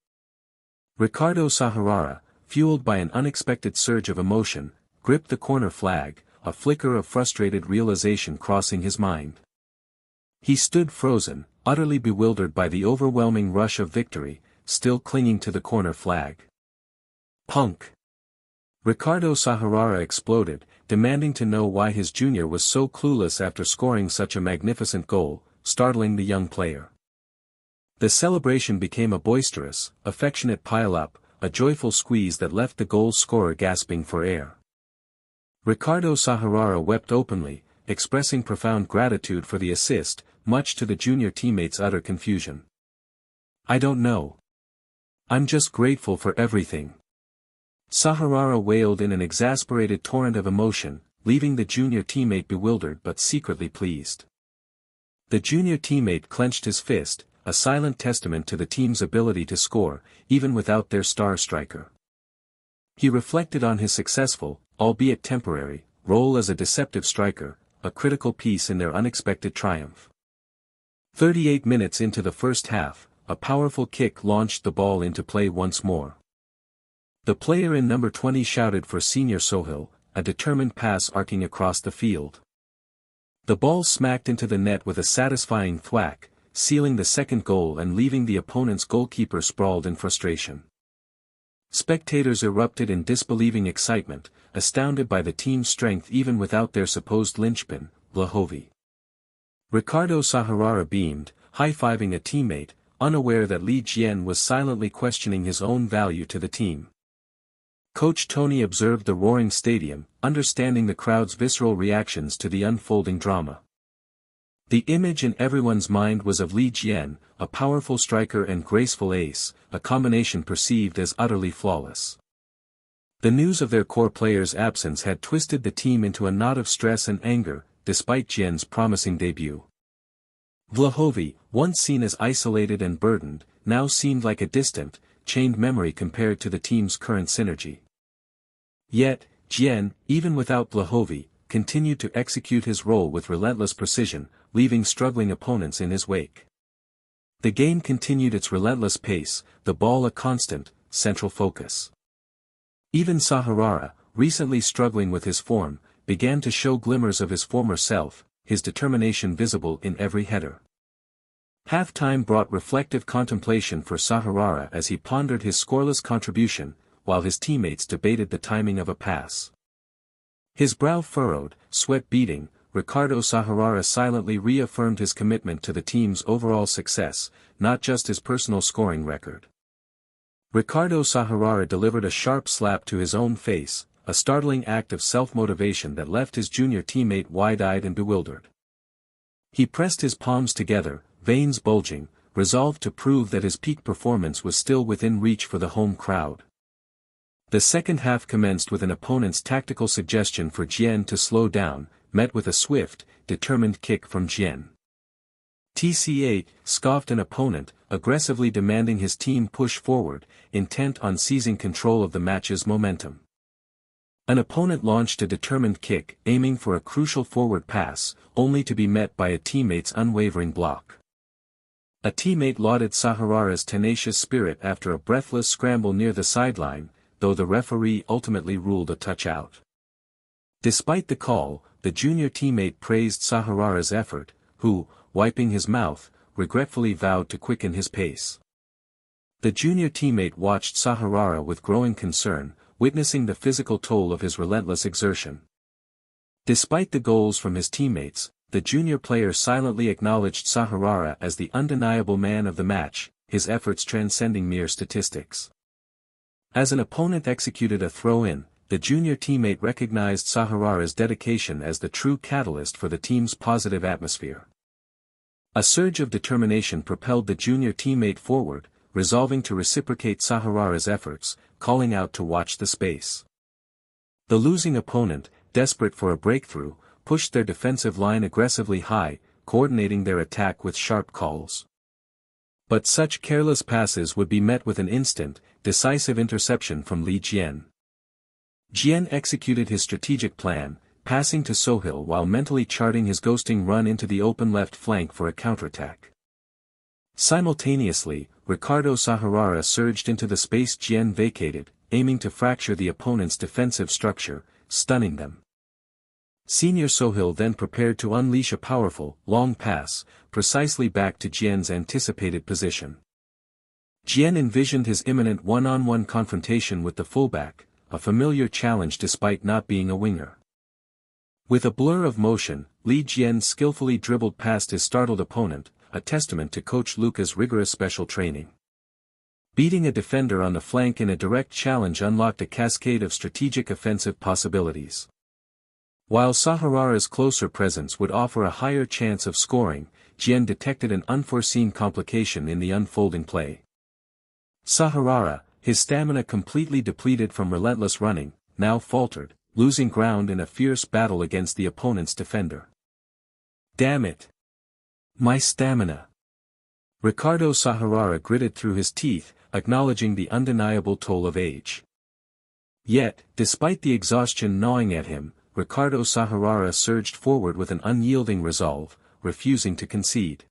Ricardo Sahanara, fueled by an unexpected surge of emotion, gripped the corner flag, a flicker of frustrated realization crossing his mind. He stood frozen, utterly bewildered by the overwhelming rush of victory, still clinging to the corner flag. "Punk!" Ricardo Sahanara exploded, demanding to know why his junior was so clueless after scoring such a magnificent goal, startling the young player. The celebration became a boisterous, affectionate pile-up, a joyful squeeze that left the goal scorer gasping for air. Ricardo Sahanara wept openly, expressing profound gratitude for the assist, much to the junior teammates' utter confusion. "I don't know. I'm just grateful for everything." Sahanara wailed in an exasperated torrent of emotion, leaving the junior teammate bewildered but secretly pleased. The junior teammate clenched his fist, a silent testament to the team's ability to score, even without their star striker. He reflected on his successful, albeit temporary, role as a deceptive striker, a critical piece in their unexpected triumph. 38 minutes into the first half, a powerful kick launched the ball into play once more. The player in number 20 shouted for Senior Sohail, a determined pass arcing across the field. The ball smacked into the net with a satisfying thwack, sealing the second goal and leaving the opponent's goalkeeper sprawled in frustration. Spectators erupted in disbelieving excitement, astounded by the team's strength even without their supposed linchpin, Vlahovi. Ricardo Sahanara beamed, high-fiving a teammate, unaware that Li Jian was silently questioning his own value to the team. Coach Tony observed the roaring stadium, understanding the crowd's visceral reactions to the unfolding drama. The image in everyone's mind was of Li Jian, a powerful striker and graceful ace, a combination perceived as utterly flawless. The news of their core player's absence had twisted the team into a knot of stress and anger, despite Jian's promising debut. Vlahovi, once seen as isolated and burdened, now seemed like a distant, chained memory compared to the team's current synergy. Yet, Jian, even without Blahovi, continued to execute his role with relentless precision, leaving struggling opponents in his wake. The game continued its relentless pace, the ball a constant, central focus. Even Sahurara, recently struggling with his form, began to show glimmers of his former self, his determination visible in every header. Half-time brought reflective contemplation for Sahurara as he pondered his scoreless contribution, while his teammates debated the timing of a pass. His brow furrowed, sweat beading, Ricardo Sahurara silently reaffirmed his commitment to the team's overall success, not just his personal scoring record. Ricardo Sahurara delivered a sharp slap to his own face, a startling act of self-motivation that left his junior teammate wide-eyed and bewildered. He pressed his palms together, veins bulging, resolved to prove that his peak performance was still within reach for the home crowd. The second half commenced with an opponent's tactical suggestion for Jian to slow down, met with a swift, determined kick from Jian. TCA scoffed an opponent, aggressively demanding his team push forward, intent on seizing control of the match's momentum. An opponent launched a determined kick, aiming for a crucial forward pass, only to be met by a teammate's unwavering block. A teammate lauded Sahurara's tenacious spirit after a breathless scramble near the sideline, though the referee ultimately ruled a touch-out. Despite the call, the junior teammate praised Sahurara's effort, who, wiping his mouth, regretfully vowed to quicken his pace. The junior teammate watched Sahurara with growing concern, witnessing the physical toll of his relentless exertion. Despite the goals from his teammates, the junior player silently acknowledged Sahurara as the undeniable man of the match, his efforts transcending mere statistics. As an opponent executed a throw-in, the junior teammate recognized Sahurara's dedication as the true catalyst for the team's positive atmosphere. A surge of determination propelled the junior teammate forward, resolving to reciprocate Sahurara's efforts, calling out to watch the space. The losing opponent, desperate for a breakthrough, pushed their defensive line aggressively high, coordinating their attack with sharp calls. But such careless passes would be met with an instant, decisive interception from Li Jian. Jian executed his strategic plan, passing to Sohil while mentally charting his ghosting run into the open left flank for a counterattack. Simultaneously, Ricardo Sahurara surged into the space Jian vacated, aiming to fracture the opponent's defensive structure, stunning them. Senior Sohil then prepared to unleash a powerful, long pass, precisely back to Jian's anticipated position. Jian envisioned his imminent one-on-one confrontation with the fullback, a familiar challenge despite not being a winger. With a blur of motion, Li Jian skillfully dribbled past his startled opponent, a testament to Coach Luca's rigorous special training. Beating a defender on the flank in a direct challenge unlocked a cascade of strategic offensive possibilities. While Sahurara's closer presence would offer a higher chance of scoring, Jian detected an unforeseen complication in the unfolding play. Sahurara, his stamina completely depleted from relentless running, now faltered, losing ground in a fierce battle against the opponent's defender. Damn it! My stamina! Ricardo Sahurara gritted through his teeth, acknowledging the undeniable toll of age. Yet, despite the exhaustion gnawing at him, Ricardo Sahurara surged forward with an unyielding resolve, refusing to concede.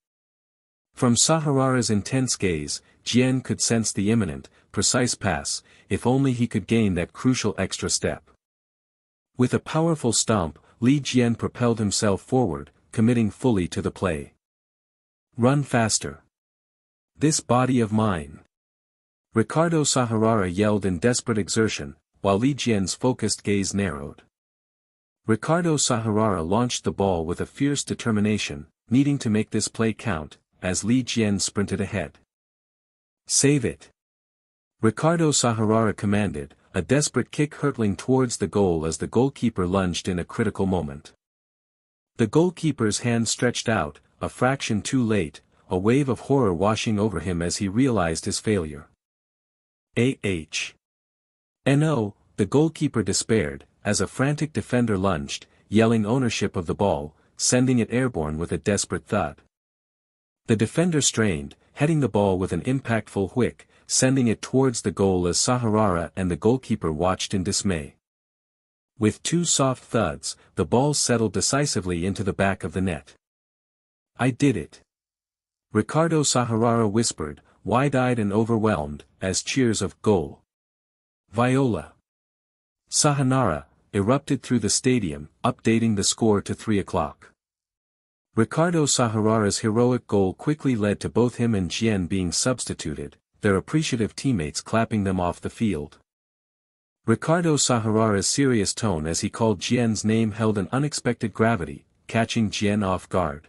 From Sahurara's intense gaze, Jian could sense the imminent, precise pass, if only he could gain that crucial extra step. With a powerful stomp, Li Jian propelled himself forward, committing fully to the play. Run faster. This body of mine. Ricardo Sahurara yelled in desperate exertion, while Li Jian's focused gaze narrowed. Ricardo Sahurara launched the ball with a fierce determination, needing to make this play count, as Li Jian sprinted ahead. Save it! Ricardo Sahurara commanded, a desperate kick hurtling towards the goal as the goalkeeper lunged in a critical moment. The goalkeeper's hand stretched out, a fraction too late, a wave of horror washing over him as he realized his failure. No, the goalkeeper despaired, as a frantic defender lunged, yelling ownership of the ball, sending it airborne with a desperate thud. The defender strained, heading the ball with an impactful whick, sending it towards the goal as Sahurara and the goalkeeper watched in dismay. With two soft thuds, the ball settled decisively into the back of the net. "I did it," Ricardo Sahurara whispered, wide-eyed and overwhelmed, as cheers of "Goal! Viola! Sahanara!" erupted through the stadium, updating the score to 3 o'clock. Ricardo Sahurara's heroic goal quickly led to both him and Jian being substituted, their appreciative teammates clapping them off the field. Ricardo Sahurara's serious tone as he called Jian's name held an unexpected gravity, catching Jian off guard.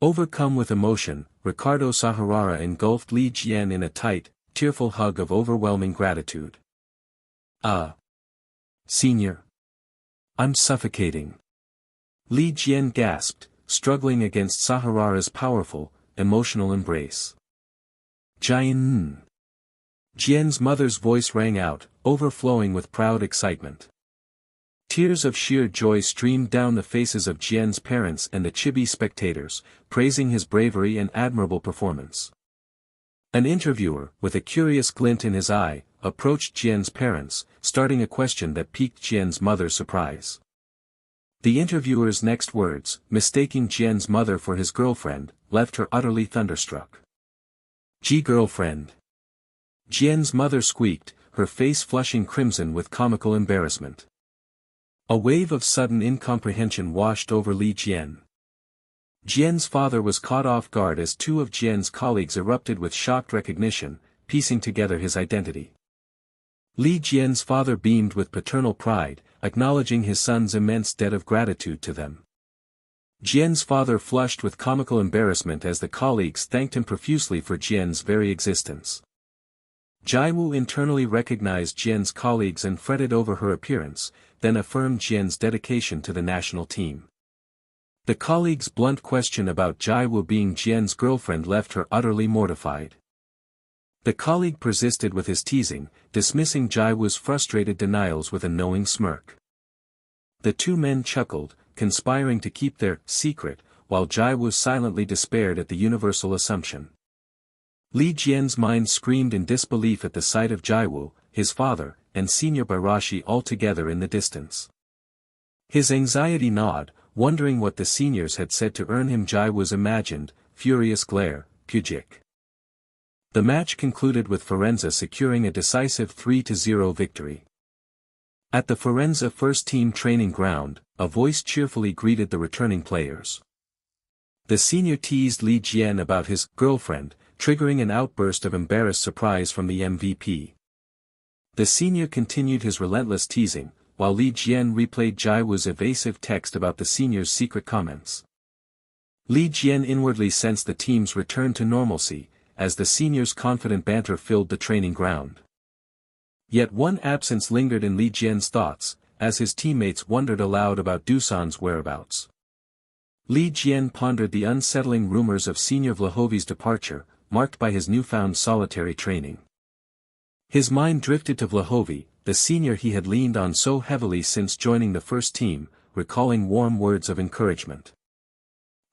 Overcome with emotion, Ricardo Sahurara engulfed Li Jian in a tight, tearful hug of overwhelming gratitude. Senior. I'm suffocating." Li Jian gasped, struggling against Sahurara's powerful, emotional embrace. "Jian." Jian's mother's voice rang out, overflowing with proud excitement. Tears of sheer joy streamed down the faces of Jian's parents and the chibi spectators, praising his bravery and admirable performance. An interviewer, with a curious glint in his eye, approached Jian's parents, starting a question that piqued Jian's mother's surprise. The interviewer's next words, mistaking Jian's mother for his girlfriend, left her utterly thunderstruck. "Girlfriend?" Jian's mother squeaked, her face flushing crimson with comical embarrassment. A wave of sudden incomprehension washed over Li Jian. Jian's father was caught off guard as two of Jian's colleagues erupted with shocked recognition, piecing together his identity. Li Jian's father beamed with paternal pride, acknowledging his son's immense debt of gratitude to them. Jian's father flushed with comical embarrassment as the colleagues thanked him profusely for Jian's very existence. Jiwoo internally recognized Jian's colleagues and fretted over her appearance, then affirmed Jian's dedication to the national team. The colleague's blunt question about Jiwoo being Jian's girlfriend left her utterly mortified. The colleague persisted with his teasing, dismissing Jiwoo's frustrated denials with a knowing smirk. The two men chuckled, conspiring to keep their secret, while Jiwoo silently despaired at the universal assumption. Li Jian's mind screamed in disbelief at the sight of Jiwoo, his father, and Senior Barashi all together in the distance. His anxiety gnawed, wondering what the seniors had said to earn him Jiwoo's imagined, furious glare, Pujic. The match concluded with Firenze securing a decisive 3-0 victory. At the Firenze first team training ground, a voice cheerfully greeted the returning players. The senior teased Li Jian about his girlfriend, triggering an outburst of embarrassed surprise from the MVP. The senior continued his relentless teasing, while Li Jian replayed Jiwoo's evasive text about the senior's secret comments. Li Jian inwardly sensed the team's return to normalcy, as the senior's confident banter filled the training ground. Yet one absence lingered in Li Jian's thoughts, as his teammates wondered aloud about Dusan's whereabouts. Li Jian pondered the unsettling rumors of Senior Vlahovi's departure, marked by his newfound solitary training. His mind drifted to Vlahovi, the senior he had leaned on so heavily since joining the first team, recalling warm words of encouragement.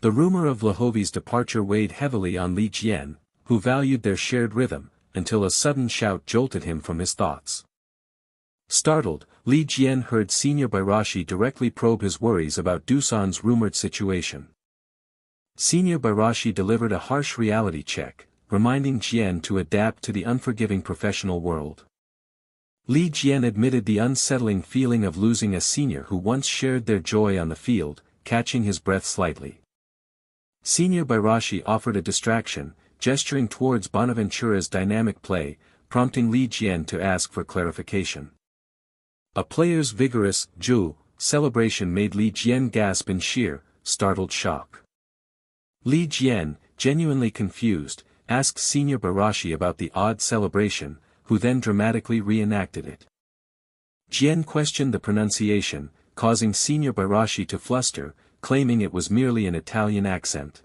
The rumor of Vlahovi's departure weighed heavily on Li Jian, who valued their shared rhythm, until a sudden shout jolted him from his thoughts. Startled, Li Jian heard Senior Barashi directly probe his worries about Dusan's rumored situation. Senior Barashi delivered a harsh reality check, reminding Jian to adapt to the unforgiving professional world. Li Jian admitted the unsettling feeling of losing a senior who once shared their joy on the field, catching his breath slightly. Senior Barashi offered a distraction, gesturing towards Bonaventura's dynamic play, prompting Li Jian to ask for clarification. A player's vigorous "ju" celebration made Li Jian gasp in sheer, startled shock. Li Jian, genuinely confused, asked Senior Barashi about the odd celebration, who then dramatically reenacted it. Jian questioned the pronunciation, causing Senior Barashi to fluster, claiming it was merely an Italian accent.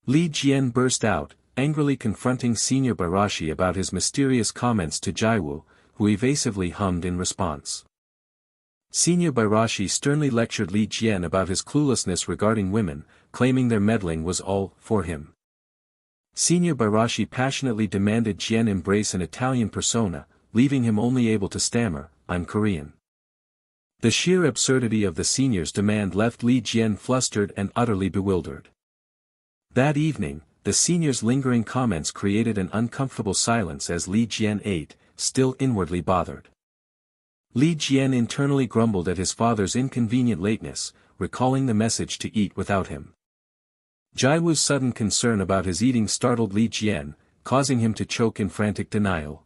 Li Jian burst out, angrily confronting Senior Barashi about his mysterious comments to Jiwoo, who evasively hummed in response. Senior Barashi sternly lectured Li Jian about his cluelessness regarding women, claiming their meddling was all for him. Senior Barashi passionately demanded Jian embrace an Italian persona, leaving him only able to stammer, "I'm Korean." The sheer absurdity of the senior's demand left Li Jian flustered and utterly bewildered. That evening, the senior's lingering comments created an uncomfortable silence as Li Jian ate, still inwardly bothered. Li Jian internally grumbled at his father's inconvenient lateness, recalling the message to eat without him. Jiwoo's sudden concern about his eating startled Li Jian, causing him to choke in frantic denial.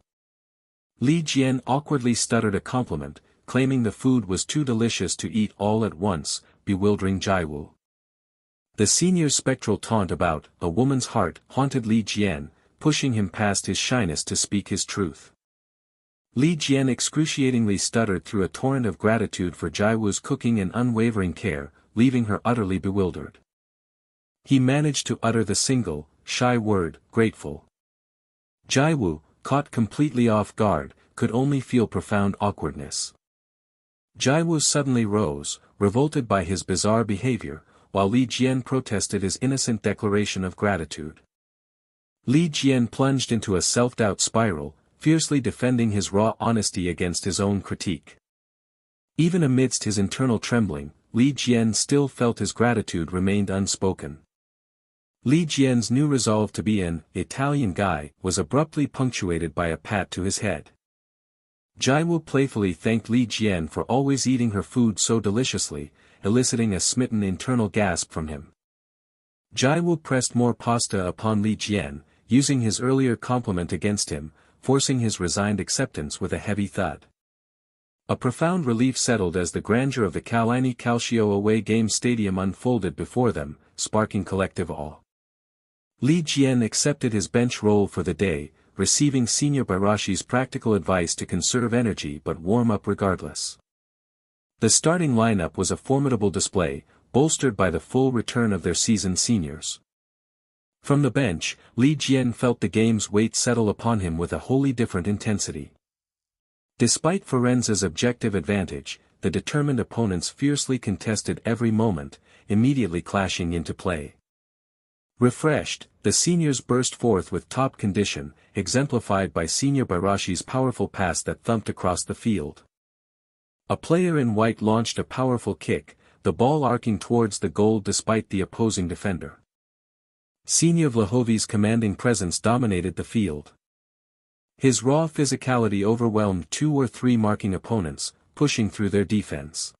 Li Jian awkwardly stuttered a compliment, claiming the food was too delicious to eat all at once, bewildering Jiwoo. The senior's spectral taunt about a woman's heart haunted Li Jian, pushing him past his shyness to speak his truth. Li Jian excruciatingly stuttered through a torrent of gratitude for Jiwoo's cooking and unwavering care, leaving her utterly bewildered. He managed to utter the single, shy word, grateful. Jiwoo, caught completely off guard, could only feel profound awkwardness. Jiwoo suddenly rose, revolted by his bizarre behavior, while Li Jian protested his innocent declaration of gratitude. Li Jian plunged into a self-doubt spiral, fiercely defending his raw honesty against his own critique. Even amidst his internal trembling, Li Jian still felt his gratitude remained unspoken. Li Jian's new resolve to be an Italian guy was abruptly punctuated by a pat to his head. Jiwoo playfully thanked Li Jian for always eating her food so deliciously, eliciting a smitten internal gasp from him. Jiwoo pressed more pasta upon Li Jian, using his earlier compliment against him, forcing his resigned acceptance with a heavy thud. A profound relief settled as the grandeur of the Kalini Calcio away game stadium unfolded before them, sparking collective awe. Li Jian accepted his bench role for the day, receiving Senior Bairashi's practical advice to conserve energy but warm up regardless. The starting lineup was a formidable display, bolstered by the full return of their seasoned seniors. From the bench, Li Jian felt the game's weight settle upon him with a wholly different intensity. Despite Firenze's objective advantage, the determined opponents fiercely contested every moment, immediately clashing into play. Refreshed, the seniors burst forth with top condition, exemplified by Senior Bairashi's powerful pass that thumped across the field. A player in white launched a powerful kick, the ball arcing towards the goal despite the opposing defender. Senior Vlahovi's commanding presence dominated the field. His raw physicality overwhelmed 2 or 3 marking opponents, pushing through their defense.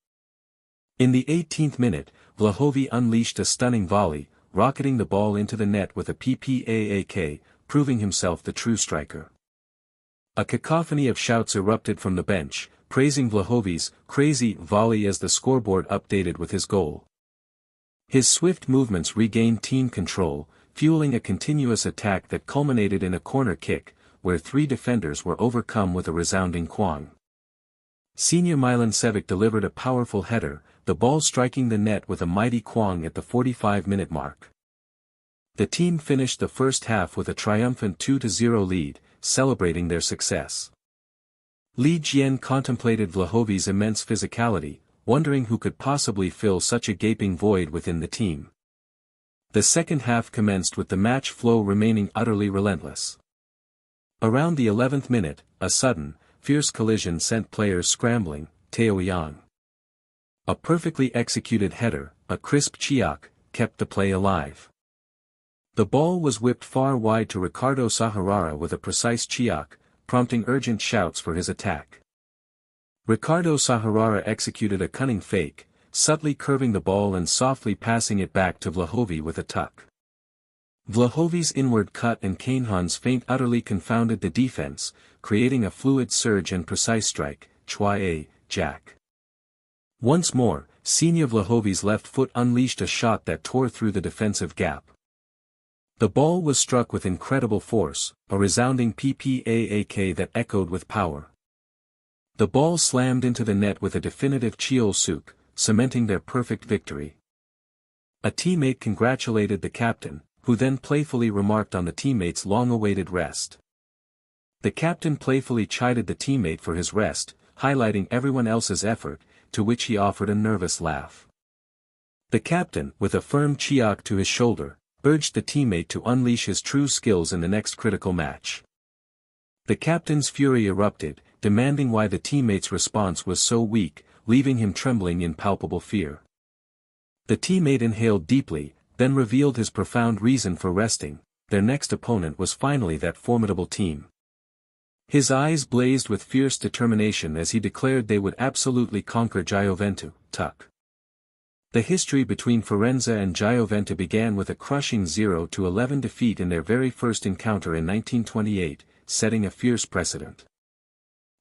In the 18th minute, Vlahovi unleashed a stunning volley, rocketing the ball into the net with a PPAAK, proving himself the true striker. A cacophony of shouts erupted from the bench, praising Vlahovi's crazy volley as the scoreboard updated with his goal. His swift movements regained team control, fueling a continuous attack that culminated in a corner kick, where 3 defenders were overcome with a resounding kwang. Senior Milancevic delivered a powerful header, the ball striking the net with a mighty kwang at the 45-minute mark. The team finished the first half with a triumphant 2-0 lead, celebrating their success. Li Jian contemplated Vlahovi's immense physicality, wondering who could possibly fill such a gaping void within the team. The second half commenced with the match flow remaining utterly relentless. Around the 11th minute, a sudden, fierce collision sent players scrambling, Taoyang. A perfectly executed header, a crisp chiak, kept the play alive. The ball was whipped far wide to Ricardo Sahurara with a precise chiak, prompting urgent shouts for his attack. Ricardo Sahurara executed a cunning fake, subtly curving the ball and softly passing it back to Vlahovi with a tuck. Vlahovi's inward cut and Kanehan's feint utterly confounded the defense, creating a fluid surge and precise strike, Chua Jack. Once more, Senior Vlahovi's left foot unleashed a shot that tore through the defensive gap. The ball was struck with incredible force, a resounding PPAAK that echoed with power. The ball slammed into the net with a definitive Cheol Suk, cementing their perfect victory. A teammate congratulated the captain, who then playfully remarked on the teammate's long-awaited rest. The captain playfully chided the teammate for his rest, highlighting everyone else's effort, to which he offered a nervous laugh. The captain, with a firm chiak to his shoulder, urged the teammate to unleash his true skills in the next critical match. The captain's fury erupted, demanding why the teammate's response was so weak, leaving him trembling in palpable fear. The teammate inhaled deeply, then revealed his profound reason for resting. Their next opponent was finally that formidable team. His eyes blazed with fierce determination as he declared they would absolutely conquer Jian. The history between Firenze and Jian began with a crushing 0-11 defeat in their very first encounter in 1928, setting a fierce precedent.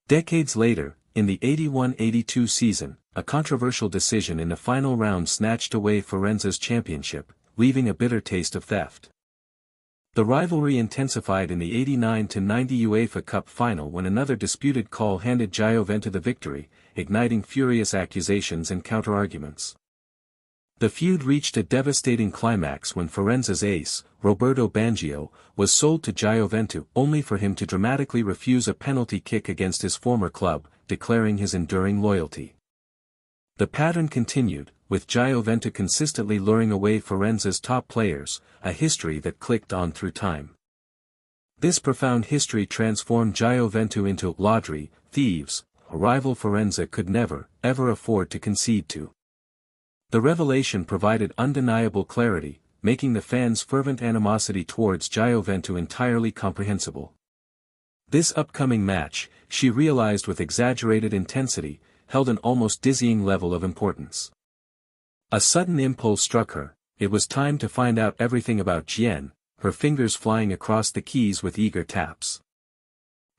Decades later, in the 81-82 season, a controversial decision in the final round snatched away Firenze's championship, leaving a bitter taste of theft. The rivalry intensified in the 89-90 UEFA Cup final when another disputed call handed Jian the victory, igniting furious accusations and counter-arguments. The feud reached a devastating climax when Firenze's ace, Roberto Baggio, was sold to Jian only for him to dramatically refuse a penalty kick against his former club, declaring his enduring loyalty. The pattern continued, with Jian consistently luring away Firenze's top players, a history that clicked on through time. This profound history transformed Jian into ladri, thieves, a rival Firenze could never, ever afford to concede to. The revelation provided undeniable clarity, making the fans' fervent animosity towards Jian entirely comprehensible. This upcoming match, she realized with exaggerated intensity, held an almost dizzying level of importance. A sudden impulse struck her. It was time to find out everything about Jian, her fingers flying across the keys with eager taps.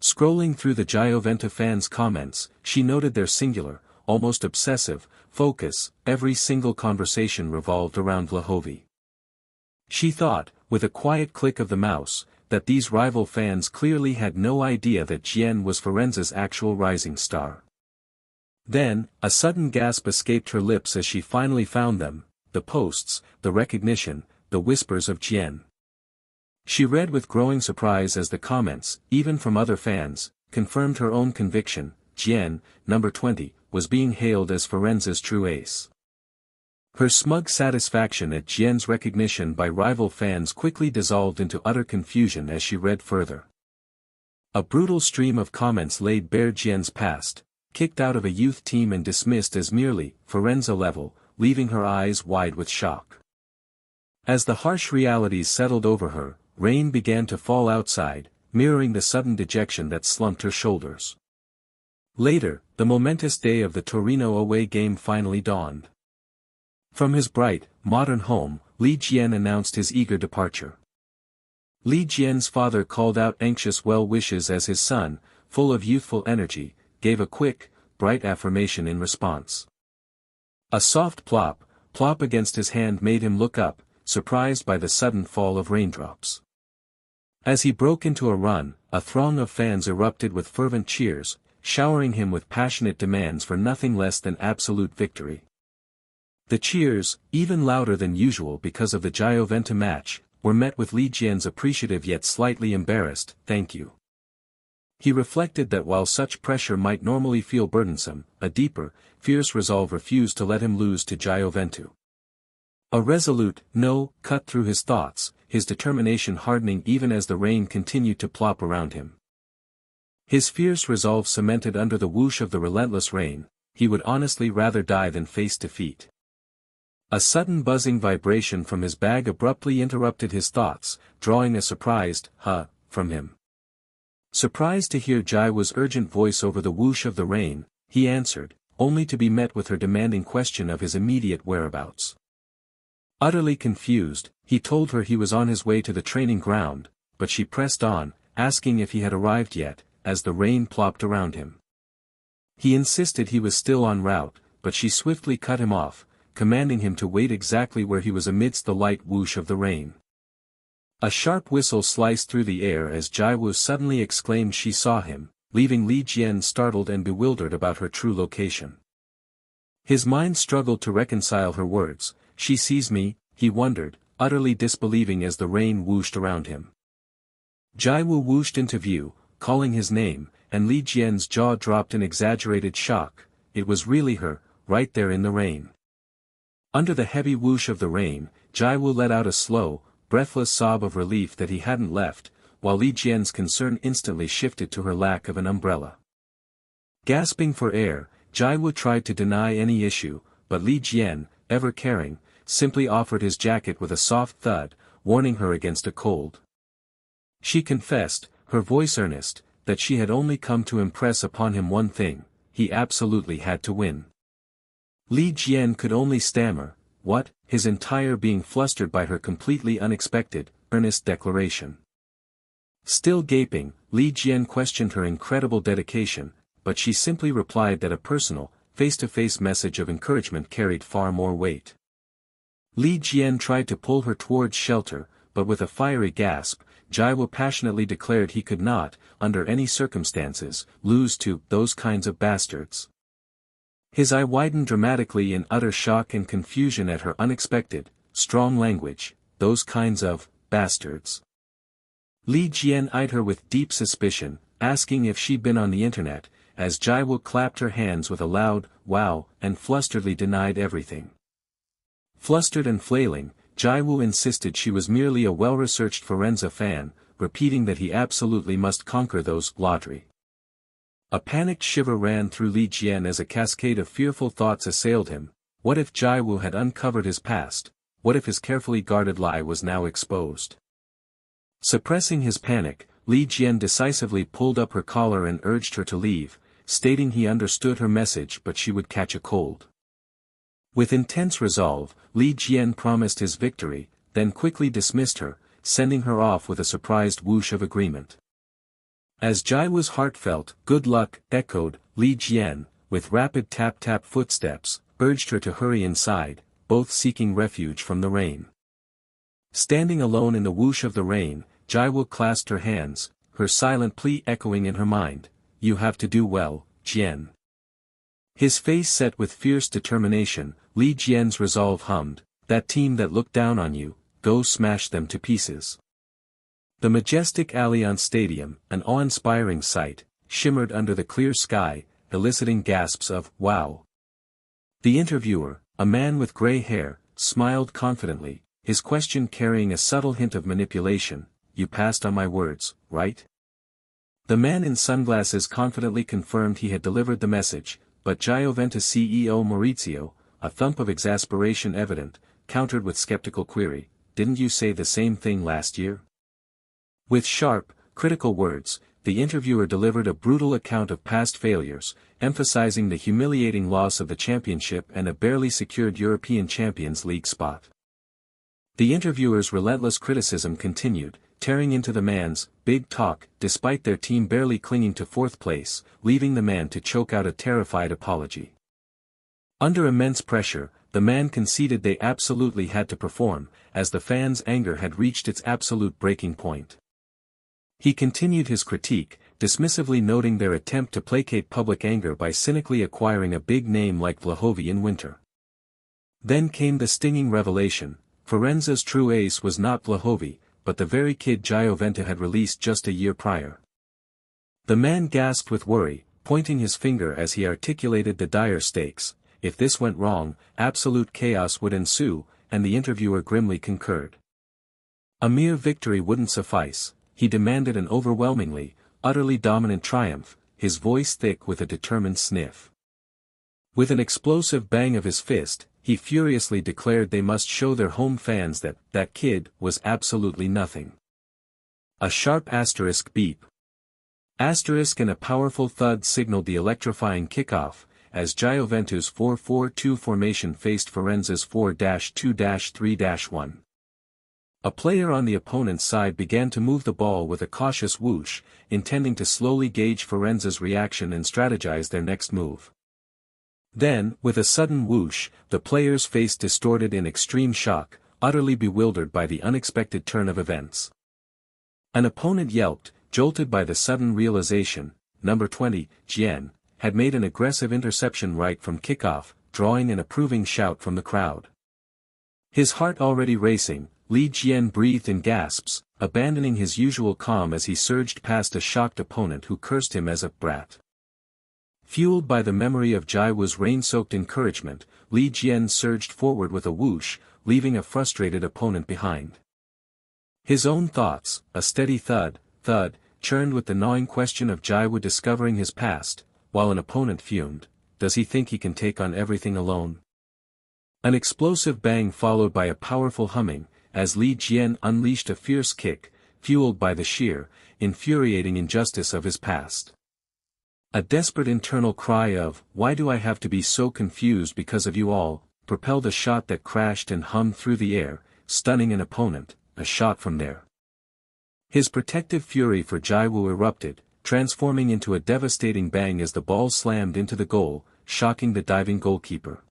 Scrolling through the Jian fans' comments, she noted their singular, almost obsessive, focus. Every single conversation revolved around Vlahovi. She thought, with a quiet click of the mouse, that these rival fans clearly had no idea that Jian was Firenze's actual rising star. Then, a sudden gasp escaped her lips as she finally found them, the posts, the recognition, the whispers of Jian. She read with growing surprise as the comments, even from other fans, confirmed her own conviction. Jian, number 20, was being hailed as Firenze's true ace. Her smug satisfaction at Jian's recognition by rival fans quickly dissolved into utter confusion as she read further. A brutal stream of comments laid bare Jian's past, kicked out of a youth team and dismissed as merely Firenze level, leaving her eyes wide with shock. As the harsh realities settled over her, rain began to fall outside, mirroring the sudden dejection that slumped her shoulders. Later, the momentous day of the Torino away game finally dawned. From his bright, modern home, Li Jian announced his eager departure. Li Jian's father called out anxious well wishes as his son, full of youthful energy, gave a quick, bright affirmation in response. A soft plop against his hand made him look up, surprised by the sudden fall of raindrops. As he broke into a run, a throng of fans erupted with fervent cheers, showering him with passionate demands for nothing less than absolute victory. The cheers, even louder than usual because of the Jian match, were met with Li Jian's appreciative yet slightly embarrassed, "Thank you." He reflected that while such pressure might normally feel burdensome, a deeper, fierce resolve refused to let him lose to Jian. A resolute "no" cut through his thoughts, his determination hardening even as the rain continued to plop around him. His fierce resolve cemented under the whoosh of the relentless rain, he would honestly rather die than face defeat. A sudden buzzing vibration from his bag abruptly interrupted his thoughts, drawing a surprised "huh" from him. Surprised to hear Jiwoo's urgent voice over the whoosh of the rain, he answered, only to be met with her demanding question of his immediate whereabouts. Utterly confused, he told her he was on his way to the training ground, but she pressed on, asking if he had arrived yet, as the rain plopped around him. He insisted he was still en route, but she swiftly cut him off, commanding him to wait exactly where he was amidst the light whoosh of the rain. A sharp whistle sliced through the air as Jiwoo suddenly exclaimed she saw him, leaving Li Jian startled and bewildered about her true location. His mind struggled to reconcile her words. She sees me, he wondered, utterly disbelieving as the rain whooshed around him. Jiwoo whooshed into view, calling his name, and Li Jian's jaw dropped in exaggerated shock. It was really her, right there in the rain. Under the heavy whoosh of the rain, Jiwoo let out a slow, breathless sob of relief that he hadn't left, while Li Jian's concern instantly shifted to her lack of an umbrella. Gasping for air, Jiwoo tried to deny any issue, but Li Jian, ever caring, simply offered his jacket with a soft thud, warning her against a cold. She confessed, her voice earnest, that she had only come to impress upon him one thing: he absolutely had to win. Li Jian could only stammer, "What?" his entire being flustered by her completely unexpected, earnest declaration. Still gaping, Li Jian questioned her incredible dedication, but she simply replied that a personal, face-to-face message of encouragement carried far more weight. Li Jian tried to pull her towards shelter, but with a fiery gasp, Jiwoo passionately declared he could not, under any circumstances, lose to those kinds of bastards. His eye widened dramatically in utter shock and confusion at her unexpected, strong language, "those kinds of bastards." Li Jian eyed her with deep suspicion, asking if she'd been on the internet, as Jiwoo clapped her hands with a loud, "wow," and flusteredly denied everything. Flustered and flailing, Jiwoo insisted she was merely a well-researched Firenze fan, repeating that he absolutely must conquer those lottery. A panicked shiver ran through Li Jian as a cascade of fearful thoughts assailed him. What if Jiwoo had uncovered his past? What if his carefully guarded lie was now exposed? Suppressing his panic, Li Jian decisively pulled up her collar and urged her to leave, stating he understood her message but she would catch a cold. With intense resolve, Li Jian promised his victory, then quickly dismissed her, sending her off with a surprised whoosh of agreement. As Jiwoo's heartfelt "good luck" echoed, Li Jian, with rapid tap-tap footsteps, urged her to hurry inside, both seeking refuge from the rain. Standing alone in the whoosh of the rain, Jiwoo clasped her hands, her silent plea echoing in her mind, "You have to do well, Jian." His face set with fierce determination, Li Jian's resolve hummed, "That team that looked down on you, go smash them to pieces." The majestic Allianz Stadium, an awe-inspiring sight, shimmered under the clear sky, eliciting gasps of "wow." The interviewer, a man with gray hair, smiled confidently, his question carrying a subtle hint of manipulation, "You passed on my words, right?" The man in sunglasses confidently confirmed he had delivered the message, but Jioventa CEO Maurizio, a thump of exasperation evident, countered with skeptical query, "Didn't you say the same thing last year?" With sharp, critical words, the interviewer delivered a brutal account of past failures, emphasizing the humiliating loss of the championship and a barely secured European Champions League spot. The interviewer's relentless criticism continued, tearing into the man's big talk, despite their team barely clinging to fourth place, leaving the man to choke out a terrified apology. Under immense pressure, the man conceded they absolutely had to perform, as the fans' anger had reached its absolute breaking point. He continued his critique, dismissively noting their attempt to placate public anger by cynically acquiring a big name like Vlahovi in winter. Then came the stinging revelation: Firenze's true ace was not Vlahovi, but the very kid Jioventa had released just a year prior. The man gasped with worry, pointing his finger as he articulated the dire stakes. If this went wrong, absolute chaos would ensue, and the interviewer grimly concurred. A mere victory wouldn't suffice. He demanded an overwhelmingly, utterly dominant triumph, his voice thick with a determined sniff. With an explosive bang of his fist, he furiously declared they must show their home fans that that kid was absolutely nothing. A sharp asterisk beep. Asterisk and a powerful thud signaled the electrifying kickoff, as Jioventus' 4-4-2 formation faced Firenze's 4-2-3-1. A player on the opponent's side began to move the ball with a cautious whoosh, intending to slowly gauge Firenze's reaction and strategize their next move. Then, with a sudden whoosh, the player's face distorted in extreme shock, utterly bewildered by the unexpected turn of events. An opponent yelped, jolted by the sudden realization. Number 20, Jian, had made an aggressive interception right from kickoff, drawing an approving shout from the crowd. His heart already racing, Li Jian breathed in gasps, abandoning his usual calm as he surged past a shocked opponent who cursed him as a brat. Fueled by the memory of Jiwoo's rain-soaked encouragement, Li Jian surged forward with a whoosh, leaving a frustrated opponent behind. His own thoughts, a steady thud, churned with the gnawing question of Jiwoo discovering his past, while an opponent fumed, does he think he can take on everything alone? An explosive bang followed by a powerful humming, as Li Jian unleashed a fierce kick, fueled by the sheer, infuriating injustice of his past. A desperate internal cry of, "Why do I have to be so confused because of you all?" propelled a shot that crashed and hummed through the air, stunning an opponent, a shot from there. His protective fury for Jiwoo erupted, transforming into a devastating bang as the ball slammed into the goal, shocking the diving goalkeeper.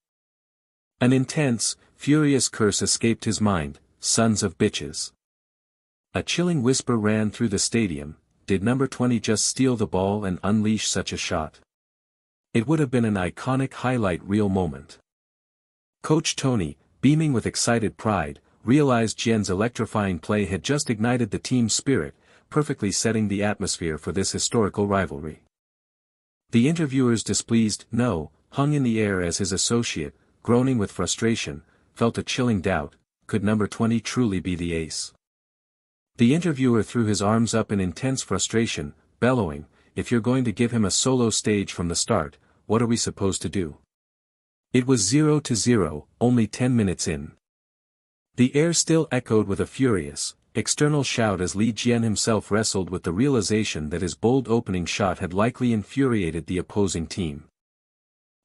An intense, furious curse escaped his mind, "Sons of bitches." A chilling whisper ran through the stadium, did number 20 just steal the ball and unleash such a shot? It would have been an iconic highlight reel moment. Coach Tony, beaming with excited pride, realized Jian's electrifying play had just ignited the team's spirit, perfectly setting the atmosphere for this historical rivalry. The interviewer's displeased "no" hung in the air as his associate, groaning with frustration, felt a chilling doubt, could number 20 truly be the ace? The interviewer threw his arms up in intense frustration, bellowing, "If you're going to give him a solo stage from the start, what are we supposed to do?" It was 0-0, only 10 minutes in. The air still echoed with a furious, external shout as Li Jian himself wrestled with the realization that his bold opening shot had likely infuriated the opposing team.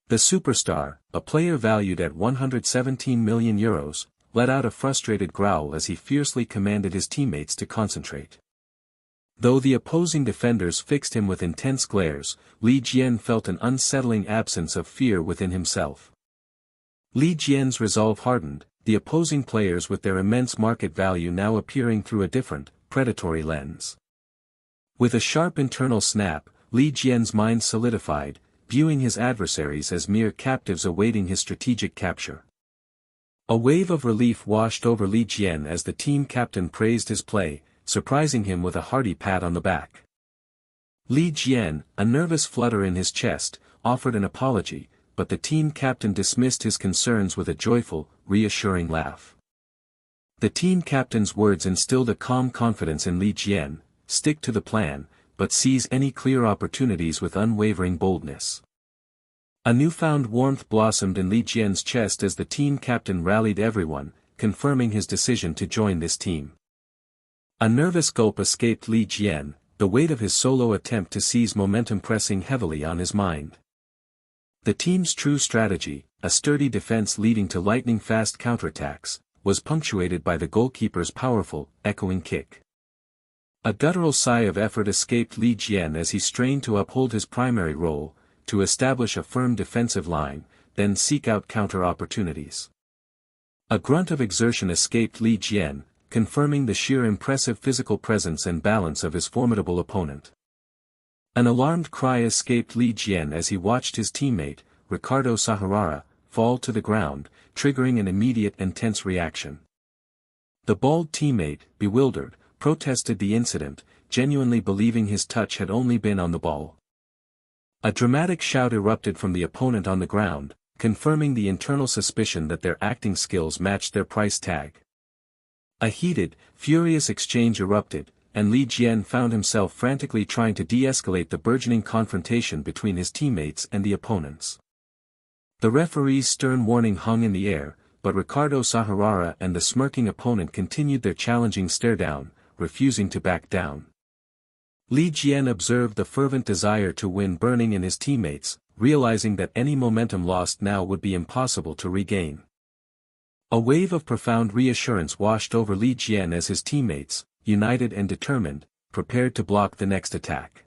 The superstar, a player valued at €117 million, let out a frustrated growl as he fiercely commanded his teammates to concentrate. Though the opposing defenders fixed him with intense glares, Li Jian felt an unsettling absence of fear within himself. Li Jian's resolve hardened, the opposing players with their immense market value now appearing through a different, predatory lens. With a sharp internal snap, Li Jian's mind solidified, viewing his adversaries as mere captives awaiting his strategic capture. A wave of relief washed over Li Jian as the team captain praised his play, surprising him with a hearty pat on the back. Li Jian, a nervous flutter in his chest, offered an apology, but the team captain dismissed his concerns with a joyful, reassuring laugh. The team captain's words instilled a calm confidence in Li Jian, "Stick to the plan, but seize any clear opportunities with unwavering boldness." A newfound warmth blossomed in Li Jian's chest as the team captain rallied everyone, confirming his decision to join this team. A nervous gulp escaped Li Jian, the weight of his solo attempt to seize momentum pressing heavily on his mind. The team's true strategy, a sturdy defense leading to lightning-fast counterattacks, was punctuated by the goalkeeper's powerful, echoing kick. A guttural sigh of effort escaped Li Jian as he strained to uphold his primary role, to establish a firm defensive line, then seek out counter-opportunities. A grunt of exertion escaped Li Jian, confirming the sheer impressive physical presence and balance of his formidable opponent. An alarmed cry escaped Li Jian as he watched his teammate, Ricardo Sahurara, fall to the ground, triggering an immediate and tense reaction. The bald teammate, bewildered, protested the incident, genuinely believing his touch had only been on the ball. A dramatic shout erupted from the opponent on the ground, confirming the internal suspicion that their acting skills matched their price tag. A heated, furious exchange erupted, and Li Jian found himself frantically trying to de-escalate the burgeoning confrontation between his teammates and the opponents. The referee's stern warning hung in the air, but Ricardo Sahurara and the smirking opponent continued their challenging stare-down, refusing to back down. Li Jian observed the fervent desire to win burning in his teammates, realizing that any momentum lost now would be impossible to regain. A wave of profound reassurance washed over Li Jian as his teammates, united and determined, prepared to block the next attack.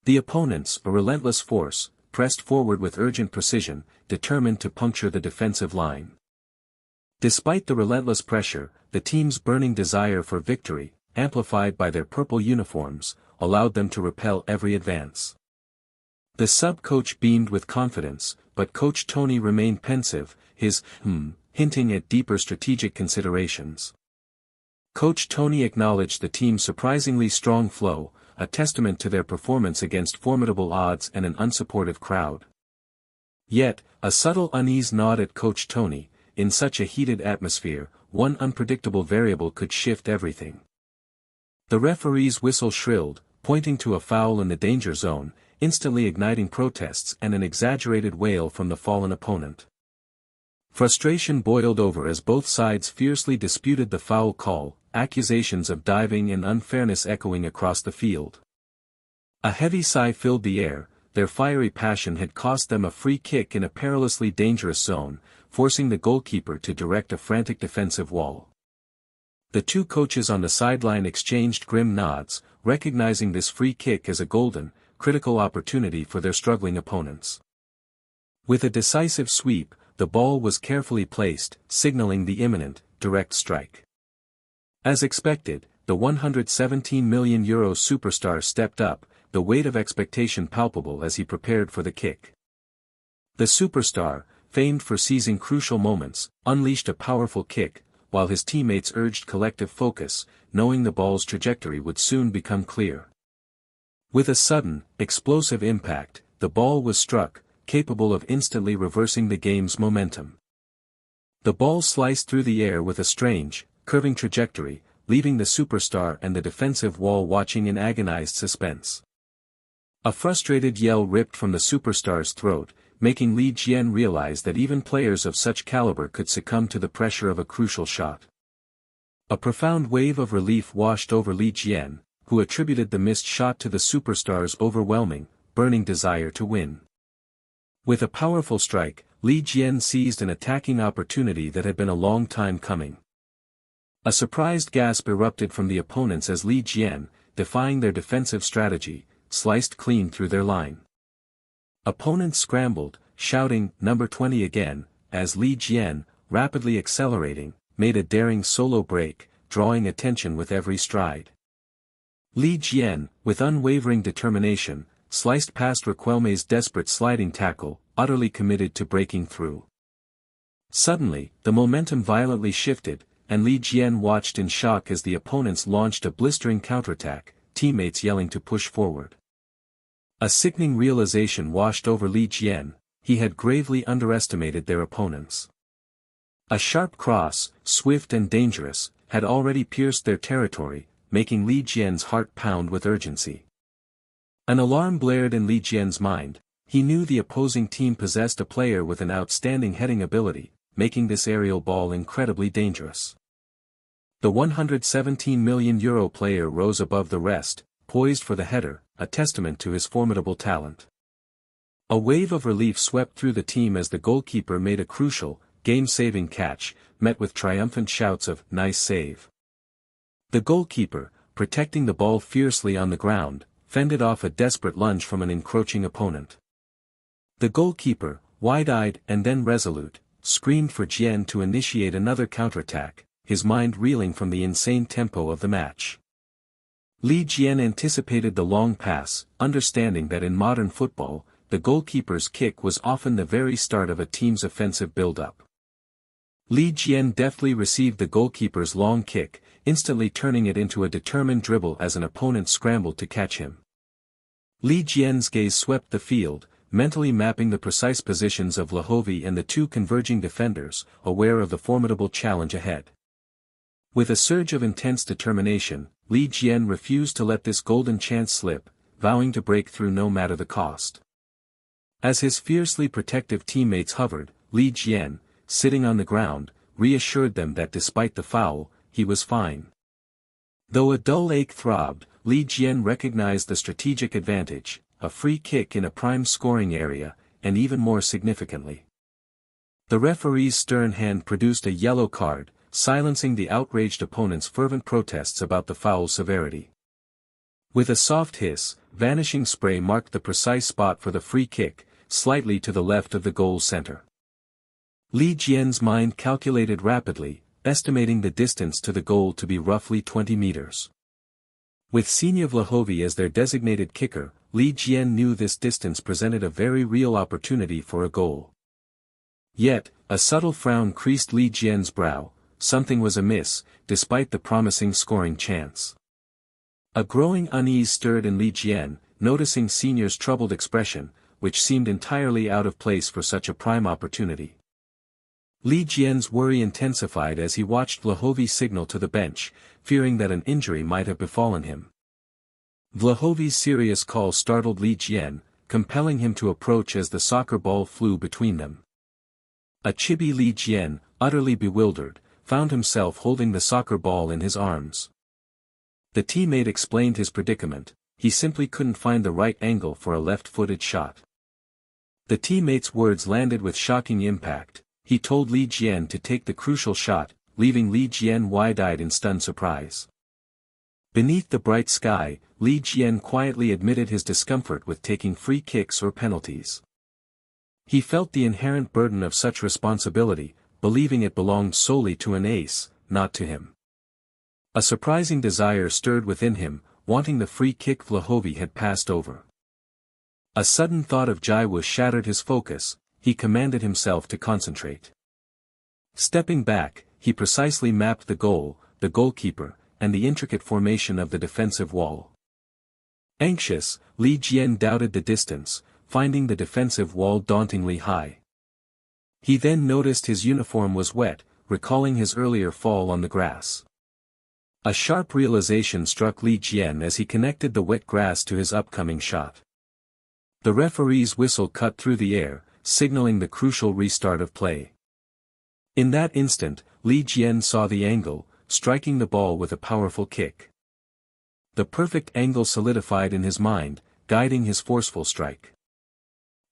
The opponents, a relentless force, pressed forward with urgent precision, determined to puncture the defensive line. Despite the relentless pressure, the team's burning desire for victory, amplified by their purple uniforms, allowed them to repel every advance. The sub-coach beamed with confidence, but Coach Tony remained pensive, his hinting at deeper strategic considerations. Coach Tony acknowledged the team's surprisingly strong flow, a testament to their performance against formidable odds and an unsupportive crowd. Yet, a subtle unease gnawed at Coach Tony. In such a heated atmosphere, one unpredictable variable could shift everything. The referee's whistle shrilled, pointing to a foul in the danger zone, instantly igniting protests and an exaggerated wail from the fallen opponent. Frustration boiled over as both sides fiercely disputed the foul call, accusations of diving and unfairness echoing across the field. A heavy sigh filled the air. Their fiery passion had cost them a free kick in a perilously dangerous zone, forcing the goalkeeper to direct a frantic defensive wall. The two coaches on the sideline exchanged grim nods, recognizing this free kick as a golden, critical opportunity for their struggling opponents. With a decisive sweep, the ball was carefully placed, signaling the imminent, direct strike. As expected, the €117 million superstar stepped up, the weight of expectation palpable as he prepared for the kick. The superstar, famed for seizing crucial moments, unleashed a powerful kick, while his teammates urged collective focus, knowing the ball's trajectory would soon become clear. With a sudden, explosive impact, the ball was struck, capable of instantly reversing the game's momentum. The ball sliced through the air with a strange, curving trajectory, leaving the superstar and the defensive wall watching in agonized suspense. A frustrated yell ripped from the superstar's throat, making Li Jian realize that even players of such caliber could succumb to the pressure of a crucial shot. A profound wave of relief washed over Li Jian, who attributed the missed shot to the superstar's overwhelming, burning desire to win. With a powerful strike, Li Jian seized an attacking opportunity that had been a long time coming. A surprised gasp erupted from the opponents as Li Jian, defying their defensive strategy, sliced clean through their line. Opponents scrambled, shouting, "Number 20 again," as Li Jian, rapidly accelerating, made a daring solo break, drawing attention with every stride. Li Jian, with unwavering determination, sliced past Riquelme's desperate sliding tackle, utterly committed to breaking through. Suddenly, the momentum violently shifted, and Li Jian watched in shock as the opponents launched a blistering counterattack, teammates yelling to push forward. A sickening realization washed over Li Jian: he had gravely underestimated their opponents. A sharp cross, swift and dangerous, had already pierced their territory, making Li Jian's heart pound with urgency. An alarm blared in Li Jian's mind. He knew the opposing team possessed a player with an outstanding heading ability, making this aerial ball incredibly dangerous. The €117 million player rose above the rest, poised for the header, a testament to his formidable talent. A wave of relief swept through the team as the goalkeeper made a crucial, game-saving catch, met with triumphant shouts of "nice save." The goalkeeper, protecting the ball fiercely on the ground, fended off a desperate lunge from an encroaching opponent. The goalkeeper, wide-eyed and then resolute, screamed for Jian to initiate another counterattack, his mind reeling from the insane tempo of the match. Li Jian anticipated the long pass, understanding that in modern football, the goalkeeper's kick was often the very start of a team's offensive build-up. Li Jian deftly received the goalkeeper's long kick, instantly turning it into a determined dribble as an opponent scrambled to catch him. Li Jian's gaze swept the field, mentally mapping the precise positions of Lahovi and the two converging defenders, aware of the formidable challenge ahead. With a surge of intense determination, Li Jian refused to let this golden chance slip, vowing to break through no matter the cost. As his fiercely protective teammates hovered, Li Jian, sitting on the ground, reassured them that despite the foul, he was fine. Though a dull ache throbbed, Li Jian recognized the strategic advantage: a free kick in a prime scoring area, and even more significantly, the referee's stern hand produced a yellow card, silencing the outraged opponent's fervent protests about the foul's severity. With a soft hiss, vanishing spray marked the precise spot for the free kick, slightly to the left of the goal's center. Li Jian's mind calculated rapidly, estimating the distance to the goal to be roughly 20 meters. With Sinyev Lahovi as their designated kicker, Li Jian knew this distance presented a very real opportunity for a goal. Yet, a subtle frown creased Li Jian's brow. Something was amiss, despite the promising scoring chance. A growing unease stirred in Li Jian, noticing Senior's troubled expression, which seemed entirely out of place for such a prime opportunity. Li Jian's worry intensified as he watched Vlahovi signal to the bench, fearing that an injury might have befallen him. Vlahovi's serious call startled Li Jian, compelling him to approach as the soccer ball flew between them. A chibi Li Jian, utterly bewildered, found himself holding the soccer ball in his arms. The teammate explained his predicament: he simply couldn't find the right angle for a left-footed shot. The teammate's words landed with shocking impact. He told Li Jian to take the crucial shot, leaving Li Jian wide-eyed in stunned surprise. Beneath the bright sky, Li Jian quietly admitted his discomfort with taking free kicks or penalties. He felt the inherent burden of such responsibility, believing it belonged solely to an ace, not to him. A surprising desire stirred within him, wanting the free kick Vlahovi had passed over. A sudden thought of Jiwoo shattered his focus. He commanded himself to concentrate. Stepping back, he precisely mapped the goal, the goalkeeper, and the intricate formation of the defensive wall. Anxious, Li Jian doubted the distance, finding the defensive wall dauntingly high. He then noticed his uniform was wet, recalling his earlier fall on the grass. A sharp realization struck Li Jian as he connected the wet grass to his upcoming shot. The referee's whistle cut through the air, signaling the crucial restart of play. In that instant, Li Jian saw the angle, striking the ball with a powerful kick. The perfect angle solidified in his mind, guiding his forceful strike.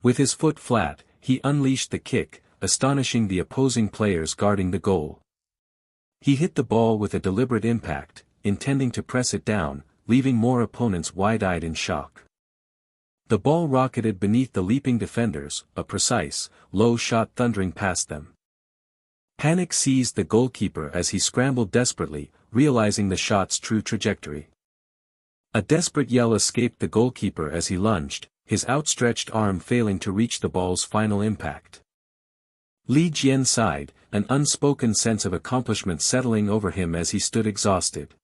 With his foot flat, he unleashed the kick, astonishing the opposing players guarding the goal. He hit the ball with a deliberate impact, intending to press it down, leaving more opponents wide-eyed in shock. The ball rocketed beneath the leaping defenders, a precise, low shot thundering past them. Panic seized the goalkeeper as he scrambled desperately, realizing the shot's true trajectory. A desperate yell escaped the goalkeeper as he lunged, his outstretched arm failing to reach the ball's final impact. Li Jian sighed, an unspoken sense of accomplishment settling over him as he stood exhausted.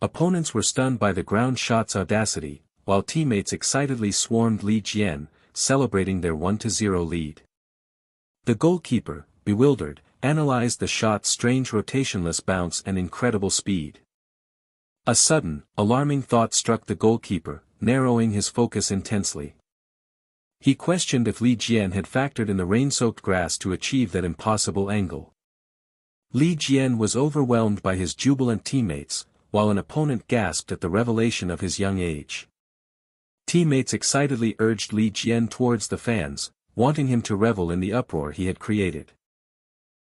Opponents were stunned by the ground shot's audacity, while teammates excitedly swarmed Li Jian, celebrating their 1-0 lead. The goalkeeper, bewildered, analyzed the shot's strange rotationless bounce and incredible speed. A sudden, alarming thought struck the goalkeeper, narrowing his focus intensely. He questioned if Li Jian had factored in the rain-soaked grass to achieve that impossible angle. Li Jian was overwhelmed by his jubilant teammates, while an opponent gasped at the revelation of his young age. Teammates excitedly urged Li Jian towards the fans, wanting him to revel in the uproar he had created.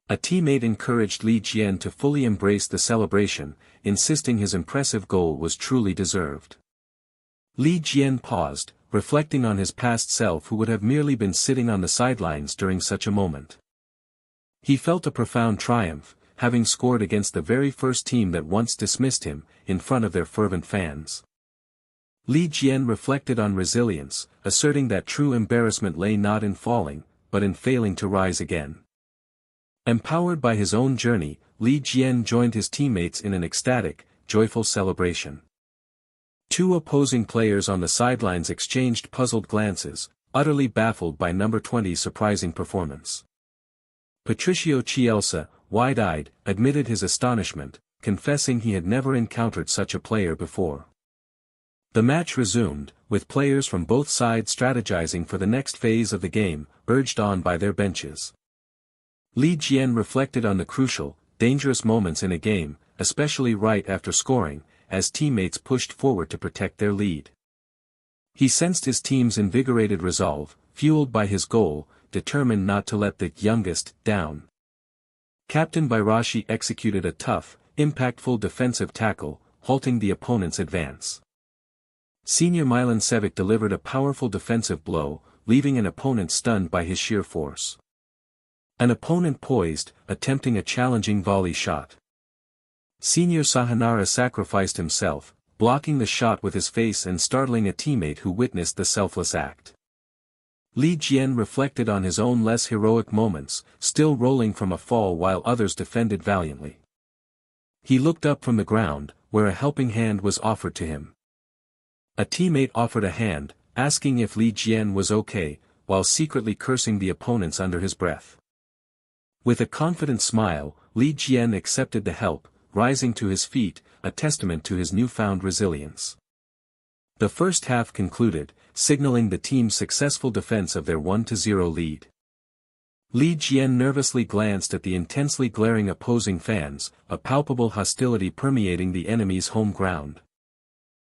A teammate encouraged Li Jian to fully embrace the celebration, insisting his impressive goal was truly deserved. Li Jian paused, reflecting on his past self who would have merely been sitting on the sidelines during such a moment. He felt a profound triumph, having scored against the very first team that once dismissed him, in front of their fervent fans. Li Jian reflected on resilience, asserting that true embarrassment lay not in falling, but in failing to rise again. Empowered by his own journey, Li Jian joined his teammates in an ecstatic, joyful celebration. Two opposing players on the sidelines exchanged puzzled glances, utterly baffled by number 20's surprising performance. Patricio Chiesa, wide-eyed, admitted his astonishment, confessing he had never encountered such a player before. The match resumed, with players from both sides strategizing for the next phase of the game, urged on by their benches. Li Jian reflected on the crucial, dangerous moments in a game, especially right after scoring, as teammates pushed forward to protect their lead. He sensed his team's invigorated resolve, fueled by his goal, determined not to let the youngest down. Captain Bairashi executed a tough, impactful defensive tackle, halting the opponent's advance. Senior Milancevic delivered a powerful defensive blow, leaving an opponent stunned by his sheer force. An opponent poised, attempting a challenging volley shot. Senior Sahanara sacrificed himself, blocking the shot with his face and startling a teammate who witnessed the selfless act. Li Jian reflected on his own less heroic moments, still rolling from a fall while others defended valiantly. He looked up from the ground, where a helping hand was offered to him. A teammate offered a hand, asking if Li Jian was okay, while secretly cursing the opponents under his breath. With a confident smile, Li Jian accepted the help, rising to his feet, a testament to his newfound resilience. The first half concluded, signaling the team's successful defense of their 1-0 lead. Li Jian nervously glanced at the intensely glaring opposing fans, a palpable hostility permeating the enemy's home ground.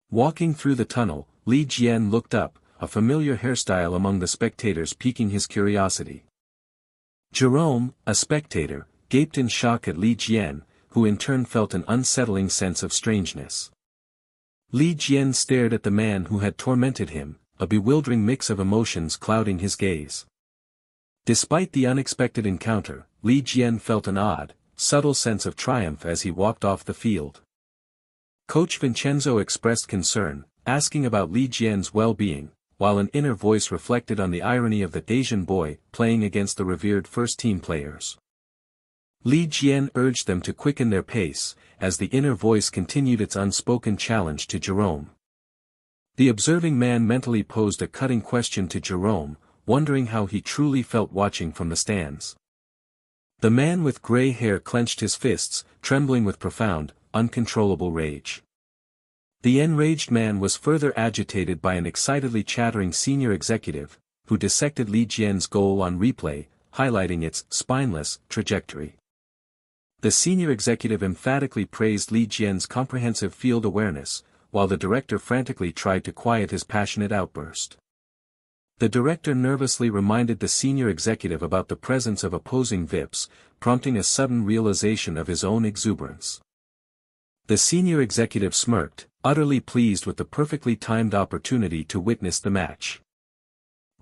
Walking through the tunnel, Li Jian looked up, a familiar hairstyle among the spectators piquing his curiosity. Jerome, a spectator, gaped in shock at Li Jian, who in turn felt an unsettling sense of strangeness. Li Jian stared at the man who had tormented him, a bewildering mix of emotions clouding his gaze. Despite the unexpected encounter, Li Jian felt an odd, subtle sense of triumph as he walked off the field. Coach Vincenzo expressed concern, asking about Li Jian's well-being, while an inner voice reflected on the irony of the Asian boy playing against the revered first-team players. Li Jian urged them to quicken their pace, as the inner voice continued its unspoken challenge to Jerome. The observing man mentally posed a cutting question to Jerome, wondering how he truly felt watching from the stands. The man with gray hair clenched his fists, trembling with profound, uncontrollable rage. The enraged man was further agitated by an excitedly chattering senior executive, who dissected Li Jian's goal on replay, highlighting its spineless trajectory. The senior executive emphatically praised Li Jian's comprehensive field awareness, while the director frantically tried to quiet his passionate outburst. The director nervously reminded the senior executive about the presence of opposing VIPs, prompting a sudden realization of his own exuberance. The senior executive smirked, utterly pleased with the perfectly timed opportunity to witness the match.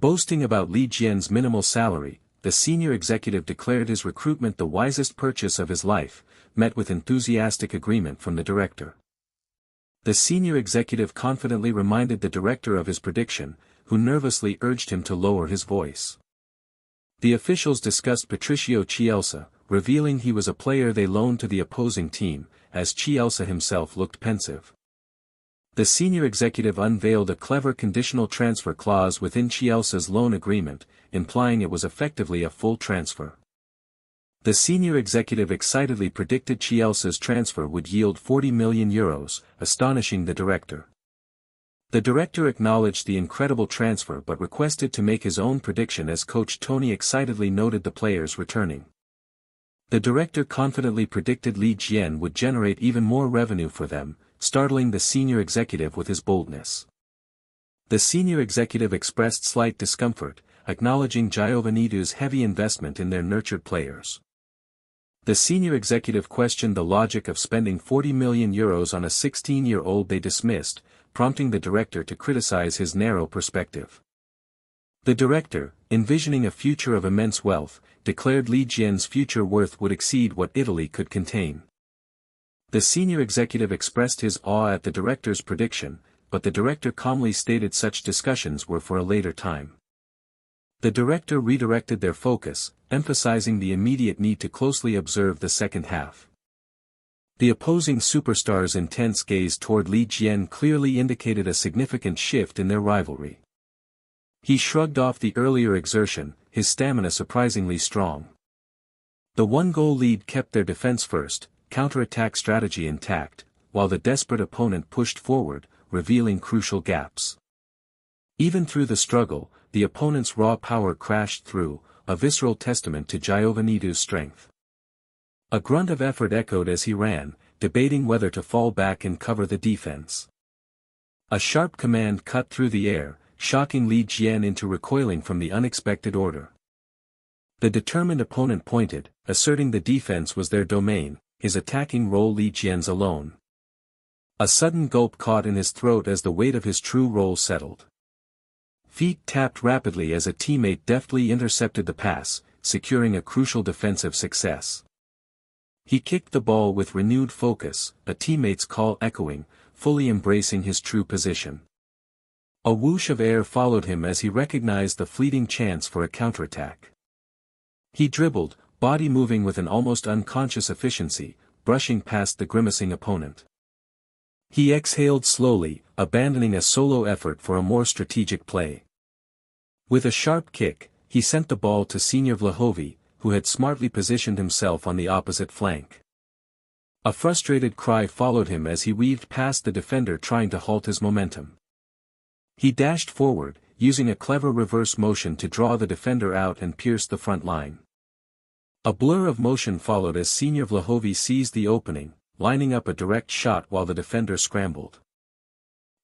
Boasting about Li Jian's minimal salary, the senior executive declared his recruitment the wisest purchase of his life, met with enthusiastic agreement from the director. The senior executive confidently reminded the director of his prediction, who nervously urged him to lower his voice. The officials discussed Patricio Chielsa, revealing he was a player they loaned to the opposing team, as Chielsa himself looked pensive. The senior executive unveiled a clever conditional transfer clause within Chielsa's loan agreement, implying it was effectively a full transfer. The senior executive excitedly predicted Chielsa's transfer would yield €40 million, astonishing the director. The director acknowledged the incredible transfer but requested to make his own prediction as Coach Tony excitedly noted the players returning. The director confidently predicted Li Jian would generate even more revenue for them, startling the senior executive with his boldness. The senior executive expressed slight discomfort, acknowledging Giovanni's heavy investment in their nurtured players. The senior executive questioned the logic of spending €40 million on a 16-year-old they dismissed, prompting the director to criticize his narrow perspective. The director, envisioning a future of immense wealth, declared Li Jian's future worth would exceed what Italy could contain. The senior executive expressed his awe at the director's prediction, but the director calmly stated such discussions were for a later time. The director redirected their focus, emphasizing the immediate need to closely observe the second half. The opposing superstars' intense gaze toward Li Jian clearly indicated a significant shift in their rivalry. He shrugged off the earlier exertion, his stamina surprisingly strong. The one-goal lead kept their defense first, counter-attack strategy intact, while the desperate opponent pushed forward, revealing crucial gaps. Even through the struggle, the opponent's raw power crashed through, a visceral testament to Giovanni's strength. A grunt of effort echoed as he ran, debating whether to fall back and cover the defense. A sharp command cut through the air, shocking Li Jian into recoiling from the unexpected order. The determined opponent pointed, asserting the defense was their domain, his attacking role Li Jian's alone. A sudden gulp caught in his throat as the weight of his true role settled. Feet tapped rapidly as a teammate deftly intercepted the pass, securing a crucial defensive success. He kicked the ball with renewed focus, a teammate's call echoing, fully embracing his true position. A whoosh of air followed him as he recognized the fleeting chance for a counterattack. He dribbled, body moving with an almost unconscious efficiency, brushing past the grimacing opponent. He exhaled slowly, abandoning a solo effort for a more strategic play. With a sharp kick, he sent the ball to Senior Vlahovi, who had smartly positioned himself on the opposite flank. A frustrated cry followed him as he weaved past the defender trying to halt his momentum. He dashed forward, using a clever reverse motion to draw the defender out and pierce the front line. A blur of motion followed as Senior Vlahovi seized the opening, lining up a direct shot while the defender scrambled.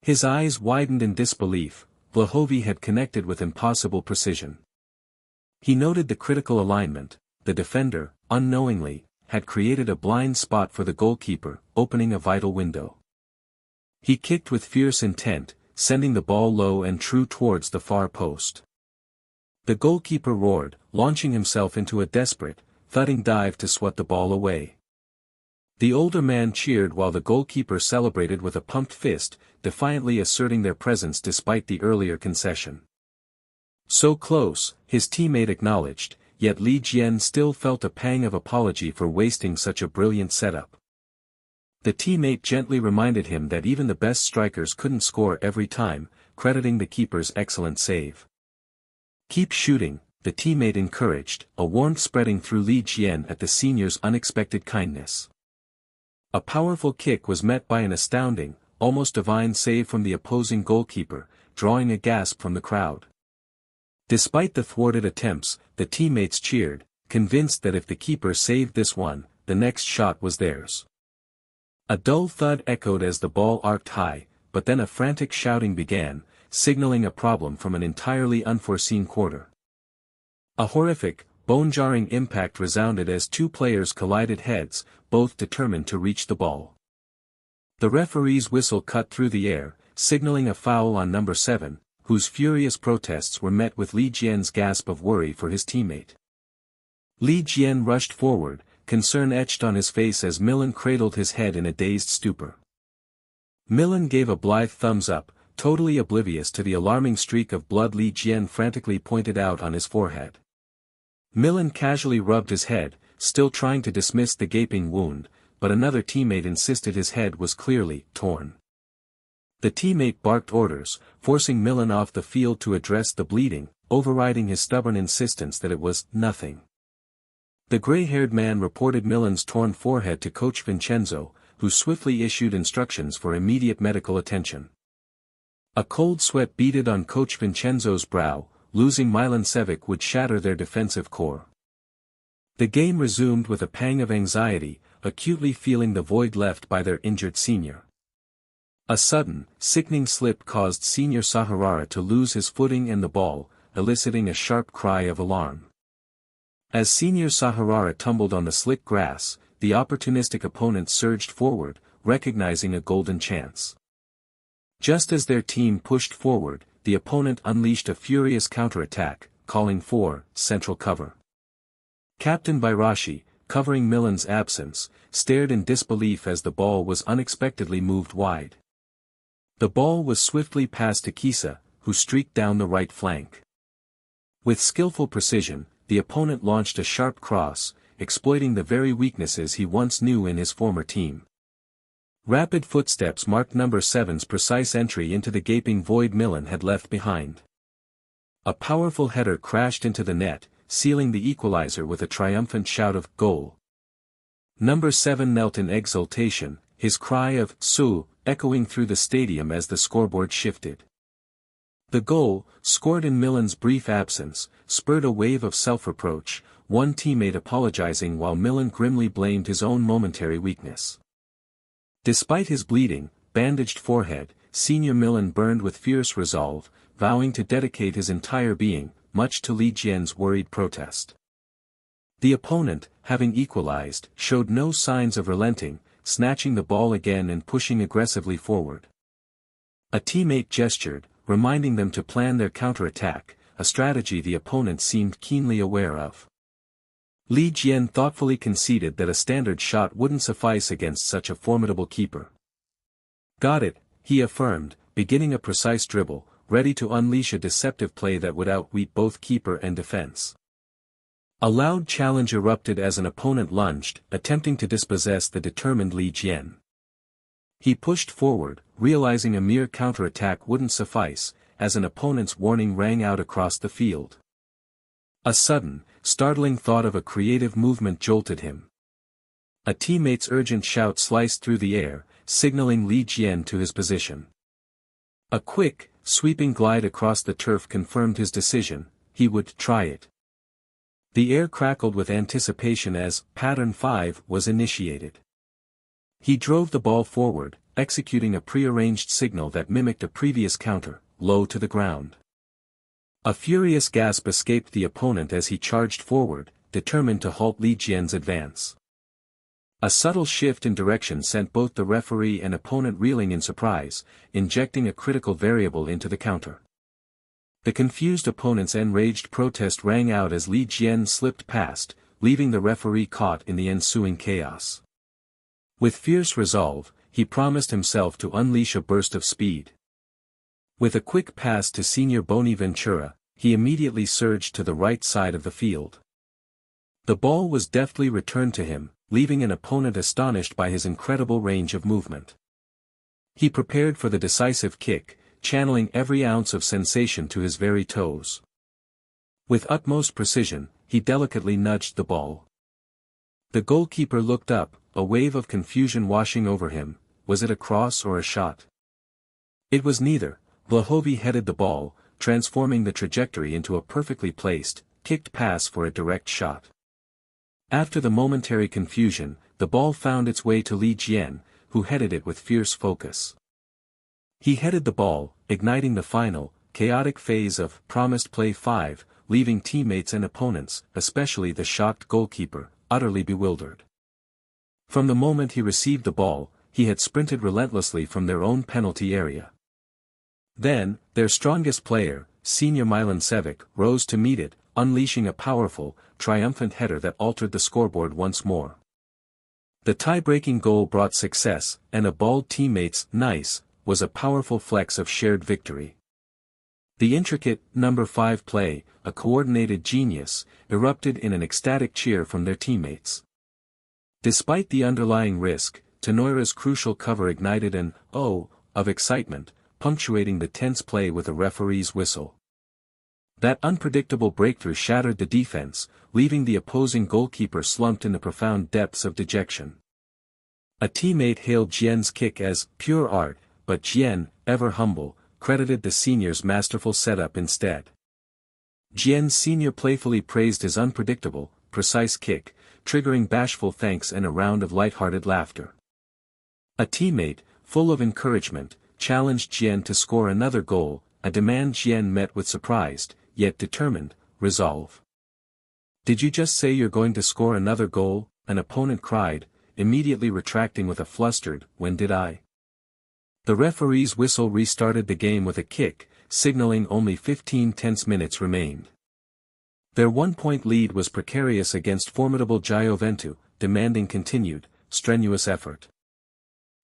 His eyes widened in disbelief. Vlahovi had connected with impossible precision. He noted the critical alignment. The defender, unknowingly, had created a blind spot for the goalkeeper, opening a vital window. He kicked with fierce intent, sending the ball low and true towards the far post. The goalkeeper roared, launching himself into a desperate, thudding dive to swat the ball away. The older man cheered while the goalkeeper celebrated with a pumped fist, defiantly asserting their presence despite the earlier concession. So close, his teammate acknowledged, yet Li Jian still felt a pang of apology for wasting such a brilliant setup. The teammate gently reminded him that even the best strikers couldn't score every time, crediting the keeper's excellent save. "Keep shooting," the teammate encouraged, a warmth spreading through Li Jian at the senior's unexpected kindness. A powerful kick was met by an astounding, almost divine save from the opposing goalkeeper, drawing a gasp from the crowd. Despite the thwarted attempts, the teammates cheered, convinced that if the keeper saved this one, the next shot was theirs. A dull thud echoed as the ball arced high, but then a frantic shouting began, signaling a problem from an entirely unforeseen quarter. A horrific, bone-jarring impact resounded as two players collided heads, both determined to reach the ball. The referee's whistle cut through the air, signaling a foul on number 7, whose furious protests were met with Li Jian's gasp of worry for his teammate. Li Jian rushed forward, concern etched on his face as Milan cradled his head in a dazed stupor. Milan gave a blithe thumbs up, totally oblivious to the alarming streak of blood Li Jian frantically pointed out on his forehead. Milan casually rubbed his head, still trying to dismiss the gaping wound, but another teammate insisted his head was clearly torn. The teammate barked orders, forcing Milan off the field to address the bleeding, overriding his stubborn insistence that it was nothing. The gray-haired man reported Milan's torn forehead to Coach Vincenzo, who swiftly issued instructions for immediate medical attention. A cold sweat beaded on Coach Vincenzo's brow. Losing Milancevic would shatter their defensive core. The game resumed with a pang of anxiety, acutely feeling the void left by their injured senior. A sudden, sickening slip caused Senior Sahurara to lose his footing and the ball, eliciting a sharp cry of alarm. As Senior Sahurara tumbled on the slick grass, the opportunistic opponent surged forward, recognizing a golden chance. Just as their team pushed forward, the opponent unleashed a furious counterattack, calling for central cover. Captain Bairashi, covering Milan's absence, stared in disbelief as the ball was unexpectedly moved wide. The ball was swiftly passed to Kisa, who streaked down the right flank. With skillful precision, the opponent launched a sharp cross, exploiting the very weaknesses he once knew in his former team. Rapid footsteps marked number 7's precise entry into the gaping void Milan had left behind. A powerful header crashed into the net, sealing the equalizer with a triumphant shout of "Goal!" Number 7 knelt in exultation, his cry of "Su!" echoing through the stadium as the scoreboard shifted. The goal, scored in Milan's brief absence, spurred a wave of self-reproach, one teammate apologizing while Milan grimly blamed his own momentary weakness. Despite his bleeding, bandaged forehead, Senior Milan burned with fierce resolve, vowing to dedicate his entire being, much to Li Jian's worried protest. The opponent, having equalized, showed no signs of relenting, snatching the ball again and pushing aggressively forward. A teammate gestured, reminding them to plan their counterattack, a strategy the opponent seemed keenly aware of. Li Jian thoughtfully conceded that a standard shot wouldn't suffice against such a formidable keeper. "Got it," he affirmed, beginning a precise dribble, ready to unleash a deceptive play that would outwit both keeper and defense. A loud challenge erupted as an opponent lunged, attempting to dispossess the determined Li Jian. He pushed forward, realizing a mere counterattack wouldn't suffice, as an opponent's warning rang out across the field. A sudden, startling thought of a creative movement jolted him. A teammate's urgent shout sliced through the air, signaling Li Jian to his position. A quick, sweeping glide across the turf confirmed his decision, he would try it. The air crackled with anticipation as Pattern 5 was initiated. He drove the ball forward, executing a prearranged signal that mimicked a previous counter, low to the ground. A furious gasp escaped the opponent as he charged forward, determined to halt Li Jian's advance. A subtle shift in direction sent both the referee and opponent reeling in surprise, injecting a critical variable into the counter. The confused opponent's enraged protest rang out as Li Jian slipped past, leaving the referee caught in the ensuing chaos. With fierce resolve, he promised himself to unleash a burst of speed. With a quick pass to Senior Bonaventura, he immediately surged to the right side of the field. The ball was deftly returned to him, leaving an opponent astonished by his incredible range of movement. He prepared for the decisive kick, channeling every ounce of sensation to his very toes. With utmost precision, he delicately nudged the ball. The goalkeeper looked up, a wave of confusion washing over him. Was it a cross or a shot? It was neither. Blahovy headed the ball, transforming the trajectory into a perfectly placed, kicked pass for a direct shot. After the momentary confusion, the ball found its way to Li Jian, who headed it with fierce focus. He headed the ball, igniting the final, chaotic phase of Promised Play 5, leaving teammates and opponents, especially the shocked goalkeeper, utterly bewildered. From the moment he received the ball, he had sprinted relentlessly from their own penalty area. Then, their strongest player, Senior Milancevic, rose to meet it, unleashing a powerful, triumphant header that altered the scoreboard once more. The tie-breaking goal brought success, and a bald teammate's "nice" was a powerful flex of shared victory. The intricate number 5 play, a coordinated genius, erupted in an ecstatic cheer from their teammates. Despite the underlying risk, Tenoira's crucial cover ignited an "oh" of excitement, punctuating the tense play with a referee's whistle. That unpredictable breakthrough shattered the defense, leaving the opposing goalkeeper slumped in the profound depths of dejection. A teammate hailed Jian's kick as pure art, but Jian, ever humble, credited the senior's masterful setup instead. Jian Senior playfully praised his unpredictable, precise kick, triggering bashful thanks and a round of light-hearted laughter. A teammate, full of encouragement, challenged Jian to score another goal, a demand Jian met with surprised, yet determined, resolve. "Did you just say you're going to score another goal?" an opponent cried, immediately retracting with a flustered, "When did I?" The referee's whistle restarted the game with a kick, signaling only 15 tense minutes remained. Their one-point lead was precarious against formidable Gioventu, demanding continued, strenuous effort.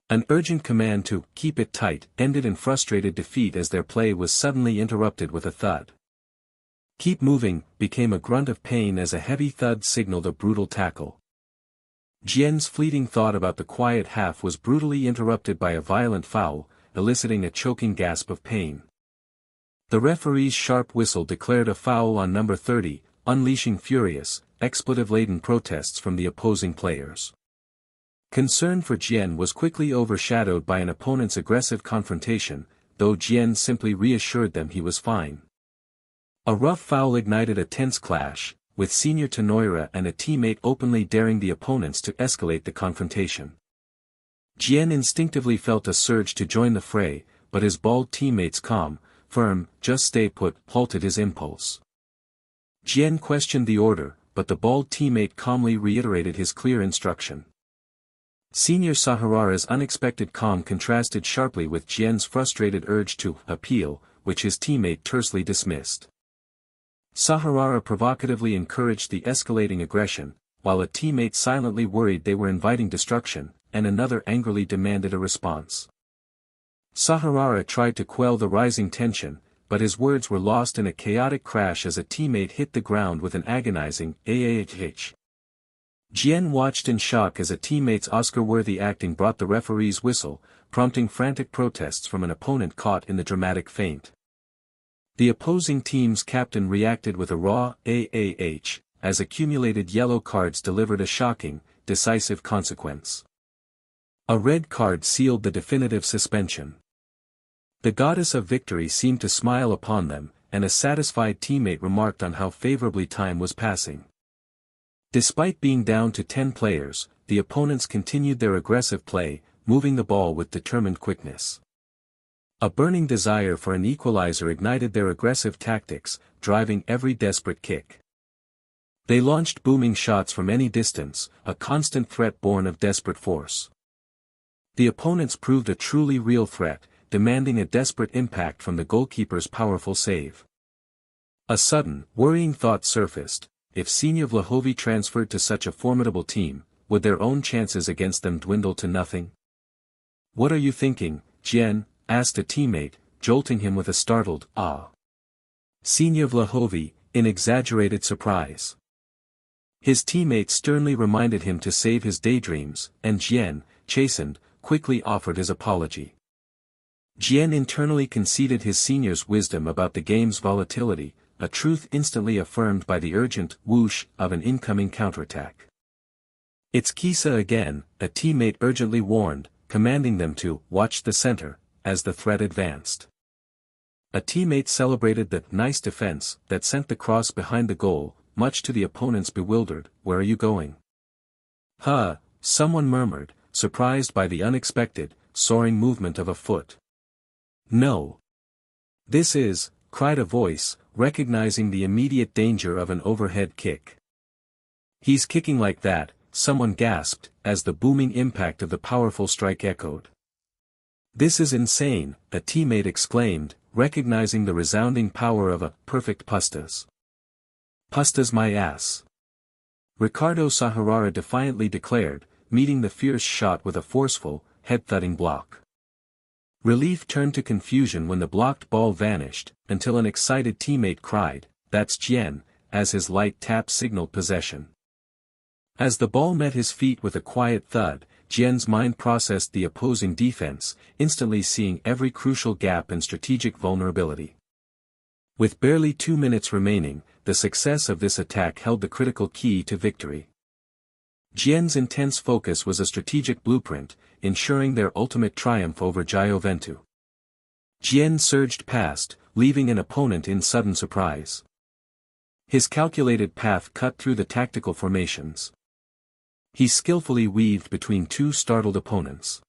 An urgent command to "keep it tight" ended in frustrated defeat as their play was suddenly interrupted with a thud. "Keep moving" became a grunt of pain as a heavy thud signaled a brutal tackle. Jian's fleeting thought about the quiet half was brutally interrupted by a violent foul, eliciting a choking gasp of pain. The referee's sharp whistle declared a foul on number 30, unleashing furious, expletive-laden protests from the opposing players. Concern for Jian was quickly overshadowed by an opponent's aggressive confrontation, though Jian simply reassured them he was fine. A rough foul ignited a tense clash, with Senior Tenoira and a teammate openly daring the opponents to escalate the confrontation. Jian instinctively felt a surge to join the fray, but his bald teammate's calm, firm, "just stay put" halted his impulse. Jian questioned the order, but the bald teammate calmly reiterated his clear instruction. Senior Saharara's unexpected calm contrasted sharply with Jian's frustrated urge to appeal, which his teammate tersely dismissed. Saharara provocatively encouraged the escalating aggression, while a teammate silently worried they were inviting destruction, and another angrily demanded a response. Saharara tried to quell the rising tension, but his words were lost in a chaotic crash as a teammate hit the ground with an agonizing "ah." Jian watched in shock as a teammate's Oscar-worthy acting brought the referee's whistle, prompting frantic protests from an opponent caught in the dramatic feint. The opposing team's captain reacted with a raw "ah" as accumulated yellow cards delivered a shocking, decisive consequence. A red card sealed the definitive suspension. The goddess of victory seemed to smile upon them, and a satisfied teammate remarked on how favorably time was passing. Despite being down to 10 players, the opponents continued their aggressive play, moving the ball with determined quickness. A burning desire for an equalizer ignited their aggressive tactics, driving every desperate kick. They launched booming shots from any distance, a constant threat born of desperate force. The opponents proved a truly real threat, demanding a desperate impact from the goalkeeper's powerful save. A sudden, worrying thought surfaced: if Senior Vlahovi transferred to such a formidable team, would their own chances against them dwindle to nothing? "What are you thinking, Jian?" asked a teammate, jolting him with a startled "ah." Senior Vlahovi, in exaggerated surprise. His teammate sternly reminded him to save his daydreams, and Jian, chastened, quickly offered his apology. Jian internally conceded his senior's wisdom about the game's volatility, a truth instantly affirmed by the urgent whoosh of an incoming counterattack. "It's Kisa again," a teammate urgently warned, commanding them to watch the center, as the threat advanced. A teammate celebrated the nice defense that sent the cross behind the goal, much to the opponent's bewildered "Where are you going?" "Huh," someone murmured, surprised by the unexpected, soaring movement of a foot. "No. This is," cried a voice, recognizing the immediate danger of an overhead kick. "He's kicking like that," someone gasped, as the booming impact of the powerful strike echoed. "This is insane," a teammate exclaimed, recognizing the resounding power of a perfect pastas. "Pastas my ass!" Ricardo Sahurara defiantly declared, meeting the fierce shot with a forceful, head-thudding block. Relief turned to confusion when the blocked ball vanished, until an excited teammate cried, "That's Jian," as his light tap signaled possession. As the ball met his feet with a quiet thud, Jian's mind processed the opposing defense, instantly seeing every crucial gap and strategic vulnerability. With barely 2 minutes remaining, the success of this attack held the critical key to victory. Jian's intense focus was a strategic blueprint, ensuring their ultimate triumph over Juventus. Jian surged past, leaving an opponent in sudden surprise. His calculated path cut through the tactical formations. He skillfully weaved between two startled opponents.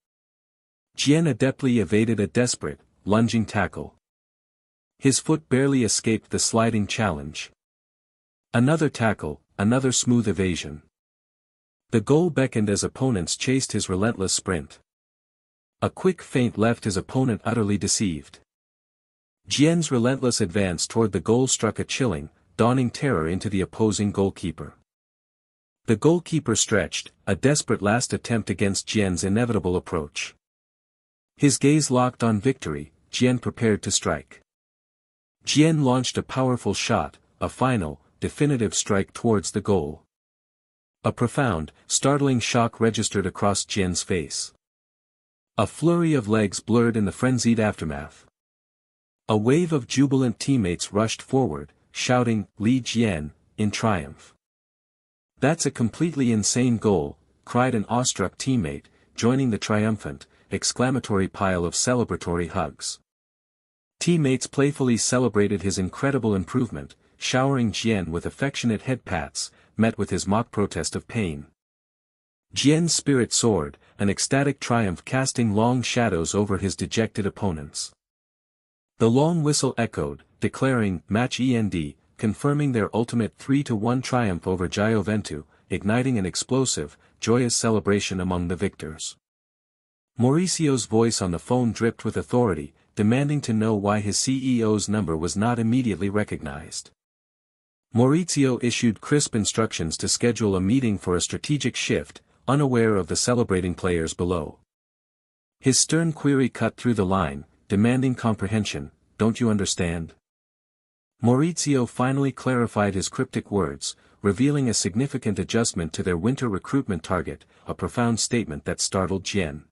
Jian adeptly evaded a desperate, lunging tackle. His foot barely escaped the sliding challenge. Another tackle, another smooth evasion. The goal beckoned as opponents chased his relentless sprint. A quick feint left his opponent utterly deceived. Jian's relentless advance toward the goal struck a chilling, dawning terror into the opposing goalkeeper. The goalkeeper stretched, a desperate last attempt against Jian's inevitable approach. His gaze locked on victory, Jian prepared to strike. Jian launched a powerful shot, a final, definitive strike towards the goal. A profound, startling shock registered across Jian's face. A flurry of legs blurred in the frenzied aftermath. A wave of jubilant teammates rushed forward, shouting, "Li Jian," in triumph. "That's a completely insane goal," cried an awestruck teammate, joining the triumphant, exclamatory pile of celebratory hugs. Teammates playfully celebrated his incredible improvement, showering Jian with affectionate head pats, met with his mock protest of pain. Jian's spirit soared, an ecstatic triumph casting long shadows over his dejected opponents. The long whistle echoed, declaring "Match End," confirming their ultimate 3-1 triumph over Juventus, igniting an explosive, joyous celebration among the victors. Mauricio's voice on the phone dripped with authority, demanding to know why his CEO's number was not immediately recognized. Mauricio issued crisp instructions to schedule a meeting for a strategic shift, unaware of the celebrating players below. His stern query cut through the line, demanding comprehension. "Don't you understand?" Mauricio finally clarified his cryptic words, revealing a significant adjustment to their winter recruitment target, a profound statement that startled Jian.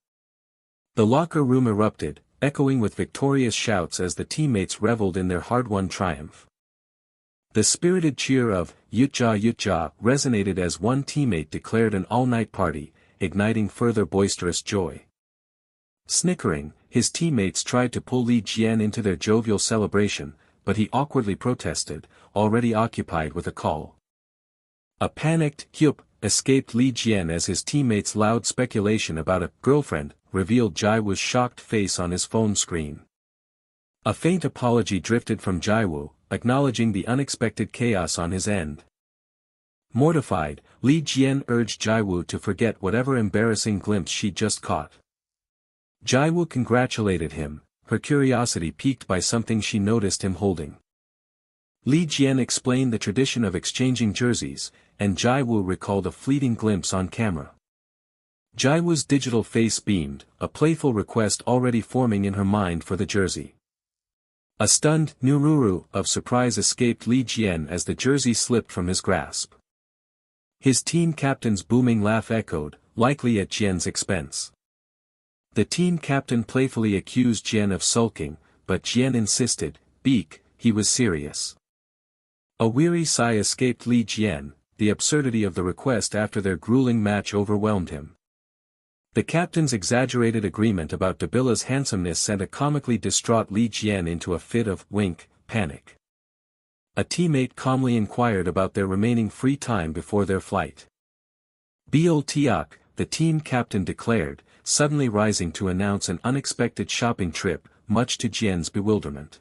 The locker room erupted, echoing with victorious shouts as the teammates reveled in their hard-won triumph. The spirited cheer of "Yutja Yutja" resonated as one teammate declared an all-night party, igniting further boisterous joy. Snickering, his teammates tried to pull Li Jian into their jovial celebration, but he awkwardly protested, already occupied with a call. A panicked Hyup escaped Li Jian as his teammates' loud speculation about a girlfriend revealed Jiwoo's shocked face on his phone screen. A faint apology drifted from Jiwoo, acknowledging the unexpected chaos on his end. Mortified, Li Jian urged Jiwoo to forget whatever embarrassing glimpse she'd just caught. Jiwoo congratulated him, her curiosity piqued by something she noticed him holding. Li Jian explained the tradition of exchanging jerseys, and Jiwoo recalled a fleeting glimpse on camera. Jiwoo's digital face beamed, a playful request already forming in her mind for the jersey. A stunned "Nururu" of surprise escaped Li Jian as the jersey slipped from his grasp. His team captain's booming laugh echoed, likely at Jian's expense. The team captain playfully accused Jian of sulking, but Jian insisted, he was serious. A weary sigh escaped Li Jian, the absurdity of the request after their grueling match overwhelmed him. The captain's exaggerated agreement about Dabilla's handsomeness sent a comically distraught Li Jian into a fit of panic. A teammate calmly inquired about their remaining free time before their flight. Bol Tiak, the team captain declared, suddenly rising to announce an unexpected shopping trip, much to Jian's bewilderment.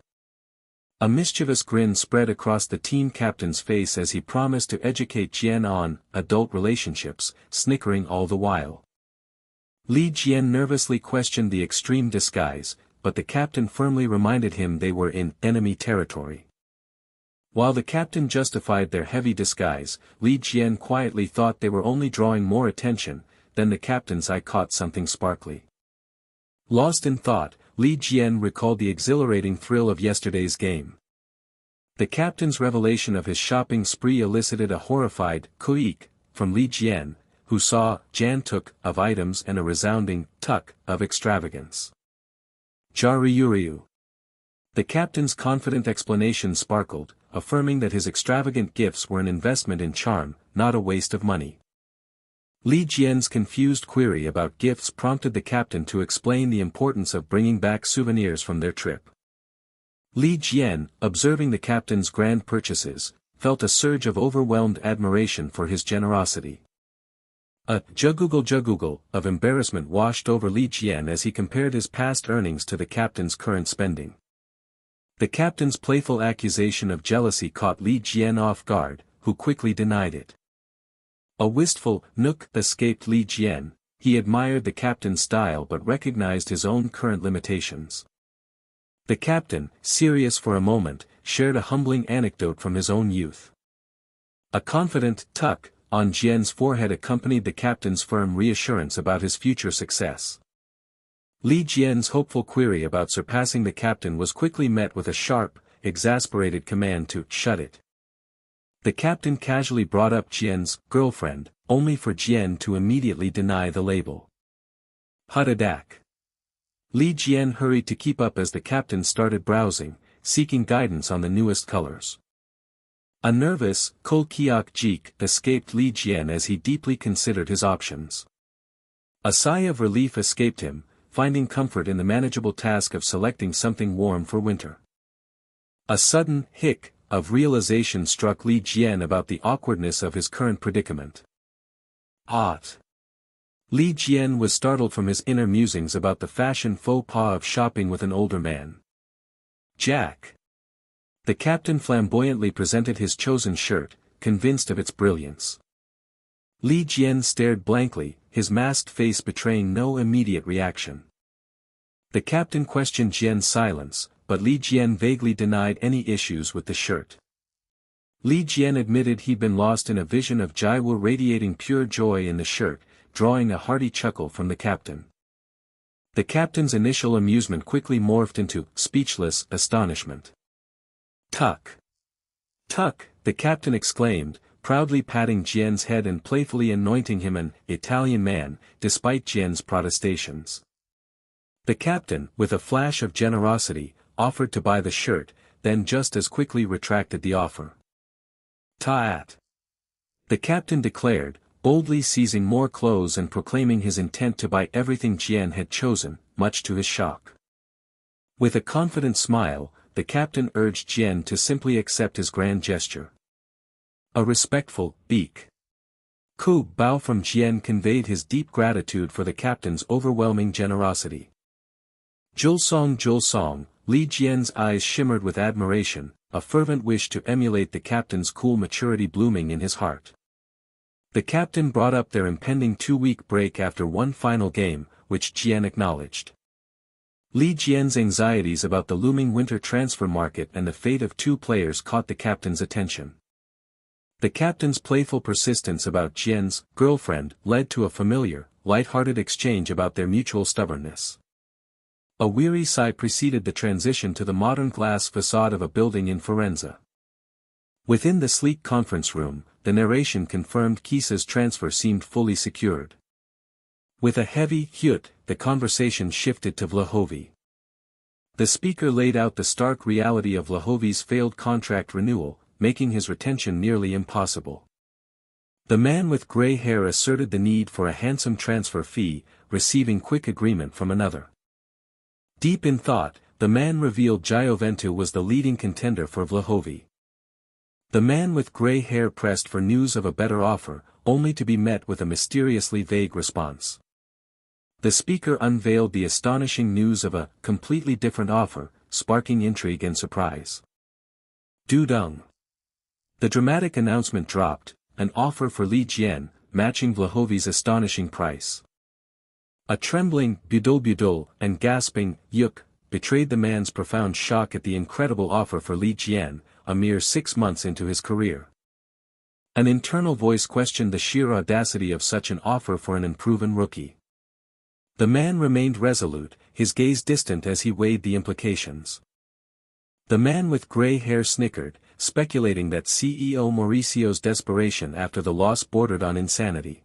A mischievous grin spread across the team captain's face as he promised to educate Jian on adult relationships, snickering all the while. Li Jian nervously questioned the extreme disguise, but the captain firmly reminded him they were in enemy territory. While the captain justified their heavy disguise, Li Jian quietly thought they were only drawing more attention. Then the captain's eye caught something sparkly. Lost in thought, Li Jian recalled the exhilarating thrill of yesterday's game. The captain's revelation of his shopping spree elicited a horrified "Koik" from Li Jian, who saw Jian took of items and a resounding "tuk" of extravagance. Jariyuriu. The captain's confident explanation sparkled, affirming that his extravagant gifts were an investment in charm, not a waste of money. Li Jian's confused query about gifts prompted the captain to explain the importance of bringing back souvenirs from their trip. Li Jian, observing the captain's grand purchases, felt a surge of overwhelmed admiration for his generosity. A jugugle of embarrassment washed over Li Jian as he compared his past earnings to the captain's current spending. The captain's playful accusation of jealousy caught Li Jian off guard, who quickly denied it. A wistful "nook" escaped Li Jian. He admired the captain's style but recognized his own current limitations. The captain, serious for a moment, shared a humbling anecdote from his own youth. A confident "tuck" on Jian's forehead accompanied the captain's firm reassurance about his future success. Li Jian's hopeful query about surpassing the captain was quickly met with a sharp, exasperated command to "shut it." The captain casually brought up Jian's girlfriend, only for Jian to immediately deny the label. Hutadak. Li Jian hurried to keep up as the captain started browsing, seeking guidance on the newest colors. A nervous, Kol Kiok Jik escaped Li Jian as he deeply considered his options. A sigh of relief escaped him, finding comfort in the manageable task of selecting something warm for winter. A sudden hic of realization struck Li Jian about the awkwardness of his current predicament. Li Jian was startled from his inner musings about the fashion faux pas of shopping with an older man. Jack. The captain flamboyantly presented his chosen shirt, convinced of its brilliance. Li Jian stared blankly, his masked face betraying no immediate reaction. The captain questioned Jian's silence, but Li Jian vaguely denied any issues with the shirt. Li Jian admitted he'd been lost in a vision of Jiwoo radiating pure joy in the shirt, drawing a hearty chuckle from the captain. The captain's initial amusement quickly morphed into speechless astonishment. "Tuck! Tuck!" the captain exclaimed, proudly patting Jian's head and playfully anointing him an Italian man, despite Jian's protestations. The captain, with a flash of generosity, offered to buy the shirt, then just as quickly retracted the offer. "Ta'at!" the captain declared, boldly seizing more clothes and proclaiming his intent to buy everything Jian had chosen, much to his shock. With a confident smile, the captain urged Jian to simply accept his grand gesture. A respectful, beak. Bow from Jian conveyed his deep gratitude for the captain's overwhelming generosity. Julsong, Li Jian's eyes shimmered with admiration, a fervent wish to emulate the captain's cool maturity blooming in his heart. The captain brought up their impending 2-week break after one final game, which Jian acknowledged. Li Jian's anxieties about the looming winter transfer market and the fate of 2 players caught the captain's attention. The captain's playful persistence about Jian's girlfriend led to a familiar, light-hearted exchange about their mutual stubbornness. A weary sigh preceded the transition to the modern glass facade of a building in Firenze. Within the sleek conference room, the narration confirmed Kisa's transfer seemed fully secured. With a heavy "hyut," the conversation shifted to Vlahovi. The speaker laid out the stark reality of Vlahovi's failed contract renewal, making his retention nearly impossible. The man with gray hair asserted the need for a handsome transfer fee, receiving quick agreement from another. Deep in thought, the man revealed Jian was the leading contender for Vlahovi. The man with gray hair pressed for news of a better offer, only to be met with a mysteriously vague response. The speaker unveiled the astonishing news of a completely different offer, sparking intrigue and surprise. Dudung. The dramatic announcement dropped, an offer for Li Jian, matching Vlahovi's astonishing price. A trembling budul and gasping yuk betrayed the man's profound shock at the incredible offer for Li Jian, a mere 6 months into his career. An internal voice questioned the sheer audacity of such an offer for an unproven rookie. The man remained resolute, his gaze distant as he weighed the implications. The man with gray hair snickered, speculating that CEO Mauricio's desperation after the loss bordered on insanity.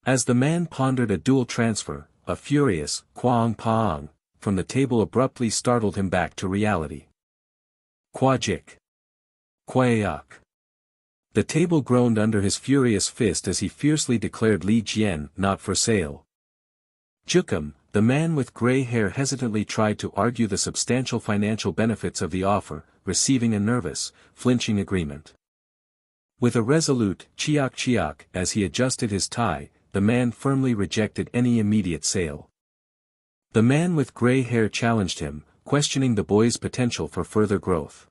As the man pondered a dual transfer, a furious "Kwang Paang" from the table abruptly startled him back to reality. Kwajik. Kwayak. The table groaned under his furious fist as he fiercely declared Li Jian not for sale. Jukum, the man with gray hair hesitantly tried to argue the substantial financial benefits of the offer, receiving a nervous, flinching agreement. With a resolute chiak as he adjusted his tie, the man firmly rejected any immediate sale. The man with gray hair challenged him, questioning the boy's potential for further growth.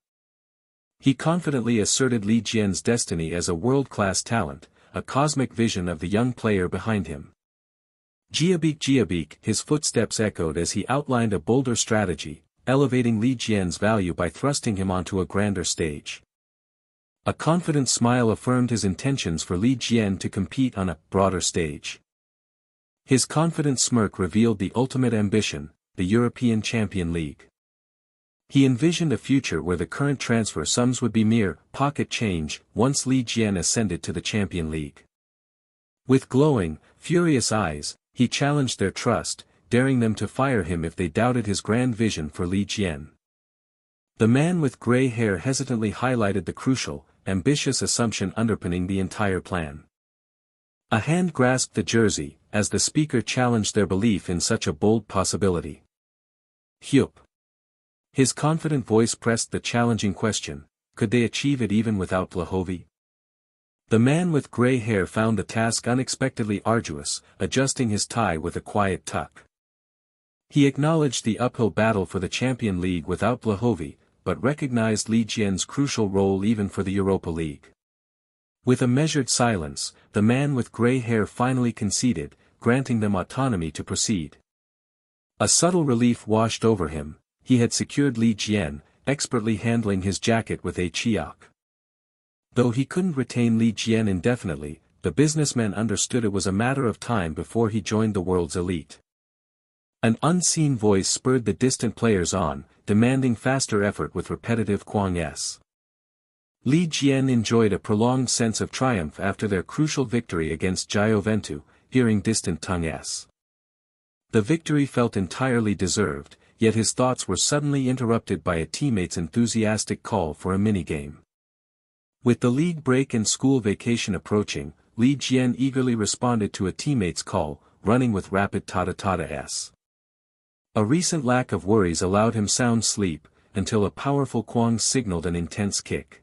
He confidently asserted Li Jian's destiny as a world-class talent, a cosmic vision of the young player behind him. Jiabik, his footsteps echoed as he outlined a bolder strategy, elevating Li Jian's value by thrusting him onto a grander stage. A confident smile affirmed his intentions for Li Jian to compete on a broader stage. His confident smirk revealed the ultimate ambition, the European Champion League. He envisioned a future where the current transfer sums would be mere pocket change once Li Jian ascended to the Champion League. With glowing, furious eyes, he challenged their trust, daring them to fire him if they doubted his grand vision for Li Jian. The man with gray hair hesitantly highlighted the crucial, ambitious assumption underpinning the entire plan. A hand grasped the jersey, as the speaker challenged their belief in such a bold possibility. Hyup. His confident voice pressed the challenging question, could they achieve it even without Vlahovi? The man with gray hair found the task unexpectedly arduous, adjusting his tie with a quiet tuck. He acknowledged the uphill battle for the Champion League without Vlahovi, but recognized Li Jian's crucial role even for the Europa League. With a measured silence, the man with gray hair finally conceded, granting them autonomy to proceed. A subtle relief washed over him, he had secured Li Jian, expertly handling his jacket with a chiak. Though he couldn't retain Li Jian indefinitely, the businessman understood it was a matter of time before he joined the world's elite. An unseen voice spurred the distant players on, demanding faster effort with repetitive Kwang-s. Li Jian enjoyed a prolonged sense of triumph after their crucial victory against Jian, hearing distant tongue-s. The victory felt entirely deserved, yet his thoughts were suddenly interrupted by a teammate's enthusiastic call for a minigame. With the league break and school vacation approaching, Li Jian eagerly responded to a teammate's call, running with rapid tada-tada-s. A recent lack of worries allowed him sound sleep, until a powerful Kwang signaled an intense kick.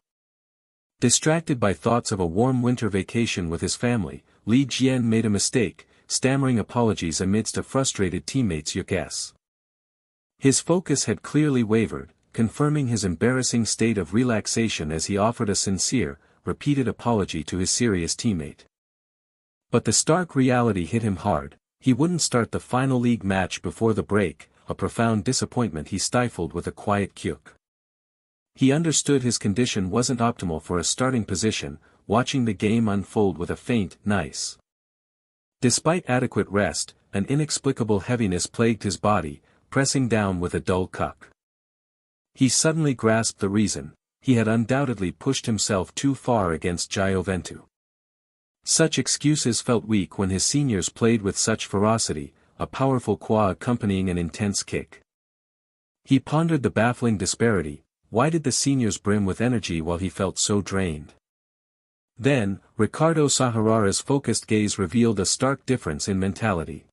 Distracted by thoughts of a warm winter vacation with his family, Li Jian made a mistake, stammering apologies amidst a frustrated teammate's yes. His focus had clearly wavered, confirming his embarrassing state of relaxation as he offered a sincere, repeated apology to his serious teammate. But the stark reality hit him hard. He wouldn't start the final league match before the break, a profound disappointment he stifled with a quiet kyuk. He understood his condition wasn't optimal for a starting position, watching the game unfold with a faint, nice. Despite adequate rest, an inexplicable heaviness plagued his body, pressing down with a dull cuck. He suddenly grasped the reason: he had undoubtedly pushed himself too far against Gioventu. Such excuses felt weak when his seniors played with such ferocity, a powerful qua accompanying an intense kick. He pondered the baffling disparity: why did the seniors brim with energy while he felt so drained? Then, Ricardo Sahara's focused gaze revealed a stark difference in mentality.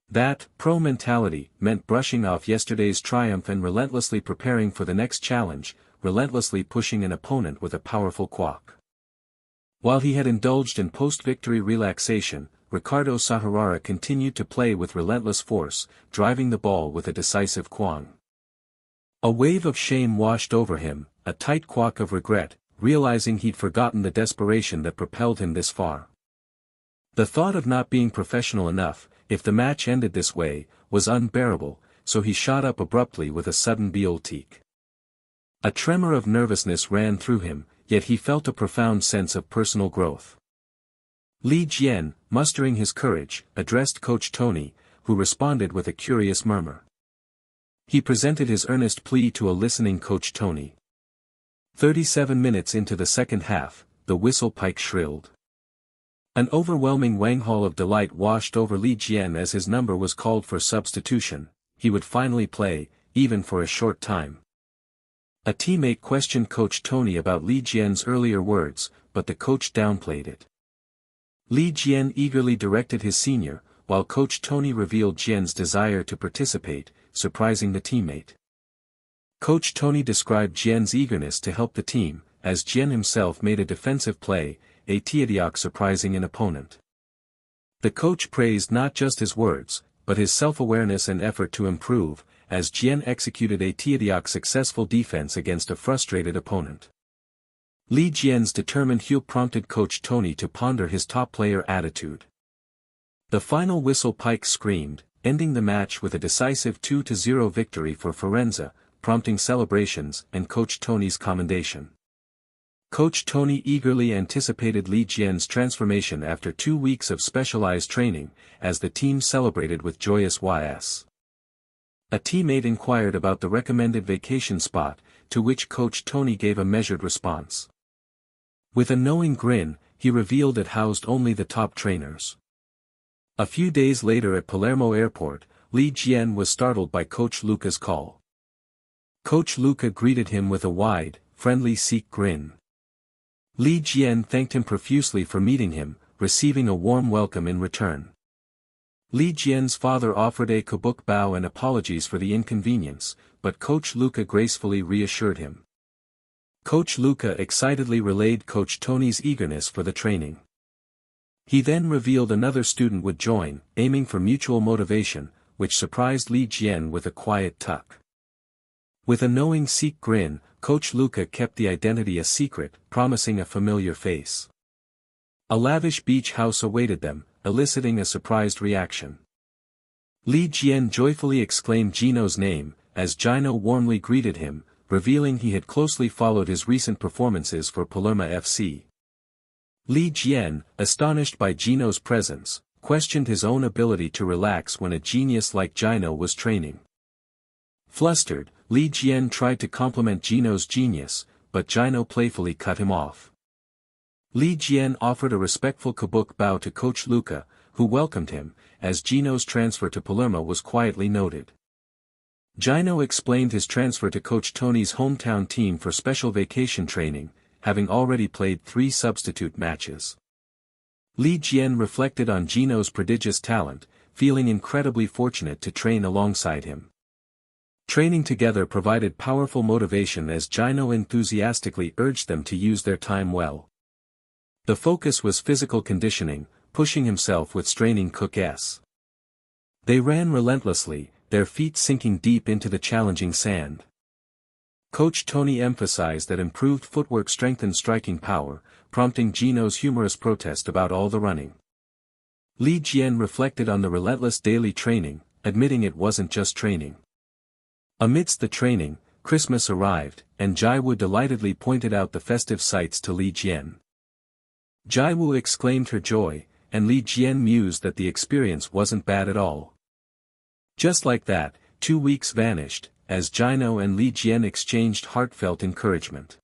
That pro mentality meant brushing off yesterday's triumph and relentlessly preparing for the next challenge, relentlessly pushing an opponent with a powerful quack. While he had indulged in post-victory relaxation, Ricardo Sahara continued to play with relentless force, driving the ball with a decisive kwang. A wave of shame washed over him, a tight quack of regret, realizing he'd forgotten the desperation that propelled him this far. The thought of not being professional enough, if the match ended this way, was unbearable, so he shot up abruptly with a sudden bioltique. A tremor of nervousness ran through him, yet he felt a profound sense of personal growth. Li Jian, mustering his courage, addressed Coach Tony, who responded with a curious murmur. He presented his earnest plea to a listening Coach Tony. 37 minutes into the second half, the whistle pike shrilled. An overwhelming wanghole of delight washed over Li Jian as his number was called for substitution. He would finally play, even for a short time. A teammate questioned Coach Tony about Li Jian's earlier words, but the coach downplayed it. Li Jian eagerly directed his senior, while Coach Tony revealed Jian's desire to participate, surprising the teammate. Coach Tony described Jian's eagerness to help the team, as Jian himself made a defensive play, a tiadiok surprising an opponent. The coach praised not just his words, but his self-awareness and effort to improve, as Jian executed a tiadiok successful defense against a frustrated opponent. Li Jian's determined hue prompted Coach Tony to ponder his top player attitude. The final whistle pike screamed, ending the match with a decisive 2-0 victory for Firenze, prompting celebrations and Coach Tony's commendation. Coach Tony eagerly anticipated Li Jian's transformation after 2 weeks of specialized training, as the team celebrated with joyous ys. A teammate inquired about the recommended vacation spot, to which Coach Tony gave a measured response. With a knowing grin, he revealed it housed only the top trainers. A few days later at Palermo Airport, Li Jian was startled by Coach Luca's call. Coach Luca greeted him with a wide, friendly Sikh grin. Li Jian thanked him profusely for meeting him, receiving a warm welcome in return. Li Jian's father offered a kabuk bow and apologies for the inconvenience, but Coach Luca gracefully reassured him. Coach Luca excitedly relayed Coach Tony's eagerness for the training. He then revealed another student would join, aiming for mutual motivation, which surprised Li Jian with a quiet tuck. With a knowing Sikh grin, Coach Luca kept the identity a secret, promising a familiar face. A lavish beach house awaited them, eliciting a surprised reaction. Li Jian joyfully exclaimed Gino's name, as Gino warmly greeted him, revealing he had closely followed his recent performances for Palermo FC. Li Jian, astonished by Gino's presence, questioned his own ability to relax when a genius like Gino was training. Flustered, Li Jian tried to compliment Gino's genius, but Gino playfully cut him off. Li Jian offered a respectful kabuk bow to Coach Luca, who welcomed him, as Gino's transfer to Palermo was quietly noted. Gino explained his transfer to Coach Tony's hometown team for special vacation training, having already played 3 substitute matches. Li Jian reflected on Gino's prodigious talent, feeling incredibly fortunate to train alongside him. Training together provided powerful motivation as Jian enthusiastically urged them to use their time well. The focus was physical conditioning, pushing himself with straining Cook-s. They ran relentlessly, their feet sinking deep into the challenging sand. Coach Tony emphasized that improved footwork strengthened striking power, prompting Jian's humorous protest about all the running. Li Jian reflected on the relentless daily training, admitting it wasn't just training. Amidst the training, Christmas arrived, and Jiwoo delightedly pointed out the festive sights to Li Jian. Jiwoo exclaimed her joy, and Li Jian mused that the experience wasn't bad at all. Just like that, 2 weeks vanished, as Jian and Li Jian exchanged heartfelt encouragement.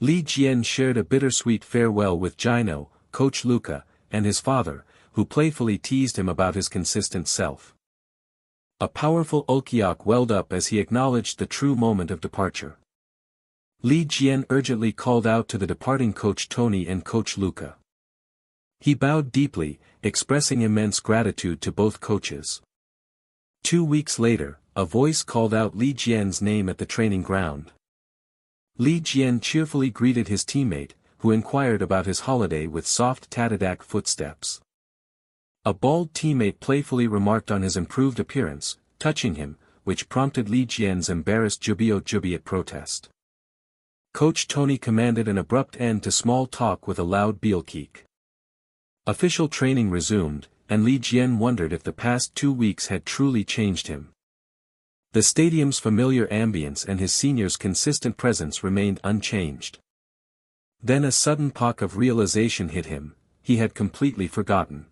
Li Jian shared a bittersweet farewell with Jian, Coach Luca, and his father, who playfully teased him about his consistent self. A powerful ulkyok welled up as he acknowledged the true moment of departure. Li Jian urgently called out to the departing Coach Tony and Coach Luca. He bowed deeply, expressing immense gratitude to both coaches. 2 weeks later, a voice called out Li Jian's name at the training ground. Li Jian cheerfully greeted his teammate, who inquired about his holiday with soft tatadak footsteps. A bald teammate playfully remarked on his improved appearance, touching him, which prompted Li Jian's embarrassed jubiot protest. Coach Tony commanded an abrupt end to small talk with a loud beelkeek. Official training resumed, and Li Jian wondered if the past 2 weeks had truly changed him. The stadium's familiar ambience and his seniors' consistent presence remained unchanged. Then a sudden pock of realization hit him: he had completely forgotten.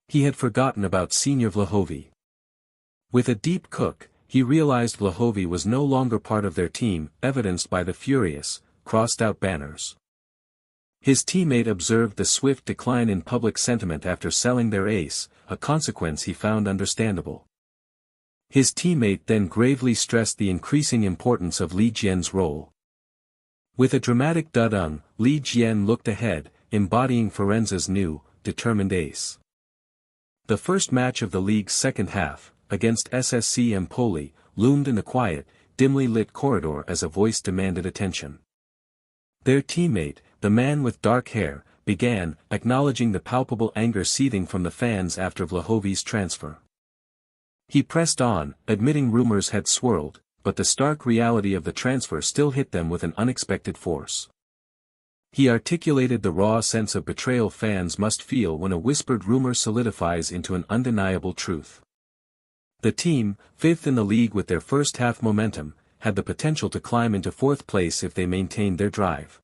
He had forgotten about Senior Vlahovi. With a deep cook, he realized Vlahovi was no longer part of their team, evidenced by the furious, crossed-out banners. His teammate observed the swift decline in public sentiment after selling their ace, a consequence he found understandable. His teammate then gravely stressed the increasing importance of Li Jian's role. With a dramatic dudung, Li Jian looked ahead, embodying Firenze's new, determined ace. The first match of the league's second half, against SSC Empoli, loomed in the quiet, dimly lit corridor as a voice demanded attention. Their teammate, the man with dark hair, began, acknowledging the palpable anger seething from the fans after Vlahovi's transfer. He pressed on, admitting rumors had swirled, but the stark reality of the transfer still hit them with an unexpected force. He articulated the raw sense of betrayal fans must feel when a whispered rumor solidifies into an undeniable truth. The team, 5th in the league with their first half momentum, had the potential to climb into 4th place if they maintained their drive.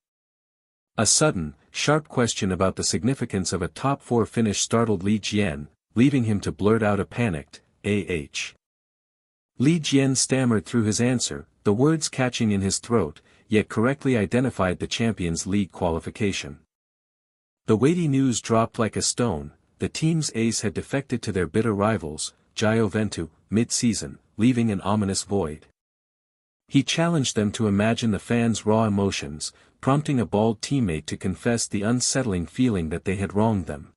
A sudden, sharp question about the significance of a top 4 finish startled Li Jian, leaving him to blurt out a panicked, "Ah." Li Jian stammered through his answer, the words catching in his throat, yet correctly identified the Champions League qualification. The weighty news dropped like a stone: the team's ace had defected to their bitter rivals, Juventus, mid-season, leaving an ominous void. He challenged them to imagine the fans' raw emotions, prompting a bald teammate to confess the unsettling feeling that they had wronged them.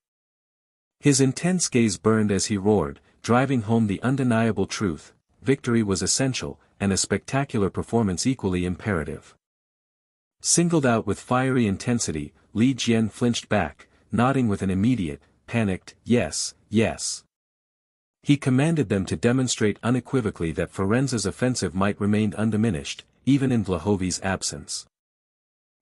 His intense gaze burned as he roared, driving home the undeniable truth: victory was essential, and a spectacular performance equally imperative. Singled out with fiery intensity, Li Jian flinched back, nodding with an immediate, panicked, "Yes, yes." He commanded them to demonstrate unequivocally that Firenze's offensive might remain undiminished, even in Vlahovi's absence.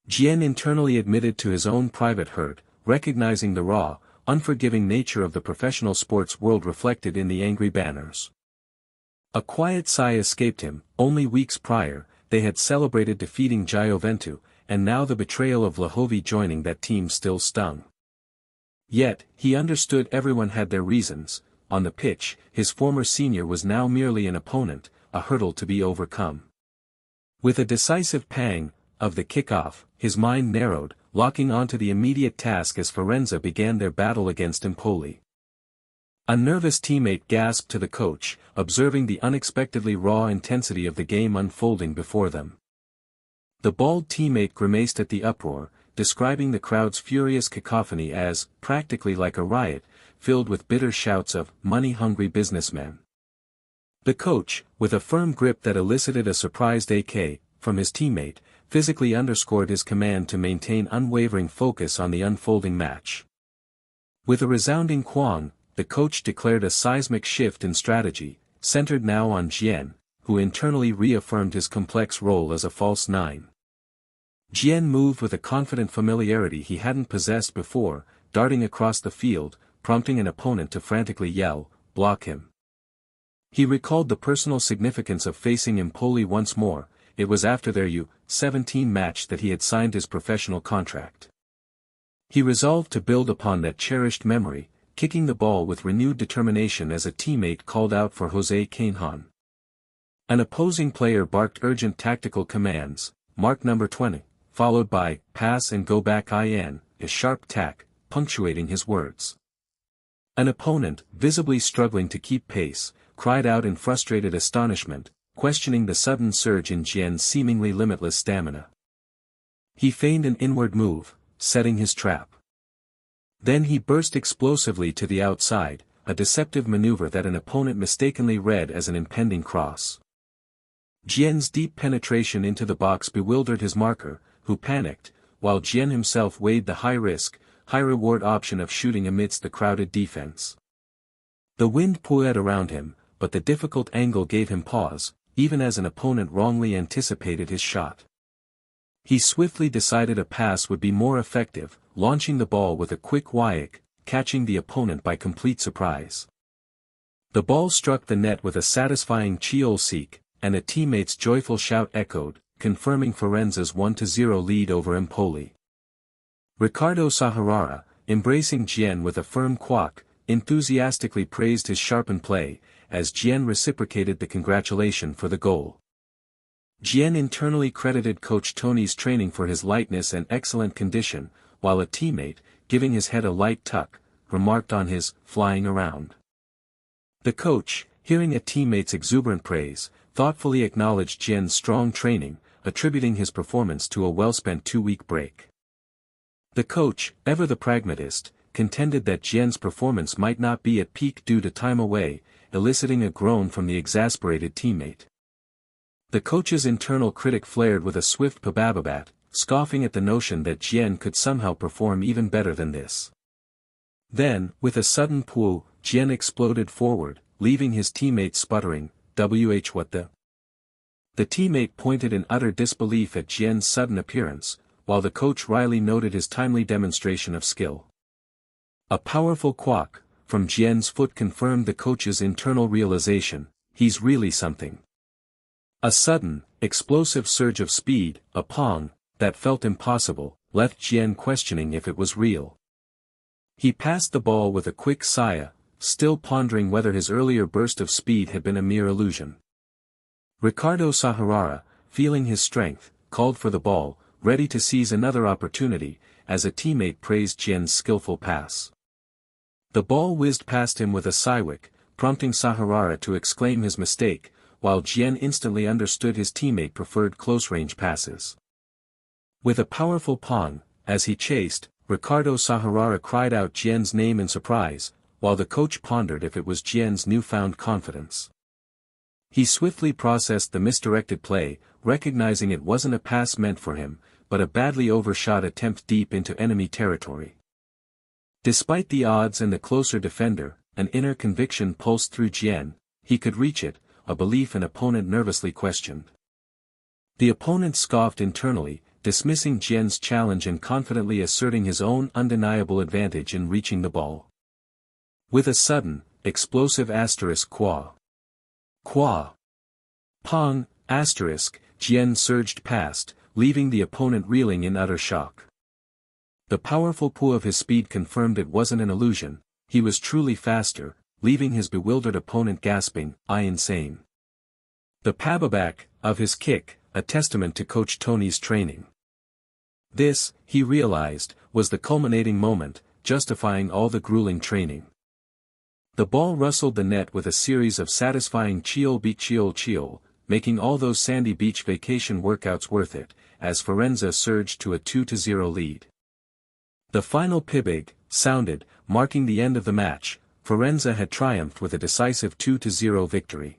Jian internally admitted to his own private hurt, recognizing the raw, unforgiving nature of the professional sports world reflected in the angry banners. A quiet sigh escaped him. Only weeks prior, they had celebrated defeating Juventus, and now the betrayal of Vlahovi joining that team still stung. Yet, he understood everyone had their reasons. On the pitch, his former senior was now merely an opponent, a hurdle to be overcome. With a decisive pang of the kickoff, his mind narrowed, locking onto the immediate task as Firenze began their battle against Empoli. A nervous teammate gasped to the coach, observing the unexpectedly raw intensity of the game unfolding before them. The bald teammate grimaced at the uproar, describing the crowd's furious cacophony as, practically like a riot, filled with bitter shouts of money-hungry businessmen. The coach, with a firm grip that elicited a surprised AK from his teammate, physically underscored his command to maintain unwavering focus on the unfolding match. With a resounding kwang, the coach declared a seismic shift in strategy, centered now on Jian, who internally reaffirmed his complex role as a false nine. Jian moved with a confident familiarity he hadn't possessed before, darting across the field, prompting an opponent to frantically yell, "Block him." He recalled the personal significance of facing Empoli once more. It was after their U-17 match that he had signed his professional contract. He resolved to build upon that cherished memory, kicking the ball with renewed determination as a teammate called out for Jose Canhan. An opposing player barked urgent tactical commands, mark number 20, followed by, pass and go back in, a sharp tack, punctuating his words. An opponent, visibly struggling to keep pace, cried out in frustrated astonishment, questioning the sudden surge in Jian's seemingly limitless stamina. He feigned an inward move, setting his trap. Then he burst explosively to the outside, a deceptive maneuver that an opponent mistakenly read as an impending cross. Jian's deep penetration into the box bewildered his marker, who panicked, while Jian himself weighed the high-risk, high-reward option of shooting amidst the crowded defense. The wind poured around him, but the difficult angle gave him pause, even as an opponent wrongly anticipated his shot. He swiftly decided a pass would be more effective, launching the ball with a quick whack, catching the opponent by complete surprise. The ball struck the net with a satisfying chiol-seek, and a teammate's joyful shout echoed, confirming Firenze's 1-0 lead over Empoli. Ricardo Sahurara, embracing Jian with a firm quack, enthusiastically praised his sharpened play, as Jian reciprocated the congratulation for the goal. Jian internally credited Coach Tony's training for his lightness and excellent condition, while a teammate, giving his head a light tuck, remarked on his flying around. The coach, hearing a teammate's exuberant praise, thoughtfully acknowledged Jian's strong training, attributing his performance to a well-spent 2-week break. The coach, ever the pragmatist, contended that Jian's performance might not be at peak due to time away, eliciting a groan from the exasperated teammate. The coach's internal critic flared with a swift pabababat, scoffing at the notion that Jian could somehow perform even better than this. Then, with a sudden pull, Jian exploded forward, leaving his teammate sputtering, what the? The teammate pointed in utter disbelief at Jian's sudden appearance, while the coach wryly noted his timely demonstration of skill. A powerful quack from Jian's foot confirmed the coach's internal realization, he's really something. A sudden, explosive surge of speed, a pong, that felt impossible, left Jian questioning if it was real. He passed the ball with a quick sigh, still pondering whether his earlier burst of speed had been a mere illusion. Ricardo Sahurara, feeling his strength, called for the ball, ready to seize another opportunity, as a teammate praised Jian's skillful pass. The ball whizzed past him with a sigh-wick, prompting Sahurara to exclaim his mistake, while Jian instantly understood his teammate preferred close-range passes. With a powerful pong, as he chased, Ricardo Sahurara cried out Jian's name in surprise, while the coach pondered if it was Jian's newfound confidence. He swiftly processed the misdirected play, recognizing it wasn't a pass meant for him, but a badly overshot attempt deep into enemy territory. Despite the odds and the closer defender, an inner conviction pulsed through Jian, he could reach it, a belief an opponent nervously questioned. The opponent scoffed internally, dismissing Jian's challenge and confidently asserting his own undeniable advantage in reaching the ball. With a sudden, explosive qua. Pong, Jian surged past, leaving the opponent reeling in utter shock. The powerful pull of his speed confirmed it wasn't an illusion, he was truly faster, leaving his bewildered opponent gasping, insane. The pababack of his kick, a testament to Coach Tony's training. This, he realized, was the culminating moment, justifying all the grueling training. The ball rustled the net with a series of satisfying chiol, making all those sandy beach vacation workouts worth it, as Firenze surged to a 2-0 lead. The final pibig, sounded, marking the end of the match. Firenze had triumphed with a decisive 2-0 victory.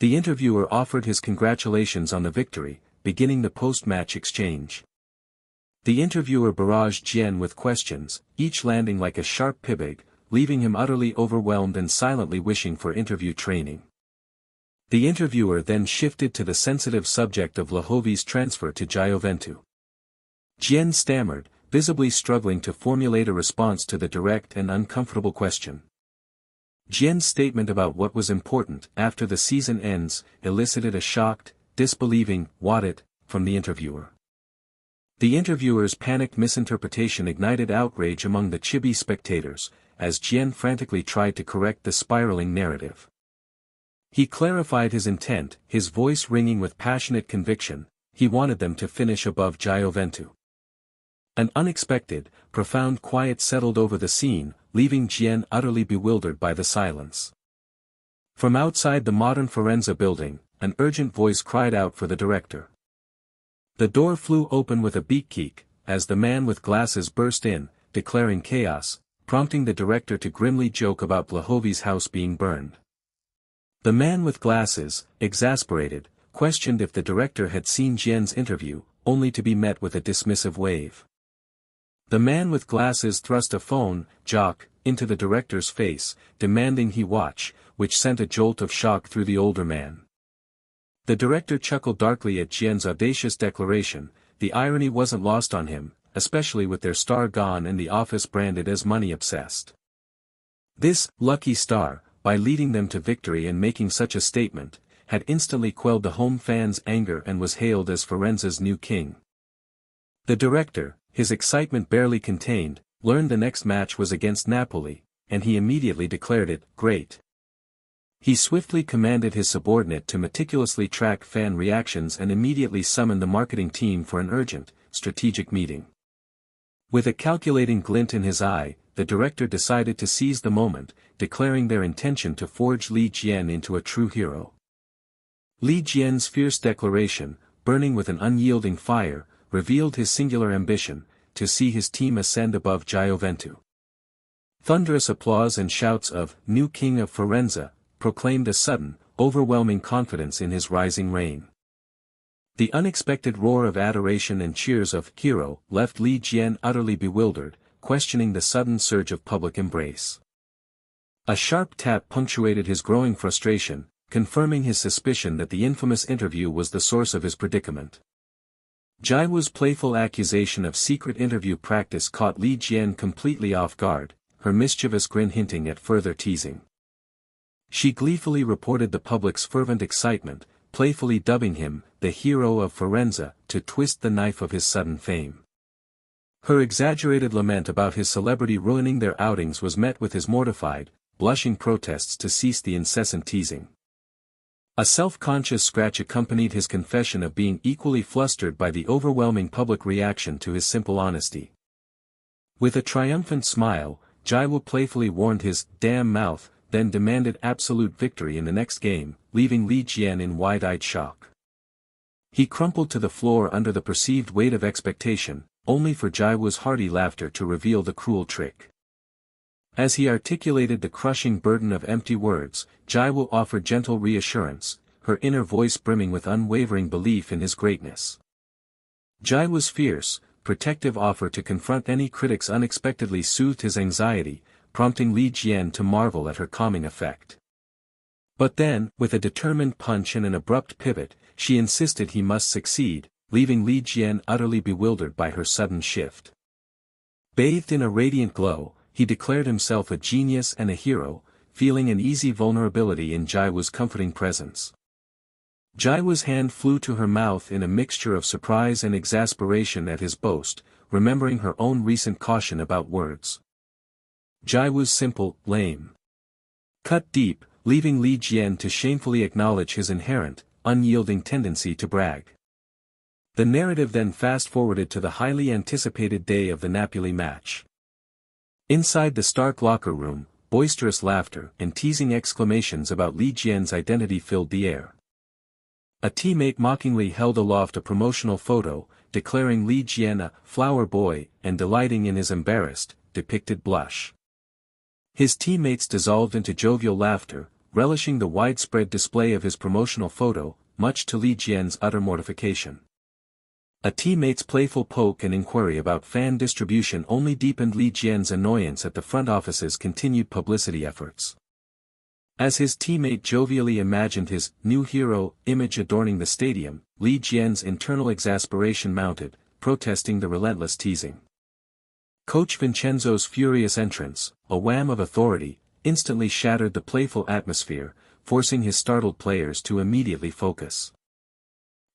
The interviewer offered his congratulations on the victory, beginning the post-match exchange. The interviewer barraged Jian with questions, each landing like a sharp pibig, leaving him utterly overwhelmed and silently wishing for interview training. The interviewer then shifted to the sensitive subject of Lahovi's transfer to Juventus. Jian stammered, visibly struggling to formulate a response to the direct and uncomfortable question. Jian's statement about what was important after the season ends elicited a shocked, disbelieving "what it" from the interviewer. The interviewer's panicked misinterpretation ignited outrage among the chibi spectators, as Jian frantically tried to correct the spiraling narrative. He clarified his intent, his voice ringing with passionate conviction. He wanted them to finish above Juventus. An unexpected, profound quiet settled over the scene, leaving Jian utterly bewildered by the silence. From outside the modern Firenze building, an urgent voice cried out for the director. The door flew open with a beak-keek, as the man with glasses burst in, declaring chaos, prompting the director to grimly joke about Lahovi's house being burned. The man with glasses, exasperated, questioned if the director had seen Jian's interview, only to be met with a dismissive wave. The man with glasses thrust a phone jack into the director's face, demanding he watch, which sent a jolt of shock through the older man. The director chuckled darkly at Jian's audacious declaration. The irony wasn't lost on him, especially with their star gone and the office branded as money-obsessed. This lucky star, by leading them to victory and making such a statement, had instantly quelled the home fans' anger and was hailed as Firenze's new king. The director, his excitement barely contained, learned the next match was against Napoli, and he immediately declared it great. He swiftly commanded his subordinate to meticulously track fan reactions and immediately summoned the marketing team for an urgent, strategic meeting. With a calculating glint in his eye, the director decided to seize the moment, declaring their intention to forge Li Jian into a true hero. Li Jian's fierce declaration, burning with an unyielding fire, revealed his singular ambition, to see his team ascend above Juventus. Thunderous applause and shouts of "New King of Firenze" proclaimed a sudden, overwhelming confidence in his rising reign. The unexpected roar of adoration and cheers of "Hero" left Li Jian utterly bewildered, questioning the sudden surge of public embrace. A sharp tap punctuated his growing frustration, confirming his suspicion that the infamous interview was the source of his predicament. Jiwoo's playful accusation of secret interview practice caught Li Jian completely off guard, her mischievous grin hinting at further teasing. She gleefully reported the public's fervent excitement, playfully dubbing him the hero of Firenze, to twist the knife of his sudden fame. Her exaggerated lament about his celebrity ruining their outings was met with his mortified, blushing protests to cease the incessant teasing. A self-conscious scratch accompanied his confession of being equally flustered by the overwhelming public reaction to his simple honesty. With a triumphant smile, Jiwoo playfully warned his damn mouth, then demanded absolute victory in the next game, leaving Li Jian in wide-eyed shock. He crumpled to the floor under the perceived weight of expectation, only for Jiwoo's hearty laughter to reveal the cruel trick. As he articulated the crushing burden of empty words, Jiwoo offered gentle reassurance, her inner voice brimming with unwavering belief in his greatness. Jiwoo's fierce, protective offer to confront any critics unexpectedly soothed his anxiety, prompting Li Jian to marvel at her calming effect. But then, with a determined punch and an abrupt pivot, she insisted he must succeed, leaving Li Jian utterly bewildered by her sudden shift. Bathed in a radiant glow, he declared himself a genius and a hero, feeling an easy vulnerability in Jiwoo's comforting presence. Jiwoo's hand flew to her mouth in a mixture of surprise and exasperation at his boast, remembering her own recent caution about words. Jiwoo's simple, lame cut deep, leaving Li Jian to shamefully acknowledge his inherent, unyielding tendency to brag. The narrative then fast-forwarded to the highly anticipated day of the Napoli match. Inside the Stark locker room, boisterous laughter and teasing exclamations about Li Jian's identity filled the air. A teammate mockingly held aloft a promotional photo, declaring Li Jian a flower boy and delighting in his embarrassed, depicted blush. His teammates dissolved into jovial laughter, relishing the widespread display of his promotional photo, much to Li Jian's utter mortification. A teammate's playful poke and inquiry about fan distribution only deepened Li Jian's annoyance at the front office's continued publicity efforts. As his teammate jovially imagined his new hero image adorning the stadium, Li Jian's internal exasperation mounted, protesting the relentless teasing. Coach Vincenzo's furious entrance, a wham of authority, instantly shattered the playful atmosphere, forcing his startled players to immediately focus.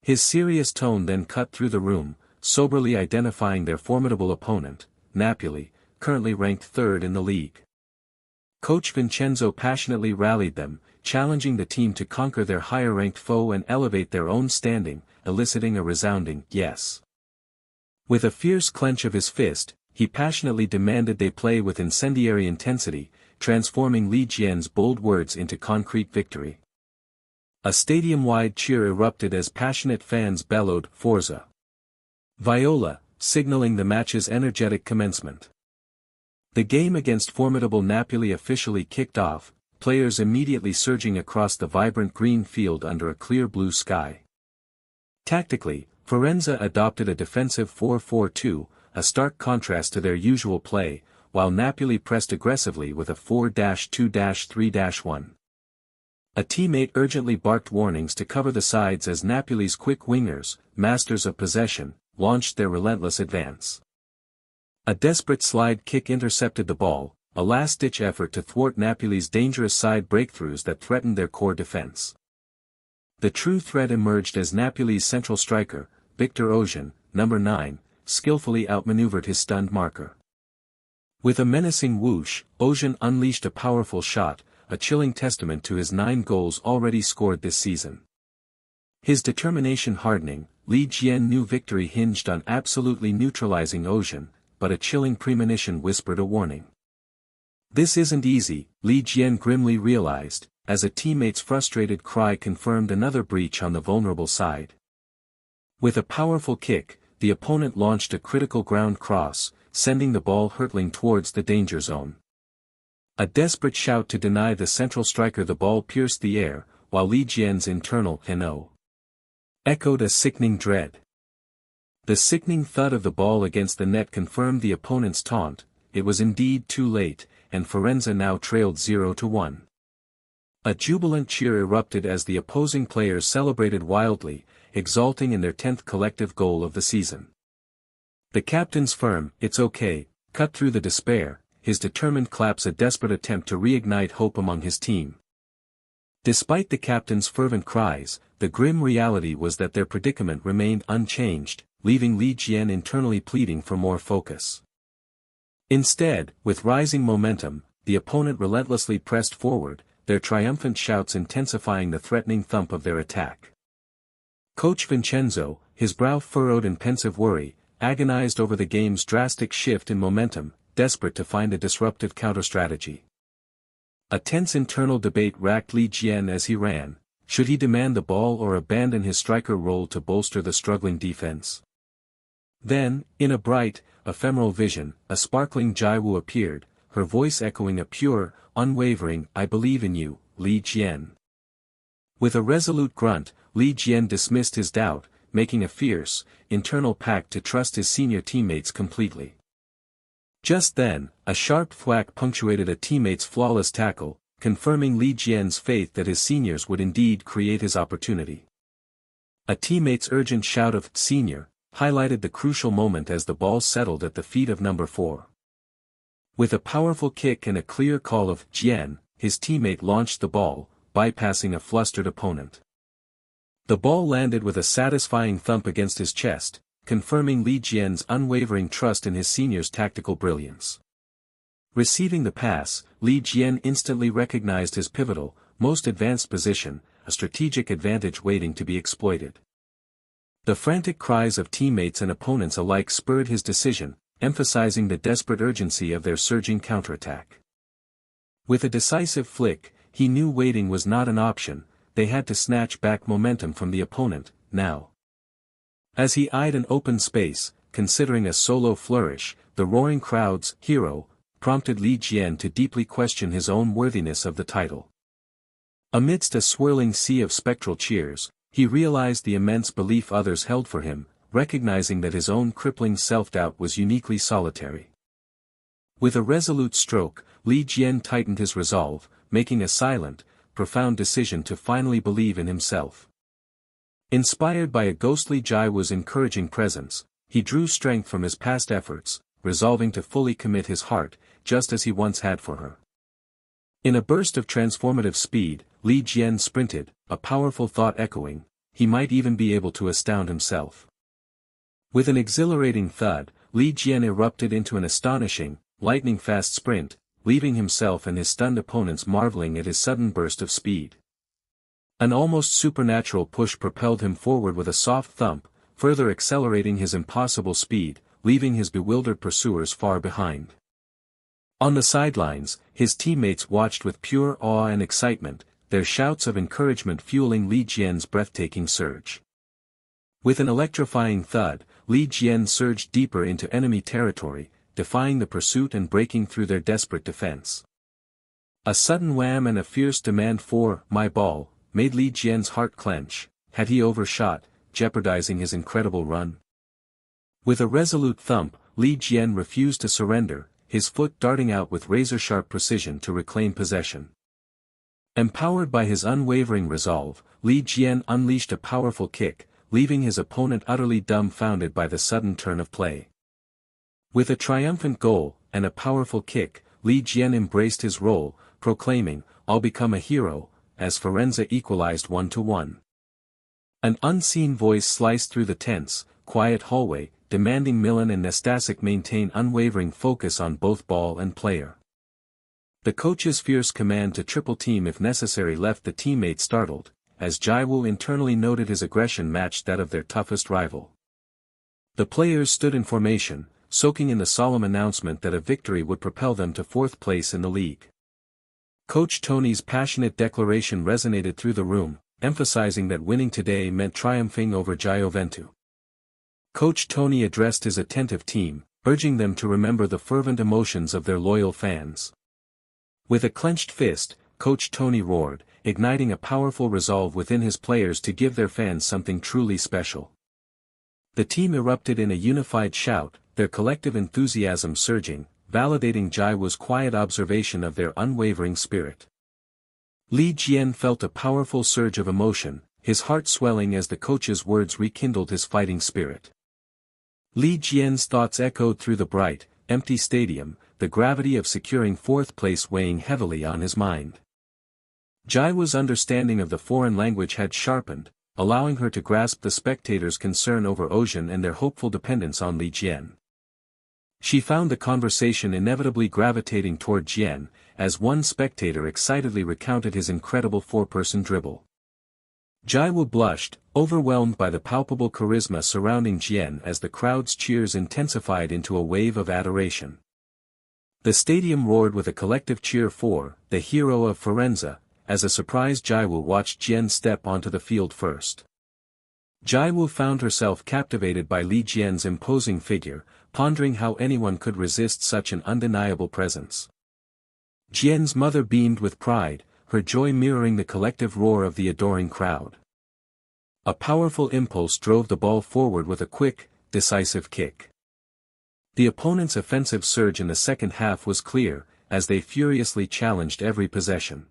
His serious tone then cut through the room, soberly identifying their formidable opponent, Napoli, currently ranked third in the league. Coach Vincenzo passionately rallied them, challenging the team to conquer their higher-ranked foe and elevate their own standing, eliciting a resounding yes. With a fierce clench of his fist, he passionately demanded they play with incendiary intensity, transforming Li Jian's bold words into concrete victory. A stadium-wide cheer erupted as passionate fans bellowed, "Forza Viola," signaling the match's energetic commencement. The game against formidable Napoli officially kicked off, players immediately surging across the vibrant green field under a clear blue sky. Tactically, Firenze adopted a defensive 4-4-2, a stark contrast to their usual play, while Napoli pressed aggressively with a 4-2-3-1. A teammate urgently barked warnings to cover the sides as Napoli's quick wingers, masters of possession, launched their relentless advance. A desperate slide kick intercepted the ball, a last-ditch effort to thwart Napoli's dangerous side breakthroughs that threatened their core defense. The true threat emerged as Napoli's central striker, Victor Osimhen, number 9, skillfully outmaneuvered his stunned marker. With a menacing whoosh, Osimhen unleashed a powerful shot, a chilling testament to his 9 goals already scored this season. His determination hardening, Li Jian knew victory hinged on absolutely neutralizing Osimhen, but a chilling premonition whispered a warning. This isn't easy, Li Jian grimly realized, as a teammate's frustrated cry confirmed another breach on the vulnerable side. With a powerful kick, the opponent launched a critical ground cross, sending the ball hurtling towards the danger zone. A desperate shout to deny the central striker the ball pierced the air, while Li Jian's internal "no" echoed a sickening dread. The sickening thud of the ball against the net confirmed the opponent's taunt. It was indeed too late, and Firenze now trailed 0-1. A jubilant cheer erupted as the opposing players celebrated wildly, exulting in their 10th collective goal of the season. The captain's firm "it's okay" cut through the despair, his determined claps a desperate attempt to reignite hope among his team. Despite the captain's fervent cries, the grim reality was that their predicament remained unchanged, leaving Li Jian internally pleading for more focus. Instead, with rising momentum, the opponent relentlessly pressed forward, their triumphant shouts intensifying the threatening thump of their attack. Coach Vincenzo, his brow furrowed in pensive worry, agonized over the game's drastic shift in momentum, desperate to find a disruptive counter-strategy. A tense internal debate racked Li Jian as he ran. Should he demand the ball or abandon his striker role to bolster the struggling defense? Then, in a bright, ephemeral vision, a sparkling Jiwoo appeared, her voice echoing a pure, unwavering "I believe in you, Li Jian." With a resolute grunt, Li Jian dismissed his doubt, making a fierce, internal pact to trust his senior teammates completely. Just then, a sharp thwack punctuated a teammate's flawless tackle, confirming Li Jian's faith that his seniors would indeed create his opportunity. A teammate's urgent shout of "senior" highlighted the crucial moment as the ball settled at the feet of number 4. With a powerful kick and a clear call of "Jian," his teammate launched the ball, bypassing a flustered opponent. The ball landed with a satisfying thump against his chest, confirming Li Jian's unwavering trust in his senior's tactical brilliance. Receiving the pass, Li Jian instantly recognized his pivotal, most advanced position, a strategic advantage waiting to be exploited. The frantic cries of teammates and opponents alike spurred his decision, emphasizing the desperate urgency of their surging counterattack. With a decisive flick, he knew waiting was not an option, they had to snatch back momentum from the opponent, now. As he eyed an open space, considering a solo flourish, the roaring crowd's hero, prompted Li Jian to deeply question his own worthiness of the title. Amidst a swirling sea of spectral cheers, he realized the immense belief others held for him, recognizing that his own crippling self-doubt was uniquely solitary. With a resolute stroke, Li Jian tightened his resolve, making a silent, profound decision to finally believe in himself. Inspired by a ghostly Jiwoo's encouraging presence, he drew strength from his past efforts, resolving to fully commit his heart, just as he once had for her. In a burst of transformative speed, Li Jian sprinted, a powerful thought echoing, he might even be able to astound himself. With an exhilarating thud, Li Jian erupted into an astonishing, lightning-fast sprint, leaving himself and his stunned opponents marveling at his sudden burst of speed. An almost supernatural push propelled him forward with a soft thump, further accelerating his impossible speed, leaving his bewildered pursuers far behind. On the sidelines, his teammates watched with pure awe and excitement, their shouts of encouragement fueling Li Jian's breathtaking surge. With an electrifying thud, Li Jian surged deeper into enemy territory, defying the pursuit and breaking through their desperate defense. A sudden wham and a fierce demand for "my ball" made Li Jian's heart clench. Had he overshot, jeopardizing his incredible run? With a resolute thump, Li Jian refused to surrender, his foot darting out with razor-sharp precision to reclaim possession. Empowered by his unwavering resolve, Li Jian unleashed a powerful kick, leaving his opponent utterly dumbfounded by the sudden turn of play. With a triumphant goal, and a powerful kick, Li Jian embraced his role, proclaiming, "I'll become a hero," as Firenze equalized 1-1. An unseen voice sliced through the tense, quiet hallway, demanding Milan and Nastasic maintain unwavering focus on both ball and player. The coach's fierce command to triple team if necessary left the teammates startled, as Jiwoo internally noted his aggression matched that of their toughest rival. The players stood in formation, soaking in the solemn announcement that a victory would propel them to fourth place in the league. Coach Tony's passionate declaration resonated through the room, emphasizing that winning today meant triumphing over Juventus. Coach Tony addressed his attentive team, urging them to remember the fervent emotions of their loyal fans. With a clenched fist, Coach Tony roared, igniting a powerful resolve within his players to give their fans something truly special. The team erupted in a unified shout, their collective enthusiasm surging, validating Jiwoo's quiet observation of their unwavering spirit. Li Jian felt a powerful surge of emotion, his heart swelling as the coach's words rekindled his fighting spirit. Li Jian's thoughts echoed through the bright, empty stadium, the gravity of securing fourth place weighing heavily on his mind. Jiwoo's understanding of the foreign language had sharpened, allowing her to grasp the spectators' concern over Ocean and their hopeful dependence on Li Jian. She found the conversation inevitably gravitating toward Jian, as one spectator excitedly recounted his incredible four-person dribble. Jiwoo blushed, overwhelmed by the palpable charisma surrounding Jian as the crowd's cheers intensified into a wave of adoration. The stadium roared with a collective cheer for the hero of Firenze, as a surprised Jiwoo watched Jian step onto the field first. Jiwoo found herself captivated by Li Jian's imposing figure, pondering how anyone could resist such an undeniable presence. Jian's mother beamed with pride, her joy mirroring the collective roar of the adoring crowd. A powerful impulse drove the ball forward with a quick, decisive kick. The opponent's offensive surge in the second half was clear, as they furiously challenged every possession.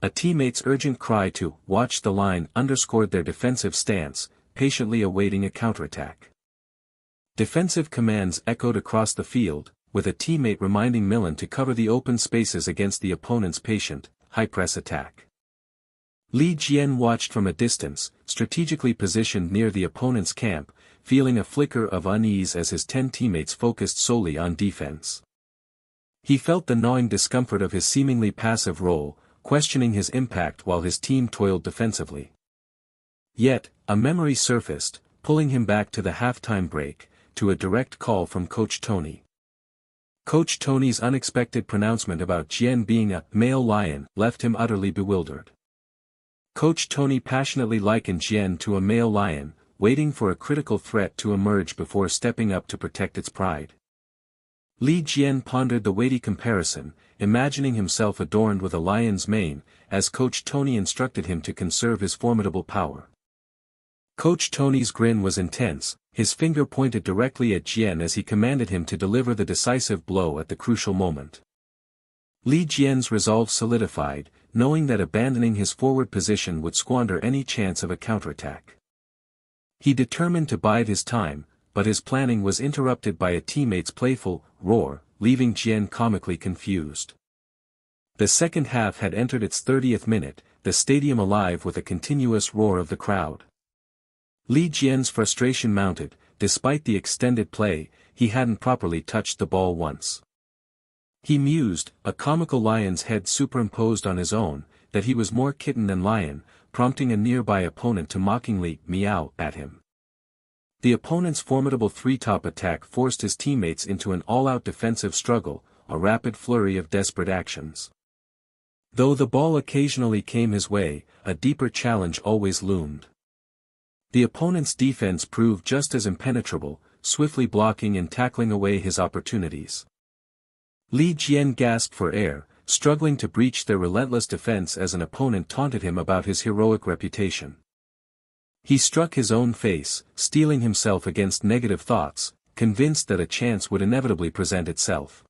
A teammate's urgent cry to "watch the line" underscored their defensive stance, patiently awaiting a counterattack. Defensive commands echoed across the field, with a teammate reminding Milan to cover the open spaces against the opponent's patient, high-press attack. Li Jian watched from a distance, strategically positioned near the opponent's camp, feeling a flicker of unease as his 10 teammates focused solely on defense. He felt the gnawing discomfort of his seemingly passive role, questioning his impact while his team toiled defensively. Yet, a memory surfaced, pulling him back to the halftime break, to a direct call from Coach Tony. Coach Tony's unexpected pronouncement about Jian being a male lion left him utterly bewildered. Coach Tony passionately likened Jian to a male lion, waiting for a critical threat to emerge before stepping up to protect its pride. Li Jian pondered the weighty comparison, imagining himself adorned with a lion's mane, as Coach Tony instructed him to conserve his formidable power. Coach Tony's grin was intense, his finger pointed directly at Jian as he commanded him to deliver the decisive blow at the crucial moment. Li Jian's resolve solidified, knowing that abandoning his forward position would squander any chance of a counterattack. He determined to bide his time, but his planning was interrupted by a teammate's playful roar, leaving Jian comically confused. The second half had entered its 30th minute, the stadium alive with a continuous roar of the crowd. Li Jian's frustration mounted. Despite the extended play, he hadn't properly touched the ball once. He mused, a comical lion's head superimposed on his own, that he was more kitten than lion, prompting a nearby opponent to mockingly meow at him. The opponent's formidable three-top attack forced his teammates into an all-out defensive struggle, a rapid flurry of desperate actions. Though the ball occasionally came his way, a deeper challenge always loomed. The opponent's defense proved just as impenetrable, swiftly blocking and tackling away his opportunities. Li Jian gasped for air, struggling to breach their relentless defense as an opponent taunted him about his heroic reputation. He struck his own face, steeling himself against negative thoughts, convinced that a chance would inevitably present itself.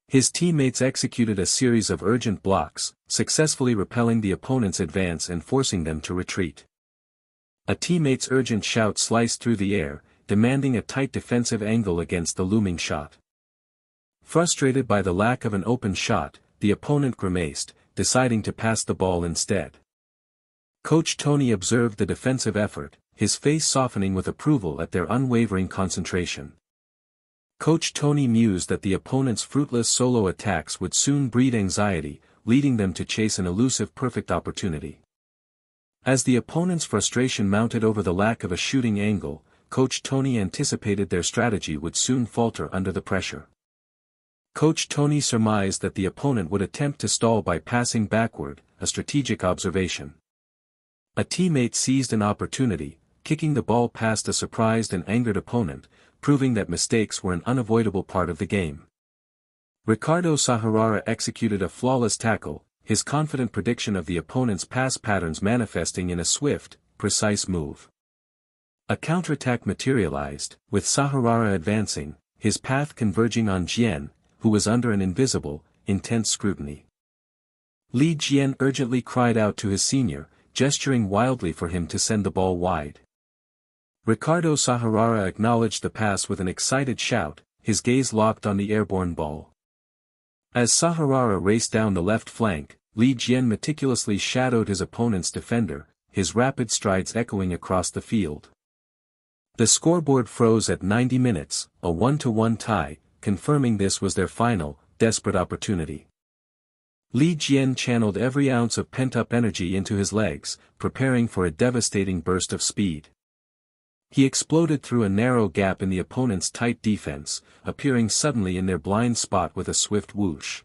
His teammates executed a series of urgent blocks, successfully repelling the opponent's advance and forcing them to retreat. A teammate's urgent shout sliced through the air, demanding a tight defensive angle against the looming shot. Frustrated by the lack of an open shot, the opponent grimaced, deciding to pass the ball instead. Coach Tony observed the defensive effort, his face softening with approval at their unwavering concentration. Coach Tony mused that the opponent's fruitless solo attacks would soon breed anxiety, leading them to chase an elusive perfect opportunity. As the opponent's frustration mounted over the lack of a shooting angle, Coach Tony anticipated their strategy would soon falter under the pressure. Coach Tony surmised that the opponent would attempt to stall by passing backward, a strategic observation. A teammate seized an opportunity, kicking the ball past a surprised and angered opponent, proving that mistakes were an unavoidable part of the game. Ricardo Sahurara executed a flawless tackle, his confident prediction of the opponent's pass patterns manifesting in a swift, precise move. A counterattack materialized, with Sahurara advancing, his path converging on Jian, who was under an invisible, intense scrutiny. Li Jian urgently cried out to his senior, gesturing wildly for him to send the ball wide. Ricardo Sahurara acknowledged the pass with an excited shout, his gaze locked on the airborne ball. As Sahurara raced down the left flank, Li Jian meticulously shadowed his opponent's defender, his rapid strides echoing across the field. The scoreboard froze at 90 minutes, a 1-1 tie, confirming this was their final, desperate opportunity. Li Jian channeled every ounce of pent-up energy into his legs, preparing for a devastating burst of speed. He exploded through a narrow gap in the opponent's tight defense, appearing suddenly in their blind spot with a swift whoosh.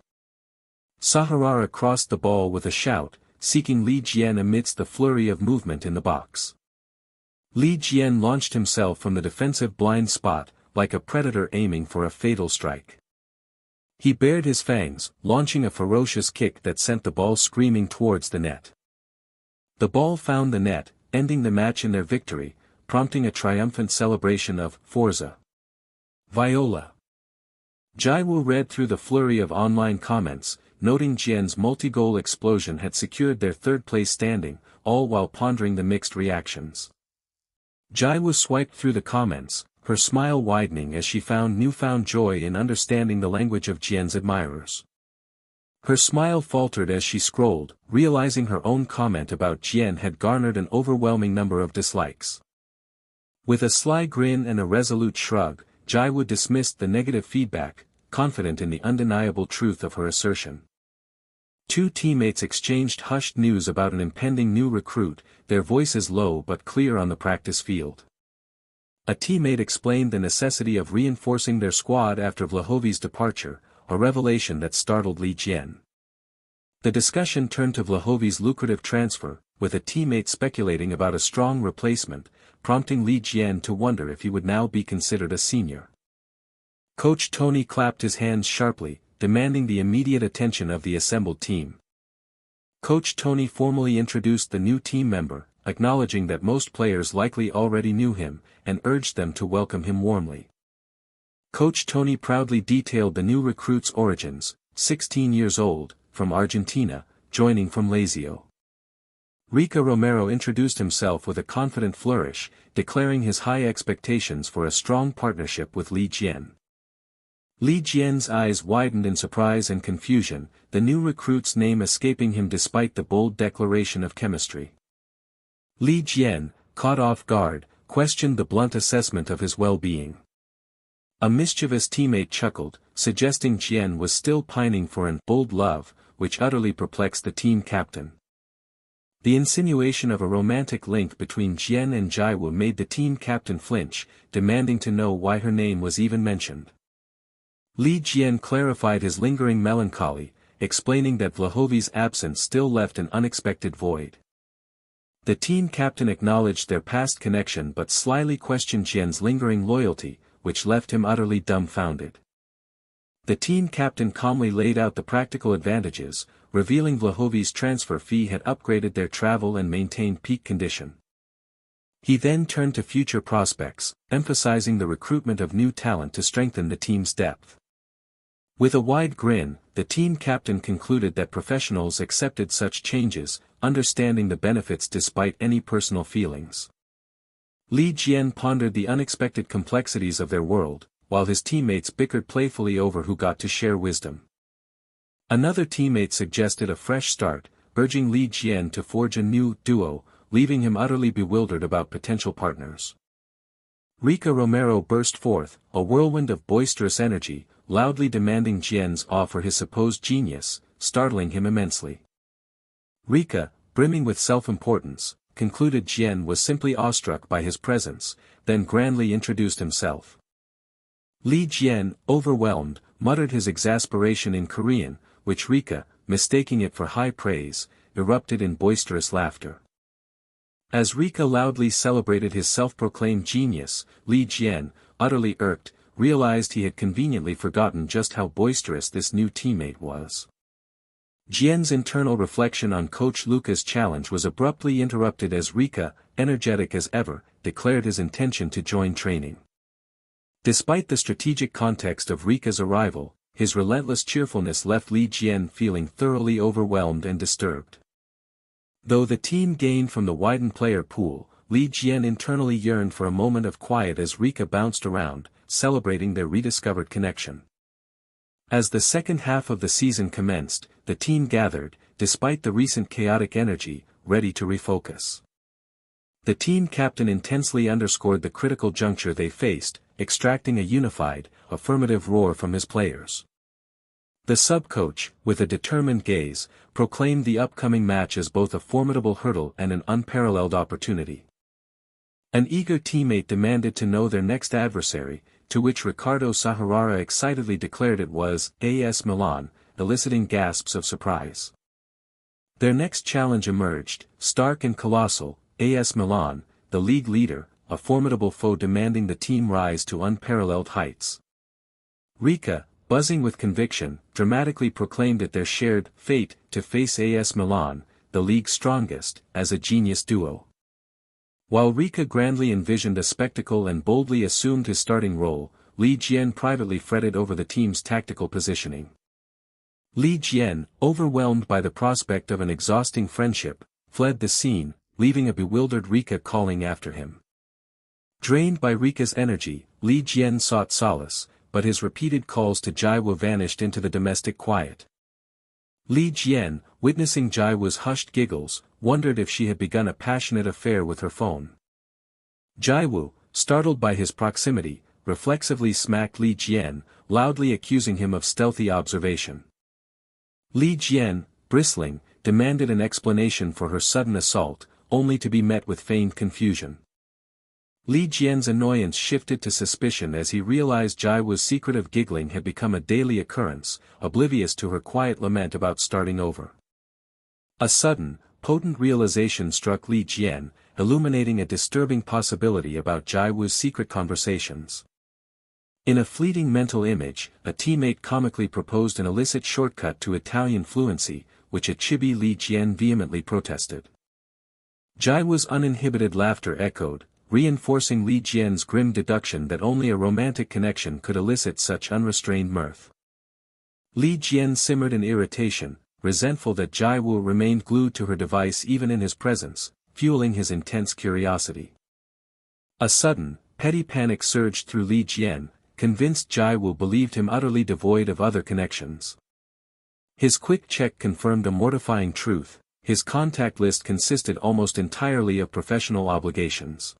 Sahurara crossed the ball with a shout, seeking Li Jian amidst the flurry of movement in the box. Li Jian launched himself from the defensive blind spot, like a predator aiming for a fatal strike. He bared his fangs, launching a ferocious kick that sent the ball screaming towards the net. The ball found the net, ending the match in their victory, prompting a triumphant celebration of Forza Viola. Jiwoo read through the flurry of online comments, noting Jian's multi-goal explosion had secured their third-place standing, all while pondering the mixed reactions. Jiwoo swiped through the comments, her smile widening as she found newfound joy in understanding the language of Jian's admirers. Her smile faltered as she scrolled, realizing her own comment about Jian had garnered an overwhelming number of dislikes. With a sly grin and a resolute shrug, Jiwoo dismissed the negative feedback, confident in the undeniable truth of her assertion. Two teammates exchanged hushed news about an impending new recruit, their voices low but clear on the practice field. A teammate explained the necessity of reinforcing their squad after Vlahovi's departure, a revelation that startled Li Jian. The discussion turned to Vlahovi's lucrative transfer, with a teammate speculating about a strong replacement, prompting Li Jian to wonder if he would now be considered a senior. Coach Tony clapped his hands sharply, demanding the immediate attention of the assembled team. Coach Tony formally introduced the new team member, acknowledging that most players likely already knew him, and urged them to welcome him warmly. Coach Tony proudly detailed the new recruit's origins, 16 years old, from Argentina, joining from Lazio. Rica Romero introduced himself with a confident flourish, declaring his high expectations for a strong partnership with Li Jian. Li Jian's eyes widened in surprise and confusion, the new recruit's name escaping him despite the bold declaration of chemistry. Li Jian, caught off guard, questioned the blunt assessment of his well-being. A mischievous teammate chuckled, suggesting Jian was still pining for an bold love, which utterly perplexed the team captain. The insinuation of a romantic link between Jian and Jiwoo made the team captain flinch, demanding to know why her name was even mentioned. Li Jian clarified his lingering melancholy, explaining that Vlahovi's absence still left an unexpected void. The team captain acknowledged their past connection but slyly questioned Jian's lingering loyalty, which left him utterly dumbfounded. The team captain calmly laid out the practical advantages, revealing Vlahovi's transfer fee had upgraded their travel and maintained peak condition. He then turned to future prospects, emphasizing the recruitment of new talent to strengthen the team's depth. With a wide grin, the team captain concluded that professionals accepted such changes, understanding the benefits despite any personal feelings. Li Jian pondered the unexpected complexities of their world, while his teammates bickered playfully over who got to share wisdom. Another teammate suggested a fresh start, urging Li Jian to forge a new duo, leaving him utterly bewildered about potential partners. Rica Romero burst forth, a whirlwind of boisterous energy, loudly demanding Jian's awe for his supposed genius, startling him immensely. Rica, brimming with self-importance, concluded Jian was simply awestruck by his presence, then grandly introduced himself. Li Jian, overwhelmed, muttered his exasperation in Korean, which Rica, mistaking it for high praise, erupted in boisterous laughter. As Rica loudly celebrated his self-proclaimed genius, Li Jian, utterly irked, realized he had conveniently forgotten just how boisterous this new teammate was. Jian's internal reflection on Coach Luca's challenge was abruptly interrupted as Rica, energetic as ever, declared his intention to join training. Despite the strategic context of Rica's arrival, his relentless cheerfulness left Li Jian feeling thoroughly overwhelmed and disturbed. Though the team gained from the widened player pool, Li Jian internally yearned for a moment of quiet as Rica bounced around, celebrating their rediscovered connection. As the second half of the season commenced, the team gathered, despite the recent chaotic energy, ready to refocus. The team captain intensely underscored the critical juncture they faced, extracting a unified, affirmative roar from his players. The sub-coach, with a determined gaze, proclaimed the upcoming match as both a formidable hurdle and an unparalleled opportunity. An eager teammate demanded to know their next adversary, to which Ricardo Saharara excitedly declared it was AS Milan, eliciting gasps of surprise. Their next challenge emerged, stark and colossal, AS Milan, the league leader, a formidable foe demanding the team rise to unparalleled heights. Rica, buzzing with conviction, dramatically proclaimed it their shared fate to face AS Milan, the league's strongest, as a genius duo. While Rica grandly envisioned a spectacle and boldly assumed his starting role, Li Jian privately fretted over the team's tactical positioning. Li Jian, overwhelmed by the prospect of an exhausting friendship, fled the scene, leaving a bewildered Rica calling after him. Drained by Rica's energy, Li Jian sought solace, but his repeated calls to Jiwoo vanished into the domestic quiet. Li Jian, witnessing Jiwoo's hushed giggles, wondered if she had begun a passionate affair with her phone. Jiwoo, startled by his proximity, reflexively smacked Li Jian, loudly accusing him of stealthy observation. Li Jian, bristling, demanded an explanation for her sudden assault, only to be met with feigned confusion. Li Jian's annoyance shifted to suspicion as he realized Jiwoo's secretive giggling had become a daily occurrence, oblivious to her quiet lament about starting over. A sudden, potent realization struck Li Jian, illuminating a disturbing possibility about Jiwoo's secret conversations. In a fleeting mental image, a teammate comically proposed an illicit shortcut to Italian fluency, which a chibi Li Jian vehemently protested. Jiwoo's uninhibited laughter echoed, reinforcing Li Jian's grim deduction that only a romantic connection could elicit such unrestrained mirth. Li Jian simmered in irritation, resentful that Jiwoo remained glued to her device even in his presence, fueling his intense curiosity. A sudden, petty panic surged through Li Jian, convinced Jiwoo believed him utterly devoid of other connections. His quick check confirmed a mortifying truth: his contact list consisted almost entirely of professional obligations.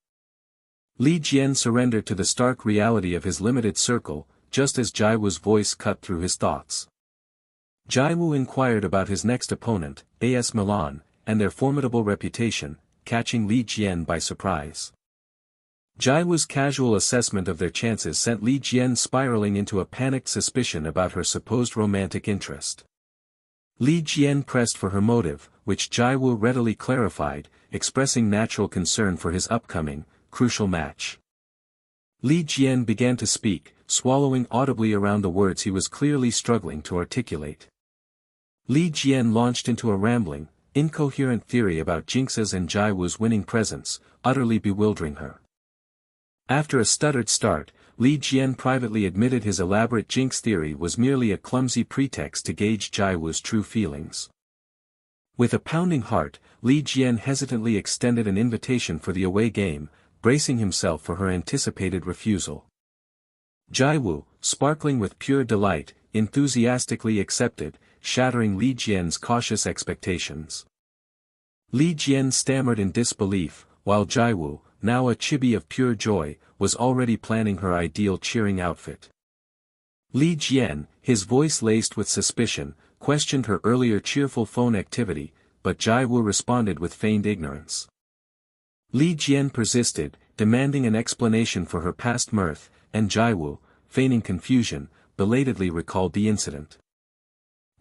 Li Jian surrendered to the stark reality of his limited circle, just as Jiwoo's voice cut through his thoughts. Jiwoo inquired about his next opponent, AS Milan, and their formidable reputation, catching Li Jian by surprise. Jiwoo's casual assessment of their chances sent Li Jian spiraling into a panicked suspicion about her supposed romantic interest. Li Jian pressed for her motive, which Jiwoo readily clarified, expressing natural concern for his upcoming, crucial match. Li Jian began to speak, swallowing audibly around the words he was clearly struggling to articulate. Li Jian launched into a rambling, incoherent theory about jinxes and Jiwoo's winning presence, utterly bewildering her. After a stuttered start, Li Jian privately admitted his elaborate jinx theory was merely a clumsy pretext to gauge Jiwoo's true feelings. With a pounding heart, Li Jian hesitantly extended an invitation for the away game, bracing himself for her anticipated refusal. Jiwoo, sparkling with pure delight, enthusiastically accepted, shattering Li Jian's cautious expectations. Li Jian stammered in disbelief, while Jiwoo, now a chibi of pure joy, was already planning her ideal cheering outfit. Li Jian, his voice laced with suspicion, questioned her earlier cheerful phone activity, but Jiwoo responded with feigned ignorance. Li Jian persisted, demanding an explanation for her past mirth, and Jiwoo, feigning confusion, belatedly recalled the incident.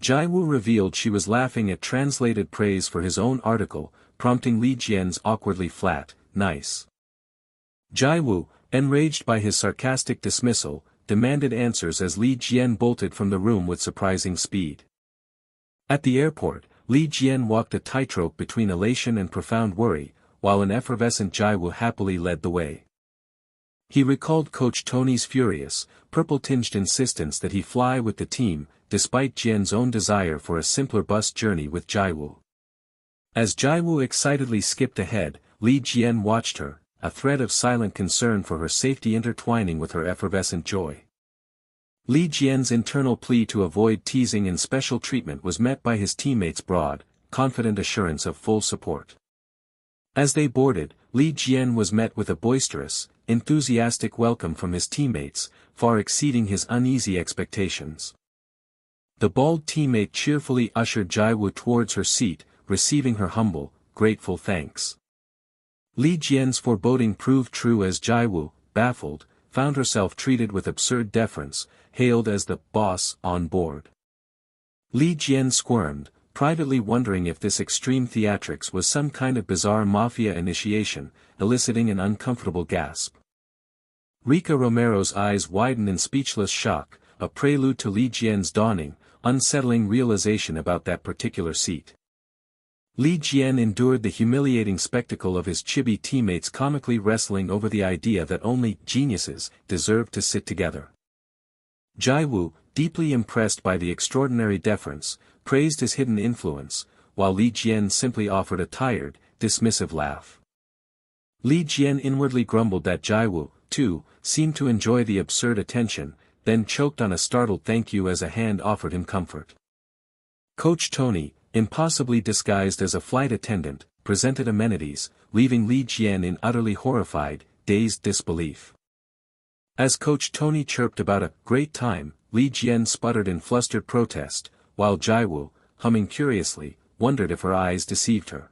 Jiwoo revealed she was laughing at translated praise for his own article, prompting Li Jian's awkwardly flat, "Nice." Jiwoo, enraged by his sarcastic dismissal, demanded answers as Li Jian bolted from the room with surprising speed. At the airport, Li Jian walked a tightrope between elation and profound worry, while an effervescent Jiwoo happily led the way. He recalled Coach Tony's furious, purple-tinged insistence that he fly with the team, despite Jian's own desire for a simpler bus journey with Jiwoo. As Jiwoo excitedly skipped ahead, Li Jian watched her, a thread of silent concern for her safety intertwining with her effervescent joy. Li Jian's internal plea to avoid teasing and special treatment was met by his teammates' broad, confident assurance of full support. As they boarded, Li Jian was met with a boisterous, enthusiastic welcome from his teammates, far exceeding his uneasy expectations. The bald teammate cheerfully ushered Jiwoo towards her seat, receiving her humble, grateful thanks. Li Jian's foreboding proved true as Jiwoo, baffled, found herself treated with absurd deference, hailed as the boss on board. Li Jian squirmed, privately wondering if this extreme theatrics was some kind of bizarre mafia initiation, eliciting an uncomfortable gasp. Rika Romero's eyes widened in speechless shock, a prelude to Li Jian's dawning, unsettling realization about that particular seat. Li Jian endured the humiliating spectacle of his chibi teammates comically wrestling over the idea that only geniuses deserved to sit together. Jiwoo, deeply impressed by the extraordinary deference, praised his hidden influence, while Li Jian simply offered a tired, dismissive laugh. Li Jian inwardly grumbled that Jiwoo, too, seemed to enjoy the absurd attention, then choked on a startled thank you as a hand offered him comfort. Coach Tony, impossibly disguised as a flight attendant, presented amenities, leaving Li Jian in utterly horrified, dazed disbelief. As Coach Tony chirped about a great time, Li Jian sputtered in flustered protest, while Jiwoo, humming curiously, wondered if her eyes deceived her.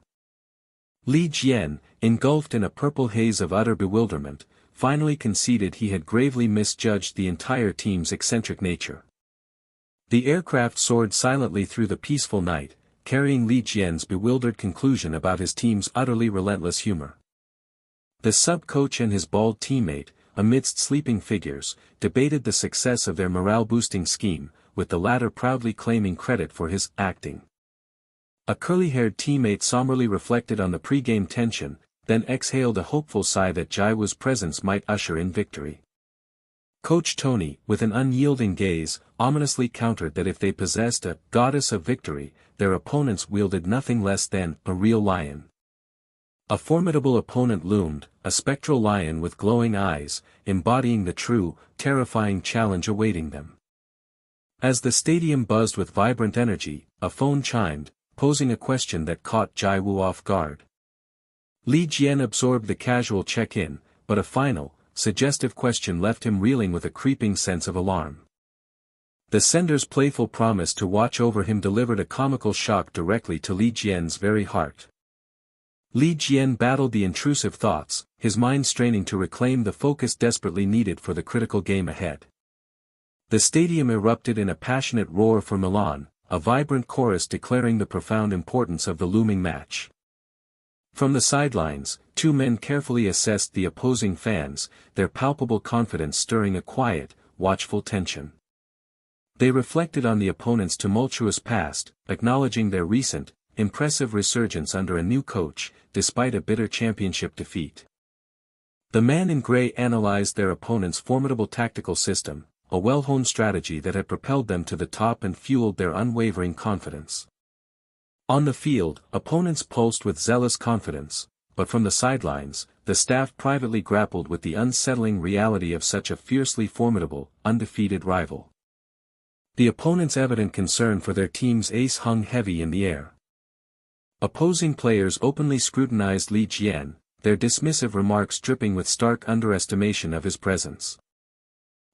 Li Jian, engulfed in a purple haze of utter bewilderment, finally conceded he had gravely misjudged the entire team's eccentric nature. The aircraft soared silently through the peaceful night, carrying Li Jian's bewildered conclusion about his team's utterly relentless humor. The sub-coach and his bald teammate, amidst sleeping figures, debated the success of their morale-boosting scheme, with the latter proudly claiming credit for his acting. A curly-haired teammate somberly reflected on the pre-game tension, then exhaled a hopeful sigh that Jiwoo's presence might usher in victory. Coach Tony, with an unyielding gaze, ominously countered that if they possessed a goddess of victory, their opponents wielded nothing less than a real lion. A formidable opponent loomed, a spectral lion with glowing eyes, embodying the true, terrifying challenge awaiting them. As the stadium buzzed with vibrant energy, a phone chimed, posing a question that caught Jiwoo off guard. Li Jian absorbed the casual check-in, but a final, suggestive question left him reeling with a creeping sense of alarm. The sender's playful promise to watch over him delivered a comical shock directly to Li Jian's very heart. Li Jian battled the intrusive thoughts, his mind straining to reclaim the focus desperately needed for the critical game ahead. The stadium erupted in a passionate roar for Milan, a vibrant chorus declaring the profound importance of the looming match. From the sidelines, two men carefully assessed the opposing fans, their palpable confidence stirring a quiet, watchful tension. They reflected on the opponent's tumultuous past, acknowledging their recent, impressive resurgence under a new coach, despite a bitter championship defeat. The man in grey analyzed their opponent's formidable tactical system, a well-honed strategy that had propelled them to the top and fueled their unwavering confidence. On the field, opponents pulsed with zealous confidence, but from the sidelines, the staff privately grappled with the unsettling reality of such a fiercely formidable, undefeated rival. The opponents' evident concern for their team's ace hung heavy in the air. Opposing players openly scrutinized Li Jian, their dismissive remarks dripping with stark underestimation of his presence.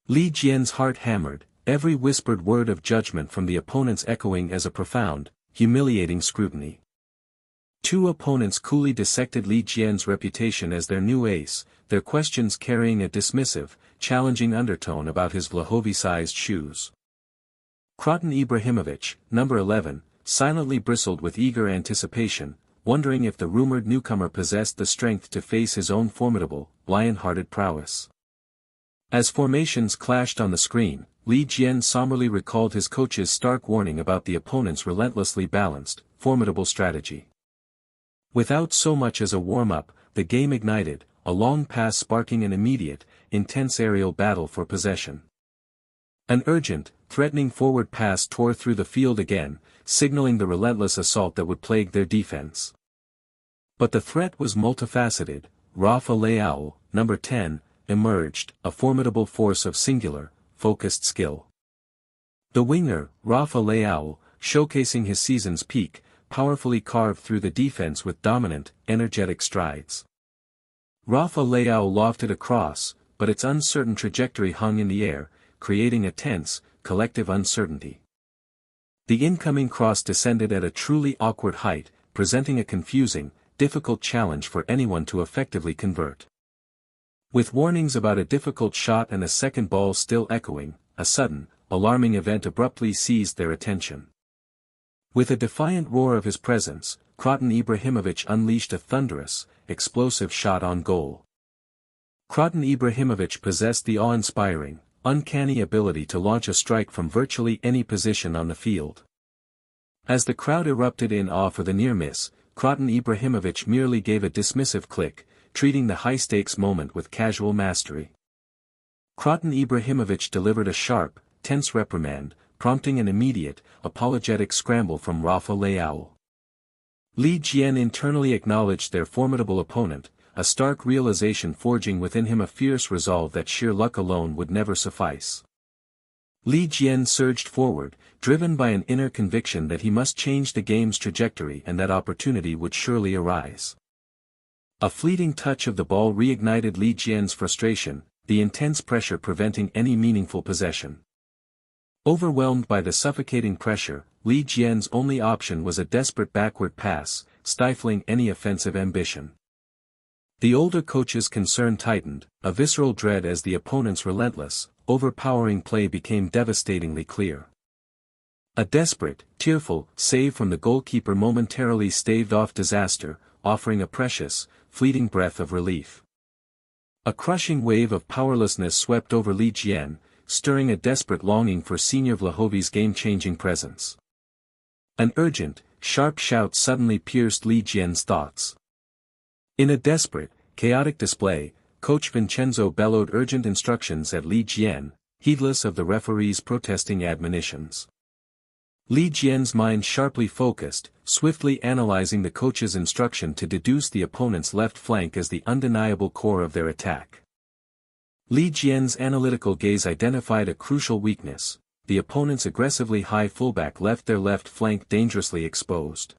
Li Jian's heart hammered, every whispered word of judgment from the opponents echoing as a profound, humiliating scrutiny. Two opponents coolly dissected Li Jian's reputation as their new ace, their questions carrying a dismissive, challenging undertone about his Vlahovi-sized shoes. Kroton Ibrahimovic, number 11, silently bristled with eager anticipation, wondering if the rumored newcomer possessed the strength to face his own formidable, lion-hearted prowess. As formations clashed on the screen, Li Jian somberly recalled his coach's stark warning about the opponent's relentlessly balanced, formidable strategy. Without so much as a warm-up, the game ignited, a long pass sparking an immediate, intense aerial battle for possession. An urgent, threatening forward pass tore through the field again, signaling the relentless assault that would plague their defense. But the threat was multifaceted. Rafa Leao, number 10, emerged, a formidable force of singular, focused skill. The winger, Rafa Leao, showcasing his season's peak, powerfully carved through the defense with dominant, energetic strides. Rafa Leao lofted a cross, but its uncertain trajectory hung in the air, creating a tense, collective uncertainty. The incoming cross descended at a truly awkward height, presenting a confusing, difficult challenge for anyone to effectively convert. With warnings about a difficult shot and a second ball still echoing, a sudden, alarming event abruptly seized their attention. With a defiant roar of his presence, Kroton Ibrahimovic unleashed a thunderous, explosive shot on goal. Kroton Ibrahimovic possessed the awe-inspiring, uncanny ability to launch a strike from virtually any position on the field. As the crowd erupted in awe for the near miss, Kroton Ibrahimovic merely gave a dismissive click, treating the high-stakes moment with casual mastery. Kroton Ibrahimovic delivered a sharp, tense reprimand, prompting an immediate, apologetic scramble from Rafa Leao. Li Jian internally acknowledged their formidable opponent, a stark realization forging within him a fierce resolve that sheer luck alone would never suffice. Li Jian surged forward, driven by an inner conviction that he must change the game's trajectory and that opportunity would surely arise. A fleeting touch of the ball reignited Li Jian's frustration, the intense pressure preventing any meaningful possession. Overwhelmed by the suffocating pressure, Li Jian's only option was a desperate backward pass, stifling any offensive ambition. The older coach's concern tightened, a visceral dread as the opponent's relentless, overpowering play became devastatingly clear. A desperate, tearful save from the goalkeeper momentarily staved off disaster, offering a precious, fleeting breath of relief. A crushing wave of powerlessness swept over Li Jian, stirring a desperate longing for Senior Vlahović's game-changing presence. An urgent, sharp shout suddenly pierced Li Jian's thoughts. In a desperate, chaotic display, Coach Vincenzo bellowed urgent instructions at Li Jian, heedless of the referee's protesting admonitions. Li Jian's mind sharply focused, swiftly analyzing the coach's instruction to deduce the opponent's left flank as the undeniable core of their attack. Li Jian's analytical gaze identified a crucial weakness: the opponent's aggressively high fullback left their left flank dangerously exposed.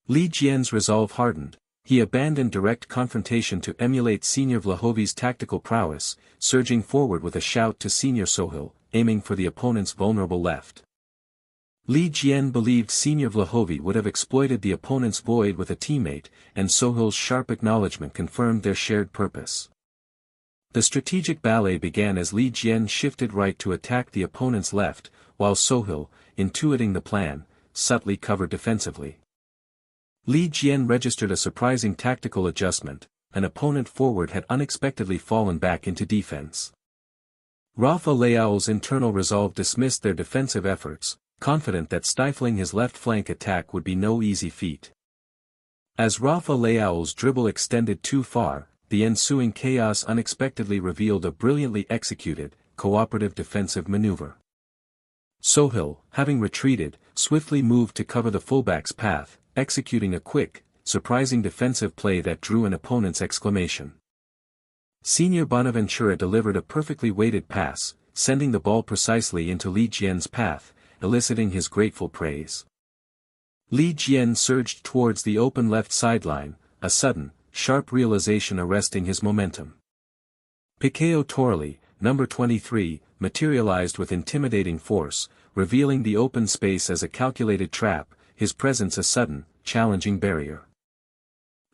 Li Jian's resolve hardened. He abandoned direct confrontation to emulate Senior Vlahović's tactical prowess, surging forward with a shout to Senior Sohil, aiming for the opponent's vulnerable left. Li Jian believed Senior Vlahović would have exploited the opponent's void with a teammate, and Sohil's sharp acknowledgement confirmed their shared purpose. The strategic ballet began as Li Jian shifted right to attack the opponent's left, while Sohil, intuiting the plan, subtly covered defensively. Li Jian registered a surprising tactical adjustment: an opponent forward had unexpectedly fallen back into defense. Rafa Leao's internal resolve dismissed their defensive efforts, confident that stifling his left flank attack would be no easy feat. As Rafa Leao's dribble extended too far, the ensuing chaos unexpectedly revealed a brilliantly executed, cooperative defensive maneuver. Sohil, having retreated, swiftly moved to cover the fullback's path, executing a quick, surprising defensive play that drew an opponent's exclamation. Senior Bonaventura delivered a perfectly weighted pass, sending the ball precisely into Li Jian's path, eliciting his grateful praise. Li Jian surged towards the open left sideline, a sudden, sharp realization arresting his momentum. Pikayo Torley, number 23, materialized with intimidating force, revealing the open space as a calculated trap, his presence a sudden, challenging barrier.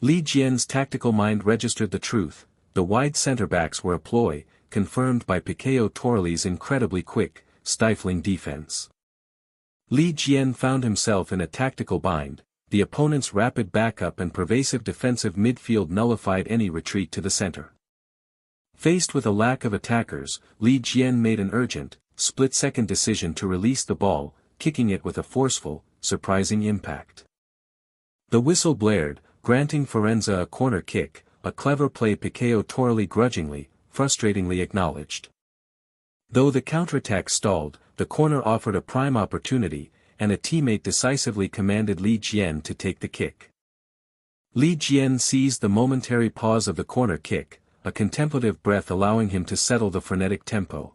Li Jian's tactical mind registered the truth: the wide center-backs were a ploy, confirmed by Pikayo Torley's incredibly quick, stifling defense. Li Jian found himself in a tactical bind: the opponent's rapid backup and pervasive defensive midfield nullified any retreat to the center. Faced with a lack of attackers, Li Jian made an urgent, split-second decision to release the ball, kicking it with a forceful, surprising impact. The whistle blared, granting Firenze a corner kick, a clever play Pikayo Torley grudgingly, frustratingly acknowledged. Though the counterattack stalled, the corner offered a prime opportunity, and a teammate decisively commanded Li Jian to take the kick. Li Jian seized the momentary pause of the corner kick, a contemplative breath allowing him to settle the frenetic tempo.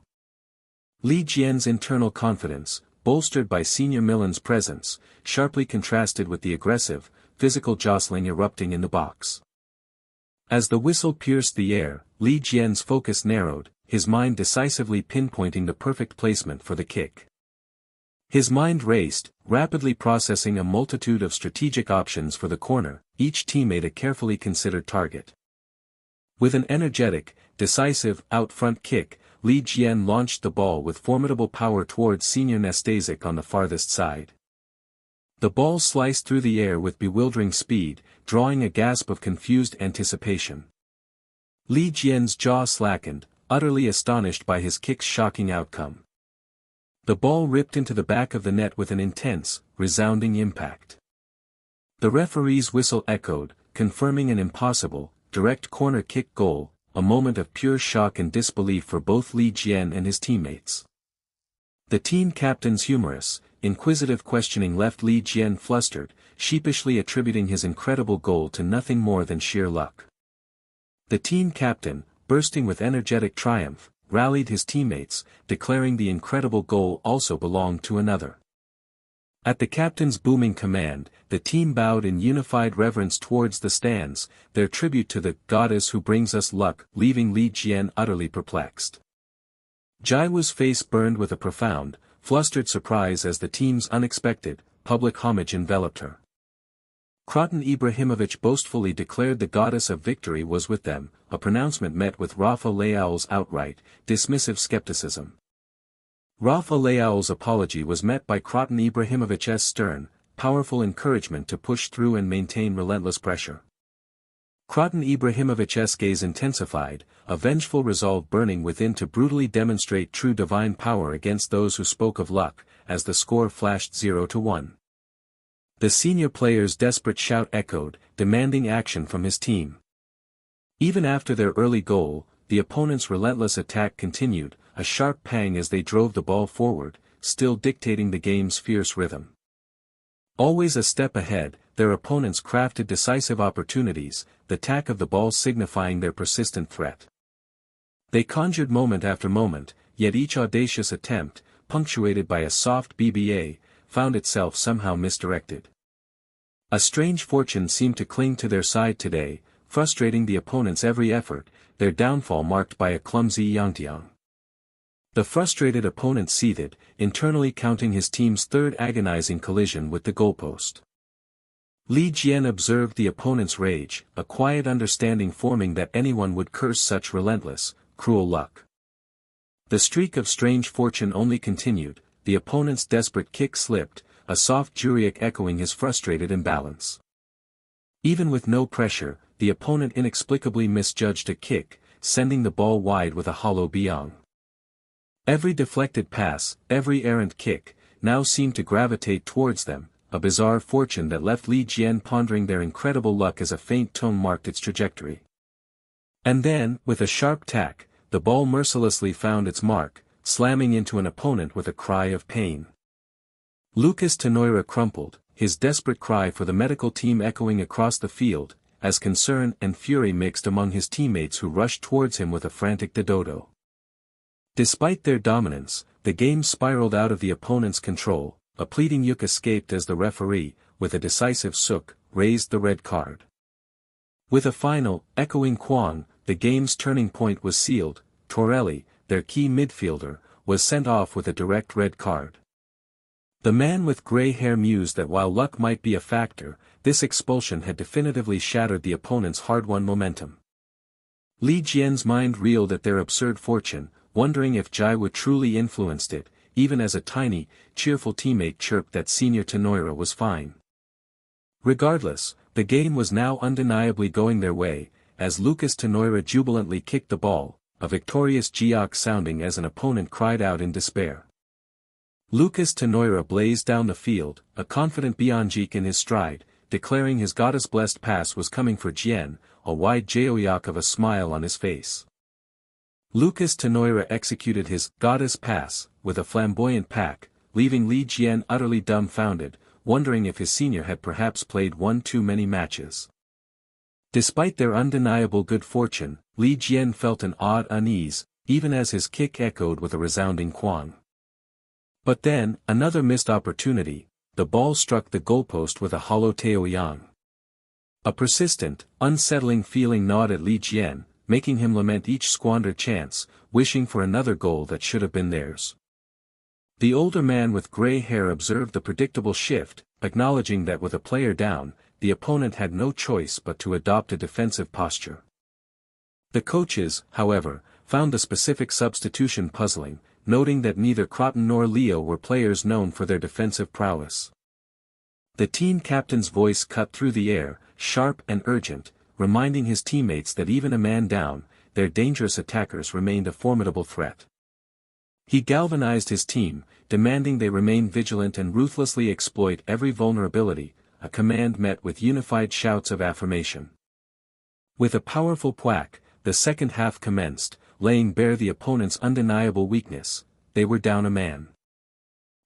Li Jian's internal confidence, bolstered by Senior Milan's presence, sharply contrasted with the aggressive, physical jostling erupting in the box. As the whistle pierced the air, Li Jian's focus narrowed, his mind decisively pinpointing the perfect placement for the kick. His mind raced, rapidly processing a multitude of strategic options for the corner, each teammate a carefully considered target. With an energetic, decisive, out-front kick, Li Jian launched the ball with formidable power towards Senior Nastasic on the farthest side. The ball sliced through the air with bewildering speed, drawing a gasp of confused anticipation. Li Jian's jaw slackened, utterly astonished by his kick's shocking outcome. The ball ripped into the back of the net with an intense, resounding impact. The referee's whistle echoed, confirming an impossible, direct corner kick goal, a moment of pure shock and disbelief for both Li Jian and his teammates. The team captain's humorous, inquisitive questioning left Li Jian flustered, sheepishly attributing his incredible goal to nothing more than sheer luck. The team captain, bursting with energetic triumph, rallied his teammates, declaring the incredible goal also belonged to another. At the captain's booming command, the team bowed in unified reverence towards the stands, their tribute to the goddess who brings us luck, leaving Li Jian utterly perplexed. Jiwoo's face burned with a profound, flustered surprise as the team's unexpected, public homage enveloped her. Kraten Ibrahimovic boastfully declared the goddess of victory was with them, a pronouncement met with Rafa Leao's outright, dismissive skepticism. Rafa Leao's apology was met by Kroton Ibrahimovic's stern, powerful encouragement to push through and maintain relentless pressure. Kroton Ibrahimovic's gaze intensified, a vengeful resolve burning within to brutally demonstrate true divine power against those who spoke of luck, as the score flashed 0-1. The senior player's desperate shout echoed, demanding action from his team. Even after their early goal, the opponent's relentless attack continued, a sharp pang as they drove the ball forward, still dictating the game's fierce rhythm. Always a step ahead, their opponents crafted decisive opportunities, the tack of the ball signifying their persistent threat. They conjured moment after moment, yet each audacious attempt, punctuated by a soft BBA, found itself somehow misdirected. A strange fortune seemed to cling to their side today, frustrating the opponent's every effort, their downfall marked by a clumsy Yangtiang. The frustrated opponent seethed, internally counting his team's third agonizing collision with the goalpost. Li Jian observed the opponent's rage, a quiet understanding forming that anyone would curse such relentless, cruel luck. The streak of strange fortune only continued, the opponent's desperate kick slipped, a soft juriak echoing his frustrated imbalance. Even with no pressure, the opponent inexplicably misjudged a kick, sending the ball wide with a hollow biang. Every deflected pass, every errant kick, now seemed to gravitate towards them, a bizarre fortune that left Li Jian pondering their incredible luck as a faint tone marked its trajectory. And then, with a sharp tack, the ball mercilessly found its mark, slamming into an opponent with a cry of pain. Lucas Tenoira crumpled, his desperate cry for the medical team echoing across the field, as concern and fury mixed among his teammates who rushed towards him with a frantic dodo. Despite their dominance, the game spiraled out of the opponent's control, a pleading yuk escaped as the referee, with a decisive suk, raised the red card. With a final, echoing quang, the game's turning point was sealed. Torelli, their key midfielder, was sent off with a direct red card. The man with grey hair mused that while luck might be a factor, this expulsion had definitively shattered the opponent's hard-won momentum. Li Jian's mind reeled at their absurd fortune, wondering if Jiwoo truly influenced it, even as a tiny, cheerful teammate chirped that Senior Tenoira was fine. Regardless, the game was now undeniably going their way, as Lucas Tenoira jubilantly kicked the ball, a victorious jiak sounding as an opponent cried out in despair. Lucas Tenoira blazed down the field, a confident Bianjik in his stride, declaring his goddess-blessed pass was coming for Jian, a wide joyak of a smile on his face. Lucas Tenoira executed his goddess pass with a flamboyant pack, leaving Li Jian utterly dumbfounded, wondering if his senior had perhaps played one too many matches. Despite their undeniable good fortune, Li Jian felt an odd unease, even as his kick echoed with a resounding quang. But then, another missed opportunity, the ball struck the goalpost with a hollow taoyang. A persistent, unsettling feeling gnawed at Li Jian, making him lament each squandered chance, wishing for another goal that should have been theirs. The older man with grey hair observed the predictable shift, acknowledging that with a player down, the opponent had no choice but to adopt a defensive posture. The coaches, however, found the specific substitution puzzling, noting that neither Kroton nor Leo were players known for their defensive prowess. The team captain's voice cut through the air, sharp and urgent, reminding his teammates that even a man down, their dangerous attackers remained a formidable threat. He galvanized his team, demanding they remain vigilant and ruthlessly exploit every vulnerability, a command met with unified shouts of affirmation. With a powerful pwack, the second half commenced, laying bare the opponent's undeniable weakness. They were down a man.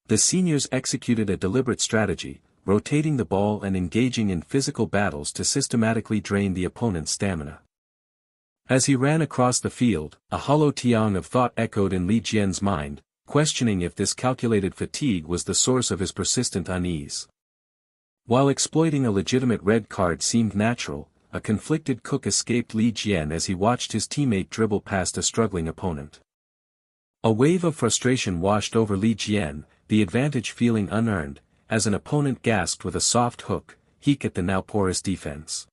The seniors executed a deliberate strategy, rotating the ball and engaging in physical battles to systematically drain the opponent's stamina. As he ran across the field, a hollow tiang of thought echoed in Li Jian's mind, questioning if this calculated fatigue was the source of his persistent unease. While exploiting a legitimate red card seemed natural, a conflicted cook escaped Li Jian as he watched his teammate dribble past a struggling opponent. A wave of frustration washed over Li Jian, the advantage feeling unearned, as an opponent gasped with a soft hook, "Heek" at the now porous defense.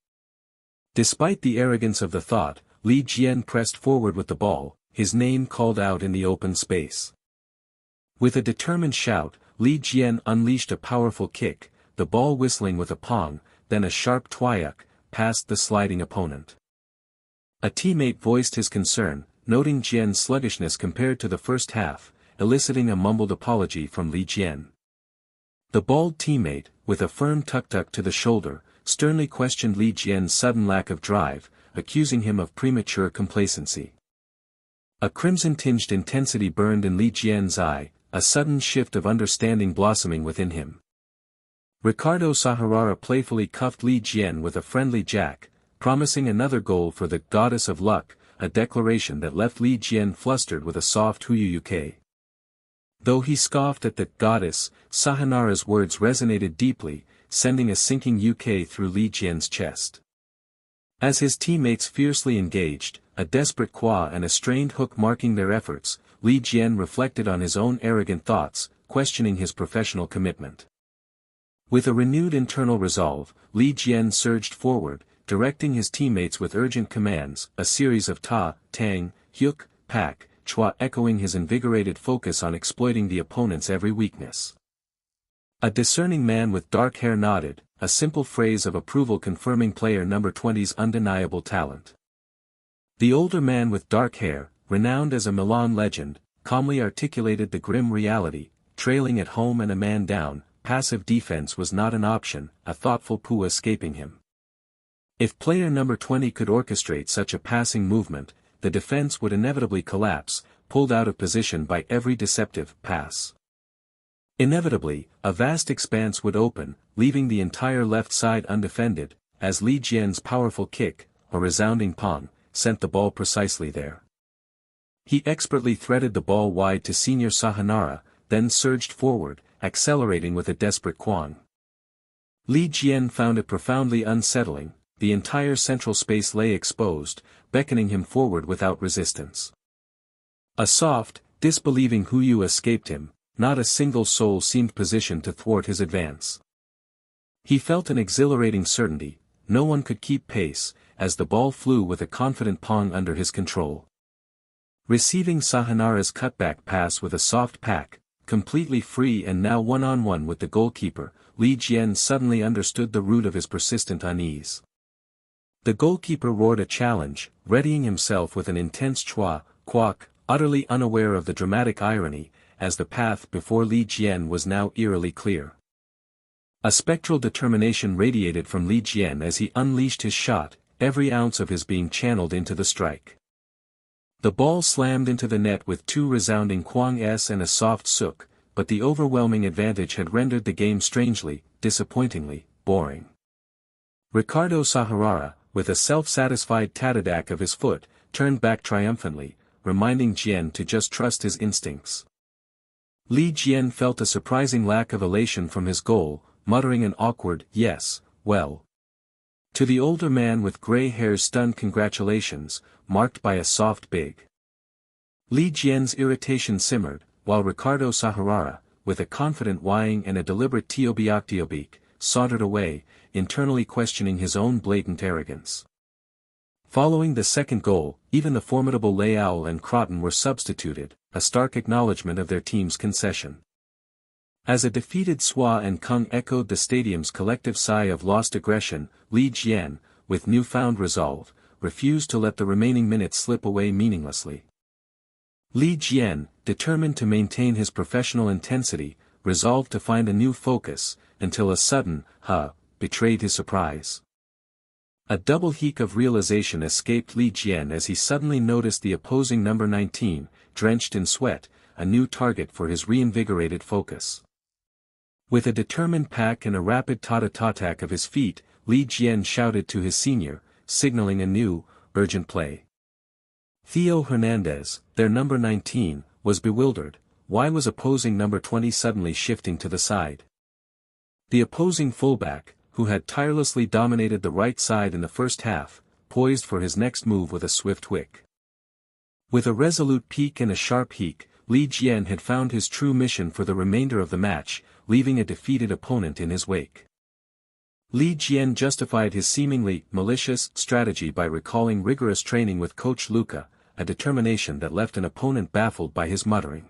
Despite the arrogance of the thought, Li Jian pressed forward with the ball, his name called out in the open space. With a determined shout, Li Jian unleashed a powerful kick, the ball whistling with a pong, then a sharp twiuk, past the sliding opponent. A teammate voiced his concern, noting Jian's sluggishness compared to the first half, eliciting a mumbled apology from Li Jian. The bald teammate, with a firm tuk-tuk to the shoulder, sternly questioned Li Jian's sudden lack of drive, accusing him of premature complacency. A crimson-tinged intensity burned in Li Jian's eye, a sudden shift of understanding blossoming within him. Ricardo Sahurara playfully cuffed Li Jian with a friendly jack, promising another goal for the goddess of luck, a declaration that left Li Jian flustered with a soft huyuyuke. Though he scoffed at the goddess, Sahunara's words resonated deeply, sending a sinking UK through Li Jian's chest. As his teammates fiercely engaged, a desperate qua and a strained hook marking their efforts, Li Jian reflected on his own arrogant thoughts, questioning his professional commitment. With a renewed internal resolve, Li Jian surged forward, directing his teammates with urgent commands, a series of ta, tang, hyuk, pak, chua echoing his invigorated focus on exploiting the opponent's every weakness. A discerning man with dark hair nodded, a simple phrase of approval confirming player number 20's undeniable talent. The older man with dark hair, renowned as a Milan legend, calmly articulated the grim reality, trailing at home and a man down, passive defense was not an option, a thoughtful poo escaping him. If player number 20 could orchestrate such a passing movement, the defense would inevitably collapse, pulled out of position by every deceptive pass. Inevitably, a vast expanse would open, leaving the entire left side undefended, as Li Jian's powerful kick, a resounding pong, sent the ball precisely there. He expertly threaded the ball wide to Senior Sahunara, then surged forward, accelerating with a desperate quang. Li Jian found it profoundly unsettling, the entire central space lay exposed, beckoning him forward without resistance. A soft, disbelieving huyu escaped him, not a single soul seemed positioned to thwart his advance. He felt an exhilarating certainty, no one could keep pace, as the ball flew with a confident pong under his control. Receiving Sahunara's cutback pass with a soft pack, completely free and now one-on-one with the goalkeeper, Li Jian suddenly understood the root of his persistent unease. The goalkeeper roared a challenge, readying himself with an intense chua, quack, utterly unaware of the dramatic irony, as the path before Li Jian was now eerily clear. A spectral determination radiated from Li Jian as he unleashed his shot, every ounce of his being channeled into the strike. The ball slammed into the net with two resounding quang-s and a soft suk, but the overwhelming advantage had rendered the game strangely, disappointingly, boring. Ricardo Sahurara, with a self-satisfied tatadak of his foot, turned back triumphantly, reminding Jian to just trust his instincts. Li Jian felt a surprising lack of elation from his goal, muttering an awkward, yes, well. To the older man with gray hair's stunned congratulations, marked by a soft big. Li Jian's irritation simmered, while Ricardo Sahurara, with a confident whining and a deliberate tiobiak, sauntered away, internally questioning his own blatant arrogance. Following the second goal, even the formidable Leal and Croton were substituted, a stark acknowledgement of their team's concession. As a defeated Swa and Kung echoed the stadium's collective sigh of lost aggression, Li Jian, with newfound resolve, refused to let the remaining minutes slip away meaninglessly. Li Jian, determined to maintain his professional intensity, resolved to find a new focus, until a sudden, betrayed his surprise. A double heek of realization escaped Li Jian as he suddenly noticed the opposing number 19, drenched in sweat, a new target for his reinvigorated focus. With a determined pack and a rapid tata-tatak of his feet, Li Jian shouted to his senior, signaling a new, urgent play. Theo Hernandez, their number 19, was bewildered. Why was opposing number 20 suddenly shifting to the side? The opposing fullback, who had tirelessly dominated the right side in the first half, poised for his next move with a swift wick. With a resolute peek and a sharp heek, Li Jian had found his true mission for the remainder of the match, leaving a defeated opponent in his wake. Li Jian justified his seemingly malicious strategy by recalling rigorous training with coach Luca, a determination that left an opponent baffled by his muttering.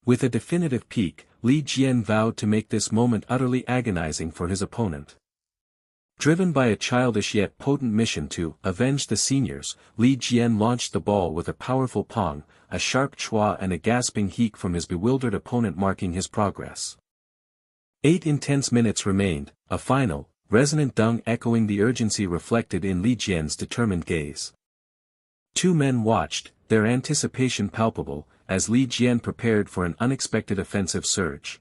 With a definitive peak, Li Jian vowed to make this moment utterly agonizing for his opponent. Driven by a childish yet potent mission to avenge the seniors, Li Jian launched the ball with a powerful pong, a sharp chua and a gasping heek from his bewildered opponent marking his progress. 8 intense minutes remained, a final, resonant dung echoing the urgency reflected in Li Jian's determined gaze. Two men watched, their anticipation palpable, as Li Jian prepared for an unexpected offensive surge.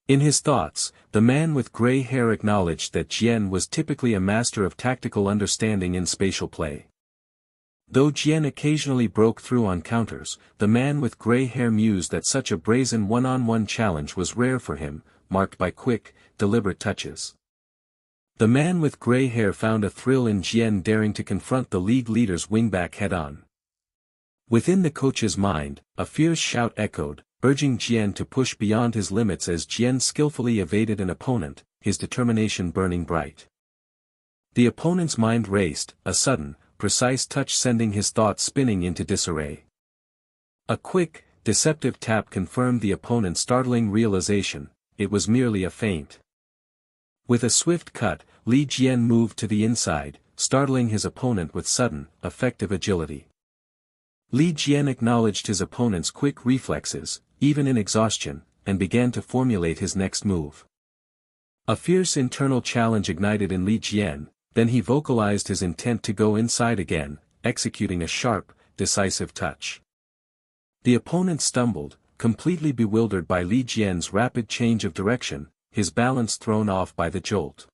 In his thoughts, the man with gray hair acknowledged that Jian was typically a master of tactical understanding in spatial play. Though Jian occasionally broke through on counters, the man with gray hair mused that such a brazen one-on-one challenge was rare for him, marked by quick, deliberate touches. The man with gray hair found a thrill in Jian daring to confront the league leader's wingback head-on. Within the coach's mind, a fierce shout echoed, urging Jian to push beyond his limits as Jian skillfully evaded an opponent, his determination burning bright. The opponent's mind raced, a sudden, precise touch sending his thoughts spinning into disarray. A quick, deceptive tap confirmed the opponent's startling realization, it was merely a feint. With a swift cut, Li Jian moved to the inside, startling his opponent with sudden, effective agility. Li Jian acknowledged his opponent's quick reflexes, even in exhaustion, and began to formulate his next move. A fierce internal challenge ignited in Li Jian, then he vocalized his intent to go inside again, executing a sharp, decisive touch. The opponent stumbled, completely bewildered by Li Jian's rapid change of direction, his balance thrown off by the jolt.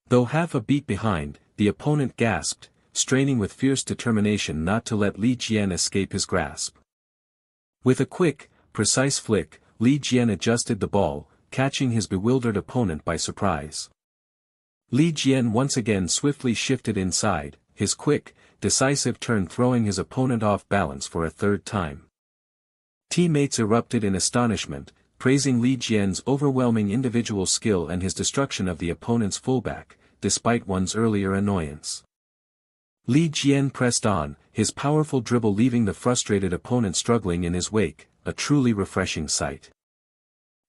Though half a beat behind, the opponent gasped, straining with fierce determination not to let Li Jian escape his grasp. With a quick, precise flick, Li Jian adjusted the ball, catching his bewildered opponent by surprise. Li Jian once again swiftly shifted inside, his quick, decisive turn throwing his opponent off balance for a third time. Teammates erupted in astonishment, praising Li Jian's overwhelming individual skill and his destruction of the opponent's fullback, despite one's earlier annoyance. Li Jian pressed on, his powerful dribble leaving the frustrated opponent struggling in his wake, a truly refreshing sight.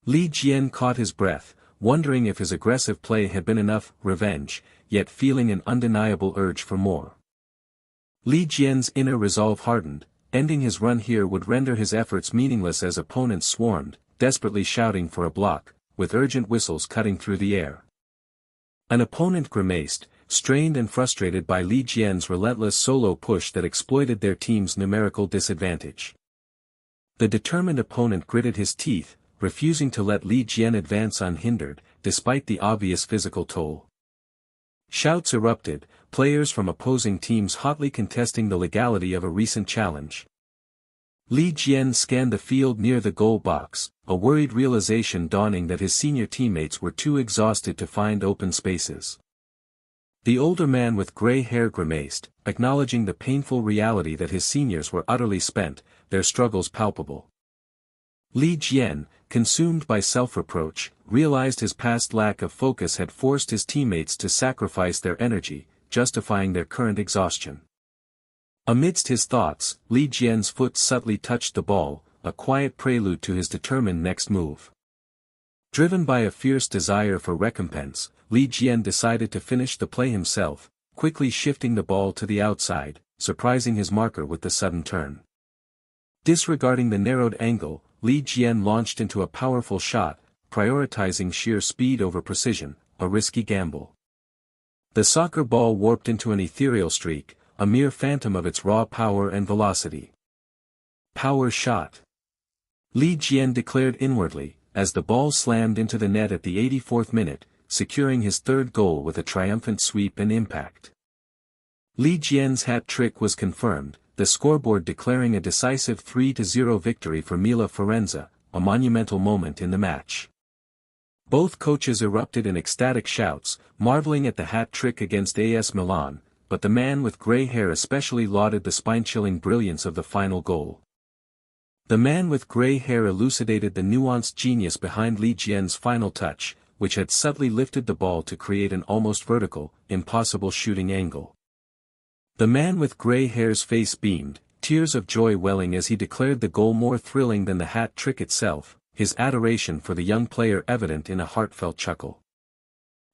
Li Jian caught his breath, wondering if his aggressive play had been enough revenge, yet feeling an undeniable urge for more. Li Jian's inner resolve hardened, ending his run here would render his efforts meaningless as opponents swarmed, desperately shouting for a block, with urgent whistles cutting through the air. An opponent grimaced, strained and frustrated by Li Jian's relentless solo push that exploited their team's numerical disadvantage. The determined opponent gritted his teeth, refusing to let Li Jian advance unhindered, despite the obvious physical toll. Shouts erupted, players from opposing teams hotly contesting the legality of a recent challenge. Li Jian scanned the field near the goal box, a worried realization dawning that his senior teammates were too exhausted to find open spaces. The older man with gray hair grimaced, acknowledging the painful reality that his seniors were utterly spent, their struggles palpable. Li Jian, consumed by self-reproach, realized his past lack of focus had forced his teammates to sacrifice their energy, justifying their current exhaustion. Amidst his thoughts, Li Jian's foot subtly touched the ball, a quiet prelude to his determined next move. Driven by a fierce desire for recompense, Li Jian decided to finish the play himself, quickly shifting the ball to the outside, surprising his marker with the sudden turn. Disregarding the narrowed angle, Li Jian launched into a powerful shot, prioritizing sheer speed over precision, a risky gamble. The soccer ball warped into an ethereal streak, a mere phantom of its raw power and velocity. Power shot. Li Jian declared inwardly, as the ball slammed into the net at the 84th minute, securing his third goal with a triumphant sweep and impact. Li Jian's hat trick was confirmed, the scoreboard declaring a decisive 3-0 victory for AC Firenze, a monumental moment in the match. Both coaches erupted in ecstatic shouts, marveling at the hat trick against AS Milan, but the man with gray hair especially lauded the spine-chilling brilliance of the final goal. The man with gray hair elucidated the nuanced genius behind Li Jian's final touch, which had subtly lifted the ball to create an almost vertical, impossible shooting angle. The man with gray hair's face beamed, tears of joy welling as he declared the goal more thrilling than the hat trick itself, his adoration for the young player evident in a heartfelt chuckle.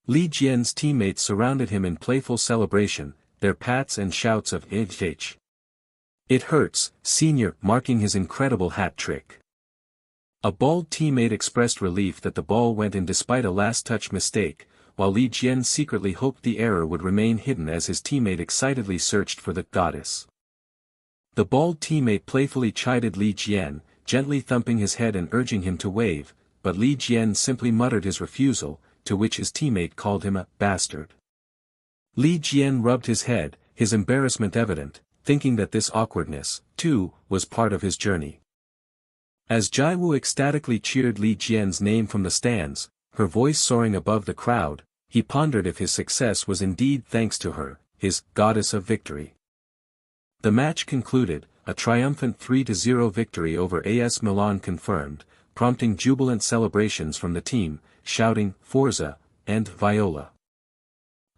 Li Jian's teammates surrounded him in playful celebration, their pats and shouts of "It hurts, senior," marking his incredible hat trick. A bald teammate expressed relief that the ball went in despite a last-touch mistake, while Li Jian secretly hoped the error would remain hidden as his teammate excitedly searched for the goddess. The bald teammate playfully chided Li Jian, gently thumping his head and urging him to wave, but Li Jian simply muttered his refusal, to which his teammate called him a bastard. Li Jian rubbed his head, his embarrassment evident, thinking that this awkwardness, too, was part of his journey. As Jiwoo ecstatically cheered Li Jian's name from the stands, her voice soaring above the crowd, he pondered if his success was indeed thanks to her, his goddess of victory. The match concluded, a triumphant 3-0 victory over AS Milan confirmed, prompting jubilant celebrations from the team, shouting "Forza" and "Viola."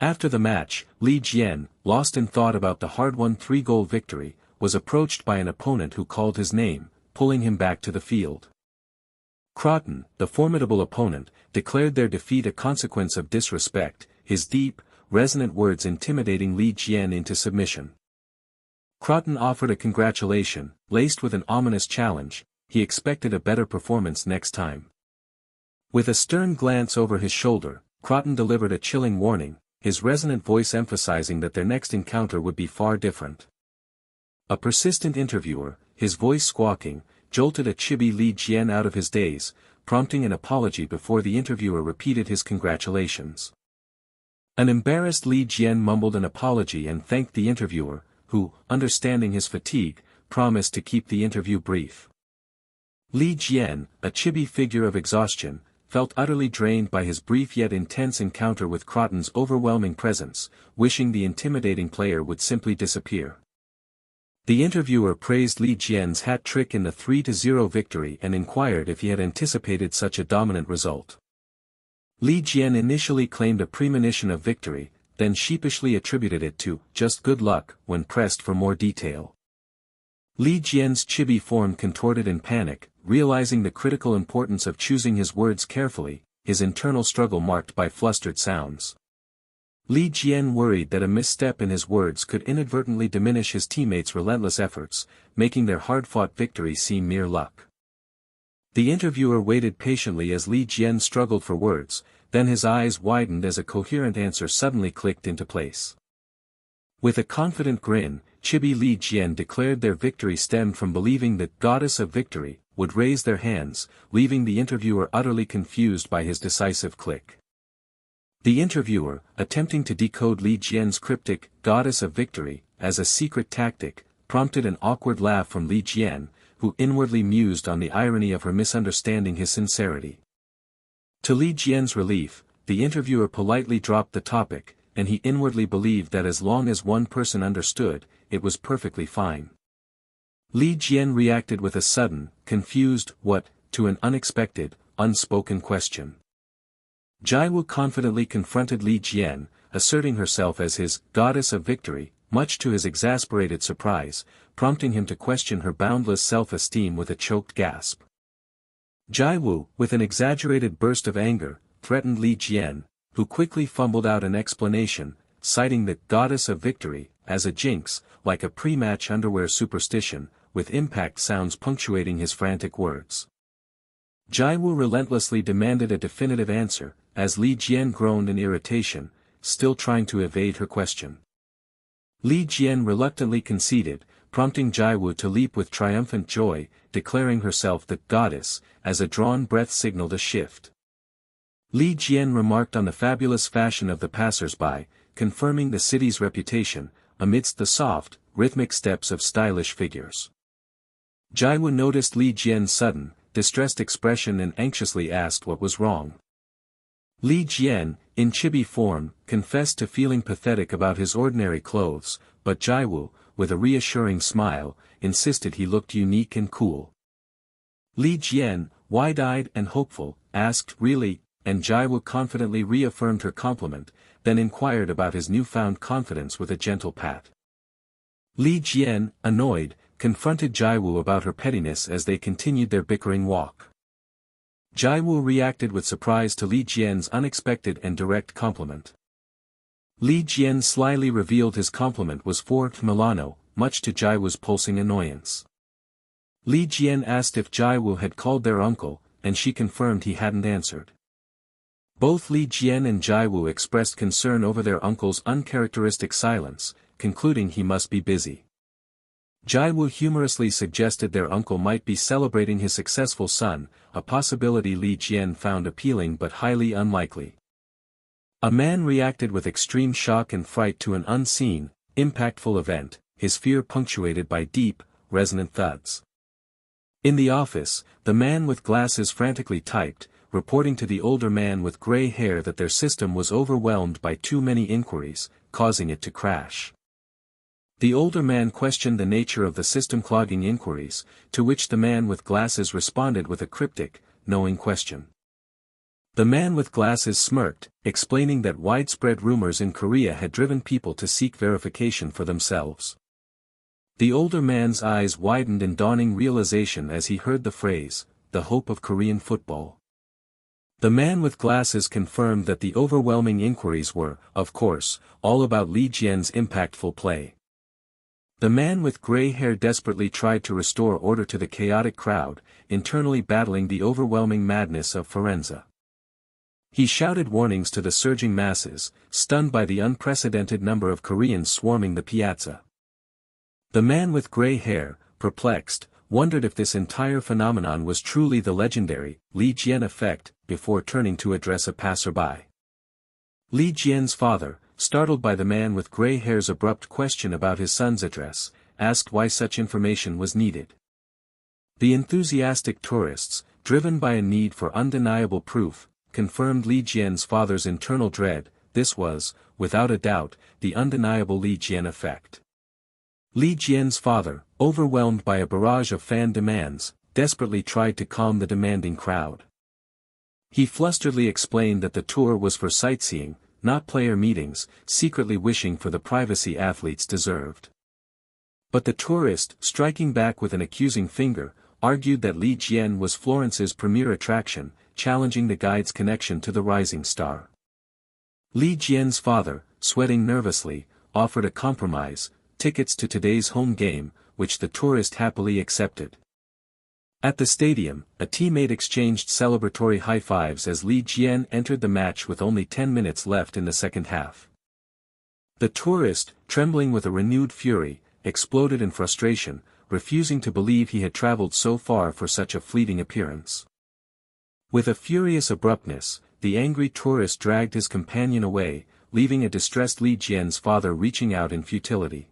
After the match, Li Jian, lost in thought about the hard-won 3-goal victory, was approached by an opponent who called his name, pulling him back to the field. Croton, the formidable opponent, declared their defeat a consequence of disrespect, his deep, resonant words intimidating Li Jian into submission. Croton offered a congratulation, laced with an ominous challenge. He expected a better performance next time. With a stern glance over his shoulder, Croton delivered a chilling warning, his resonant voice emphasizing that their next encounter would be far different. A persistent interviewer, his voice squawking, jolted a chibi Li Jian out of his daze, prompting an apology before the interviewer repeated his congratulations. An embarrassed Li Jian mumbled an apology and thanked the interviewer, who, understanding his fatigue, promised to keep the interview brief. Li Jian, a chibi figure of exhaustion, felt utterly drained by his brief yet intense encounter with Croton's overwhelming presence, wishing the intimidating player would simply disappear. The interviewer praised Li Jian's hat trick in the 3-0 victory and inquired if he had anticipated such a dominant result. Li Jian initially claimed a premonition of victory, then sheepishly attributed it to just good luck when pressed for more detail. Li Jian's chibi form contorted in panic, realizing the critical importance of choosing his words carefully, his internal struggle marked by flustered sounds. Li Jian worried that a misstep in his words could inadvertently diminish his teammates' relentless efforts, making their hard-fought victory seem mere luck. The interviewer waited patiently as Li Jian struggled for words, then his eyes widened as a coherent answer suddenly clicked into place. With a confident grin, chibi Li Jian declared their victory stemmed from believing that Goddess of Victory would raise their hands, leaving the interviewer utterly confused by his decisive click. The interviewer, attempting to decode Li Jian's cryptic "Goddess of Victory" as a secret tactic, prompted an awkward laugh from Li Jian, who inwardly mused on the irony of her misunderstanding his sincerity. To Li Jian's relief, the interviewer politely dropped the topic, and he inwardly believed that as long as one person understood, it was perfectly fine. Li Jian reacted with a sudden, confused "what?" to an unexpected, unspoken question. Jiwoo confidently confronted Li Jian, asserting herself as his "goddess of victory," much to his exasperated surprise, prompting him to question her boundless self-esteem with a choked gasp. Jiwoo, with an exaggerated burst of anger, threatened Li Jian, who quickly fumbled out an explanation, citing the "goddess of victory" as a jinx, like a pre-match underwear superstition, with impact sounds punctuating his frantic words. Jiwoo relentlessly demanded a definitive answer, as Li Jian groaned in irritation, still trying to evade her question. Li Jian reluctantly conceded, prompting Jiwoo to leap with triumphant joy, declaring herself the "goddess," as a drawn breath signaled a shift. Li Jian remarked on the fabulous fashion of the passers-by, confirming the city's reputation, amidst the soft, rhythmic steps of stylish figures. Jiwoo noticed Li Jian's sudden, distressed expression and anxiously asked what was wrong. Li Jian, in chibi form, confessed to feeling pathetic about his ordinary clothes, but Jiwoo, with a reassuring smile, insisted he looked unique and cool. Li Jian, wide-eyed and hopeful, asked "really?" and Jiwoo confidently reaffirmed her compliment, then inquired about his newfound confidence with a gentle pat. Li Jian, annoyed, confronted Jiwoo about her pettiness as they continued their bickering walk. Jiwoo reacted with surprise to Li Jian's unexpected and direct compliment. Li Jian slyly revealed his compliment was for Milano, much to Jiwoo's pulsing annoyance. Li Jian asked if Jiwoo had called their uncle, and she confirmed he hadn't answered. Both Li Jian and Jiwoo expressed concern over their uncle's uncharacteristic silence, concluding he must be busy. Jiwoo humorously suggested their uncle might be celebrating his successful son, a possibility Li Jian found appealing but highly unlikely. A man reacted with extreme shock and fright to an unseen, impactful event, his fear punctuated by deep, resonant thuds. In the office, the man with glasses frantically typed, reporting to the older man with gray hair that their system was overwhelmed by too many inquiries, causing it to crash. The older man questioned the nature of the system-clogging inquiries, to which the man with glasses responded with a cryptic, knowing question. The man with glasses smirked, explaining that widespread rumors in Korea had driven people to seek verification for themselves. The older man's eyes widened in dawning realization as he heard the phrase, "the hope of Korean football." The man with glasses confirmed that the overwhelming inquiries were, of course, all about Li Jian's impactful play. The man with gray hair desperately tried to restore order to the chaotic crowd, internally battling the overwhelming madness of Firenze. He shouted warnings to the surging masses, stunned by the unprecedented number of Koreans swarming the piazza. The man with gray hair, perplexed, wondered if this entire phenomenon was truly the legendary Li Jian effect, before turning to address a passerby. Li Jian's father, startled by the man with gray hair's abrupt question about his son's address, asked why such information was needed. The enthusiastic tourists, driven by a need for undeniable proof, confirmed Li Jian's father's internal dread. This was, without a doubt, the undeniable Li Jian effect. Li Jian's father, overwhelmed by a barrage of fan demands, desperately tried to calm the demanding crowd. He flusteredly explained that the tour was for sightseeing, not player meetings, secretly wishing for the privacy athletes deserved. But the tourist, striking back with an accusing finger, argued that Li Jian was Florence's premier attraction, challenging the guide's connection to the rising star. Li Jian's father, sweating nervously, offered a compromise, tickets to today's home game, which the tourist happily accepted. At the stadium, a teammate exchanged celebratory high-fives as Li Jian entered the match with only 10 minutes left in the second half. The tourist, trembling with a renewed fury, exploded in frustration, refusing to believe he had traveled so far for such a fleeting appearance. With a furious abruptness, the angry tourist dragged his companion away, leaving a distressed Li Jian's father reaching out in futility.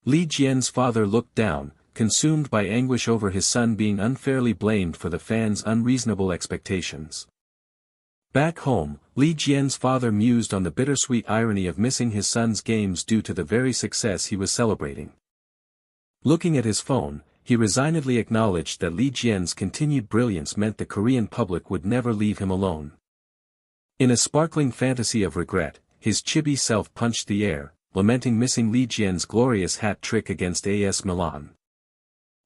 Li Jian's father looked down, consumed by anguish over his son being unfairly blamed for the fans' unreasonable expectations. Back home, Li Jian's father mused on the bittersweet irony of missing his son's games due to the very success he was celebrating. Looking at his phone, he resignedly acknowledged that Li Jian's continued brilliance meant the Korean public would never leave him alone. In a sparkling fantasy of regret, his chibi self punched the air, lamenting missing Li Jian's glorious hat trick against AS Milan.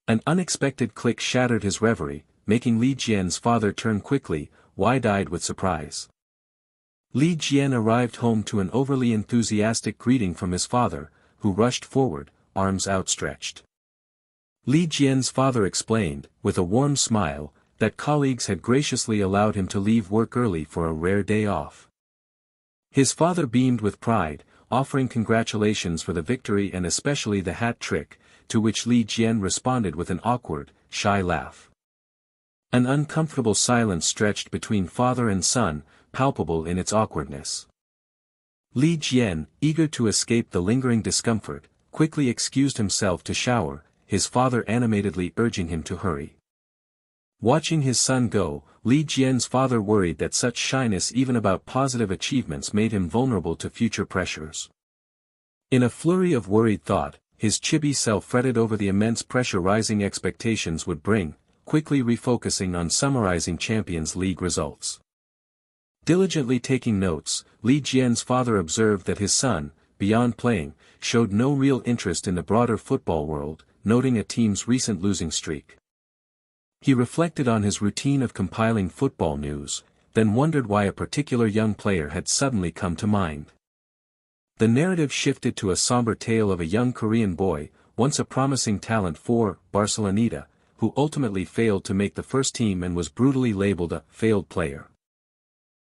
An unexpected click shattered his reverie, making Li Jian's father turn quickly, wide-eyed with surprise. Li Jian arrived home to an overly enthusiastic greeting from his father, who rushed forward, arms outstretched. Li Jian's father explained, with a warm smile, that colleagues had graciously allowed him to leave work early for a rare day off. His father beamed with pride, offering congratulations for the victory and especially the hat trick, to which Li Jian responded with an awkward, shy laugh. An uncomfortable silence stretched between father and son, palpable in its awkwardness. Li Jian, eager to escape the lingering discomfort, quickly excused himself to shower, his father animatedly urging him to hurry. Watching his son go, Li Jian's father worried that such shyness even about positive achievements made him vulnerable to future pressures. In a flurry of worried thought, his chibi self fretted over the immense pressure rising expectations would bring, quickly refocusing on summarizing Champions League results. Diligently taking notes, Li Jian's father observed that his son, beyond playing, showed no real interest in the broader football world, noting a team's recent losing streak. He reflected on his routine of compiling football news, then wondered why a particular young player had suddenly come to mind. The narrative shifted to a somber tale of a young Korean boy, once a promising talent for Barceloneta, who ultimately failed to make the first team and was brutally labeled a failed player.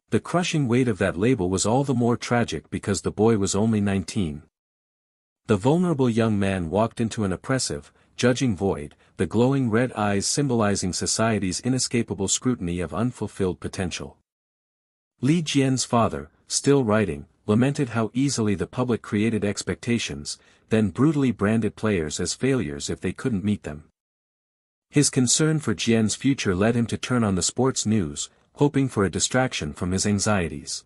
The crushing weight of that label was all the more tragic because the boy was only 19. The vulnerable young man walked into an oppressive, judging void, the glowing red eyes symbolizing society's inescapable scrutiny of unfulfilled potential. Lee Jian's father, still writing, lamented how easily the public created expectations, then brutally branded players as failures if they couldn't meet them. His concern for Jian's future led him to turn on the sports news, hoping for a distraction from his anxieties.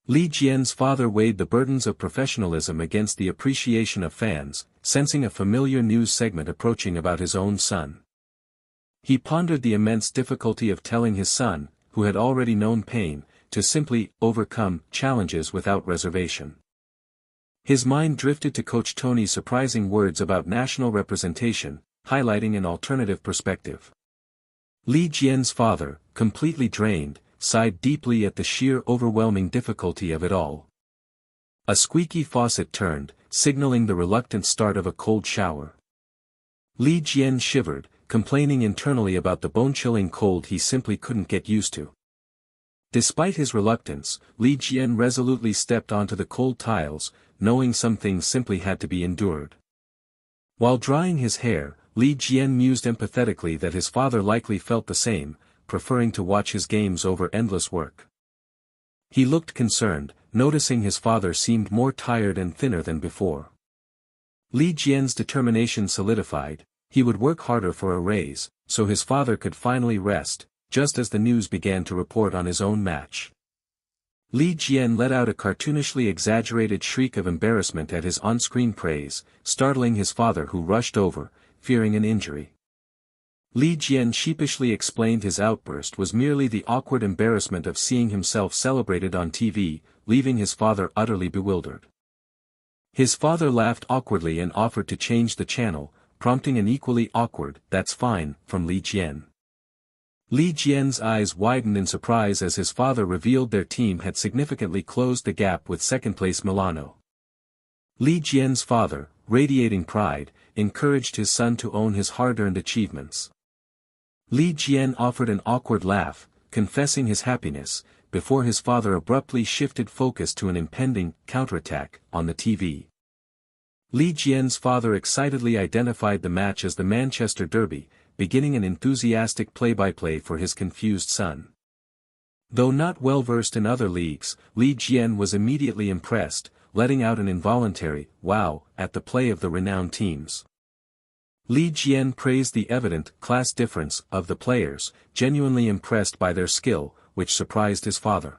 Lee Jian's father weighed the burdens of professionalism against the appreciation of fans, sensing a familiar news segment approaching about his own son. He pondered the immense difficulty of telling his son, who had already known pain, to simply overcome challenges without reservation. His mind drifted to Coach Tony's surprising words about national representation, highlighting an alternative perspective. Lee Jian's father, completely drained, sighed deeply at the sheer overwhelming difficulty of it all. A squeaky faucet turned, signaling the reluctant start of a cold shower. Lee Jian shivered, complaining internally about the bone-chilling cold he simply couldn't get used to. Despite his reluctance, Lee Jian resolutely stepped onto the cold tiles, knowing some things simply had to be endured. While drying his hair, Lee Jian mused empathetically that his father likely felt the same, preferring to watch his games over endless work. He looked concerned, noticing his father seemed more tired and thinner than before. Lee Jian's determination solidified. He would work harder for a raise, so his father could finally rest, just as the news began to report on his own match. Lee Jian let out a cartoonishly exaggerated shriek of embarrassment at his on-screen praise, startling his father who rushed over, fearing an injury. Lee Jian sheepishly explained his outburst was merely the awkward embarrassment of seeing himself celebrated on TV, leaving his father utterly bewildered. His father laughed awkwardly and offered to change the channel, prompting an equally awkward "that's fine" from Lee Jian. Lee Jian's eyes widened in surprise as his father revealed their team had significantly closed the gap with second-place Milano. Lee Jian's father, radiating pride, encouraged his son to own his hard-earned achievements. Lee Jian offered an awkward laugh, confessing his happiness, before his father abruptly shifted focus to an impending counterattack on the TV. Lee Jian's father excitedly identified the match as the Manchester Derby, beginning an enthusiastic play-by-play for his confused son. Though not well-versed in other leagues, Lee Jian was immediately impressed, letting out an involuntary "wow" at the play of the renowned teams. Lee Jian praised the evident class difference of the players, genuinely impressed by their skill, which surprised his father.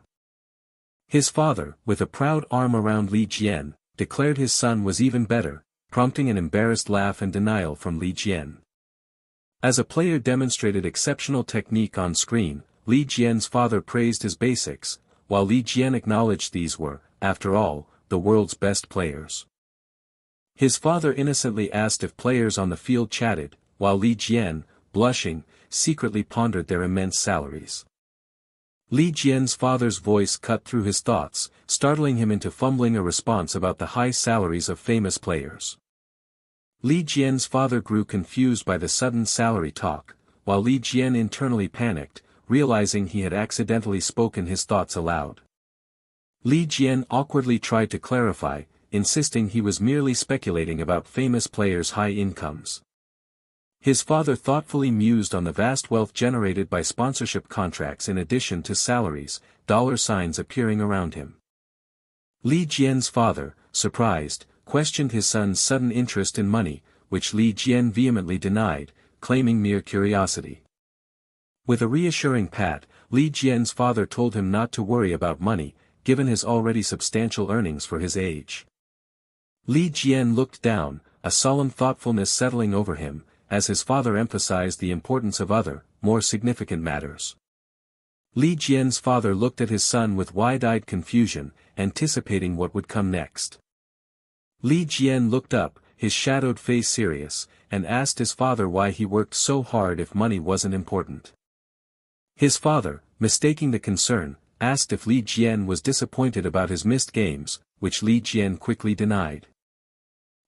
His father, with a proud arm around Lee Jian, declared his son was even better, prompting an embarrassed laugh and denial from Lee Jian. As a player demonstrated exceptional technique on screen, Lee Jian's father praised his basics, while Lee Jian acknowledged these were, after all, the world's best players. His father innocently asked if players on the field chatted, while Lee Jian, blushing, secretly pondered their immense salaries. Lee Jian's father's voice cut through his thoughts, startling him into fumbling a response about the high salaries of famous players. Lee Jian's father grew confused by the sudden salary talk, while Lee Jian internally panicked, realizing he had accidentally spoken his thoughts aloud. Lee Jian awkwardly tried to clarify, insisting he was merely speculating about famous players' high incomes. His father thoughtfully mused on the vast wealth generated by sponsorship contracts in addition to salaries, dollar signs appearing around him. Lee Jian's father, surprised, questioned his son's sudden interest in money, which Lee Jian vehemently denied, claiming mere curiosity. With a reassuring pat, Lee Jian's father told him not to worry about money, given his already substantial earnings for his age. Lee Jian looked down, a solemn thoughtfulness settling over him, as his father emphasized the importance of other, more significant matters. Lee Jian's father looked at his son with wide-eyed confusion, anticipating what would come next. Lee Jian looked up, his shadowed face serious, and asked his father why he worked so hard if money wasn't important. His father, mistaking the concern, asked if Li Jian was disappointed about his missed games, which Li Jian quickly denied.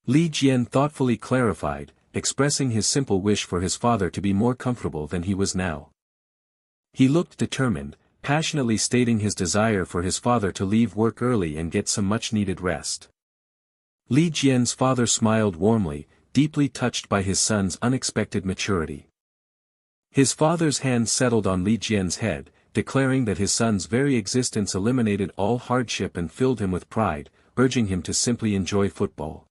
Li Jian thoughtfully clarified, expressing his simple wish for his father to be more comfortable than he was now. He looked determined, passionately stating his desire for his father to leave work early and get some much-needed rest. Li Jian's father smiled warmly, deeply touched by his son's unexpected maturity. His father's hand settled on Li Jian's head, declaring that his son's very existence eliminated all hardship and filled him with pride, urging him to simply enjoy football.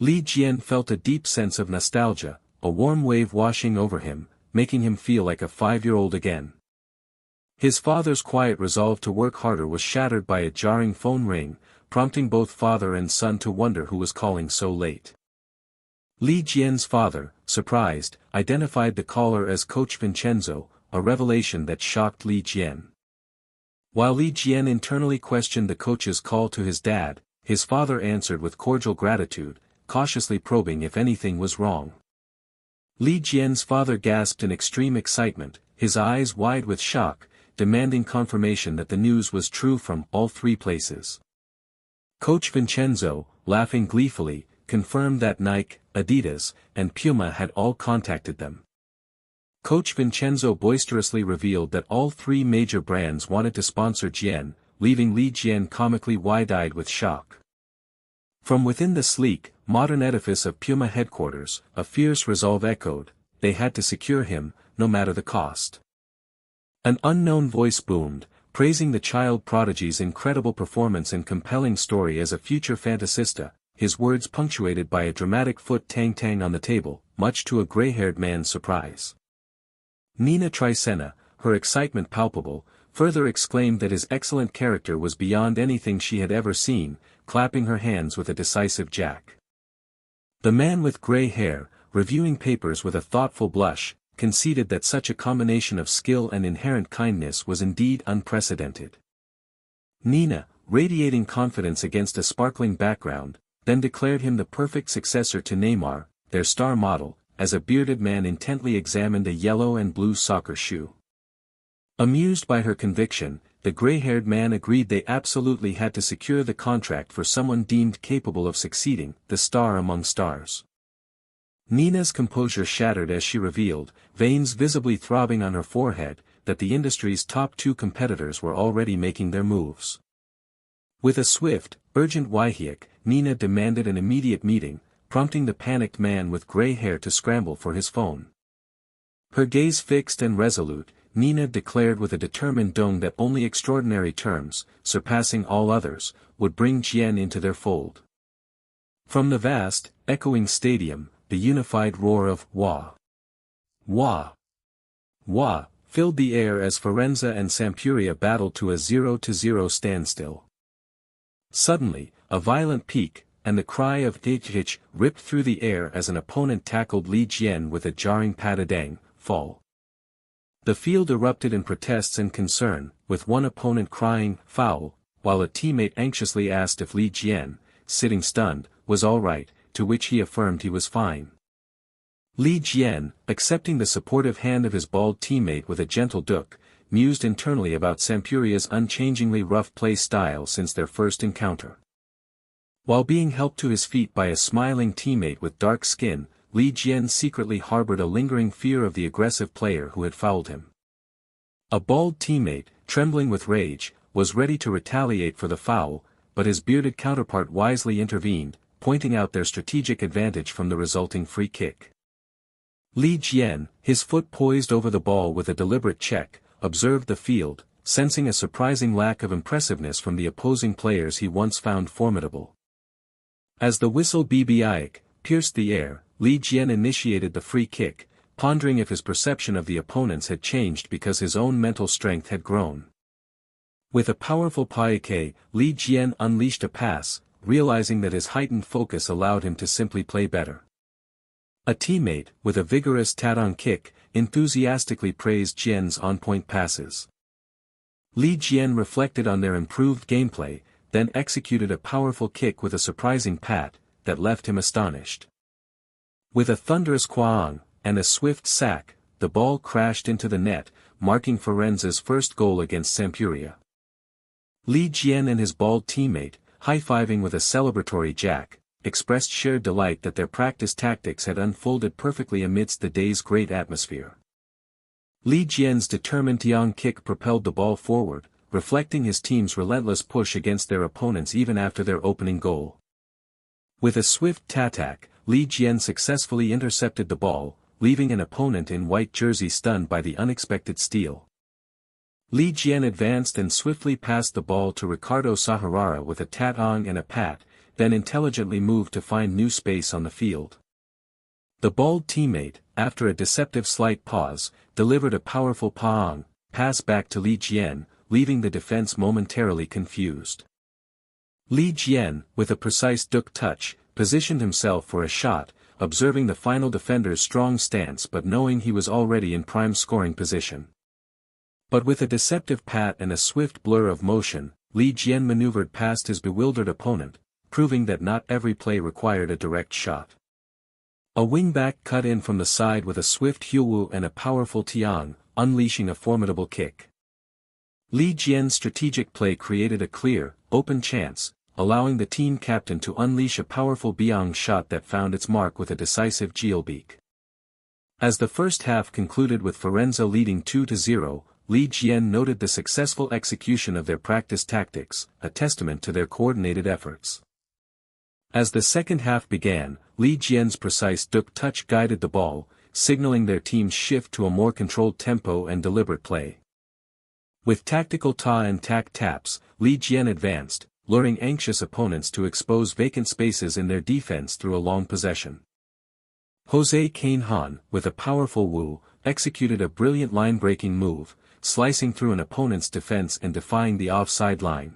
Li Jian felt a deep sense of nostalgia, a warm wave washing over him, making him feel like a 5-year-old again. His father's quiet resolve to work harder was shattered by a jarring phone ring, prompting both father and son to wonder who was calling so late. Li Jian's father, surprised, identified the caller as Coach Vincenzo, a revelation that shocked Li Jian. While Li Jian internally questioned the coach's call to his dad, his father answered with cordial gratitude, cautiously probing if anything was wrong. Li Jian's father gasped in extreme excitement, his eyes wide with shock, demanding confirmation that the news was true from all 3 places. Coach Vincenzo, laughing gleefully, confirmed that Nike, Adidas, and Puma had all contacted them. Coach Vincenzo boisterously revealed that all 3 major brands wanted to sponsor Jian, leaving Li Jian comically wide-eyed with shock. From within the sleek, modern edifice of Puma headquarters, a fierce resolve echoed, they had to secure him, no matter the cost. An unknown voice boomed, praising the child prodigy's incredible performance and compelling story as a future fantasista, his words punctuated by a dramatic foot tang-tang on the table, much to a gray-haired man's surprise. Nina Trisena, her excitement palpable, further exclaimed that his excellent character was beyond anything she had ever seen, clapping her hands with a decisive jack. The man with gray hair, reviewing papers with a thoughtful blush, conceded that such a combination of skill and inherent kindness was indeed unprecedented. Nina, radiating confidence against a sparkling background, then declared him the perfect successor to Neymar, their star model, as a bearded man intently examined a yellow and blue soccer shoe. Amused by her conviction, the gray-haired man agreed they absolutely had to secure the contract for someone deemed capable of succeeding, the star among stars. Nina's composure shattered as she revealed, veins visibly throbbing on her forehead, that the industry's top 2 competitors were already making their moves. With a swift, urgent wyhiak, Nina demanded an immediate meeting, prompting the panicked man with gray hair to scramble for his phone. Her gaze fixed and resolute, Nina declared with a determined tone that only extraordinary terms, surpassing all others, would bring Jian into their fold. From the vast, echoing stadium, the unified roar of "Wah! Wah! Wah!" filled the air as Firenze and Sampdoria battled to a 0-0 standstill. Suddenly, a violent peak, and the cry of "Hitch" ripped through the air as an opponent tackled Li Jian with a jarring "Padadang" fall. The field erupted in protests and concern, with one opponent crying, "Foul," while a teammate anxiously asked if Li Jian, sitting stunned, was all right, to which he affirmed he was fine. Li Jian, accepting the supportive hand of his bald teammate with a gentle duck, mused internally about Sampdoria's unchangingly rough play style since their first encounter. While being helped to his feet by a smiling teammate with dark skin, Li Jian secretly harbored a lingering fear of the aggressive player who had fouled him. A bald teammate, trembling with rage, was ready to retaliate for the foul, but his bearded counterpart wisely intervened, pointing out their strategic advantage from the resulting free kick. Li Jian, his foot poised over the ball with a deliberate check, observed the field, sensing a surprising lack of impressiveness from the opposing players he once found formidable. As the whistle BBIK pierced the air, Li Jian initiated the free kick, pondering if his perception of the opponents had changed because his own mental strength had grown. With a powerful paike, Li Jian unleashed a pass, realizing that his heightened focus allowed him to simply play better. A teammate, with a vigorous tadong kick, enthusiastically praised Jian's on-point passes. Li Jian reflected on their improved gameplay, then executed a powerful kick with a surprising pat, that left him astonished. With a thunderous kwaang, and a swift sack, the ball crashed into the net, marking Firenze's first goal against Sampdoria. Li Jian and his bald teammate, high-fiving with a celebratory jack, expressed shared delight that their practice tactics had unfolded perfectly amidst the day's great atmosphere. Li Jian's determined Tiang kick propelled the ball forward, reflecting his team's relentless push against their opponents even after their opening goal. With a swift tatak, Li Jian successfully intercepted the ball, leaving an opponent in white jersey stunned by the unexpected steal. Li Jian advanced and swiftly passed the ball to Ricardo Sahurara with a tatong and a pat, then intelligently moved to find new space on the field. The bald teammate, after a deceptive slight pause, delivered a powerful paong pass back to Li Jian, leaving the defense momentarily confused. Li Jian, with a precise duk touch, positioned himself for a shot, observing the final defender's strong stance but knowing he was already in prime scoring position. But with a deceptive pat and a swift blur of motion, Li Jian maneuvered past his bewildered opponent, proving that not every play required a direct shot. A wingback cut in from the side with a swift Jiwoo and a powerful tiang, unleashing a formidable kick. Li Jian's strategic play created a clear, open chance, allowing the team captain to unleash a powerful biang shot that found its mark with a decisive geelbeak. As the first half concluded with Firenze leading 2-0, Li Jian noted the successful execution of their practice tactics, a testament to their coordinated efforts. As the second half began, Li Jian's precise duk touch guided the ball, signaling their team's shift to a more controlled tempo and deliberate play. With tactical ta and tak taps, Li Jian advanced, luring anxious opponents to expose vacant spaces in their defense through a long possession. Jose Kane Han, with a powerful woo, executed a brilliant line-breaking move, slicing through an opponent's defense and defying the offside line.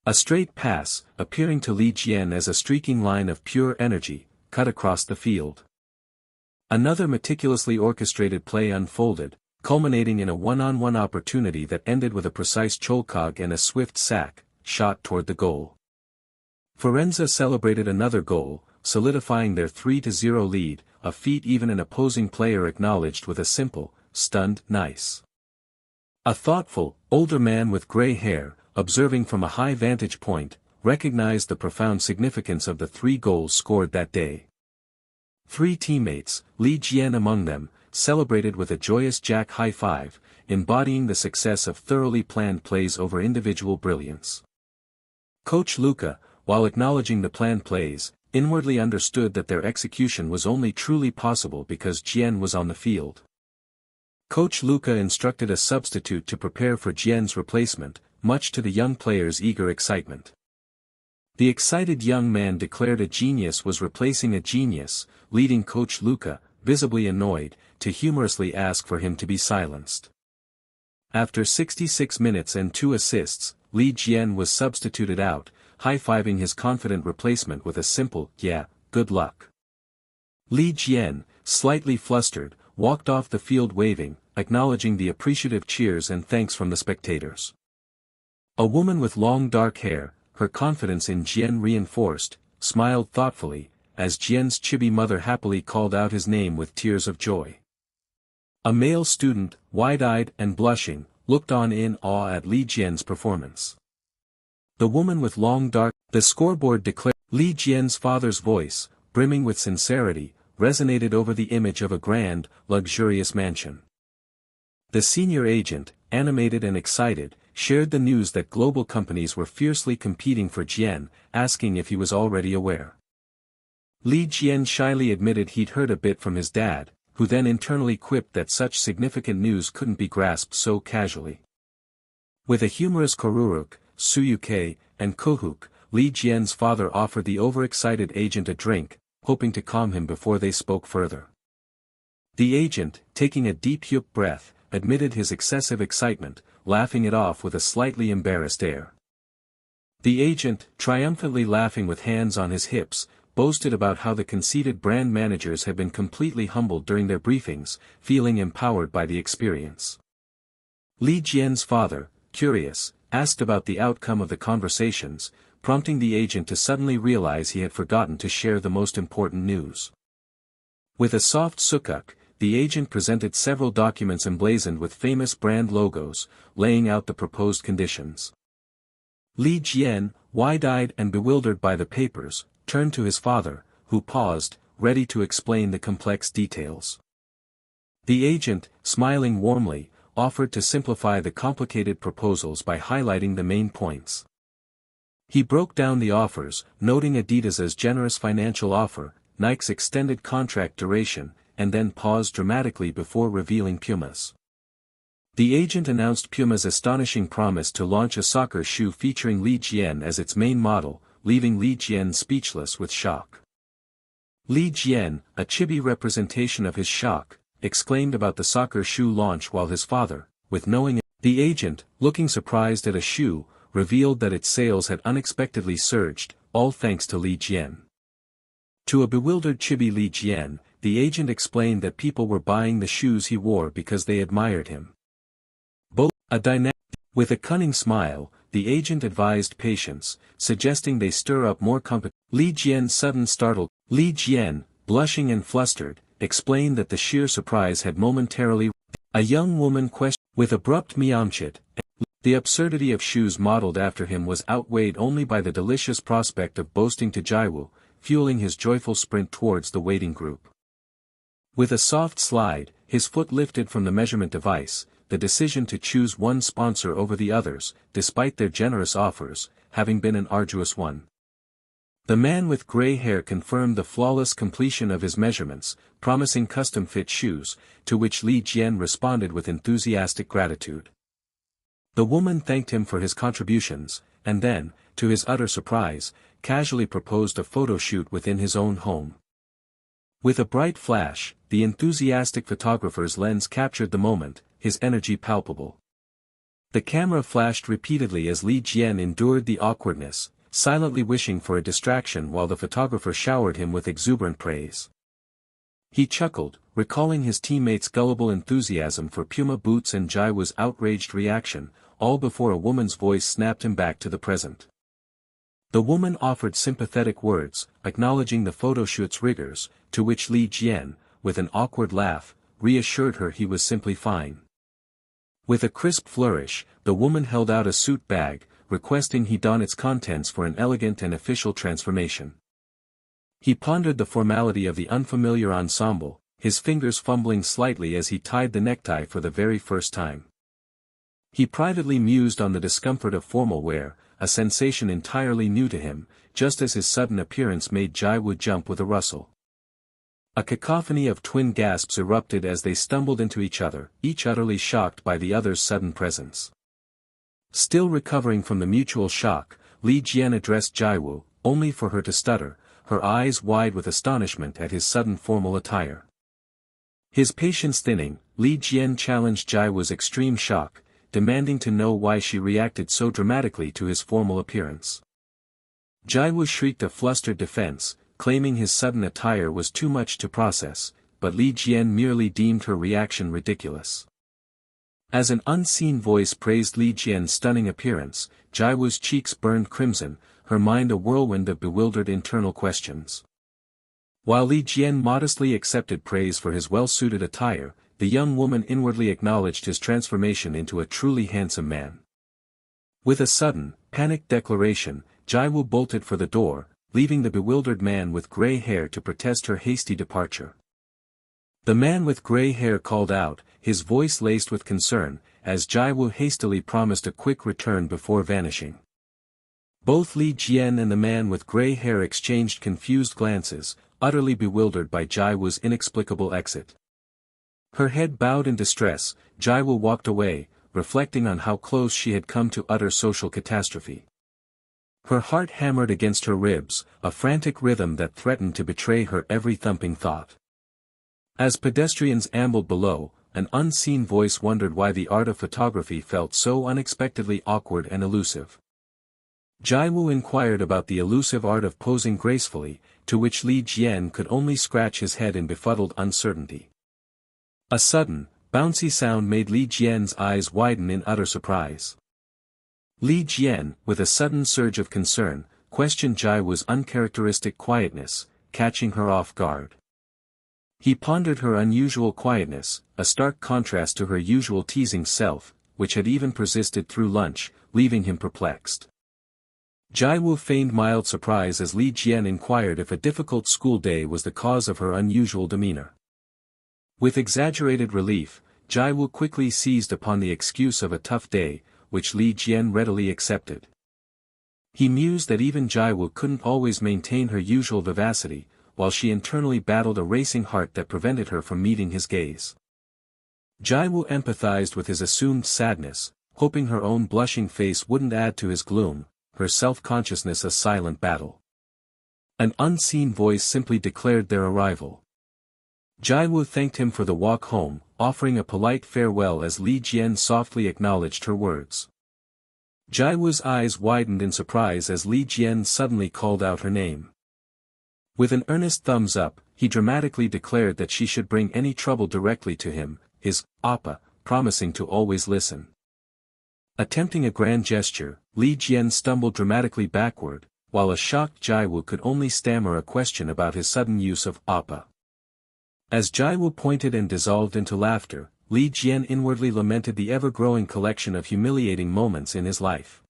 A straight pass, appearing to Li Jian as a streaking line of pure energy, cut across the field. Another meticulously orchestrated play unfolded, culminating in a one-on-one opportunity that ended with a precise cholkog and a swift sack, shot toward the goal. Firenze celebrated another goal, solidifying their 3-0 lead, a feat even an opposing player acknowledged with a simple, stunned, nice. A thoughtful, older man with gray hair, observing from a high vantage point, recognized the profound significance of the 3 goals scored that day. 3 teammates, Li Jian among them, celebrated with a joyous jack high five, embodying the success of thoroughly planned plays over individual brilliance. Coach Luca, while acknowledging the planned plays, inwardly understood that their execution was only truly possible because Jian was on the field. Coach Luca instructed a substitute to prepare for Jian's replacement, much to the young player's eager excitement. The excited young man declared a genius was replacing a genius, leading Coach Luca, visibly annoyed, to humorously ask for him to be silenced. After 66 minutes and 2 assists, Li Jian was substituted out, high-fiving his confident replacement with a simple, "Yeah, good luck." Li Jian, slightly flustered, walked off the field waving, acknowledging the appreciative cheers and thanks from the spectators. A woman with long dark hair, her confidence in Jian reinforced, smiled thoughtfully, as Jian's chibi mother happily called out his name with tears of joy. A male student, wide-eyed and blushing, looked on in awe at Li Jian's performance. The woman with long dark, the scoreboard declared. Li Jian's father's voice, brimming with sincerity, resonated over the image of a grand, luxurious mansion. The senior agent, animated and excited, shared the news that global companies were fiercely competing for Jian, asking if he was already aware. Li Jian shyly admitted he'd heard a bit from his dad, who then internally quipped that such significant news couldn't be grasped so casually. With a humorous koruruk, suyuke, and kohuk, Li Jian's father offered the overexcited agent a drink, hoping to calm him before they spoke further. The agent, taking a deep hup breath, admitted his excessive excitement, laughing it off with a slightly embarrassed air. The agent, triumphantly laughing with hands on his hips, boasted about how the conceited brand managers had been completely humbled during their briefings, feeling empowered by the experience. Li Jian's father, curious, asked about the outcome of the conversations, prompting the agent to suddenly realize he had forgotten to share the most important news. With a soft sukuk, the agent presented several documents emblazoned with famous brand logos, laying out the proposed conditions. Li Jian, wide-eyed and bewildered by the papers, turned to his father, who paused, ready to explain the complex details. The agent, smiling warmly, offered to simplify the complicated proposals by highlighting the main points. He broke down the offers, noting Adidas's generous financial offer, Nike's extended contract duration, and then paused dramatically before revealing Puma's. The agent announced Puma's astonishing promise to launch a soccer shoe featuring Li Jian as its main model, leaving Li Jian speechless with shock. Li Jian, a chibi representation of his shock, exclaimed about the soccer shoe launch while his father, with knowing it. The agent, looking surprised at a shoe, revealed that its sales had unexpectedly surged, all thanks to Li Jian. To a bewildered chibi Li Jian, the agent explained that people were buying the shoes he wore because they admired him. With a cunning smile, the agent advised patience, suggesting they stir up more competition. Li Jian, blushing and flustered, explained that the sheer surprise had momentarily. A young woman questioned, with abrupt miamchit. The absurdity of shoes modeled after him was outweighed only by the delicious prospect of boasting to Jiwoo, fueling his joyful sprint towards the waiting group. With a soft slide, his foot lifted from the measurement device, the decision to choose one sponsor over the others, despite their generous offers, having been an arduous one. The man with gray hair confirmed the flawless completion of his measurements, promising custom-fit shoes, to which Li Jian responded with enthusiastic gratitude. The woman thanked him for his contributions, and then, to his utter surprise, casually proposed a photo shoot within his own home. With a bright flash, the enthusiastic photographer's lens captured the moment, his energy palpable. The camera flashed repeatedly as Li Jian endured the awkwardness, silently wishing for a distraction while the photographer showered him with exuberant praise. He chuckled, recalling his teammates' gullible enthusiasm for Puma boots and Jiwoo's outraged reaction, all before a woman's voice snapped him back to the present. The woman offered sympathetic words, acknowledging the photoshoot's rigors, to which Li Jian, with an awkward laugh, reassured her he was simply fine. With a crisp flourish, the woman held out a suit bag, requesting he don its contents for an elegant and official transformation. He pondered the formality of the unfamiliar ensemble, his fingers fumbling slightly as he tied the necktie for the very first time. He privately mused on the discomfort of formal wear, a sensation entirely new to him, just as his sudden appearance made Jiwoo jump with a rustle. A cacophony of twin gasps erupted as they stumbled into each other, each utterly shocked by the other's sudden presence. Still recovering from the mutual shock, Li Jian addressed Jiwoo, only for her to stutter, her eyes wide with astonishment at his sudden formal attire. His patience thinning, Li Jian challenged Jiwoo's extreme shock, demanding to know why she reacted so dramatically to his formal appearance. Jiwoo shrieked a flustered defense, claiming his sudden attire was too much to process, but Li Jian merely deemed her reaction ridiculous. As an unseen voice praised Li Jian's stunning appearance, Jiwoo's cheeks burned crimson, her mind a whirlwind of bewildered internal questions. While Li Jian modestly accepted praise for his well-suited attire, the young woman inwardly acknowledged his transformation into a truly handsome man. With a sudden, panicked declaration, Jiwoo bolted for the door, leaving the bewildered man with gray hair to protest her hasty departure. The man with gray hair called out, his voice laced with concern, as Jiwoo hastily promised a quick return before vanishing. Both Li Jian and the man with gray hair exchanged confused glances, utterly bewildered by Jiwoo's inexplicable exit. Her head bowed in distress, Jiwoo walked away, reflecting on how close she had come to utter social catastrophe. Her heart hammered against her ribs, a frantic rhythm that threatened to betray her every thumping thought. As pedestrians ambled below, an unseen voice wondered why the art of photography felt so unexpectedly awkward and elusive. Jiwoo inquired about the elusive art of posing gracefully, to which Li Jian could only scratch his head in befuddled uncertainty. A sudden, bouncy sound made Li Jian's eyes widen in utter surprise. Li Jian, with a sudden surge of concern, questioned Jiwoo's uncharacteristic quietness, catching her off guard. He pondered her unusual quietness, a stark contrast to her usual teasing self, which had even persisted through lunch, leaving him perplexed. Jiwoo feigned mild surprise as Li Jian inquired if a difficult school day was the cause of her unusual demeanor. With exaggerated relief, Jiwoo quickly seized upon the excuse of a tough day, which Li Jian readily accepted. He mused that even Jiwoo couldn't always maintain her usual vivacity, while she internally battled a racing heart that prevented her from meeting his gaze. Jiwoo empathized with his assumed sadness, hoping her own blushing face wouldn't add to his gloom, her self-consciousness a silent battle. An unseen voice simply declared their arrival. Jiwoo thanked him for the walk home, offering a polite farewell as Li Jian softly acknowledged her words. Jiwoo's eyes widened in surprise as Li Jian suddenly called out her name. With an earnest thumbs up, he dramatically declared that she should bring any trouble directly to him, his Appa, promising to always listen. Attempting a grand gesture, Li Jian stumbled dramatically backward, while a shocked Jiwoo could only stammer a question about his sudden use of Appa. As Jiwoo pointed and dissolved into laughter, Li Jian inwardly lamented the ever-growing collection of humiliating moments in his life.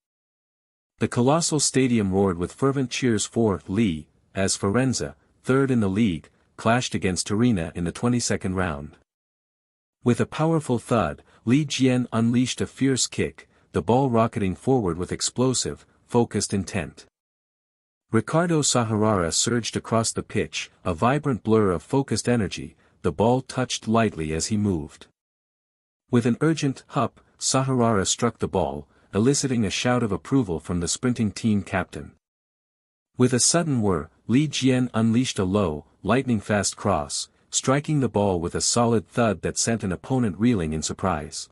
The colossal stadium roared with fervent cheers for Li, as Firenze, third in the league, clashed against Torino in the 22nd round. With a powerful thud, Li Jian unleashed a fierce kick, the ball rocketing forward with explosive, focused intent. Ricardo Sahurara surged across the pitch, a vibrant blur of focused energy, the ball touched lightly as he moved. With an urgent hup, Sahurara struck the ball, eliciting a shout of approval from the sprinting team captain. With a sudden whir, Li Jian unleashed a low, lightning-fast cross, striking the ball with a solid thud that sent an opponent reeling in surprise.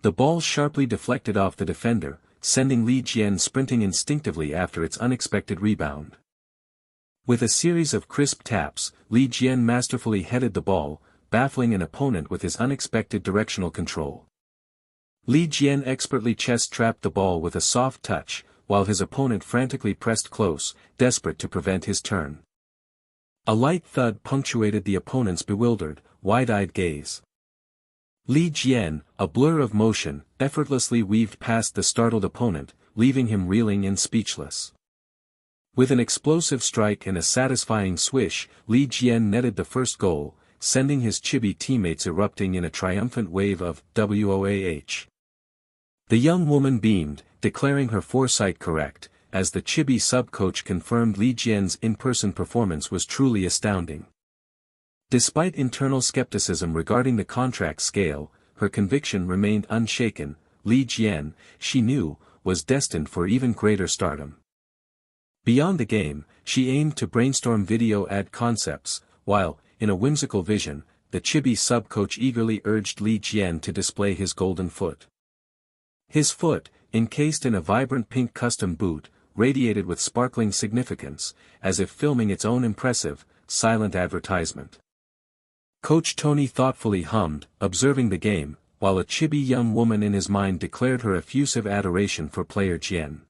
The ball sharply deflected off the defender, sending Li Jian sprinting instinctively after its unexpected rebound. With a series of crisp taps, Li Jian masterfully headed the ball, baffling an opponent with his unexpected directional control. Li Jian expertly chest-trapped the ball with a soft touch, while his opponent frantically pressed close, desperate to prevent his turn. A light thud punctuated the opponent's bewildered, wide-eyed gaze. Li Jian, a blur of motion, effortlessly weaved past the startled opponent, leaving him reeling and speechless. With an explosive strike and a satisfying swish, Li Jian netted the first goal, sending his chibi teammates erupting in a triumphant wave of "WOAH." The young woman beamed, declaring her foresight correct, as the chibi sub-coach confirmed Li Jian's in-person performance was truly astounding. Despite internal skepticism regarding the contract scale, her conviction remained unshaken. Li Jian, she knew, was destined for even greater stardom. Beyond the game, she aimed to brainstorm video ad concepts, while, in a whimsical vision, the chibi sub-coach eagerly urged Li Jian to display his golden foot. His foot, encased in a vibrant pink custom boot, radiated with sparkling significance, as if filming its own impressive, silent advertisement. Coach Tony thoughtfully hummed, observing the game, while a chibi young woman in his mind declared her effusive adoration for player Jian.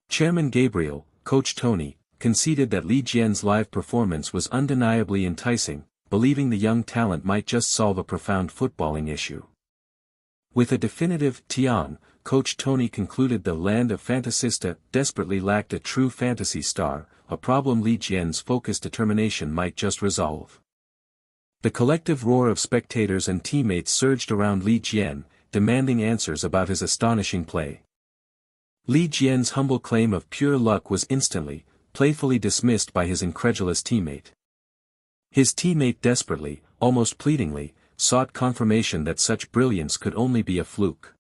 Chairman Gabriel, Coach Tony, conceded that Li Jian's live performance was undeniably enticing, believing the young talent might just solve a profound footballing issue. With a definitive "Tian," Coach Tony concluded the land of Fantasista desperately lacked a true fantasy star, a problem Li Jian's focused determination might just resolve. The collective roar of spectators and teammates surged around Li Jian, demanding answers about his astonishing play. Li Jian's humble claim of pure luck was instantly, playfully dismissed by his incredulous teammate. His teammate desperately, almost pleadingly, sought confirmation that such brilliance could only be a fluke.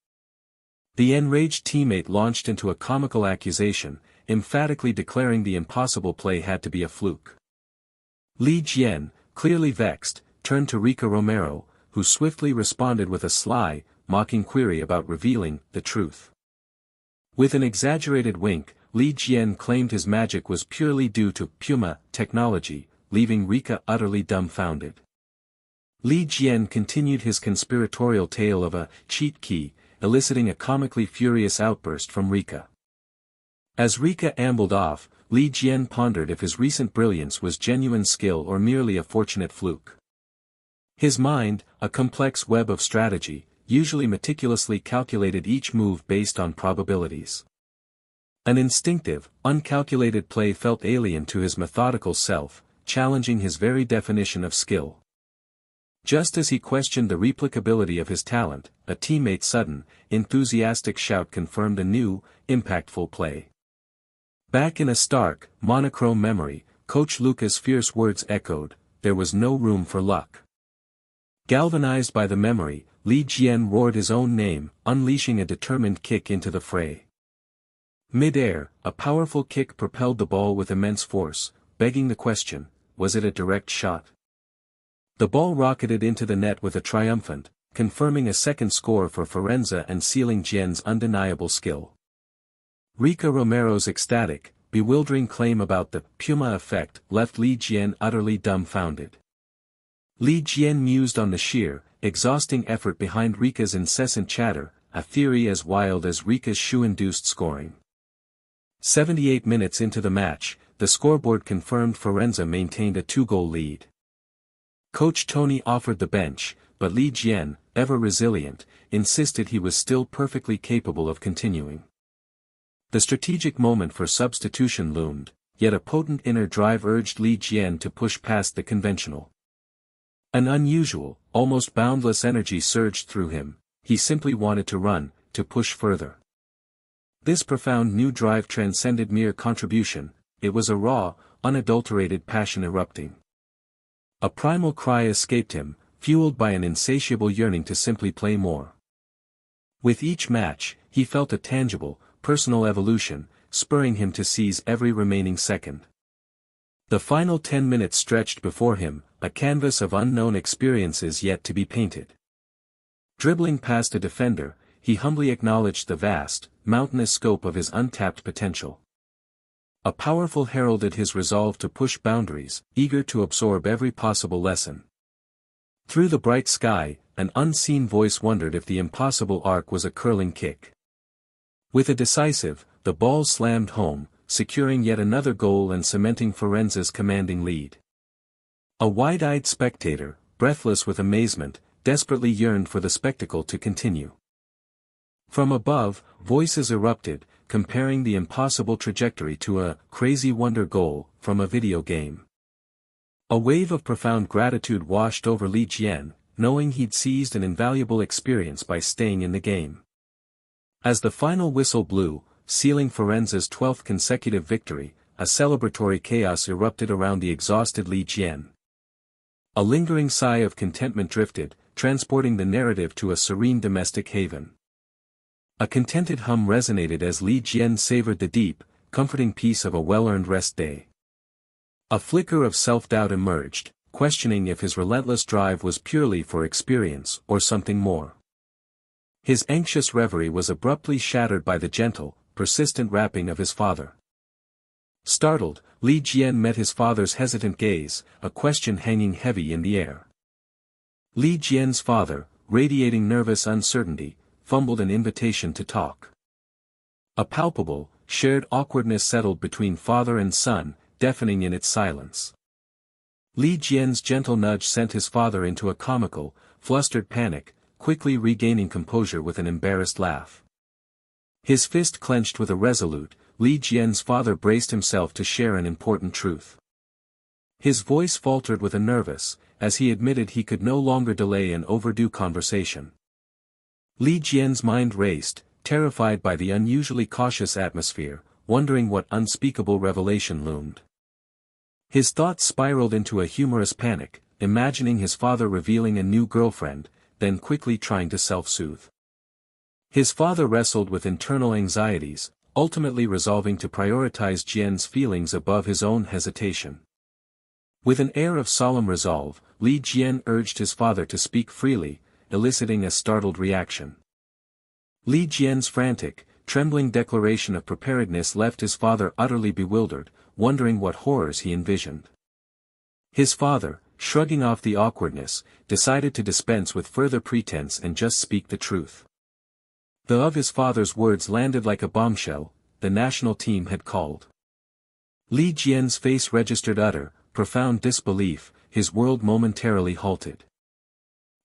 The enraged teammate launched into a comical accusation, emphatically declaring the impossible play had to be a fluke. Li Jian, clearly vexed, turned to Rika Romero, who swiftly responded with a sly, mocking query about revealing the truth. With an exaggerated wink, Li Jian claimed his magic was purely due to Puma technology, leaving Rika utterly dumbfounded. Li Jian continued his conspiratorial tale of a cheat key, eliciting a comically furious outburst from Rika. As Rika ambled off, Li Jian pondered if his recent brilliance was genuine skill or merely a fortunate fluke. His mind, a complex web of strategy, usually meticulously calculated each move based on probabilities. An instinctive, uncalculated play felt alien to his methodical self, challenging his very definition of skill. Just as he questioned the replicability of his talent, a teammate's sudden, enthusiastic shout confirmed a new, impactful play. Back in a stark, monochrome memory, Coach Luca's fierce words echoed, "There was no room for luck." Galvanized by the memory, Li Jian roared his own name, unleashing a determined kick into the fray. Mid-air, a powerful kick propelled the ball with immense force, begging the question, was it a direct shot? The ball rocketed into the net with a triumphant, confirming a second score for Firenze and sealing Jian's undeniable skill. Rica Romero's ecstatic, bewildering claim about the Puma effect left Li Jian utterly dumbfounded. Li Jian mused on the sheer, exhausting effort behind Rica's incessant chatter, a theory as wild as Rica's shoe-induced scoring. 78 minutes into the match, the scoreboard confirmed Firenze maintained a 2-goal lead. Coach Tony offered the bench, but Li Jian, ever resilient, insisted he was still perfectly capable of continuing. The strategic moment for substitution loomed, yet a potent inner drive urged Li Jian to push past the conventional. An unusual, almost boundless energy surged through him, he simply wanted to run, to push further. This profound new drive transcended mere contribution, it was a raw, unadulterated passion erupting. A primal cry escaped him, fueled by an insatiable yearning to simply play more. With each match, he felt a tangible, personal evolution, spurring him to seize every remaining second. The final 10 minutes stretched before him, a canvas of unknown experiences yet to be painted. Dribbling past a defender, he humbly acknowledged the vast, mountainous scope of his untapped potential. A powerful heralded his resolve to push boundaries, eager to absorb every possible lesson. Through the bright sky, an unseen voice wondered if the impossible arc was a curling kick. With a decisive, the ball slammed home, securing yet another goal and cementing Firenze's commanding lead. A wide-eyed spectator, breathless with amazement, desperately yearned for the spectacle to continue. From above, voices erupted, comparing the impossible trajectory to a crazy wonder goal from a video game. A wave of profound gratitude washed over Li Jian, knowing he'd seized an invaluable experience by staying in the game. As the final whistle blew, sealing Firenze's 12th consecutive victory, a celebratory chaos erupted around the exhausted Li Jian. A lingering sigh of contentment drifted, transporting the narrative to a serene domestic haven. A contented hum resonated as Li Jian savored the deep, comforting peace of a well-earned rest day. A flicker of self-doubt emerged, questioning if his relentless drive was purely for experience or something more. His anxious reverie was abruptly shattered by the gentle, persistent rapping of his father. Startled, Li Jian met his father's hesitant gaze, a question hanging heavy in the air. Li Jian's father, radiating nervous uncertainty, fumbled an invitation to talk. A palpable, shared awkwardness settled between father and son, deafening in its silence. Li Jian's gentle nudge sent his father into a comical, flustered panic, quickly regaining composure with an embarrassed laugh. His fist clenched with a resolute, Li Jian's father braced himself to share an important truth. His voice faltered with a nervous, as he admitted he could no longer delay an overdue conversation. Li Jian's mind raced, terrified by the unusually cautious atmosphere, wondering what unspeakable revelation loomed. His thoughts spiraled into a humorous panic, imagining his father revealing a new girlfriend, then quickly trying to self-soothe. His father wrestled with internal anxieties, ultimately resolving to prioritize Jian's feelings above his own hesitation. With an air of solemn resolve, Li Jian urged his father to speak freely, eliciting a startled reaction. Li Jian's frantic, trembling declaration of preparedness left his father utterly bewildered, wondering what horrors he envisioned. His father, shrugging off the awkwardness, decided to dispense with further pretense and just speak the truth. The of his father's words landed like a bombshell, the national team had called. Li Jian's face registered utter, profound disbelief, his world momentarily halted.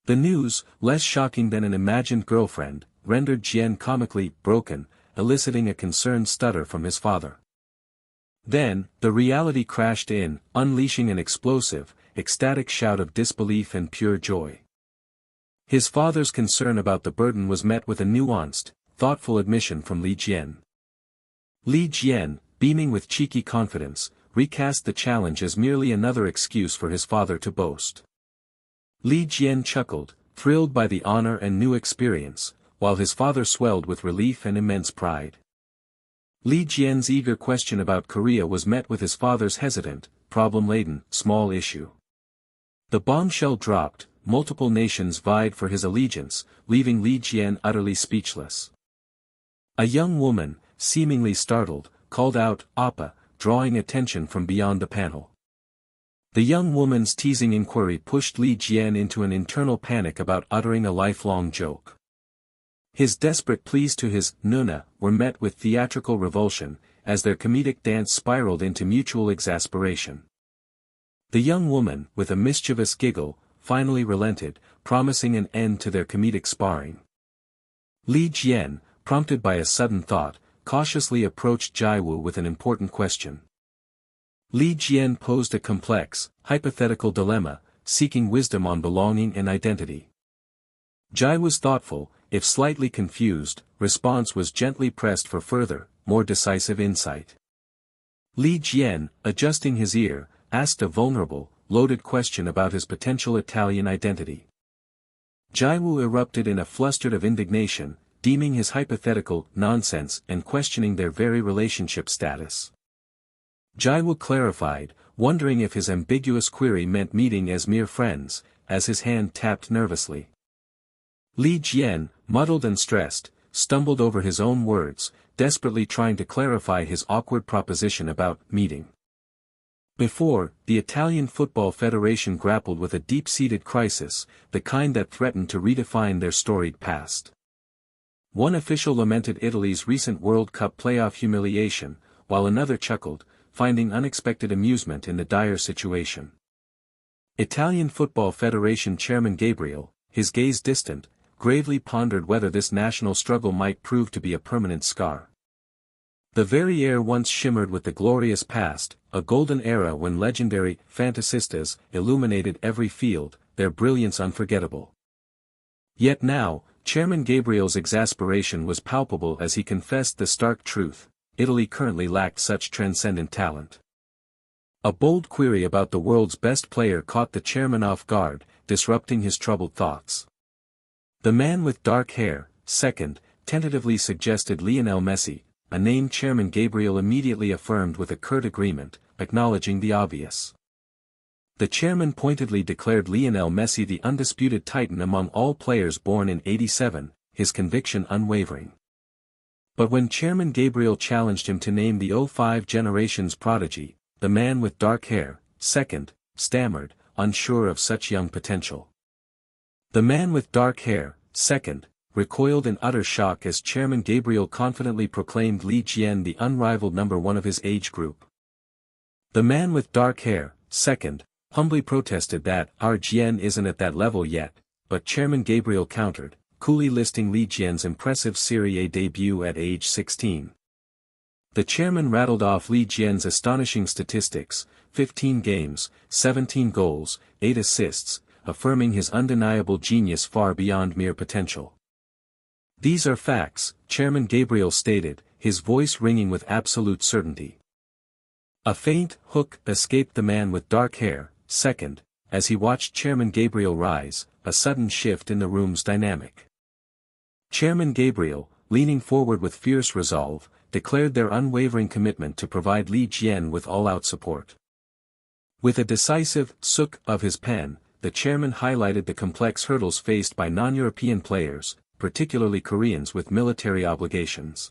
The news, less shocking than an imagined girlfriend, rendered Jian comically broken, eliciting a concerned stutter from his father. Then, the reality crashed in, unleashing an explosive, ecstatic shout of disbelief and pure joy. His father's concern about the burden was met with a nuanced, thoughtful admission from Li Jian. Li Jian, beaming with cheeky confidence, recast the challenge as merely another excuse for his father to boast. Li Jian chuckled, thrilled by the honor and new experience, while his father swelled with relief and immense pride. Li Jian's eager question about Korea was met with his father's hesitant, problem-laden, small issue. The bombshell dropped, multiple nations vied for his allegiance, leaving Li Jian utterly speechless. A young woman, seemingly startled, called out, "Appa," drawing attention from beyond the panel. The young woman's teasing inquiry pushed Li Jian into an internal panic about uttering a lifelong joke. His desperate pleas to his Nuna were met with theatrical revulsion, as their comedic dance spiraled into mutual exasperation. The young woman, with a mischievous giggle, finally relented, promising an end to their comedic sparring. Li Jian, prompted by a sudden thought, cautiously approached Jiwoo with an important question. Li Jian posed a complex, hypothetical dilemma, seeking wisdom on belonging and identity. Jiwoo's thoughtful, if slightly confused, response was gently pressed for further, more decisive insight. Li Jian, adjusting his ear, asked a vulnerable, loaded question about his potential Italian identity. Jiwoo erupted in a fluster of indignation, deeming his hypothetical nonsense and questioning their very relationship status. Jiwoo clarified, wondering if his ambiguous query meant meeting as mere friends, as his hand tapped nervously. Li Jian, muddled and stressed, stumbled over his own words, desperately trying to clarify his awkward proposition about meeting. Before, the Italian Football Federation grappled with a deep-seated crisis, the kind that threatened to redefine their storied past. One official lamented Italy's recent World Cup playoff humiliation, while another chuckled, finding unexpected amusement in the dire situation. Italian Football Federation Chairman Gabriel, his gaze distant, gravely pondered whether this national struggle might prove to be a permanent scar. The very air once shimmered with the glorious past, a golden era when legendary fantasistas illuminated every field, their brilliance unforgettable. Yet now, Chairman Gabriel's exasperation was palpable as he confessed the stark truth: Italy currently lacked such transcendent talent. A bold query about the world's best player caught the chairman off guard, disrupting his troubled thoughts. The man with dark hair, second, tentatively suggested Lionel Messi, a name Chairman Gabriel immediately affirmed with a curt agreement, acknowledging the obvious. The chairman pointedly declared Lionel Messi the undisputed titan among all players born in '87, his conviction unwavering. But when Chairman Gabriel challenged him to name the '05 generation's prodigy, the man with dark hair, second, stammered, unsure of such young potential. The man with dark hair, second, recoiled in utter shock as Chairman Gabriel confidently proclaimed Li Jian the unrivaled number one of his age group. The man with dark hair, second, humbly protested that our Jian isn't at that level yet, but Chairman Gabriel countered, coolly listing Li Jian's impressive Serie A debut at age 16. The chairman rattled off Li Jian's astonishing statistics: 15 games, 17 goals, 8 assists, affirming his undeniable genius far beyond mere potential. These are facts, Chairman Gabriel stated, his voice ringing with absolute certainty. A faint hook escaped the man with dark hair, second, as he watched Chairman Gabriel rise, a sudden shift in the room's dynamic. Chairman Gabriel, leaning forward with fierce resolve, declared their unwavering commitment to provide Li Jian with all-out support. With a decisive "suk" of his pen, the chairman highlighted the complex hurdles faced by non-European players, particularly Koreans with military obligations.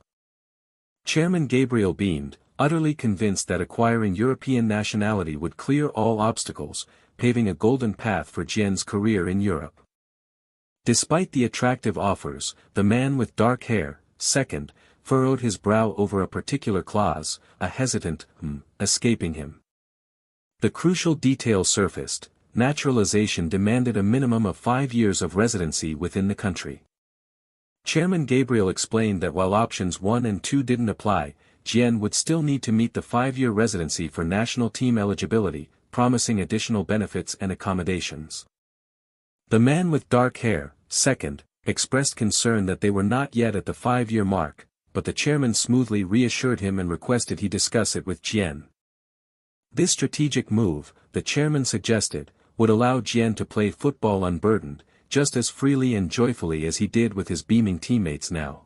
Chairman Gabriel beamed, utterly convinced that acquiring European nationality would clear all obstacles, paving a golden path for Jian's career in Europe. Despite the attractive offers, the man with dark hair, second, furrowed his brow over a particular clause, a hesitant escaping him. The crucial detail surfaced: naturalization demanded a minimum of 5 years of residency within the country. Chairman Gabriel explained that while options 1 and 2 didn't apply, Jian would still need to meet the 5-year residency for national team eligibility, promising additional benefits and accommodations. The man with dark hair, second, expressed concern that they were not yet at the 5-year mark, but the chairman smoothly reassured him and requested he discuss it with Jian. This strategic move, the chairman suggested, would allow Jian to play football unburdened, just as freely and joyfully as he did with his beaming teammates now.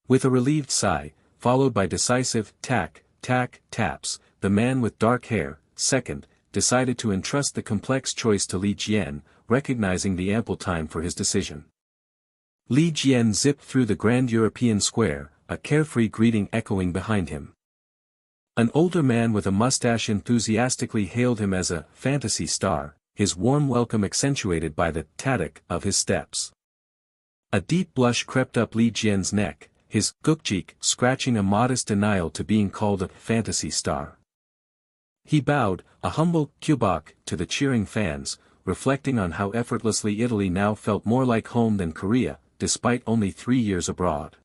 With a relieved sigh, followed by decisive taps, the man with dark hair, second, decided to entrust the complex choice to Li Jian, recognizing the ample time for his decision. Li Jian zipped through the Grand European Square, a carefree greeting echoing behind him. An older man with a mustache enthusiastically hailed him as a fantasy star, his warm welcome accentuated by the tatak of his steps. A deep blush crept up Li Jian's neck, his gukcheek scratching a modest denial to being called a fantasy star. He bowed, a humble kubak, to the cheering fans, reflecting on how effortlessly Italy now felt more like home than Korea, despite only 3 years abroad.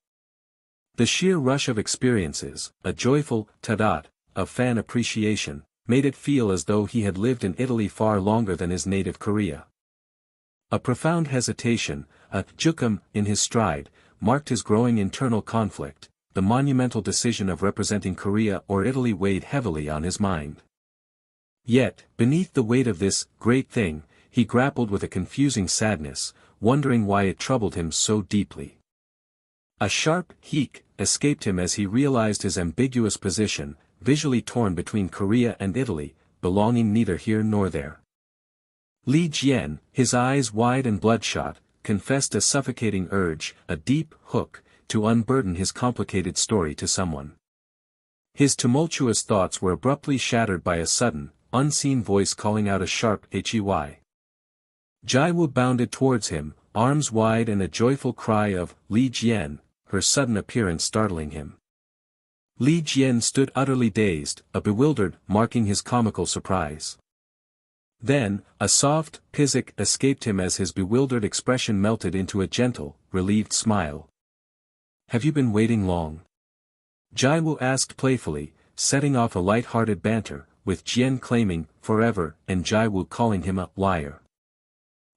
The sheer rush of experiences, a joyful tadat of fan appreciation, made it feel as though he had lived in Italy far longer than his native Korea. A profound hesitation, a jukam, in his stride, marked his growing internal conflict. The monumental decision of representing Korea or Italy weighed heavily on his mind. Yet, beneath the weight of this great thing, he grappled with a confusing sadness, wondering why it troubled him so deeply. A sharp heek escaped him as he realized his ambiguous position, visually torn between Korea and Italy, belonging neither here nor there. Li Jian, his eyes wide and bloodshot, confessed a suffocating urge, a deep hook, to unburden his complicated story to someone. His tumultuous thoughts were abruptly shattered by a sudden, unseen voice calling out a sharp "Hey." Jiwoo bounded towards him, arms wide, and a joyful cry of "Li Jian," her sudden appearance startling him. Li Jian stood utterly dazed, a bewildered, marking his comical surprise. Then, a soft physic escaped him as his bewildered expression melted into a gentle, relieved smile. "Have you been waiting long?" Jiwoo asked playfully, setting off a light-hearted banter, with Jian claiming "forever" and Jiwoo calling him a liar.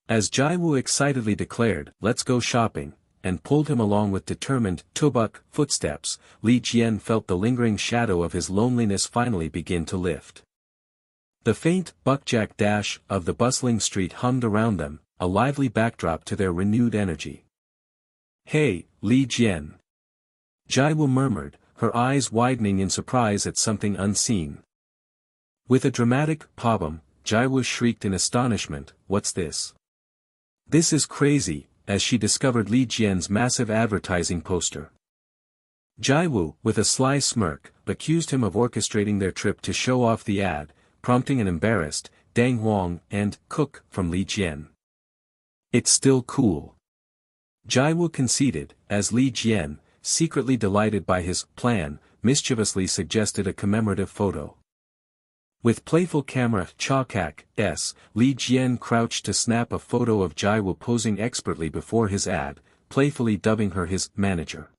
As Jiwoo excitedly declared, "Let's go shopping," and pulled him along with determined tobak footsteps, Li Jian felt the lingering shadow of his loneliness finally begin to lift. The faint buckjack dash of the bustling street hummed around them, a lively backdrop to their renewed energy. "Hey, Li Jian," Jiwoo murmured, her eyes widening in surprise at something unseen. With a dramatic "pabum," Jiwoo shrieked in astonishment, "What's this?" "This is crazy," as she discovered Li Jian's massive advertising poster. Jiwoo, with a sly smirk, accused him of orchestrating their trip to show off the ad, prompting an embarrassed, "Dang Huang" and "Cook" from Li Jian. "It's still cool," Jiwoo conceded, as Li Jian, secretly delighted by his plan, mischievously suggested a commemorative photo. With playful camera chakak-s, Li Jian crouched to snap a photo of Jiwoo posing expertly before his ad, playfully dubbing her his manager.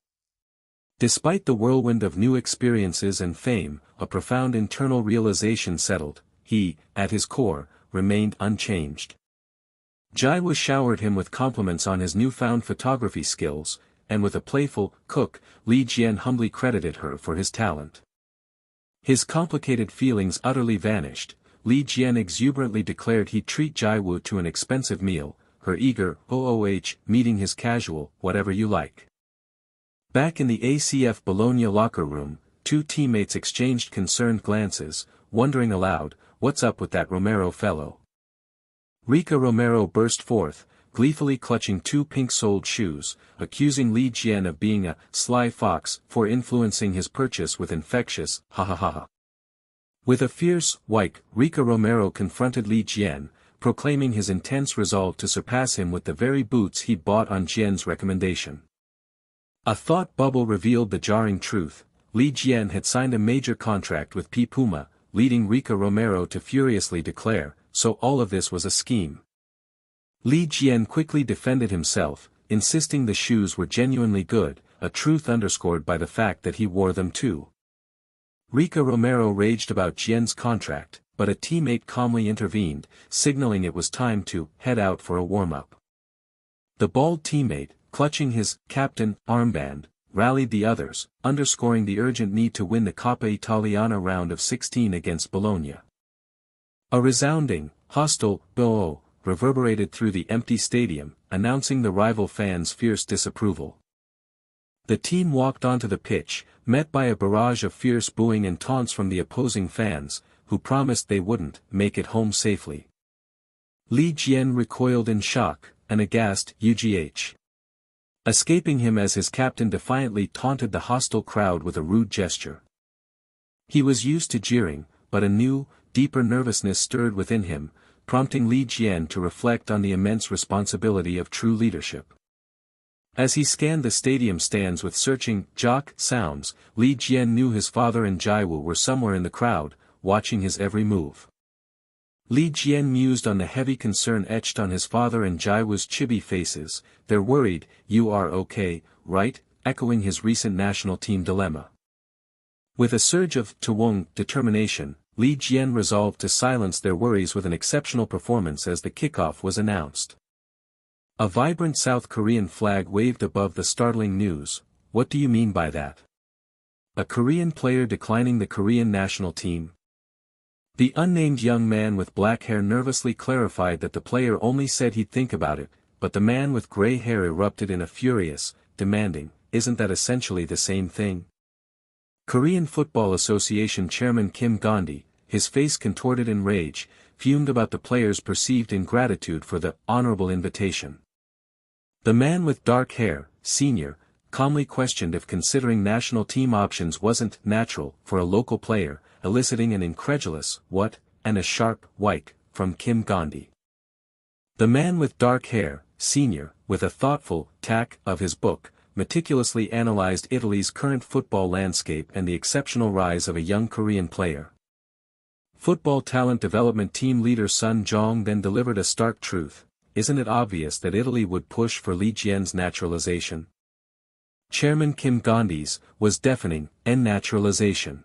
Despite the whirlwind of new experiences and fame, a profound internal realization settled: he, at his core, remained unchanged. Jiwoo showered him with compliments on his newfound photography skills, and with a playful "cook," Li Jian humbly credited her for his talent. His complicated feelings utterly vanished. Li Jian exuberantly declared he'd treat Jiwoo to an expensive meal, her eager meeting his casual "whatever you like." Back in the ACF Bologna locker room, two teammates exchanged concerned glances, wondering aloud, "What's up with that Romero fellow?" Rika Romero burst forth, gleefully clutching two pink-soled shoes, accusing Li Jian of being a sly fox for influencing his purchase with infectious "ha ha ha ha." With a fierce wike, Rika Romero confronted Li Jian, proclaiming his intense resolve to surpass him with the very boots he'd bought on Jian's recommendation. A thought bubble revealed the jarring truth. Li Jian had signed a major contract with P. Puma, leading Rica Romero to furiously declare, so all of this was a scheme. Li Jian quickly defended himself, insisting the shoes were genuinely good, a truth underscored by the fact that he wore them too. Rica Romero raged about Jian's contract, but a teammate calmly intervened, signaling it was time to head out for a warm-up. The bald teammate, clutching his captain armband, rallied the others, underscoring the urgent need to win the Coppa Italiana round of 16 against Bologna. A resounding, hostile "boo" reverberated through the empty stadium, announcing the rival fans' fierce disapproval. The team walked onto the pitch, met by a barrage of fierce booing and taunts from the opposing fans, who promised they wouldn't make it home safely. Li Jian recoiled in shock, an aghast "UGH." Escaping him as his captain defiantly taunted the hostile crowd with a rude gesture. He was used to jeering, but a new, deeper nervousness stirred within him, prompting Li Jian to reflect on the immense responsibility of true leadership. As he scanned the stadium stands with searching, jock sounds, Li Jian knew his father and Jiwoo were somewhere in the crowd, watching his every move. Li Jian mused on the heavy concern etched on his father and Jiwoo's chibi faces. "They're worried, you are okay, right?" echoing his recent national team dilemma. With a surge of Tawong determination, Li Jian resolved to silence their worries with an exceptional performance as the kickoff was announced. A vibrant South Korean flag waved above the startling news. "What do you mean by that? A Korean player declining the Korean national team?" The unnamed young man with black hair nervously clarified that the player only said he'd think about it, but the man with gray hair erupted in a furious, demanding, "Isn't that essentially the same thing?" Korean Football Association Chairman Kim Gandhi, his face contorted in rage, fumed about the player's perceived ingratitude for the honorable invitation. The man with dark hair, senior, calmly questioned if considering national team options wasn't natural for a local player, eliciting an incredulous "what?" and a sharp "wike" from Kim Gandhi. The man with dark hair, senior, with a thoughtful tack of his book, meticulously analyzed Italy's current football landscape and the exceptional rise of a young Korean player. Football talent development team leader Sun Jong then delivered a stark truth: "Isn't it obvious that Italy would push for Li Jian's naturalization?" Chairman Kim Gandhi's was deafening: "Naturalization.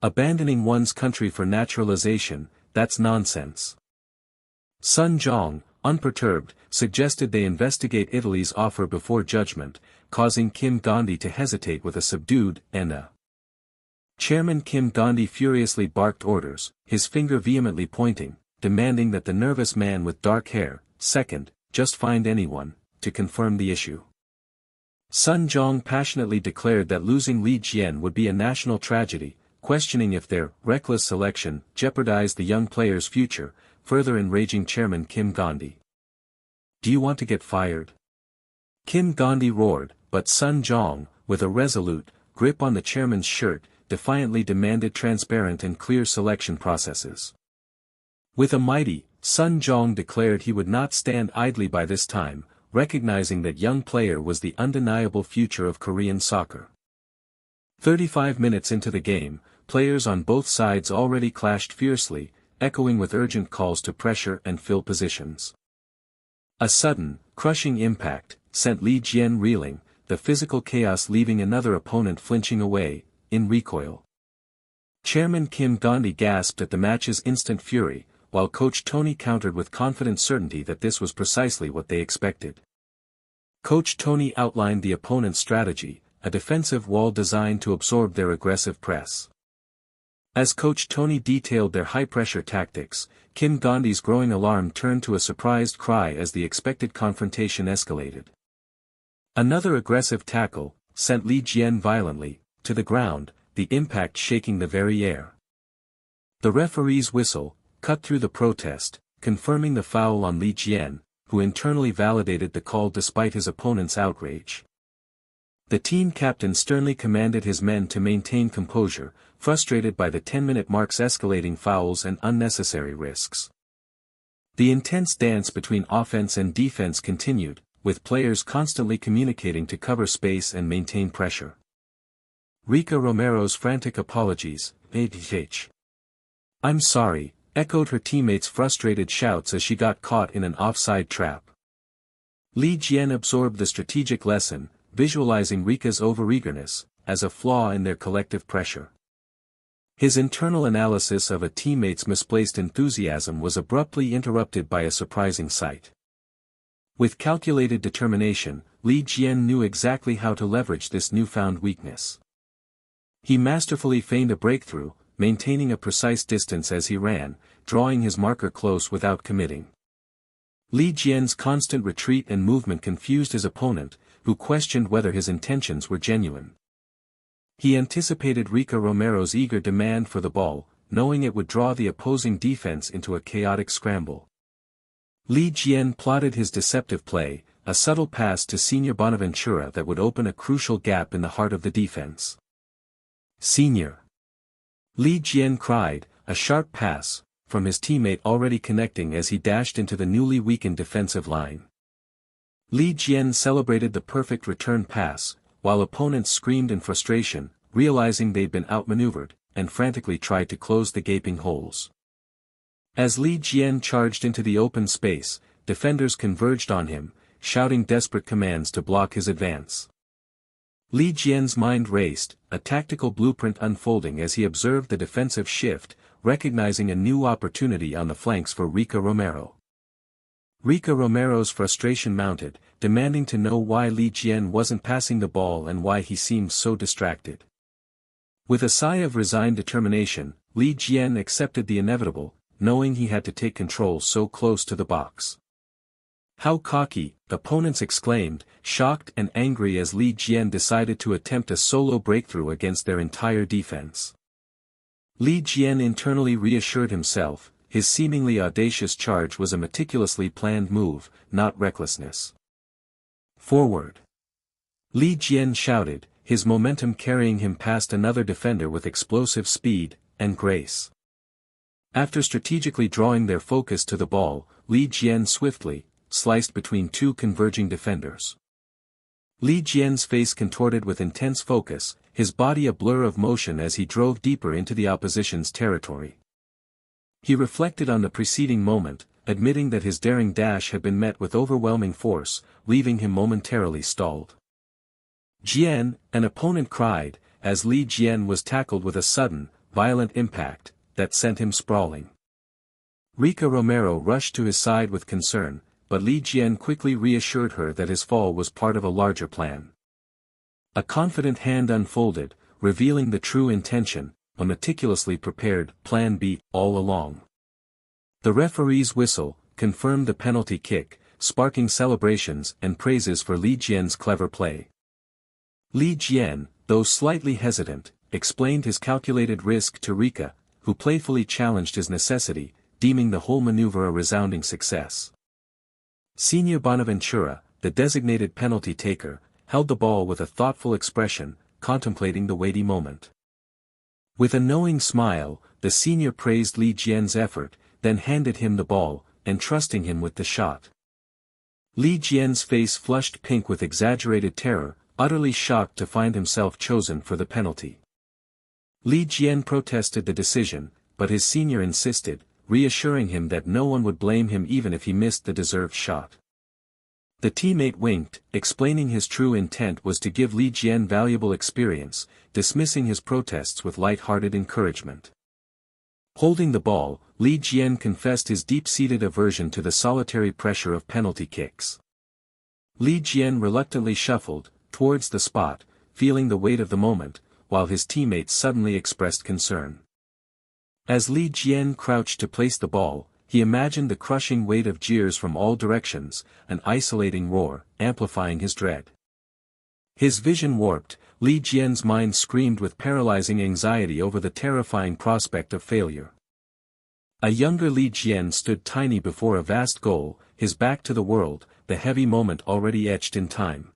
Abandoning one's country for naturalization, that's nonsense." Sun Jong, unperturbed, suggested they investigate Italy's offer before judgment, causing Kim Gandhi to hesitate with a subdued "Enna." Chairman Kim Gandhi furiously barked orders, his finger vehemently pointing, demanding that the nervous man with dark hair, second, just find anyone, to confirm the issue. Sun Jong passionately declared that losing Li Jian would be a national tragedy, questioning if their reckless selection jeopardized the young player's future, further enraging Chairman Kim Gandhi. "Do you want to get fired?" Kim Gandhi roared, but Sun Jong, with a resolute grip on the chairman's shirt, defiantly demanded transparent and clear selection processes. With a mighty, Sun Jong declared he would not stand idly by this time, recognizing that young player was the undeniable future of Korean soccer. 35 minutes into the game, players on both sides already clashed fiercely, echoing with urgent calls to pressure and fill positions. A sudden, crushing impact sent Li Jian reeling, the physical chaos leaving another opponent flinching away, in recoil. Chairman Kim Gandhi gasped at the match's instant fury, while Coach Tony countered with confident certainty that this was precisely what they expected. Coach Tony outlined the opponent's strategy, a defensive wall designed to absorb their aggressive press. As Coach Tony detailed their high-pressure tactics, Kim Gandhi's growing alarm turned to a surprised cry as the expected confrontation escalated. Another aggressive tackle sent Li Jian violently to the ground, the impact shaking the very air. The referee's whistle cut through the protest, confirming the foul on Li Jian, who internally validated the call despite his opponent's outrage. The team captain sternly commanded his men to maintain composure, frustrated by the 10-minute mark's escalating fouls and unnecessary risks. The intense dance between offense and defense continued, with players constantly communicating to cover space and maintain pressure. Rika Romero's frantic apologies, "ADH. I'm sorry," echoed her teammates' frustrated shouts as she got caught in an offside trap. Li Jian absorbed the strategic lesson, visualizing Rika's overeagerness as a flaw in their collective pressure. His internal analysis of a teammate's misplaced enthusiasm was abruptly interrupted by a surprising sight. With calculated determination, Li Jian knew exactly how to leverage this newfound weakness. He masterfully feigned a breakthrough, maintaining a precise distance as he ran, drawing his marker close without committing. Li Jian's constant retreat and movement confused his opponent, who questioned whether his intentions were genuine. He anticipated Rika Romero's eager demand for the ball, knowing it would draw the opposing defense into a chaotic scramble. Li Jian plotted his deceptive play, a subtle pass to Senior Bonaventura that would open a crucial gap in the heart of the defense. "Senior!" Li Jian cried, a sharp pass, from his teammate already connecting as he dashed into the newly weakened defensive line. Li Jian celebrated the perfect return pass, while opponents screamed in frustration, realizing they'd been outmaneuvered, and frantically tried to close the gaping holes. As Li Jian charged into the open space, defenders converged on him, shouting desperate commands to block his advance. Li Jian's mind raced, a tactical blueprint unfolding as he observed the defensive shift, recognizing a new opportunity on the flanks for Rika Romero. Rika Romero's frustration mounted, demanding to know why Li Jian wasn't passing the ball and why he seemed so distracted. With a sigh of resigned determination, Li Jian accepted the inevitable, knowing he had to take control so close to the box. "How cocky," opponents exclaimed, shocked and angry as Li Jian decided to attempt a solo breakthrough against their entire defense. Li Jian internally reassured himself, his seemingly audacious charge was a meticulously planned move, not recklessness. "Forward!" Li Jian shouted, his momentum carrying him past another defender with explosive speed and grace. After strategically drawing their focus to the ball, Li Jian swiftly sliced between two converging defenders. Li Jian's face contorted with intense focus, his body a blur of motion as he drove deeper into the opposition's territory. He reflected on the preceding moment, admitting that his daring dash had been met with overwhelming force, leaving him momentarily stalled. "Jian!" an opponent cried, as Li Jian was tackled with a sudden, violent impact that sent him sprawling. Rika Romero rushed to his side with concern, but Li Jian quickly reassured her that his fall was part of a larger plan. A confident hand unfolded, revealing the true intention, a meticulously prepared Plan B all along. The referee's whistle confirmed the penalty kick, sparking celebrations and praises for Li Jian's clever play. Li Jian, though slightly hesitant, explained his calculated risk to Rika, who playfully challenged his necessity, deeming the whole maneuver a resounding success. Senior Bonaventura, the designated penalty taker, held the ball with a thoughtful expression, contemplating the weighty moment. With a knowing smile, the senior praised Li Jian's effort, then handed him the ball, entrusting him with the shot. Li Jian's face flushed pink with exaggerated terror, utterly shocked to find himself chosen for the penalty. Li Jian protested the decision, but his senior insisted, reassuring him that no one would blame him even if he missed the deserved shot. The teammate winked, explaining his true intent was to give Li Jian valuable experience, dismissing his protests with light-hearted encouragement. Holding the ball, Li Jian confessed his deep-seated aversion to the solitary pressure of penalty kicks. Li Jian reluctantly shuffled towards the spot, feeling the weight of the moment, while his teammates suddenly expressed concern. As Li Jian crouched to place the ball, he imagined the crushing weight of jeers from all directions, an isolating roar, amplifying his dread. His vision warped, Li Jian's mind screamed with paralyzing anxiety over the terrifying prospect of failure. A younger Li Jian stood tiny before a vast goal, his back to the world, the heavy moment already etched in time.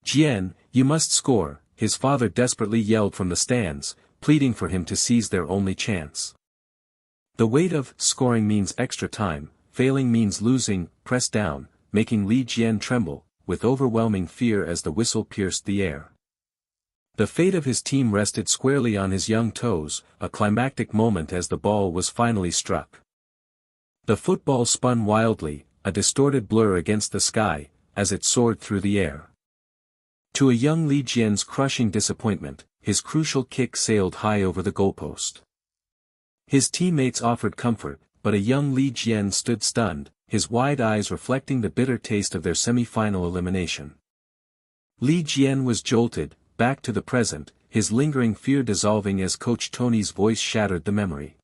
"Jian, you must score," his father desperately yelled from the stands, pleading for him to seize their only chance. The weight of scoring means extra time, failing means losing, press down, making Li Jian tremble, with overwhelming fear as the whistle pierced the air. The fate of his team rested squarely on his young toes, a climactic moment as the ball was finally struck. The football spun wildly, a distorted blur against the sky, as it soared through the air. To a young Li Jian's crushing disappointment, his crucial kick sailed high over the goalpost. His teammates offered comfort, but a young Li Jian stood stunned, his wide eyes reflecting the bitter taste of their semi-final elimination. Li Jian was jolted, back to the present, his lingering fear dissolving as Coach Tony's voice shattered the memory.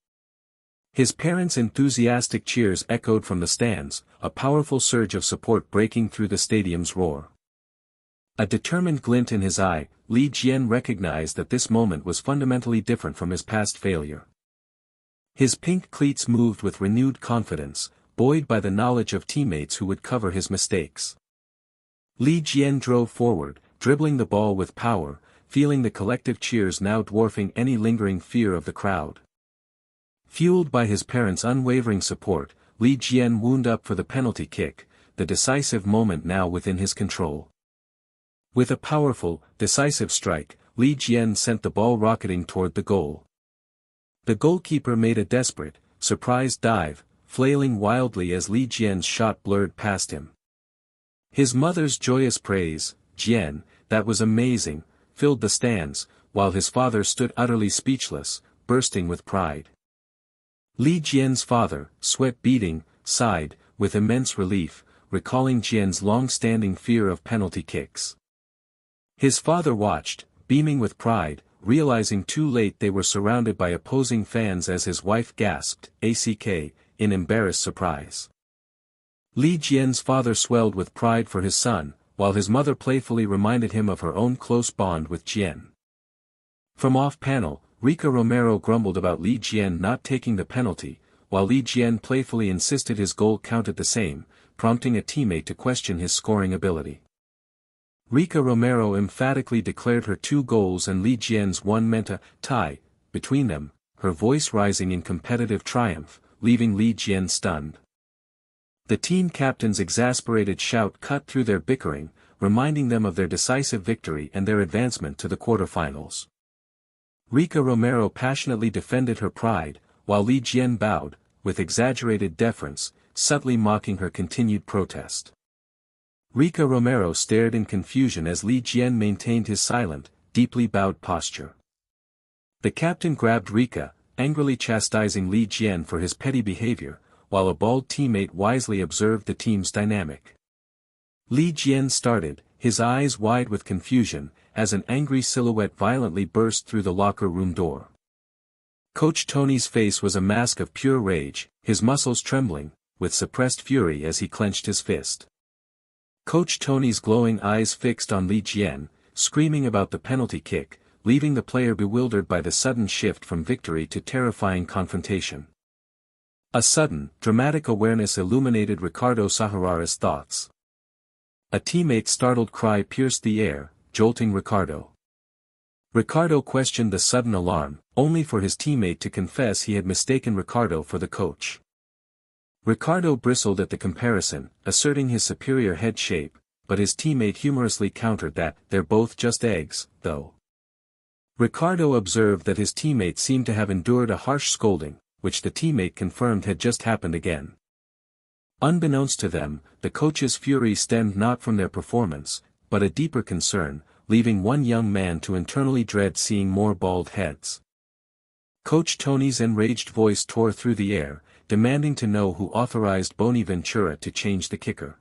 His parents' enthusiastic cheers echoed from the stands, a powerful surge of support breaking through the stadium's roar. A determined glint in his eye, Li Jian recognized that this moment was fundamentally different from his past failure. His pink cleats moved with renewed confidence, buoyed by the knowledge of teammates who would cover his mistakes. Li Jian drove forward, dribbling the ball with power, feeling the collective cheers now dwarfing any lingering fear of the crowd. Fueled by his parents' unwavering support, Li Jian wound up for the penalty kick, the decisive moment now within his control. With a powerful, decisive strike, Li Jian sent the ball rocketing toward the goal. The goalkeeper made a desperate, surprised dive, flailing wildly as Li Jian's shot blurred past him. His mother's joyous praise, "Jian, that was amazing," filled the stands, while his father stood utterly speechless, bursting with pride. Li Jian's father, sweat beading, sighed, with immense relief, recalling Jian's long-standing fear of penalty kicks. His father watched, beaming with pride, realizing too late they were surrounded by opposing fans as his wife gasped, "ACK," in embarrassed surprise. Li Jian's father swelled with pride for his son, while his mother playfully reminded him of her own close bond with Jian. From off-panel, Rica Romero grumbled about Li Jian not taking the penalty, while Li Jian playfully insisted his goal counted the same, prompting a teammate to question his scoring ability. Rica Romero emphatically declared her 2 goals and Li Jian's 1 meant a tie between them, her voice rising in competitive triumph, leaving Li Jian stunned. The team captain's exasperated shout cut through their bickering, reminding them of their decisive victory and their advancement to the quarterfinals. Rica Romero passionately defended her pride, while Li Jian bowed, with exaggerated deference, subtly mocking her continued protest. Rica Romero stared in confusion as Li Jian maintained his silent, deeply bowed posture. The captain grabbed Rica, angrily chastising Li Jian for his petty behavior, while a bald teammate wisely observed the team's dynamic. Li Jian started, his eyes wide with confusion, as an angry silhouette violently burst through the locker room door. Coach Tony's face was a mask of pure rage, his muscles trembling, with suppressed fury as he clenched his fist. Coach Tony's glowing eyes fixed on Li Jian, screaming about the penalty kick, leaving the player bewildered by the sudden shift from victory to terrifying confrontation. A sudden, dramatic awareness illuminated Ricardo Sahara's thoughts. A teammate's startled cry pierced the air, jolting Ricardo. Ricardo questioned the sudden alarm, only for his teammate to confess he had mistaken Ricardo for the coach. Ricardo bristled at the comparison, asserting his superior head shape, but his teammate humorously countered that they're both just eggs, though. Ricardo observed that his teammate seemed to have endured a harsh scolding, which the teammate confirmed had just happened again. Unbeknownst to them, the coach's fury stemmed not from their performance, but a deeper concern, leaving one young man to internally dread seeing more bald heads. Coach Tony's enraged voice tore through the air, demanding to know who authorized Bonaventura to change the kicker.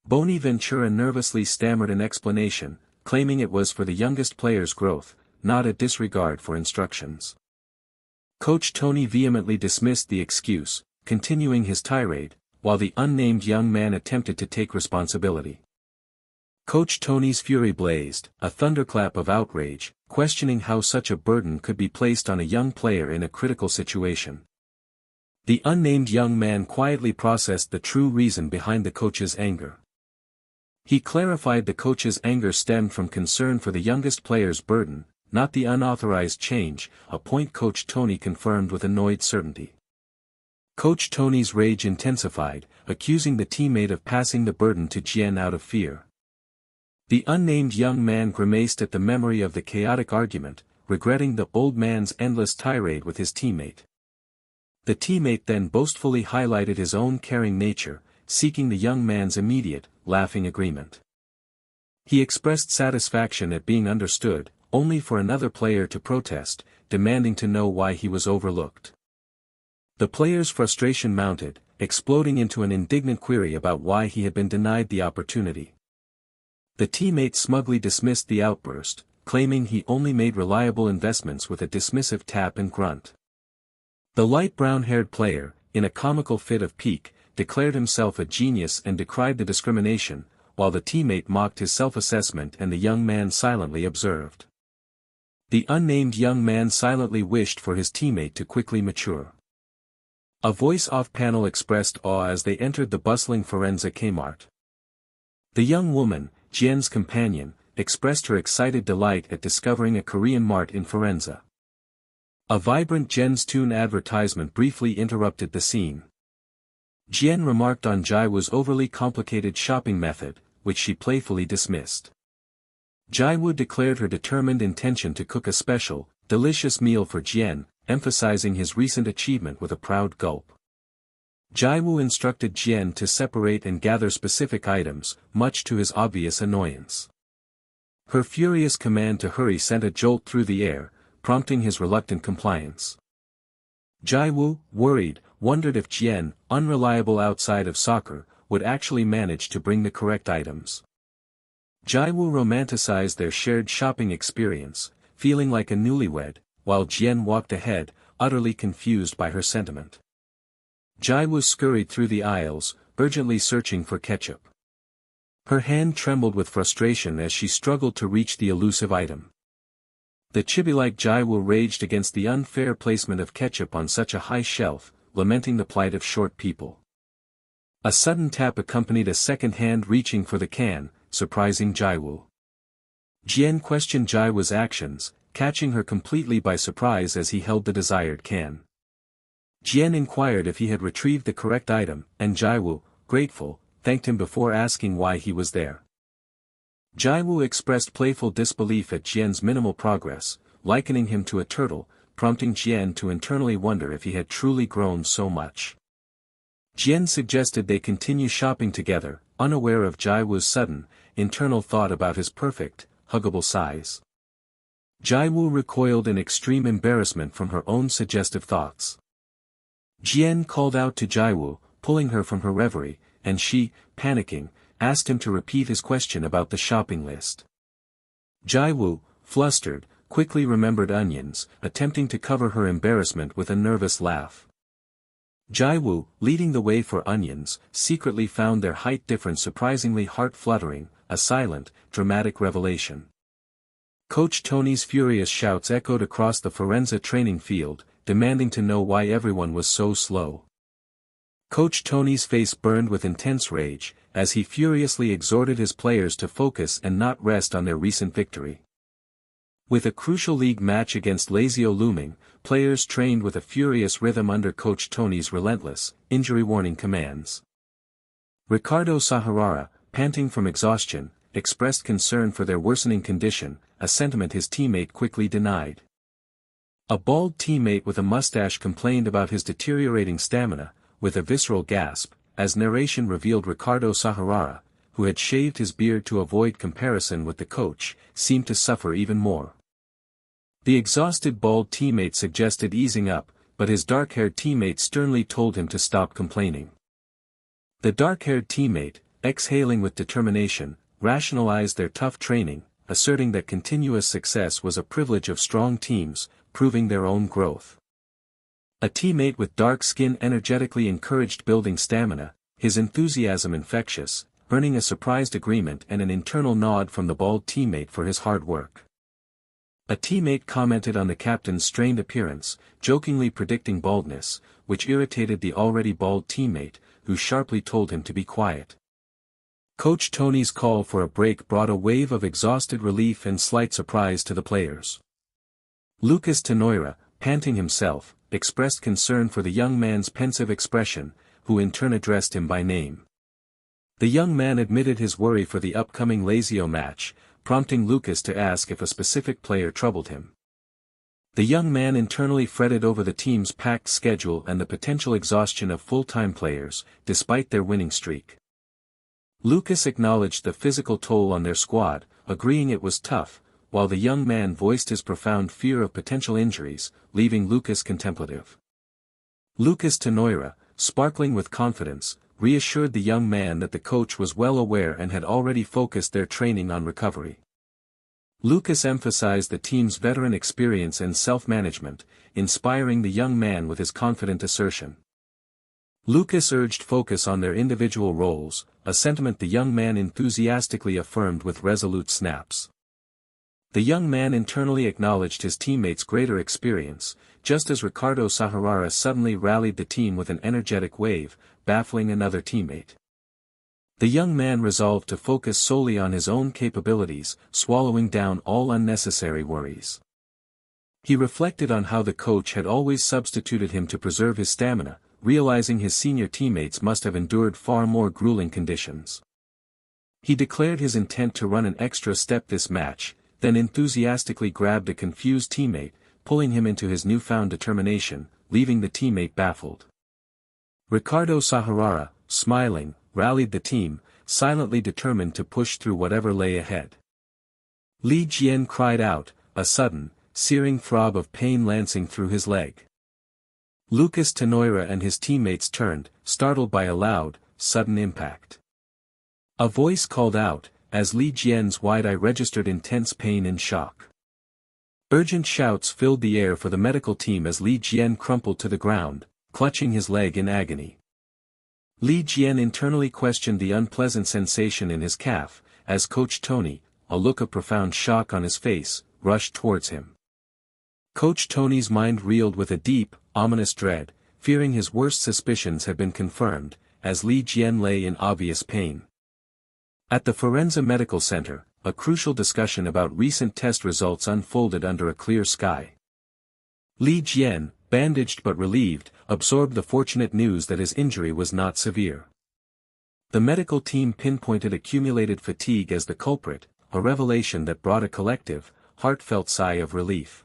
Bonaventura nervously stammered an explanation, claiming it was for the youngest player's growth, not a disregard for instructions. Coach Tony vehemently dismissed the excuse, continuing his tirade, while the unnamed young man attempted to take responsibility. Coach Tony's fury blazed, a thunderclap of outrage, questioning how such a burden could be placed on a young player in a critical situation. The unnamed young man quietly processed the true reason behind the coach's anger. He clarified the coach's anger stemmed from concern for the youngest player's burden, not the unauthorized change, a point Coach Tony confirmed with annoyed certainty. Coach Tony's rage intensified, accusing the teammate of passing the burden to Jian out of fear. The unnamed young man grimaced at the memory of the chaotic argument, regretting the old man's endless tirade with his teammate. The teammate then boastfully highlighted his own caring nature, seeking the young man's immediate, laughing agreement. He expressed satisfaction at being understood, only for another player to protest, demanding to know why he was overlooked. The player's frustration mounted, exploding into an indignant query about why he had been denied the opportunity. The teammate smugly dismissed the outburst, claiming he only made reliable investments with a dismissive tap and grunt. The light brown-haired player, in a comical fit of pique, declared himself a genius and decried the discrimination, while the teammate mocked his self-assessment and the young man silently observed. The unnamed young man silently wished for his teammate to quickly mature. A voice off-panel expressed awe as they entered the bustling Firenze Kmart. The young woman, Jian's companion, expressed her excited delight at discovering a Korean mart in Firenze. A vibrant Jian's Tune advertisement briefly interrupted the scene. Jian remarked on Jiwoo's overly complicated shopping method, which she playfully dismissed. Jiwoo declared her determined intention to cook a special, delicious meal for Jian, emphasizing his recent achievement with a proud gulp. Jiwoo instructed Jian to separate and gather specific items, much to his obvious annoyance. Her furious command to hurry sent a jolt through the air, prompting his reluctant compliance. Jiwoo, worried, wondered if Jian, unreliable outside of soccer, would actually manage to bring the correct items. Jiwoo romanticized their shared shopping experience, feeling like a newlywed, while Jian walked ahead, utterly confused by her sentiment. Jiwoo scurried through the aisles, urgently searching for ketchup. Her hand trembled with frustration as she struggled to reach the elusive item. The chibi-like Jiwoo raged against the unfair placement of ketchup on such a high shelf, lamenting the plight of short people. A sudden tap accompanied a second hand reaching for the can, surprising Jiwoo. Jian questioned Jiwoo's actions, catching her completely by surprise as he held the desired can. Jian inquired if he had retrieved the correct item, and Jiwoo, grateful, thanked him before asking why he was there. Jiwoo expressed playful disbelief at Jian's minimal progress, likening him to a turtle, prompting Jian to internally wonder if he had truly grown so much. Jian suggested they continue shopping together, unaware of Jiwoo's sudden, internal thought about his perfect, huggable size. Jiwoo recoiled in extreme embarrassment from her own suggestive thoughts. Jian called out to Jiwoo, pulling her from her reverie, and she, panicking, asked him to repeat his question about the shopping list. Jiwoo, flustered, quickly remembered onions, attempting to cover her embarrassment with a nervous laugh. Jiwoo, leading the way for onions, secretly found their height difference surprisingly heart-fluttering, a silent, dramatic revelation. Coach Tony's furious shouts echoed across the Firenze training field, demanding to know why everyone was so slow. Coach Tony's face burned with intense rage, as he furiously exhorted his players to focus and not rest on their recent victory. With a crucial league match against Lazio looming, players trained with a furious rhythm under Coach Tony's relentless, injury-warning commands. Ricardo Sahurara, panting from exhaustion, expressed concern for their worsening condition, a sentiment his teammate quickly denied. A bald teammate with a mustache complained about his deteriorating stamina, with a visceral gasp, as narration revealed Ricardo Sahurara, who had shaved his beard to avoid comparison with the coach, seemed to suffer even more. The exhausted bald teammate suggested easing up, but his dark-haired teammate sternly told him to stop complaining. The dark-haired teammate, exhaling with determination, rationalized their tough training, asserting that continuous success was a privilege of strong teams, proving their own growth. A teammate with dark skin energetically encouraged building stamina, his enthusiasm infectious, earning a surprised agreement and an internal nod from the bald teammate for his hard work. A teammate commented on the captain's strained appearance, jokingly predicting baldness, which irritated the already bald teammate, who sharply told him to be quiet. Coach Tony's call for a break brought a wave of exhausted relief and slight surprise to the players. Lucas Tenoira, panting himself, expressed concern for the young man's pensive expression, who in turn addressed him by name. The young man admitted his worry for the upcoming Lazio match, prompting Lucas to ask if a specific player troubled him. The young man internally fretted over the team's packed schedule and the potential exhaustion of full-time players, despite their winning streak. Lucas acknowledged the physical toll on their squad, agreeing it was tough, while the young man voiced his profound fear of potential injuries, leaving Lucas contemplative. Lucas Tenoira, sparkling with confidence, reassured the young man that the coach was well aware and had already focused their training on recovery. Lucas emphasized the team's veteran experience and self-management, inspiring the young man with his confident assertion. Lucas urged focus on their individual roles, a sentiment the young man enthusiastically affirmed with resolute snaps. The young man internally acknowledged his teammates' greater experience, just as Ricardo Sahurara suddenly rallied the team with an energetic wave, baffling another teammate. The young man resolved to focus solely on his own capabilities, swallowing down all unnecessary worries. He reflected on how the coach had always substituted him to preserve his stamina, realizing his senior teammates must have endured far more grueling conditions. He declared his intent to run an extra step this match, then enthusiastically grabbed a confused teammate, pulling him into his newfound determination, leaving the teammate baffled. Ricardo Sahurara, smiling, rallied the team, silently determined to push through whatever lay ahead. Li Jian cried out, a sudden, searing throb of pain lancing through his leg. Lucas Tenoira and his teammates turned, startled by a loud, sudden impact. A voice called out, as Li Jian's wide eye registered intense pain and shock. Urgent shouts filled the air for the medical team as Li Jian crumpled to the ground, clutching his leg in agony. Li Jian internally questioned the unpleasant sensation in his calf, as Coach Tony, a look of profound shock on his face, rushed towards him. Coach Tony's mind reeled with a deep, ominous dread, fearing his worst suspicions had been confirmed, as Li Jian lay in obvious pain. At the Firenze Medical Center, a crucial discussion about recent test results unfolded under a clear sky. Li Jian, bandaged but relieved, absorbed the fortunate news that his injury was not severe. The medical team pinpointed accumulated fatigue as the culprit, a revelation that brought a collective, heartfelt sigh of relief.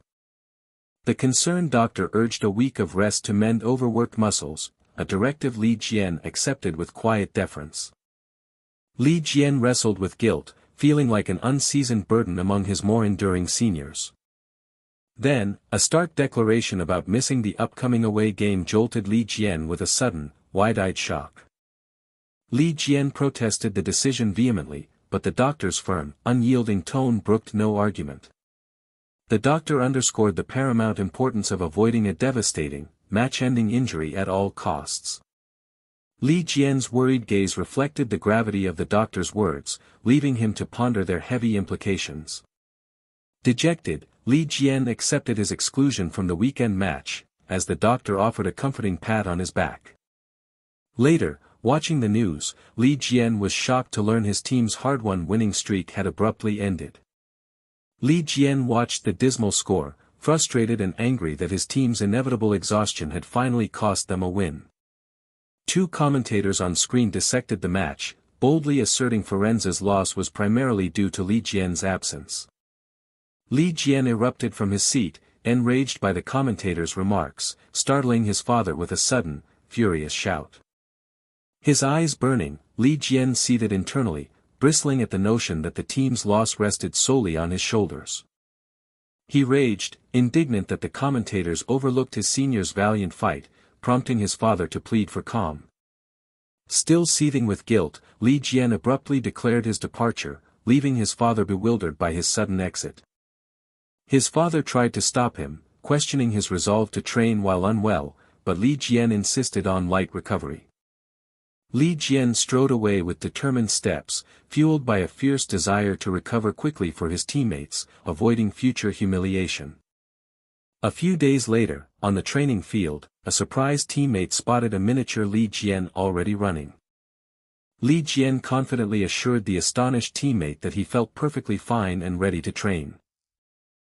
The concerned doctor urged a week of rest to mend overworked muscles, a directive Li Jian accepted with quiet deference. Li Jian wrestled with guilt, feeling like an unseasoned burden among his more enduring seniors. Then, a stark declaration about missing the upcoming away game jolted Li Jian with a sudden, wide-eyed shock. Li Jian protested the decision vehemently, but the doctor's firm, unyielding tone brooked no argument. The doctor underscored the paramount importance of avoiding a devastating, match-ending injury at all costs. Li Jian's worried gaze reflected the gravity of the doctor's words, leaving him to ponder their heavy implications. Dejected, Li Jian accepted his exclusion from the weekend match, as the doctor offered a comforting pat on his back. Later, watching the news, Li Jian was shocked to learn his team's hard-won winning streak had abruptly ended. Li Jian watched the dismal score, frustrated and angry that his team's inevitable exhaustion had finally cost them a win. Two commentators on screen dissected the match, boldly asserting Firenze's loss was primarily due to Li Jian's absence. Li Jian erupted from his seat, enraged by the commentators' remarks, startling his father with a sudden, furious shout. His eyes burning, Li Jian seethed internally, bristling at the notion that the team's loss rested solely on his shoulders. He raged, indignant that the commentators overlooked his senior's valiant fight, prompting his father to plead for calm. Still seething with guilt, Li Jian abruptly declared his departure, leaving his father bewildered by his sudden exit. His father tried to stop him, questioning his resolve to train while unwell, but Li Jian insisted on light recovery. Li Jian strode away with determined steps, fueled by a fierce desire to recover quickly for his teammates, avoiding future humiliation. A few days later, on the training field, a surprised teammate spotted a miniature Li Jian already running. Li Jian confidently assured the astonished teammate that he felt perfectly fine and ready to train.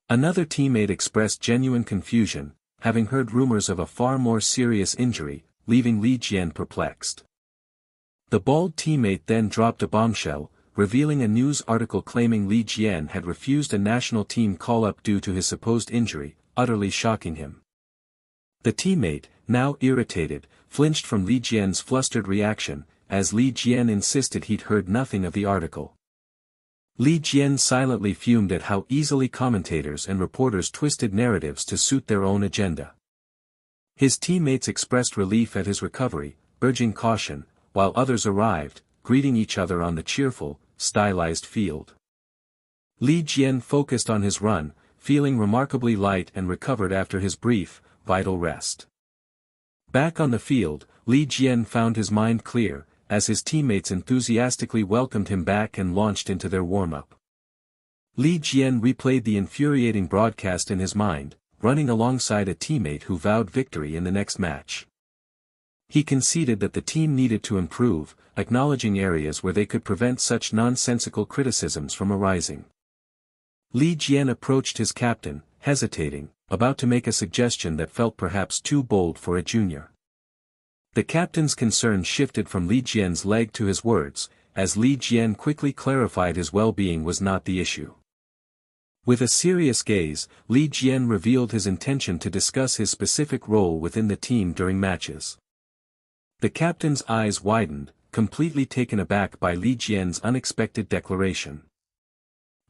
Another teammate expressed genuine confusion, having heard rumors of a far more serious injury, leaving Li Jian perplexed. The bald teammate then dropped a bombshell, revealing a news article claiming Li Jian had refused a national team call-up due to his supposed injury, utterly shocking him. The teammate, now irritated, flinched from Li Jian's flustered reaction, as Li Jian insisted he'd heard nothing of the article. Li Jian silently fumed at how easily commentators and reporters twisted narratives to suit their own agenda. His teammates expressed relief at his recovery, urging caution, while others arrived, greeting each other on the cheerful, stylized field. Li Jian focused on his run, feeling remarkably light and recovered after his brief, vital rest. Back on the field, Li Jian found his mind clear, as his teammates enthusiastically welcomed him back and launched into their warm-up. Li Jian replayed the infuriating broadcast in his mind, running alongside a teammate who vowed victory in the next match. He conceded that the team needed to improve, acknowledging areas where they could prevent such nonsensical criticisms from arising. Li Jian approached his captain, hesitating, about to make a suggestion that felt perhaps too bold for a junior. The captain's concern shifted from Li Jian's leg to his words, as Li Jian quickly clarified his well-being was not the issue. With a serious gaze, Li Jian revealed his intention to discuss his specific role within the team during matches. The captain's eyes widened, completely taken aback by Li Jian's unexpected declaration.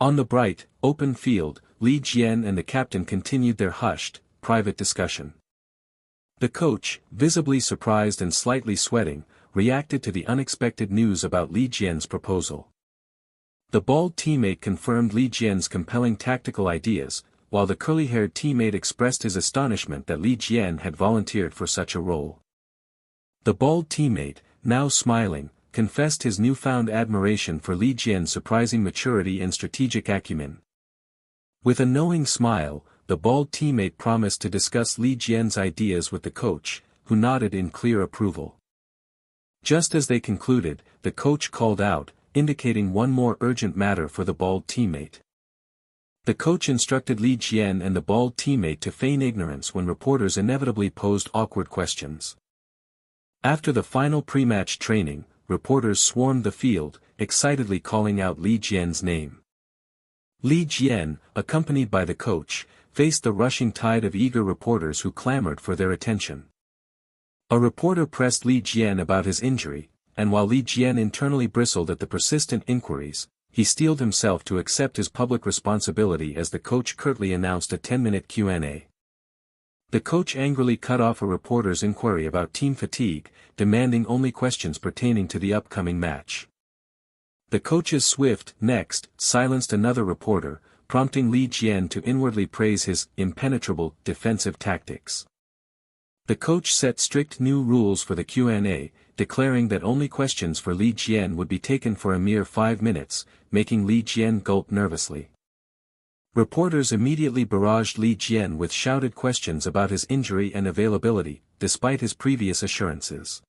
On the bright, open field, Li Jian and the captain continued their hushed, private discussion. The coach, visibly surprised and slightly sweating, reacted to the unexpected news about Li Jian's proposal. The bald teammate confirmed Li Jian's compelling tactical ideas, while the curly-haired teammate expressed his astonishment that Li Jian had volunteered for such a role. The bald teammate, now smiling, confessed his newfound admiration for Li Jian's surprising maturity and strategic acumen. With a knowing smile, the bald teammate promised to discuss Li Jian's ideas with the coach, who nodded in clear approval. Just as they concluded, the coach called out, indicating one more urgent matter for the bald teammate. The coach instructed Li Jian and the bald teammate to feign ignorance when reporters inevitably posed awkward questions. After the final pre-match training, reporters swarmed the field, excitedly calling out Li Jian's name. Li Jian, accompanied by the coach, faced the rushing tide of eager reporters who clamored for their attention. A reporter pressed Li Jian about his injury, and while Li Jian internally bristled at the persistent inquiries, he steeled himself to accept his public responsibility as the coach curtly announced a 10-minute Q&A. The coach angrily cut off a reporter's inquiry about team fatigue, demanding only questions pertaining to the upcoming match. The coach's swift "next" silenced another reporter, prompting Li Jian to inwardly praise his impenetrable defensive tactics. The coach set strict new rules for the Q&A, declaring that only questions for Li Jian would be taken for a mere 5 minutes, making Li Jian gulp nervously. Reporters immediately barraged Li Jian with shouted questions about his injury and availability, despite his previous assurances.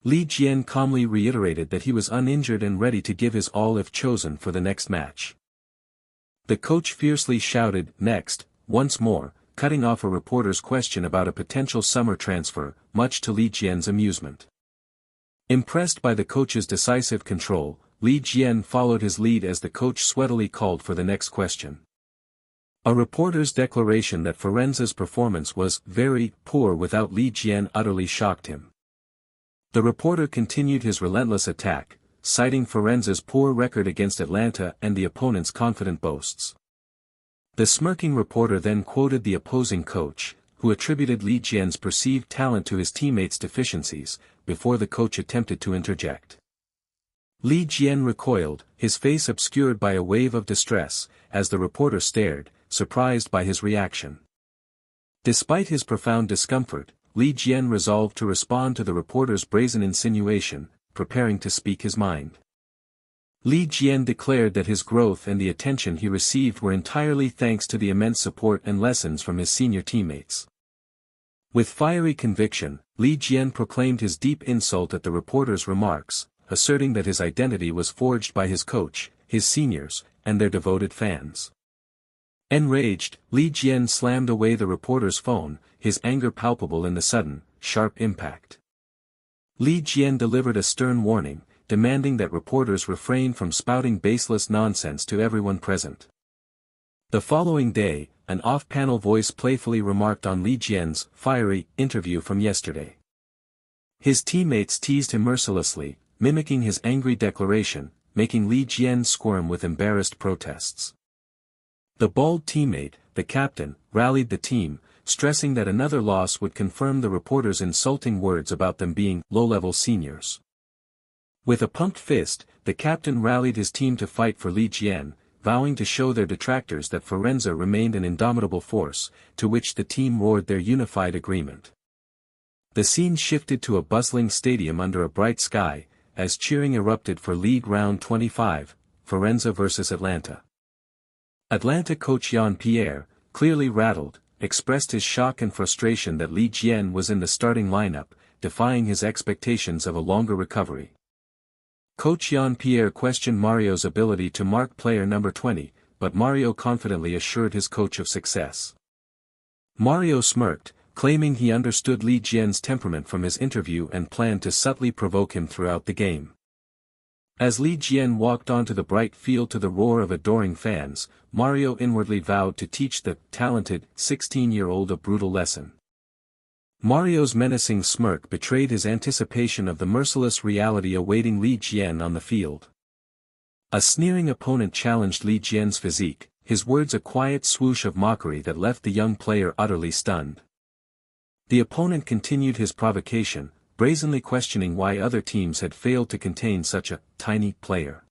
Li Jian calmly reiterated that he was uninjured and ready to give his all if chosen for the next match. The coach fiercely shouted, "Next," once more, cutting off a reporter's question about a potential summer transfer, much to Li Jian's amusement. Impressed by the coach's decisive control, Li Jian followed his lead as the coach sweatily called for the next question. A reporter's declaration that Firenze's performance was very poor without Li Jian utterly shocked him. The reporter continued his relentless attack, citing Firenze's poor record against Atlanta and the opponent's confident boasts. The smirking reporter then quoted the opposing coach, who attributed Li Jian's perceived talent to his teammates' deficiencies, before the coach attempted to interject. Li Jian recoiled, his face obscured by a wave of distress, as the reporter stared, surprised by his reaction. Despite his profound discomfort, Li Jian resolved to respond to the reporter's brazen insinuation, preparing to speak his mind. Li Jian declared that his growth and the attention he received were entirely thanks to the immense support and lessons from his senior teammates. With fiery conviction, Li Jian proclaimed his deep insult at the reporter's remarks, asserting that his identity was forged by his coach, his seniors, and their devoted fans. Enraged, Li Jian slammed away the reporter's phone, his anger palpable in the sudden, sharp impact. Li Jian delivered a stern warning, demanding that reporters refrain from spouting baseless nonsense to everyone present. The following day, an off-panel voice playfully remarked on Li Jian's fiery interview from yesterday. His teammates teased him mercilessly, mimicking his angry declaration, making Li Jian squirm with embarrassed protests. The bald teammate, the captain, rallied the team, stressing that another loss would confirm the reporters' insulting words about them being low-level seniors. With a pumped fist, the captain rallied his team to fight for Li Jian, vowing to show their detractors that Firenze remained an indomitable force, to which the team roared their unified agreement. The scene shifted to a bustling stadium under a bright sky, as cheering erupted for League Round 25, Firenze vs Atlanta. Atlanta coach Jean-Pierre, clearly rattled, expressed his shock and frustration that Li Jian was in the starting lineup, defying his expectations of a longer recovery. Coach Jean-Pierre questioned Mario's ability to mark player number 20, but Mario confidently assured his coach of success. Mario smirked, claiming he understood Li Jian's temperament from his interview and planned to subtly provoke him throughout the game. As Li Jian walked onto the bright field to the roar of adoring fans, Mario inwardly vowed to teach the talented 16-year-old a brutal lesson. Mario's menacing smirk betrayed his anticipation of the merciless reality awaiting Li Jian on the field. A sneering opponent challenged Li Jian's physique, his words a quiet swoosh of mockery that left the young player utterly stunned. The opponent continued his provocation, brazenly questioning why other teams had failed to contain such a tiny player.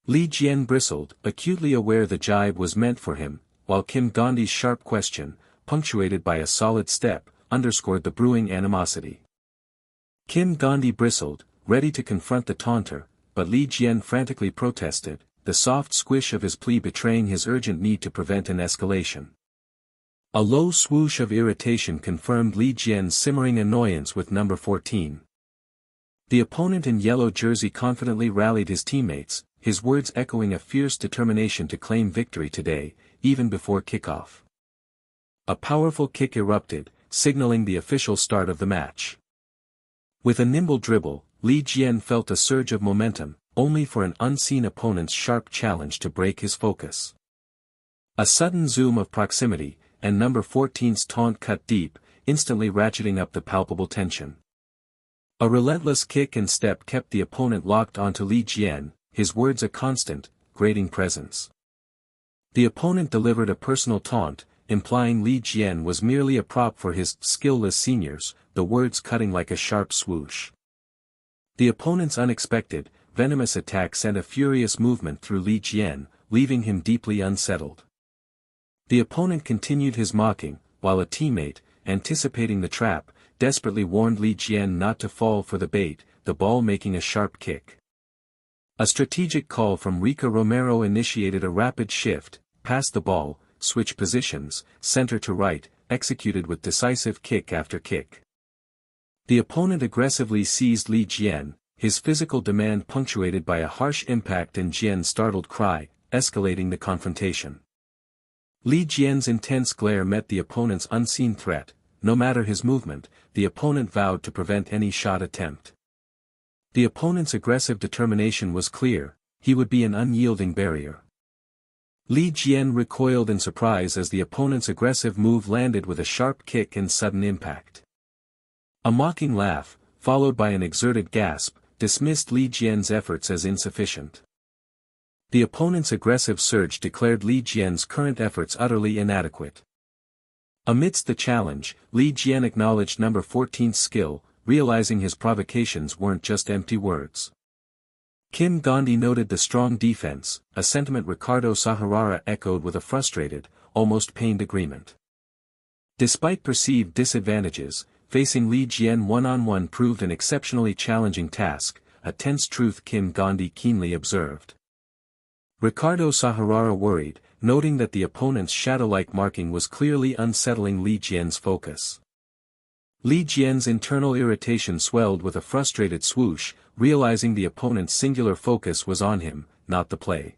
Li Jian bristled, acutely aware the jibe was meant for him, while Kim Gandhi's sharp question, punctuated by a solid step, underscored the brewing animosity. Kim Gandhi bristled, ready to confront the taunter, but Li Jian frantically protested, the soft squish of his plea betraying his urgent need to prevent an escalation. A low swoosh of irritation confirmed Li Jian's simmering annoyance with number 14. The opponent in yellow jersey confidently rallied his teammates, his words echoing a fierce determination to claim victory today, even before kickoff. A powerful kick erupted, signaling the official start of the match. With a nimble dribble, Li Jian felt a surge of momentum, only for an unseen opponent's sharp challenge to break his focus. A sudden zoom of proximity, and number 14's taunt cut deep, instantly ratcheting up the palpable tension. A relentless kick and step kept the opponent locked onto Li Jian, his words a constant, grating presence. The opponent delivered a personal taunt, implying Li Jian was merely a prop for his skillless seniors, the words cutting like a sharp swoosh. The opponent's unexpected, venomous attack sent a furious movement through Li Jian, leaving him deeply unsettled. The opponent continued his mocking, while a teammate, anticipating the trap, desperately warned Li Jian not to fall for the bait, the ball making a sharp kick. A strategic call from Rica Romero initiated a rapid shift, past the ball, switch positions, center to right, executed with decisive kick after kick. The opponent aggressively seized Li Jian, his physical demand punctuated by a harsh impact and Jian's startled cry, escalating the confrontation. Li Jian's intense glare met the opponent's unseen threat. No matter his movement, the opponent vowed to prevent any shot attempt. The opponent's aggressive determination was clear, he would be an unyielding barrier. Li Jian recoiled in surprise as the opponent's aggressive move landed with a sharp kick and sudden impact. A mocking laugh, followed by an exerted gasp, dismissed Li Jian's efforts as insufficient. The opponent's aggressive surge declared Li Jian's current efforts utterly inadequate. Amidst the challenge, Li Jian acknowledged number 14's skill, realizing his provocations weren't just empty words. Kim Gandhi noted the strong defense, a sentiment Ricardo Sahurara echoed with a frustrated, almost pained agreement. Despite perceived disadvantages, facing Li Jian one-on-one proved an exceptionally challenging task, a tense truth Kim Gandhi keenly observed. Ricardo Sahurara worried, noting that the opponent's shadow-like marking was clearly unsettling Li Jian's focus. Li Jian's internal irritation swelled with a frustrated swoosh, realizing the opponent's singular focus was on him, not the play.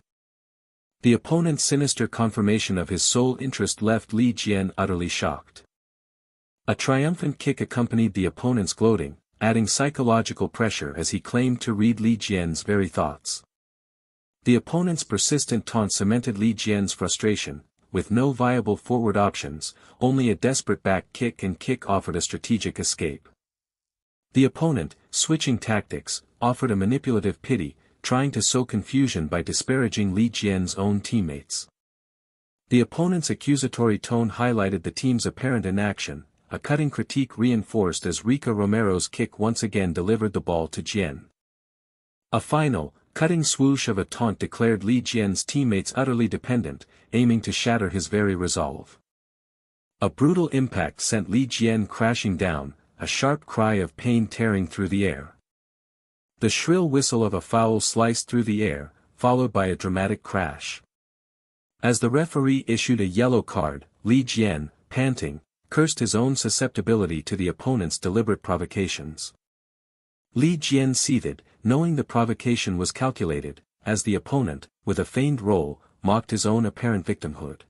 The opponent's sinister confirmation of his sole interest left Li Jian utterly shocked. A triumphant kick accompanied the opponent's gloating, adding psychological pressure as he claimed to read Li Jian's very thoughts. The opponent's persistent taunt cemented Li Jian's frustration. With no viable forward options, only a desperate back kick and kick offered a strategic escape. The opponent, switching tactics, offered a manipulative pity, trying to sow confusion by disparaging Li Jian's own teammates. The opponent's accusatory tone highlighted the team's apparent inaction. A cutting critique reinforced as Rica Romero's kick once again delivered the ball to Jian. A final, cutting swoosh of a taunt declared Li Jian's teammates utterly dependent, aiming to shatter his very resolve. A brutal impact sent Li Jian crashing down, a sharp cry of pain tearing through the air. The shrill whistle of a foul sliced through the air, followed by a dramatic crash. As the referee issued a yellow card, Li Jian, panting, cursed his own susceptibility to the opponent's deliberate provocations. Li Jian seethed, knowing the provocation was calculated, as the opponent, with a feigned roll, mocked his own apparent victimhood.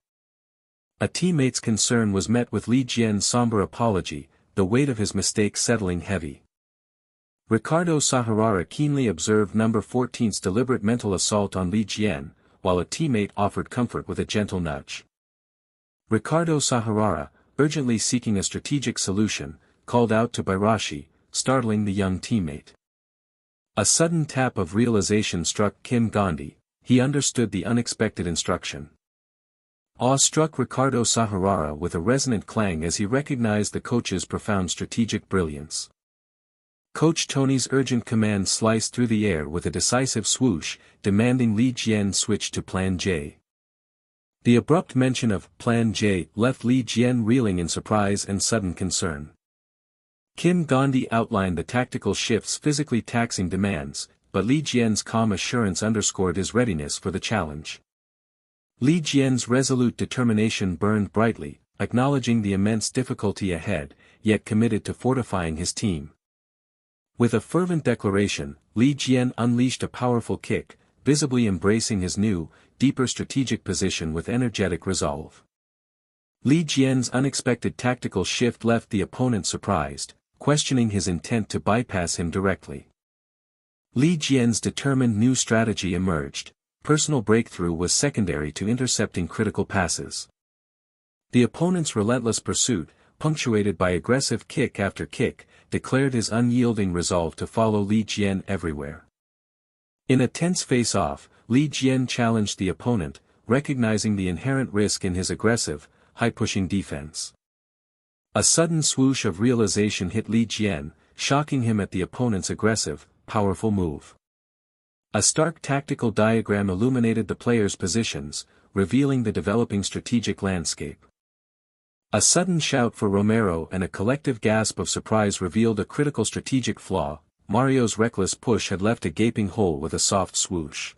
A teammate's concern was met with Li Jian's somber apology, the weight of his mistake settling heavy. Ricardo Sahurara keenly observed number 14's deliberate mental assault on Li Jian, while a teammate offered comfort with a gentle nudge. Ricardo Sahurara, urgently seeking a strategic solution, called out to Bairashi, startling the young teammate. A sudden tap of realization struck Kim Gandhi. He understood the unexpected instruction. Awe struck Ricardo Sahurara with a resonant clang as he recognized the coach's profound strategic brilliance. Coach Tony's urgent command sliced through the air with a decisive swoosh, demanding Li Jian switch to Plan J. The abrupt mention of Plan J left Li Jian reeling in surprise and sudden concern. Kim Gandhi outlined the tactical shift's physically taxing demands, but Li Jian's calm assurance underscored his readiness for the challenge. Li Jian's resolute determination burned brightly, acknowledging the immense difficulty ahead, yet committed to fortifying his team. With a fervent declaration, Li Jian unleashed a powerful kick, visibly embracing his new, deeper strategic position with energetic resolve. Li Jian's unexpected tactical shift left the opponent surprised, questioning his intent to bypass him directly. Li Jian's determined new strategy emerged. Personal breakthrough was secondary to intercepting critical passes. The opponent's relentless pursuit, punctuated by aggressive kick after kick, declared his unyielding resolve to follow Li Jian everywhere. In a tense face-off, Li Jian challenged the opponent, recognizing the inherent risk in his aggressive, high-pushing defense. A sudden swoosh of realization hit Li Jian, shocking him at the opponent's aggressive, powerful move. A stark tactical diagram illuminated the players' positions, revealing the developing strategic landscape. A sudden shout for Romero and a collective gasp of surprise revealed a critical strategic flaw. Mario's reckless push had left a gaping hole with a soft swoosh.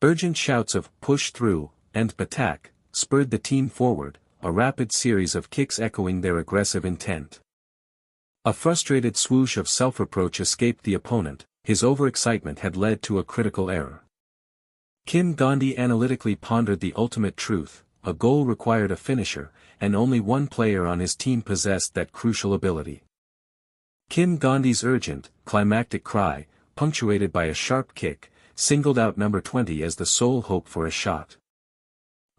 Urgent shouts of "push through" and "attack" spurred the team forward, a rapid series of kicks echoing their aggressive intent. A frustrated swoosh of self-reproach escaped the opponent. His overexcitement had led to a critical error. Kim Gandhi analytically pondered the ultimate truth: a goal required a finisher, and only one player on his team possessed that crucial ability. Kim Gandhi's urgent, climactic cry, punctuated by a sharp kick, singled out number 20 as the sole hope for a shot.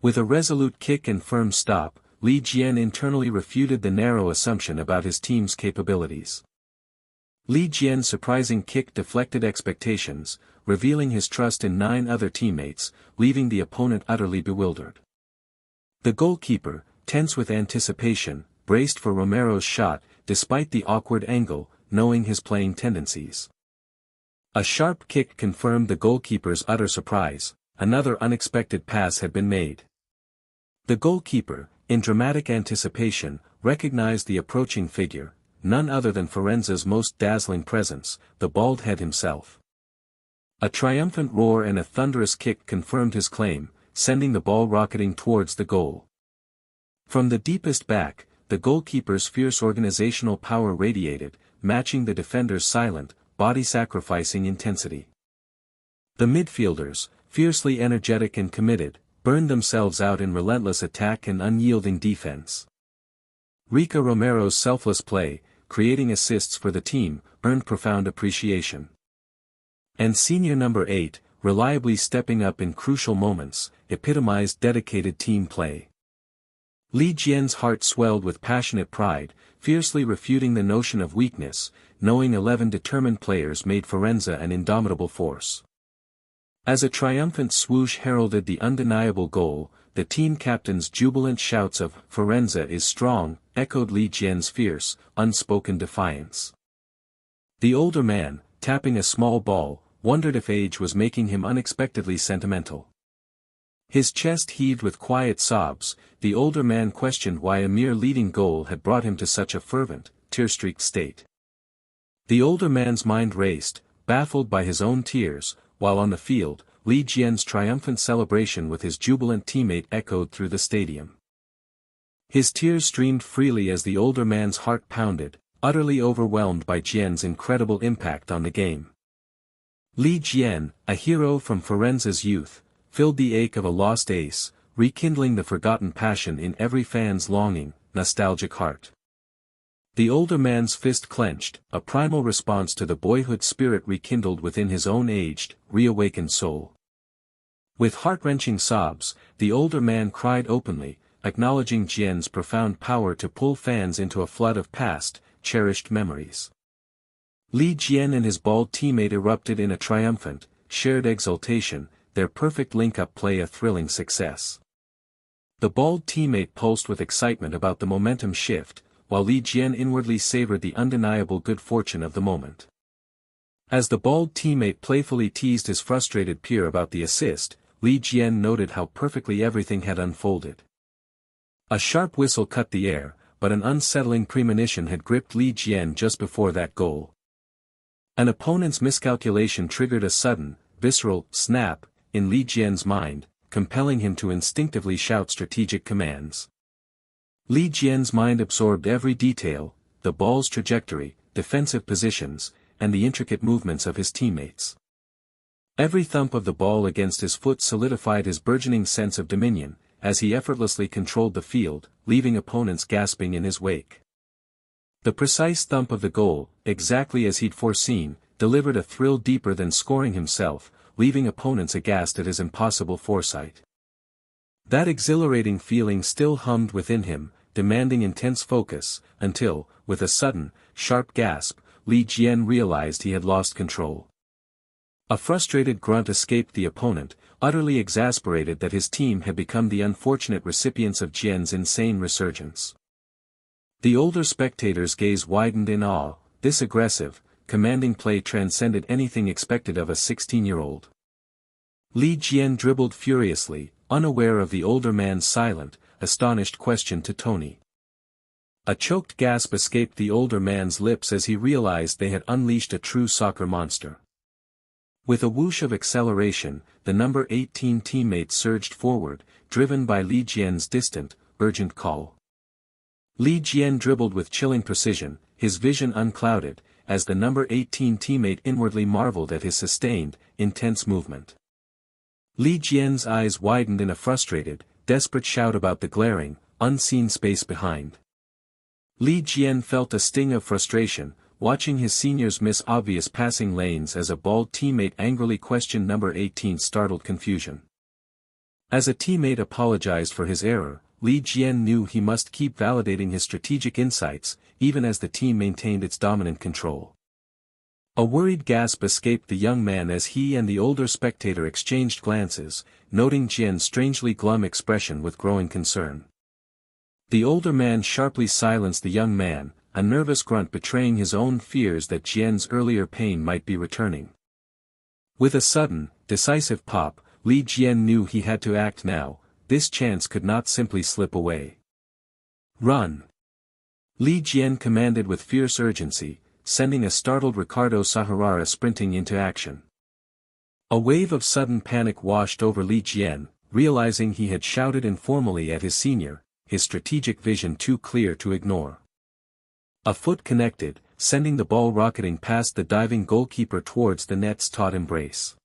With a resolute kick and firm stop, Li Jian internally refuted the narrow assumption about his team's capabilities. Li Jian's surprising kick deflected expectations, revealing his trust in 9 other teammates, leaving the opponent utterly bewildered. The goalkeeper, tense with anticipation, braced for Romero's shot, despite the awkward angle, knowing his playing tendencies. A sharp kick confirmed the goalkeeper's utter surprise. Another unexpected pass had been made. The goalkeeper, in dramatic anticipation, recognized the approaching figure, none other than Firenze's most dazzling presence, the bald head himself. A triumphant roar and a thunderous kick confirmed his claim, sending the ball rocketing towards the goal. From the deepest back, the goalkeeper's fierce organizational power radiated, matching the defender's silent, body-sacrificing intensity. The midfielders, fiercely energetic and committed, burned themselves out in relentless attack and unyielding defense. Rica Romero's selfless play, creating assists for the team, earned profound appreciation. And senior number 8, reliably stepping up in crucial moments, epitomized dedicated team play. Li Jian's heart swelled with passionate pride, fiercely refuting the notion of weakness, knowing 11 determined players made Firenze an indomitable force. As a triumphant swoosh heralded the undeniable goal, the team captain's jubilant shouts of "Firenze is strong" echoed Li Jian's fierce, unspoken defiance. The older man, tapping a small ball, wondered if age was making him unexpectedly sentimental. His chest heaved with quiet sobs. The older man questioned why a mere leading goal had brought him to such a fervent, tear-streaked state. The older man's mind raced, baffled by his own tears, while on the field, Li Jian's triumphant celebration with his jubilant teammate echoed through the stadium. His tears streamed freely as the older man's heart pounded, utterly overwhelmed by Jian's incredible impact on the game. Li Jian, a hero from Firenze's youth, filled the ache of a lost ace, rekindling the forgotten passion in every fan's longing, nostalgic heart. The older man's fist clenched, a primal response to the boyhood spirit rekindled within his own aged, reawakened soul. With heart-wrenching sobs, the older man cried openly, acknowledging Jian's profound power to pull fans into a flood of past, cherished memories. Li Jian and his bald teammate erupted in a triumphant, shared exultation, their perfect link-up play a thrilling success. The bald teammate pulsed with excitement about the momentum shift, while Li Jian inwardly savored the undeniable good fortune of the moment. As the bald teammate playfully teased his frustrated peer about the assist, Li Jian noted how perfectly everything had unfolded. A sharp whistle cut the air, but an unsettling premonition had gripped Li Jian just before that goal. An opponent's miscalculation triggered a sudden, visceral snap in Li Jian's mind, compelling him to instinctively shout strategic commands. Li Jian's mind absorbed every detail, the ball's trajectory, defensive positions, and the intricate movements of his teammates. Every thump of the ball against his foot solidified his burgeoning sense of dominion, as he effortlessly controlled the field, leaving opponents gasping in his wake. The precise thump of the goal, exactly as he'd foreseen, delivered a thrill deeper than scoring himself, leaving opponents aghast at his impossible foresight. That exhilarating feeling still hummed within him, demanding intense focus, until, with a sudden, sharp gasp, Li Jian realized he had lost control. A frustrated grunt escaped the opponent, utterly exasperated that his team had become the unfortunate recipients of Jian's insane resurgence. The older spectators' gaze widened in awe. This aggressive, commanding play transcended anything expected of a 16-year-old. Li Jian dribbled furiously, unaware of the older man's silent, astonished question to Tony. A choked gasp escaped the older man's lips as he realized they had unleashed a true soccer monster. With a whoosh of acceleration, the number 18 teammate surged forward, driven by Li Jian's distant, urgent call. Li Jian dribbled with chilling precision, his vision unclouded, as the number 18 teammate inwardly marveled at his sustained, intense movement. Li Jian's eyes widened in a frustrated, desperate shout about the glaring, unseen space behind. Li Jian felt a sting of frustration, watching his seniors miss obvious passing lanes as a bald teammate angrily questioned number 18's startled confusion. As a teammate apologized for his error, Li Jian knew he must keep validating his strategic insights, even as the team maintained its dominant control. A worried gasp escaped the young man as he and the older spectator exchanged glances, noting Jian's strangely glum expression with growing concern. The older man sharply silenced the young man, a nervous grunt betraying his own fears that Jian's earlier pain might be returning. With a sudden, decisive pop, Li Jian knew he had to act now. This chance could not simply slip away. Run! Li Jian commanded with fierce urgency, sending a startled Ricardo Sahurara sprinting into action. A wave of sudden panic washed over Li Jian, realizing he had shouted informally at his senior, his strategic vision too clear to ignore. A foot connected, sending the ball rocketing past the diving goalkeeper towards the net's taut embrace.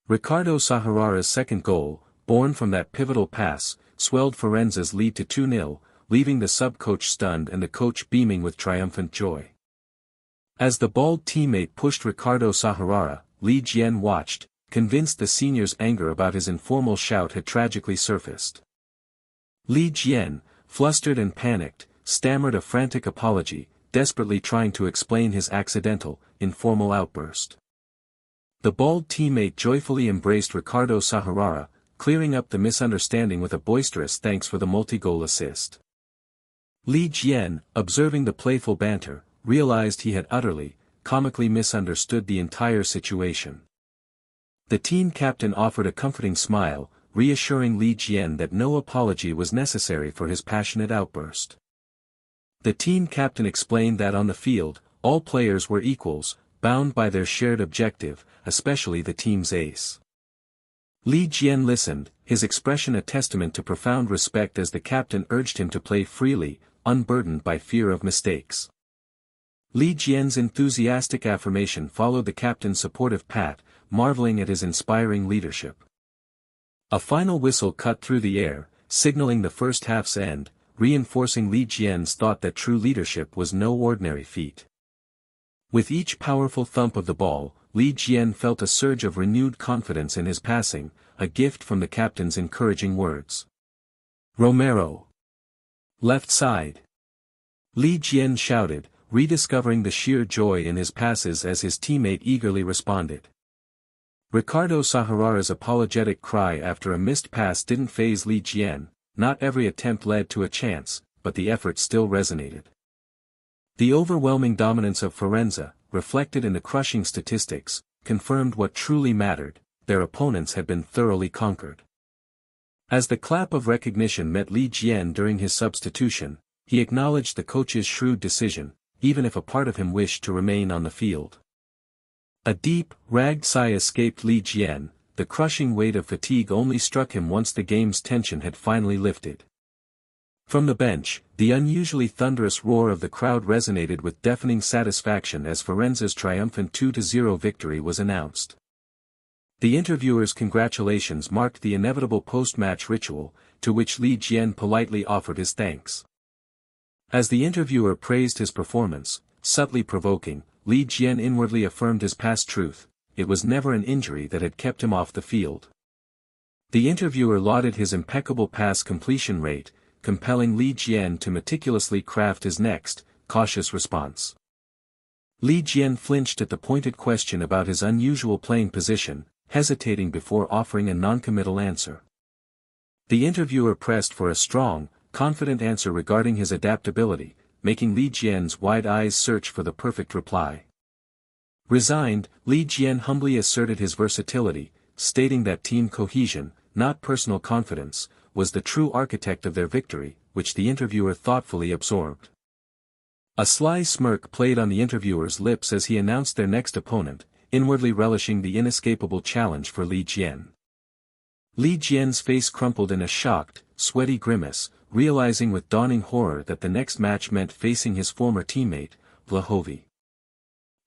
Ricardo Sahara's second goal, born from that pivotal pass, swelled Firenze's lead to 2-0, leaving the sub-coach stunned and the coach beaming with triumphant joy. As the bald teammate pushed Ricardo Sahara, Li Jian watched, convinced the senior's anger about his informal shout had tragically surfaced. Li Jian, flustered and panicked, stammered a frantic apology, desperately trying to explain his accidental, informal outburst. The bald teammate joyfully embraced Ricardo Sahara, clearing up the misunderstanding with a boisterous thanks for the multi-goal assist. Li Jian, observing the playful banter, realized he had utterly, comically misunderstood the entire situation. The team captain offered a comforting smile, reassuring Li Jian that no apology was necessary for his passionate outburst. The team captain explained that on the field, all players were equals, bound by their shared objective, especially the team's ace. Li Jian listened, his expression a testament to profound respect as the captain urged him to play freely, unburdened by fear of mistakes. Li Jian's enthusiastic affirmation followed the captain's supportive pat, marveling at his inspiring leadership. A final whistle cut through the air, signaling the first half's end, reinforcing Li Jian's thought that true leadership was no ordinary feat. With each powerful thump of the ball, Li Jian felt a surge of renewed confidence in his passing, a gift from the captain's encouraging words. Romero. Left side. Li Jian shouted, rediscovering the sheer joy in his passes as his teammate eagerly responded. Ricardo Sahara's apologetic cry after a missed pass didn't faze Li Jian. Not every attempt led to a chance, but the effort still resonated. The overwhelming dominance of Firenze, reflected in the crushing statistics, confirmed what truly mattered: their opponents had been thoroughly conquered. As the clap of recognition met Li Jian during his substitution, he acknowledged the coach's shrewd decision, even if a part of him wished to remain on the field. A deep, ragged sigh escaped Li Jian. The crushing weight of fatigue only struck him once the game's tension had finally lifted. From the bench, the unusually thunderous roar of the crowd resonated with deafening satisfaction as Firenze's triumphant 2-0 victory was announced. The interviewer's congratulations marked the inevitable post-match ritual, to which Li Jian politely offered his thanks. As the interviewer praised his performance, subtly provoking, Li Jian inwardly affirmed his past truth: it was never an injury that had kept him off the field. The interviewer lauded his impeccable pass completion rate, compelling Li Jian to meticulously craft his next, cautious response. Li Jian flinched at the pointed question about his unusual playing position, hesitating before offering a noncommittal answer. The interviewer pressed for a strong, confident answer regarding his adaptability, making Li Jian's wide eyes search for the perfect reply. Resigned, Li Jian humbly asserted his versatility, stating that team cohesion, not personal confidence, was the true architect of their victory, which the interviewer thoughtfully absorbed. A sly smirk played on the interviewer's lips as he announced their next opponent, inwardly relishing the inescapable challenge for Li Jian. Li Jian's face crumpled in a shocked, sweaty grimace, realizing with dawning horror that the next match meant facing his former teammate, Blahovi.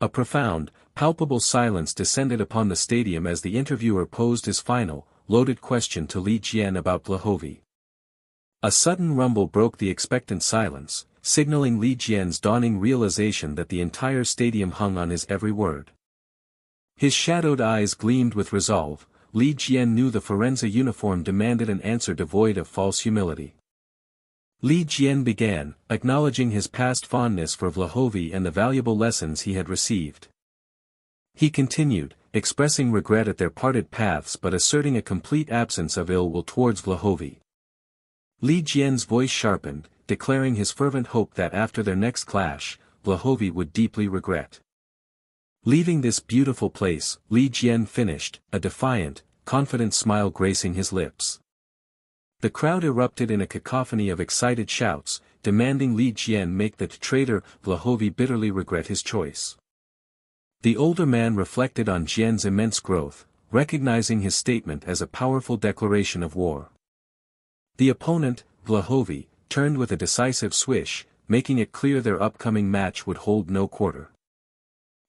A profound, palpable silence descended upon the stadium as the interviewer posed his final, loaded question to Li Jian about Blahovi. A sudden rumble broke the expectant silence, signaling Li Jian's dawning realization that the entire stadium hung on his every word. His shadowed eyes gleamed with resolve. Li Jian knew the Firenze uniform demanded an answer devoid of false humility. Li Jian began, acknowledging his past fondness for Blahovi and the valuable lessons he had received. He continued, expressing regret at their parted paths but asserting a complete absence of ill will towards Blahovi. Li Jian's voice sharpened, declaring his fervent hope that after their next clash, Blahovi would deeply regret leaving this beautiful place. Li Jian finished, a defiant, confident smile gracing his lips. The crowd erupted in a cacophony of excited shouts, demanding Li Jian make the traitor Blahovi bitterly regret his choice. The older man reflected on Jian's immense growth, recognizing his statement as a powerful declaration of war. The opponent, Blahovi, turned with a decisive swish, making it clear their upcoming match would hold no quarter.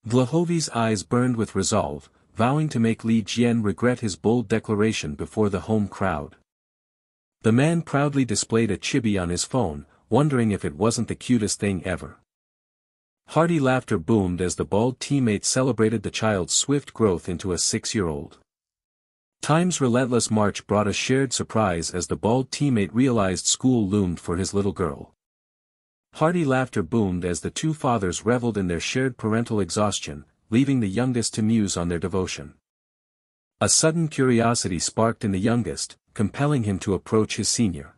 Blahovi's eyes burned with resolve, vowing to make Li Jian regret his bold declaration before the home crowd. The man proudly displayed a chibi on his phone, wondering if it wasn't the cutest thing ever. Hearty laughter boomed as the bald teammate celebrated the child's swift growth into a 6-year-old. Time's relentless march brought a shared surprise as the bald teammate realized school loomed for his little girl. Hearty laughter boomed as the two fathers reveled in their shared parental exhaustion, leaving the youngest to muse on their devotion. A sudden curiosity sparked in the youngest, compelling him to approach his senior.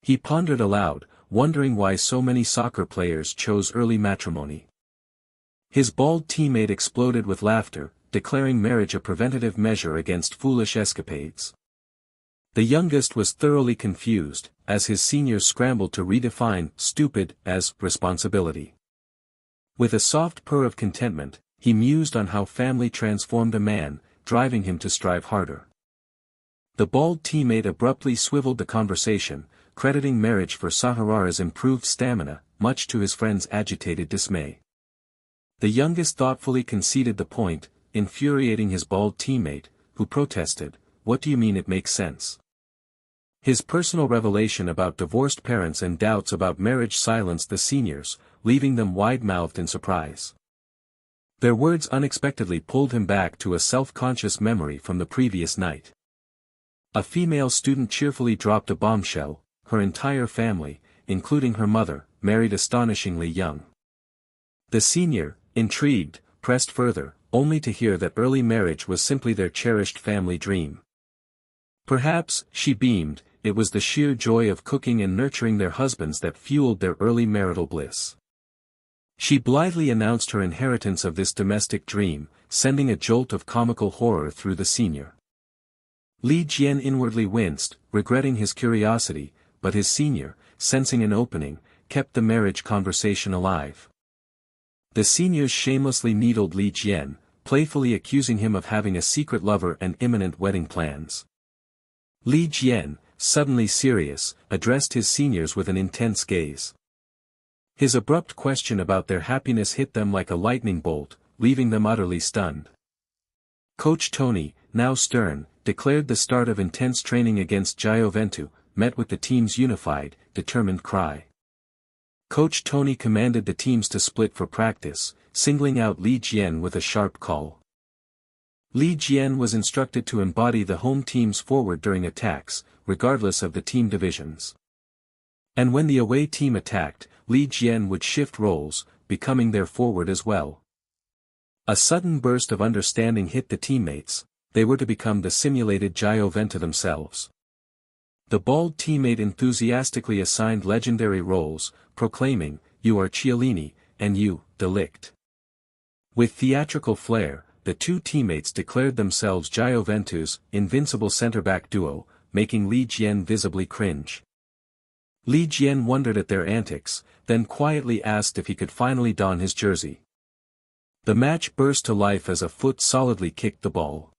He pondered aloud, wondering why so many soccer players chose early matrimony. His bald teammate exploded with laughter, declaring marriage a preventative measure against foolish escapades. The youngest was thoroughly confused, as his seniors scrambled to redefine stupid as responsibility. With a soft purr of contentment, he mused on how family transformed a man, driving him to strive harder. The bald teammate abruptly swiveled the conversation, crediting marriage for Saharara's improved stamina, much to his friend's agitated dismay. The youngest thoughtfully conceded the point, infuriating his bald teammate, who protested, "What do you mean it makes sense?" His personal revelation about divorced parents and doubts about marriage silenced the seniors, leaving them wide-mouthed in surprise. Their words unexpectedly pulled him back to a self-conscious memory from the previous night. A female student cheerfully dropped a bombshell: her entire family, including her mother, married astonishingly young. The senior, intrigued, pressed further, only to hear that early marriage was simply their cherished family dream. Perhaps, she beamed, it was the sheer joy of cooking and nurturing their husbands that fueled their early marital bliss. She blithely announced her inheritance of this domestic dream, sending a jolt of comical horror through the senior. Li Jian inwardly winced, regretting his curiosity, but his senior, sensing an opening, kept the marriage conversation alive. The seniors shamelessly needled Li Jian, playfully accusing him of having a secret lover and imminent wedding plans. Li Jian, suddenly serious, addressed his seniors with an intense gaze. His abrupt question about their happiness hit them like a lightning bolt, leaving them utterly stunned. Coach Tony, now stern, declared the start of intense training against Jian met with the team's unified, determined cry. Coach Tony commanded the teams to split for practice, singling out Li Jian with a sharp call. Li Jian was instructed to embody the home team's forward during attacks, regardless of the team divisions. And when the away team attacked, Li Jian would shift roles, becoming their forward as well. A sudden burst of understanding hit the teammates: they were to become the simulated Jian themselves. The bald teammate enthusiastically assigned legendary roles, proclaiming, "You are Chiellini, and you, Delict." With theatrical flair, the two teammates declared themselves Jian's invincible center-back duo, making Li Jian visibly cringe. Li Jian wondered at their antics, then quietly asked if he could finally don his jersey. The match burst to life as a foot solidly kicked the ball.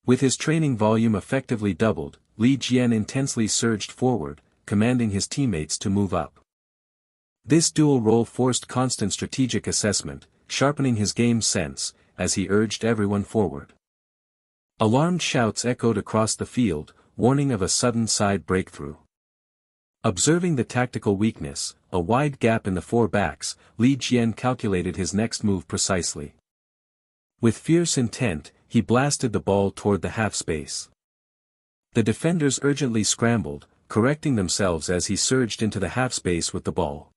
With his training volume effectively doubled, Li Jian intensely surged forward, commanding his teammates to move up. This dual role forced constant strategic assessment, sharpening his game sense, as he urged everyone forward. Alarmed shouts echoed across the field, warning of a sudden side breakthrough. Observing the tactical weakness, a wide gap in the four backs, Li Jian calculated his next move precisely. With fierce intent, he blasted the ball toward the half-space. The defenders urgently scrambled, correcting themselves as he surged into the half-space with the ball.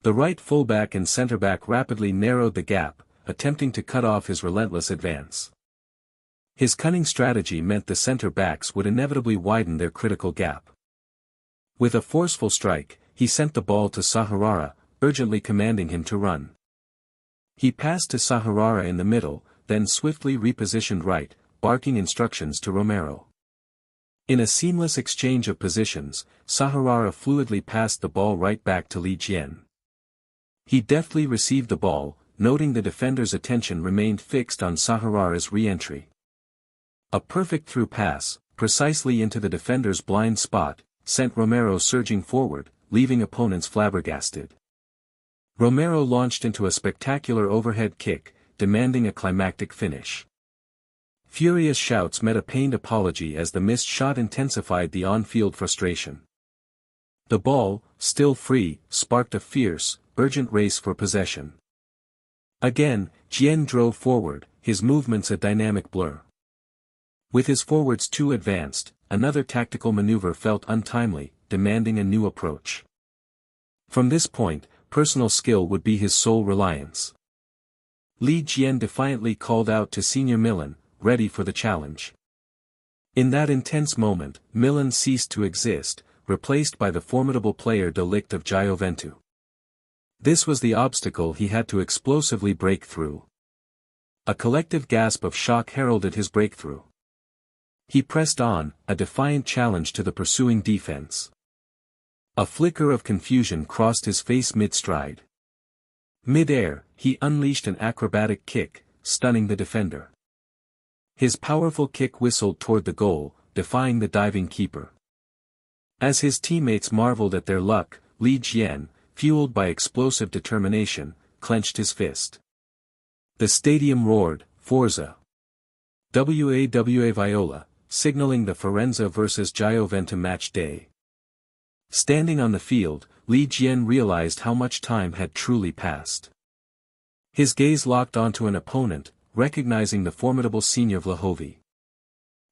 The right fullback and center-back rapidly narrowed the gap, attempting to cut off his relentless advance. His cunning strategy meant the center-backs would inevitably widen their critical gap. With a forceful strike, he sent the ball to Saharara, urgently commanding him to run. He passed to Saharara in the middle, then swiftly repositioned right, barking instructions to Romero. In a seamless exchange of positions, Saharara fluidly passed the ball right back to Li Jian. He deftly received the ball, noting the defender's attention remained fixed on Saharara's re-entry. A perfect through pass, precisely into the defender's blind spot, sent Romero surging forward, leaving opponents flabbergasted. Romero launched into a spectacular overhead kick, demanding a climactic finish. Furious shouts met a pained apology as the missed shot intensified the on-field frustration. The ball, still free, sparked a fierce, urgent race for possession. Again, Jian drove forward, his movements a dynamic blur. With his forwards too advanced, another tactical maneuver felt untimely, demanding a new approach. From this point, personal skill would be his sole reliance. Li Jian defiantly called out to Senior Milan, ready for the challenge. In that intense moment, Milan ceased to exist, replaced by the formidable player Delict of Gioventu. This was the obstacle he had to explosively break through. A collective gasp of shock heralded his breakthrough. He pressed on, a defiant challenge to the pursuing defense. A flicker of confusion crossed his face mid-stride. Mid-air, he unleashed an acrobatic kick, stunning the defender. His powerful kick whistled toward the goal, defying the diving keeper. As his teammates marveled at their luck, Li Jian, fueled by explosive determination, clenched his fist. The stadium roared, "Forza! WAWA Viola," signaling the Firenze vs Gioventu match day. Standing on the field, Li Jian realized how much time had truly passed. His gaze locked onto an opponent, recognizing the formidable senior Vlahovi.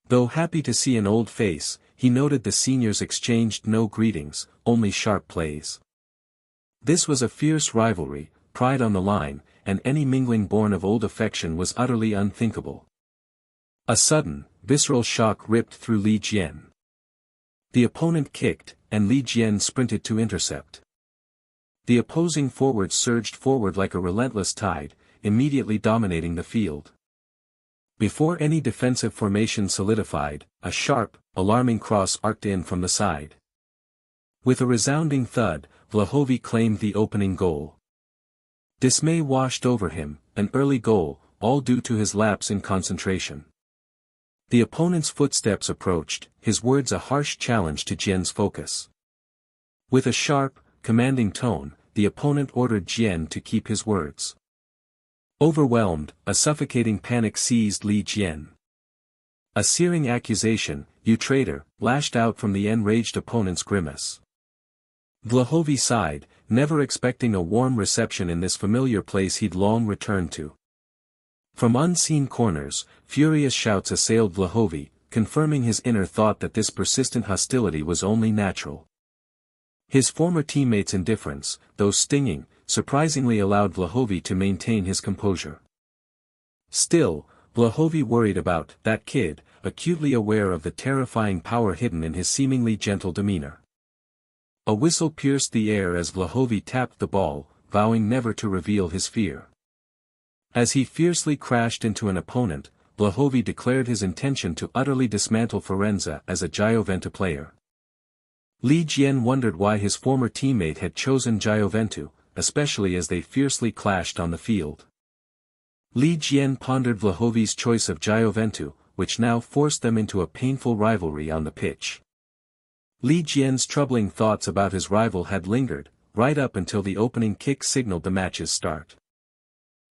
Though happy to see an old face, he noted the seniors exchanged no greetings, only sharp plays. This was a fierce rivalry, pride on the line, and any mingling born of old affection was utterly unthinkable. A sudden, visceral shock ripped through Li Jian. The opponent kicked, and Li Jian sprinted to intercept. The opposing forward surged forward like a relentless tide, immediately dominating the field. Before any defensive formation solidified, a sharp, alarming cross arced in from the side. With a resounding thud, Vlahovi claimed the opening goal. Dismay washed over him, an early goal, all due to his lapse in concentration. The opponent's footsteps approached, his words a harsh challenge to Jian's focus. With a sharp, commanding tone, the opponent ordered Jian to keep his words. Overwhelmed, a suffocating panic seized Li Jian. A searing accusation, "You traitor," lashed out from the enraged opponent's grimace. Vlahovi sighed, never expecting a warm reception in this familiar place he'd long returned to. From unseen corners, furious shouts assailed Vlahovi, confirming his inner thought that this persistent hostility was only natural. His former teammates' indifference, though stinging, surprisingly allowed Vlahovi to maintain his composure. Still, Vlahovi worried about that kid, acutely aware of the terrifying power hidden in his seemingly gentle demeanor. A whistle pierced the air as Vlahovi tapped the ball, vowing never to reveal his fear. As he fiercely crashed into an opponent, Vlahovi declared his intention to utterly dismantle Firenze as a Gioventu player. Li Jian wondered why his former teammate had chosen Gioventu, especially as they fiercely clashed on the field. Li Jian pondered Vlahovi's choice of Gioventu, which now forced them into a painful rivalry on the pitch. Li Jian's troubling thoughts about his rival had lingered, right up until the opening kick signaled the match's start.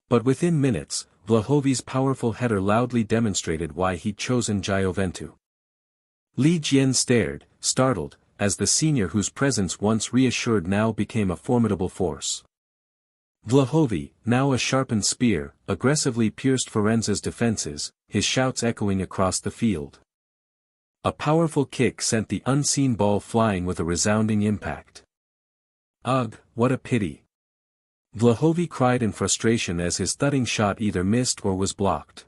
But within minutes, Vlahovi's powerful header loudly demonstrated why he'd chosen Gioventu. Li Jian stared, startled, as the senior whose presence once reassured now became a formidable force. Vlahovi, now a sharpened spear, aggressively pierced Firenze's defenses, his shouts echoing across the field. A powerful kick sent the unseen ball flying with a resounding impact. "Ugh, what a pity!" Vlahovi cried in frustration as his thudding shot either missed or was blocked.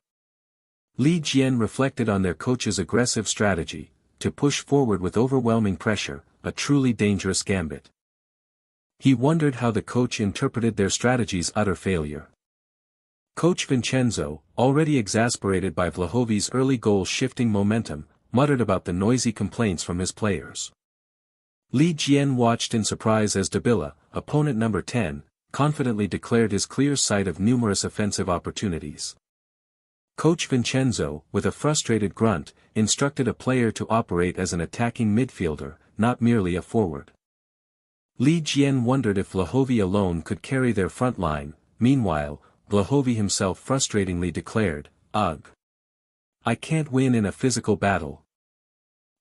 Li Jian reflected on their coach's aggressive strategy, to push forward with overwhelming pressure, a truly dangerous gambit. He wondered how the coach interpreted their strategy's utter failure. Coach Vincenzo, already exasperated by Vlahovi's early goal shifting momentum, muttered about the noisy complaints from his players. Li Jian watched in surprise as Dabila, opponent number 10, confidently declared his clear sight of numerous offensive opportunities. Coach Vincenzo, with a frustrated grunt, instructed a player to operate as an attacking midfielder, not merely a forward. Li Jian wondered if Vlahovi alone could carry their front line. Meanwhile, Vlahovi himself frustratingly declared, "Ugh. I can't win in a physical battle."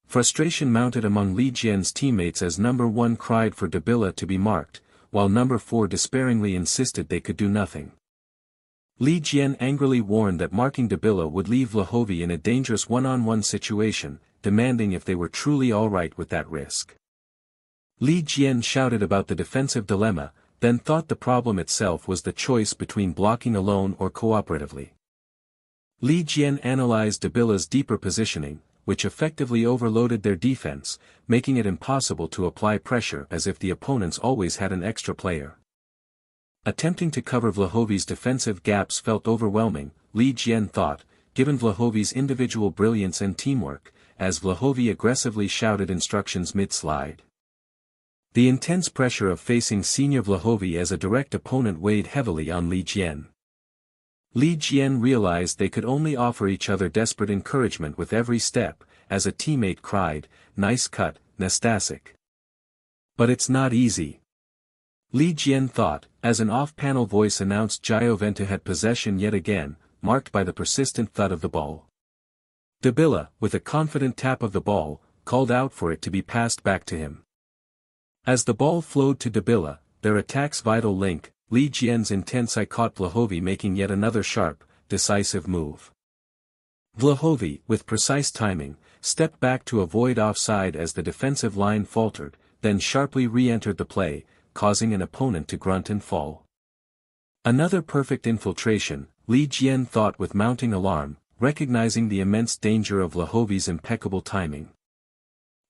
Frustration mounted among Li Jian's teammates as number 1 cried for Dabila to be marked, while number 4 despairingly insisted they could do nothing. Li Jian angrily warned that marking Dabila would leave Vlahovi in a dangerous one-on-one situation, demanding if they were truly alright with that risk. Li Jian shouted about the defensive dilemma, then thought the problem itself was the choice between blocking alone or cooperatively. Li Jian analyzed Dabila's deeper positioning, which effectively overloaded their defense, making it impossible to apply pressure as if the opponents always had an extra player. Attempting to cover Vlahovi's defensive gaps felt overwhelming, Li Jian thought, given Vlahovi's individual brilliance and teamwork, as Vlahovi aggressively shouted instructions mid-slide. The intense pressure of facing senior Vlahovi as a direct opponent weighed heavily on Li Jian. Li Jian realized they could only offer each other desperate encouragement with every step, as a teammate cried, "Nice cut, Nastasik." "But it's not easy," Li Jian thought, as an off-panel voice announced Jioventa had possession yet again, marked by the persistent thud of the ball. Dabila, with a confident tap of the ball, called out for it to be passed back to him. As the ball flowed to Dabila, their attack's vital link, Li Jian's intense eye caught Vlahovi making yet another sharp, decisive move. Vlahovi, with precise timing, stepped back to avoid offside as the defensive line faltered, then sharply re-entered the play, causing an opponent to grunt and fall. Another perfect infiltration, Li Jian thought with mounting alarm, recognizing the immense danger of Vlahovi's impeccable timing.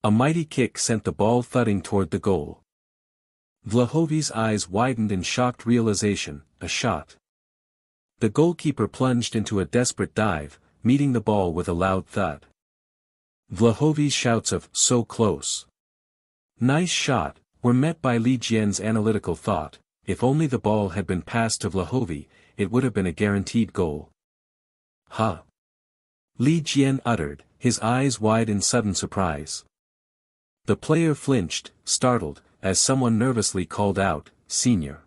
A mighty kick sent the ball thudding toward the goal. Vlahovi's eyes widened in shocked realization, a shot. The goalkeeper plunged into a desperate dive, meeting the ball with a loud thud. Vlahovi's shouts of, "So close! Nice shot!" were met by Li Jian's analytical thought, if only the ball had been passed to Vlahovi, it would have been a guaranteed goal. "Huh!" Li Jian uttered, his eyes wide in sudden surprise. The player flinched, startled, as someone nervously called out, "Senior."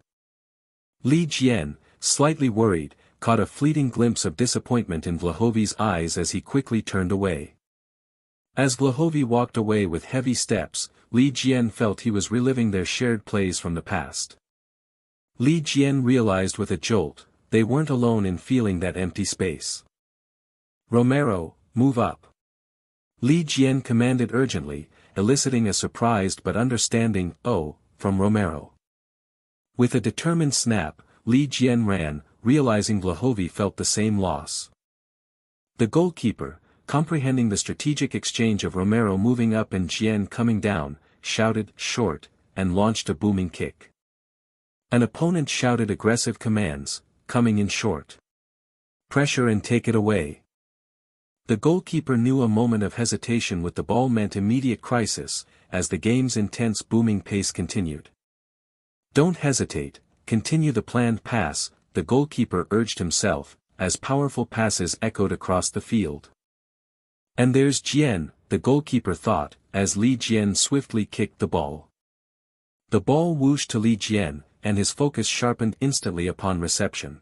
Li Jian, slightly worried, caught a fleeting glimpse of disappointment in Vlahovi's eyes as he quickly turned away. As Vlahovi walked away with heavy steps, Li Jian felt he was reliving their shared plays from the past. Li Jian realized with a jolt, they weren't alone in feeling that empty space. "Romero, move up!" Li Jian commanded urgently, eliciting a surprised but understanding "oh" from Romero. With a determined snap, Li Jian ran, realizing Vlahovi felt the same loss. The goalkeeper, comprehending the strategic exchange of Romero moving up and Jian coming down, shouted "short," and launched a booming kick. An opponent shouted aggressive commands, coming in short. "Pressure and take it away." The goalkeeper knew a moment of hesitation with the ball meant immediate crisis, as the game's intense booming pace continued. "Don't hesitate, continue the planned pass," the goalkeeper urged himself, as powerful passes echoed across the field. "And there's Jian," the goalkeeper thought, as Li Jian swiftly kicked the ball. The ball whooshed to Li Jian, and his focus sharpened instantly upon reception.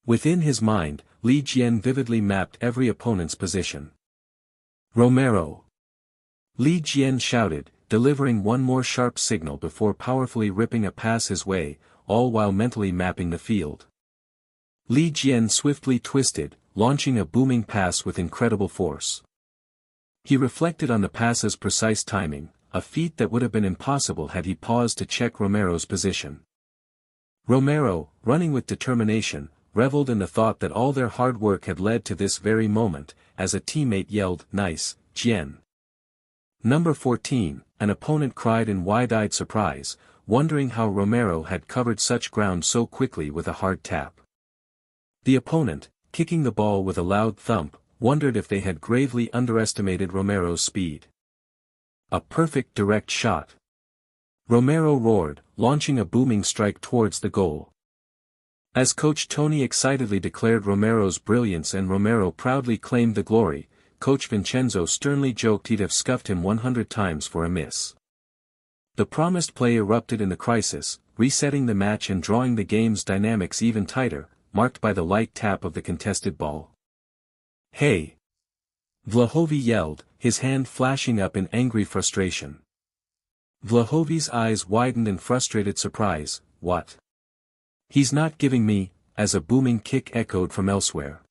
Within his mind, Li Jian vividly mapped every opponent's position. "Romero!" Li Jian shouted, delivering one more sharp signal before powerfully ripping a pass his way, all while mentally mapping the field. Li Jian swiftly twisted, launching a booming pass with incredible force. He reflected on the pass's precise timing, a feat that would have been impossible had he paused to check Romero's position. Romero, running with determination, reveled in the thought that all their hard work had led to this very moment, as a teammate yelled, "Nice, Jian." Number 14, an opponent cried in wide-eyed surprise, wondering how Romero had covered such ground so quickly with a hard tap. The opponent, kicking the ball with a loud thump, wondered if they had gravely underestimated Romero's speed. "A perfect direct shot!" Romero roared, launching a booming strike towards the goal. As Coach Tony excitedly declared Romero's brilliance and Romero proudly claimed the glory, Coach Vincenzo sternly joked he'd have scuffed him 100 times for a miss. The promised play erupted in the crisis, resetting the match and drawing the game's dynamics even tighter, marked by the light tap of the contested ball. "Hey!" Vlahovi yelled, his hand flashing up in angry frustration. Vlahovi's eyes widened in frustrated surprise. "What? He's not giving me," as a booming kick echoed from elsewhere.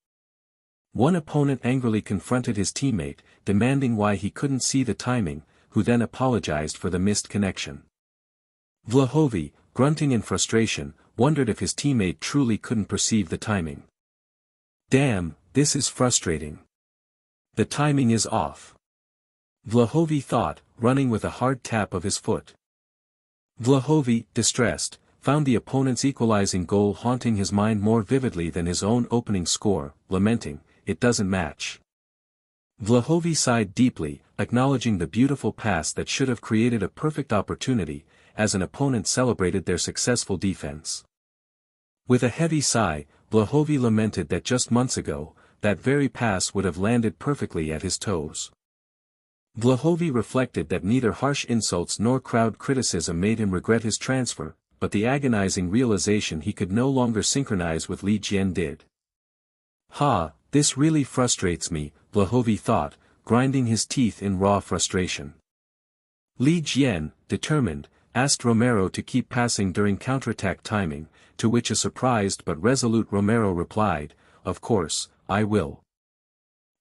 One opponent angrily confronted his teammate, demanding why he couldn't see the timing, who then apologized for the missed connection. Vlahovi, grunting in frustration, wondered if his teammate truly couldn't perceive the timing. "Damn, this is frustrating. The timing is off," Vlahovi thought, running with a hard tap of his foot. Vlahovi, distressed, found the opponent's equalizing goal haunting his mind more vividly than his own opening score, lamenting, "It doesn't match." Vlahovi sighed deeply, acknowledging the beautiful pass that should have created a perfect opportunity, as an opponent celebrated their successful defense. With a heavy sigh, Vlahovi lamented that just months ago, that very pass would have landed perfectly at his toes. Vlahovi reflected that neither harsh insults nor crowd criticism made him regret his transfer, but the agonizing realization he could no longer synchronize with Li Jian did. "Ha, this really frustrates me," Vlahovi thought, grinding his teeth in raw frustration. Li Jian, determined, asked Romero to keep passing during counterattack timing, to which a surprised but resolute Romero replied, "Of course, I will.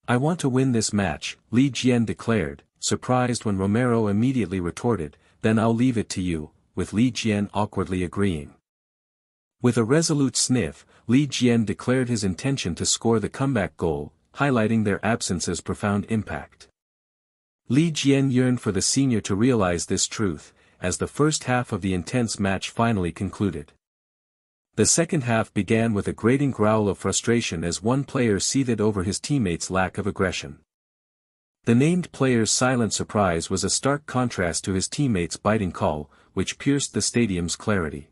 I want to win this match," Li Jian declared, surprised when Romero immediately retorted, "Then I'll leave it to you," with Li Jian awkwardly agreeing. With a resolute sniff, Li Jian declared his intention to score the comeback goal, highlighting their absence's profound impact. Li Jian yearned for the senior to realize this truth, as the first half of the intense match finally concluded. The second half began with a grating growl of frustration as one player seethed over his teammates' lack of aggression. The named player's silent surprise was a stark contrast to his teammates' biting call, which pierced the stadium's clarity.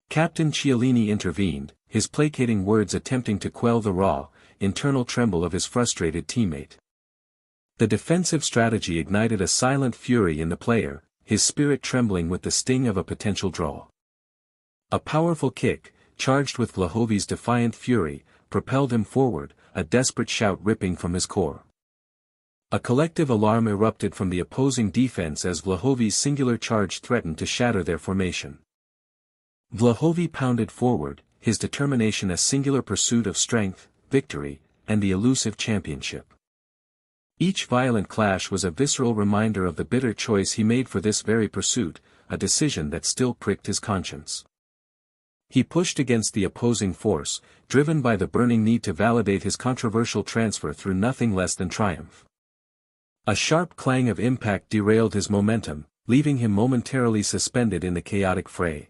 Captain Chiellini intervened, his placating words attempting to quell the raw, internal tremble of his frustrated teammate. The defensive strategy ignited a silent fury in the player, his spirit trembling with the sting of a potential draw. A powerful kick, charged with Vlahovi's defiant fury, propelled him forward, a desperate shout ripping from his core. A collective alarm erupted from the opposing defense as Vlahovi's singular charge threatened to shatter their formation. Vlahovi pounded forward, his determination a singular pursuit of strength, victory, and the elusive championship. Each violent clash was a visceral reminder of the bitter choice he made for this very pursuit, a decision that still pricked his conscience. He pushed against the opposing force, driven by the burning need to validate his controversial transfer through nothing less than triumph. A sharp clang of impact derailed his momentum, leaving him momentarily suspended in the chaotic fray.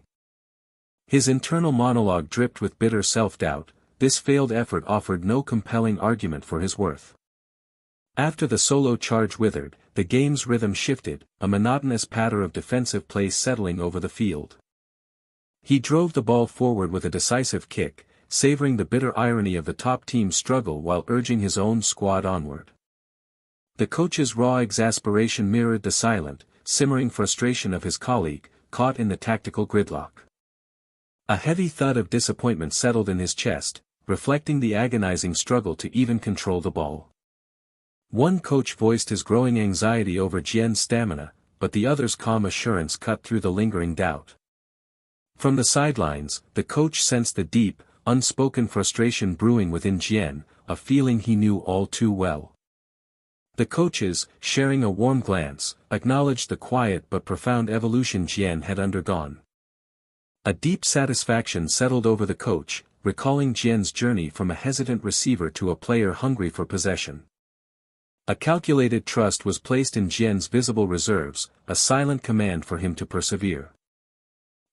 His internal monologue dripped with bitter self-doubt. This failed effort offered no compelling argument for his worth. After the solo charge withered, the game's rhythm shifted, a monotonous patter of defensive play settling over the field. He drove the ball forward with a decisive kick, savoring the bitter irony of the top team's struggle while urging his own squad onward. The coach's raw exasperation mirrored the silent, simmering frustration of his colleague, caught in the tactical gridlock. A heavy thud of disappointment settled in his chest, reflecting the agonizing struggle to even control the ball. One coach voiced his growing anxiety over Jian's stamina, but the other's calm assurance cut through the lingering doubt. From the sidelines, the coach sensed the deep, unspoken frustration brewing within Jian, a feeling he knew all too well. The coaches, sharing a warm glance, acknowledged the quiet but profound evolution Jian had undergone. A deep satisfaction settled over the coach, recalling Jian's journey from a hesitant receiver to a player hungry for possession. A calculated trust was placed in Jian's visible reserves, a silent command for him to persevere.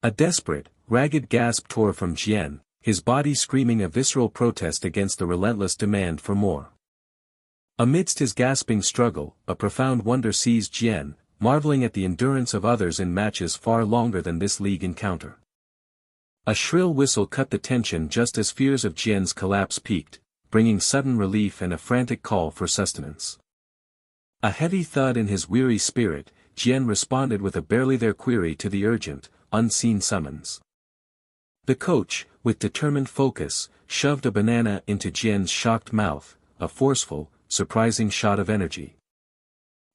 A desperate, ragged gasp tore from Jian, his body screaming a visceral protest against the relentless demand for more. Amidst his gasping struggle, a profound wonder seized Jian, marveling at the endurance of others in matches far longer than this league encounter. A shrill whistle cut the tension just as fears of Jian's collapse peaked, bringing sudden relief and a frantic call for sustenance. A heavy thud in his weary spirit, Jian responded with a barely there query to the urgent, unseen summons. The coach, with determined focus, shoved a banana into Jian's shocked mouth, a forceful, surprising shot of energy.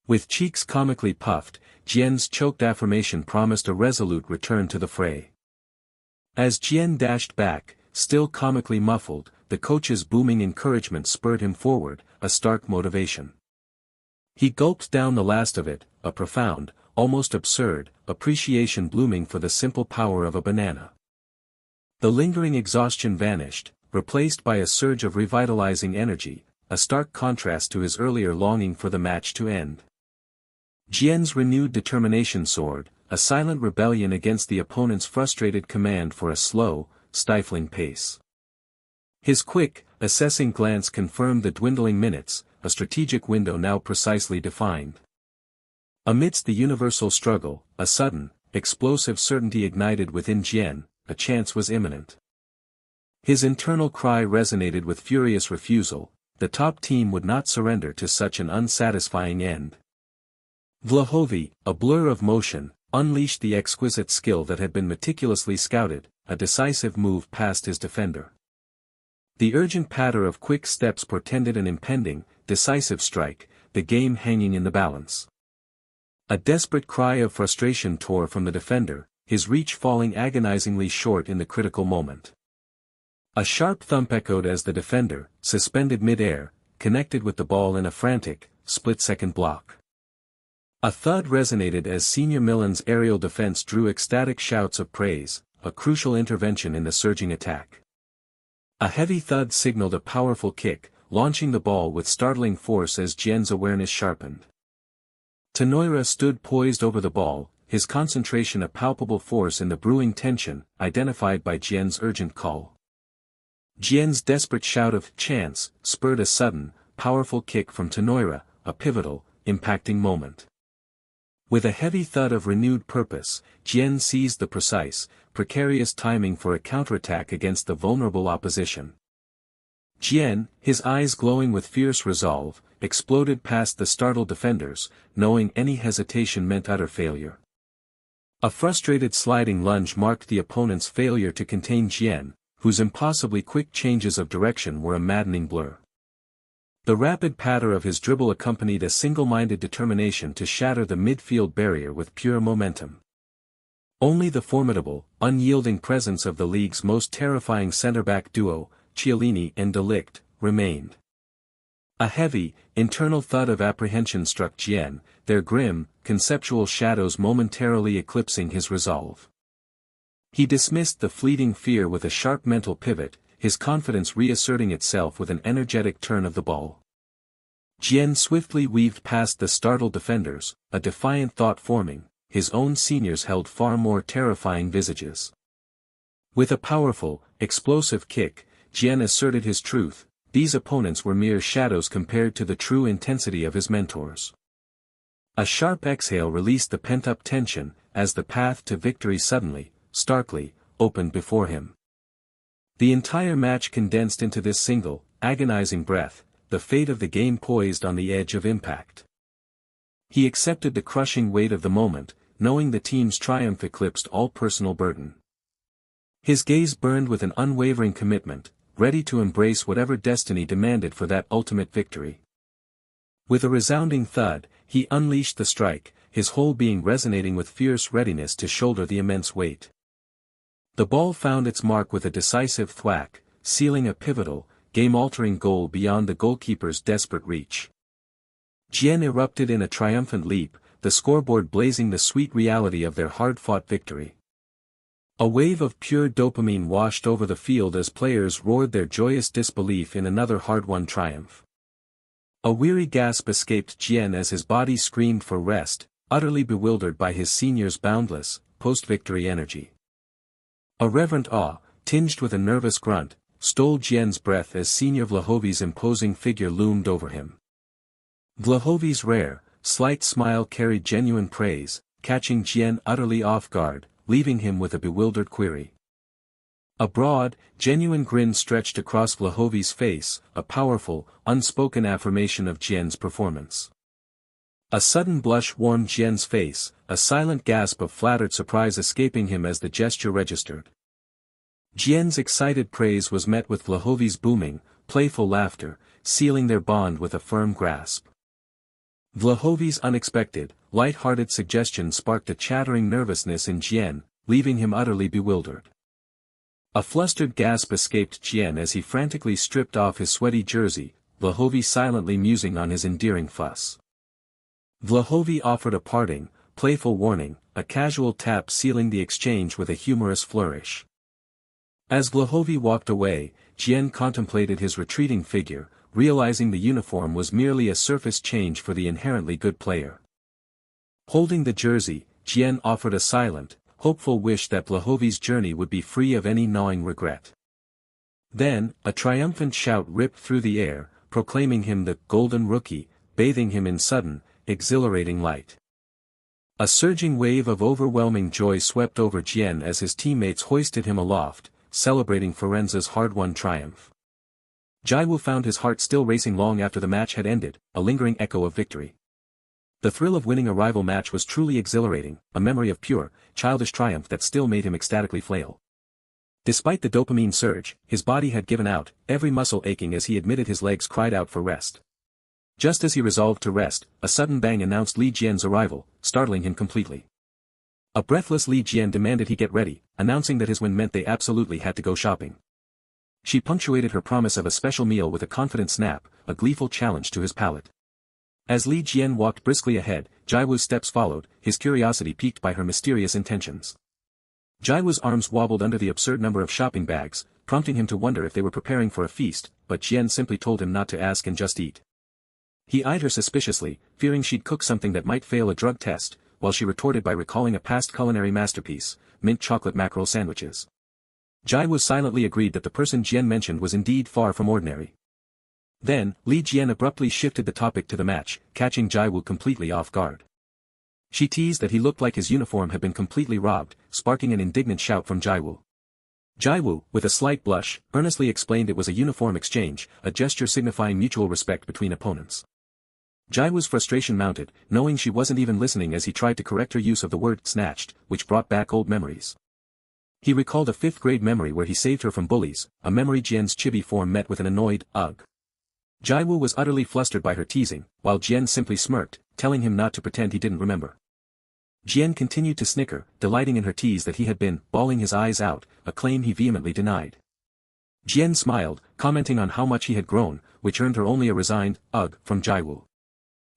With cheeks comically puffed, Jian's choked affirmation promised a resolute return to the fray. As Jian dashed back, still comically muffled, the coach's booming encouragement spurred him forward, a stark motivation. He gulped down the last of it, a profound, almost absurd, appreciation blooming for the simple power of a banana. The lingering exhaustion vanished, replaced by a surge of revitalizing energy, a stark contrast to his earlier longing for the match to end. Jian's renewed determination soared, a silent rebellion against the opponent's frustrated command for a slow, stifling pace. His quick, assessing glance confirmed the dwindling minutes, a strategic window now precisely defined. Amidst the universal struggle, a sudden, explosive certainty ignited within Jian, a chance was imminent. His internal cry resonated with furious refusal, the top team would not surrender to such an unsatisfying end. Vlahovi, a blur of motion, unleashed the exquisite skill that had been meticulously scouted, a decisive move past his defender. The urgent patter of quick steps portended an impending, decisive strike, the game hanging in the balance. A desperate cry of frustration tore from the defender, his reach falling agonizingly short in the critical moment. A sharp thump echoed as the defender, suspended mid-air, connected with the ball in a frantic, split-second block. A thud resonated as Senior Milan's aerial defense drew ecstatic shouts of praise, a crucial intervention in the surging attack. A heavy thud signaled a powerful kick, launching the ball with startling force as Jian's awareness sharpened. Tenoira stood poised over the ball, his concentration a palpable force in the brewing tension, identified by Jian's urgent call. Jian's desperate shout of "chance" spurred a sudden, powerful kick from Tenoira, a pivotal, impacting moment. With a heavy thud of renewed purpose, Jian seized the precise, precarious timing for a counterattack against the vulnerable opposition. Jian, his eyes glowing with fierce resolve, exploded past the startled defenders, knowing any hesitation meant utter failure. A frustrated sliding lunge marked the opponent's failure to contain Jian, whose impossibly quick changes of direction were a maddening blur. The rapid patter of his dribble accompanied a single-minded determination to shatter the midfield barrier with pure momentum. Only the formidable, unyielding presence of the league's most terrifying centre-back duo, Chiellini and De Ligt, remained. A heavy, internal thud of apprehension struck Jian, their grim, conceptual shadows momentarily eclipsing his resolve. He dismissed the fleeting fear with a sharp mental pivot, his confidence reasserting itself with an energetic turn of the ball. Jian swiftly weaved past the startled defenders, a defiant thought forming, his own seniors held far more terrifying visages. With a powerful, explosive kick, Jian asserted his truth, these opponents were mere shadows compared to the true intensity of his mentors. A sharp exhale released the pent-up tension, as the path to victory suddenly, starkly, opened before him. The entire match condensed into this single, agonizing breath, the fate of the game poised on the edge of impact. He accepted the crushing weight of the moment, knowing the team's triumph eclipsed all personal burden. His gaze burned with an unwavering commitment, ready to embrace whatever destiny demanded for that ultimate victory. With a resounding thud, he unleashed the strike, his whole being resonating with fierce readiness to shoulder the immense weight. The ball found its mark with a decisive thwack, sealing a pivotal, game-altering goal beyond the goalkeeper's desperate reach. Jian erupted in a triumphant leap, the scoreboard blazing the sweet reality of their hard-fought victory. A wave of pure dopamine washed over the field as players roared their joyous disbelief in another hard-won triumph. A weary gasp escaped Jian as his body screamed for rest, utterly bewildered by his seniors' boundless, post-victory energy. A reverent awe, tinged with a nervous grunt, stole Jian's breath as Senior Vlahovi's imposing figure loomed over him. Vlahovi's rare, slight smile carried genuine praise, catching Jian utterly off guard, leaving him with a bewildered query. A broad, genuine grin stretched across Vlahovi's face, a powerful, unspoken affirmation of Jian's performance. A sudden blush warmed Jian's face, a silent gasp of flattered surprise escaping him as the gesture registered. Jian's excited praise was met with Vlahovi's booming, playful laughter, sealing their bond with a firm grasp. Vlahovi's unexpected, light-hearted suggestion sparked a chattering nervousness in Jian, leaving him utterly bewildered. A flustered gasp escaped Jian as he frantically stripped off his sweaty jersey, Vlahovi silently musing on his endearing fuss. Vlahovi offered a parting, playful warning, a casual tap sealing the exchange with a humorous flourish. As Vlahovi walked away, Jian contemplated his retreating figure, realizing the uniform was merely a surface change for the inherently good player. Holding the jersey, Jian offered a silent, hopeful wish that Vlahovi's journey would be free of any gnawing regret. Then, a triumphant shout ripped through the air, proclaiming him the Golden Rookie, bathing him in sudden, exhilarating light. A surging wave of overwhelming joy swept over Jian as his teammates hoisted him aloft, celebrating Firenze's hard-won triumph. Jiwoo found his heart still racing long after the match had ended, a lingering echo of victory. The thrill of winning a rival match was truly exhilarating, a memory of pure, childish triumph that still made him ecstatically flail. Despite the dopamine surge, his body had given out, every muscle aching as he admitted his legs cried out for rest. Just as he resolved to rest, a sudden bang announced Li Jian's arrival, startling him completely. A breathless Li Jian demanded he get ready, announcing that his win meant they absolutely had to go shopping. She punctuated her promise of a special meal with a confident snap, a gleeful challenge to his palate. As Li Jian walked briskly ahead, Jiwoo's steps followed, his curiosity piqued by her mysterious intentions. Jiwoo's arms wobbled under the absurd number of shopping bags, prompting him to wonder if they were preparing for a feast, but Jian simply told him not to ask and just eat. He eyed her suspiciously, fearing she'd cook something that might fail a drug test, while she retorted by recalling a past culinary masterpiece, mint chocolate mackerel sandwiches. Jiwoo silently agreed that the person Jian mentioned was indeed far from ordinary. Then, Li Jian abruptly shifted the topic to the match, catching Jiwoo completely off guard. She teased that he looked like his uniform had been completely robbed, sparking an indignant shout from Jiwoo. Jiwoo, with a slight blush, earnestly explained it was a uniform exchange, a gesture signifying mutual respect between opponents. Jiwoo's frustration mounted, knowing she wasn't even listening as he tried to correct her use of the word snatched, which brought back old memories. He recalled a 5th-grade memory where he saved her from bullies, a memory Jian's chibi form met with an annoyed, ugh. Jiwoo was utterly flustered by her teasing, while Jian simply smirked, telling him not to pretend he didn't remember. Jian continued to snicker, delighting in her tease that he had been bawling his eyes out, a claim he vehemently denied. Jian smiled, commenting on how much he had grown, which earned her only a resigned, ugh, from Jiwoo.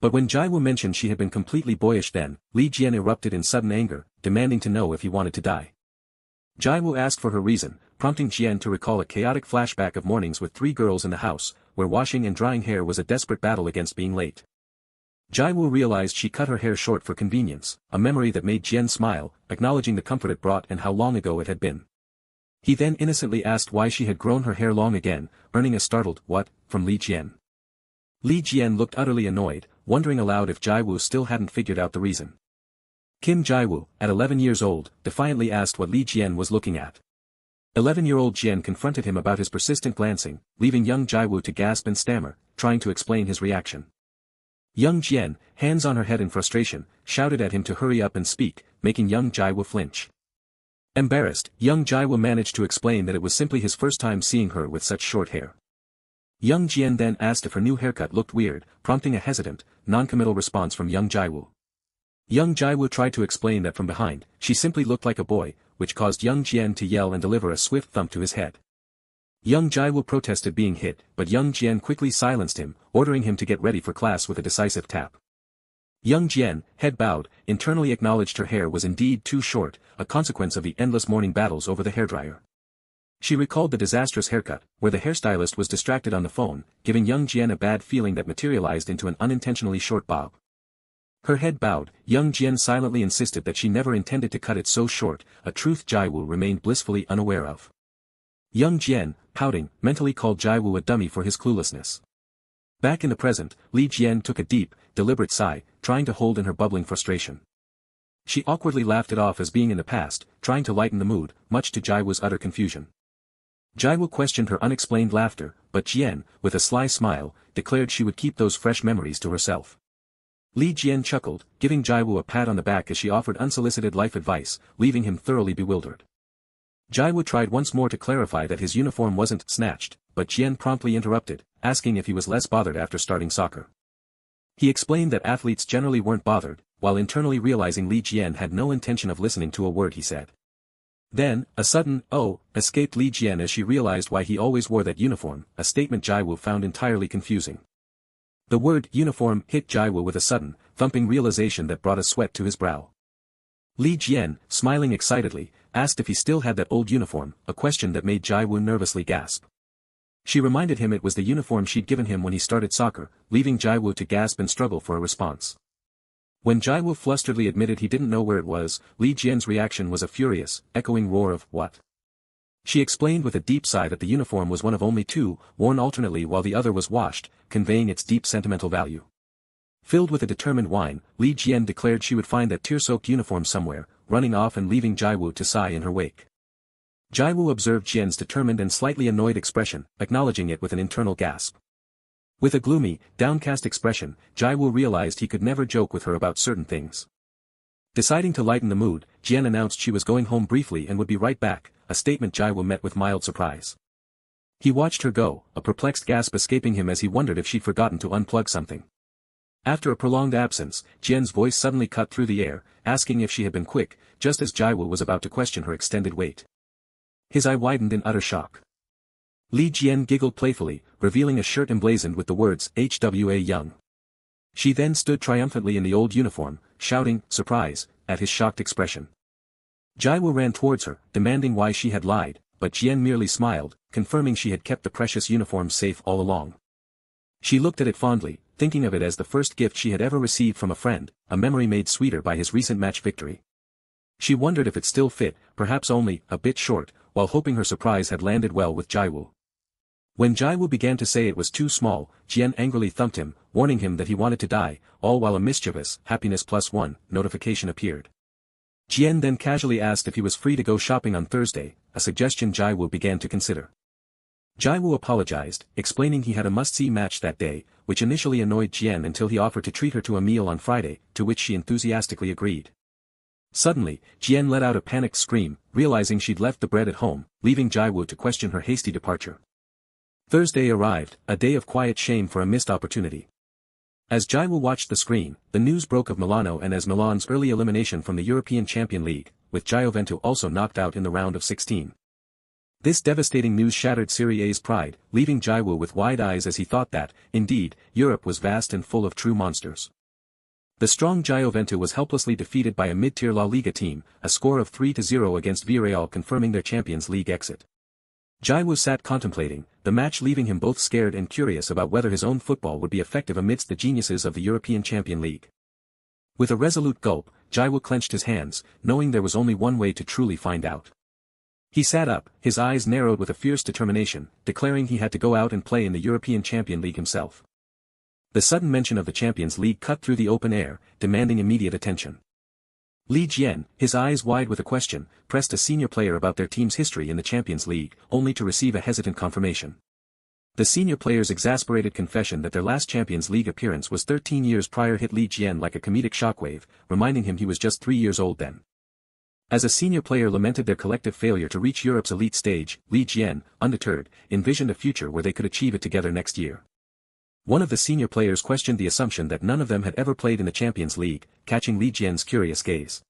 But when Jiwoo mentioned she had been completely boyish then, Li Jian erupted in sudden anger, demanding to know if he wanted to die. Jiwoo asked for her reason, prompting Jian to recall a chaotic flashback of mornings with 3 girls in the house, where washing and drying hair was a desperate battle against being late. Jiwoo realized she cut her hair short for convenience, a memory that made Jian smile, acknowledging the comfort it brought and how long ago it had been. He then innocently asked why she had grown her hair long again, earning a startled, "What?" from Li Jian. Li Jian looked utterly annoyed, wondering aloud if Jiwoo still hadn't figured out the reason. Kim Jiwoo, at 11 years old, defiantly asked what Li Jian was looking at. 11-year-old Jian confronted him about his persistent glancing, leaving young Jiwoo to gasp and stammer, trying to explain his reaction. Young Jian, hands on her head in frustration, shouted at him to hurry up and speak, making young Jiwoo flinch. Embarrassed, young Jiwoo managed to explain that it was simply his first time seeing her with such short hair. Young Jian then asked if her new haircut looked weird, prompting a hesitant, non-committal response from young Jiwoo. Young Jiwoo tried to explain that from behind, she simply looked like a boy, which caused young Jian to yell and deliver a swift thump to his head. Young Jiwoo protested being hit, but young Jian quickly silenced him, ordering him to get ready for class with a decisive tap. Young Jian, head bowed, internally acknowledged her hair was indeed too short, a consequence of the endless morning battles over the hairdryer. She recalled the disastrous haircut, where the hairstylist was distracted on the phone, giving young Jian a bad feeling that materialized into an unintentionally short bob. Her head bowed, young Jian silently insisted that she never intended to cut it so short, a truth Jiwoo remained blissfully unaware of. Young Jian, pouting, mentally called Jiwoo a dummy for his cluelessness. Back in the present, Li Jian took a deep, deliberate sigh, trying to hold in her bubbling frustration. She awkwardly laughed it off as being in the past, trying to lighten the mood, much to Jiwoo's utter confusion. Jiwoo questioned her unexplained laughter, but Jian, with a sly smile, declared she would keep those fresh memories to herself. Li Jian chuckled, giving Jiwoo a pat on the back as she offered unsolicited life advice, leaving him thoroughly bewildered. Jiwoo tried once more to clarify that his uniform wasn't snatched, but Jian promptly interrupted, asking if he was less bothered after starting soccer. He explained that athletes generally weren't bothered, while internally realizing Li Jian had no intention of listening to a word he said. Then, a sudden, "oh," escaped Li Jian as she realized why he always wore that uniform, a statement Jiwoo found entirely confusing. The word uniform hit Jiwoo with a sudden, thumping realization that brought a sweat to his brow. Li Jian, smiling excitedly, asked if he still had that old uniform, a question that made Jiwoo nervously gasp. She reminded him it was the uniform she'd given him when he started soccer, leaving Jiwoo to gasp and struggle for a response. When Jiwoo flusteredly admitted he didn't know where it was, Li Jian's reaction was a furious, echoing roar of, "What?" She explained with a deep sigh that the uniform was one of only two, worn alternately while the other was washed, conveying its deep sentimental value. Filled with a determined whine, Li Jian declared she would find that tear-soaked uniform somewhere, running off and leaving Jiwoo to sigh in her wake. Jiwoo observed Jian's determined and slightly annoyed expression, acknowledging it with an internal gasp. With a gloomy, downcast expression, Jiwoo realized he could never joke with her about certain things. Deciding to lighten the mood, Jian announced she was going home briefly and would be right back, a statement Jiwoo met with mild surprise. He watched her go, a perplexed gasp escaping him as he wondered if she'd forgotten to unplug something. After a prolonged absence, Jian's voice suddenly cut through the air, asking if she had been quick, just as Jiwoo was about to question her extended wait. His eye widened in utter shock. Li Jian giggled playfully, revealing a shirt emblazoned with the words "HWA Young." She then stood triumphantly in the old uniform, shouting, surprise, at his shocked expression. Jiwoo ran towards her, demanding why she had lied, but Jian merely smiled, confirming she had kept the precious uniform safe all along. She looked at it fondly, thinking of it as the first gift she had ever received from a friend, a memory made sweeter by his recent match victory. She wondered if it still fit, perhaps only a bit short, while hoping her surprise had landed well with Jiwoo. When Jiwoo began to say it was too small, Jian angrily thumped him, warning him that he wanted to die, all while a mischievous happiness +1 notification appeared. Jian then casually asked if he was free to go shopping on Thursday, a suggestion Jiwoo began to consider. Jiwoo apologized, explaining he had a must-see match that day, which initially annoyed Jian until he offered to treat her to a meal on Friday, to which she enthusiastically agreed. Suddenly, Jian let out a panicked scream, realizing she'd left the bread at home, leaving Jiwoo to question her hasty departure. Thursday arrived, a day of quiet shame for a missed opportunity. As Jiwoo watched the screen, the news broke of Milano and AS Milan's early elimination from the European Champions League, with Juventus also knocked out in the round of 16. This devastating news shattered Serie A's pride, leaving Jiwoo with wide eyes as he thought that, indeed, Europe was vast and full of true monsters. The strong Juventus was helplessly defeated by a mid-tier La Liga team, a score of 3-0 against Villarreal confirming their Champions League exit. Jiwoo sat contemplating the match, leaving him both scared and curious about whether his own football would be effective amidst the geniuses of the European Champions League. With a resolute gulp, Jiwoo clenched his hands, knowing there was only one way to truly find out. He sat up, his eyes narrowed with a fierce determination, declaring he had to go out and play in the European Champions League himself. The sudden mention of the Champions League cut through the open air, demanding immediate attention. Li Jian, his eyes wide with a question, pressed a senior player about their team's history in the Champions League, only to receive a hesitant confirmation. The senior player's exasperated confession that their last Champions League appearance was 13 years prior hit Li Jian like a comedic shockwave, reminding him he was just 3 years old then. As a senior player lamented their collective failure to reach Europe's elite stage, Li Jian, undeterred, envisioned a future where they could achieve it together next year. One of the senior players questioned the assumption that none of them had ever played in the Champions League, catching Li Jian's curious gaze.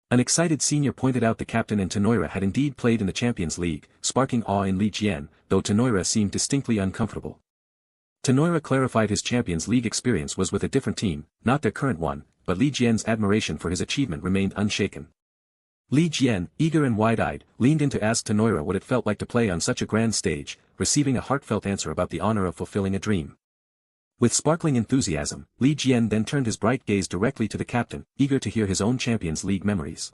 An excited senior pointed out the captain and Tenoira had indeed played in the Champions League, sparking awe in Li Jian, though Tenoira seemed distinctly uncomfortable. Tenoira clarified his Champions League experience was with a different team, not their current one, but Li Jian's admiration for his achievement remained unshaken. Li Jian, eager and wide-eyed, leaned in to ask Tenoira what it felt like to play on such a grand stage, receiving a heartfelt answer about the honor of fulfilling a dream. With sparkling enthusiasm, Li Jian then turned his bright gaze directly to the captain, eager to hear his own Champions League memories.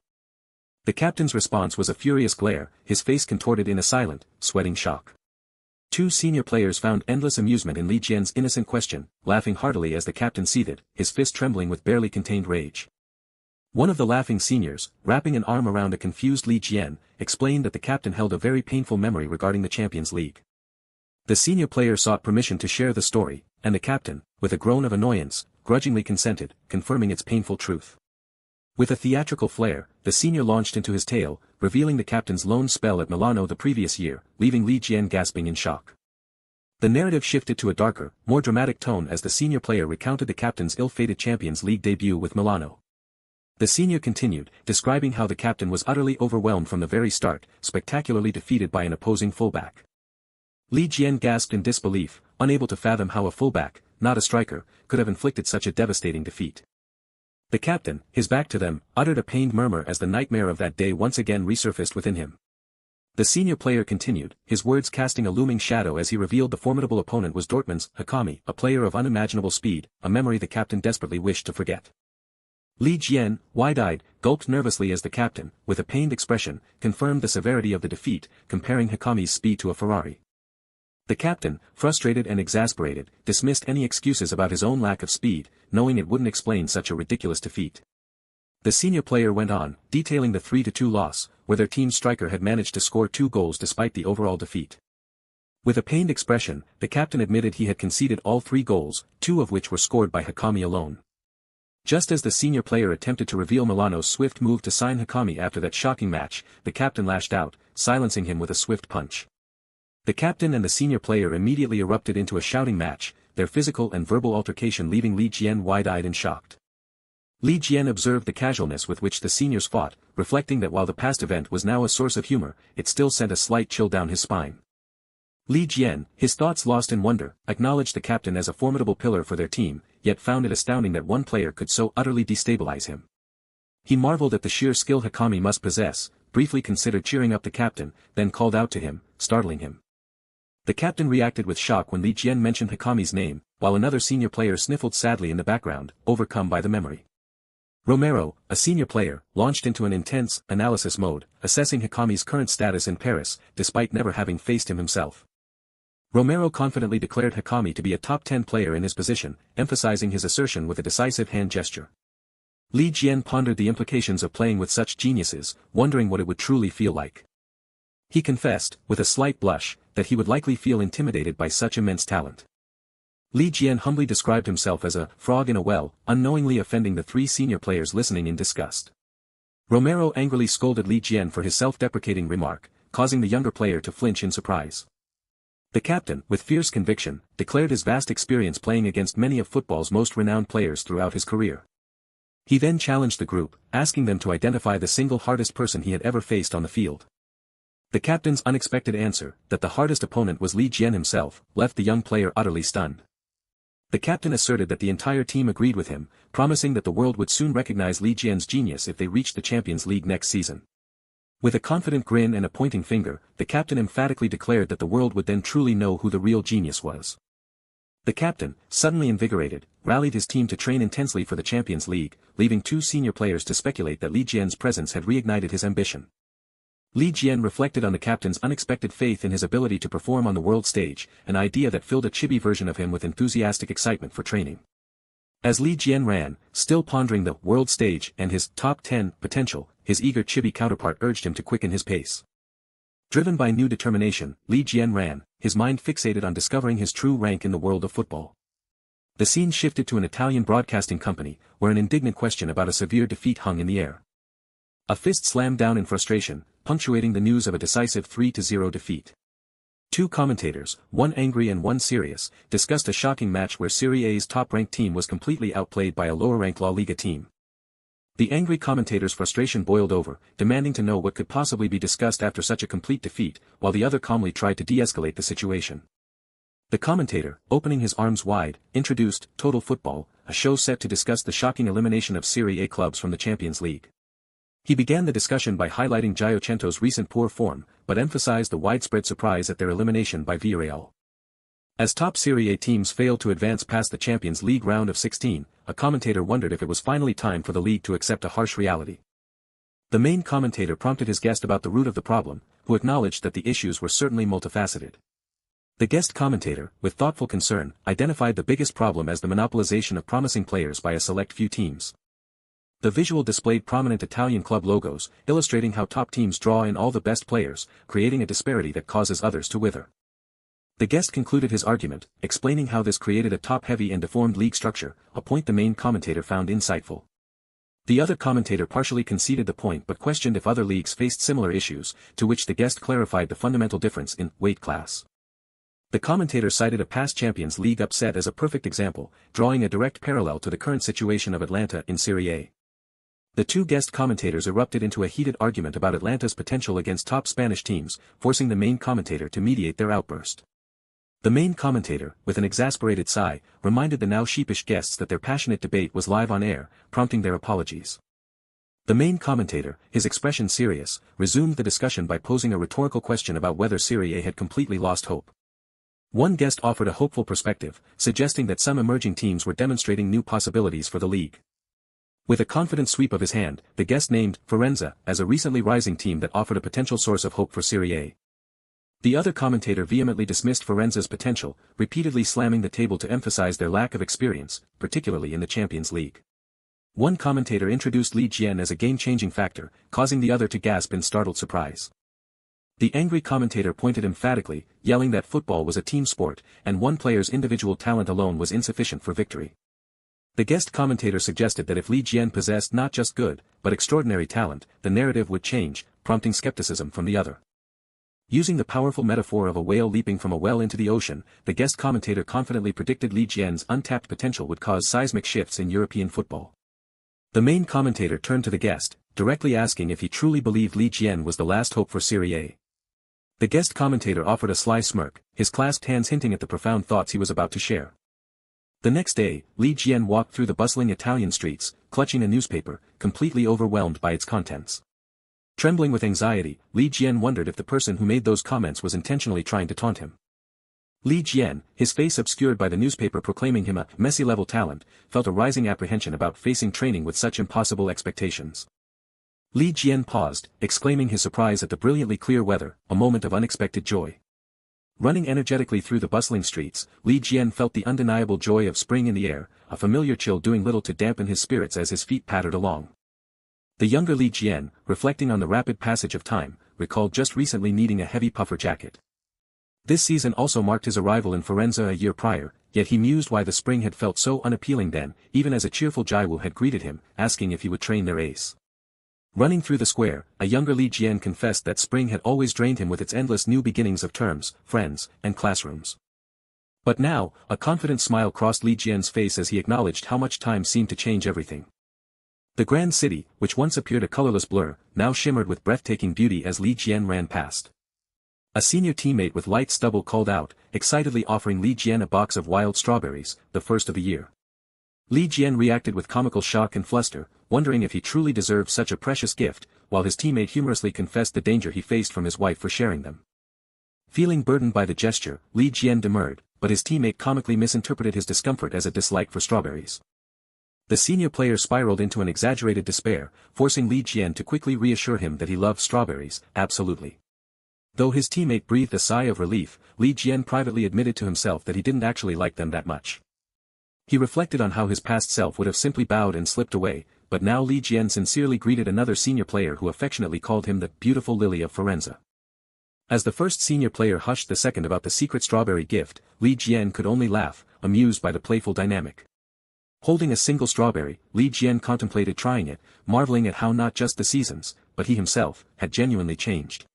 The captain's response was a furious glare, his face contorted in a silent, sweating shock. Two senior players found endless amusement in Li Jian's innocent question, laughing heartily as the captain seethed, his fist trembling with barely contained rage. One of the laughing seniors, wrapping an arm around a confused Li Jian, explained that the captain held a very painful memory regarding the Champions League. The senior player sought permission to share the story, and the captain, with a groan of annoyance, grudgingly consented, confirming its painful truth. With a theatrical flair, the senior launched into his tale, revealing the captain's lone spell at Milano the previous year, leaving Li Jian gasping in shock. The narrative shifted to a darker, more dramatic tone as the senior player recounted the captain's ill-fated Champions League debut with Milano. The senior continued, describing how the captain was utterly overwhelmed from the very start, spectacularly defeated by an opposing fullback. Li Jian gasped in disbelief, unable to fathom how a fullback, not a striker, could have inflicted such a devastating defeat. The captain, his back to them, uttered a pained murmur as the nightmare of that day once again resurfaced within him. The senior player continued, his words casting a looming shadow as he revealed the formidable opponent was Dortmund's Hakami, a player of unimaginable speed, a memory the captain desperately wished to forget. Li Jian, wide-eyed, gulped nervously as the captain, with a pained expression, confirmed the severity of the defeat, comparing Hakami's speed to a Ferrari. The captain, frustrated and exasperated, dismissed any excuses about his own lack of speed, knowing it wouldn't explain such a ridiculous defeat. The senior player went on, detailing the 3-2 loss, where their team's striker had managed to score 2 goals despite the overall defeat. With a pained expression, the captain admitted he had conceded all 3 goals, 2 of which were scored by Hakami alone. Just as the senior player attempted to reveal Milano's swift move to sign Hakami after that shocking match, the captain lashed out, silencing him with a swift punch. The captain and the senior player immediately erupted into a shouting match, their physical and verbal altercation leaving Li Jian wide-eyed and shocked. Li Jian observed the casualness with which the seniors fought, reflecting that while the past event was now a source of humor, it still sent a slight chill down his spine. Li Jian, his thoughts lost in wonder, acknowledged the captain as a formidable pillar for their team, yet found it astounding that one player could so utterly destabilize him. He marveled at the sheer skill Hakami must possess, briefly considered cheering up the captain, then called out to him, startling him. The captain reacted with shock when Li Jian mentioned Hakami's name, while another senior player sniffled sadly in the background, overcome by the memory. Romero, a senior player, launched into an intense analysis mode, assessing Hakami's current status in Paris, despite never having faced him himself. Romero confidently declared Hakami to be a top 10 player in his position, emphasizing his assertion with a decisive hand gesture. Li Jian pondered the implications of playing with such geniuses, wondering what it would truly feel like. He confessed, with a slight blush, that he would likely feel intimidated by such immense talent. Li Jian humbly described himself as a frog in a well, unknowingly offending the 3 senior players listening in disgust. Romero angrily scolded Li Jian for his self-deprecating remark, causing the younger player to flinch in surprise. The captain, with fierce conviction, declared his vast experience playing against many of football's most renowned players throughout his career. He then challenged the group, asking them to identify the single hardest person he had ever faced on the field. The captain's unexpected answer, that the hardest opponent was Li Jian himself, left the young player utterly stunned. The captain asserted that the entire team agreed with him, promising that the world would soon recognize Li Jian's genius if they reached the Champions League next season. With a confident grin and a pointing finger, the captain emphatically declared that the world would then truly know who the real genius was. The captain, suddenly invigorated, rallied his team to train intensely for the Champions League, leaving 2 senior players to speculate that Li Jian's presence had reignited his ambition. Li Jian reflected on the captain's unexpected faith in his ability to perform on the world stage, an idea that filled a chibi version of him with enthusiastic excitement for training. As Li Jian ran, still pondering the world stage and his top 10 potential, his eager chibi counterpart urged him to quicken his pace. Driven by new determination, Li Jian ran, his mind fixated on discovering his true rank in the world of football. The scene shifted to an Italian broadcasting company, where an indignant question about a severe defeat hung in the air. A fist slammed down in frustration, punctuating the news of a decisive 3-0 defeat. 2 commentators, one angry and one serious, discussed a shocking match where Serie A's top-ranked team was completely outplayed by a lower-ranked La Liga team. The angry commentator's frustration boiled over, demanding to know what could possibly be discussed after such a complete defeat, while the other calmly tried to de-escalate the situation. The commentator, opening his arms wide, introduced Total Football, a show set to discuss the shocking elimination of Serie A clubs from the Champions League. He began the discussion by highlighting Giocento's recent poor form, but emphasized the widespread surprise at their elimination by Villarreal. As top Serie A teams failed to advance past the Champions League round of 16, a commentator wondered if it was finally time for the league to accept a harsh reality. The main commentator prompted his guest about the root of the problem, who acknowledged that the issues were certainly multifaceted. The guest commentator, with thoughtful concern, identified the biggest problem as the monopolization of promising players by a select few teams. The visual displayed prominent Italian club logos, illustrating how top teams draw in all the best players, creating a disparity that causes others to wither. The guest concluded his argument, explaining how this created a top-heavy and deformed league structure, a point the main commentator found insightful. The other commentator partially conceded the point but questioned if other leagues faced similar issues, to which the guest clarified the fundamental difference in weight class. The commentator cited a past Champions League upset as a perfect example, drawing a direct parallel to the current situation of Atlanta in Serie A. The two guest commentators erupted into a heated argument about Atlanta's potential against top Spanish teams, forcing the main commentator to mediate their outburst. The main commentator, with an exasperated sigh, reminded the now sheepish guests that their passionate debate was live on air, prompting their apologies. The main commentator, his expression serious, resumed the discussion by posing a rhetorical question about whether Serie A had completely lost hope. One guest offered a hopeful perspective, suggesting that some emerging teams were demonstrating new possibilities for the league. With a confident sweep of his hand, the guest named Firenze as a recently rising team that offered a potential source of hope for Serie A. The other commentator vehemently dismissed Firenze's potential, repeatedly slamming the table to emphasize their lack of experience, particularly in the Champions League. One commentator introduced Jian as a game-changing factor, causing the other to gasp in startled surprise. The angry commentator pointed emphatically, yelling that football was a team sport, and one player's individual talent alone was insufficient for victory. The guest commentator suggested that if Jian possessed not just good, but extraordinary talent, the narrative would change, prompting skepticism from the other. Using the powerful metaphor of a whale leaping from a well into the ocean, the guest commentator confidently predicted Jian's untapped potential would cause seismic shifts in European football. The main commentator turned to the guest, directly asking if he truly believed Jian was the last hope for Serie A. The guest commentator offered a sly smirk, his clasped hands hinting at the profound thoughts he was about to share. The next day, Jian walked through the bustling Italian streets, clutching a newspaper, completely overwhelmed by its contents. Trembling with anxiety, Jian wondered if the person who made those comments was intentionally trying to taunt him. Jian, his face obscured by the newspaper proclaiming him a Messi-level talent, felt a rising apprehension about facing training with such impossible expectations. Jian paused, exclaiming his surprise at the brilliantly clear weather, a moment of unexpected joy. Running energetically through the bustling streets, Jian felt the undeniable joy of spring in the air, a familiar chill doing little to dampen his spirits as his feet pattered along. The younger Jian, reflecting on the rapid passage of time, recalled just recently needing a heavy puffer jacket. This season also marked his arrival in Firenze a year prior, yet he mused why the spring had felt so unappealing then, even as a cheerful Jiwoo had greeted him, asking if he would train their ace. Running through the square, a younger Jian confessed that spring had always drained him with its endless new beginnings of terms, friends, and classrooms. But now, a confident smile crossed Jian's face as he acknowledged how much time seemed to change everything. The grand city, which once appeared a colorless blur, now shimmered with breathtaking beauty as Jian ran past. A senior teammate with light stubble called out, excitedly offering Jian a box of wild strawberries, the first of the year. Jian reacted with comical shock and fluster, wondering if he truly deserved such a precious gift, while his teammate humorously confessed the danger he faced from his wife for sharing them. Feeling burdened by the gesture, Jian demurred, but his teammate comically misinterpreted his discomfort as a dislike for strawberries. The senior player spiraled into an exaggerated despair, forcing Jian to quickly reassure him that he loved strawberries, absolutely. Though his teammate breathed a sigh of relief, Jian privately admitted to himself that he didn't actually like them that much. He reflected on how his past self would have simply bowed and slipped away, but now Jian sincerely greeted another senior player who affectionately called him the beautiful lily of Firenze. As the first senior player hushed the second about the secret strawberry gift, Jian could only laugh, amused by the playful dynamic. Holding a single strawberry, Jian contemplated trying it, marveling at how not just the seasons, but he himself, had genuinely changed.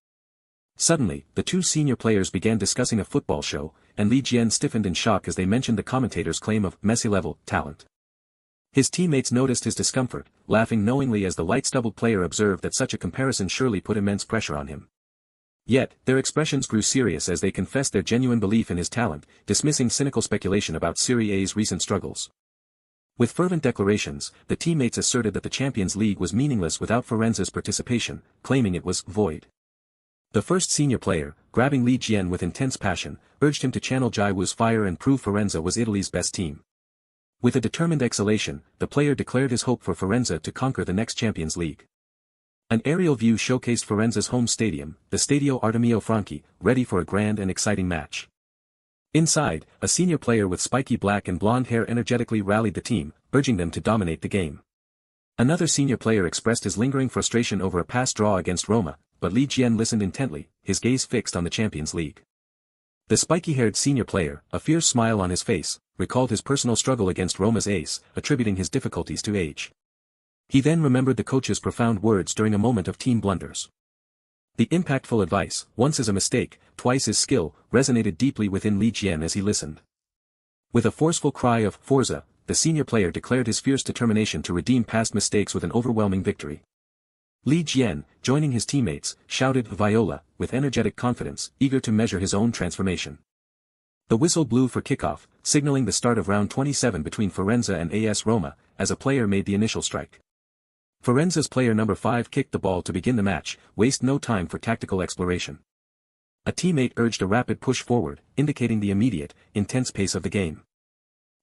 Suddenly, the two senior players began discussing a football show, and Jian stiffened in shock as they mentioned the commentator's claim of Messi-level talent. His teammates noticed his discomfort, laughing knowingly as the light-stubbled player observed that such a comparison surely put immense pressure on him. Yet, their expressions grew serious as they confessed their genuine belief in his talent, dismissing cynical speculation about Serie A's recent struggles. With fervent declarations, the teammates asserted that the Champions League was meaningless without Firenze's participation, claiming it was void. The first senior player, grabbing Jian with intense passion, urged him to channel Jiwoo's fire and prove Firenze was Italy's best team. With a determined exhalation, the player declared his hope for Firenze to conquer the next Champions League. An aerial view showcased Firenze's home stadium, the Stadio Artemio Franchi, ready for a grand and exciting match. Inside, a senior player with spiky black and blonde hair energetically rallied the team, urging them to dominate the game. Another senior player expressed his lingering frustration over a past draw against Roma, but Jian listened intently, his gaze fixed on the Champions League. The spiky-haired senior player, a fierce smile on his face, recalled his personal struggle against Roma's ace, attributing his difficulties to age. He then remembered the coach's profound words during a moment of team blunders. The impactful advice, once is a mistake, twice is skill, resonated deeply within Li Jian as he listened. With a forceful cry of Forza, the senior player declared his fierce determination to redeem past mistakes with an overwhelming victory. Li Jian, joining his teammates, shouted Viola, with energetic confidence, eager to measure his own transformation. The whistle blew for kickoff, signaling the start of round 27 between Firenze and AS Roma, as a player made the initial strike. Firenze's player number 5 kicked the ball to begin the match, waste no time for tactical exploration. A teammate urged a rapid push forward, indicating the immediate, intense pace of the game.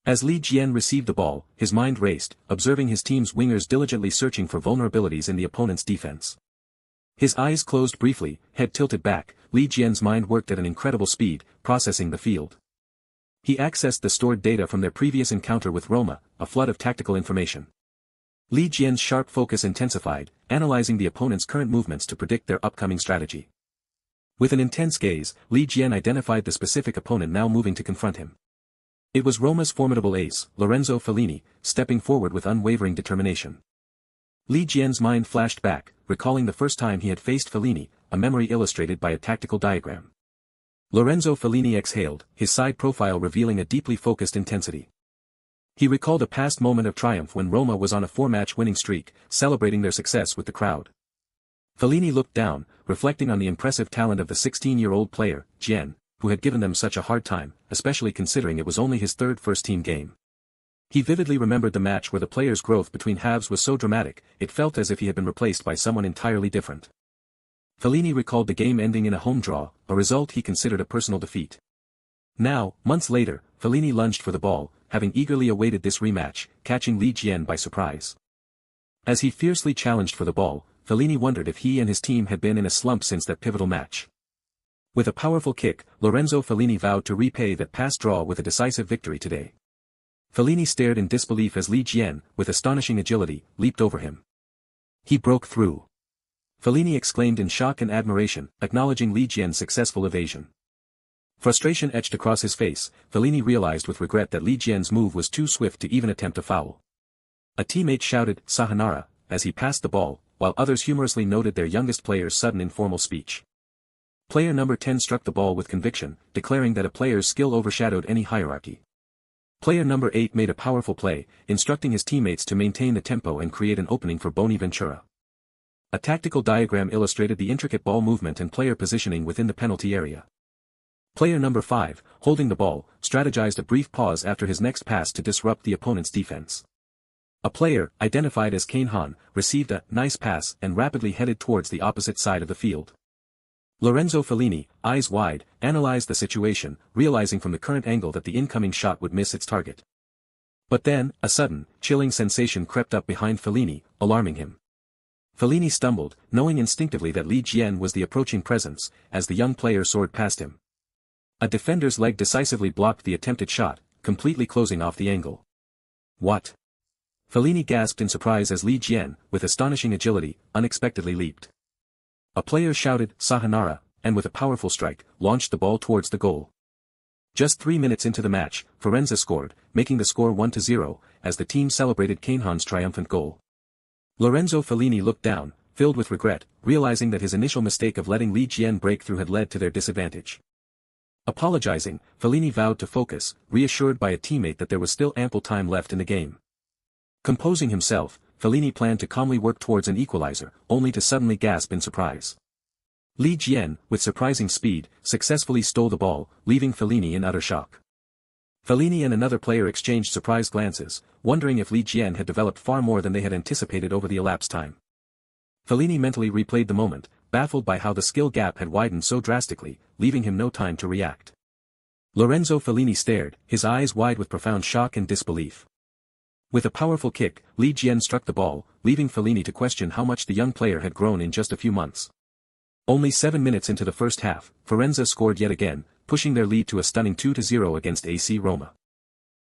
As Li Jian received the ball, his mind raced, observing his team's wingers diligently searching for vulnerabilities in the opponent's defense. His eyes closed briefly, head tilted back, Li Jian's mind worked at an incredible speed, processing the field. He accessed the stored data from their previous encounter with Roma, a flood of tactical information. Li Jian's sharp focus intensified, analyzing the opponent's current movements to predict their upcoming strategy. With an intense gaze, Li Jian identified the specific opponent now moving to confront him. It was Roma's formidable ace, Lorenzo Fellini, stepping forward with unwavering determination. Li Jian's mind flashed back, recalling the first time he had faced Fellini, a memory illustrated by a tactical diagram. Lorenzo Fellini exhaled, his side profile revealing a deeply focused intensity. He recalled a past moment of triumph when Roma was on a 4-match winning streak, celebrating their success with the crowd. Fellini looked down, reflecting on the impressive talent of the 16-year-old player, Jian, who had given them such a hard time, especially considering it was only his third first-team game. He vividly remembered the match where the player's growth between halves was so dramatic, it felt as if he had been replaced by someone entirely different. Fellini recalled the game ending in a home draw, a result he considered a personal defeat. Now, months later, Fellini lunged for the ball, having eagerly awaited this rematch, catching Li Jian by surprise. As he fiercely challenged for the ball, Fellini wondered if he and his team had been in a slump since that pivotal match. With a powerful kick, Lorenzo Fellini vowed to repay that past draw with a decisive victory today. Fellini stared in disbelief as Li Jian, with astonishing agility, leaped over him. He broke through. Fellini exclaimed in shock and admiration, acknowledging Li Jian's successful evasion. Frustration etched across his face, Fellini realized with regret that Li Jian's move was too swift to even attempt a foul. A teammate shouted, "Sayonara," as he passed the ball, while others humorously noted their youngest player's sudden informal speech. Player number 10 struck the ball with conviction, declaring that a player's skill overshadowed any hierarchy. Player number 8 made a powerful play, instructing his teammates to maintain the tempo and create an opening for Bonaventura. A tactical diagram illustrated the intricate ball movement and player positioning within the penalty area. Player number 5, holding the ball, strategized a brief pause after his next pass to disrupt the opponent's defense. A player, identified as Kane Han, received a nice pass and rapidly headed towards the opposite side of the field. Lorenzo Fellini, eyes wide, analyzed the situation, realizing from the current angle that the incoming shot would miss its target. But then, a sudden, chilling sensation crept up behind Fellini, alarming him. Fellini stumbled, knowing instinctively that Li Jian was the approaching presence, as the young player soared past him. A defender's leg decisively blocked the attempted shot, completely closing off the angle. What? Fellini gasped in surprise as Li Jian, with astonishing agility, unexpectedly leaped. A player shouted, "Sayonara," and with a powerful strike, launched the ball towards the goal. Just 3 minutes into the match, Firenze scored, making the score 1-0, as the team celebrated Kane Han's triumphant goal. Lorenzo Fellini looked down, filled with regret, realizing that his initial mistake of letting Li Jian break through had led to their disadvantage. Apologizing, Fellini vowed to focus, reassured by a teammate that there was still ample time left in the game. Composing himself, Fellini planned to calmly work towards an equalizer, only to suddenly gasp in surprise. Li Jian, with surprising speed, successfully stole the ball, leaving Fellini in utter shock. Fellini and another player exchanged surprised glances, wondering if Li Jian had developed far more than they had anticipated over the elapsed time. Fellini mentally replayed the moment, baffled by how the skill gap had widened so drastically, leaving him no time to react. Lorenzo Fellini stared, his eyes wide with profound shock and disbelief. With a powerful kick, Li Jian struck the ball, leaving Fellini to question how much the young player had grown in just a few months. Only 7 minutes into the first half, Firenze scored yet again, pushing their lead to a stunning 2-0 against AC Roma.